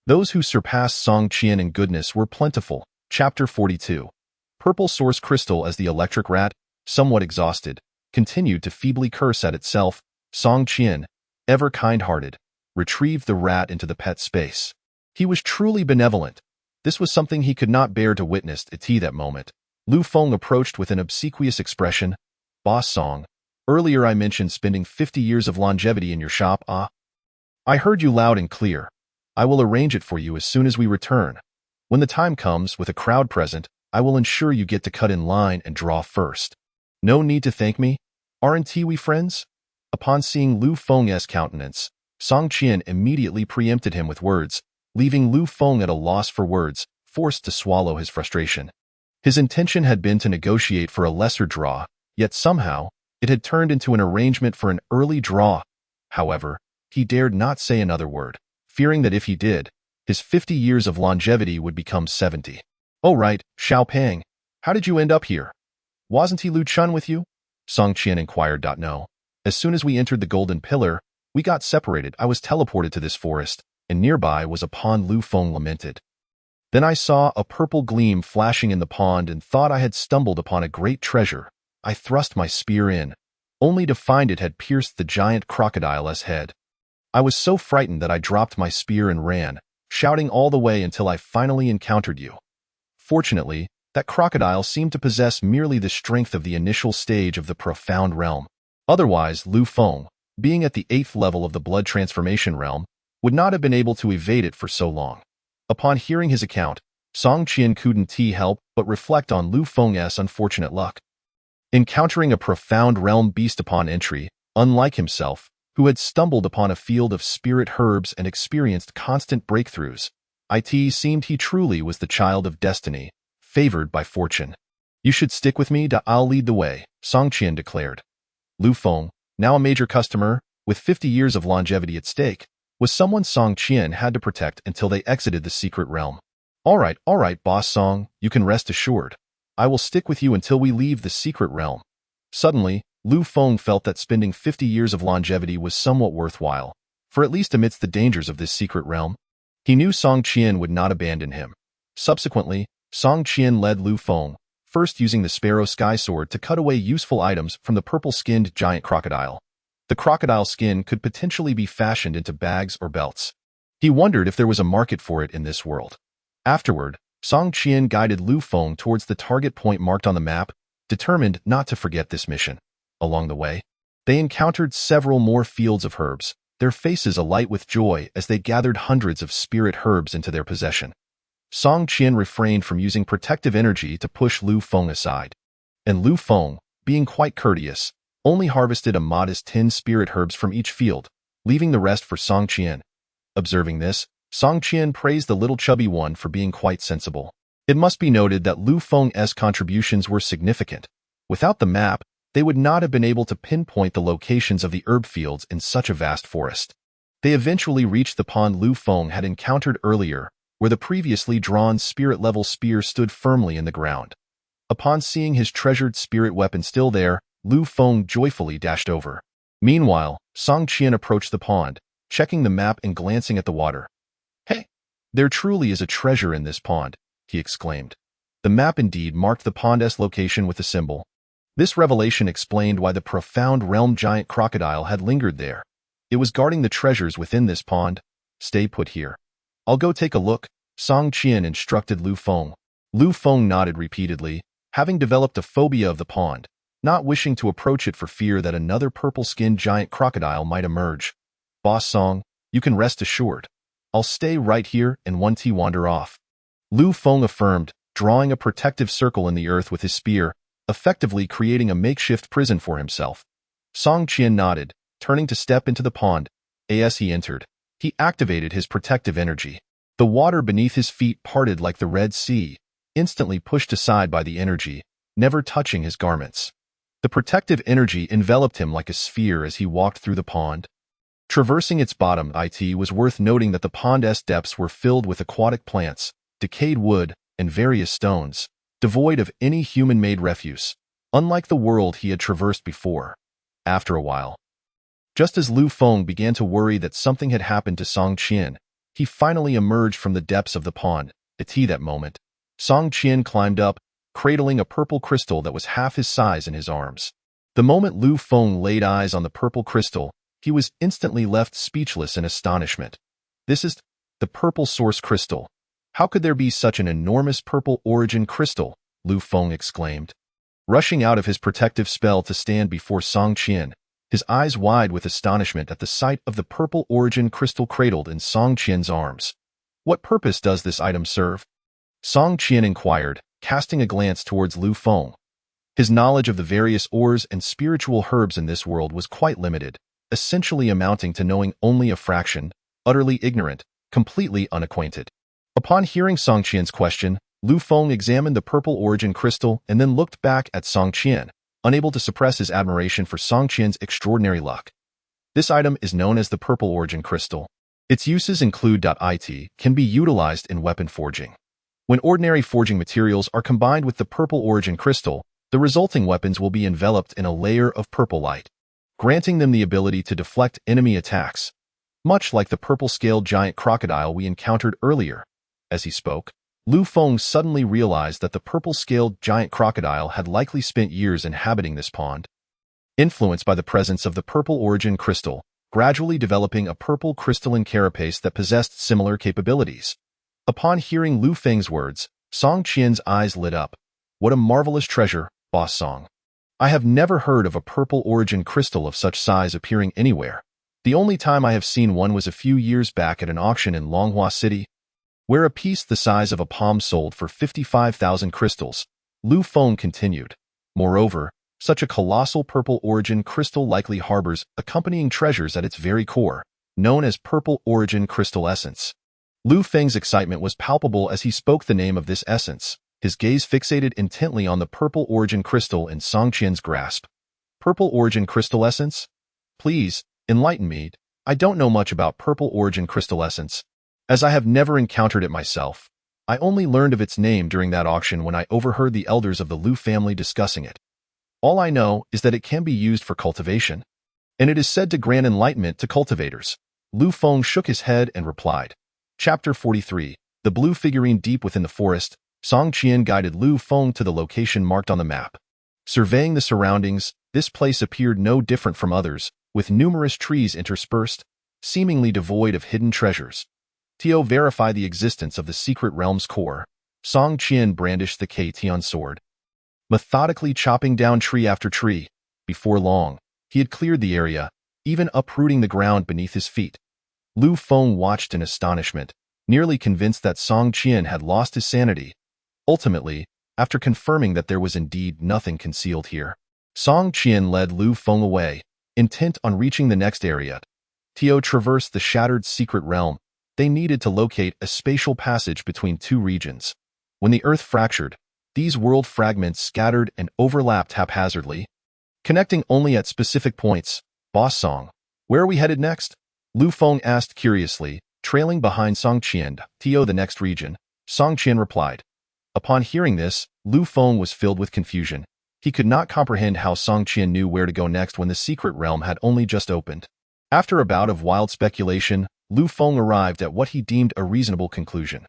Those who surpassed Song Qian in goodness were plentiful. Chapter 42. Purple Source Crystal. As the electric rat, somewhat exhausted, continued to feebly curse at itself, Song Qian, ever kind-hearted, retrieved the rat into the pet space. He was truly benevolent. This was something he could not bear to witness at that moment. Lu Feng approached with an obsequious expression. "Boss Song, earlier I mentioned spending 50 years of longevity in your shop, I heard you loud and clear. I will arrange it for you as soon as we return. When the time comes, with a crowd present, I will ensure you get to cut in line and draw first. No need to thank me. Aren't we friends?" Upon seeing Lu Feng's countenance, Song Qian immediately preempted him with words, leaving Lu Feng at a loss for words, forced to swallow his frustration. His intention had been to negotiate for a lesser draw, yet somehow, it had turned into an arrangement for an early draw. However, he dared not say another word, fearing that if he did, his 50 years of longevity would become 70. "Oh right, Xiao Peng, how did you end up here? Wasn't he Lu Chun with you?" Song Qian inquired. "No. As soon as we entered the Golden Pillar, we got separated. I was teleported to this forest, and nearby was a pond," Lu Feng lamented. "Then I saw a purple gleam flashing in the pond and thought I had stumbled upon a great treasure. I thrust my spear in, only to find it had pierced the giant crocodile's head. I was so frightened that I dropped my spear and ran, shouting all the way until I finally encountered you. Fortunately, that crocodile seemed to possess merely the strength of the initial stage of the profound realm. Otherwise, Lu Feng, being at the 8th level of the blood transformation realm, would not have been able to evade it for so long." Upon hearing his account, Song Qian couldn't help but reflect on Lu Feng's unfortunate luck. Encountering a profound realm beast upon entry, unlike himself, who had stumbled upon a field of spirit herbs and experienced constant breakthroughs, it seemed he truly was the child of destiny, favored by fortune. "You should stick with me, I'll lead the way," Song Qian declared. Lu Feng, now a major customer, with 50 years of longevity at stake, was someone Song Qian had to protect until they exited the secret realm. All right, Boss Song, you can rest assured. I will stick with you until we leave the secret realm." Suddenly, Lu Feng felt that spending 50 years of longevity was somewhat worthwhile, for at least amidst the dangers of this secret realm, he knew Song Qian would not abandon him. Subsequently, Song Qian led Lu Feng, first using the Sparrow Sky Sword to cut away useful items from the purple-skinned giant crocodile. The crocodile skin could potentially be fashioned into bags or belts. He wondered if there was a market for it in this world. Afterward, Song Qian guided Lu Feng towards the target point marked on the map, determined not to forget this mission. Along the way, they encountered several more fields of herbs, their faces alight with joy as they gathered hundreds of spirit herbs into their possession. Song Qian refrained from using protective energy to push Lu Feng aside, and Lu Feng, being quite courteous, only harvested a modest 10 spirit herbs from each field, leaving the rest for Song Qian. Observing this, Song Qian praised the little chubby one for being quite sensible. It must be noted that Lu Feng's contributions were significant. Without the map, they would not have been able to pinpoint the locations of the herb fields in such a vast forest. They eventually reached the pond Lu Feng had encountered earlier, where the previously drawn spirit-level spear stood firmly in the ground. Upon seeing his treasured spirit weapon still there, Lu Feng joyfully dashed over. Meanwhile, Song Qian approached the pond, checking the map and glancing at the water. "Hey, there truly is a treasure in this pond," he exclaimed. The map indeed marked the pond's location with a symbol. This revelation explained why the profound realm giant crocodile had lingered there. It was guarding the treasures within this pond. "Stay put here. I'll go take a look," Song Qian instructed Lu Feng. Lu Feng nodded repeatedly, having developed a phobia of the pond, not wishing to approach it for fear that another purple-skinned giant crocodile might emerge. "Boss Song, you can rest assured. I'll stay right here and wander off," Lu Feng affirmed, drawing a protective circle in the earth with his spear, effectively creating a makeshift prison for himself. Song Qian nodded, turning to step into the pond. As he entered, he activated his protective energy. The water beneath his feet parted like the Red Sea, instantly pushed aside by the energy, never touching his garments. The protective energy enveloped him like a sphere as he walked through the pond. Traversing its bottom, it was worth noting that the pond's depths were filled with aquatic plants, decayed wood, and various stones, devoid of any human-made refuse, unlike the world he had traversed before. After a while, just as Lu Feng began to worry that something had happened to Song Qian, he finally emerged from the depths of the pond. At that moment, Song Qian climbed up, cradling a purple crystal that was half his size in his arms. The moment Lu Feng laid eyes on the purple crystal, he was instantly left speechless in astonishment. "This is the purple source crystal. How could there be such an enormous purple origin crystal?" Lu Feng exclaimed. Rushing out of his protective spell to stand before Song Qian, his eyes wide with astonishment at the sight of the purple origin crystal cradled in Song Qian's arms. "What purpose does this item serve?" Song Qian inquired, casting a glance towards Lu Feng. His knowledge of the various ores and spiritual herbs in this world was quite limited, essentially amounting to knowing only a fraction, utterly ignorant, completely unacquainted. Upon hearing Song Qian's question, Lu Feng examined the purple origin crystal and then looked back at Song Qian, unable to suppress his admiration for Song Qian's extraordinary luck. This item is known as the purple origin crystal. Its uses include .it can be utilized in weapon forging. When ordinary forging materials are combined with the purple origin crystal, the resulting weapons will be enveloped in a layer of purple light, granting them the ability to deflect enemy attacks, much like the purple-scaled giant crocodile we encountered earlier. As he spoke, Lu Feng suddenly realized that the purple-scaled giant crocodile had likely spent years inhabiting this pond. Influenced by the presence of the purple origin crystal, gradually developing a purple crystalline carapace that possessed similar capabilities. Upon hearing Lu Feng's words, Song Qian's eyes lit up. What a marvelous treasure, Boss Song. I have never heard of a purple origin crystal of such size appearing anywhere. The only time I have seen one was a few years back at an auction in Longhua City, where a piece the size of a palm sold for 55,000 crystals. Lu Feng continued. Moreover, such a colossal purple origin crystal likely harbors accompanying treasures at its very core, known as purple origin crystal essence. Lu Feng's excitement was palpable as he spoke the name of this essence, his gaze fixated intently on the purple origin crystal in Song Qian's grasp. Purple origin crystal essence? Please, enlighten me. I don't know much about purple origin crystal essence, as I have never encountered it myself. I only learned of its name during that auction when I overheard the elders of the Lu family discussing it. All I know is that it can be used for cultivation, and it is said to grant enlightenment to cultivators. Lu Feng shook his head and replied. Chapter 43. The blue figurine deep within the forest. Song Qian guided Lu Feng to the location marked on the map. Surveying the surroundings, this place appeared no different from others, with numerous trees interspersed, seemingly devoid of hidden treasures. To verify the existence of the secret realm's core, Song Qian brandished the Kei-Tian sword, methodically chopping down tree after tree. Before long, he had cleared the area, even uprooting the ground beneath his feet. Lu Feng watched in astonishment, nearly convinced that Song Qian had lost his sanity. Ultimately, after confirming that there was indeed nothing concealed here, Song Qian led Lu Feng away, intent on reaching the next area. To traverse the shattered secret realm, they needed to locate a spatial passage between two regions. When the earth fractured, these world fragments scattered and overlapped haphazardly, connecting only at specific points. Boss Song, where are we headed next? Lu Feng asked curiously, trailing behind Song Qian. To the next region, Song Qian replied. Upon hearing this, Lu Feng was filled with confusion. He could not comprehend how Song Qian knew where to go next when the secret realm had only just opened. After a bout of wild speculation, Lu Feng arrived at what he deemed a reasonable conclusion.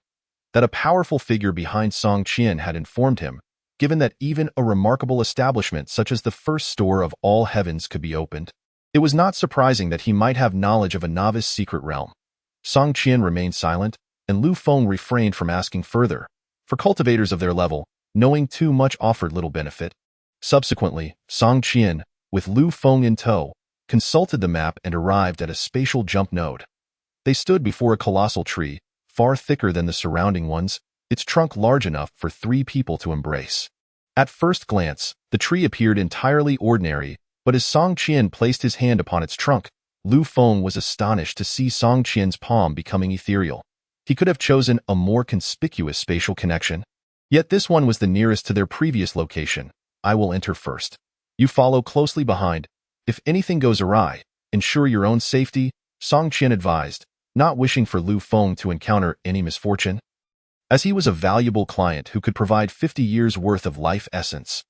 That a powerful figure behind Song Qian had informed him, given that even a remarkable establishment such as the first store of all heavens could be opened. It was not surprising that he might have knowledge of a novice secret realm. Song Qian remained silent, and Lu Feng refrained from asking further. For cultivators of their level, knowing too much offered little benefit. Subsequently, Song Qian, with Lu Feng in tow, consulted the map and arrived at a spatial jump node. They stood before a colossal tree, far thicker than the surrounding ones, its trunk large enough for 3 people to embrace. At first glance, the tree appeared entirely ordinary, but as Song Qian placed his hand upon its trunk, Lu Feng was astonished to see Song Qian's palm becoming ethereal. He could have chosen a more conspicuous spatial connection. Yet this one was the nearest to their previous location. I will enter first. You follow closely behind. If anything goes awry, ensure your own safety, Song Qian advised, not wishing for Lu Feng to encounter any misfortune, as he was a valuable client who could provide 50 years' worth of life essence.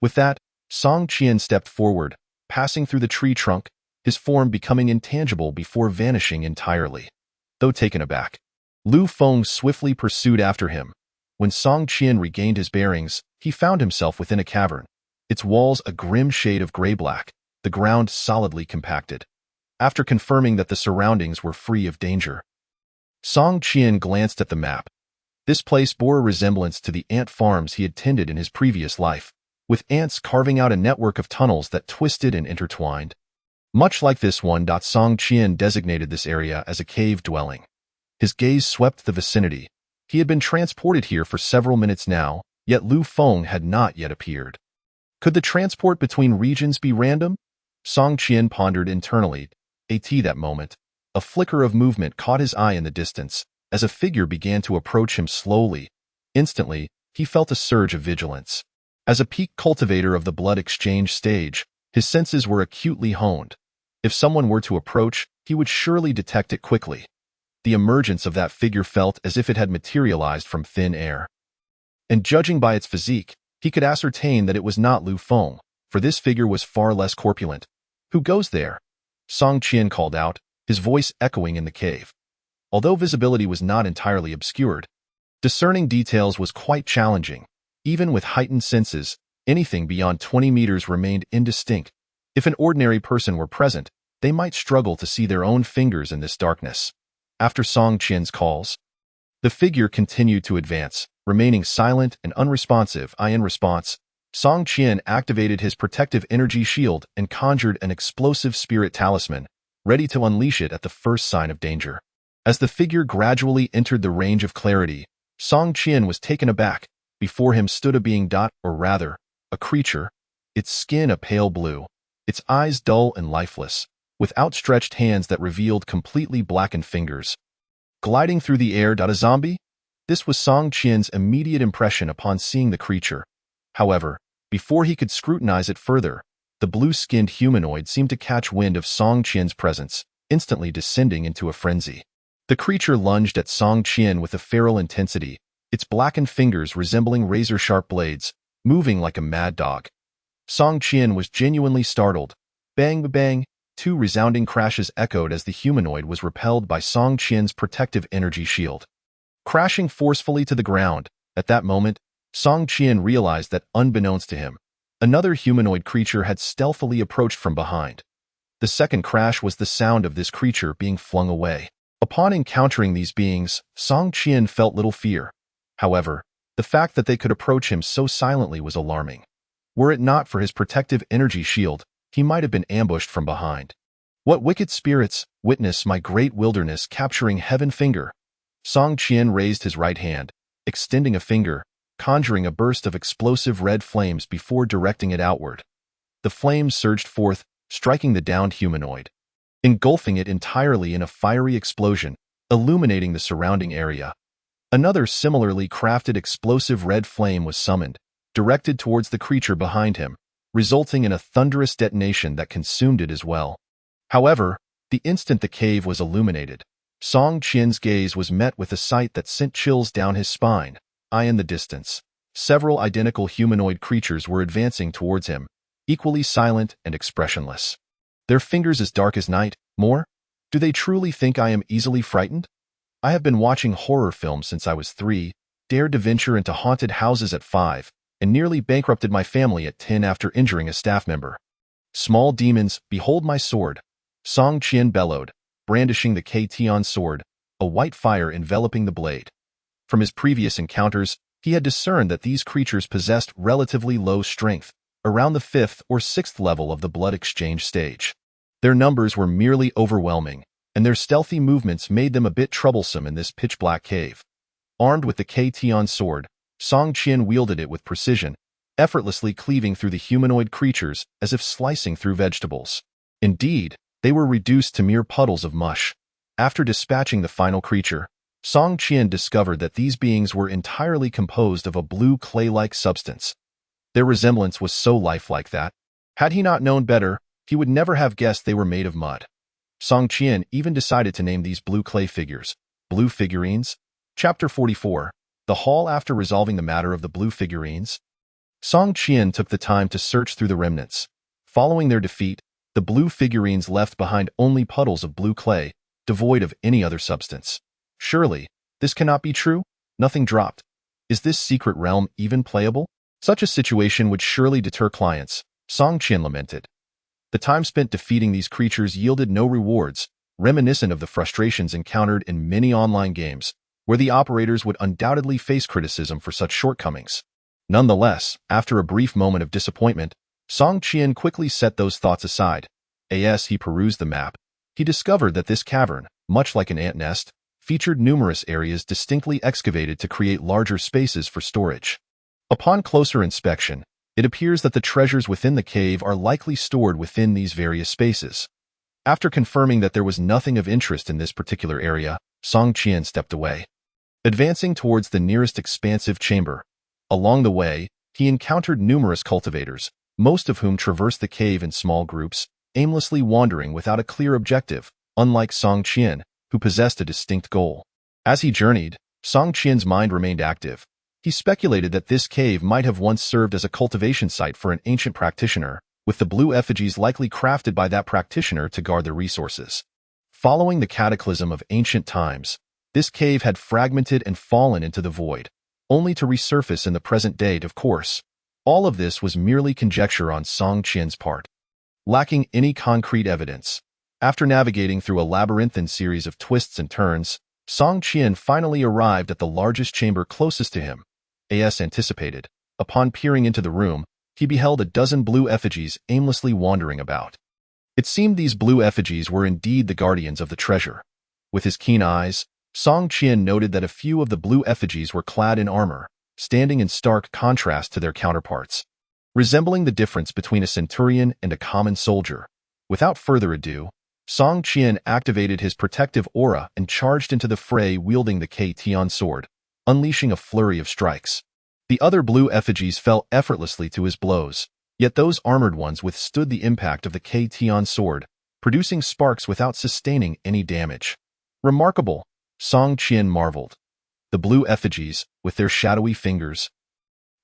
With that, Song Qian stepped forward, passing through the tree trunk, his form becoming intangible before vanishing entirely. Though taken aback, Lu Feng swiftly pursued after him. When Song Qian regained his bearings, he found himself within a cavern, its walls a grim shade of gray-black, the ground solidly compacted. After confirming that the surroundings were free of danger, Song Qian glanced at the map. This place bore a resemblance to the ant farms he had tended in his previous life, with ants carving out a network of tunnels that twisted and intertwined. Much like this one, Song Qian designated this area as a cave dwelling. His gaze swept the vicinity. He had been transported here for several minutes now, yet Lu Feng had not yet appeared. Could the transport between regions be random? Song Qian pondered internally, That moment, a flicker of movement caught his eye in the distance, as a figure began to approach him slowly. Instantly, he felt a surge of vigilance. As a peak cultivator of the blood exchange stage, his senses were acutely honed. If someone were to approach, he would surely detect it quickly. The emergence of that figure felt as if it had materialized from thin air. And judging by its physique, he could ascertain that it was not Lu Feng, for this figure was far less corpulent. "Who goes there?" Song Qian called out, his voice echoing in the cave. Although visibility was not entirely obscured, discerning details was quite challenging. Even with heightened senses, anything beyond 20 meters remained indistinct. If an ordinary person were present, they might struggle to see their own fingers in this darkness. After Song Qian's calls, the figure continued to advance, remaining silent and unresponsive. In response, Song Qian activated his protective energy shield and conjured an explosive spirit talisman, ready to unleash it at the first sign of danger. As the figure gradually entered the range of clarity, Song Qian was taken aback. Before him stood a being, or rather, a creature, its skin a pale blue, its eyes dull and lifeless, with outstretched hands that revealed completely blackened fingers. Gliding through the air, a zombie? This was Song Qian's immediate impression upon seeing the creature. However, before he could scrutinize it further, the blue-skinned humanoid seemed to catch wind of Song Qian's presence, instantly descending into a frenzy. The creature lunged at Song Qian with a feral intensity, its blackened fingers resembling razor-sharp blades, moving like a mad dog. Song Qian was genuinely startled. Bang, bang, two resounding crashes echoed as the humanoid was repelled by Song Qian's protective energy shield. Crashing forcefully to the ground, at that moment, Song Qian realized that, unbeknownst to him, another humanoid creature had stealthily approached from behind. The second crash was the sound of this creature being flung away. Upon encountering these beings, Song Qian felt little fear. However, the fact that they could approach him so silently was alarming. Were it not for his protective energy shield, he might have been ambushed from behind. "What wicked spirits, witness my great wilderness capturing heaven finger." Song Qian raised his right hand, extending a finger, conjuring a burst of explosive red flames before directing it outward. The flames surged forth, striking the downed humanoid, engulfing it entirely in a fiery explosion, illuminating the surrounding area. Another similarly crafted explosive red flame was summoned, directed towards the creature behind him, resulting in a thunderous detonation that consumed it as well. However, the instant the cave was illuminated, Song Qian's gaze was met with a sight that sent chills down his spine. In the distance, several identical humanoid creatures were advancing towards him, equally silent and expressionless. Their fingers as dark as night. More? Do they truly think I am easily frightened? I have been watching horror films since I was 3, dared to venture into haunted houses at 5, and nearly bankrupted my family at 10 after injuring a staff member. Small demons, behold my sword. Song Qian bellowed, brandishing the Ktion sword, a white fire enveloping the blade. From his previous encounters, he had discerned that these creatures possessed relatively low strength, around the 5th or 6th level of the blood exchange stage. Their numbers were merely overwhelming, and their stealthy movements made them a bit troublesome in this pitch-black cave. Armed with the Ktion sword, Song Qian wielded it with precision, effortlessly cleaving through the humanoid creatures as if slicing through vegetables. Indeed, they were reduced to mere puddles of mush. After dispatching the final creature, Song Qian discovered that these beings were entirely composed of a blue clay-like substance. Their resemblance was so lifelike that, had he not known better, he would never have guessed they were made of mud. Song Qian even decided to name these blue clay figures, blue figurines. Chapter 44, The Hall. After resolving the matter of the blue figurines, Song Qian took the time to search through the remnants. Following their defeat, the blue figurines left behind only puddles of blue clay, devoid of any other substance. Surely, this cannot be true? Nothing dropped. Is this secret realm even playable? Such a situation would surely deter clients, Song Qian lamented. The time spent defeating these creatures yielded no rewards, reminiscent of the frustrations encountered in many online games, where the operators would undoubtedly face criticism for such shortcomings. Nonetheless, after a brief moment of disappointment, Song Qian quickly set those thoughts aside. As he perused the map, he discovered that this cavern, much like an ant nest, featured numerous areas distinctly excavated to create larger spaces for storage. Upon closer inspection, it appears that the treasures within the cave are likely stored within these various spaces. After confirming that there was nothing of interest in this particular area, Song Qian stepped away, advancing towards the nearest expansive chamber. Along the way, he encountered numerous cultivators, most of whom traversed the cave in small groups, aimlessly wandering without a clear objective, unlike Song Qian, who possessed a distinct goal. As he journeyed, Song Qian's mind remained active. He speculated that this cave might have once served as a cultivation site for an ancient practitioner, with the blue effigies likely crafted by that practitioner to guard the resources. Following the cataclysm of ancient times, this cave had fragmented and fallen into the void, only to resurface in the present day, of course. All of this was merely conjecture on Song Qian's part, lacking any concrete evidence. After navigating through a labyrinthine series of twists and turns, Song Qian finally arrived at the largest chamber closest to him. As anticipated, upon peering into the room, he beheld a dozen blue effigies aimlessly wandering about. It seemed these blue effigies were indeed the guardians of the treasure. With his keen eyes, Song Qian noted that a few of the blue effigies were clad in armor, standing in stark contrast to their counterparts, resembling the difference between a centurion and a common soldier. Without further ado, Song Qian activated his protective aura and charged into the fray wielding the K-Tian sword, unleashing a flurry of strikes. The other blue effigies fell effortlessly to his blows, yet those armored ones withstood the impact of the K-Tian sword, producing sparks without sustaining any damage. Remarkable, Song Qian marveled. The blue effigies, with their shadowy fingers,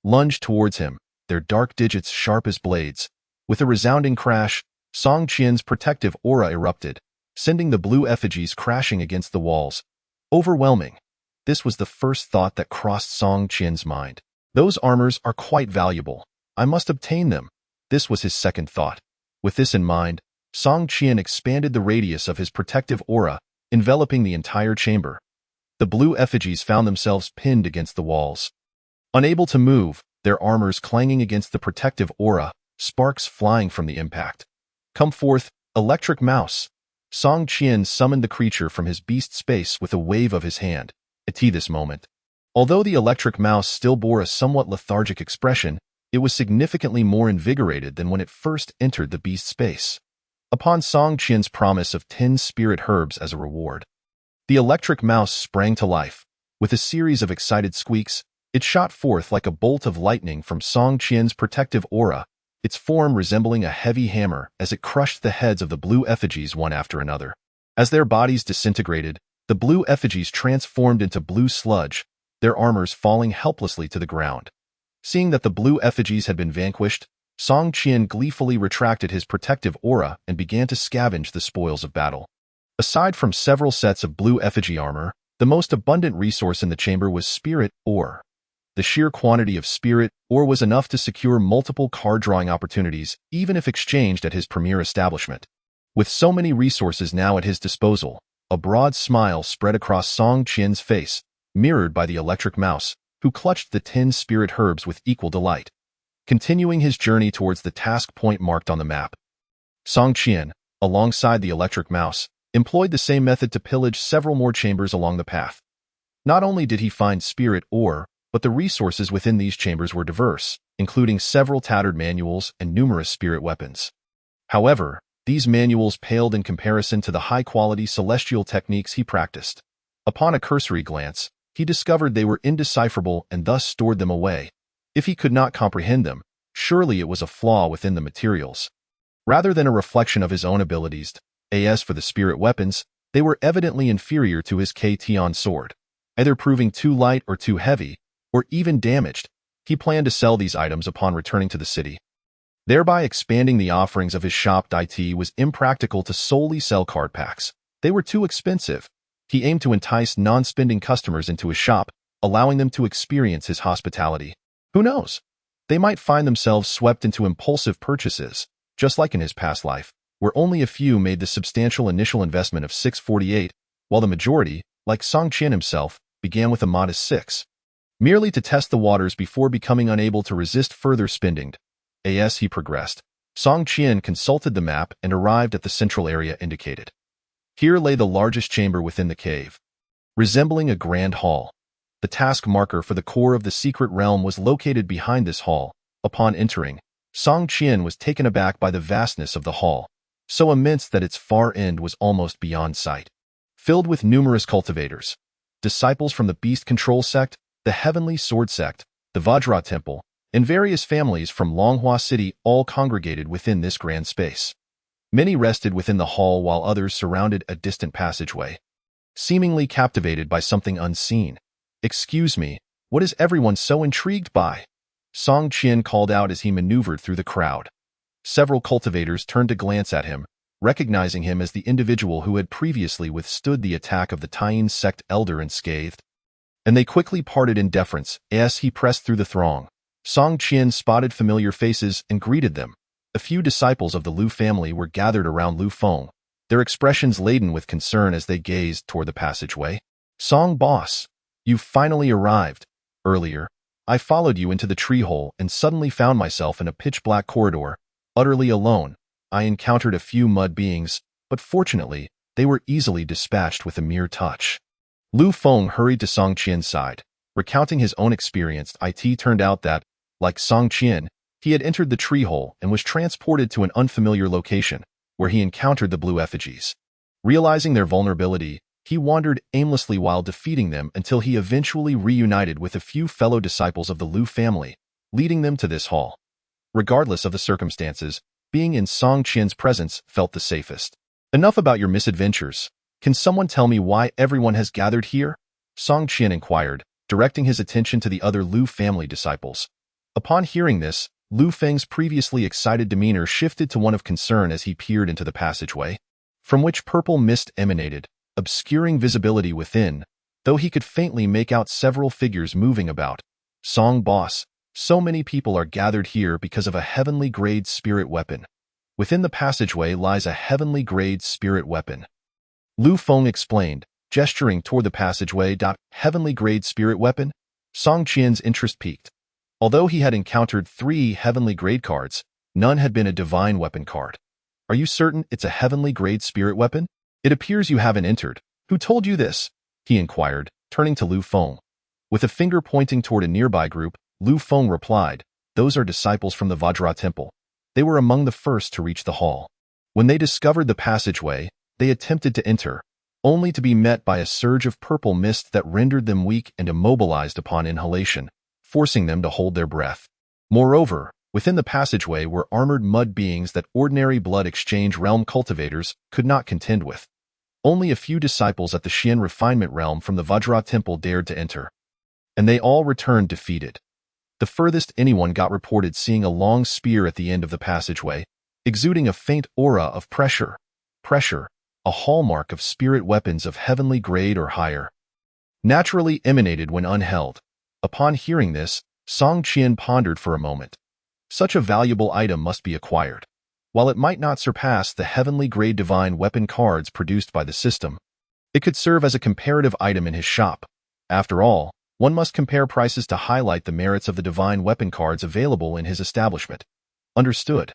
lunged towards him, their dark digits sharp as blades. With a resounding crash, Song Qian's protective aura erupted, sending the blue effigies crashing against the walls. Overwhelming. This was the first thought that crossed Song Qian's mind. Those armors are quite valuable. I must obtain them. This was his second thought. With this in mind, Song Qian expanded the radius of his protective aura, enveloping the entire chamber. The blue effigies found themselves pinned against the walls. Unable to move, their armors clanging against the protective aura, sparks flying from the impact. Come forth, electric mouse. Song Qian summoned the creature from his beast space with a wave of his hand. At this moment, although the electric mouse still bore a somewhat lethargic expression, it was significantly more invigorated than when it first entered the beast space. Upon Song Qian's promise of 10 spirit herbs as a reward, the electric mouse sprang to life. With a series of excited squeaks, it shot forth like a bolt of lightning from Song Qian's protective aura, its form resembling a heavy hammer as it crushed the heads of the blue effigies one after another. As their bodies disintegrated, the blue effigies transformed into blue sludge, their armors falling helplessly to the ground. Seeing that the blue effigies had been vanquished, Song Qian gleefully retracted his protective aura and began to scavenge the spoils of battle. Aside from several sets of blue effigy armor, the most abundant resource in the chamber was spirit ore. The sheer quantity of spirit ore was enough to secure multiple card-drawing opportunities, even if exchanged at his premier establishment. With so many resources now at his disposal, a broad smile spread across Song Qian's face, mirrored by the electric mouse, who clutched the 10 spirit herbs with equal delight. Continuing his journey towards the task point marked on the map, Song Qian, alongside the electric mouse, employed the same method to pillage several more chambers along the path. Not only did he find spirit ore, but the resources within these chambers were diverse, including several tattered manuals and numerous spirit weapons. However, these manuals paled in comparison to the high-quality celestial techniques he practiced. Upon a cursory glance, he discovered they were indecipherable and thus stored them away. If he could not comprehend them, surely it was a flaw within the materials. Rather than a reflection of his own abilities, as for the spirit weapons, they were evidently inferior to his K-Tian sword, either proving too light or too heavy, or even damaged. He planned to sell these items upon returning to the city. Thereby expanding the offerings of his shop. It was impractical to solely sell card packs. They were too expensive. He aimed to entice non-spending customers into his shop, allowing them to experience his hospitality. Who knows? They might find themselves swept into impulsive purchases, just like in his past life, where only a few made the substantial initial investment of 648, while the majority, like Song Qian himself, began with a modest 6. Merely to test the waters before becoming unable to resist further spending. As he progressed, Song Qian consulted the map and arrived at the central area indicated. Here lay the largest chamber within the cave, resembling a grand hall. The task marker for the core of the secret realm was located behind this hall. Upon entering, Song Qian was taken aback by the vastness of the hall. so immense that its far end was almost beyond sight. Filled with numerous cultivators, disciples from the Beast Control Sect, the Heavenly Sword Sect, the Vajra Temple, and various families from Longhua City all congregated within this grand space. Many rested within the hall while others surrounded a distant passageway, seemingly captivated by something unseen. "Excuse me, what is everyone so intrigued by?" Song Qian called out as he maneuvered through the crowd. Several cultivators turned to glance at him, recognizing him as the individual who had previously withstood the attack of the Taiyin sect elder unscathed, and they quickly parted in deference as he pressed through the throng. Song Qian spotted familiar faces and greeted them. A few disciples of the Lu family were gathered around Lu Feng, their expressions laden with concern as they gazed toward the passageway. "Song boss, you've finally arrived. Earlier, I followed you into the tree hole and suddenly found myself in a pitch-black corridor, utterly alone. I encountered a few mud beings, but fortunately, they were easily dispatched with a mere touch." Lu Feng hurried to Song Qian's side, recounting his own experience. It turned out that, like Song Qian, he had entered the tree hole and was transported to an unfamiliar location, where he encountered the blue effigies. Realizing their vulnerability, he wandered aimlessly while defeating them until he eventually reunited with a few fellow disciples of the Lu family, leading them to this hall. Regardless of the circumstances, being in Song Qian's presence felt the safest. "Enough about your misadventures. Can someone tell me why everyone has gathered here?" Song Qian inquired, directing his attention to the other Lu family disciples. Upon hearing this, Lu Feng's previously excited demeanor shifted to one of concern as he peered into the passageway, from which purple mist emanated, obscuring visibility within, though he could faintly make out several figures moving about. "Song boss, so many people are gathered here because of a heavenly-grade spirit weapon. Within the passageway lies a heavenly-grade spirit weapon," Lu Feng explained, gesturing toward the passageway. "Heavenly-grade spirit weapon?" Song Qian's interest peaked. Although he had encountered 3 heavenly-grade cards, none had been a divine weapon card. "Are you certain it's a heavenly-grade spirit weapon? It appears you haven't entered. Who told you this?" he inquired, turning to Lu Feng. With a finger pointing toward a nearby group, Lu Feng replied, "Those are disciples from the Vajra Temple. They were among the first to reach the hall. When they discovered the passageway, they attempted to enter, only to be met by a surge of purple mist that rendered them weak and immobilized upon inhalation, forcing them to hold their breath. Moreover, within the passageway were armored mud beings that ordinary blood exchange realm cultivators could not contend with. Only a few disciples at the Xian refinement realm from the Vajra Temple dared to enter, and they all returned defeated. The furthest anyone got reported seeing a long spear at the end of the passageway, exuding a faint aura of pressure. Pressure, a hallmark of spirit weapons of heavenly grade or higher, naturally emanated when unheld. Upon hearing this, Song Qian pondered for a moment. Such a valuable item must be acquired. While it might not surpass the heavenly grade divine weapon cards produced by the system, it could serve as a comparative item in his shop. After all, one must compare prices to highlight the merits of the divine weapon cards available in his establishment. Understood.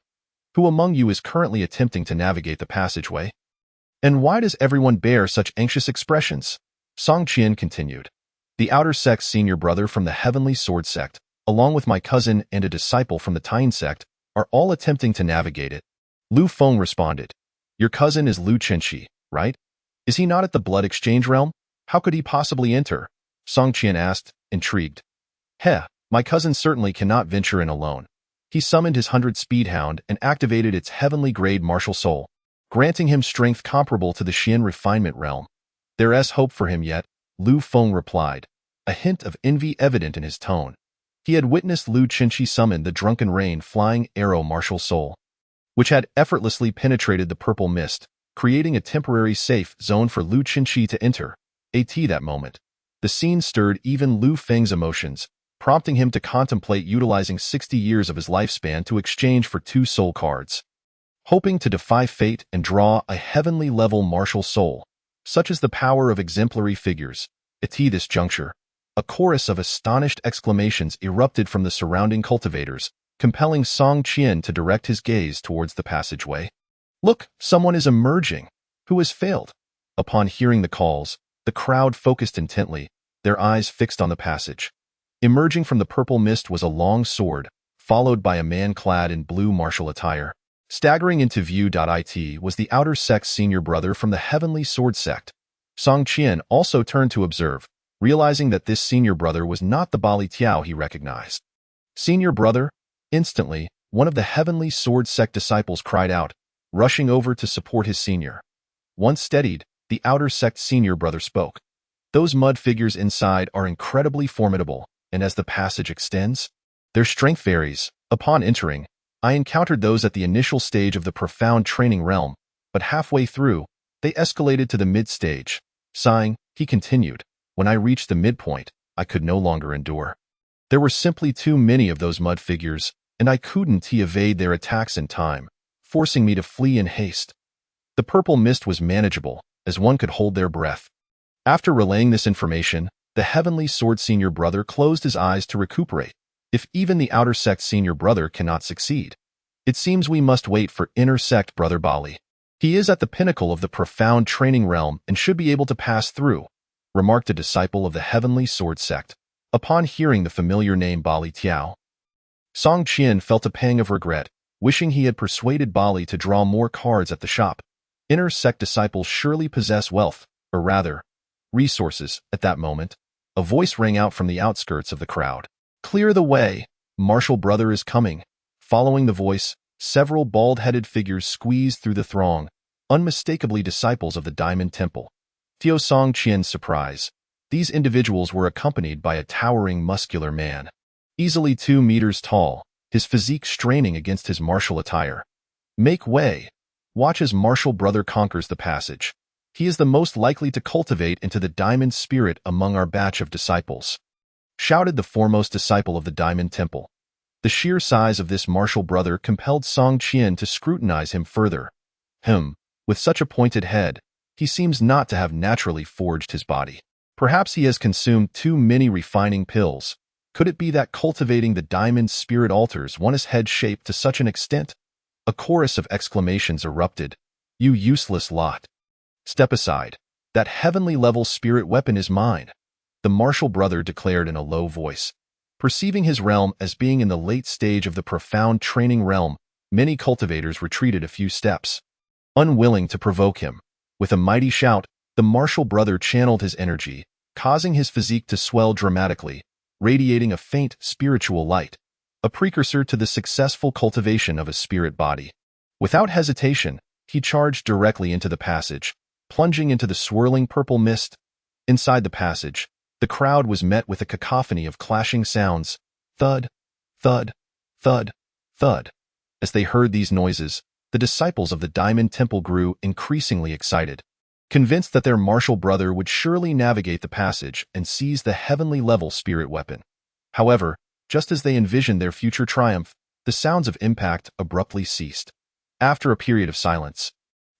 Who among you is currently attempting to navigate the passageway? And why does everyone bear such anxious expressions? Song Qian continued. The Outer Sect's senior brother from the Heavenly Sword Sect, along with my cousin and a disciple from the Taiyin sect, are all attempting to navigate it. Lu Feng responded. Your cousin is Lu Chenxi, right? Is he not at the Blood Exchange realm? How could he possibly enter? Song Qian asked, intrigued. My cousin certainly cannot venture in alone. He summoned his 100 Speedhound and activated its heavenly grade martial soul, granting him strength comparable to the Xian refinement realm. There's hope for him yet, Lu Feng replied, a hint of envy evident in his tone. He had witnessed Lu Chenxi summon the Drunken Rain Flying Arrow martial soul, which had effortlessly penetrated the purple mist, creating a temporary safe zone for Lu Chenxi to enter. That moment, the scene stirred even Lu Feng's emotions, prompting him to contemplate utilizing 60 years of his lifespan to exchange for 2 soul cards. Hoping to defy fate and draw a heavenly level martial soul, such as the power of exemplary figures. At this juncture, a chorus of astonished exclamations erupted from the surrounding cultivators, compelling Song Qian to direct his gaze towards the passageway. Look, someone is emerging. Who has failed? Upon hearing the calls, the crowd focused intently, their eyes fixed on the passage. Emerging from the purple mist was a long sword, followed by a man clad in blue martial attire. Staggering into view. It was the Outer Sect's senior brother from the Heavenly Sword Sect. Song Qian also turned to observe, realizing that this senior brother was not the Bali Tiao he recognized. Senior brother? Instantly, one of the Heavenly Sword Sect disciples cried out, rushing over to support his senior. Once steadied, the Outer Sect senior brother spoke. Those mud figures inside are incredibly formidable, and as the passage extends, their strength varies. Upon entering, I encountered those at the initial stage of the profound training realm, but halfway through, they escalated to the mid-stage. Sighing, he continued, when I reached the midpoint, I could no longer endure. There were simply too many of those mud figures, and I couldn't evade their attacks in time, forcing me to flee in haste. The purple mist was manageable, as one could hold their breath. After relaying this information, the Heavenly Sword senior brother closed his eyes to recuperate. If even the Outer Sect senior brother cannot succeed, it seems we must wait for Inner Sect brother Bali. He is at the pinnacle of the profound training realm and should be able to pass through, remarked a disciple of the Heavenly Sword Sect. Upon hearing the familiar name Bali Tiao, Song Qian felt a pang of regret, wishing he had persuaded Bali to draw more cards at the shop. Inner Sect disciples surely possess wealth, or rather, resources. At that moment, a voice rang out from the outskirts of the crowd. Clear the way, Martial brother is coming. Following the voice, several bald-headed figures squeezed through the throng, unmistakably disciples of the Diamond Temple. To Song Qian's surprise, these individuals were accompanied by a towering muscular man, easily 2 meters tall, his physique straining against his martial attire. Make way. Watch as Martial brother conquers the passage. He is the most likely to cultivate into the diamond spirit among our batch of disciples, shouted the foremost disciple of the Diamond Temple. The sheer size of this martial brother compelled Song Qian to scrutinize him further. With such a pointed head, he seems not to have naturally forged his body. Perhaps he has consumed too many refining pills. Could it be that cultivating the diamond spirit alters one's head shape to such an extent? A chorus of exclamations erupted. You useless lot. Step aside. That heavenly-level spirit weapon is mine, the martial brother declared in a low voice. Perceiving his realm as being in the late stage of the profound training realm, many cultivators retreated a few steps, unwilling to provoke him. With a mighty shout, the martial brother channeled his energy, causing his physique to swell dramatically, radiating a faint spiritual light, a precursor to the successful cultivation of a spirit body. Without hesitation, he charged directly into the passage, plunging into the swirling purple mist. Inside the passage, the crowd was met with a cacophony of clashing sounds, thud, thud, thud, thud. As they heard these noises, the disciples of the Diamond Temple grew increasingly excited, convinced that their martial brother would surely navigate the passage and seize the heavenly-level spirit weapon. However, just as they envisioned their future triumph, the sounds of impact abruptly ceased. After a period of silence,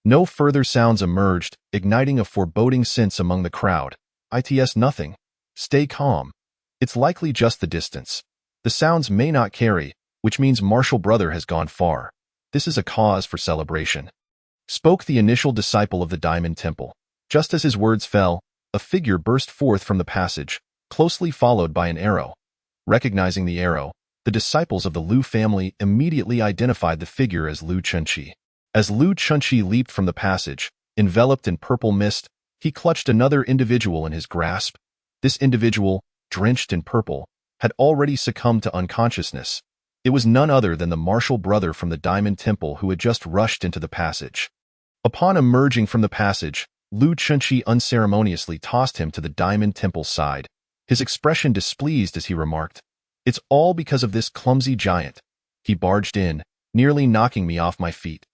no further sounds emerged, igniting a foreboding sense among the crowd. It's nothing. Stay calm. It's likely just the distance. The sounds may not carry, which means martial brother has gone far. This is a cause for celebration, spoke the initial disciple of the Diamond Temple. Just as his words fell, a figure burst forth from the passage, closely followed by an arrow. Recognizing the arrow, the disciples of the Lu family immediately identified the figure as Lu Chunqi. As Lu Chunqi leaped from the passage, enveloped in purple mist, he clutched another individual in his grasp. This individual, drenched in purple, had already succumbed to unconsciousness. It was none other than the martial brother from the Diamond Temple who had just rushed into the passage. Upon emerging from the passage, Lu Chunqi unceremoniously tossed him to the Diamond Temple's side, his expression displeased as he remarked, "It's all because of this clumsy giant. He barged in, nearly knocking me off my feet.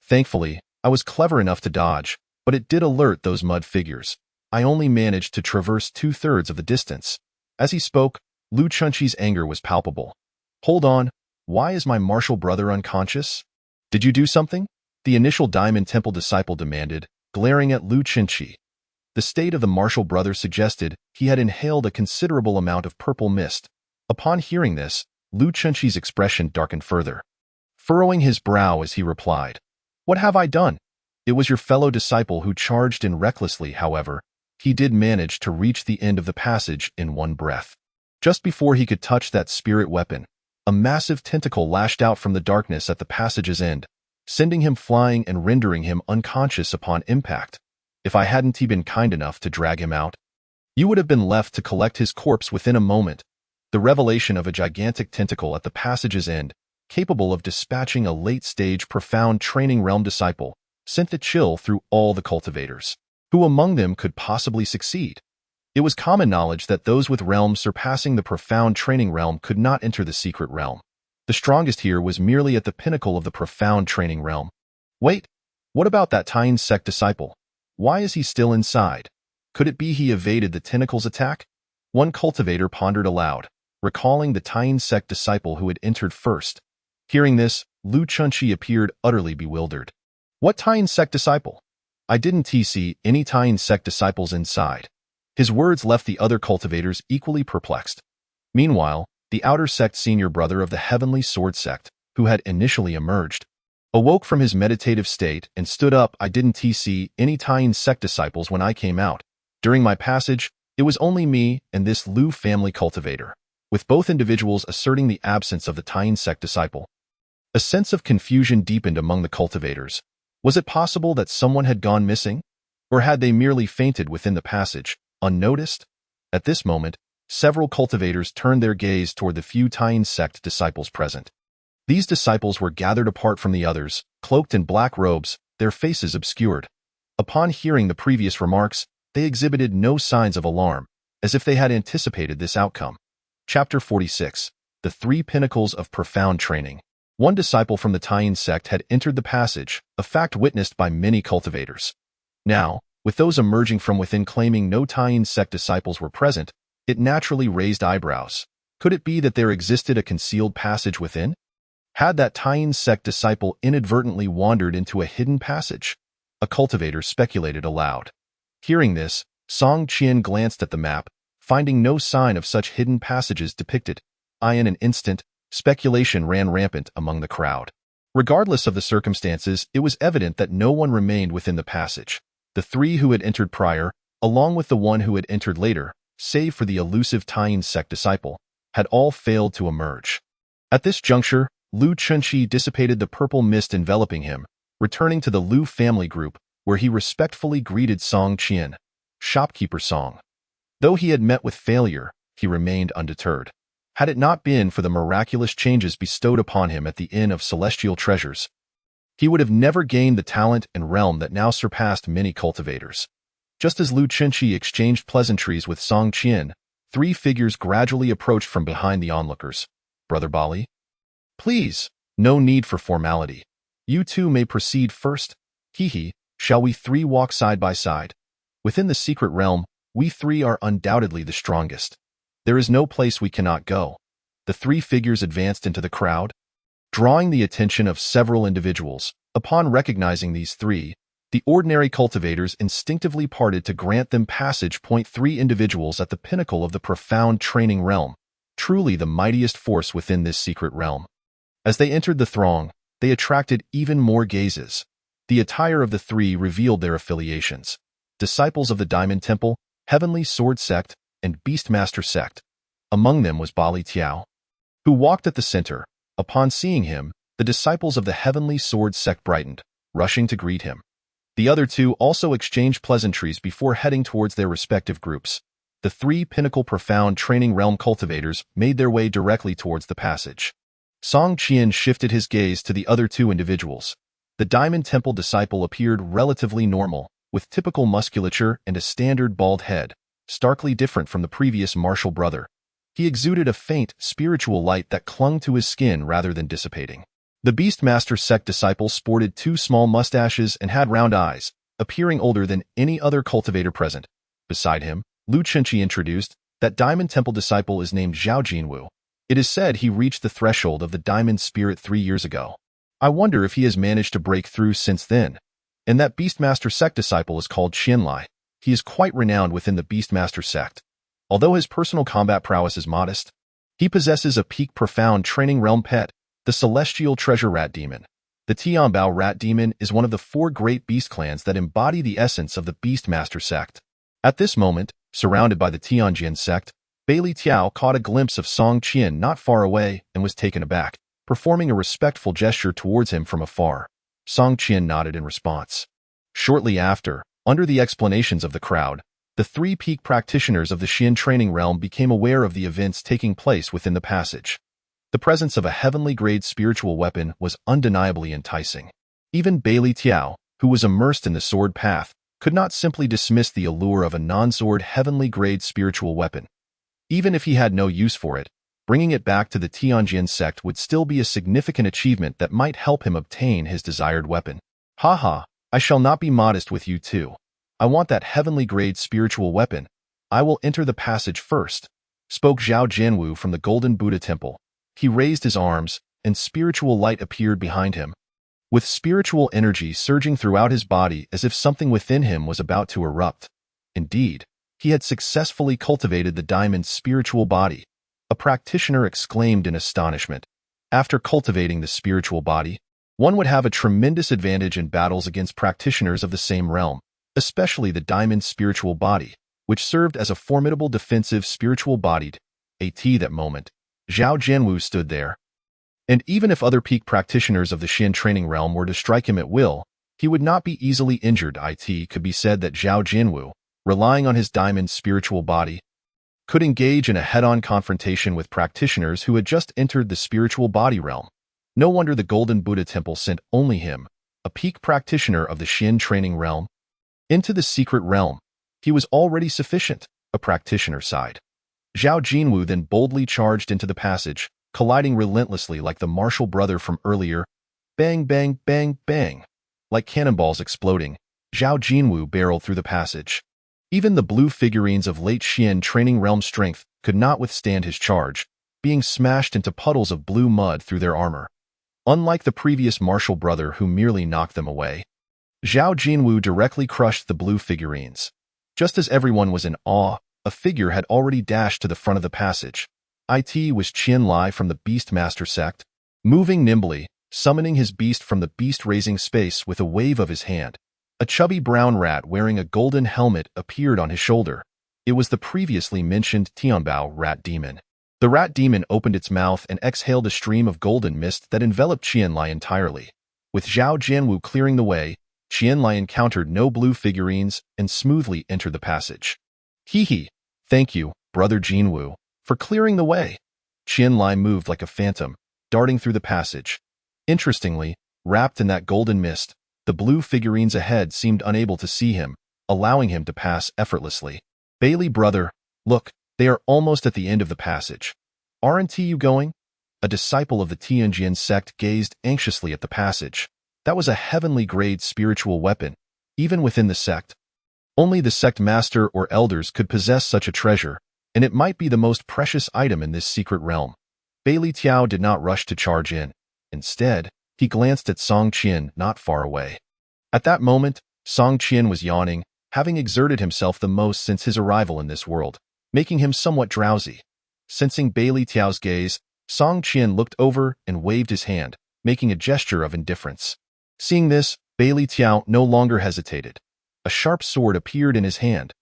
Thankfully, I was clever enough to dodge, but it did alert those mud figures. I only managed to traverse 2/3 of the distance." As he spoke, Lu Chunqi's anger was palpable. "Hold on, why is my martial brother unconscious? Did you do something?" The initial Diamond Temple disciple demanded, glaring at Lu Chunqi. The state of the martial brother suggested he had inhaled a considerable amount of purple mist. Upon hearing this, Lu Chunqi's expression darkened further, furrowing his brow as he replied, "What have I done?" It was your fellow disciple who charged in recklessly. However, he did manage to reach the end of the passage in one breath. Just before he could touch that spirit weapon, a massive tentacle lashed out from the darkness at the passage's end, sending him flying and rendering him unconscious upon impact. If I hadn't been kind enough to drag him out, you would have been left to collect his corpse within a moment. The revelation of a gigantic tentacle at the passage's end, capable of dispatching a late-stage profound training realm disciple, sent the chill through all the cultivators. Who among them could possibly succeed? It was common knowledge that those with realms surpassing the profound training realm could not enter the secret realm. The strongest here was merely at the pinnacle of the profound training realm. Wait, what about that Tian sect disciple? Why is he still inside? Could it be he evaded the tentacle's attack? One cultivator pondered aloud, recalling the Tian sect disciple who had entered first. Hearing this, Lu Chunchi appeared utterly bewildered. What Tian sect disciple? I didn't see any Tian sect disciples inside. His words left the other cultivators equally perplexed. Meanwhile, the outer sect senior brother of the Heavenly Sword sect, who had initially emerged, awoke from his meditative state and stood up. I didn't see any Tian sect disciples when I came out. During my passage, it was only me and this Lu family cultivator, with both individuals asserting the absence of the Tian sect disciple. A sense of confusion deepened among the cultivators. Was it possible that someone had gone missing? Or had they merely fainted within the passage, unnoticed? At this moment, several cultivators turned their gaze toward the few Tian sect disciples present. These disciples were gathered apart from the others, cloaked in black robes, their faces obscured. Upon hearing the previous remarks, they exhibited no signs of alarm, as if they had anticipated this outcome. Chapter 46. The Three Pinnacles of Profound Training. One disciple from the Tian sect had entered the passage, a fact witnessed by many cultivators. Now, with those emerging from within claiming no Tian sect disciples were present, it naturally raised eyebrows. Could it be that there existed a concealed passage within? Had that Tian sect disciple inadvertently wandered into a hidden passage? A cultivator speculated aloud. Hearing this, Song Qian glanced at the map, finding no sign of such hidden passages depicted. In an instant, speculation ran rampant among the crowd. Regardless of the circumstances, it was evident that no one remained within the passage. The three who had entered prior, along with the one who had entered later, save for the elusive Tian sect disciple, had all failed to emerge. At this juncture, Lu Chunchi dissipated the purple mist enveloping him, returning to the Lu family group, where he respectfully greeted Song Qian, shopkeeper Song. Though he had met with failure, he remained undeterred. Had it not been for the miraculous changes bestowed upon him at the Inn of Celestial Treasures, he would have never gained the talent and realm that now surpassed many cultivators. Just as Lu Chunchi exchanged pleasantries with Song Qian, three figures gradually approached from behind the onlookers. Brother Bali? Please, no need for formality. You two may proceed first. Hehe, shall we three walk side by side? Within the secret realm, we three are undoubtedly the strongest. There is no place we cannot go. The three figures advanced into the crowd, drawing the attention of several individuals. Upon recognizing these three, the ordinary cultivators instinctively parted to grant them passage. Three individuals at the pinnacle of the profound training realm, truly the mightiest force within this secret realm. As they entered the throng, they attracted even more gazes. The attire of the three revealed their affiliations. Disciples of the Diamond Temple, Heavenly Sword Sect, and Beastmaster Sect. Among them was Bali Tiao, who walked at the center. Upon seeing him, the disciples of the Heavenly Sword Sect brightened, rushing to greet him. The other two also exchanged pleasantries before heading towards their respective groups. The three pinnacle profound training realm cultivators made their way directly towards the passage. Song Qian shifted his gaze to the other two individuals. The Diamond Temple disciple appeared relatively normal, with typical musculature and a standard bald head, starkly different from the previous martial brother. He exuded a faint, spiritual light that clung to his skin rather than dissipating. The Beastmaster Sect disciple sported two small mustaches and had round eyes, appearing older than any other cultivator present. Beside him, Lu Chunchi introduced, that Diamond Temple disciple is named Zhao Jinwu. It is said he reached the threshold of the Diamond Spirit 3 years ago. I wonder if he has managed to break through since then. And that Beastmaster Sect disciple is called Qianlai. He is quite renowned within the Beastmaster Sect. Although his personal combat prowess is modest, he possesses a peak profound training realm pet, the Celestial Treasure Rat Demon. The Tianbao Rat Demon is one of the 4 great beast clans that embody the essence of the Beastmaster Sect. At this moment, surrounded by the Tianjin Sect, Bailey Tiao caught a glimpse of Song Qian not far away and was taken aback, performing a respectful gesture towards him from afar. Song Qian nodded in response. Shortly after, under the explanations of the crowd, the three peak practitioners of the Qian training realm became aware of the events taking place within the passage. The presence of a heavenly-grade spiritual weapon was undeniably enticing. Even Bailey Tiao, who was immersed in the sword path, could not simply dismiss the allure of a non-sword heavenly-grade spiritual weapon. Even if he had no use for it, bringing it back to the Tianjin sect would still be a significant achievement that might help him obtain his desired weapon. Haha, I shall not be modest with you too. I want that heavenly-grade spiritual weapon. I will enter the passage first, spoke Zhao Jianwu from the Golden Buddha Temple. He raised his arms, and spiritual light appeared behind him, with spiritual energy surging throughout his body as if something within him was about to erupt. Indeed, he had successfully cultivated the diamond's spiritual body. A practitioner exclaimed in astonishment. After cultivating the spiritual body, one would have a tremendous advantage in battles against practitioners of the same realm, especially the diamond's spiritual body, which served as a formidable defensive spiritual bodied. At that moment, Zhao Jianwu stood there. And even if other peak practitioners of the Qian training realm were to strike him at will, he would not be easily injured. It could be said that Zhao Jianwu, relying on his diamond spiritual body, could engage in a head-on confrontation with practitioners who had just entered the spiritual body realm. No wonder the Golden Buddha Temple sent only him, a peak practitioner of the Qian training realm, into the secret realm. He was already sufficient, a practitioner sighed. Zhao Jianwu then boldly charged into the passage, colliding relentlessly like the martial brother from earlier. Bang, bang, bang, bang. Like cannonballs exploding, Zhao Jianwu barreled through the passage. Even the blue figurines of late Qian training realm strength could not withstand his charge, being smashed into puddles of blue mud through their armor. Unlike the previous martial brother who merely knocked them away, Zhao Jianwu directly crushed the blue figurines. Just as everyone was in awe, a figure had already dashed to the front of the passage. It was Qian Lai from the Beastmaster sect, moving nimbly, summoning his beast from the beast-raising space with a wave of his hand. A chubby brown rat wearing a golden helmet appeared on his shoulder. It was the previously mentioned Tianbao rat demon. The rat demon opened its mouth and exhaled a stream of golden mist that enveloped Qian Lai entirely. With Zhao Jianwu clearing the way, Qian Lai encountered no blue figurines and smoothly entered the passage. Hee. Thank you, Brother Jianwu, for clearing the way. Qian Lai moved like a phantom, darting through the passage. Interestingly, wrapped in that golden mist, the blue figurines ahead seemed unable to see him, allowing him to pass effortlessly. Bailey brother, look, they are almost at the end of the passage. Aren't you going? A disciple of the Tianjin sect gazed anxiously at the passage. That was a heavenly-grade spiritual weapon, even within the sect. Only the sect master or elders could possess such a treasure, and it might be the most precious item in this secret realm. Bailey Tiao did not rush to charge in. Instead, he glanced at Song Qian not far away. At that moment, Song Qian was yawning, having exerted himself the most since his arrival in this world, making him somewhat drowsy. Sensing Bailey Tiao's gaze, Song Qian looked over and waved his hand, making a gesture of indifference. Seeing this, Bailey Tiao no longer hesitated. A sharp sword appeared in his hand.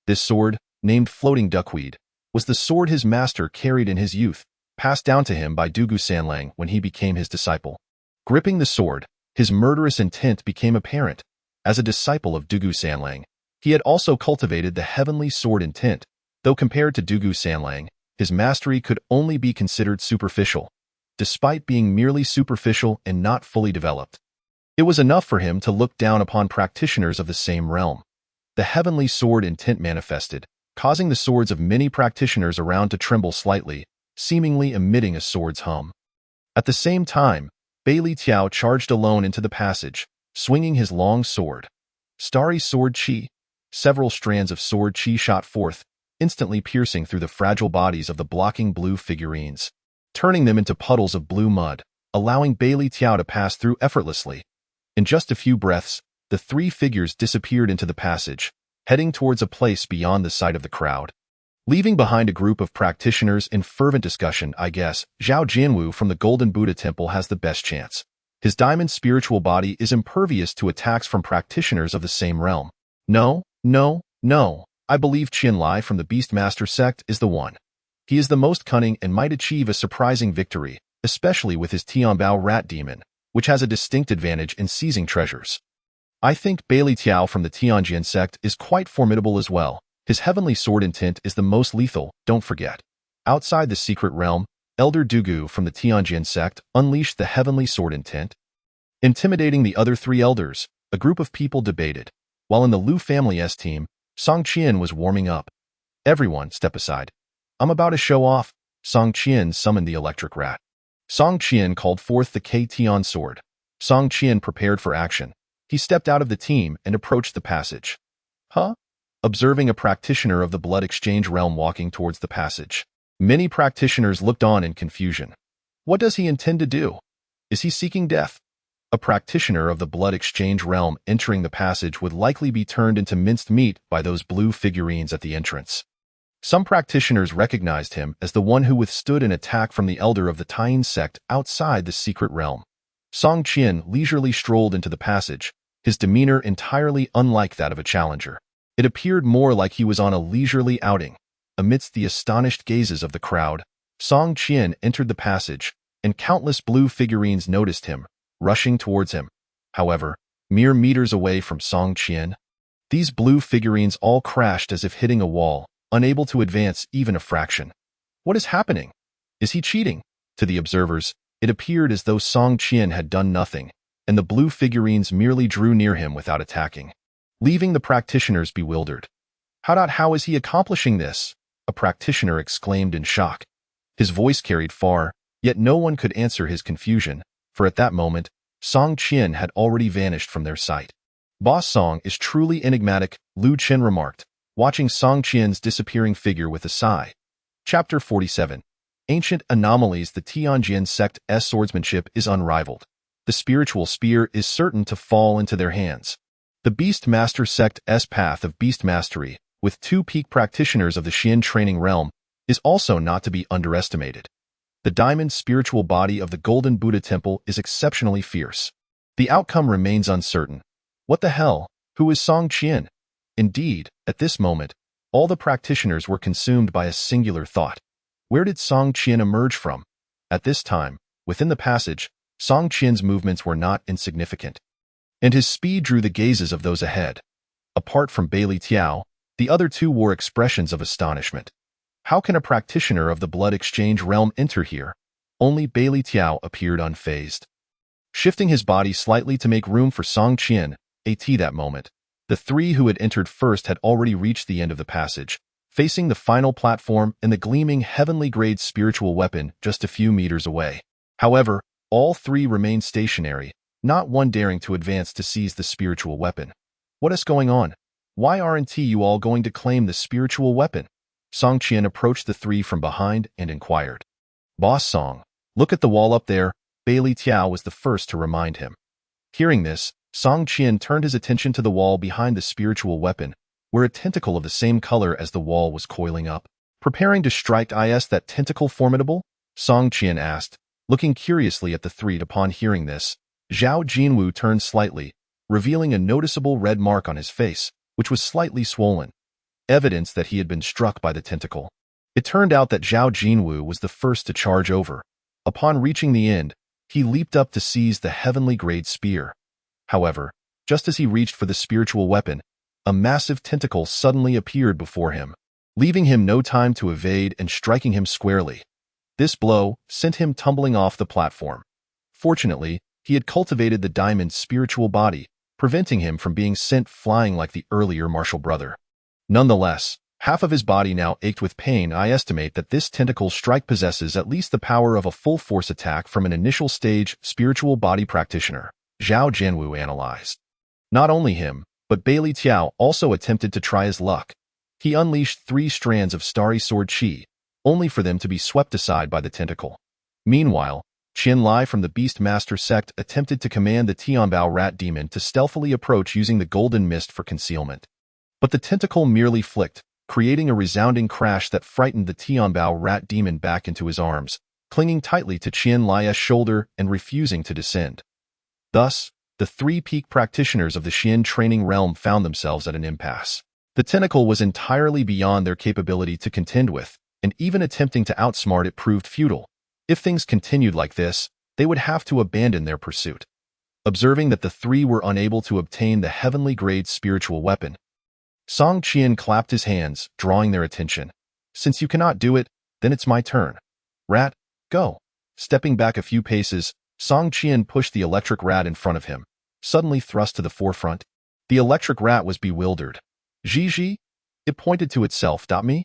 This sword, named Floating Duckweed, was the sword his master carried in his youth, passed down to him by Dugu Sanlang when he became his disciple. Gripping the sword, his murderous intent became apparent. As a disciple of Dugu Sanlang, he had also cultivated the heavenly sword intent, though compared to Dugu Sanlang, his mastery could only be considered superficial. Despite being merely superficial and not fully developed, it was enough for him to look down upon practitioners of the same realm. The heavenly sword intent manifested, causing the swords of many practitioners around to tremble slightly, seemingly emitting a sword's hum. At the same time, Bailey Tiao charged alone into the passage, swinging his long sword. Starry sword chi. Several strands of sword chi shot forth, instantly piercing through the fragile bodies of the blocking blue figurines, turning them into puddles of blue mud, allowing Bailey Tiao to pass through effortlessly. In just a few breaths, the three figures disappeared into the passage, heading towards a place beyond the sight of the crowd. Leaving behind a group of practitioners in fervent discussion, I guess, Zhao Jianwu from the Golden Buddha Temple has the best chance. His diamond spiritual body is impervious to attacks from practitioners of the same realm. No, I believe Qian Lai from the Beastmaster sect is the one. He is the most cunning and might achieve a surprising victory, especially with his Tianbao rat demon, which has a distinct advantage in seizing treasures. I think Bailey Tiao from the Tianjian sect is quite formidable as well. His heavenly sword intent is the most lethal, don't forget. Outside the secret realm, Elder Dugu from the Tianjian sect unleashed the heavenly sword intent. Intimidating the other three elders, a group of people debated, while in the Lu family's team, Song Qian was warming up. Everyone, step aside. I'm about to show off. Song Qian summoned the electric rat. Song Qian called forth the K-Tian sword. Song Qian prepared for action. He stepped out of the team and approached the passage. Huh? Observing a practitioner of the blood exchange realm walking towards the passage. Many practitioners looked on in confusion. What does he intend to do? Is he seeking death? A practitioner of the blood exchange realm entering the passage would likely be turned into minced meat by those blue figurines at the entrance. Some practitioners recognized him as the one who withstood an attack from the elder of the Taiyin sect outside the secret realm. Song Qian leisurely strolled into the passage, his demeanor entirely unlike that of a challenger. It appeared more like he was on a leisurely outing. Amidst the astonished gazes of the crowd, Song Qian entered the passage, and countless blue figurines noticed him, rushing towards him. However, mere meters away from Song Qian, these blue figurines all crashed as if hitting a wall, unable to advance even a fraction. What is happening? Is he cheating? To the observers, it appeared as though Song Qian had done nothing, and the blue figurines merely drew near him without attacking, leaving the practitioners bewildered. How is he accomplishing this? A practitioner exclaimed in shock. His voice carried far, yet no one could answer his confusion, for at that moment, Song Qian had already vanished from their sight. Boss Song is truly enigmatic, Lu Chen remarked, watching Song Qian's disappearing figure with a sigh. Chapter 47. Ancient Anomalies. The Tianjian sect's swordsmanship is unrivaled. The spiritual spear is certain to fall into their hands. The Beast Master sect's path of beast mastery, with two peak practitioners of the Xian training realm, is also not to be underestimated. The diamond spiritual body of the Golden Buddha Temple is exceptionally fierce. The outcome remains uncertain. What the hell? Who is Song Qian? Indeed, at this moment, all the practitioners were consumed by a singular thought. Where did Song Qian emerge from? At this time, within the passage, Song Qian's movements were not insignificant, and his speed drew the gazes of those ahead. Apart from Bailey Tiao, the other two wore expressions of astonishment. How can a practitioner of the blood exchange realm enter here? Only Bailey Tiao appeared unfazed. Shifting his body slightly to make room for Song Qian, at that moment, the three who had entered first had already reached the end of the passage, facing the final platform and the gleaming heavenly-grade spiritual weapon just a few meters away. However, all three remained stationary, not one daring to advance to seize the spiritual weapon. What is going on? Why aren't you all going to claim the spiritual weapon? Song Qian approached the three from behind and inquired. Boss Song, look at the wall up there, Bailey Tiao was the first to remind him. Hearing this, Song Qian turned his attention to the wall behind the spiritual weapon, where a tentacle of the same color as the wall was coiling up. Preparing to strike that tentacle formidable? Song Qian asked, looking curiously at the three. Upon hearing this, Zhao Jinwu turned slightly, revealing a noticeable red mark on his face, which was slightly swollen. Evidence that he had been struck by the tentacle. It turned out that Zhao Jinwu was the first to charge over. Upon reaching the end, he leaped up to seize the heavenly-grade spear. However, just as he reached for the spiritual weapon, a massive tentacle suddenly appeared before him, leaving him no time to evade and striking him squarely. This blow sent him tumbling off the platform. Fortunately, he had cultivated the diamond's spiritual body, preventing him from being sent flying like the earlier martial brother. Nonetheless, half of his body now ached with pain. I estimate that this tentacle strike possesses at least the power of a full-force attack from an initial-stage spiritual body practitioner, Zhao Jinwu analyzed. Not only him, but Bailey Tiao also attempted to try his luck. He unleashed 3 strands of starry sword chi, only for them to be swept aside by the tentacle. Meanwhile, Qian Lai from the Beast Master sect attempted to command the Tianbao rat demon to stealthily approach using the golden mist for concealment. But the tentacle merely flicked, creating a resounding crash that frightened the Tianbao rat demon back into his arms, clinging tightly to Qian Lai's shoulder and refusing to descend. Thus, the 3 peak practitioners of the Xian training realm found themselves at an impasse. The tentacle was entirely beyond their capability to contend with, and even attempting to outsmart it proved futile. If things continued like this, they would have to abandon their pursuit. Observing that the three were unable to obtain the heavenly-grade spiritual weapon, Song Qian clapped his hands, drawing their attention. Since you cannot do it, then it's my turn. Rat, go. Stepping back a few paces, Song Qian pushed the electric rat in front of him, suddenly thrust to the forefront. The electric rat was bewildered. Zhi? It pointed to itself. Me?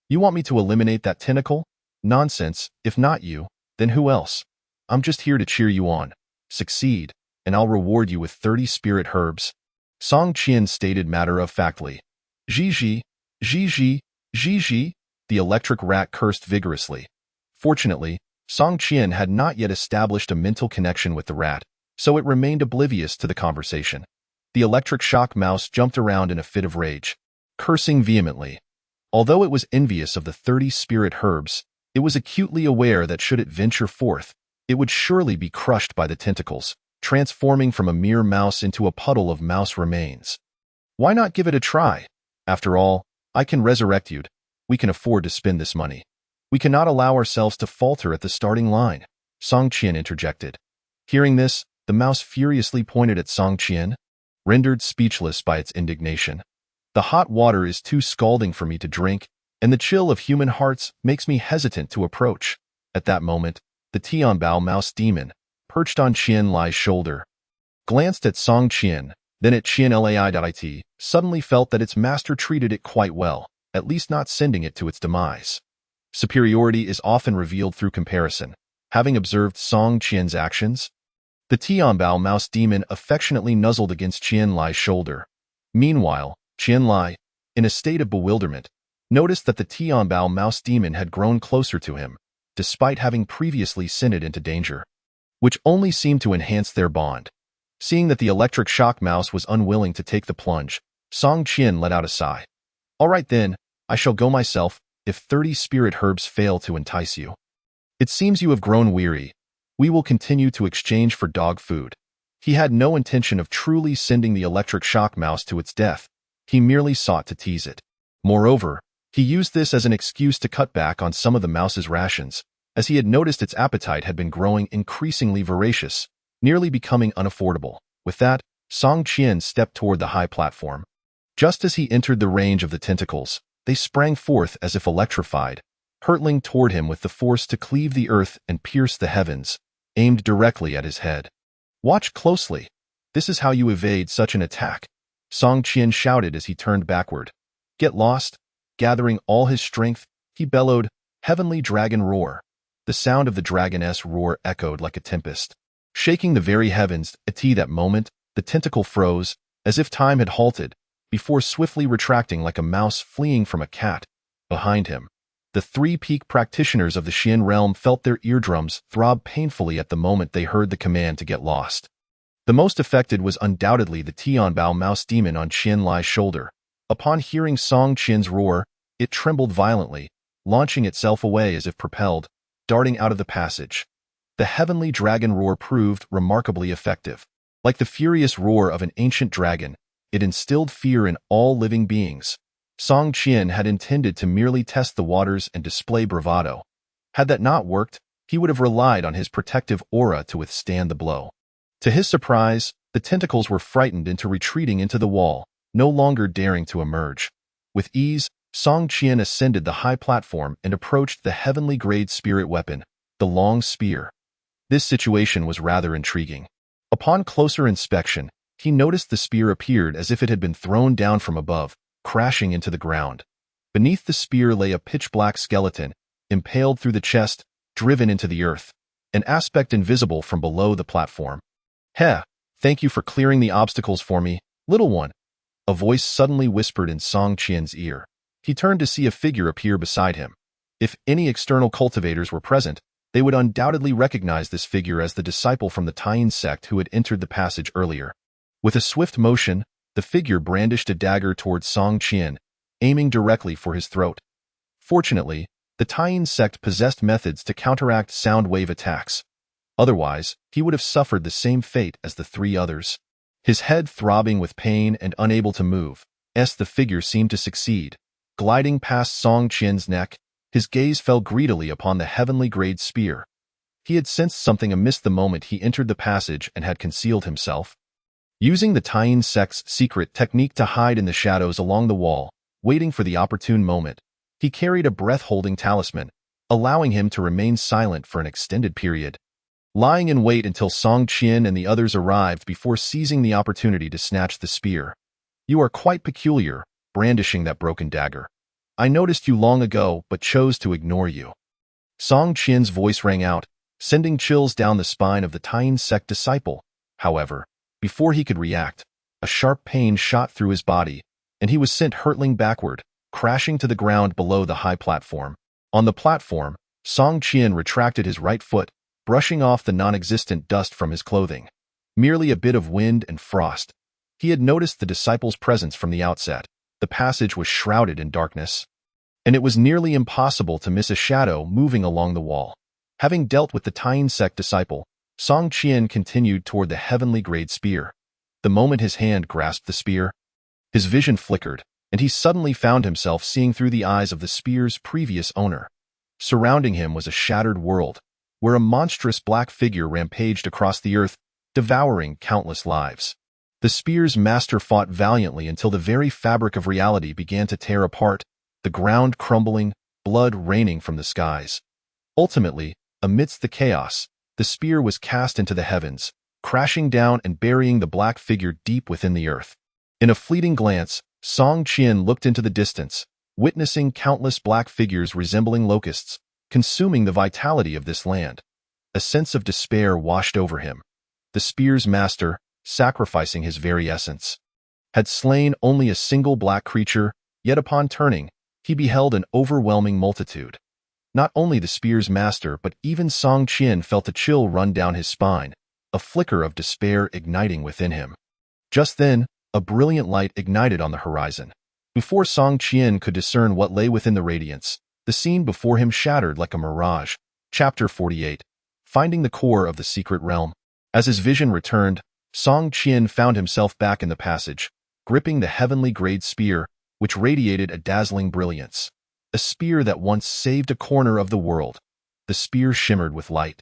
You want me to eliminate that tentacle? Nonsense. If not you, then who else? I'm just here to cheer you on. Succeed, and I'll reward you with 30 spirit herbs. Song Qian stated matter-of-factly. Zhi. The electric rat cursed vigorously. Fortunately, Song Qian had not yet established a mental connection with the rat, so it remained oblivious to the conversation. The electric shock mouse jumped around in a fit of rage, cursing vehemently. Although it was envious of the 30 spirit herbs, it was acutely aware that should it venture forth, it would surely be crushed by the tentacles, transforming from a mere mouse into a puddle of mouse remains. Why not give it a try? After all, I can resurrect you. We can afford to spend this money. We cannot allow ourselves to falter at the starting line, Song Qian interjected. Hearing this, the mouse furiously pointed at Song Qian, rendered speechless by its indignation. The hot water is too scalding for me to drink, and the chill of human hearts makes me hesitant to approach. At that moment, the Tianbao mouse demon, perched on Qian Lai's shoulder, glanced at Song Qian, then at Qian Lai, suddenly felt that its master treated it quite well, at least not sending it to its demise. Superiority is often revealed through comparison. Having observed Song Qian's actions, the Tianbao mouse demon affectionately nuzzled against Qian Lai's shoulder. Meanwhile, Qian Lai, in a state of bewilderment, noticed that the Tianbao mouse demon had grown closer to him, despite having previously sent it into danger, which only seemed to enhance their bond. Seeing that the electric shock mouse was unwilling to take the plunge, Song Qian let out a sigh. All right then, I shall go myself, if 30 spirit herbs fail to entice you. It seems you have grown weary. We will continue to exchange for dog food. He had no intention of truly sending the electric shock mouse to its death. He merely sought to tease it. Moreover, he used this as an excuse to cut back on some of the mouse's rations, as he had noticed its appetite had been growing increasingly voracious, nearly becoming unaffordable. With that, Song Qian stepped toward the high platform. Just as he entered the range of the tentacles, they sprang forth as if electrified, hurtling toward him with the force to cleave the earth and pierce the heavens, aimed directly at his head. Watch closely. This is how you evade such an attack, Song Qian shouted as he turned backward. Get lost. Gathering all his strength, he bellowed, Heavenly Dragon Roar. The sound of the dragoness roar echoed like a tempest, shaking the very heavens. At that moment, the tentacle froze, as if time had halted, before swiftly retracting like a mouse fleeing from a cat. Behind him, the three peak practitioners of the Xian realm felt their eardrums throb painfully at the moment they heard the command to get lost. The most affected was undoubtedly the Tianbao mouse demon on Qian Lai's shoulder. Upon hearing Song Qian's roar, it trembled violently, launching itself away as if propelled, darting out of the passage. The heavenly dragon roar proved remarkably effective. Like the furious roar of an ancient dragon, it instilled fear in all living beings. Song Qian had intended to merely test the waters and display bravado. Had that not worked, he would have relied on his protective aura to withstand the blow. To his surprise, the tentacles were frightened into retreating into the wall, no longer daring to emerge. With ease, Song Qian ascended the high platform and approached the heavenly-grade spirit weapon, the long spear. This situation was rather intriguing. Upon closer inspection, he noticed the spear appeared as if it had been thrown down from above, crashing into the ground. Beneath the spear lay a pitch-black skeleton, impaled through the chest, driven into the earth, an aspect invisible from below the platform. Heh, thank you for clearing the obstacles for me, little one. A voice suddenly whispered in Song Qian's ear. He turned to see a figure appear beside him. If any external cultivators were present, they would undoubtedly recognize this figure as the disciple from the Taiyin sect who had entered the passage earlier. With a swift motion, the figure brandished a dagger towards Song Qian, aiming directly for his throat. Fortunately, the Taiyin sect possessed methods to counteract sound wave attacks. Otherwise, he would have suffered the same fate as the three others. His head throbbing with pain and unable to move, the figure seemed to succeed. Gliding past Song Qian's neck, his gaze fell greedily upon the heavenly-grade spear. He had sensed something amiss the moment he entered the passage and had concealed himself. Using the Taiyin sect's secret technique to hide in the shadows along the wall, waiting for the opportune moment, he carried a breath-holding talisman, allowing him to remain silent for an extended period. Lying in wait until Song Qian and the others arrived before seizing the opportunity to snatch the spear. "You are quite peculiar, brandishing that broken dagger. I noticed you long ago but chose to ignore you." Song Qian's voice rang out, sending chills down the spine of the Taiyin sect disciple. However, before he could react, a sharp pain shot through his body, and he was sent hurtling backward, crashing to the ground below the high platform. On the platform, Song Qian retracted his right foot, brushing off the non-existent dust from his clothing. Merely a bit of wind and frost. He had noticed the disciple's presence from the outset. The passage was shrouded in darkness, and it was nearly impossible to miss a shadow moving along the wall. Having dealt with the Taiyin sect disciple, Song Qian continued toward the heavenly grade spear. The moment his hand grasped the spear, his vision flickered, and he suddenly found himself seeing through the eyes of the spear's previous owner. Surrounding him was a shattered world, where a monstrous black figure rampaged across the earth, devouring countless lives. The spear's master fought valiantly until the very fabric of reality began to tear apart, the ground crumbling, blood raining from the skies. Ultimately, amidst the chaos, the spear was cast into the heavens, crashing down and burying the black figure deep within the earth. In a fleeting glance, Song Qian looked into the distance, witnessing countless black figures resembling locusts, consuming the vitality of this land. A sense of despair washed over him. The spear's master, sacrificing his very essence, had slain only a single black creature, yet upon turning, he beheld an overwhelming multitude. Not only the spear's master but even Song Qian felt a chill run down his spine, a flicker of despair igniting within him. Just then, a brilliant light ignited on the horizon. Before Song Qian could discern what lay within the radiance, the scene before him shattered like a mirage. Chapter 48. Finding the core of the secret realm. As his vision returned, Song Qian found himself back in the passage, gripping the heavenly grade spear, which radiated a dazzling brilliance. A spear that once saved a corner of the world. The spear shimmered with light.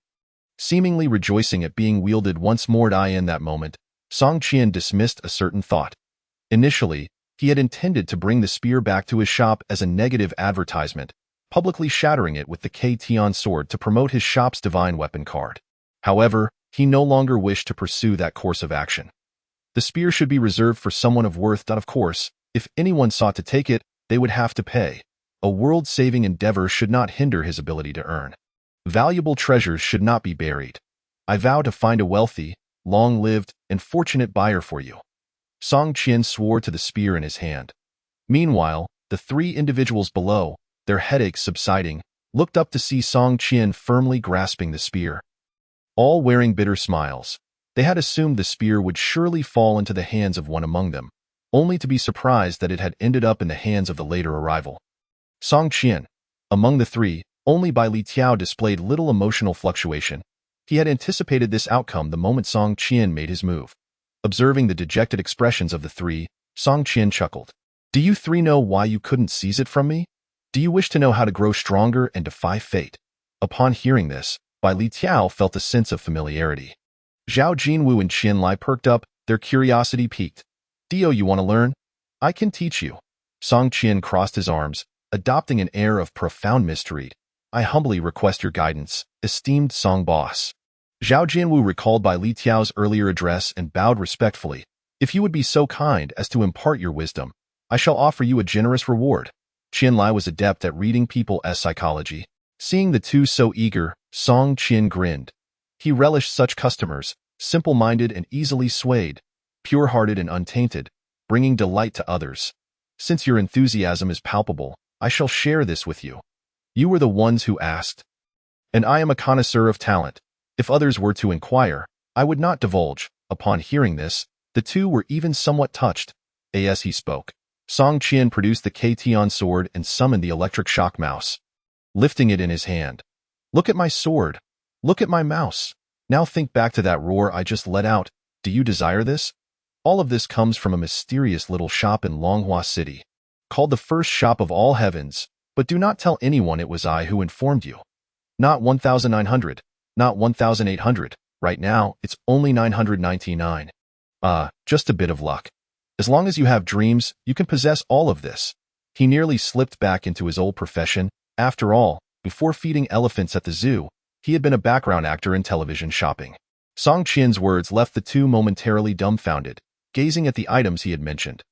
Seemingly rejoicing at being wielded once more in that moment, Song Qian dismissed a certain thought. Initially, he had intended to bring the spear back to his shop as a negative advertisement, publicly shattering it with the K-Tion sword to promote his shop's divine weapon card. However, he no longer wished to pursue that course of action. The spear should be reserved for someone of worth. Of course, if anyone sought to take it, they would have to pay. A world-saving endeavor should not hinder his ability to earn. Valuable treasures should not be buried. I vow to find a wealthy, long-lived, and fortunate buyer for you. Song Qian swore to the spear in his hand. Meanwhile, the three individuals below, their headaches subsiding, looked up to see Song Qian firmly grasping the spear. All wearing bitter smiles, they had assumed the spear would surely fall into the hands of one among them, only to be surprised that it had ended up in the hands of the later arrival. Song Qian, among the three, only by Li Tiao displayed little emotional fluctuation. He had anticipated this outcome the moment Song Qian made his move. Observing the dejected expressions of the three, Song Qian chuckled. "Do you three know why you couldn't seize it from me? Do you wish to know how to grow stronger and defy fate?" Upon hearing this, Bai Li Tiao felt a sense of familiarity. Zhao Jinwu and Qian Lai perked up, their curiosity piqued. "Dio, you want to learn? I can teach you." Song Qian crossed his arms, adopting an air of profound mystery. "I humbly request your guidance, esteemed Song Boss." Zhao Jinwu recalled Bai Li Tiao's earlier address and bowed respectfully. "If you would be so kind as to impart your wisdom, I shall offer you a generous reward." Qian Lai was adept at reading people's psychology. Seeing the two so eager, Song Qian grinned. He relished such customers, simple-minded and easily swayed, pure-hearted and untainted, bringing delight to others. "Since your enthusiasm is palpable, I shall share this with you. You were the ones who asked. And I am a connoisseur of talent. If others were to inquire, I would not divulge." Upon hearing this, the two were even somewhat touched. As he spoke, Song Qian produced the K-Tion sword and summoned the electric shock mouse. Lifting it in his hand. "Look at my sword. Look at my mouse. Now think back to that roar I just let out. Do you desire this? All of this comes from a mysterious little shop in Longhua City, called the First Shop of All Heavens, but do not tell anyone it was I who informed you." Not 1900. not 1,800. Right now, it's only 999. Just a bit of luck. As long as you have dreams, you can possess all of this. He nearly slipped back into his old profession. After all, before feeding elephants at the zoo, he had been a background actor in television shopping. Song Qian's words left the two momentarily dumbfounded, gazing at the items he had mentioned.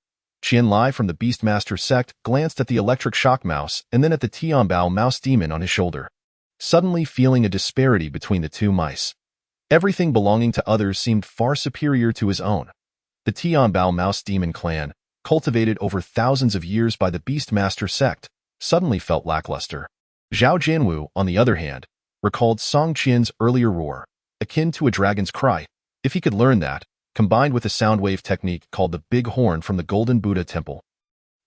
Qianlai from the Beastmaster sect glanced at the electric shock mouse and then at the Tianbao mouse demon on his shoulder, suddenly feeling a disparity between the two mice. Everything belonging to others seemed far superior to his own. The Tianbao mouse demon clan, cultivated over thousands of years by the Beastmaster sect, suddenly felt lackluster. Zhao Jianwu, on the other hand, recalled Song Qian's earlier roar, akin to a dragon's cry. If he could learn that, combined with a sound wave technique called the Big Horn from the Golden Buddha Temple,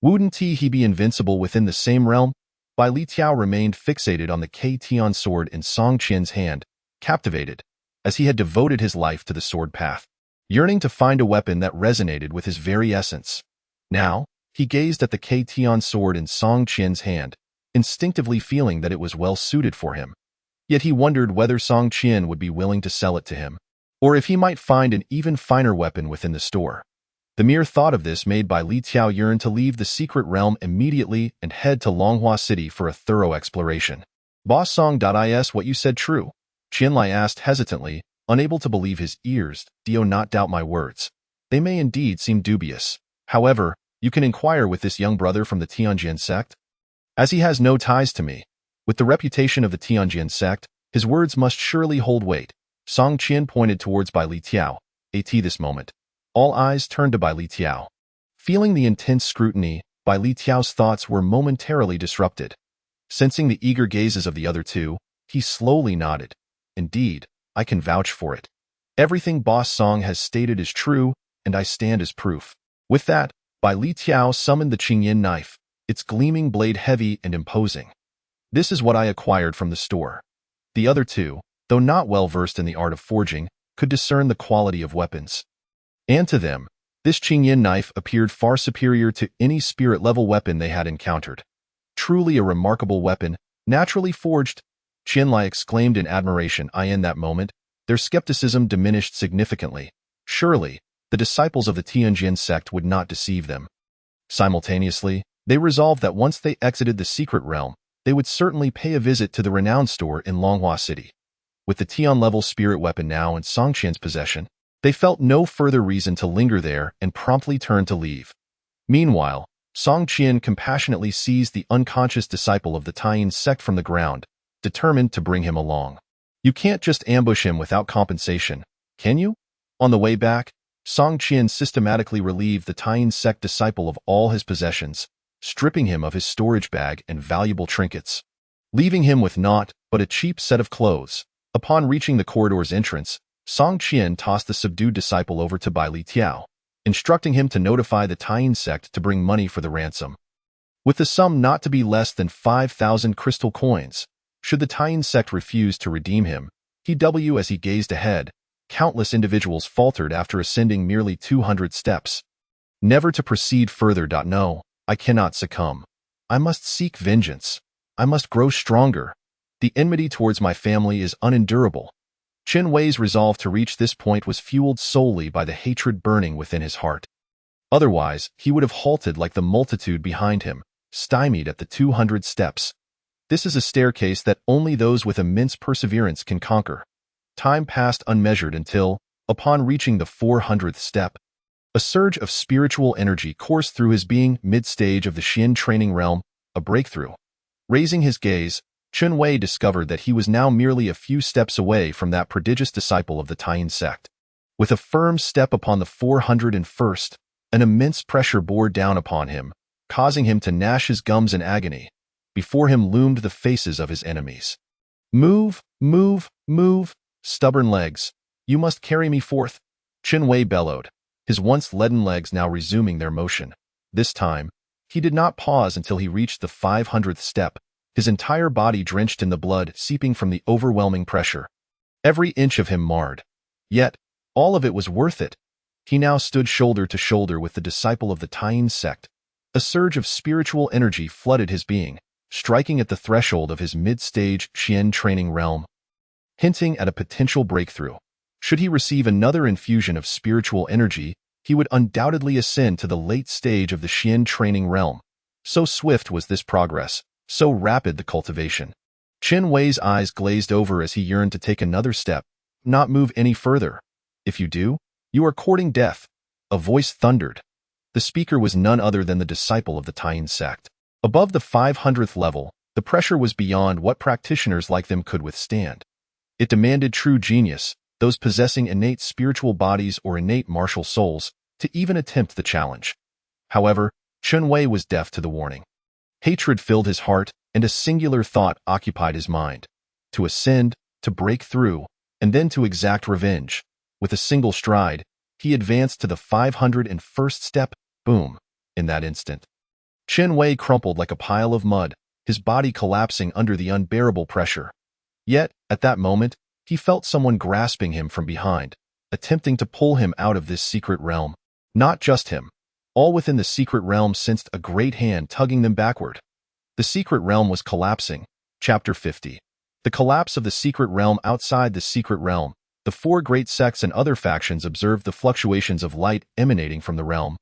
wouldn't he be invincible within the same realm? Bai Liqiao remained fixated on the K-Tian sword in Song Qian's hand, captivated, as he had devoted his life to the sword path, yearning to find a weapon that resonated with his very essence. Now, he gazed at the K-Tian sword in Song Qian's hand, instinctively feeling that it was well suited for him. Yet he wondered whether Song Qian would be willing to sell it to him, or if he might find an even finer weapon within the store. The mere thought of this made Bai Liqiao yearn to leave the secret realm immediately and head to Longhua City for a thorough exploration. Boss Song.is, what you said true? Qianlai asked hesitantly, unable to believe his ears. Do not doubt my words. They may indeed seem dubious. However, you can inquire with this young brother from the Tianjin sect, as he has no ties to me. With the reputation of the Tianjin sect, his words must surely hold weight. Song Qian pointed towards Bai Liqiao. At this moment, all eyes turned to Bai Liqiao. Feeling the intense scrutiny, Bai Liqiao's thoughts were momentarily disrupted. Sensing the eager gazes of the other two, he slowly nodded. Indeed, I can vouch for it. Everything Boss Song has stated is true, and I stand as proof. With that, Bai Liqiao summoned the Qingyin knife, its gleaming blade heavy and imposing. This is what I acquired from the store. The other two, though not well versed in the art of forging, could discern the quality of weapons. And to them, this Qingyin knife appeared far superior to any spirit-level weapon they had encountered. Truly a remarkable weapon, naturally forged, Qianlai exclaimed in admiration. In that moment, their skepticism diminished significantly. Surely, the disciples of the Tianjin sect would not deceive them. Simultaneously, they resolved that once they exited the secret realm, they would certainly pay a visit to the renowned store in Longhua City. With the Tian-level spirit weapon now in Song Qian's possession, they felt no further reason to linger there and promptly turned to leave. Meanwhile, Song Qian compassionately seized the unconscious disciple of the Tian sect from the ground, determined to bring him along. You can't just ambush him without compensation, can you? On the way back, Song Qian systematically relieved the Tian sect disciple of all his possessions, stripping him of his storage bag and valuable trinkets, leaving him with naught but a cheap set of clothes. Upon reaching the corridor's entrance, Song Qian tossed the subdued disciple over to Bai Liqiao, instructing him to notify the Tian sect to bring money for the ransom, with the sum not to be less than 5,000 crystal coins. Should the Tian sect refuse to redeem him, as he gazed ahead, countless individuals faltered after ascending merely 200 steps. Never to proceed further. No, I cannot succumb. I must seek vengeance. I must grow stronger. The enmity towards my family is unendurable. Chen Wei's resolve to reach this point was fueled solely by the hatred burning within his heart. Otherwise, he would have halted like the multitude behind him, stymied at the 200 steps. This is a staircase that only those with immense perseverance can conquer. Time passed unmeasured until, upon reaching the 400th step, a surge of spiritual energy coursed through his being mid-stage of the Xian training realm, a breakthrough. Raising his gaze, Chen Wei discovered that he was now merely a few steps away from that prodigious disciple of the Tian sect. With a firm step upon the 401st, an immense pressure bore down upon him, causing him to gnash his gums in agony. Before him loomed the faces of his enemies. Move, move, move, stubborn legs. You must carry me forth, Chen Wei bellowed, his once leaden legs now resuming their motion. This time, he did not pause until he reached the 500th step, his entire body drenched in the blood seeping from the overwhelming pressure. Every inch of him marred. Yet, all of it was worth it. He now stood shoulder to shoulder with the disciple of the Tian sect. A surge of spiritual energy flooded his being, striking at the threshold of his mid-stage Xian training realm. hinting at a potential breakthrough. Should he receive another infusion of spiritual energy, he would undoubtedly ascend to the late stage of the Xian training realm. So swift was this progress, so rapid the cultivation. Chen Wei's eyes glazed over as he yearned to take another step, not move any further. If you do, you are courting death, a voice thundered. The speaker was none other than the disciple of the Taiyin sect. Above the 500th level, the pressure was beyond what practitioners like them could withstand. It demanded true genius, those possessing innate spiritual bodies or innate martial souls, to even attempt the challenge. However, Chen Wei was deaf to the warning. Hatred filled his heart, and a singular thought occupied his mind. To ascend, to break through, and then to exact revenge. With a single stride, he advanced to the 501st step. Boom! In that instant, Chen Wei crumpled like a pile of mud, his body collapsing under the unbearable pressure. Yet, at that moment, he felt someone grasping him from behind, attempting to pull him out of this secret realm. Not just him. All within the secret realm sensed a great hand tugging them backward. The secret realm was collapsing. Chapter 50. The collapse of the secret realm. Outside the secret realm, the four great sects and other factions observed the fluctuations of light emanating from the realm,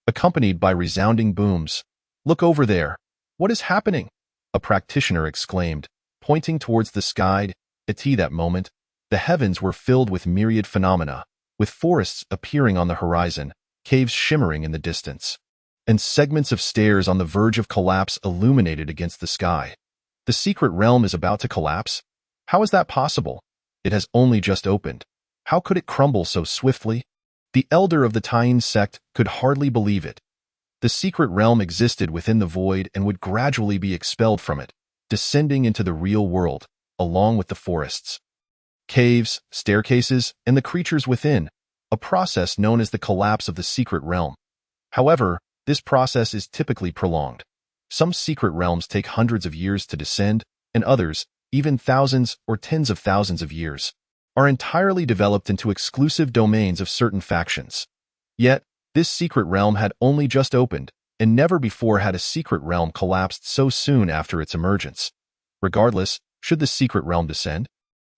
accompanied by resounding booms. Look over there. What is happening? A practitioner exclaimed, pointing towards the sky. At that moment, the heavens were filled with myriad phenomena, with forests appearing on the horizon, caves shimmering in the distance, and segments of stairs on the verge of collapse illuminated against the sky. The secret realm is about to collapse? How is that possible? It has only just opened. How could it crumble so swiftly? The elder of the Taiyin sect could hardly believe it. The secret realm existed within the void and would gradually be expelled from it, descending into the real world, along with the forests, caves, staircases, and the creatures within, a process known as the collapse of the secret realm. However, this process is typically prolonged. Some secret realms take hundreds of years to descend, and others, even thousands or tens of thousands of years, are entirely developed into exclusive domains of certain factions. Yet, this secret realm had only just opened, and never before had a secret realm collapsed so soon after its emergence. Regardless, should the secret realm descend,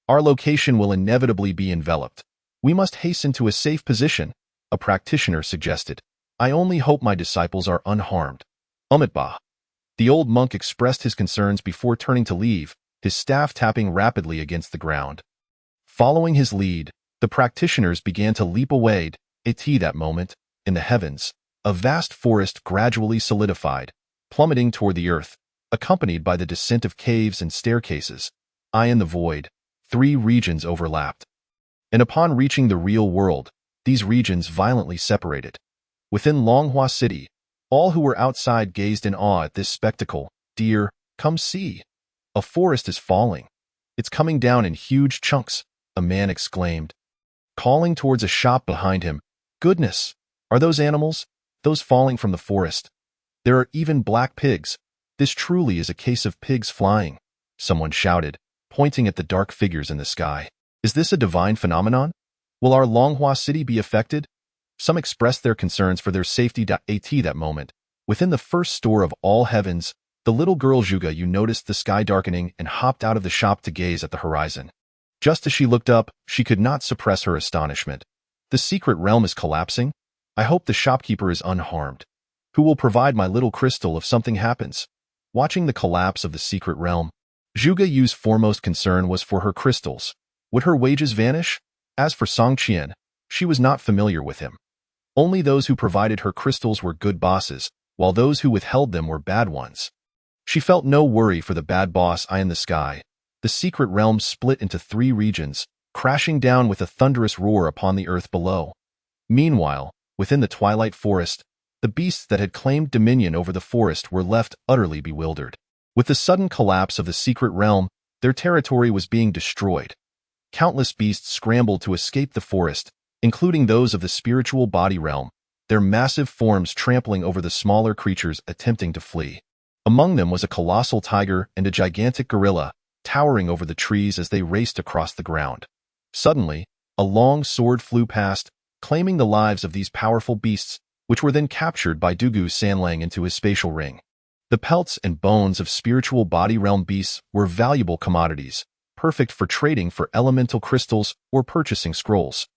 our location will inevitably be enveloped. We must hasten to a safe position, a practitioner suggested. I only hope my disciples are unharmed. Amitabha. The old monk expressed his concerns before turning to leave, his staff tapping rapidly against the ground. Following his lead, the practitioners began to leap away. At that moment, in the heavens, a vast forest gradually solidified, plummeting toward the earth, accompanied by the descent of caves and staircases. In the void, three regions overlapped. And upon reaching the real world, these regions violently separated. Within Longhua City, all who were outside gazed in awe at this spectacle. Dear, come see. A forest is falling. It's coming down in huge chunks, a man exclaimed, calling towards a shop behind him. Goodness, are those animals? Those falling from the forest? There are even black pigs. This truly is a case of pigs flying, someone shouted, pointing at the dark figures in the sky. Is this a divine phenomenon? Will our Longhua City be affected? Some expressed their concerns for their safety. At that moment, within the first store of all heavens, the little girl Zhuge Yu noticed the sky darkening and hopped out of the shop to gaze at the horizon. Just as she looked up, she could not suppress her astonishment. The secret realm is collapsing? I hope the shopkeeper is unharmed. Who will provide my little crystal if something happens? Watching the collapse of the secret realm, Zhuge Yu's foremost concern was for her crystals. Would her wages vanish? As for Song Qian, she was not familiar with him. Only those who provided her crystals were good bosses, while those who withheld them were bad ones. She felt no worry for the bad boss in the sky. The secret realm split into three regions, crashing down with a thunderous roar upon the earth below. Meanwhile, within the twilight forest, the beasts that had claimed dominion over the forest were left utterly bewildered. With the sudden collapse of the secret realm, their territory was being destroyed. Countless beasts scrambled to escape the forest, including those of the spiritual body realm, their massive forms trampling over the smaller creatures attempting to flee. Among them was a colossal tiger and a gigantic gorilla, towering over the trees as they raced across the ground. Suddenly, a long sword flew past, claiming the lives of these powerful beasts, which were then captured by Dugu Sanlang into his spatial ring. The pelts and bones of spiritual body realm beasts were valuable commodities, perfect for trading for elemental crystals or purchasing scrolls.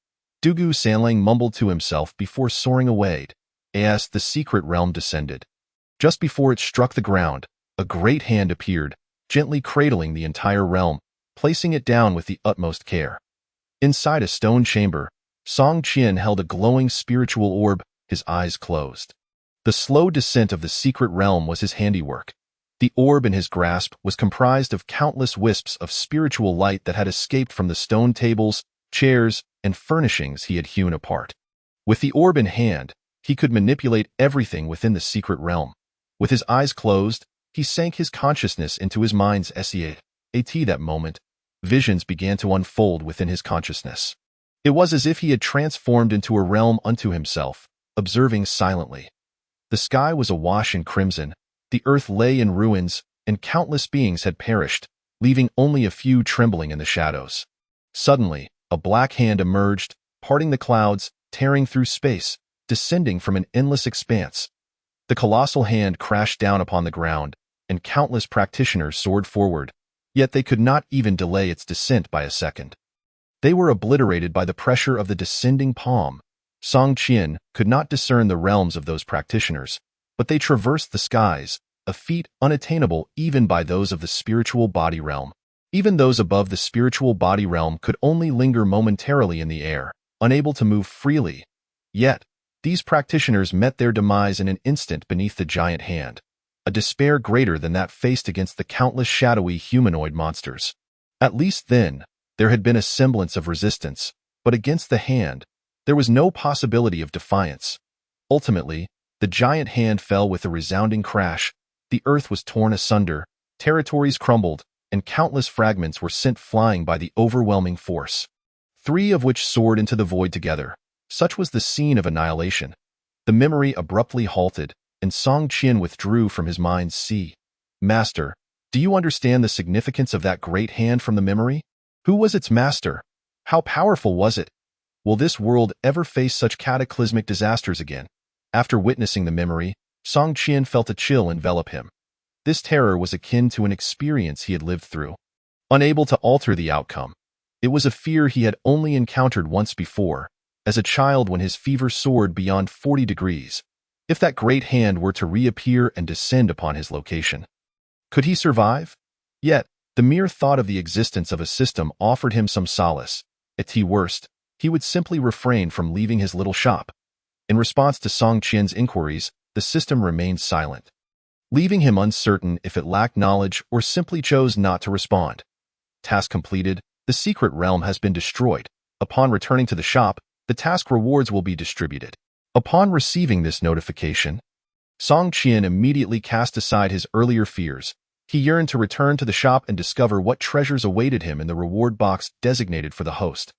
Dugu Sanlang mumbled to himself before soaring away. As the secret realm descended. Just before it struck the ground, a great hand appeared, gently cradling the entire realm, placing it down with the utmost care. Inside a stone chamber, Song Qian held a glowing spiritual orb, his eyes closed. The slow descent of the secret realm was his handiwork. The orb in his grasp was comprised of countless wisps of spiritual light that had escaped from the stone tables, chairs, and furnishings he had hewn apart. With the orb in hand, he could manipulate everything within the secret realm. With his eyes closed, he sank his consciousness into his mind's SEA. That moment, visions began to unfold within his consciousness. It was as if he had transformed into a realm unto himself, observing silently. The sky was awash in crimson, the earth lay in ruins, and countless beings had perished, leaving only a few trembling in the shadows. Suddenly, a black hand emerged, parting the clouds, tearing through space, descending from an endless expanse. The colossal hand crashed down upon the ground, and countless practitioners soared forward, yet they could not even delay its descent by a second. They were obliterated by the pressure of the descending palm. Song Qian could not discern the realms of those practitioners, but they traversed the skies, a feat unattainable even by those of the spiritual body realm. Even those above the spiritual body realm could only linger momentarily in the air, unable to move freely. Yet, these practitioners met their demise in an instant beneath the giant hand, a despair greater than that faced against the countless shadowy humanoid monsters. At least then, there had been a semblance of resistance, but against the hand, there was no possibility of defiance. Ultimately, the giant hand fell with a resounding crash, the earth was torn asunder, territories crumbled, and countless fragments were sent flying by the overwhelming force. 3 of which soared into the void together. Such was the scene of annihilation. The memory abruptly halted, and Song Qian withdrew from his mind's sea. Master, do you understand the significance of that great hand from the memory? Who was its master? How powerful was it? Will this world ever face such cataclysmic disasters again? After witnessing the memory, Song Qian felt a chill envelop him. This terror was akin to an experience he had lived through. Unable to alter the outcome, it was a fear he had only encountered once before, as a child when his fever soared beyond 40 degrees. If that great hand were to reappear and descend upon his location, could he survive? Yet, the mere thought of the existence of a system offered him some solace. At worst, he would simply refrain from leaving his little shop. In response to Song Qian's inquiries, the system remained silent, leaving him uncertain if it lacked knowledge or simply chose not to respond. Task completed. The secret realm has been destroyed. Upon returning to the shop, the task rewards will be distributed. Upon receiving this notification, Song Qian immediately cast aside his earlier fears. He yearned to return to the shop and discover what treasures awaited him in the reward box designated for the host.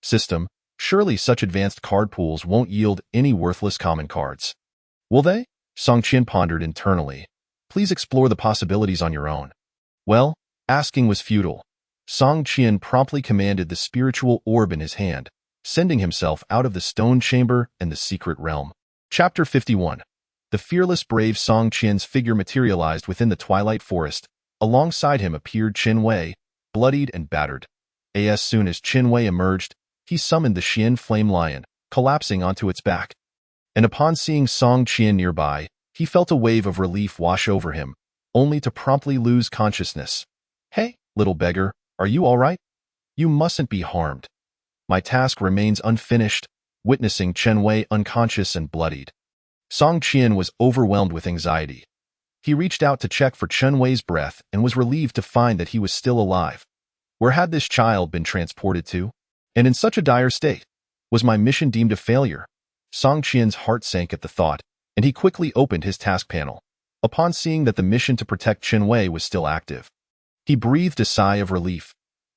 System, surely such advanced card pools won't yield any worthless common cards. Will they? Song Qian pondered internally. Please explore the possibilities on your own. Well, asking was futile. Song Qian promptly commanded the spiritual orb in his hand, sending himself out of the stone chamber and the secret realm. Chapter 51. The fearless brave Song Qian's figure materialized within the twilight forest. Alongside him appeared Qin Wei, bloodied and battered. As soon as Qin Wei emerged, he summoned the Xian Flame Lion, collapsing onto its back. And upon seeing Song Qian nearby, he felt a wave of relief wash over him, only to promptly lose consciousness. Hey, little beggar, are you all right? You mustn't be harmed. My task remains unfinished, witnessing Qin Wei unconscious and bloodied. Song Qian was overwhelmed with anxiety. He reached out to check for Qin Wei's breath and was relieved to find that he was still alive. Where had this child been transported to? And in such a dire state? Was my mission deemed a failure? Song Qian's heart sank at the thought, and he quickly opened his task panel. Upon seeing that the mission to protect Qin Wei was still active, he breathed a sigh of relief.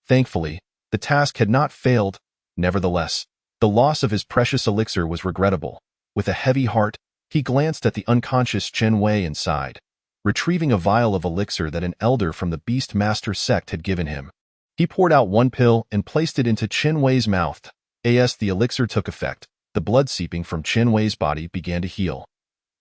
Thankfully, the task had not failed. Nevertheless, the loss of his precious elixir was regrettable. With a heavy heart, he glanced at the unconscious Qin Wei and sighed, retrieving a vial of elixir that an elder from the Beast Master sect had given him. He poured out one pill and placed it into Qin Wei's mouth. As the elixir took effect, the blood seeping from Qin Wei's body began to heal.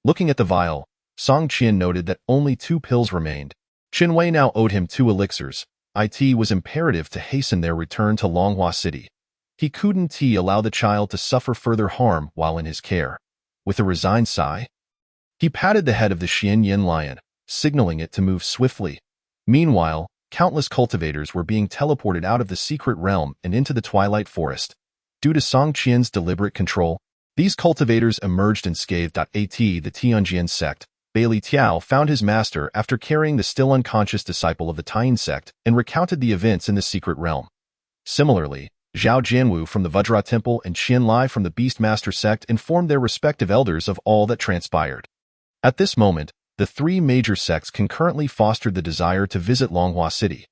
Looking at the vial, Song Qian noted that only 2 pills remained. Qin Wei now owed him 2 elixirs, it was imperative to hasten their return to Longhua City. He couldn't allow the child to suffer further harm while in his care. With a resigned sigh, he patted the head of the Xian Yin lion, signaling it to move swiftly. Meanwhile, countless cultivators were being teleported out of the secret realm and into the Twilight Forest. Due to Song Qian's deliberate control, these cultivators emerged unscathed. The Tianjian sect, Bailey Tiao, found his master after carrying the still unconscious disciple of the Taiyin sect and recounted the events in the secret realm. Similarly, Zhao Jianwu from the Vajra Temple and Qian Lai from the Beastmaster sect informed their respective elders of all that transpired. At this moment, the three major sects concurrently fostered the desire to visit Longhua City.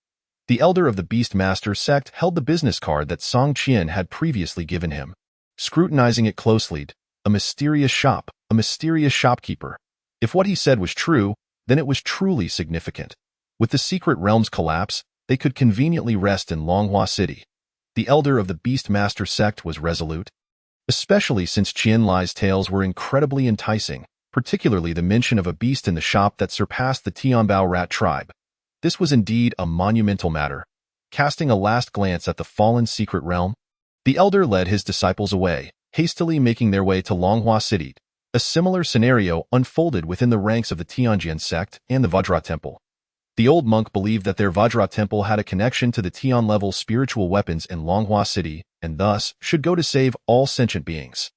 The elder of the Beastmaster sect held the business card that Song Qian had previously given him. Scrutinizing it closely, a mysterious shopkeeper. If what he said was true, then it was truly significant. With the secret realm's collapse, they could conveniently rest in Longhua City. The elder of the Beastmaster sect was resolute, especially since Qian Lai's tales were incredibly enticing, particularly the mention of a beast in the shop that surpassed the Tianbao rat tribe. This was indeed a monumental matter. Casting a last glance at the fallen secret realm, the elder led his disciples away, hastily making their way to Longhua City. A similar scenario unfolded within the ranks of the Tianjian sect and the Vajra Temple. The old monk believed that their Vajra Temple had a connection to the Tian-level spiritual weapons in Longhua City and thus should go to save all sentient beings.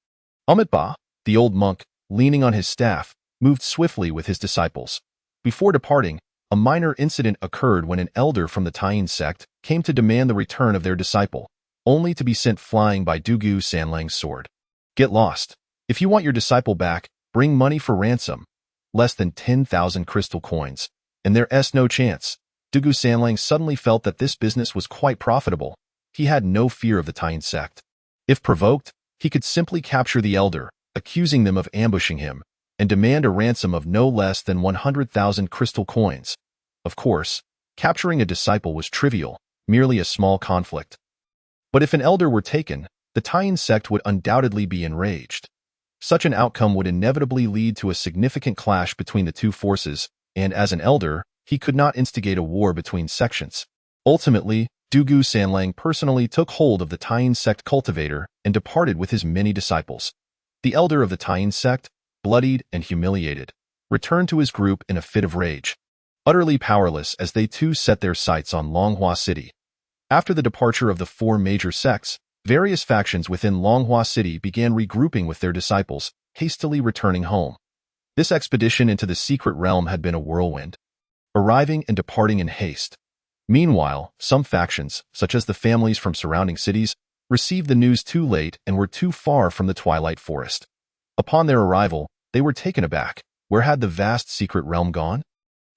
Amitabha, the old monk, leaning on his staff, moved swiftly with his disciples. Before departing, a minor incident occurred when an elder from the Taiyin sect came to demand the return of their disciple, only to be sent flying by Dugu Sanlang's sword. Get lost. If you want your disciple back, bring money for ransom. Less than 10,000 crystal coins. And there's no chance. Dugu Sanlang suddenly felt that this business was quite profitable. He had no fear of the Taiyin sect. If provoked, he could simply capture the elder, accusing them of ambushing him, and demand a ransom of no less than 100,000 crystal coins. Of course, capturing a disciple was trivial, merely a small conflict. But if an elder were taken, the Taiyin sect would undoubtedly be enraged. Such an outcome would inevitably lead to a significant clash between the two forces, and as an elder, he could not instigate a war between sections. Ultimately, Dugu Sanlang personally took hold of the Taiyin sect cultivator and departed with his many disciples. The elder of the Taiyin sect, bloodied and humiliated, returned to his group in a fit of rage, utterly powerless as they too set their sights on Longhua City. After the departure of the four major sects, various factions within Longhua City began regrouping with their disciples, hastily returning home. This expedition into the secret realm had been a whirlwind, arriving and departing in haste. Meanwhile, some factions, such as the families from surrounding cities, received the news too late and were too far from the Twilight Forest. Upon their arrival, they were taken aback. Where had the vast secret realm gone?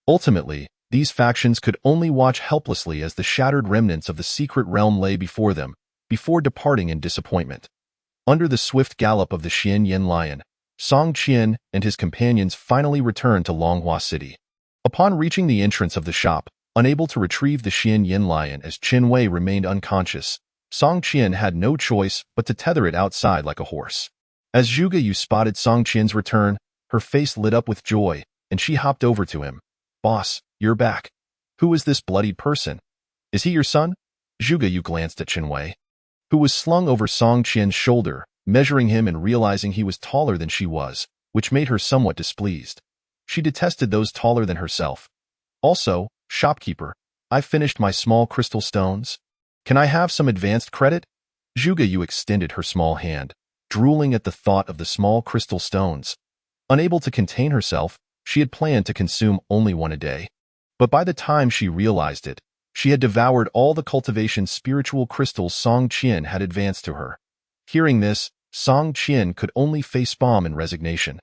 Ultimately, these factions could only watch helplessly as the shattered remnants of the secret realm lay before them, before departing in disappointment. Under the swift gallop of the Xian Yin lion, Song Qian and his companions finally returned to Longhua City. Upon reaching the entrance of the shop, unable to retrieve the Xian Yin lion as Qin Wei remained unconscious, Song Qian had no choice but to tether it outside like a horse. As Zhuge Yu spotted Song Qian's return, her face lit up with joy, and she hopped over to him. "Boss, you're back. Who is this bloodied person? Is he your son?" Zhuge Yu glanced at Qin Wei, who was slung over Song Qian's shoulder, measuring him and realizing he was taller than she was, which made her somewhat displeased. She detested those taller than herself. "Also, shopkeeper, I've finished my small crystal stones. Can I have some advanced credit?" Zhuge Yu extended her small hand, drooling at the thought of the small crystal stones. Unable to contain herself, she had planned to consume only one a day. But by the time she realized it, she had devoured all the cultivation spiritual crystals Song Qian had advanced to her. Hearing this, Song Qian could only facepalm in resignation.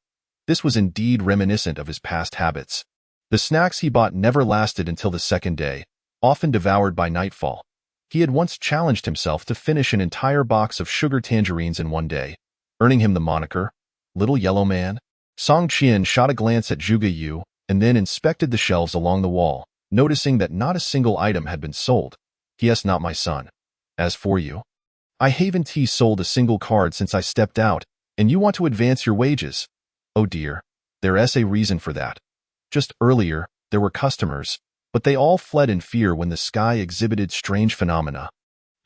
This was indeed reminiscent of his past habits. The snacks he bought never lasted until the second day, often devoured by nightfall. He had once challenged himself to finish an entire box of sugar tangerines in one day, earning him the moniker, Little Yellow Man. Song Qian shot a glance at Zhuge Yu and then inspected the shelves along the wall, noticing that not a single item had been sold. "Yes, not my son. As for you, I haven't sold a single card since I stepped out, and you want to advance your wages. Oh dear, there's a reason for that. Just earlier, there were customers, but they all fled in fear when the sky exhibited strange phenomena.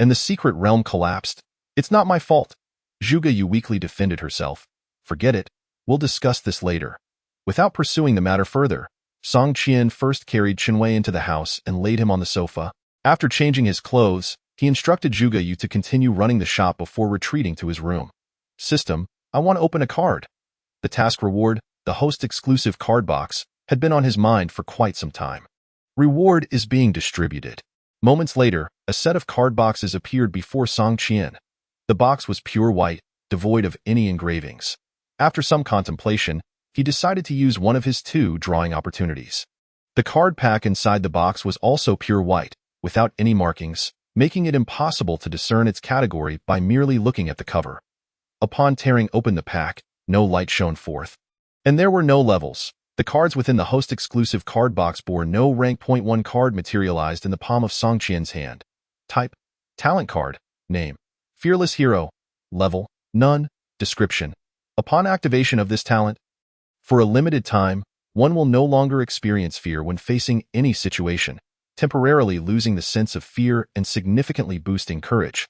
And the secret realm collapsed. "It's not my fault." Zhuge Yu weakly defended herself. "Forget it. We'll discuss this later." Without pursuing the matter further, Song Qian first carried Chenwei into the house and laid him on the sofa. After changing his clothes, he instructed Zhuge Yu to continue running the shop before retreating to his room. "System, I want to open a card." The task reward, the host-exclusive card box, had been on his mind for quite some time. Reward is being distributed. Moments later, a set of card boxes appeared before Song Qian. The box was pure white, devoid of any engravings. After some contemplation, he decided to use one of his 2 drawing opportunities. The card pack inside the box was also pure white, without any markings, making it impossible to discern its category by merely looking at the cover. Upon tearing open the pack, no light shone forth. And there were no levels. The cards within the host-exclusive card box bore no rank. 1 card materialized in the palm of Song Qian's hand. Type: Talent card. Name: Fearless Hero. Level: None. Description: Upon activation of this talent, for a limited time, one will no longer experience fear when facing any situation, temporarily losing the sense of fear and significantly boosting courage.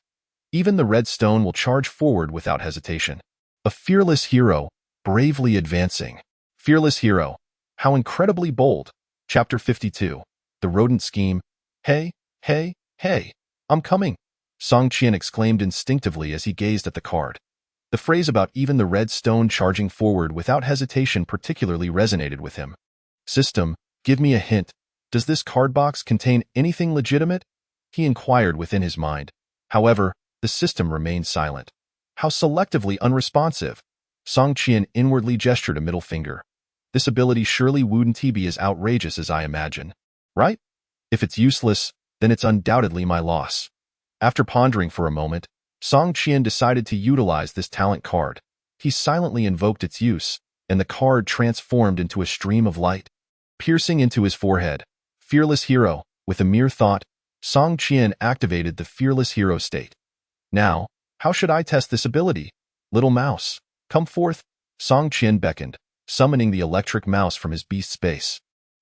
Even the red stone will charge forward without hesitation. A fearless hero, bravely advancing. Fearless hero. How incredibly bold. Chapter 52. The Rodent Scheme. "Hey, hey, hey, I'm coming," Song Qian exclaimed instinctively as he gazed at the card. The phrase about even the red stone charging forward without hesitation particularly resonated with him. "System, give me a hint. Does this card box contain anything legitimate?" he inquired within his mind. However, the system remained silent. How selectively unresponsive. Song Qian inwardly gestured a middle finger. This ability surely wouldn't be as outrageous as I imagine. Right? If it's useless, then it's undoubtedly my loss. After pondering for a moment, Song Qian decided to utilize this talent card. He silently invoked its use, and the card transformed into a stream of light, piercing into his forehead. Fearless Hero. With a mere thought, Song Qian activated the Fearless Hero state. "Now, how should I test this ability? Little mouse, come forth." Song Qian beckoned, summoning the electric mouse from his beast space.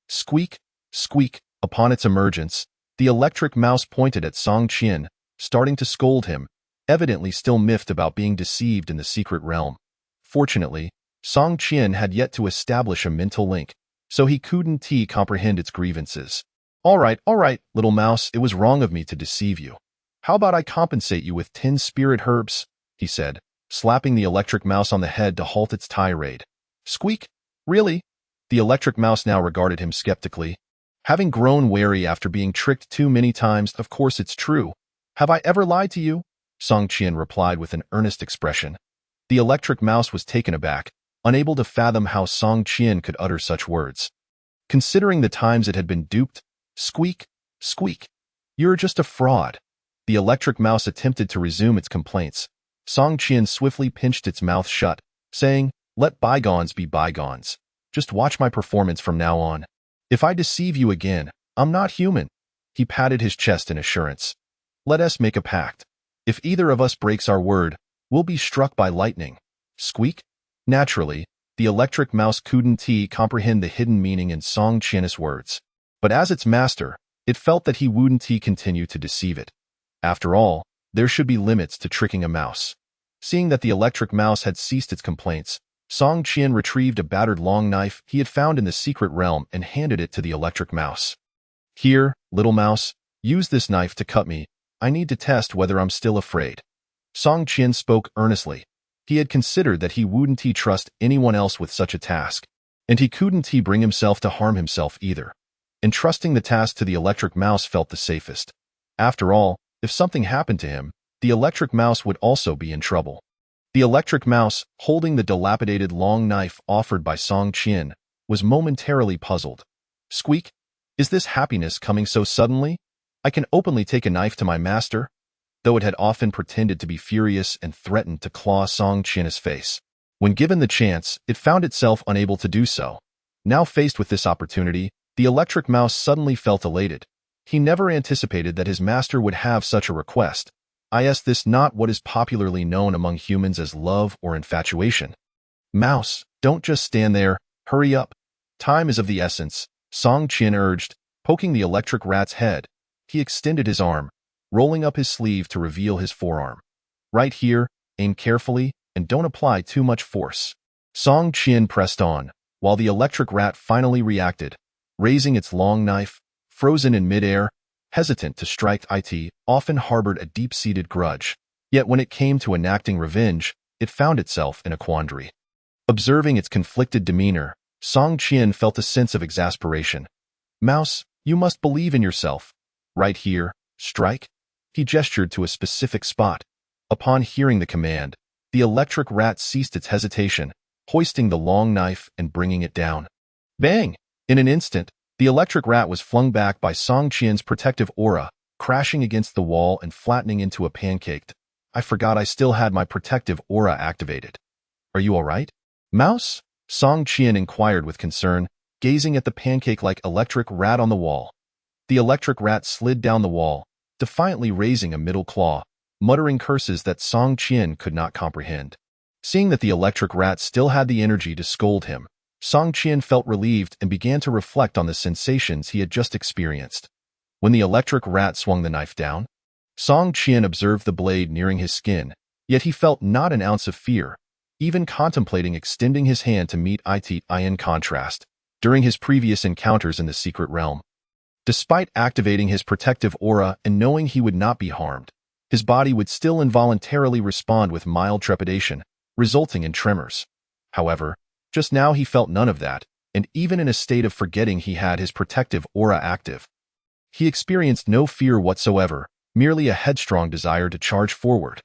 Squeak, squeak. Upon its emergence, the electric mouse pointed at Song Qian, starting to scold him, evidently still miffed about being deceived in the secret realm. Fortunately, Song Qian had yet to establish a mental link, so he couldn't comprehend its grievances. All right, little mouse, it was wrong of me to deceive you. How about I compensate you with 10 spirit herbs?" he said, slapping the electric mouse on the head to halt its tirade. Squeak. Really? The electric mouse now regarded him skeptically. Having grown wary after being tricked too many times, "Of course it's true. Have I ever lied to you?" Song Qian replied with an earnest expression. The electric mouse was taken aback, unable to fathom how Song Qian could utter such words. Considering the times it had been duped, squeak, squeak. "You're just a fraud." The electric mouse attempted to resume its complaints. Song Qian swiftly pinched its mouth shut, saying, "Let bygones be bygones. Just watch my performance from now on. If I deceive you again, I'm not human." He patted his chest in assurance. "Let us make a pact. If either of us breaks our word, we'll be struck by lightning." Squeak. Naturally, the electric mouse couldn't comprehend the hidden meaning in Song Qian's words. But as its master, it felt that he wouldn't continue to deceive it. After all, there should be limits to tricking a mouse. Seeing that the electric mouse had ceased its complaints, Song Qian retrieved a battered long knife he had found in the secret realm and handed it to the electric mouse. "Here, little mouse, use this knife to cut me. I need to test whether I'm still afraid." Song Qian spoke earnestly. He had considered that he wouldn't trust anyone else with such a task, and he couldn't bring himself to harm himself either. Entrusting the task to the electric mouse felt the safest. After all, if something happened to him, the electric mouse would also be in trouble. The electric mouse, holding the dilapidated long knife offered by Song Qian, was momentarily puzzled. Squeak. Is this happiness coming so suddenly? I can openly take a knife to my master? Though it had often pretended to be furious and threatened to claw Song Qian's face. When given the chance, it found itself unable to do so. Now faced with this opportunity, the electric mouse suddenly felt elated. He never anticipated that his master would have such a request. Is this not what is popularly known among humans as love or infatuation? "Mouse, don't just stand there, hurry up. Time is of the essence," Song Qian urged, Poking the electric rat's head, he extended his arm, rolling up his sleeve to reveal his forearm. Right here, aim carefully, and don't apply too much force. Song Qian pressed on, while the electric rat finally reacted, raising its long knife, frozen in midair, hesitant to strike. It often harbored a deep-seated grudge, yet when it came to enacting revenge, it found itself in a quandary. Observing its conflicted demeanor, Song Qian felt a sense of exasperation. Mouse, you must believe in yourself. Right here, strike. He gestured to a specific spot. Upon hearing the command, the electric rat ceased its hesitation, hoisting the long knife and bringing it down. Bang! In an instant, the electric rat was flung back by Song Qian's protective aura, crashing against the wall and flattening into a pancake. I forgot I still had my protective aura activated. Are you all right? Mouse? Song Qian inquired with concern, gazing at the pancake-like electric rat on the wall. The electric rat slid down the wall, defiantly raising a middle claw, muttering curses that Song Qian could not comprehend. Seeing that the electric rat still had the energy to scold him, Song Qian felt relieved and began to reflect on the sensations he had just experienced. When the electric rat swung the knife down, Song Qian observed the blade nearing his skin, yet he felt not an ounce of fear, even contemplating extending his hand to meet it. In contrast, during his previous encounters in the secret realm, despite activating his protective aura and knowing he would not be harmed, his body would still involuntarily respond with mild trepidation, resulting in tremors. However, just now he felt none of that, and even in a state of forgetting he had his protective aura active, he experienced no fear whatsoever, merely a headstrong desire to charge forward.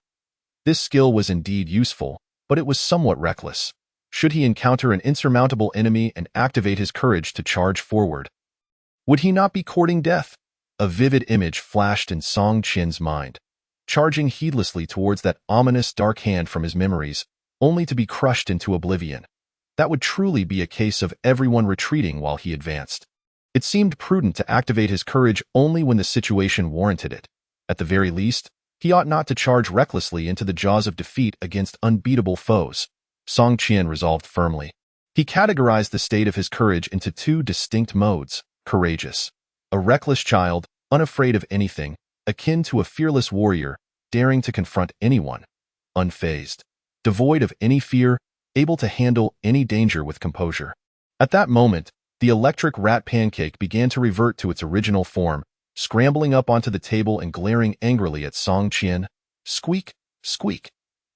This skill was indeed useful, but it was somewhat reckless. Should he encounter an insurmountable enemy and activate his courage to charge forward? Would he not be courting death? A vivid image flashed in Song Qian's mind, charging heedlessly towards that ominous dark hand from his memories, only to be crushed into oblivion. That would truly be a case of everyone retreating while he advanced. It seemed prudent to activate his courage only when the situation warranted it. At the very least, he ought not to charge recklessly into the jaws of defeat against unbeatable foes. Song Qian resolved firmly. He categorized the state of his courage into two distinct modes: courageous, a reckless child, unafraid of anything, akin to a fearless warrior, daring to confront anyone; unfazed, devoid of any fear, able to handle any danger with composure. At that moment, the electric rat pancake began to revert to its original form, scrambling up onto the table and glaring angrily at Song Qian. Squeak, squeak.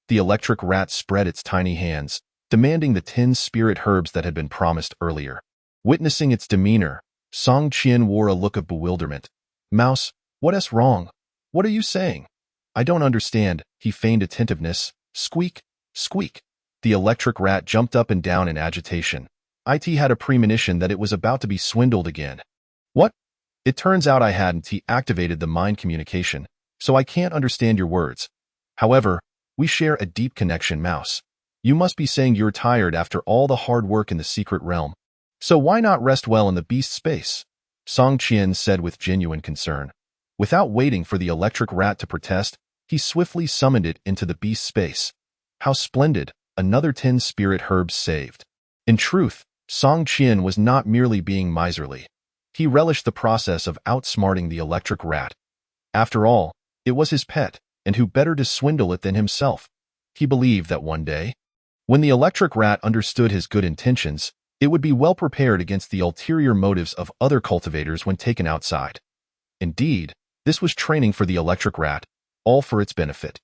The electric rat spread its tiny hands, demanding the 10 spirit herbs that had been promised earlier. Witnessing its demeanor, Song Qian wore a look of bewilderment. Mouse, what's wrong? What are you saying? I don't understand, he feigned attentiveness. Squeak, squeak. The electric rat jumped up and down in agitation. It had a premonition that it was about to be swindled again. What? It turns out I hadn't activated the mind communication, so I can't understand your words. However, we share a deep connection, Mouse. You must be saying you're tired after all the hard work in the secret realm. So why not rest well in the beast space? Song Qian said with genuine concern. Without waiting for the electric rat to protest, he swiftly summoned it into the beast space. How splendid! Another 10 spirit herbs saved. In truth, Song Qian was not merely being miserly. He relished the process of outsmarting the electric rat. After all, it was his pet, and who better to swindle it than himself? He believed that one day, when the electric rat understood his good intentions, it would be well prepared against the ulterior motives of other cultivators when taken outside. Indeed, this was training for the electric rat, all for its benefit.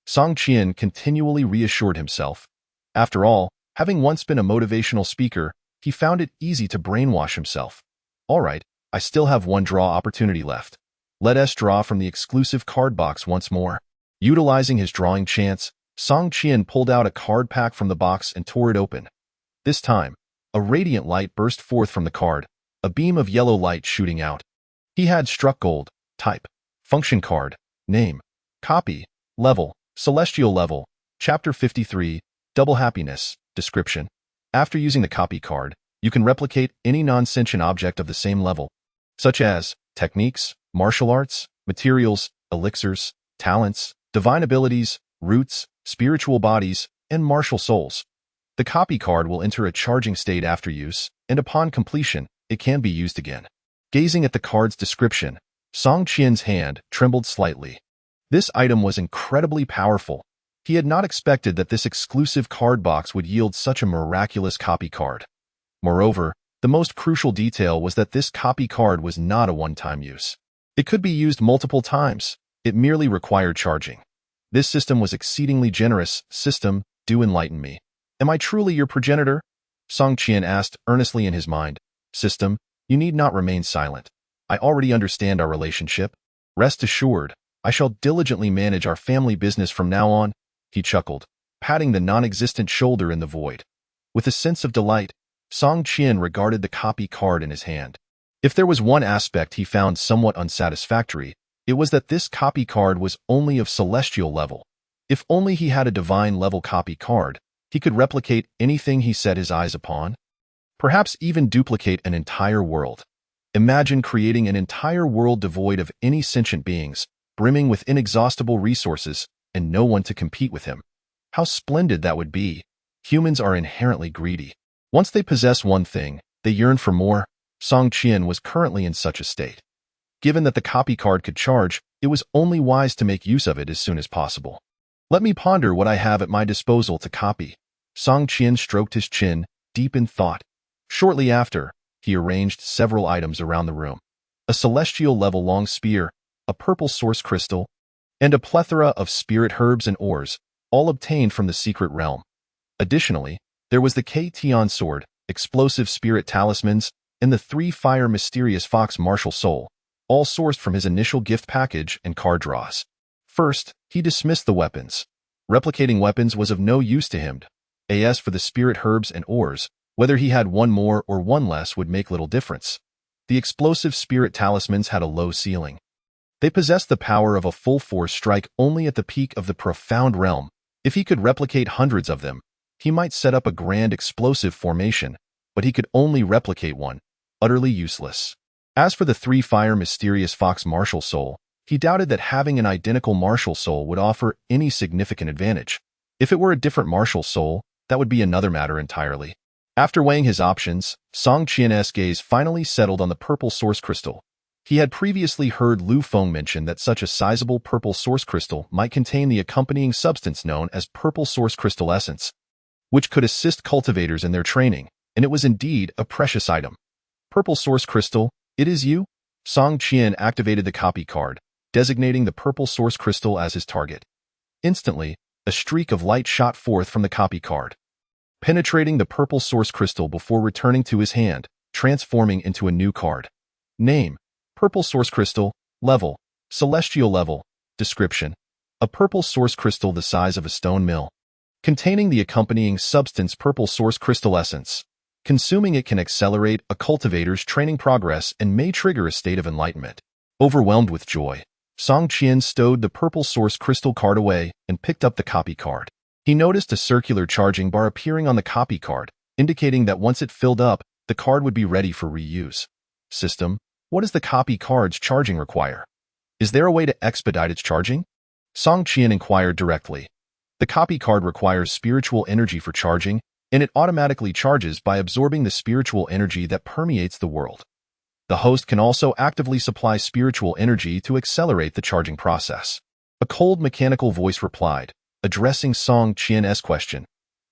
Song Qian continually reassured himself. After all, having once been a motivational speaker, he found it easy to brainwash himself. All right, I still have one draw opportunity left. Let us draw from the exclusive card box once more. Utilizing his drawing chance, Song Qian pulled out a card pack from the box and tore it open. This time, a radiant light burst forth from the card, a beam of yellow light shooting out. He had struck gold, type, function card, name, copy, level, celestial level, chapter 53, double happiness, description. After using the copy card, you can replicate any non-sentient object of the same level, such as techniques, martial arts, materials, elixirs, talents, divine abilities, roots, spiritual bodies, and martial souls. The copy card will enter a charging state after use, and upon completion, it can be used again. Gazing at the card's description, Song Qian's hand trembled slightly. This item was incredibly powerful. He had not expected that this exclusive card box would yield such a miraculous copy card. Moreover, the most crucial detail was that this copy card was not a one-time use. It could be used multiple times. It merely required charging. This system was exceedingly generous. System, do enlighten me. Am I truly your progenitor? Song Qian asked earnestly in his mind. System, you need not remain silent. I already understand our relationship. Rest assured, I shall diligently manage our family business from now on, he chuckled, patting the non-existent shoulder in the void. With a sense of delight, Song Qian regarded the copy card in his hand. If there was one aspect he found somewhat unsatisfactory, it was that this copy card was only of celestial level. If only he had a divine level copy card, he could replicate anything he set his eyes upon. Perhaps even duplicate an entire world. Imagine creating an entire world devoid of any sentient beings, brimming with inexhaustible resources, and no one to compete with him. How splendid that would be. Humans are inherently greedy. Once they possess one thing, they yearn for more. Song Qian was currently in such a state. Given that the copy card could charge, it was only wise to make use of it as soon as possible. Let me ponder what I have at my disposal to copy. Song Qian stroked his chin, deep in thought. Shortly after, he arranged several items around the room. A celestial-level long spear, a purple source crystal, and a plethora of spirit herbs and ores, all obtained from the secret realm. Additionally, there was the K-Tian sword, explosive spirit talismans, and the 3-fire mysterious fox martial soul, all sourced from his initial gift package and card draws. First, he dismissed the weapons. Replicating weapons was of no use to him. As for the spirit herbs and ores, whether he had one more or one less would make little difference. The explosive spirit talismans had a low ceiling. They possessed the power of a full-force strike only at the peak of the profound realm. If he could replicate hundreds of them, he might set up a grand explosive formation, but he could only replicate one, utterly useless. As for the 3-fire mysterious fox martial soul, he doubted that having an identical martial soul would offer any significant advantage. If it were a different martial soul, that would be another matter entirely. After weighing his options, Song Qian's gaze finally settled on the purple source crystal. He had previously heard Lu Feng mention that such a sizable purple source crystal might contain the accompanying substance known as purple source crystal essence, which could assist cultivators in their training, and it was indeed a precious item. Purple source crystal, it is you? Song Qian activated the copy card, designating the purple source crystal as his target. Instantly, a streak of light shot forth from the copy card, penetrating the purple source crystal before returning to his hand, transforming into a new card. Name: Purple source crystal. Level: Celestial level. Description: a purple source crystal the size of a stone mill, containing the accompanying substance purple source crystal essence. Consuming it can accelerate a cultivator's training progress and may trigger a state of enlightenment. Overwhelmed with joy, Song Qian stowed the purple source crystal card away and picked up the copy card. He noticed a circular charging bar appearing on the copy card, indicating that once it filled up, the card would be ready for reuse. System: what does the copy card's charging require? Is there a way to expedite its charging? Song Qian inquired directly. The copy card requires spiritual energy for charging, and it automatically charges by absorbing the spiritual energy that permeates the world. The host can also actively supply spiritual energy to accelerate the charging process. A cold mechanical voice replied, addressing Song Qian's question.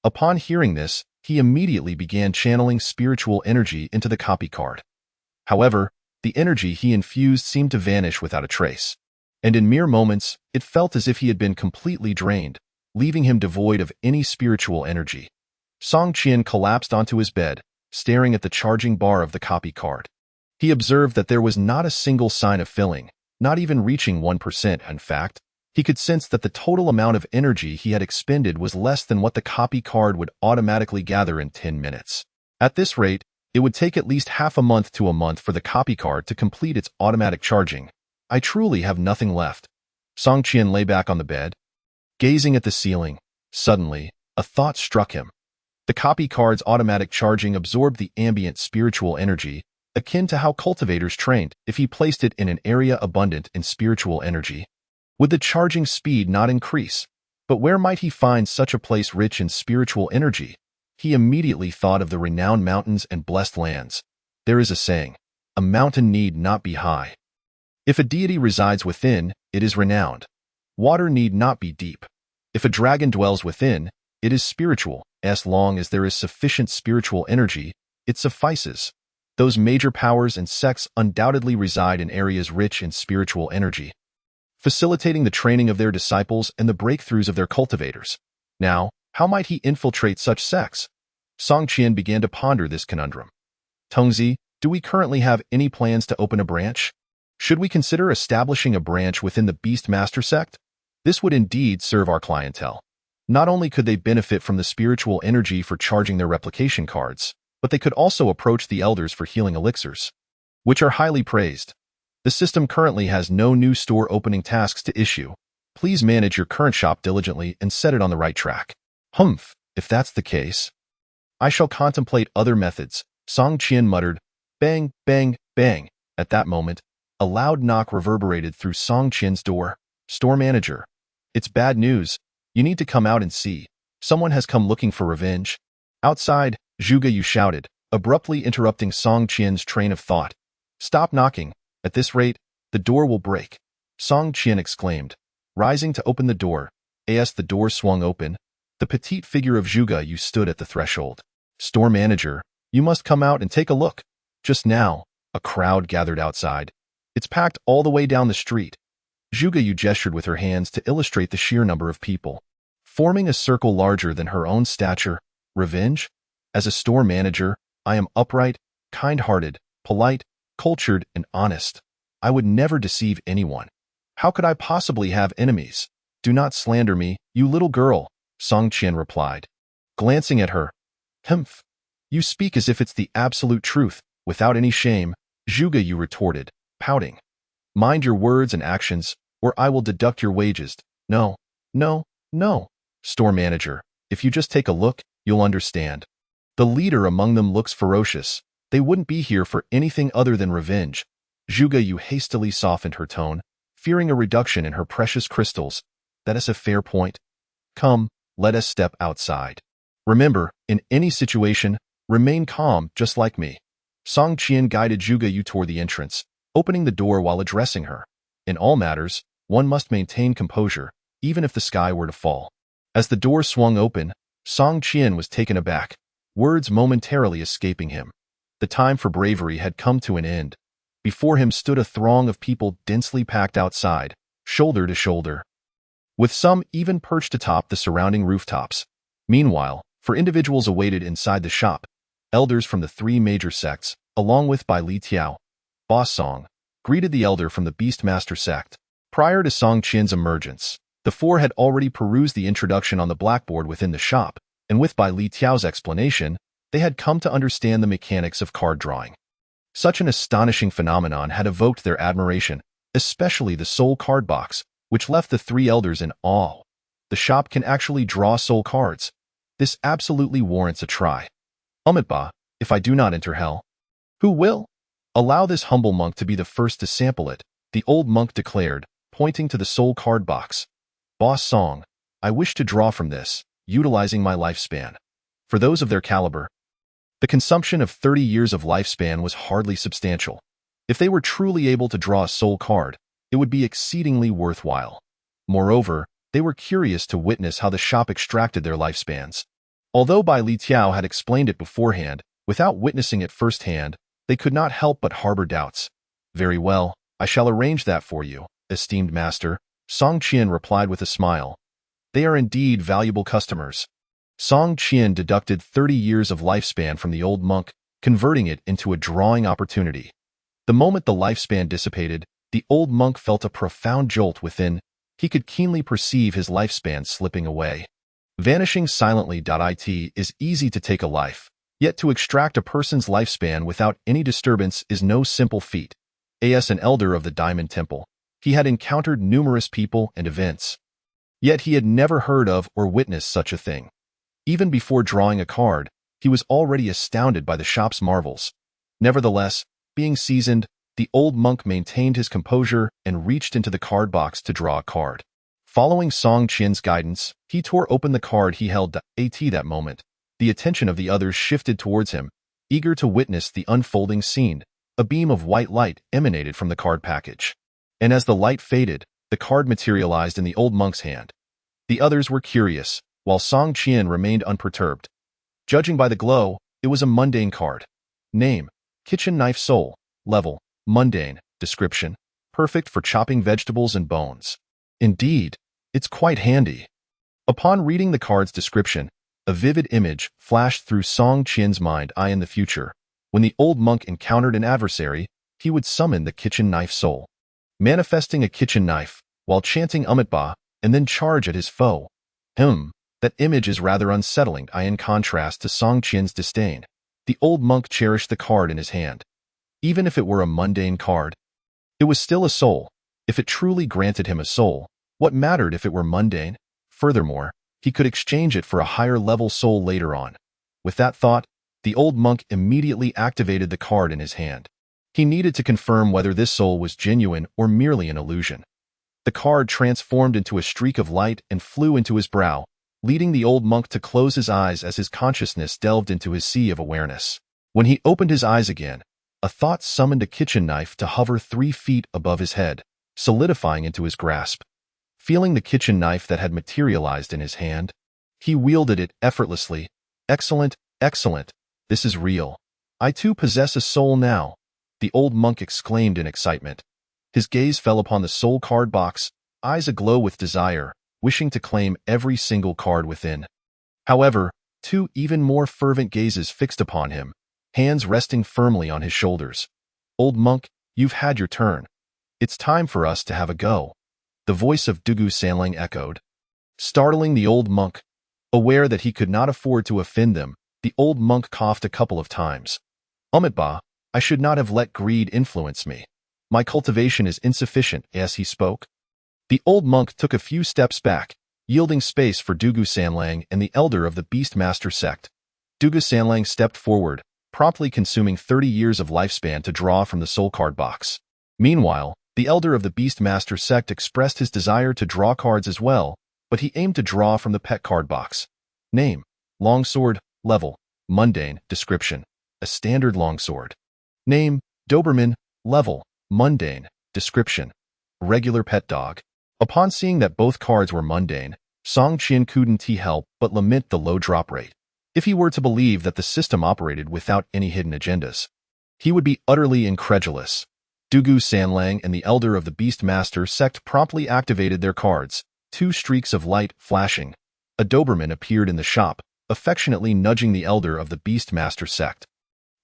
Upon hearing this, he immediately began channeling spiritual energy into the copy card. However, the energy he infused seemed to vanish without a trace, and in mere moments, it felt as if he had been completely drained, leaving him devoid of any spiritual energy. Song Qian collapsed onto his bed, staring at the charging bar of the copy card. He observed that there was not a single sign of filling, not even reaching 1%. In fact, he could sense that the total amount of energy he had expended was less than what the copy card would automatically gather in 10 minutes. At this rate, it would take at least half a month to a month for the copy card to complete its automatic charging. I truly have nothing left. Song Qian lay back on the bed, gazing at the ceiling. Suddenly, a thought struck him. The copy card's automatic charging absorbed the ambient spiritual energy, akin to how cultivators trained. If he placed it in an area abundant in spiritual energy, would the charging speed not increase? But where might he find such a place rich in spiritual energy? He immediately thought of the renowned mountains and blessed lands. There is a saying, a mountain need not be high. If a deity resides within, it is renowned. Water need not be deep. If a dragon dwells within, it is spiritual. As long as there is sufficient spiritual energy, it suffices. Those major powers and sects undoubtedly reside in areas rich in spiritual energy, facilitating the training of their disciples and the breakthroughs of their cultivators. Now, how might he infiltrate such sects? Song Qian began to ponder this conundrum. Tongzi, do we currently have any plans to open a branch? Should we consider establishing a branch within the Beastmaster sect? This would indeed serve our clientele. Not only could they benefit from the spiritual energy for charging their replication cards, but they could also approach the elders for healing elixirs, which are highly praised. The system currently has no new store opening tasks to issue. Please manage your current shop diligently and set it on the right track. Humph, if that's the case, I shall contemplate other methods, Song Qian muttered. Bang, bang, bang. At that moment, a loud knock reverberated through Song Qian's door. Store manager. It's bad news. You need to come out and see. Someone has come looking for revenge. Outside, Zhuge Yu shouted, abruptly interrupting Song Qian's train of thought. Stop knocking. At this rate, the door will break. Song Qian exclaimed, rising to open the door. As the door swung open, the petite figure of Zhuge Yu stood at the threshold. Store manager, you must come out and take a look. Just now, a crowd gathered outside. It's packed all the way down the street. Zhuge Yu gestured with her hands to illustrate the sheer number of people, forming a circle larger than her own stature. Revenge? As a store manager, I am upright, kind-hearted, polite, cultured, and honest. I would never deceive anyone. How could I possibly have enemies? Do not slander me, you little girl, Song Qian replied, glancing at her. Humph. You speak as if it's the absolute truth, without any shame, Zhuge Yu retorted, pouting. Mind your words and actions, or I will deduct your wages. No, no, no. Store manager, if you just take a look, you'll understand. The leader among them looks ferocious. They wouldn't be here for anything other than revenge. Zhuge Yu hastily softened her tone, fearing a reduction in her precious crystals. That is a fair point. Come, let us step outside. Remember, in any situation, remain calm just like me. Song Qian guided Zhuge Yu toward the entrance, opening the door while addressing her. In all matters, one must maintain composure, even if the sky were to fall. As the door swung open, Song Qian was taken aback, words momentarily escaping him. The time for bravery had come to an end. Before him stood a throng of people densely packed outside, shoulder to shoulder, with some even perched atop the surrounding rooftops. Meanwhile, for individuals awaited inside the shop, elders from the three major sects, along with Bai Li Tiao, Boss Song, greeted the elder from the Beastmaster sect. Prior to Song Qian's emergence, the four had already perused the introduction on the blackboard within the shop, and with Bai Li Tiao's explanation, they had come to understand the mechanics of card drawing. Such an astonishing phenomenon had evoked their admiration, especially the soul card box, which left the three elders in awe. The shop can actually draw soul cards. This absolutely warrants a try. Amitabha, if I do not enter hell, who will? Allow this humble monk to be the first to sample it, the old monk declared, pointing to the soul card box. Boss Song, I wish to draw from this, utilizing my lifespan. For those of their caliber, the consumption of 30 years of lifespan was hardly substantial. If they were truly able to draw a soul card, it would be exceedingly worthwhile. Moreover, they were curious to witness how the shop extracted their lifespans. Although Bai Li Tiao had explained it beforehand, without witnessing it firsthand, they could not help but harbor doubts. Very well, I shall arrange that for you, esteemed master, Song Qian replied with a smile. They are indeed valuable customers. Song Qian deducted 30 years of lifespan from the old monk, converting it into a drawing opportunity. The moment the lifespan dissipated, the old monk felt a profound jolt within. He could keenly perceive his lifespan slipping away. Vanishing silently. It is easy to take a life, yet to extract a person's lifespan without any disturbance is no simple feat. As an elder of the Diamond Temple, he had encountered numerous people and events. Yet he had never heard of or witnessed such a thing. Even before drawing a card, he was already astounded by the shop's marvels. Nevertheless, being seasoned, the old monk maintained his composure and reached into the card box to draw a card. Following Song Qian's guidance, he tore open the card he held. That moment, the attention of the others shifted towards him, eager to witness the unfolding scene. a beam of white light emanated from the card package. And as the light faded, the card materialized in the old monk's hand. The others were curious, while Song Qian remained unperturbed. Judging by the glow, it was a mundane card. Name: Kitchen Knife Soul. Level: Mundane. Description: perfect for chopping vegetables and bones. Indeed, it's quite handy. Upon reading the card's description, a vivid image flashed through Song Qian's mind. In the future, when the old monk encountered an adversary, he would summon the Kitchen Knife Soul, manifesting a kitchen knife, while chanting Amitabha, and then charge at his foe. That image is rather unsettling. In contrast to Song Qian's disdain, the old monk cherished the card in his hand. Even if it were a mundane card, it was still a soul. If it truly granted him a soul, what mattered if it were mundane? Furthermore, he could exchange it for a higher-level soul later on. With that thought, the old monk immediately activated the card in his hand. He needed to confirm whether this soul was genuine or merely an illusion. The card transformed into a streak of light and flew into his brow, leading the old monk to close his eyes as his consciousness delved into his sea of awareness. When he opened his eyes again, a thought summoned a kitchen knife to hover 3 feet above his head, solidifying into his grasp. Feeling the kitchen knife that had materialized in his hand, he wielded it effortlessly. Excellent, excellent. This is real. I too possess a soul now, the old monk exclaimed in excitement. His gaze fell upon the soul card box, eyes aglow with desire, wishing to claim every single card within. However, 2 even more fervent gazes fixed upon him, hands resting firmly on his shoulders. Old monk, you've had your turn. It's time for us to have a go. The voice of Dugu Sanlang echoed, startling the old monk. Aware that he could not afford to offend them, the old monk coughed a couple of times. Amitabha, I should not have let greed influence me. My cultivation is insufficient. As he spoke, the old monk took a few steps back, yielding space for Dugu Sanlang and the elder of the Beastmaster sect. Dugu Sanlang stepped forward, promptly consuming 30 years of lifespan to draw from the soul card box. Meanwhile, the elder of the Beastmaster sect expressed his desire to draw cards as well, but he aimed to draw from the pet card box. Name: Longsword. Level: Mundane. Description: a standard longsword. Name: Doberman. Level: Mundane. Description: regular pet dog. Upon seeing that both cards were mundane, Song Qian couldn't help but lament the low drop rate. If he were to believe that the system operated without any hidden agendas, he would be utterly incredulous. Dugu Sanlang and the elder of the Beastmaster sect promptly activated their cards, 2 streaks of light flashing. A Doberman appeared in the shop, affectionately nudging the elder of the Beastmaster sect.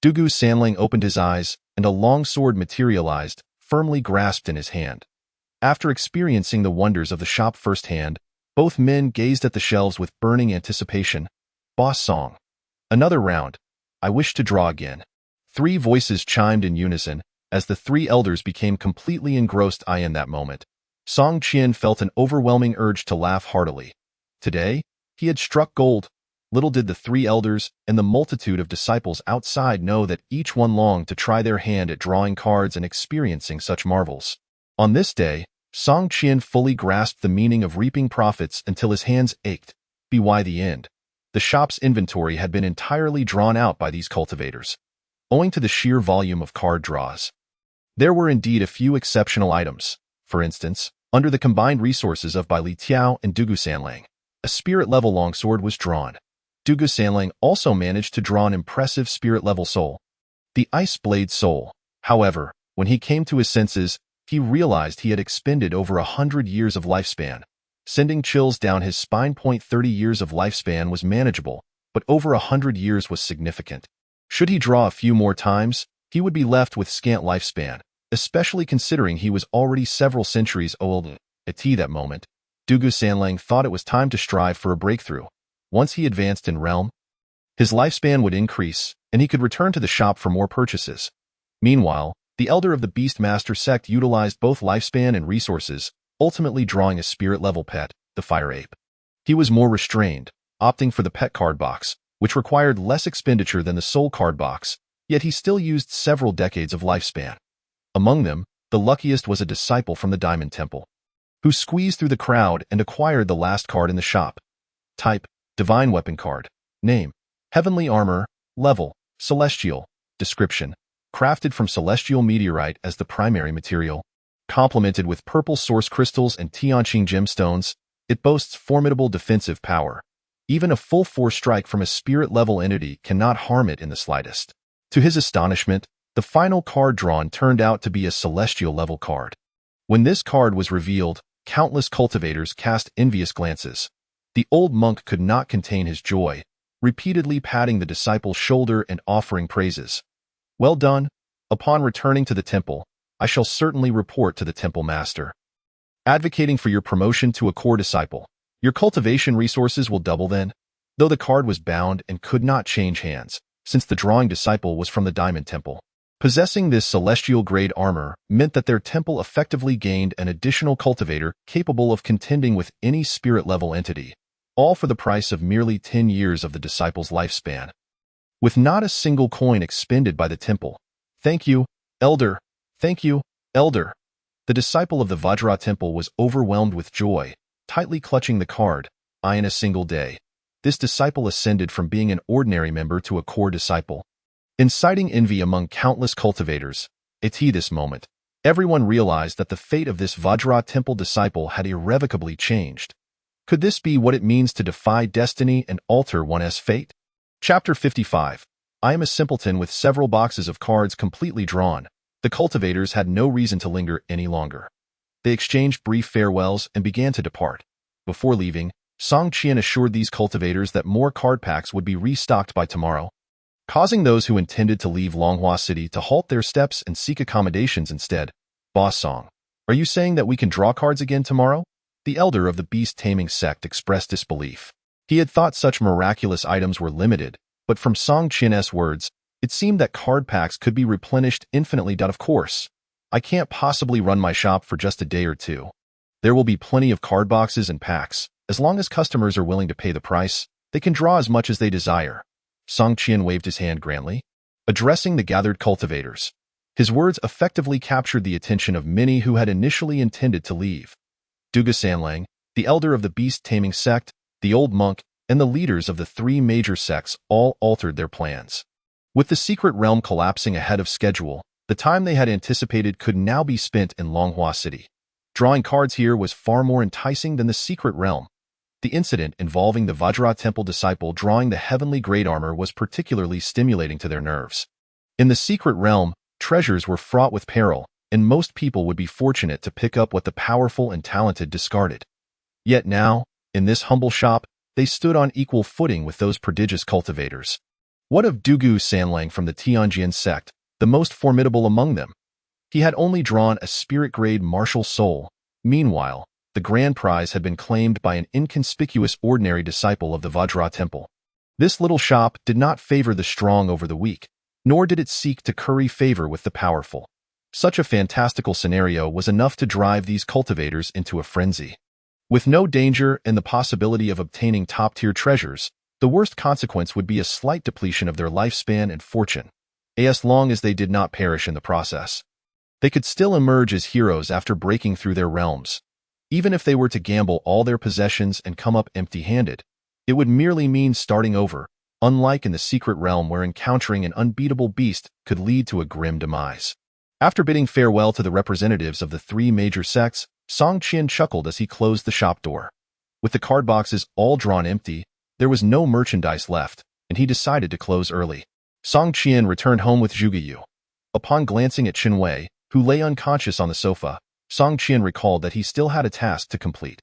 Dugu Sanlang opened his eyes, and a long sword materialized, firmly grasped in his hand. After experiencing the wonders of the shop firsthand, both men gazed at the shelves with burning anticipation. Boss Song. Another round. I wish to draw again. 3 voices chimed in unison, as the 3 elders became completely engrossed in that moment. Song Qian felt an overwhelming urge to laugh heartily. Today, he had struck gold. Little did the 3 elders and the multitude of disciples outside know that each one longed to try their hand at drawing cards and experiencing such marvels. On this day, Song Qian fully grasped the meaning of reaping profits until his hands ached. By the end, the shop's inventory had been entirely drawn out by these cultivators, owing to the sheer volume of card draws. There were indeed a few exceptional items. For instance, under the combined resources of Bai Li Tiao and Dugu Sanlang, a spirit-level longsword was drawn. Dugu Sanlang also managed to draw an impressive spirit-level soul, the Ice Blade Soul. However, when he came to his senses, he realized he had expended over 100 years of lifespan, sending chills down his spine. 30 years of lifespan was manageable, but over 100 years was significant. Should he draw a few more times, he would be left with scant lifespan, especially considering he was already several centuries old. At that moment, Dugu Sanlang thought it was time to strive for a breakthrough. Once he advanced in realm, his lifespan would increase, and he could return to the shop for more purchases. Meanwhile, the elder of the Beastmaster sect utilized both lifespan and resources, ultimately drawing a spirit-level pet, the Fire Ape. He was more restrained, opting for the pet card box, which required less expenditure than the soul card box, yet he still used several decades of lifespan. Among them, the luckiest was a disciple from the Diamond Temple, who squeezed through the crowd and acquired the last card in the shop. Type: Divine Weapon Card. Name: Heavenly Armor. Level: Celestial. Description: crafted from celestial meteorite as the primary material. Complemented with purple source crystals and Tianqing gemstones, it boasts formidable defensive power. Even a full-force strike from a spirit-level entity cannot harm it in the slightest. To his astonishment, the final card drawn turned out to be a celestial-level card. When this card was revealed, countless cultivators cast envious glances. The old monk could not contain his joy, repeatedly patting the disciple's shoulder and offering praises. "Well done. Upon returning to the temple, I shall certainly report to the temple master." Advocating for your promotion to a core disciple, your cultivation resources will double then. Though the card was bound and could not change hands, since the drawing disciple was from the Diamond Temple. Possessing this celestial-grade armor meant that their temple effectively gained an additional cultivator capable of contending with any spirit-level entity, all for the price of merely 10 years of the disciple's lifespan. With not a single coin expended by the temple. "Thank you, Elder. Thank you, Elder." The disciple of the Vajra Temple was overwhelmed with joy, tightly clutching the card. In a single day, this disciple ascended from being an ordinary member to a core disciple. Inciting envy among countless cultivators, at this moment, everyone realized that the fate of this Vajra Temple disciple had irrevocably changed. Could this be what it means to defy destiny and alter one's fate? Chapter 55. I am a simpleton with several boxes of cards completely drawn. The cultivators had no reason to linger any longer. They exchanged brief farewells and began to depart. Before leaving, Song Qian assured these cultivators that more card packs would be restocked by tomorrow, causing those who intended to leave Longhua City to halt their steps and seek accommodations instead. "Boss Song, are you saying that we can draw cards again tomorrow?" The elder of the beast-taming sect expressed disbelief. He had thought such miraculous items were limited, but from Song Qian's words, it seemed that card packs could be replenished infinitely. Of course, I can't possibly run my shop for just a day or two. There will be plenty of card boxes and packs. As long as customers are willing to pay the price, they can draw as much as they desire. Song Qian waved his hand grandly, addressing the gathered cultivators. His words effectively captured the attention of many who had initially intended to leave. Duga Sanlang, the elder of the beast-taming sect, the old monk, and the leaders of the 3 major sects all altered their plans. With the secret realm collapsing ahead of schedule, the time they had anticipated could now be spent in Longhua City. Drawing cards here was far more enticing than the secret realm. The incident involving the Vajra Temple disciple drawing the heavenly great armor was particularly stimulating to their nerves. In the secret realm, treasures were fraught with peril, and most people would be fortunate to pick up what the powerful and talented discarded. Yet now, in this humble shop, they stood on equal footing with those prodigious cultivators. What of Dugu Sanlang from the Tianjian sect, the most formidable among them? He had only drawn a spirit-grade martial soul. Meanwhile, the grand prize had been claimed by an inconspicuous ordinary disciple of the Vajra Temple. This little shop did not favor the strong over the weak, nor did it seek to curry favor with the powerful. Such a fantastical scenario was enough to drive these cultivators into a frenzy. With no danger and the possibility of obtaining top-tier treasures, the worst consequence would be a slight depletion of their lifespan and fortune. As long as they did not perish in the process, they could still emerge as heroes after breaking through their realms. Even if they were to gamble all their possessions and come up empty-handed, it would merely mean starting over, unlike in the secret realm where encountering an unbeatable beast could lead to a grim demise. After bidding farewell to the representatives of the 3 major sects, Song Qian chuckled as he closed the shop door. With the card boxes all drawn empty, there was no merchandise left, and he decided to close early. Song Qian returned home with Zhuge Yu. Upon glancing at Qin Wei, who lay unconscious on the sofa, Song Qian recalled that he still had a task to complete.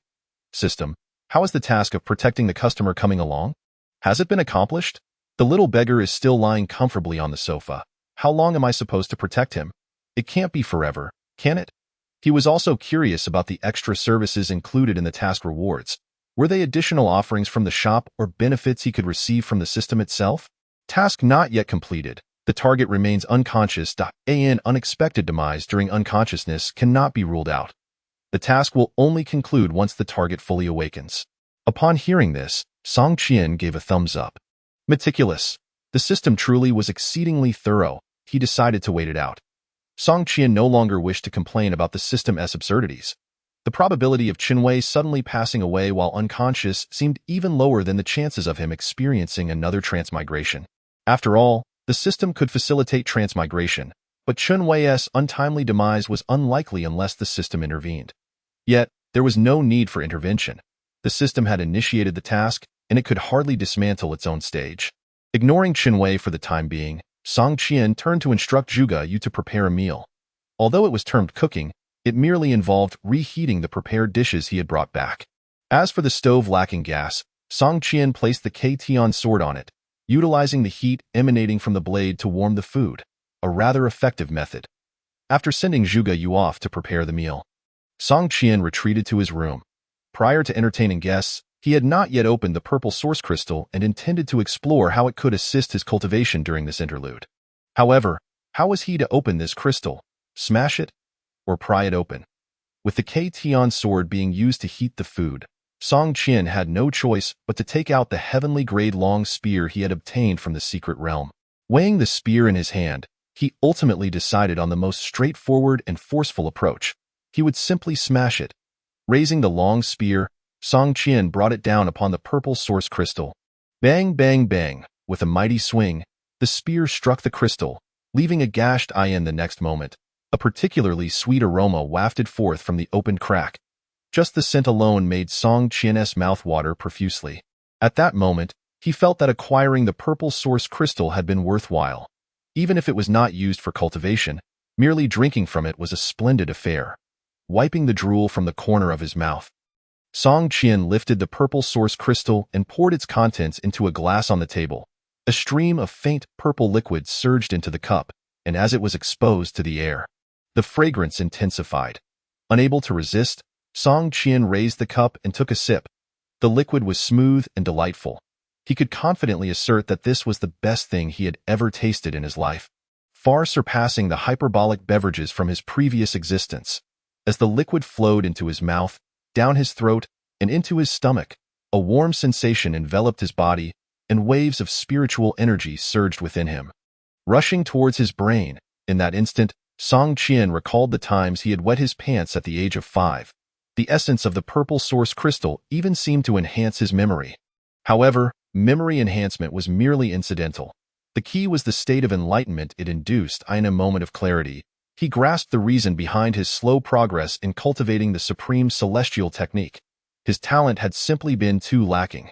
"System, how is the task of protecting the customer coming along? Has it been accomplished? The little beggar is still lying comfortably on the sofa. How long am I supposed to protect him? It can't be forever, can it?" He was also curious about the extra services included in the task rewards. Were they additional offerings from the shop or benefits he could receive from the system itself? Task not yet completed. The target remains unconscious. An unexpected demise during unconsciousness cannot be ruled out. The task will only conclude once the target fully awakens. Upon hearing this, Song Qian gave a thumbs up. Meticulous. The system truly was exceedingly thorough. He decided to wait it out. Song Qian no longer wished to complain about the system's absurdities. The probability of Qin Wei suddenly passing away while unconscious seemed even lower than the chances of him experiencing another transmigration. After all, the system could facilitate transmigration, but Chun Wei's untimely demise was unlikely unless the system intervened. Yet, there was no need for intervention. The system had initiated the task, and it could hardly dismantle its own stage. Ignoring Chun Wei for the time being, Song Qian turned to instruct Zhuge Yu to prepare a meal. Although it was termed cooking, it merely involved reheating the prepared dishes he had brought back. As for the stove lacking gas, Song Qian placed the Katian sword on it, utilizing the heat emanating from the blade to warm the food, a rather effective method. After sending Zhuge Yu off to prepare the meal, Song Qian retreated to his room. Prior to entertaining guests, he had not yet opened the purple source crystal and intended to explore how it could assist his cultivation during this interlude. However, how was he to open this crystal? Smash it? Or pry it open? With the Katian sword being used to heat the food, Song Qian had no choice but to take out the heavenly grade long spear he had obtained from the secret realm. Weighing the spear in his hand, he ultimately decided on the most straightforward and forceful approach. He would simply smash it. Raising the long spear, Song Qian brought it down upon the purple source crystal. Bang, bang, bang. With a mighty swing, the spear struck the crystal, leaving a gashed eye. In the next moment, a particularly sweet aroma wafted forth from the opened crack. Just the scent alone made Song Qian's mouth water profusely. At that moment, he felt that acquiring the purple source crystal had been worthwhile. Even if it was not used for cultivation, merely drinking from it was a splendid affair. Wiping the drool from the corner of his mouth, Song Qian lifted the purple source crystal and poured its contents into a glass on the table. A stream of faint purple liquid surged into the cup, and as it was exposed to the air, the fragrance intensified. Unable to resist, Song Qian raised the cup and took a sip. The liquid was smooth and delightful. He could confidently assert that this was the best thing he had ever tasted in his life, far surpassing the hyperbolic beverages from his previous existence. As the liquid flowed into his mouth, down his throat, and into his stomach, a warm sensation enveloped his body, and waves of spiritual energy surged within him. Rushing towards his brain, in that instant, Song Qian recalled the times he had wet his pants at the age of 5. The essence of the purple source crystal even seemed to enhance his memory. However, memory enhancement was merely incidental. The key was the state of enlightenment it induced. In a moment of clarity, he grasped the reason behind his slow progress in cultivating the supreme celestial technique. His talent had simply been too lacking.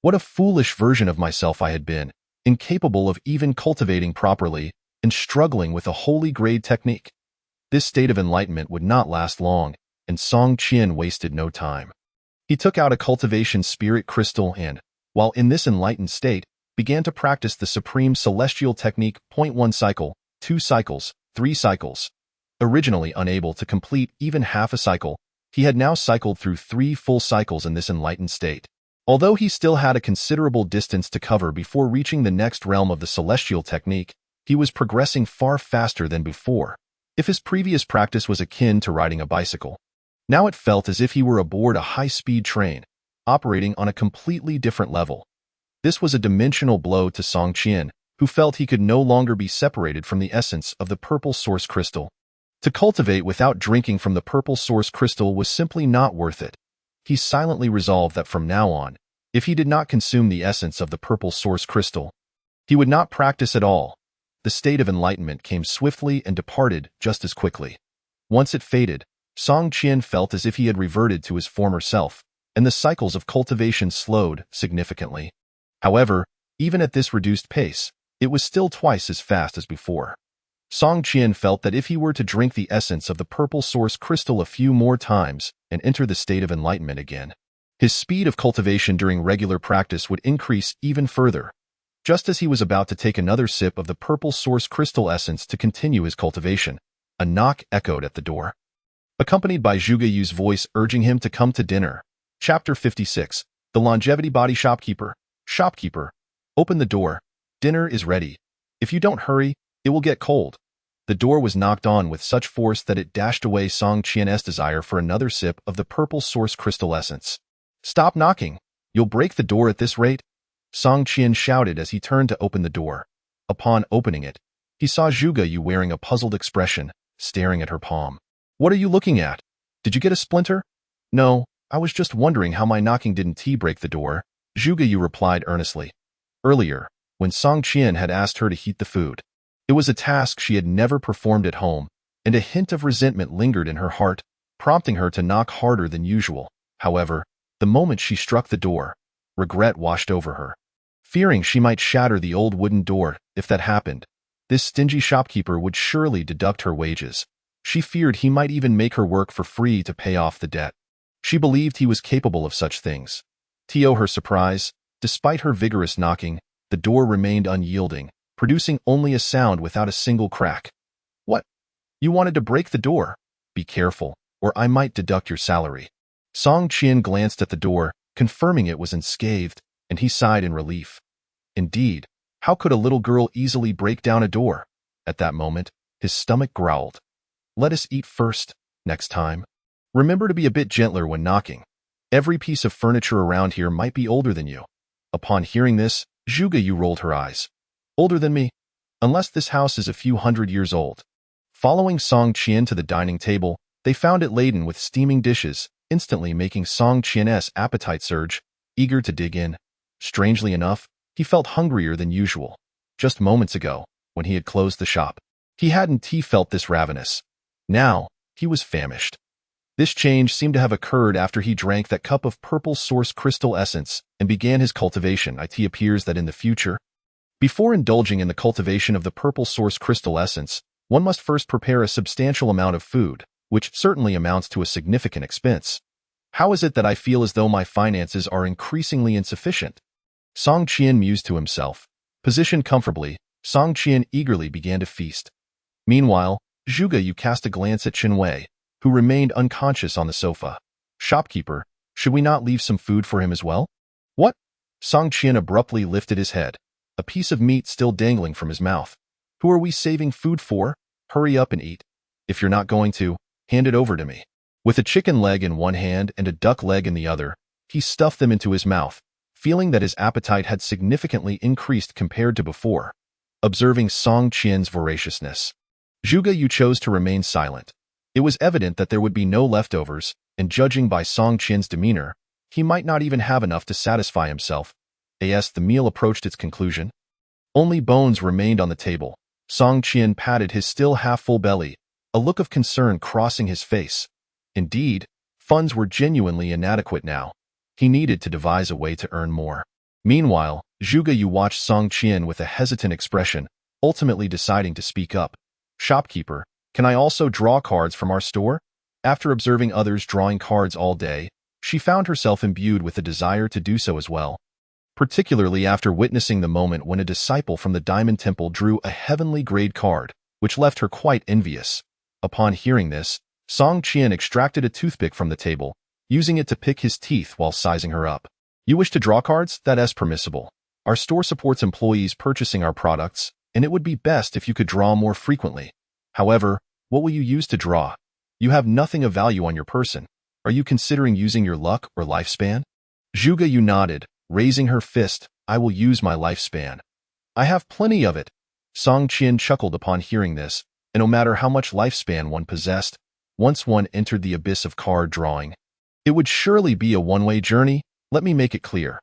What a foolish version of myself I had been, incapable of even cultivating properly and struggling with a holy grade technique. This state of enlightenment would not last long, and Song Qian wasted no time. He took out a cultivation spirit crystal and, while in this enlightened state, began to practice the supreme celestial technique. 1 cycle, 2 cycles, 3 cycles. Originally unable to complete even half a cycle, he had now cycled through 3 full cycles in this enlightened state. Although he still had a considerable distance to cover before reaching the next realm of the celestial technique, he was progressing far faster than before. If his previous practice was akin to riding a bicycle, now it felt as if he were aboard a high-speed train, operating on a completely different level. This was a dimensional blow to Song Qian, who felt he could no longer be separated from the essence of the purple source crystal. To cultivate without drinking from the purple source crystal was simply not worth it. He silently resolved that from now on, if he did not consume the essence of the purple source crystal, he would not practice at all. The state of enlightenment came swiftly and departed just as quickly. Once it faded, Song Qian felt as if he had reverted to his former self, and the cycles of cultivation slowed significantly. However, even at this reduced pace, it was still twice as fast as before. Song Qian felt that if he were to drink the essence of the purple source crystal a few more times and enter the state of enlightenment again, his speed of cultivation during regular practice would increase even further. Just as he was about to take another sip of the purple source crystal essence to continue his cultivation, a knock echoed at the door, accompanied by Zhuge Yu's voice urging him to come to dinner. Chapter 56. The Longevity Body Shopkeeper. Shopkeeper, open the door. Dinner is ready. If you don't hurry, it will get cold. The door was knocked on with such force that it dashed away Song Qian's desire for another sip of the purple source crystal essence. Stop knocking. You'll break the door at this rate? Song Qian shouted as he turned to open the door. Upon opening it, he saw Zhuge Yu wearing a puzzled expression, staring at her palm. What are you looking at? Did you get a splinter? No, I was just wondering how my knocking didn't break the door, Zhuge Yu replied earnestly. Earlier, when Song Qian had asked her to heat the food, It was a task she had never performed at home, and a hint of resentment lingered in her heart, prompting her to knock harder than usual. However, the moment she struck the door, regret washed over her. Fearing she might shatter the old wooden door if that happened, this stingy shopkeeper would surely deduct her wages. She feared he might even make her work for free to pay off the debt. She believed he was capable of such things. To her surprise, despite her vigorous knocking, the door remained unyielding, producing only a sound without a single crack. "What? You wanted to break the door? Be careful, or I might deduct your salary." Song Qian glanced at the door, confirming it was unscathed, and he sighed in relief. Indeed, how could a little girl easily break down a door? At that moment, his stomach growled. "Let us eat first, next time. Remember to be a bit gentler when knocking. Every piece of furniture around here might be older than you." Upon hearing this, Zhuge Yu rolled her eyes. "Older than me? Unless this house is a few hundred years old." Following Song Qian to the dining table, they found it laden with steaming dishes, instantly making Song Qian's appetite surge, eager to dig in. Strangely enough, he felt hungrier than usual. Just moments ago, when he had closed the shop, he hadn't felt this ravenous. Now, he was famished. This change seemed to have occurred after he drank that cup of purple source crystal essence and began his cultivation. It appears that in the future, before indulging in the cultivation of the purple source crystal essence, one must first prepare a substantial amount of food, which certainly amounts to a significant expense. How is it that I feel as though my finances are increasingly insufficient? Song Qian mused to himself. Positioned comfortably, Song Qian eagerly began to feast. Meanwhile, Zhuge Yu cast a glance at Chen Wei, who remained unconscious on the sofa. "Shopkeeper, should we not leave some food for him as well?" "What?" Song Qian abruptly lifted his head, a piece of meat still dangling from his mouth. "Who are we saving food for? Hurry up and eat. If you're not going to, hand it over to me." With a chicken leg in one hand and a duck leg in the other, he stuffed them into his mouth, feeling that his appetite had significantly increased compared to before. Observing Song Qian's voraciousness, Zhuge Yu chose to remain silent. It was evident that there would be no leftovers, and judging by Song Qian's demeanor, he might not even have enough to satisfy himself. As the meal approached its conclusion, only bones remained on the table. Song Qian patted his still half-full belly, a look of concern crossing his face. Indeed, funds were genuinely inadequate now. He needed to devise a way to earn more. Meanwhile, Zhuge Yu watched Song Qian with a hesitant expression, ultimately deciding to speak up. "Shopkeeper, can I also draw cards from our store?" After observing others drawing cards all day, she found herself imbued with a desire to do so as well. Particularly after witnessing the moment when a disciple from the Diamond Temple drew a heavenly grade card, which left her quite envious. Upon hearing this, Song Qian extracted a toothpick from the table, using it to pick his teeth while sizing her up. "You wish to draw cards? That is permissible. Our store supports employees purchasing our products, and it would be best if you could draw more frequently. However, what will you use to draw? You have nothing of value on your person. Are you considering using your luck or lifespan?" Zhuge Yu nodded, raising her fist. "I will use my lifespan. I have plenty of it." Song Qian chuckled upon hearing this, and no matter how much lifespan one possessed, once one entered the abyss of card drawing, it would surely be a one-way journey. "Let me make it clear.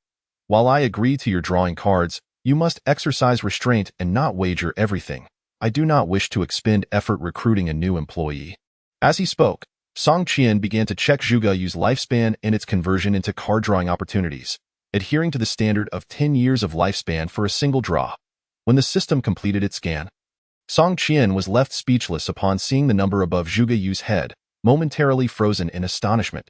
While I agree to your drawing cards, you must exercise restraint and not wager everything. I do not wish to expend effort recruiting a new employee." As he spoke, Song Qian began to check Zhuge Yu's lifespan and its conversion into card drawing opportunities, adhering to the standard of 10 years of lifespan for a single draw. When the system completed its scan, Song Qian was left speechless upon seeing the number above Zhuge Yu's head, momentarily frozen in astonishment.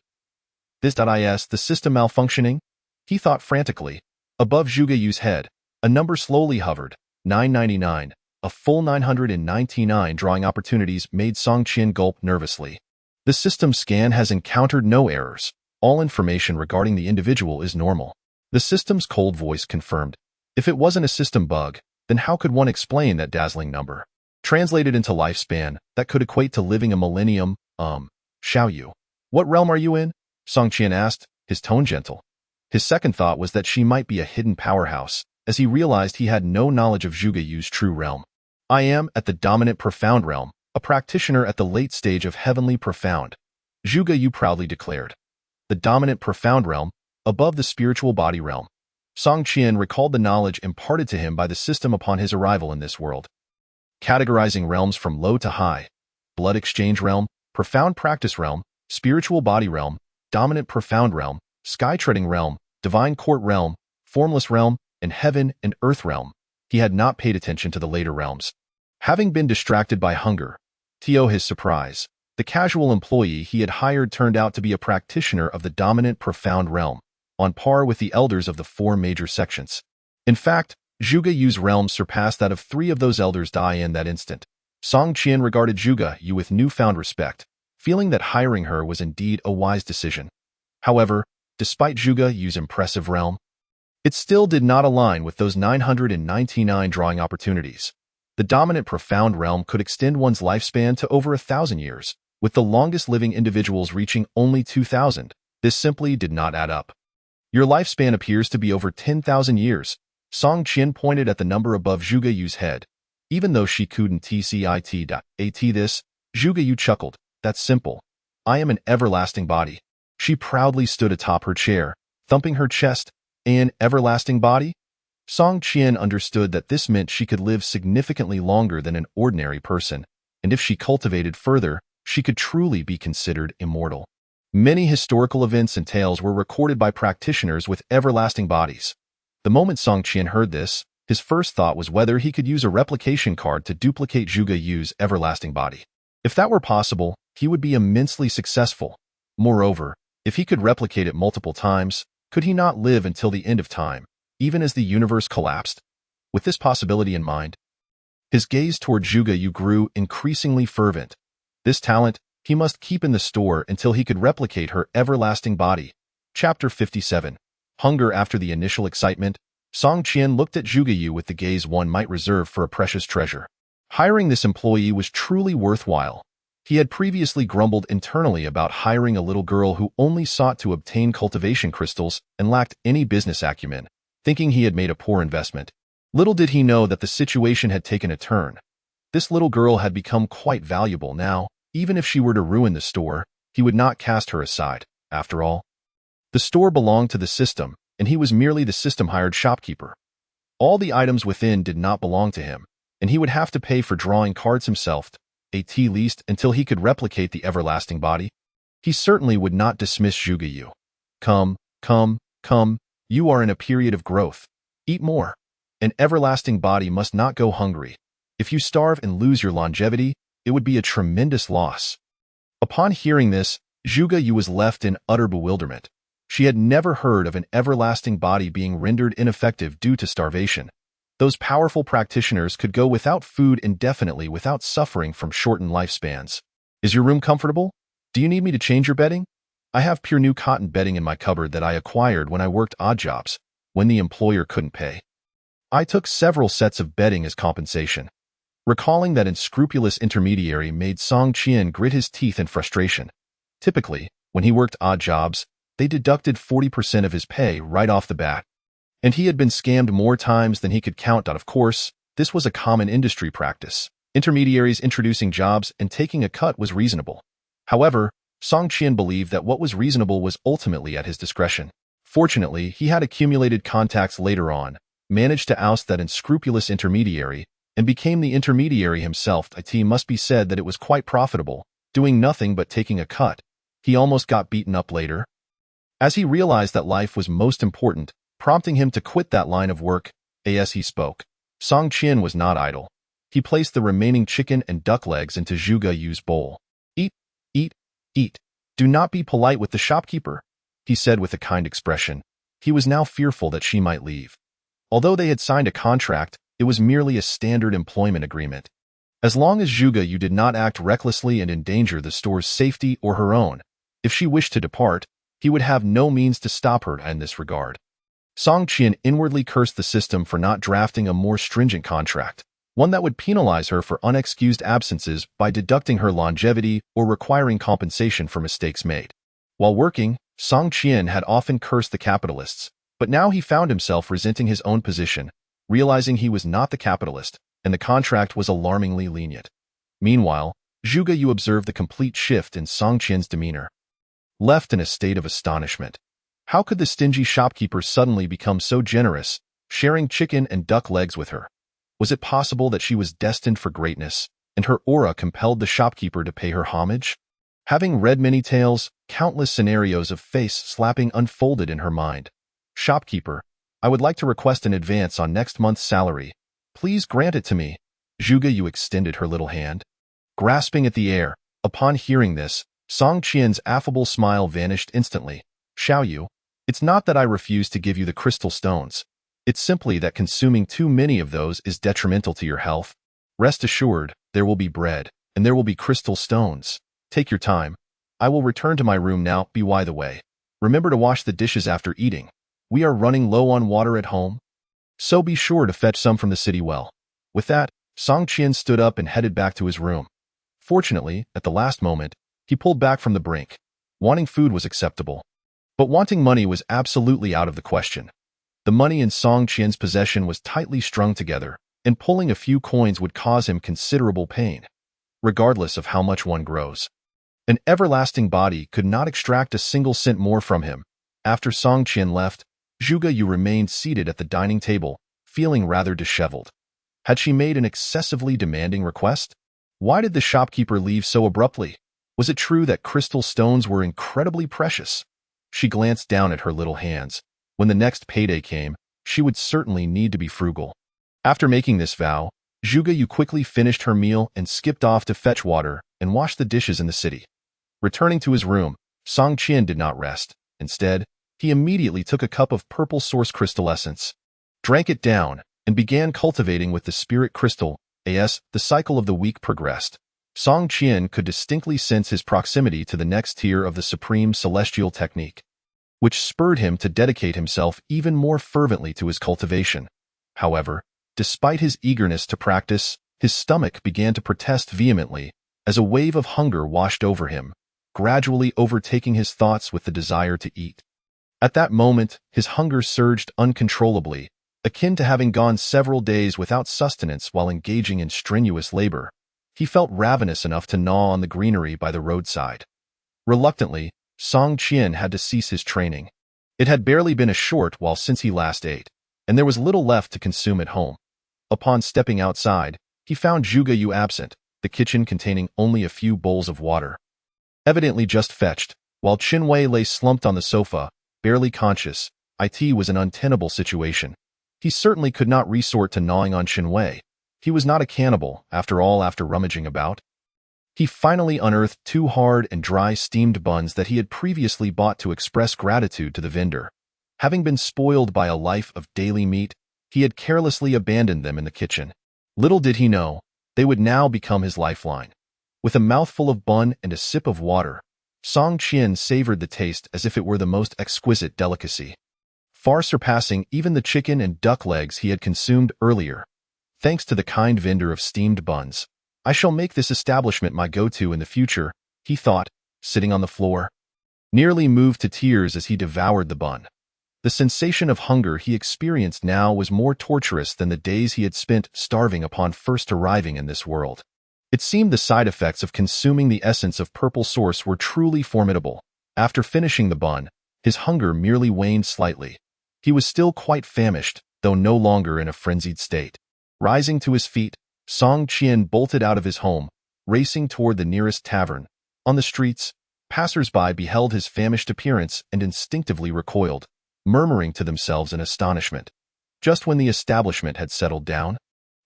"This is the system malfunctioning?" he thought frantically. Above Zhuge Yu's head, a number slowly hovered, 999, a full 999 drawing opportunities made Song Qian gulp nervously. The system scan has encountered no errors. All information regarding the individual is normal. The system's cold voice confirmed. If it wasn't a system bug, then how could one explain that dazzling number? Translated into lifespan, that could equate to living a millennium. Xiao Yu. "What realm are you in?" Song Qian asked, his tone gentle. His second thought was that she might be a hidden powerhouse, as he realized he had no knowledge of Zhuge Yu's true realm. "I am at the dominant profound realm, a practitioner at the late stage of heavenly profound," Zhuge Yu proudly declared. The dominant profound realm, above the spiritual body realm. Song Qian recalled the knowledge imparted to him by the system upon his arrival in this world. categorizing realms from low to high: blood exchange realm, profound practice realm, spiritual body realm, dominant profound realm, sky treading realm, divine court realm, formless realm, and heaven and earth realm. He had not paid attention to the later realms. Having been distracted by hunger, to his surprise, the casual employee he had hired turned out to be a practitioner of the dominant profound realm, on par with the elders of the 4 major sections. In fact, Zhuge Yu's realm surpassed that of 3 of those elders in that instant. Song Qian regarded Zhuge Yu with newfound respect, feeling that hiring her was indeed a wise decision. However, despite Zhuge Yu's impressive realm, it still did not align with those 999 drawing opportunities. The dominant profound realm could extend one's lifespan to over 1,000 years, with the longest living individuals reaching only 2,000. This simply did not add up. Your lifespan appears to be over 10,000 years. Song Qian pointed at the number above Zhuge Yu's head. Even though she couldn't cite this, Zhuge Yu chuckled. That's simple. I am an everlasting body. She proudly stood atop her chair, thumping her chest. An everlasting body? Song Qian understood that this meant she could live significantly longer than an ordinary person, and if she cultivated further, she could truly be considered immortal. Many historical events and tales were recorded by practitioners with everlasting bodies. The moment Song Qian heard this, his first thought was whether he could use a replication card to duplicate Zhuge Yu's everlasting body. If that were possible, he would be immensely successful. Moreover, if he could replicate it multiple times, could he not live until the end of time, even as the universe collapsed? With this possibility in mind, his gaze toward Zhuge Yu grew increasingly fervent. This talent he must keep in the store until he could replicate her everlasting body. Chapter 57. Hunger. After the initial excitement, Song Qian looked at Zhuge Yu with the gaze one might reserve for a precious treasure. Hiring this employee was truly worthwhile. He had previously grumbled internally about hiring a little girl who only sought to obtain cultivation crystals and lacked any business acumen, thinking he had made a poor investment. Little did he know that the situation had taken a turn. This little girl had become quite valuable now. Even if she were to ruin the store, he would not cast her aside. After all, the store belonged to the system, and he was merely the system-hired shopkeeper. All the items within did not belong to him, and he would have to pay for drawing cards himself, at least until he could replicate the everlasting body. He certainly would not dismiss Zhuge Yu. Come, you are in a period of growth. Eat more. An everlasting body must not go hungry. If you starve and lose your longevity, it would be a tremendous loss. Upon hearing this, Zhuge Yu was left in utter bewilderment. She had never heard of an everlasting body being rendered ineffective due to starvation. Those powerful practitioners could go without food indefinitely without suffering from shortened lifespans. Is your room comfortable? Do you need me to change your bedding? I have pure new cotton bedding in my cupboard that I acquired when I worked odd jobs, when the employer couldn't pay. I took several sets of bedding as compensation. Recalling that unscrupulous intermediary made Song Qian grit his teeth in frustration. Typically, when he worked odd jobs, they deducted 40% of his pay right off the bat. And he had been scammed more times than he could count. Of course, this was a common industry practice. Intermediaries introducing jobs and taking a cut was reasonable. However, Song Qian believed that what was reasonable was ultimately at his discretion. Fortunately, he had accumulated contacts later on, managed to oust that unscrupulous intermediary, and became the intermediary himself. It must be said that it was quite profitable, doing nothing but taking a cut. He almost got beaten up later, as he realized that life was most important, prompting him to quit that line of work. As he spoke, Song Qian was not idle. He placed the remaining chicken and duck legs into Zhuge Yu's bowl. Eat, eat, eat. Do not be polite with the shopkeeper, he said with a kind expression. He was now fearful that she might leave. Although they had signed a contract, it was merely a standard employment agreement. As long as Zhuge Yu did not act recklessly and endanger the store's safety or her own, if she wished to depart, he would have no means to stop her in this regard. Song Qian inwardly cursed the system for not drafting a more stringent contract, one that would penalize her for unexcused absences by deducting her longevity or requiring compensation for mistakes made. While working, Song Qian had often cursed the capitalists, but now he found himself resenting his own position, realizing he was not the capitalist, and the contract was alarmingly lenient. Meanwhile, Zhuge Yu observed the complete shift in Song Qian's demeanor. Left in a state of astonishment, how could the stingy shopkeeper suddenly become so generous, sharing chicken and duck legs with her? Was it possible that she was destined for greatness, and her aura compelled the shopkeeper to pay her homage? Having read many tales, countless scenarios of face-slapping unfolded in her mind. Shopkeeper, I would like to request an advance on next month's salary. Please grant it to me. Zhuge Yu extended her little hand. Grasping at the air, upon hearing this, Song Qian's affable smile vanished instantly. Xiao Yu, it's not that I refuse to give you the crystal stones. It's simply that consuming too many of those is detrimental to your health. Rest assured, there will be bread, and there will be crystal stones. Take your time. I will return to my room now. By the way, remember to wash the dishes after eating. We are running low on water at home, so be sure to fetch some from the city well. With that, Song Qian stood up and headed back to his room. Fortunately, at the last moment, he pulled back from the brink. Wanting food was acceptable, but wanting money was absolutely out of the question. The money in Song Qian's possession was tightly strung together, and pulling a few coins would cause him considerable pain, regardless of how much one grows. An everlasting body could not extract a single cent more from him. After Song Qian left, Zhuge Yu remained seated at the dining table, feeling rather disheveled. Had she made an excessively demanding request? Why did the shopkeeper leave so abruptly? Was it true that crystal stones were incredibly precious? She glanced down at her little hands. When the next payday came, she would certainly need to be frugal. After making this vow, Zhuge Yu quickly finished her meal and skipped off to fetch water and wash the dishes in the city. Returning to his room, Song Qian did not rest. Instead, he immediately took a cup of purple source crystal essence, drank it down, and began cultivating with the spirit crystal. As the cycle of the week progressed, Song Qian could distinctly sense his proximity to the next tier of the supreme celestial technique, which spurred him to dedicate himself even more fervently to his cultivation. However, despite his eagerness to practice, his stomach began to protest vehemently as a wave of hunger washed over him, gradually overtaking his thoughts with the desire to eat. At that moment, his hunger surged uncontrollably, akin to having gone several days without sustenance while engaging in strenuous labor. He felt ravenous enough to gnaw on the greenery by the roadside. Reluctantly, Song Qian had to cease his training. It had barely been a short while since he last ate, and there was little left to consume at home. Upon stepping outside, he found Zhuge Yu absent, the kitchen containing only a few bowls of water, evidently just fetched, while Qin Wei lay slumped on the sofa, barely conscious. It was an untenable situation. He certainly could not resort to gnawing on Qin Wei. He was not a cannibal, after all. After rummaging about, he finally unearthed 2 hard and dry steamed buns that he had previously bought to express gratitude to the vendor. Having been spoiled by a life of daily meat, he had carelessly abandoned them in the kitchen. Little did he know, they would now become his lifeline. With a mouthful of bun and a sip of water, Song Qian savored the taste as if it were the most exquisite delicacy, far surpassing even the chicken and duck legs he had consumed earlier. Thanks to the kind vendor of steamed buns, I shall make this establishment my go-to in the future, he thought, sitting on the floor, nearly moved to tears as he devoured the bun. The sensation of hunger he experienced now was more torturous than the days he had spent starving upon first arriving in this world. It seemed the side effects of consuming the essence of purple source were truly formidable. After finishing the bun, his hunger merely waned slightly. He was still quite famished, though no longer in a frenzied state. Rising to his feet, Song Qian bolted out of his home, racing toward the nearest tavern. On the streets, passers-by beheld his famished appearance and instinctively recoiled, murmuring to themselves in astonishment. Just when the establishment had settled down,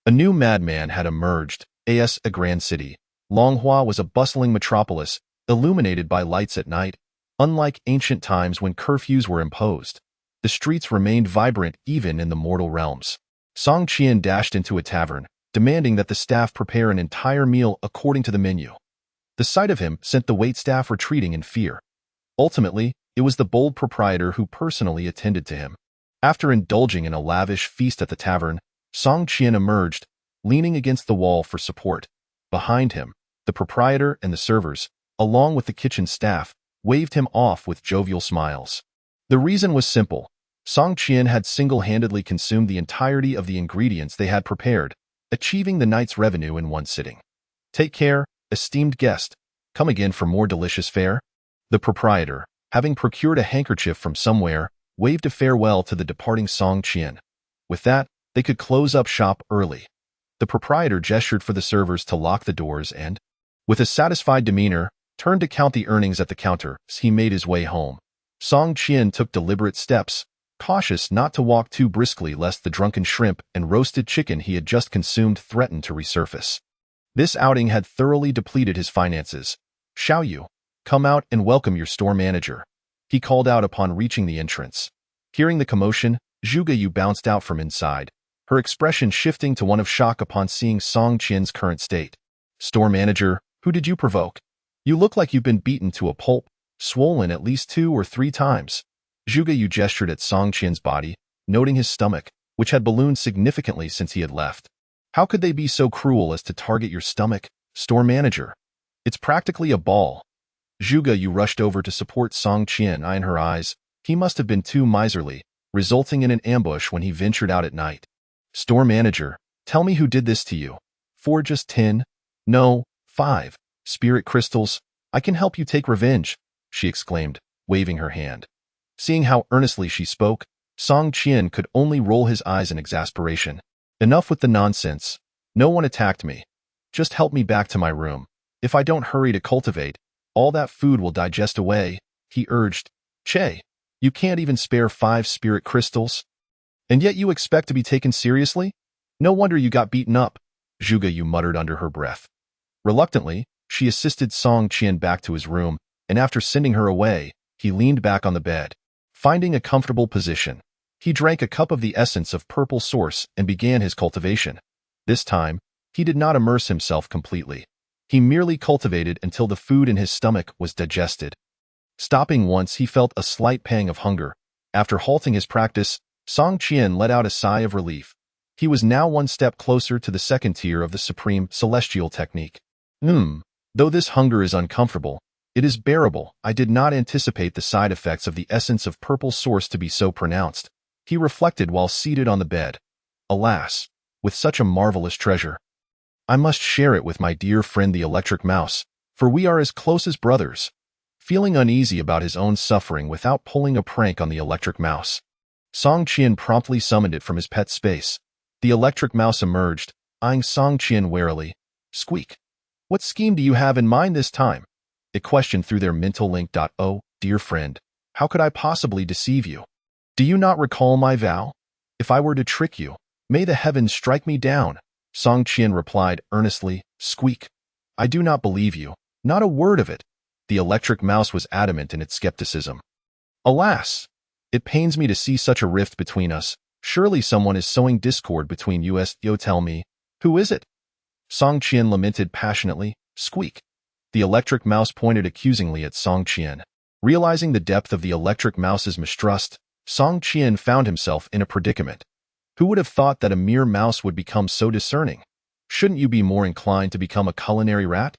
a new madman had emerged. A grand city, Longhua was a bustling metropolis, illuminated by lights at night. Unlike ancient times when curfews were imposed, the streets remained vibrant even in the mortal realms. Song Qian dashed into a tavern, demanding that the staff prepare an entire meal according to the menu. The sight of him sent the waitstaff retreating in fear. Ultimately, it was the bold proprietor who personally attended to him. After indulging in a lavish feast at the tavern, Song Qian emerged, leaning against the wall for support. Behind him, the proprietor and the servers, along with the kitchen staff, waved him off with jovial smiles. The reason was simple. Song Qian had single-handedly consumed the entirety of the ingredients they had prepared, achieving the night's revenue in one sitting. Take care, esteemed guest. Come again for more delicious fare. The proprietor, having procured a handkerchief from somewhere, waved a farewell to the departing Song Qian. With that, they could close up shop early. The proprietor gestured for the servers to lock the doors and, with a satisfied demeanor, turned to count the earnings at the counter as he made his way home. Song Qian took deliberate steps, cautious not to walk too briskly lest the drunken shrimp and roasted chicken he had just consumed threatened to resurface. This outing had thoroughly depleted his finances. "Xiao Yu, come out and welcome your store manager," he called out upon reaching the entrance. Hearing the commotion, Zhuge Yu bounced out from inside, her expression shifting to one of shock upon seeing Song Qian's current state. "Store manager, who did you provoke? You look like you've been beaten to a pulp, swollen at least 2 or 3 times. Zhuge Yu gestured at Song Qian's body, noting his stomach, which had ballooned significantly since he had left. "How could they be so cruel as to target your stomach, store manager? It's practically a ball." Zhuge Yu rushed over to support Song Qian, eyeing her eyes. He must have been too miserly, resulting in an ambush when he ventured out at night. "Store manager, tell me who did this to you. For just 10? No, 5. Spirit crystals. I can help you take revenge," she exclaimed, waving her hand. Seeing how earnestly she spoke, Song Qian could only roll his eyes in exasperation. "Enough with the nonsense. No one attacked me. Just help me back to my room. If I don't hurry to cultivate, all that food will digest away," he urged. "Che, you can't even spare 5 spirit crystals? And yet you expect to be taken seriously? No wonder you got beaten up," Zhuge Yu muttered under her breath. Reluctantly, she assisted Song Qian back to his room, and after sending her away, he leaned back on the bed. Finding a comfortable position, he drank a cup of the essence of purple source and began his cultivation. This time, he did not immerse himself completely. He merely cultivated until the food in his stomach was digested. Stopping once, he felt a slight pang of hunger. After halting his practice, Song Qian let out a sigh of relief. He was now one step closer to the second tier of the supreme celestial technique. Though this hunger is uncomfortable, it is bearable. I did not anticipate the side effects of the essence of purple source to be so pronounced," he reflected while seated on the bed. "Alas, with such a marvelous treasure, I must share it with my dear friend the electric mouse, for we are as close as brothers." Feeling uneasy about his own suffering without pulling a prank on the electric mouse, Song Qian promptly summoned it from his pet space. The electric mouse emerged, eyeing Song Qian warily. "Squeak. What scheme do you have in mind this time?" it questioned through their mental link. "Oh, dear friend, how could I possibly deceive you? Do you not recall my vow? If I were to trick you, may the heavens strike me down," Song Qian replied earnestly. "Squeak. I do not believe you. Not a word of it." The electric mouse was adamant in its skepticism. "Alas, it pains me to see such a rift between us. Surely someone is sowing discord between us. Yo, tell me, who is it?" Song Qian lamented passionately. "Squeak." The electric mouse pointed accusingly at Song Qian. Realizing the depth of the electric mouse's mistrust, Song Qian found himself in a predicament. Who would have thought that a mere mouse would become so discerning? Shouldn't you be more inclined to become a culinary rat?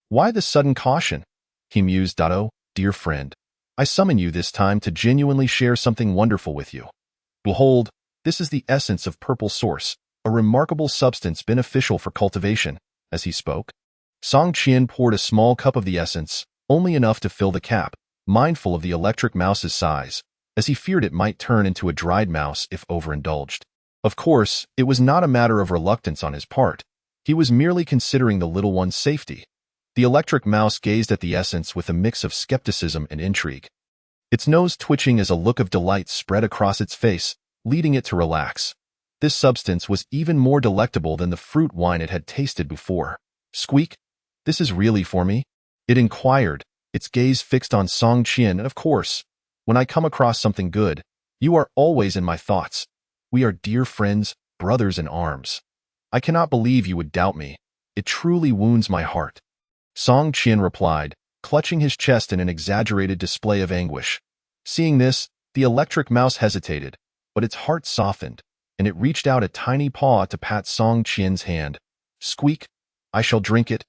Why the sudden caution? He mused. "Oh, dear friend, I summon you this time to genuinely share something wonderful with you. Behold, this is the essence of purple source, a remarkable substance beneficial for cultivation." As he spoke, Song Qian poured a small cup of the essence, only enough to fill the cap, mindful of the electric mouse's size, as he feared it might turn into a dried mouse if overindulged. Of course, it was not a matter of reluctance on his part. He was merely considering the little one's safety. The electric mouse gazed at the essence with a mix of skepticism and intrigue. Its nose twitching as a look of delight spread across its face, leading it to relax. This substance was even more delectable than the fruit wine it had tasted before. "Squeak, this is really for me?" it inquired, its gaze fixed on Song Qian. "And of course, when I come across something good, you are always in my thoughts. We are dear friends, brothers in arms. I cannot believe you would doubt me. It truly wounds my heart." Song Qian replied, clutching his chest in an exaggerated display of anguish. Seeing this, the electric mouse hesitated, but its heart softened, and it reached out a tiny paw to pat Song Qian's hand. "Squeak, I shall drink it."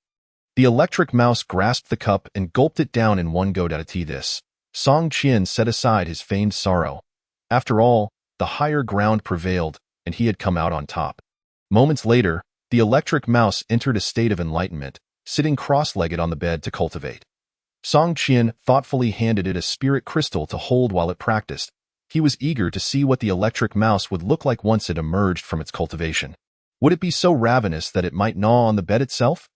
The electric mouse grasped the cup and gulped it down in one go. This, Song Qian set aside his feigned sorrow. After all, the higher ground prevailed, and he had come out on top. Moments later, the electric mouse entered a state of enlightenment, sitting cross-legged on the bed to cultivate. Song Qian thoughtfully handed it a spirit crystal to hold while it practiced. He was eager to see what the electric mouse would look like once it emerged from its cultivation. Would it be so ravenous that it might gnaw on the bed itself?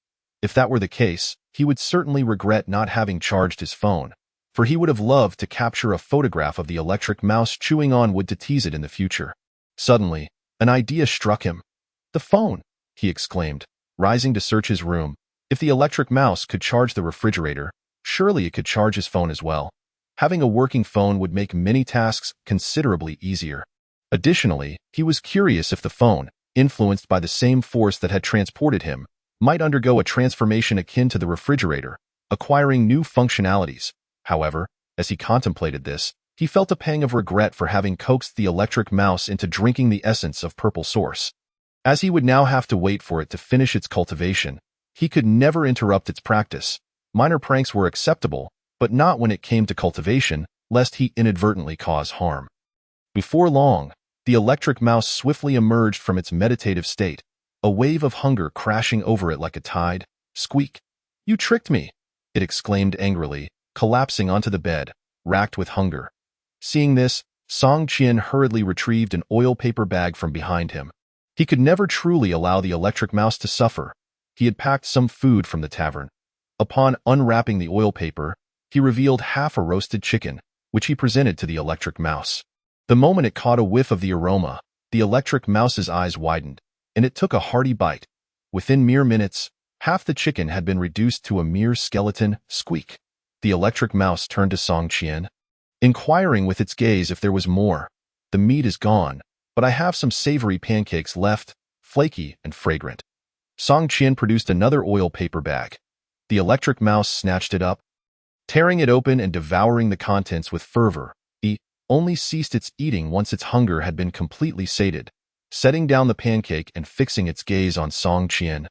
If that were the case, he would certainly regret not having charged his phone, for he would have loved to capture a photograph of the electric mouse chewing on wood to tease it in the future. Suddenly, an idea struck him. The phone, he exclaimed, rising to search his room. If the electric mouse could charge the refrigerator, surely it could charge his phone as well. Having a working phone would make many tasks considerably easier. Additionally, he was curious if the phone, influenced by the same force that had transported him, might undergo a transformation akin to the refrigerator, acquiring new functionalities. However, as he contemplated this, he felt a pang of regret for having coaxed the electric mouse into drinking the essence of Purple Source. As he would now have to wait for it to finish its cultivation, he could never interrupt its practice. Minor pranks were acceptable, but not when it came to cultivation, lest he inadvertently cause harm. Before long, the electric mouse swiftly emerged from its meditative state, a wave of hunger crashing over it like a tide. Squeak! You tricked me! It exclaimed angrily, collapsing onto the bed, racked with hunger. Seeing this, Song Qian hurriedly retrieved an oil paper bag from behind him. He could never truly allow the electric mouse to suffer. He had packed some food from the tavern. Upon unwrapping the oil paper, he revealed half a roasted chicken, which he presented to the electric mouse. The moment it caught a whiff of the aroma, the electric mouse's eyes widened, and it took a hearty bite. Within mere minutes, half the chicken had been reduced to a mere skeleton. Squeak! The electric mouse turned to Song Qian, inquiring with its gaze if there was more. The meat is gone, but I have some savory pancakes left, flaky and fragrant. Song Qian produced another oil paper bag. The electric mouse snatched it up, tearing it open and devouring the contents with fervor. It only ceased its eating once its hunger had been completely sated, setting down the pancake and fixing its gaze on Song Qian,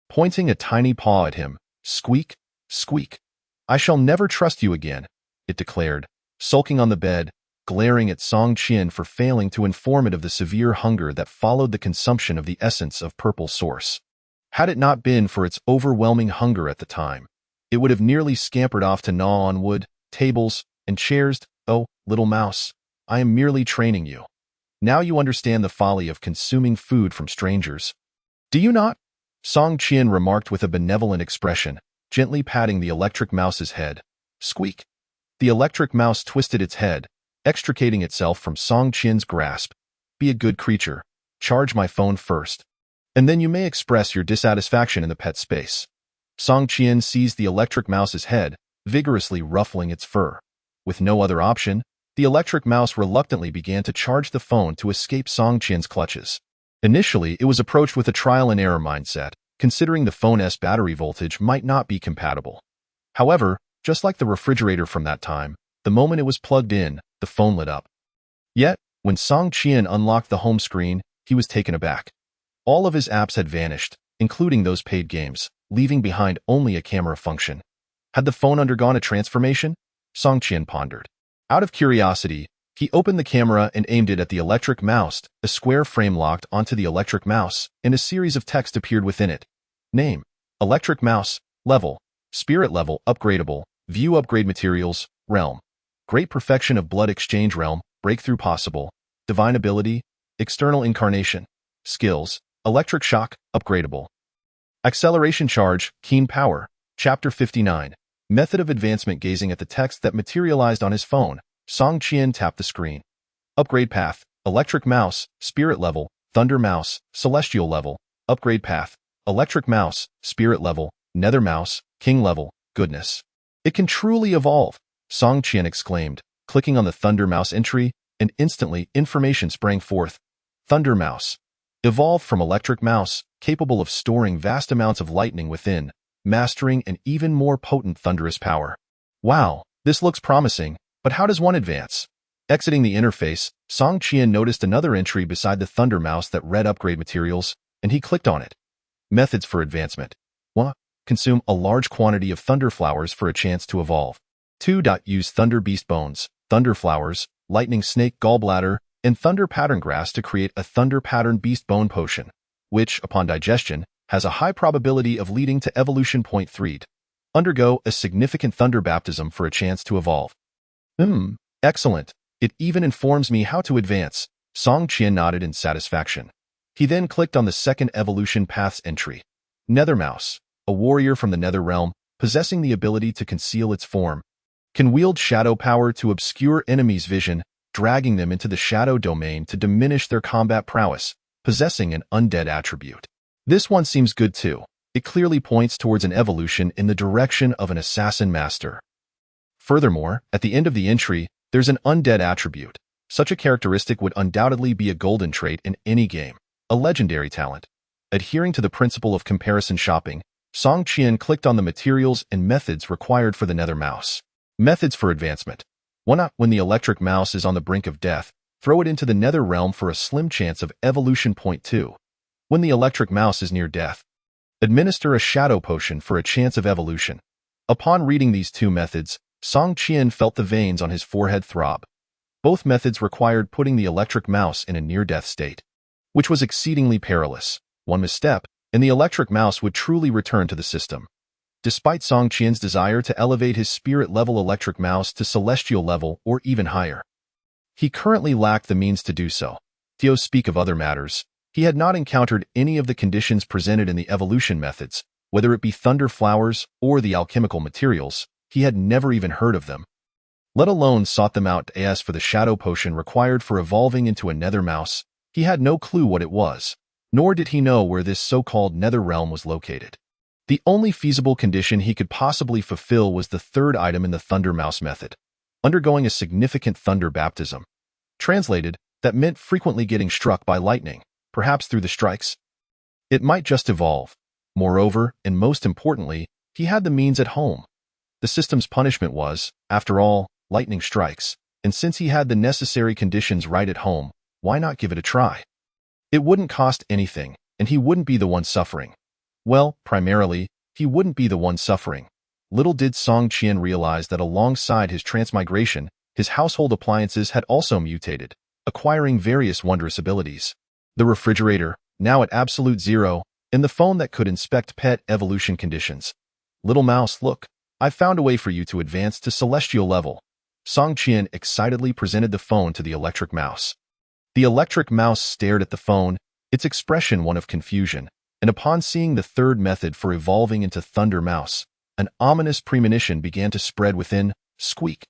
pointing a tiny paw at him. Squeak! Squeak! I shall never trust you again, it declared, sulking on the bed, glaring at Song Qian for failing to inform it of the severe hunger that followed the consumption of the essence of Purple Source. Had it not been for its overwhelming hunger at the time, it would have nearly scampered off to gnaw on wood, tables, and chairs. Oh, little mouse, I am merely training you. Now you understand the folly of consuming food from strangers. Do you not? Song Qian remarked with a benevolent expression, gently patting the electric mouse's head. Squeak! The electric mouse twisted its head, extricating itself from Song Qian's grasp. Be a good creature. Charge my phone first, and then you may express your dissatisfaction in the pet space. Song Qian seized the electric mouse's head, vigorously ruffling its fur. With no other option, the electric mouse reluctantly began to charge the phone to escape Song Qian's clutches. Initially, it was approached with a trial-and-error mindset, considering the phone's battery voltage might not be compatible. However, just like the refrigerator from that time, the moment it was plugged in, the phone lit up. Yet, when Song Qian unlocked the home screen, he was taken aback. All of his apps had vanished, including those paid games, leaving behind only a camera function. Had the phone undergone a transformation? Song Qian pondered. Out of curiosity, he opened the camera and aimed it at the electric mouse. A square frame locked onto the electric mouse, and a series of text appeared within it. Name: Electric Mouse. Level: Spirit level upgradable. View upgrade materials. Realm: Great perfection of blood exchange. Realm: Breakthrough possible. Divine ability: External incarnation. Skills: Electric shock, upgradable. Acceleration charge, keen power. Chapter 59. Method of advancement. Gazing at the text that materialized on his phone, Song Qian tapped the screen. Upgrade path: Electric mouse, spirit level, thunder mouse, celestial level. Upgrade path: Electric mouse, spirit level, nether mouse, king level, goodness. It can truly evolve, Song Qian exclaimed, clicking on the thunder mouse entry, and instantly information sprang forth. Thunder mouse. Evolved from electric mouse, capable of storing vast amounts of lightning within, mastering an even more potent thunderous power. Wow, this looks promising, but how does one advance? Exiting the interface, Song Qian noticed another entry beside the thunder mouse that read upgrade materials, and he clicked on it. Methods for advancement. 1. Consume a large quantity of thunder flowers for a chance to evolve. 2. Use thunder beast bones, thunder flowers, lightning snake gallbladder, and thunder pattern grass to create a thunder pattern beast bone potion, which, upon digestion, has a high probability of leading to evolution. 3. Undergo a significant thunder baptism for a chance to evolve. Excellent. It even informs me how to advance. Song Qian nodded in satisfaction. He then clicked on the second evolution path's entry. Nethermouse, a warrior from the Nether Realm, possessing the ability to conceal its form, can wield shadow power to obscure enemies' vision, dragging them into the shadow domain to diminish their combat prowess, possessing an undead attribute. This one seems good too. It clearly points towards an evolution in the direction of an assassin master. Furthermore, at the end of the entry, there's an undead attribute. Such a characteristic would undoubtedly be a golden trait in any game, a legendary talent. Adhering to the principle of comparison shopping, Song Qian clicked on the materials and methods required for the Nether Mouse. Methods for advancement. 1. When the electric mouse is on the brink of death, throw it into the Nether Realm for a slim chance of evolution. 2. When the electric mouse is near death, administer a shadow potion for a chance of evolution. Upon reading these two methods, Song Qian felt the veins on his forehead throb. Both methods required putting the electric mouse in a near-death state, which was exceedingly perilous. One misstep, and the electric mouse would truly return to the system. Despite Song Qian's desire to elevate his spirit-level electric mouse to celestial level or even higher, he currently lacked the means to do so. To speak of other matters, he had not encountered any of the conditions presented in the evolution methods, whether it be thunder flowers or the alchemical materials. He had never even heard of them, let alone sought them out. As for the shadow potion required for evolving into a nether mouse, he had no clue what it was, nor did he know where this so-called nether realm was located. The only feasible condition he could possibly fulfill was the third item in the thunder mouse method, undergoing a significant thunder baptism. Translated, that meant frequently getting struck by lightning, perhaps through the strikes. It might just evolve. Moreover, and most importantly, he had the means at home. The system's punishment was, after all, lightning strikes, and since he had the necessary conditions right at home, why not give it a try? It wouldn't cost anything, and he wouldn't be the one suffering. Well, primarily, he wouldn't be the one suffering. Little did Song Qian realize that alongside his transmigration, his household appliances had also mutated, acquiring various wondrous abilities. The refrigerator, now at absolute zero, and the phone that could inspect pet evolution conditions. Little mouse, look, I've found a way for you to advance to celestial level. Song Qian excitedly presented the phone to the electric mouse. The electric mouse stared at the phone, its expression one of confusion, and upon seeing the third method for evolving into Thunder Mouse, an ominous premonition began to spread within. Squeak.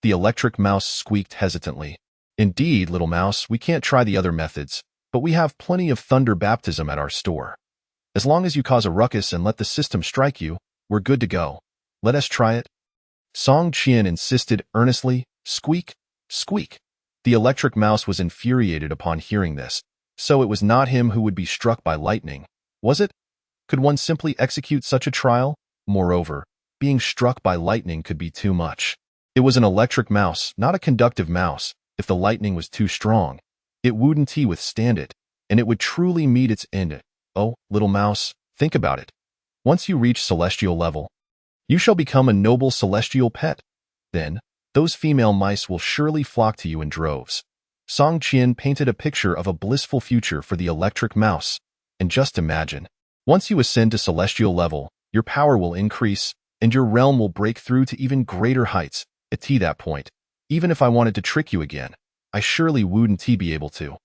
The electric mouse squeaked hesitantly. Indeed, little mouse, we can't try the other methods, but we have plenty of thunder baptism at our store. As long as you cause a ruckus and let the system strike you, we're good to go. Let us try it. Song Qian insisted earnestly. Squeak, squeak. The electric mouse was infuriated upon hearing this. So it was not him who would be struck by lightning, was it? Could one simply execute such a trial? Moreover, being struck by lightning could be too much. It was an electric mouse, not a conductive mouse. If the lightning was too strong, it wouldn't withstand it, and it would truly meet its end. Oh, little mouse, think about it. Once you reach celestial level, you shall become a noble celestial pet. Then, those female mice will surely flock to you in droves. Song Qian painted a picture of a blissful future for the electric mouse. And just imagine, once you ascend to celestial level, your power will increase, and your realm will break through to even greater heights. At that point, even if I wanted to trick you again, I surely wouldn't be able to.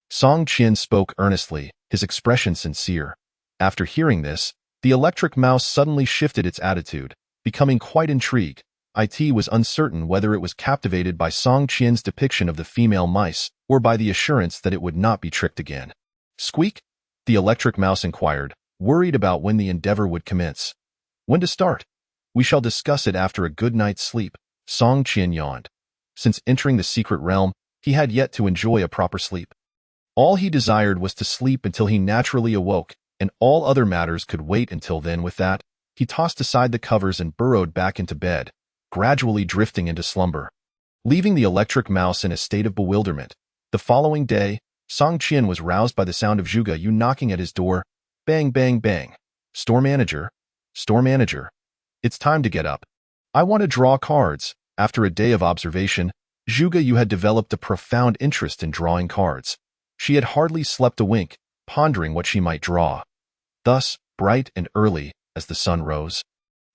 Song Qian spoke earnestly, his expression sincere. After hearing this, the electric mouse suddenly shifted its attitude, becoming quite intrigued. It was uncertain whether it was captivated by Song Qian's depiction of the female mice or by the assurance that it would not be tricked again. Squeak? The electric mouse inquired, worried about when the endeavor would commence. When to start? We shall discuss it after a good night's sleep. Song Qian yawned. Since entering the secret realm, he had yet to enjoy a proper sleep. All he desired was to sleep until he naturally awoke, and all other matters could wait until then. With that, he tossed aside the covers and burrowed back into bed, gradually drifting into slumber, leaving the electric mouse in a state of bewilderment. The following day, Song Qian was roused by the sound of Zhuge Yu knocking at his door. Bang, bang, bang. Store manager. Store manager. It's time to get up. I want to draw cards. After a day of observation, Zhuge Yu had developed a profound interest in drawing cards. She had hardly slept a wink, pondering what she might draw. Thus, bright and early, as the sun rose,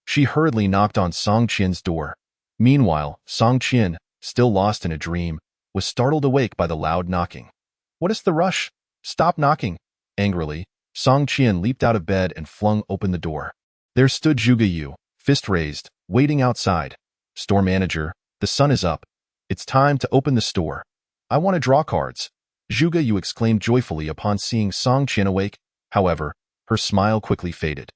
she hurriedly knocked on Song Qian's door. Meanwhile, Song Qian, still lost in a dream, was startled awake by the loud knocking. What is the rush? Stop knocking. Angrily, Song Qian leaped out of bed and flung open the door. There stood Zhuge Yu, fist raised, waiting outside. Store manager, the sun is up. It's time to open the store. I want to draw cards. Zhuge Yu exclaimed joyfully upon seeing Song Qian awake. However, her smile quickly faded.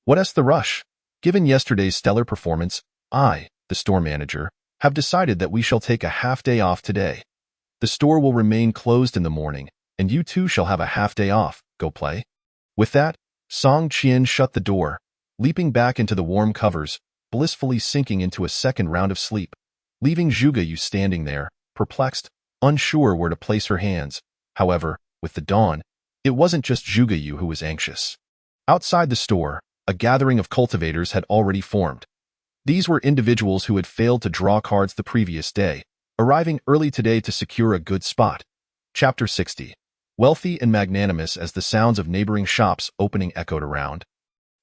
What's the rush? Given yesterday's stellar performance, I, the store manager, have decided that we shall take a half-day off today. The store will remain closed in the morning, and you too shall have a half-day off. Go play. With that, Song Qian shut the door, leaping back into the warm covers, blissfully sinking into a second round of sleep, leaving Zhuge Yu standing there, perplexed, unsure where to place her hands. However, with the dawn, it wasn't just Zhuge Yu who was anxious. Outside the store, a gathering of cultivators had already formed. These were individuals who had failed to draw cards the previous day, arriving early today to secure a good spot. Chapter 60. Wealthy and magnanimous as the sounds of neighboring shops opening echoed around.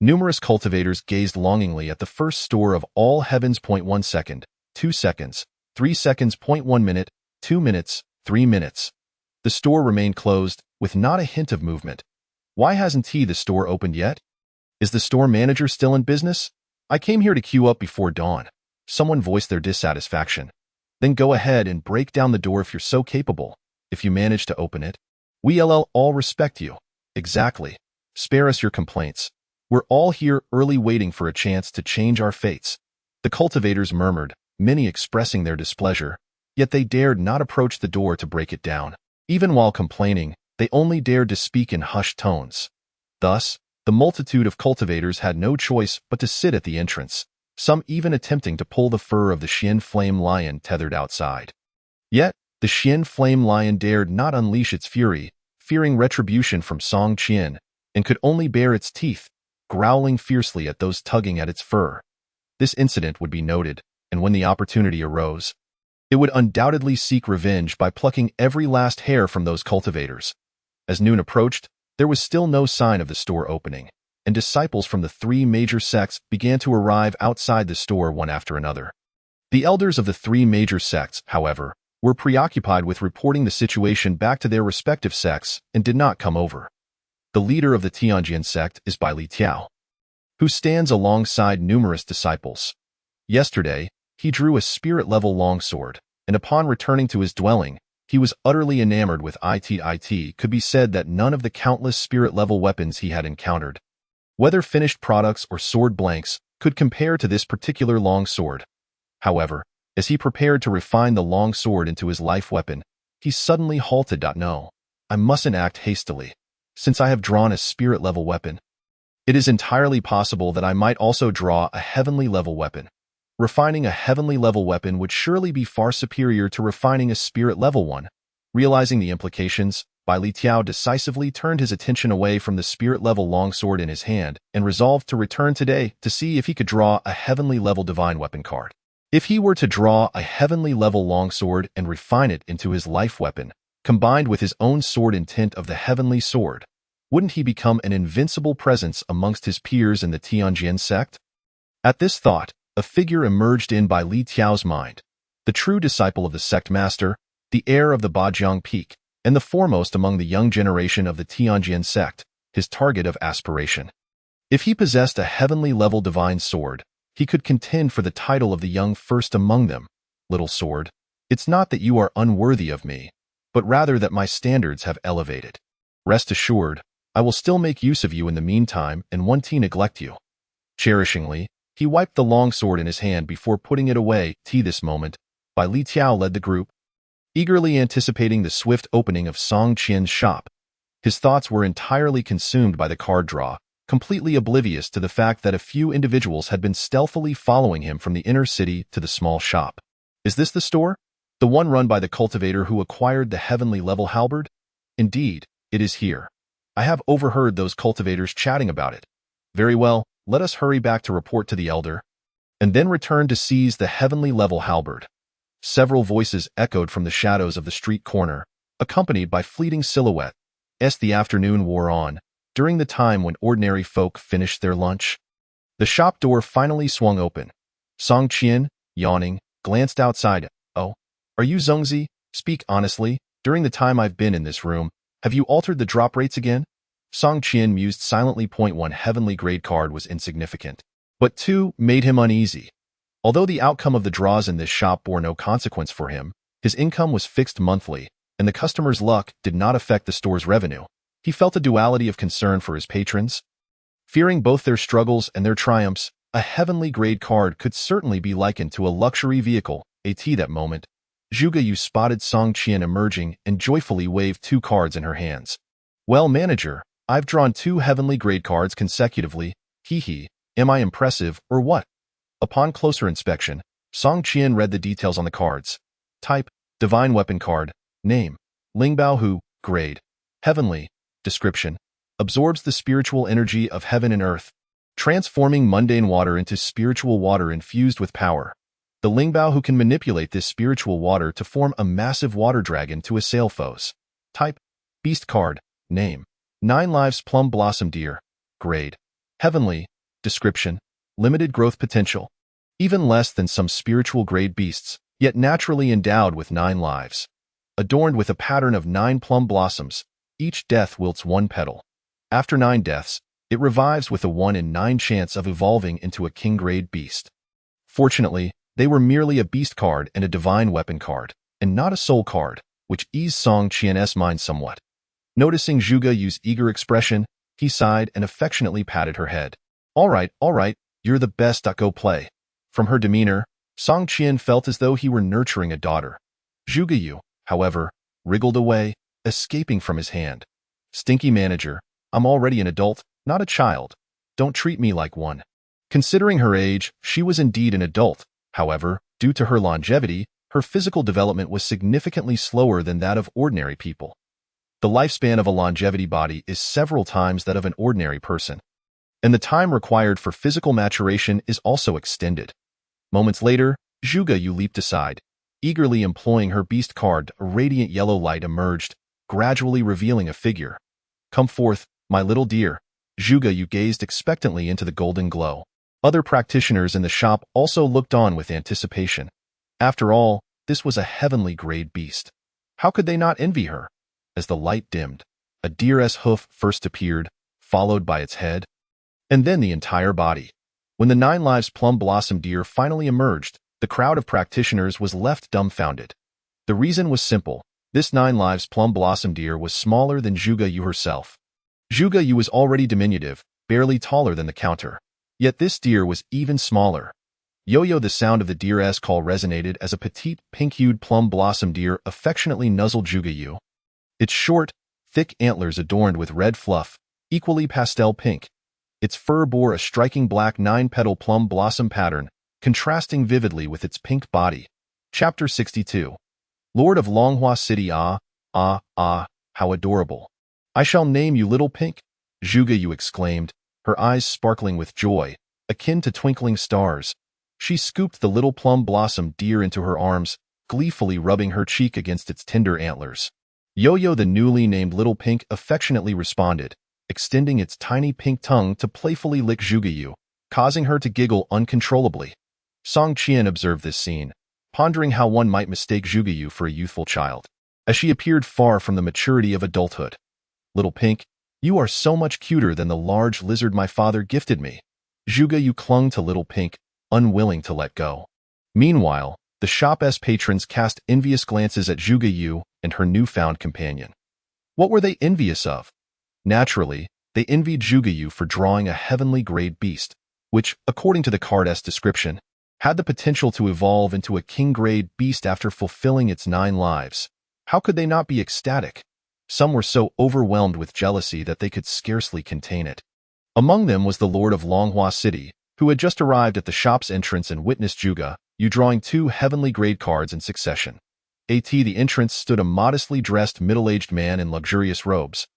Numerous cultivators gazed longingly at the first store of all heavens. 1 second, 2 seconds, 3 seconds. 1 minute, 2 minutes, 3 minutes. The store remained closed, with not a hint of movement. Why hasn't the store opened yet? Is the store manager still in business? I came here to queue up before dawn. Someone voiced their dissatisfaction. Then go ahead and break down the door if you're so capable. If you manage to open it, we'll all respect you. Exactly. Spare us your complaints. We're all here early waiting for a chance to change our fates. The cultivators murmured, many expressing their displeasure, yet they dared not approach the door to break it down. Even while complaining, they only dared to speak in hushed tones. Thus, the multitude of cultivators had no choice but to sit at the entrance, some even attempting to pull the fur of the Xian flame lion tethered outside. Yet, the Xian flame lion dared not unleash its fury, fearing retribution from Song Qian, and could only bare its teeth, growling fiercely at those tugging at its fur. This incident would be noted, and when the opportunity arose, it would undoubtedly seek revenge by plucking every last hair from those cultivators. As noon approached, there was still no sign of the store opening, and disciples from the 3 major sects began to arrive outside the store one after another. The elders of the 3 major sects, however, were preoccupied with reporting the situation back to their respective sects and did not come over. The leader of the Tianjin sect is Bai Li Tiao, who stands alongside numerous disciples. Yesterday, he drew a spirit-level longsword, and upon returning to his dwelling, he was utterly enamored with it. Could be said that none of the countless spirit-level weapons he had encountered, whether finished products or sword blanks, could compare to this particular longsword. However, as he prepared to refine the longsword into his life weapon, he suddenly halted. No, I mustn't act hastily. Since I have drawn a spirit-level weapon, it is entirely possible that I might also draw a heavenly-level weapon. Refining a heavenly-level weapon would surely be far superior to refining a spirit-level one. Realizing the implications, Bai Li Tiao decisively turned his attention away from the spirit-level longsword in his hand and resolved to return today to see if he could draw a heavenly-level divine weapon card. If he were to draw a heavenly-level longsword and refine it into his life weapon, combined with his own sword intent of the heavenly sword, wouldn't he become an invincible presence amongst his peers in the Tianjin sect? At this thought, a figure emerged in Bai Li Tiao's mind, the true disciple of the sect master, the heir of the Bajiang Peak, and the foremost among the young generation of the Tianjin sect, his target of aspiration. If he possessed a heavenly-level divine sword, he could contend for the title of the young first among them. Little sword, it's not that you are unworthy of me, but rather that my standards have elevated. Rest assured, I will still make use of you in the meantime and won't neglect you. Cherishingly, he wiped the long sword in his hand before putting it away. This moment, Bai Li Tiao led the group, eagerly anticipating the swift opening of Song Qian's shop. His thoughts were entirely consumed by the card draw, completely oblivious to the fact that a few individuals had been stealthily following him from the inner city to the small shop. Is this the store? The one run by the cultivator who acquired the heavenly-level halberd? Indeed, it is here. I have overheard those cultivators chatting about it. Very well, let us hurry back to report to the elder, and then return to seize the heavenly-level halberd. Several voices echoed from the shadows of the street corner, accompanied by fleeting silhouettes. As the afternoon wore on, during the time when ordinary folk finished their lunch, the shop door finally swung open. Song Qian, yawning, glanced outside. Oh, are you Zhongzi? Speak honestly. During the time I've been in this room, Have you altered the drop rates again? Song Qian mused silently. 1 heavenly grade card was insignificant, but 2 made him uneasy. Although the outcome of the draws in this shop bore no consequence for him, his income was fixed monthly, and the customers' luck did not affect the store's revenue. He felt a duality of concern for his patrons. Fearing both their struggles and their triumphs, a heavenly grade card could certainly be likened to a luxury vehicle. At that moment, Zhuge Yu spotted Song Qian emerging and joyfully waved 2 cards in her hands. Well, manager, I've drawn 2 heavenly grade cards consecutively. Hee. Am I impressive, or what? Upon closer inspection, Song Qian read the details on the cards. Type, Divine Weapon Card. Name, Lingbao Hu. Grade, Heavenly. Description, absorbs the spiritual energy of heaven and earth, transforming mundane water into spiritual water infused with power. The Lingbao Hu can manipulate this spiritual water to form a massive water dragon to assail foes. Type, Beast Card. Name, 9 Lives Plum Blossom Deer. Grade, Heavenly. Description, limited growth potential, even less than some spiritual grade beasts, yet naturally endowed with 9 lives. Adorned with a pattern of 9 plum blossoms, each death wilts 1 petal. After 9 deaths, it revives with a 1 in 9 chance of evolving into a king-grade beast. Fortunately, they were merely a beast card and a divine weapon card, and not a soul card, which eased Song Qian's mind somewhat. Noticing Zhuge Yu's eager expression, he sighed and affectionately patted her head. All right, you're the best. Go play. From her demeanor, Song Qian felt as though he were nurturing a daughter. Zhuge Yu, however, wriggled away, escaping from his hand. Stinky manager, I'm already an adult, not a child. Don't treat me like one. Considering her age, she was indeed an adult. However, due to her longevity, her physical development was significantly slower than that of ordinary people. The lifespan of a longevity body is several times that of an ordinary person, and the time required for physical maturation is also extended. Moments later, Zhuge Yu leaped aside, eagerly employing her beast card. A radiant yellow light emerged, gradually revealing a figure. Come forth, my little dear. Zhuge Yu gazed expectantly into the golden glow. Other practitioners in the shop also looked on with anticipation. After all, this was a heavenly grade beast. How could they not envy her? As the light dimmed, a deer's hoof first appeared, followed by its head, and then the entire body. When the 9 Lives Plum Blossom Deer finally emerged, the crowd of practitioners was left dumbfounded. The reason was simple. This 9 Lives Plum Blossom Deer was smaller than Zhuge Yu herself. Zhuge Yu was already diminutive, barely taller than the counter. Yet this deer was even smaller. Yo-yo, the sound of the deer's call resonated as a petite, pink-hued plum blossom deer affectionately nuzzled Zhuge Yu. Its short, thick antlers adorned with red fluff, equally pastel pink. Its fur bore a striking black 9-petal plum blossom pattern, contrasting vividly with its pink body. Chapter 62. Lord of Longhua City. How adorable. I shall name you Little Pink, Zhuge Yu exclaimed, her eyes sparkling with joy, akin to twinkling stars. She scooped the little plum blossom deer into her arms, gleefully rubbing her cheek against its tender antlers. Yo-yo, the newly named Little Pink, affectionately responded, extending its tiny pink tongue to playfully lick Zhuge Yu, causing her to giggle uncontrollably. Song Qian observed this scene, pondering how one might mistake Zhuge Yu for a youthful child, as she appeared far from the maturity of adulthood. Little Pink, you are so much cuter than the large lizard my father gifted me. Zhuge Yu clung to Little Pink, unwilling to let go. Meanwhile, the shop's patrons cast envious glances at Zhuge Yu and her newfound companion. What were they envious of? Naturally, they envied Zhuge Yu for drawing a heavenly grade beast, which, according to the card's description, had the potential to evolve into a king-grade beast after fulfilling its 9 lives. How could they not be ecstatic? Some were so overwhelmed with jealousy that they could scarcely contain it. Among them was the Lord of Longhua City, who had just arrived at the shop's entrance and witnessed Zhuge Yu drawing 2 heavenly grade cards in succession. At the entrance stood a modestly dressed middle-aged man in luxurious robes.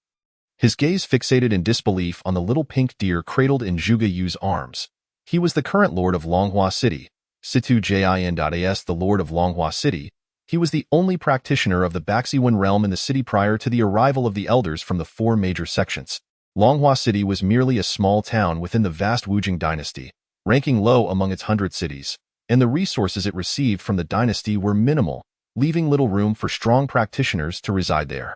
His gaze fixated in disbelief on the little pink deer cradled in Zhuge Yu's arms. He was the current Lord of Longhua City. Situ Jin.as, the Lord of Longhua City. He was the only practitioner of the Baxiwen realm in the city prior to the arrival of the elders from the 4 major sections. Longhua City was merely a small town within the vast Wujing dynasty, ranking low among its 100 cities, and the resources it received from the dynasty were minimal, leaving little room for strong practitioners to reside there.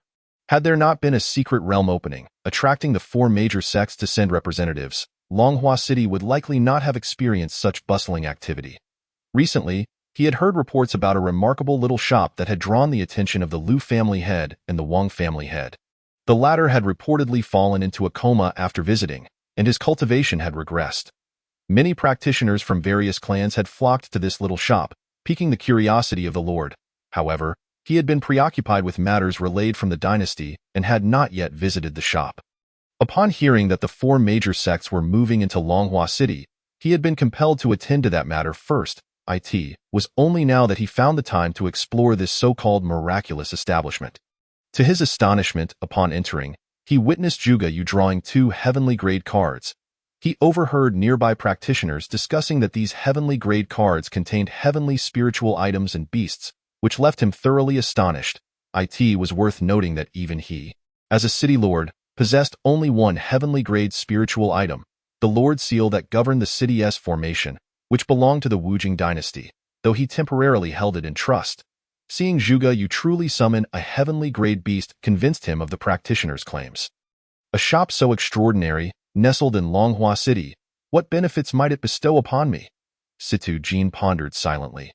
Had there not been a secret realm opening, attracting the 4 major sects to send representatives, Longhua City would likely not have experienced such bustling activity. Recently, he had heard reports about a remarkable little shop that had drawn the attention of the Liu family head and the Wang family head. The latter had reportedly fallen into a coma after visiting, and his cultivation had regressed. Many practitioners from various clans had flocked to this little shop, piquing the curiosity of the Lord. However, he had been preoccupied with matters relayed from the dynasty and had not yet visited the shop. Upon hearing that the 4 major sects were moving into Longhua City, he had been compelled to attend to that matter first. It was only now that he found the time to explore this so-called miraculous establishment. To his astonishment, upon entering, he witnessed Zhuge Yu drawing 2 heavenly-grade cards. He overheard nearby practitioners discussing that these heavenly-grade cards contained heavenly spiritual items and beasts, which left him thoroughly astonished. It was worth noting that even he, as a city lord, possessed only one heavenly-grade spiritual item, the Lord Seal that governed the city's formation, which belonged to the Wujing dynasty, though he temporarily held it in trust. Seeing Zhuge Yu truly summon a heavenly-grade beast convinced him of the practitioner's claims. A shop so extraordinary, nestled in Longhua City, what benefits might it bestow upon me? Situ Jin pondered silently.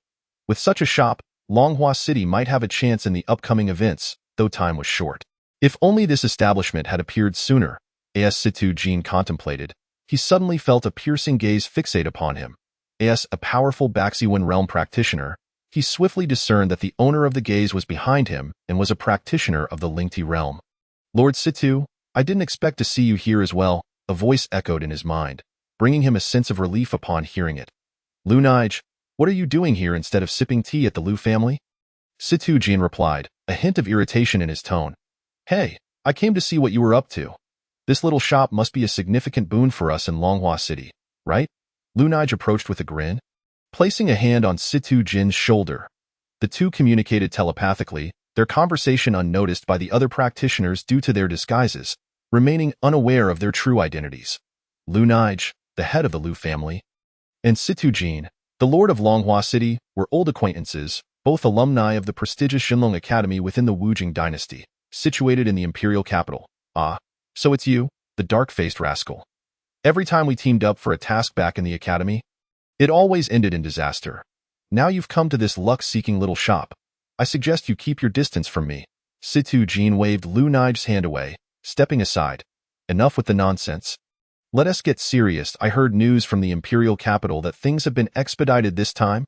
With such a shop, Longhua City might have a chance in the upcoming events, though time was short. If only this establishment had appeared sooner, as Situ Jin contemplated, he suddenly felt a piercing gaze fixate upon him. As a powerful Baxiwen realm practitioner, he swiftly discerned that the owner of the gaze was behind him and was a practitioner of the Lingti realm. Lord Situ, I didn't expect to see you here as well, a voice echoed in his mind, bringing him a sense of relief upon hearing it. Lu Nige, what are you doing here instead of sipping tea at the Liu family? Situ Jin replied, a hint of irritation in his tone. Hey, I came to see what you were up to. This little shop must be a significant boon for us in Longhua City, right? Lu Nige approached with a grin. Placing a hand on Situ Jin's shoulder, the two communicated telepathically, their conversation unnoticed by the other practitioners due to their disguises, remaining unaware of their true identities. Lu Nige, the head of the Liu family, and Situ Jin, the lord of Longhua City, were old acquaintances, both alumni of the prestigious Shenlong Academy within the Wujing dynasty, situated in the imperial capital. Ah, so it's you, the dark-faced rascal. Every time we teamed up for a task back in the academy, it always ended in disaster. Now you've come to this luck-seeking little shop. I suggest you keep your distance from me. Situ Jin waved Lu Nige's hand away, stepping aside. Enough with the nonsense. Let us get serious. I heard news from the imperial capital that things have been expedited this time.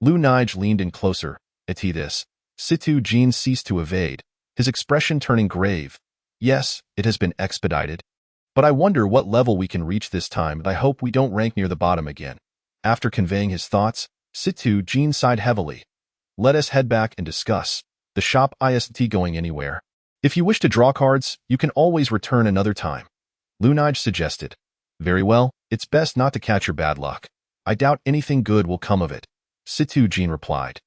Lu Nige leaned in closer. This. Situ Jin ceased to evade, his expression turning grave. Yes, it has been expedited. But I wonder what level we can reach this time, and I hope we don't rank near the bottom again. After conveying his thoughts, Situ Jin sighed heavily. Let us head back and discuss. The shop isn't going anywhere. If you wish to draw cards, you can always return another time. Lu Nige suggested. Very well, it's best not to catch your bad luck. I doubt anything good will come of it. Situ Jin replied.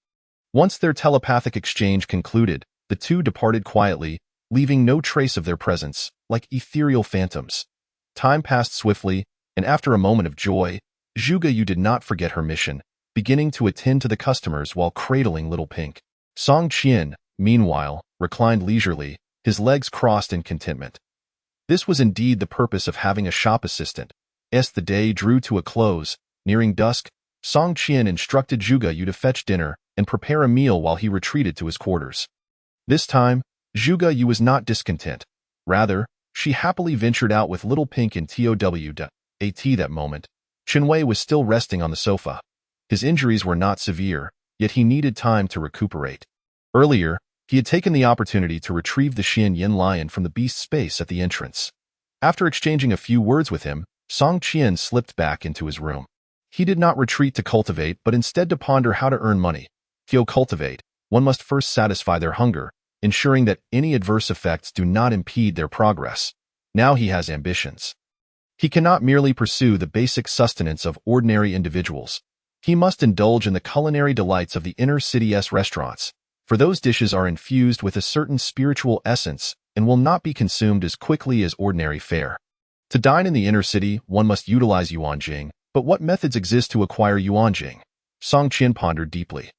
Once their telepathic exchange concluded, the two departed quietly, leaving no trace of their presence, like ethereal phantoms. Time passed swiftly, and after a moment of joy, Zhuge Yu did not forget her mission, beginning to attend to the customers while cradling little Pink. Song Qian, meanwhile, reclined leisurely, his legs crossed in contentment. This was indeed the purpose of having a shop assistant. As the day drew to a close, nearing dusk, Song Qian instructed Zhuge Yu to fetch dinner and prepare a meal while he retreated to his quarters. This time, Zhuge Yu was not discontent. Rather, she happily ventured out with little Pink and TOW. At that moment, Chenwei was still resting on the sofa. His injuries were not severe, yet he needed time to recuperate. Earlier, he had taken the opportunity to retrieve the Xian Yin lion from the beast's space at the entrance. After exchanging a few words with him, Song Qian slipped back into his room. He did not retreat to cultivate but instead to ponder how to earn money. To cultivate, one must first satisfy their hunger, ensuring that any adverse effects do not impede their progress. Now he has ambitions. He cannot merely pursue the basic sustenance of ordinary individuals. He must indulge in the culinary delights of the inner city's restaurants, for those dishes are infused with a certain spiritual essence and will not be consumed as quickly as ordinary fare. To dine in the inner city, one must utilize yuanjing, but what methods exist to acquire yuanjing? Song Qian pondered deeply.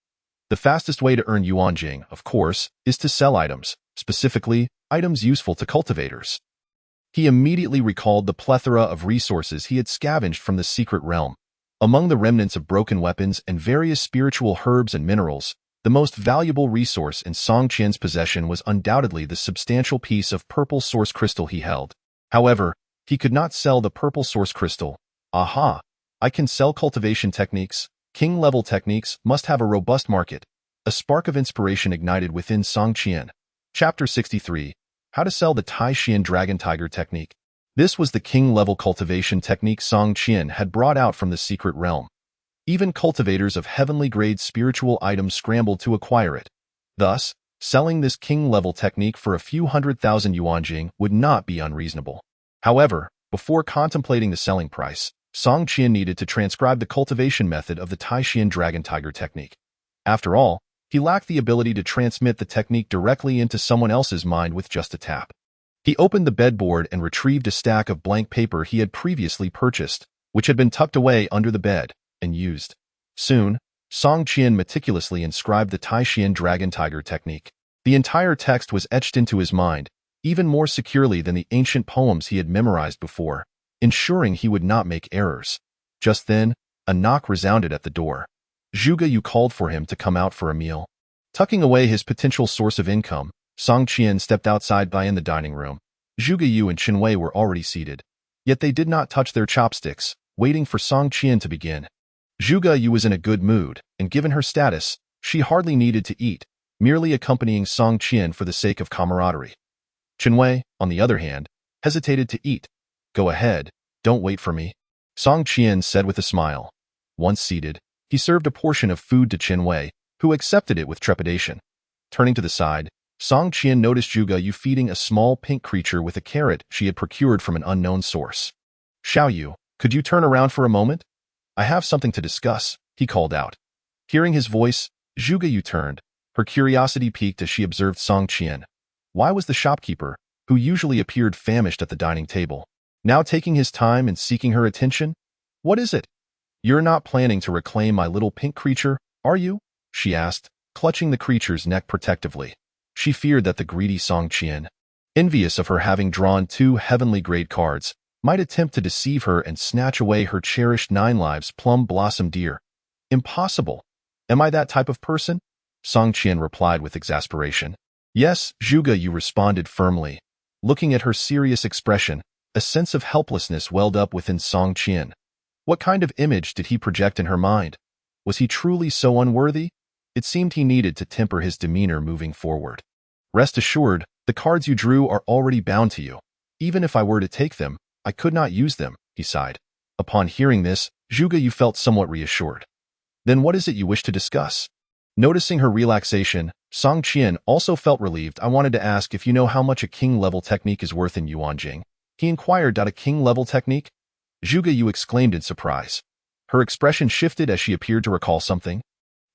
The fastest way to earn yuanjing, of course, is to sell items, specifically items useful to cultivators. He immediately recalled the plethora of resources he had scavenged from the secret realm. Among the remnants of broken weapons and various spiritual herbs and minerals, the most valuable resource in Song Qian's possession was undoubtedly the substantial piece of purple source crystal he held. However, he could not sell the purple source crystal. Aha! I can sell cultivation techniques. King-level techniques must have a robust market. A spark of inspiration ignited within Song Qian. Chapter 63. How to Sell the Tai Xian Dragon Tiger Technique. This was the king-level cultivation technique Song Qian had brought out from the secret realm. Even cultivators of heavenly-grade spiritual items scrambled to acquire it. Thus, selling this king-level technique for a few 100,000 yuanjing would not be unreasonable. However, before contemplating the selling price, Song Qian needed to transcribe the cultivation method of the Tai Xian Dragon Tiger technique. After all, he lacked the ability to transmit the technique directly into someone else's mind with just a tap. He opened the bedboard and retrieved a stack of blank paper he had previously purchased, which had been tucked away under the bed and used. Soon, Song Qian meticulously inscribed the Tai Xian Dragon Tiger technique. The entire text was etched into his mind, even more securely than the ancient poems he had memorized before, ensuring he would not make errors. Just then, a knock resounded at the door. Zhuge Yu called for him to come out for a meal. Tucking away his potential source of income, Song Qian stepped outside in the dining room. Zhuge Yu and Qin Wei were already seated. Yet they did not touch their chopsticks, waiting for Song Qian to begin. Zhuge Yu was in a good mood, and given her status, she hardly needed to eat, merely accompanying Song Qian for the sake of camaraderie. Qin Wei, on the other hand, hesitated to eat. Go ahead, don't wait for me, Song Qian said with a smile. Once seated, he served a portion of food to Qin Wei, who accepted it with trepidation. Turning to the side, Song Qian noticed Zhuge Yu feeding a small pink creature with a carrot she had procured from an unknown source. Xiao Yu, could you turn around for a moment? I have something to discuss, he called out. Hearing his voice, Zhuge Yu turned. Her curiosity piqued as she observed Song Qian. Why was the shopkeeper, who usually appeared famished at the dining table, now taking his time and seeking her attention? What is it? You're not planning to reclaim my little pink creature, are you? She asked, clutching the creature's neck protectively. She feared that the greedy Song Qian, envious of her having drawn 2 heavenly-grade cards, might attempt to deceive her and snatch away her cherished 9 lives plum blossom deer. Impossible. Am I that type of person? Song Qian replied with exasperation. Yes, Zhuge Yu responded firmly. Looking at her serious expression, a sense of helplessness welled up within Song Qian. What kind of image did he project in her mind? Was he truly so unworthy? It seemed he needed to temper his demeanor moving forward. Rest assured, the cards you drew are already bound to you. Even if I were to take them, I could not use them, he sighed. Upon hearing this, Zhuge Yu felt somewhat reassured. Then what is it you wish to discuss? Noticing her relaxation, Song Qian also felt relieved. I wanted to ask if you know how much a king-level technique is worth in Yuanjing. He inquired. A king-level technique? Zhuge Yu exclaimed in surprise. Her expression shifted as she appeared to recall something.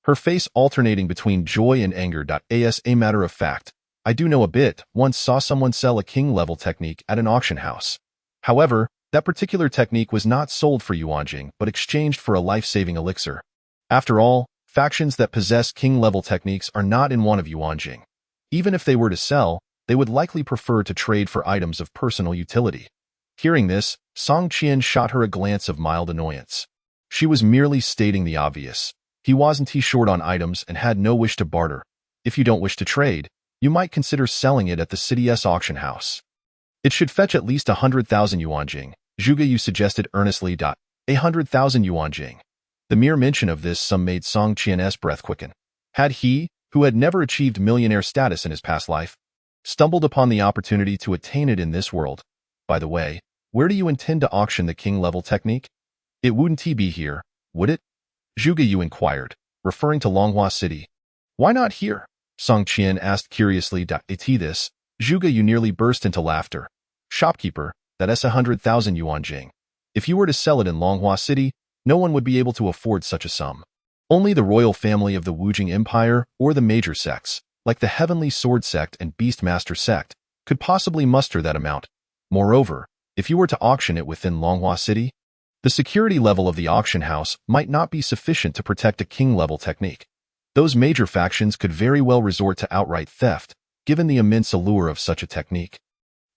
Her face alternating between joy and anger. As a matter of fact, I do know a bit. Once saw someone sell a king-level technique at an auction house. However, that particular technique was not sold for Yuanjing, but exchanged for a life-saving elixir. After all, factions that possess king-level techniques are not in want of Yuanjing. Even if they were to sell, they would likely prefer to trade for items of personal utility. Hearing this, Song Qian shot her a glance of mild annoyance. She was merely stating the obvious. He wasn't short on items and had no wish to barter. If you don't wish to trade, you might consider selling it at the city's auction house. It should fetch at least 100,000 yuanjing, Zhuge Yu suggested earnestly. 100,000 yuanjing. The mere mention of this sum made Song Qian's breath quicken. Had he, who had never achieved millionaire status in his past life, stumbled upon the opportunity to attain it in this world? By the way, where do you intend to auction the king-level technique? It wouldn't be here, would it? Zhuge Yu inquired, referring to Longhua City. Why not here? Song Qian asked curiously. This, Zhuge Yu nearly burst into laughter. Shopkeeper, that's 100,000 yuanjing. If you were to sell it in Longhua City, no one would be able to afford such a sum. Only the royal family of the Wujing Empire or the major sects, like the Heavenly Sword Sect and Beastmaster Sect, could possibly muster that amount. Moreover, if you were to auction it within Longhua City, the security level of the auction house might not be sufficient to protect a king-level technique. Those major factions could very well resort to outright theft, given the immense allure of such a technique.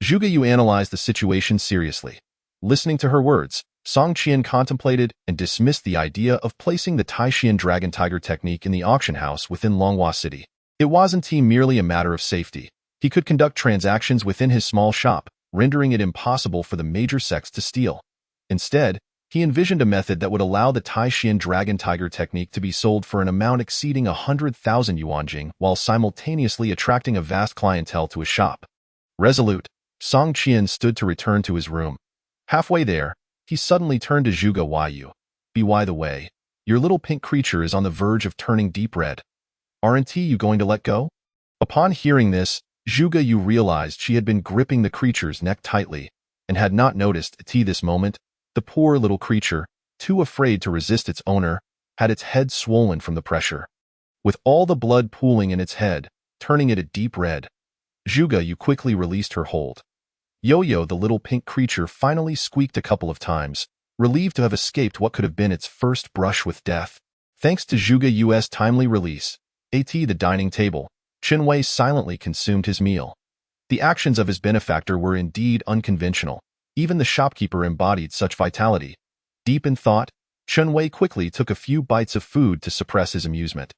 Zhuge Yu analyzed the situation seriously. Listening to her words, Song Qian contemplated and dismissed the idea of placing the Taishian Dragon Tiger technique in the auction house within Longhua City. It wasn't merely a matter of safety. He could conduct transactions within his small shop, rendering it impossible for the major sects to steal. Instead, he envisioned a method that would allow the Taishian Dragon Tiger technique to be sold for an amount exceeding 100,000 yuanjing while simultaneously attracting a vast clientele to his shop. Resolute, Song Qian stood to return to his room. Halfway there, he suddenly turned to Zhuge Yu. By the way, your little pink creature is on the verge of turning deep red. Aren't you going to let go? Upon hearing this, Zhuge Yu realized she had been gripping the creature's neck tightly and had not noticed at this moment. The poor little creature, too afraid to resist its owner, had its head swollen from the pressure. With all the blood pooling in its head, turning it a deep red, Zhuge Yu quickly released her hold. Yo-Yo, the little pink creature, finally squeaked a couple of times, relieved to have escaped what could have been its first brush with death. Thanks to Zhuge Yu's timely release, at the dining table, Chen Wei silently consumed his meal. The actions of his benefactor were indeed unconventional. Even the shopkeeper embodied such vitality. Deep in thought, Chen Wei quickly took a few bites of food to suppress his amusement.